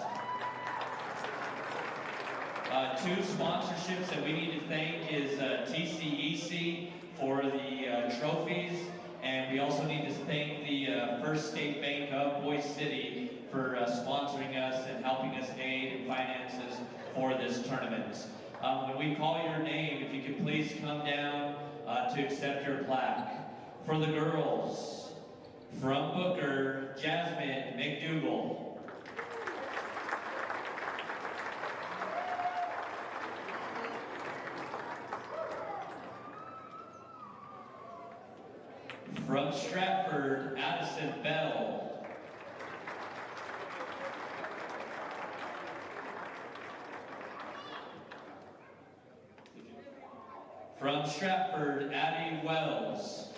K: Two sponsorships that we need to thank is TCEC for the trophies, and we also need to thank the First State Bank of Boise City for sponsoring us and helping us aid in finances for this tournament. When we call your name, if you could please come down to accept your plaque. For the girls, from Booker, Jasmine McDougall. From Stratford, Addison Bell. From Stratford, Addie Wells.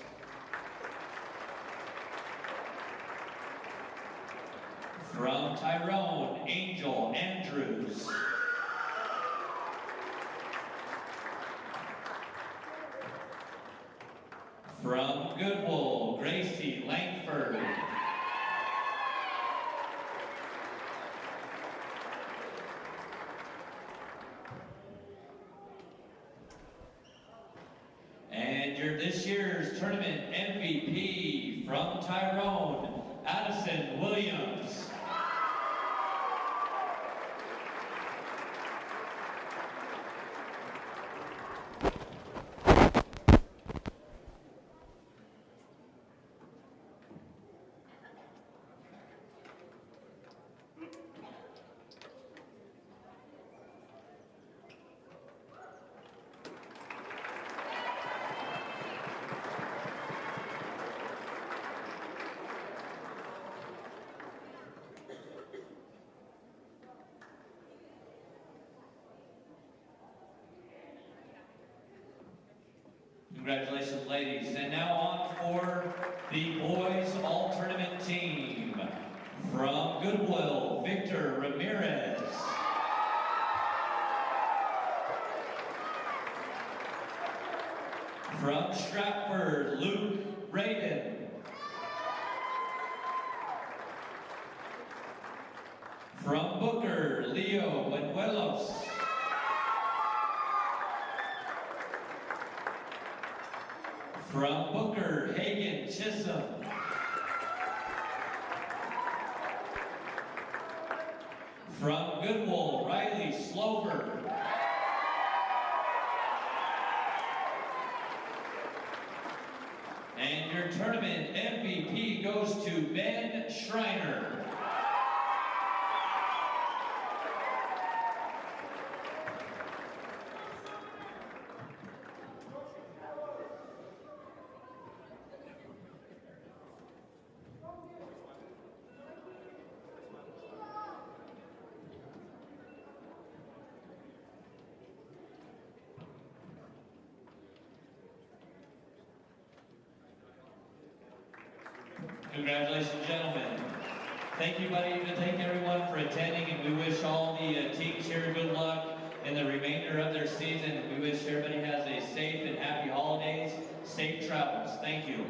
K: From Tyrone, Angel Andrews. From Goodwell, Gracie Langford. And this year's tournament MVP from Tyrone, Addison Williams. Congratulations, ladies. And now on for the boys all-tournament team. From Goodwell, Victor Ramirez. From Stratford, Luke Radin. From Booker, Leo Buenuelos. From Booker, Hagen Chisholm. From Goodwell, Riley Slover. And your tournament MVP goes to Ben Schreiner. Congratulations, gentlemen. Thank you, buddy, and thank everyone for attending, and we wish all the teams here good luck in the remainder of their season. We wish everybody has a safe and happy holidays, safe travels. Thank you.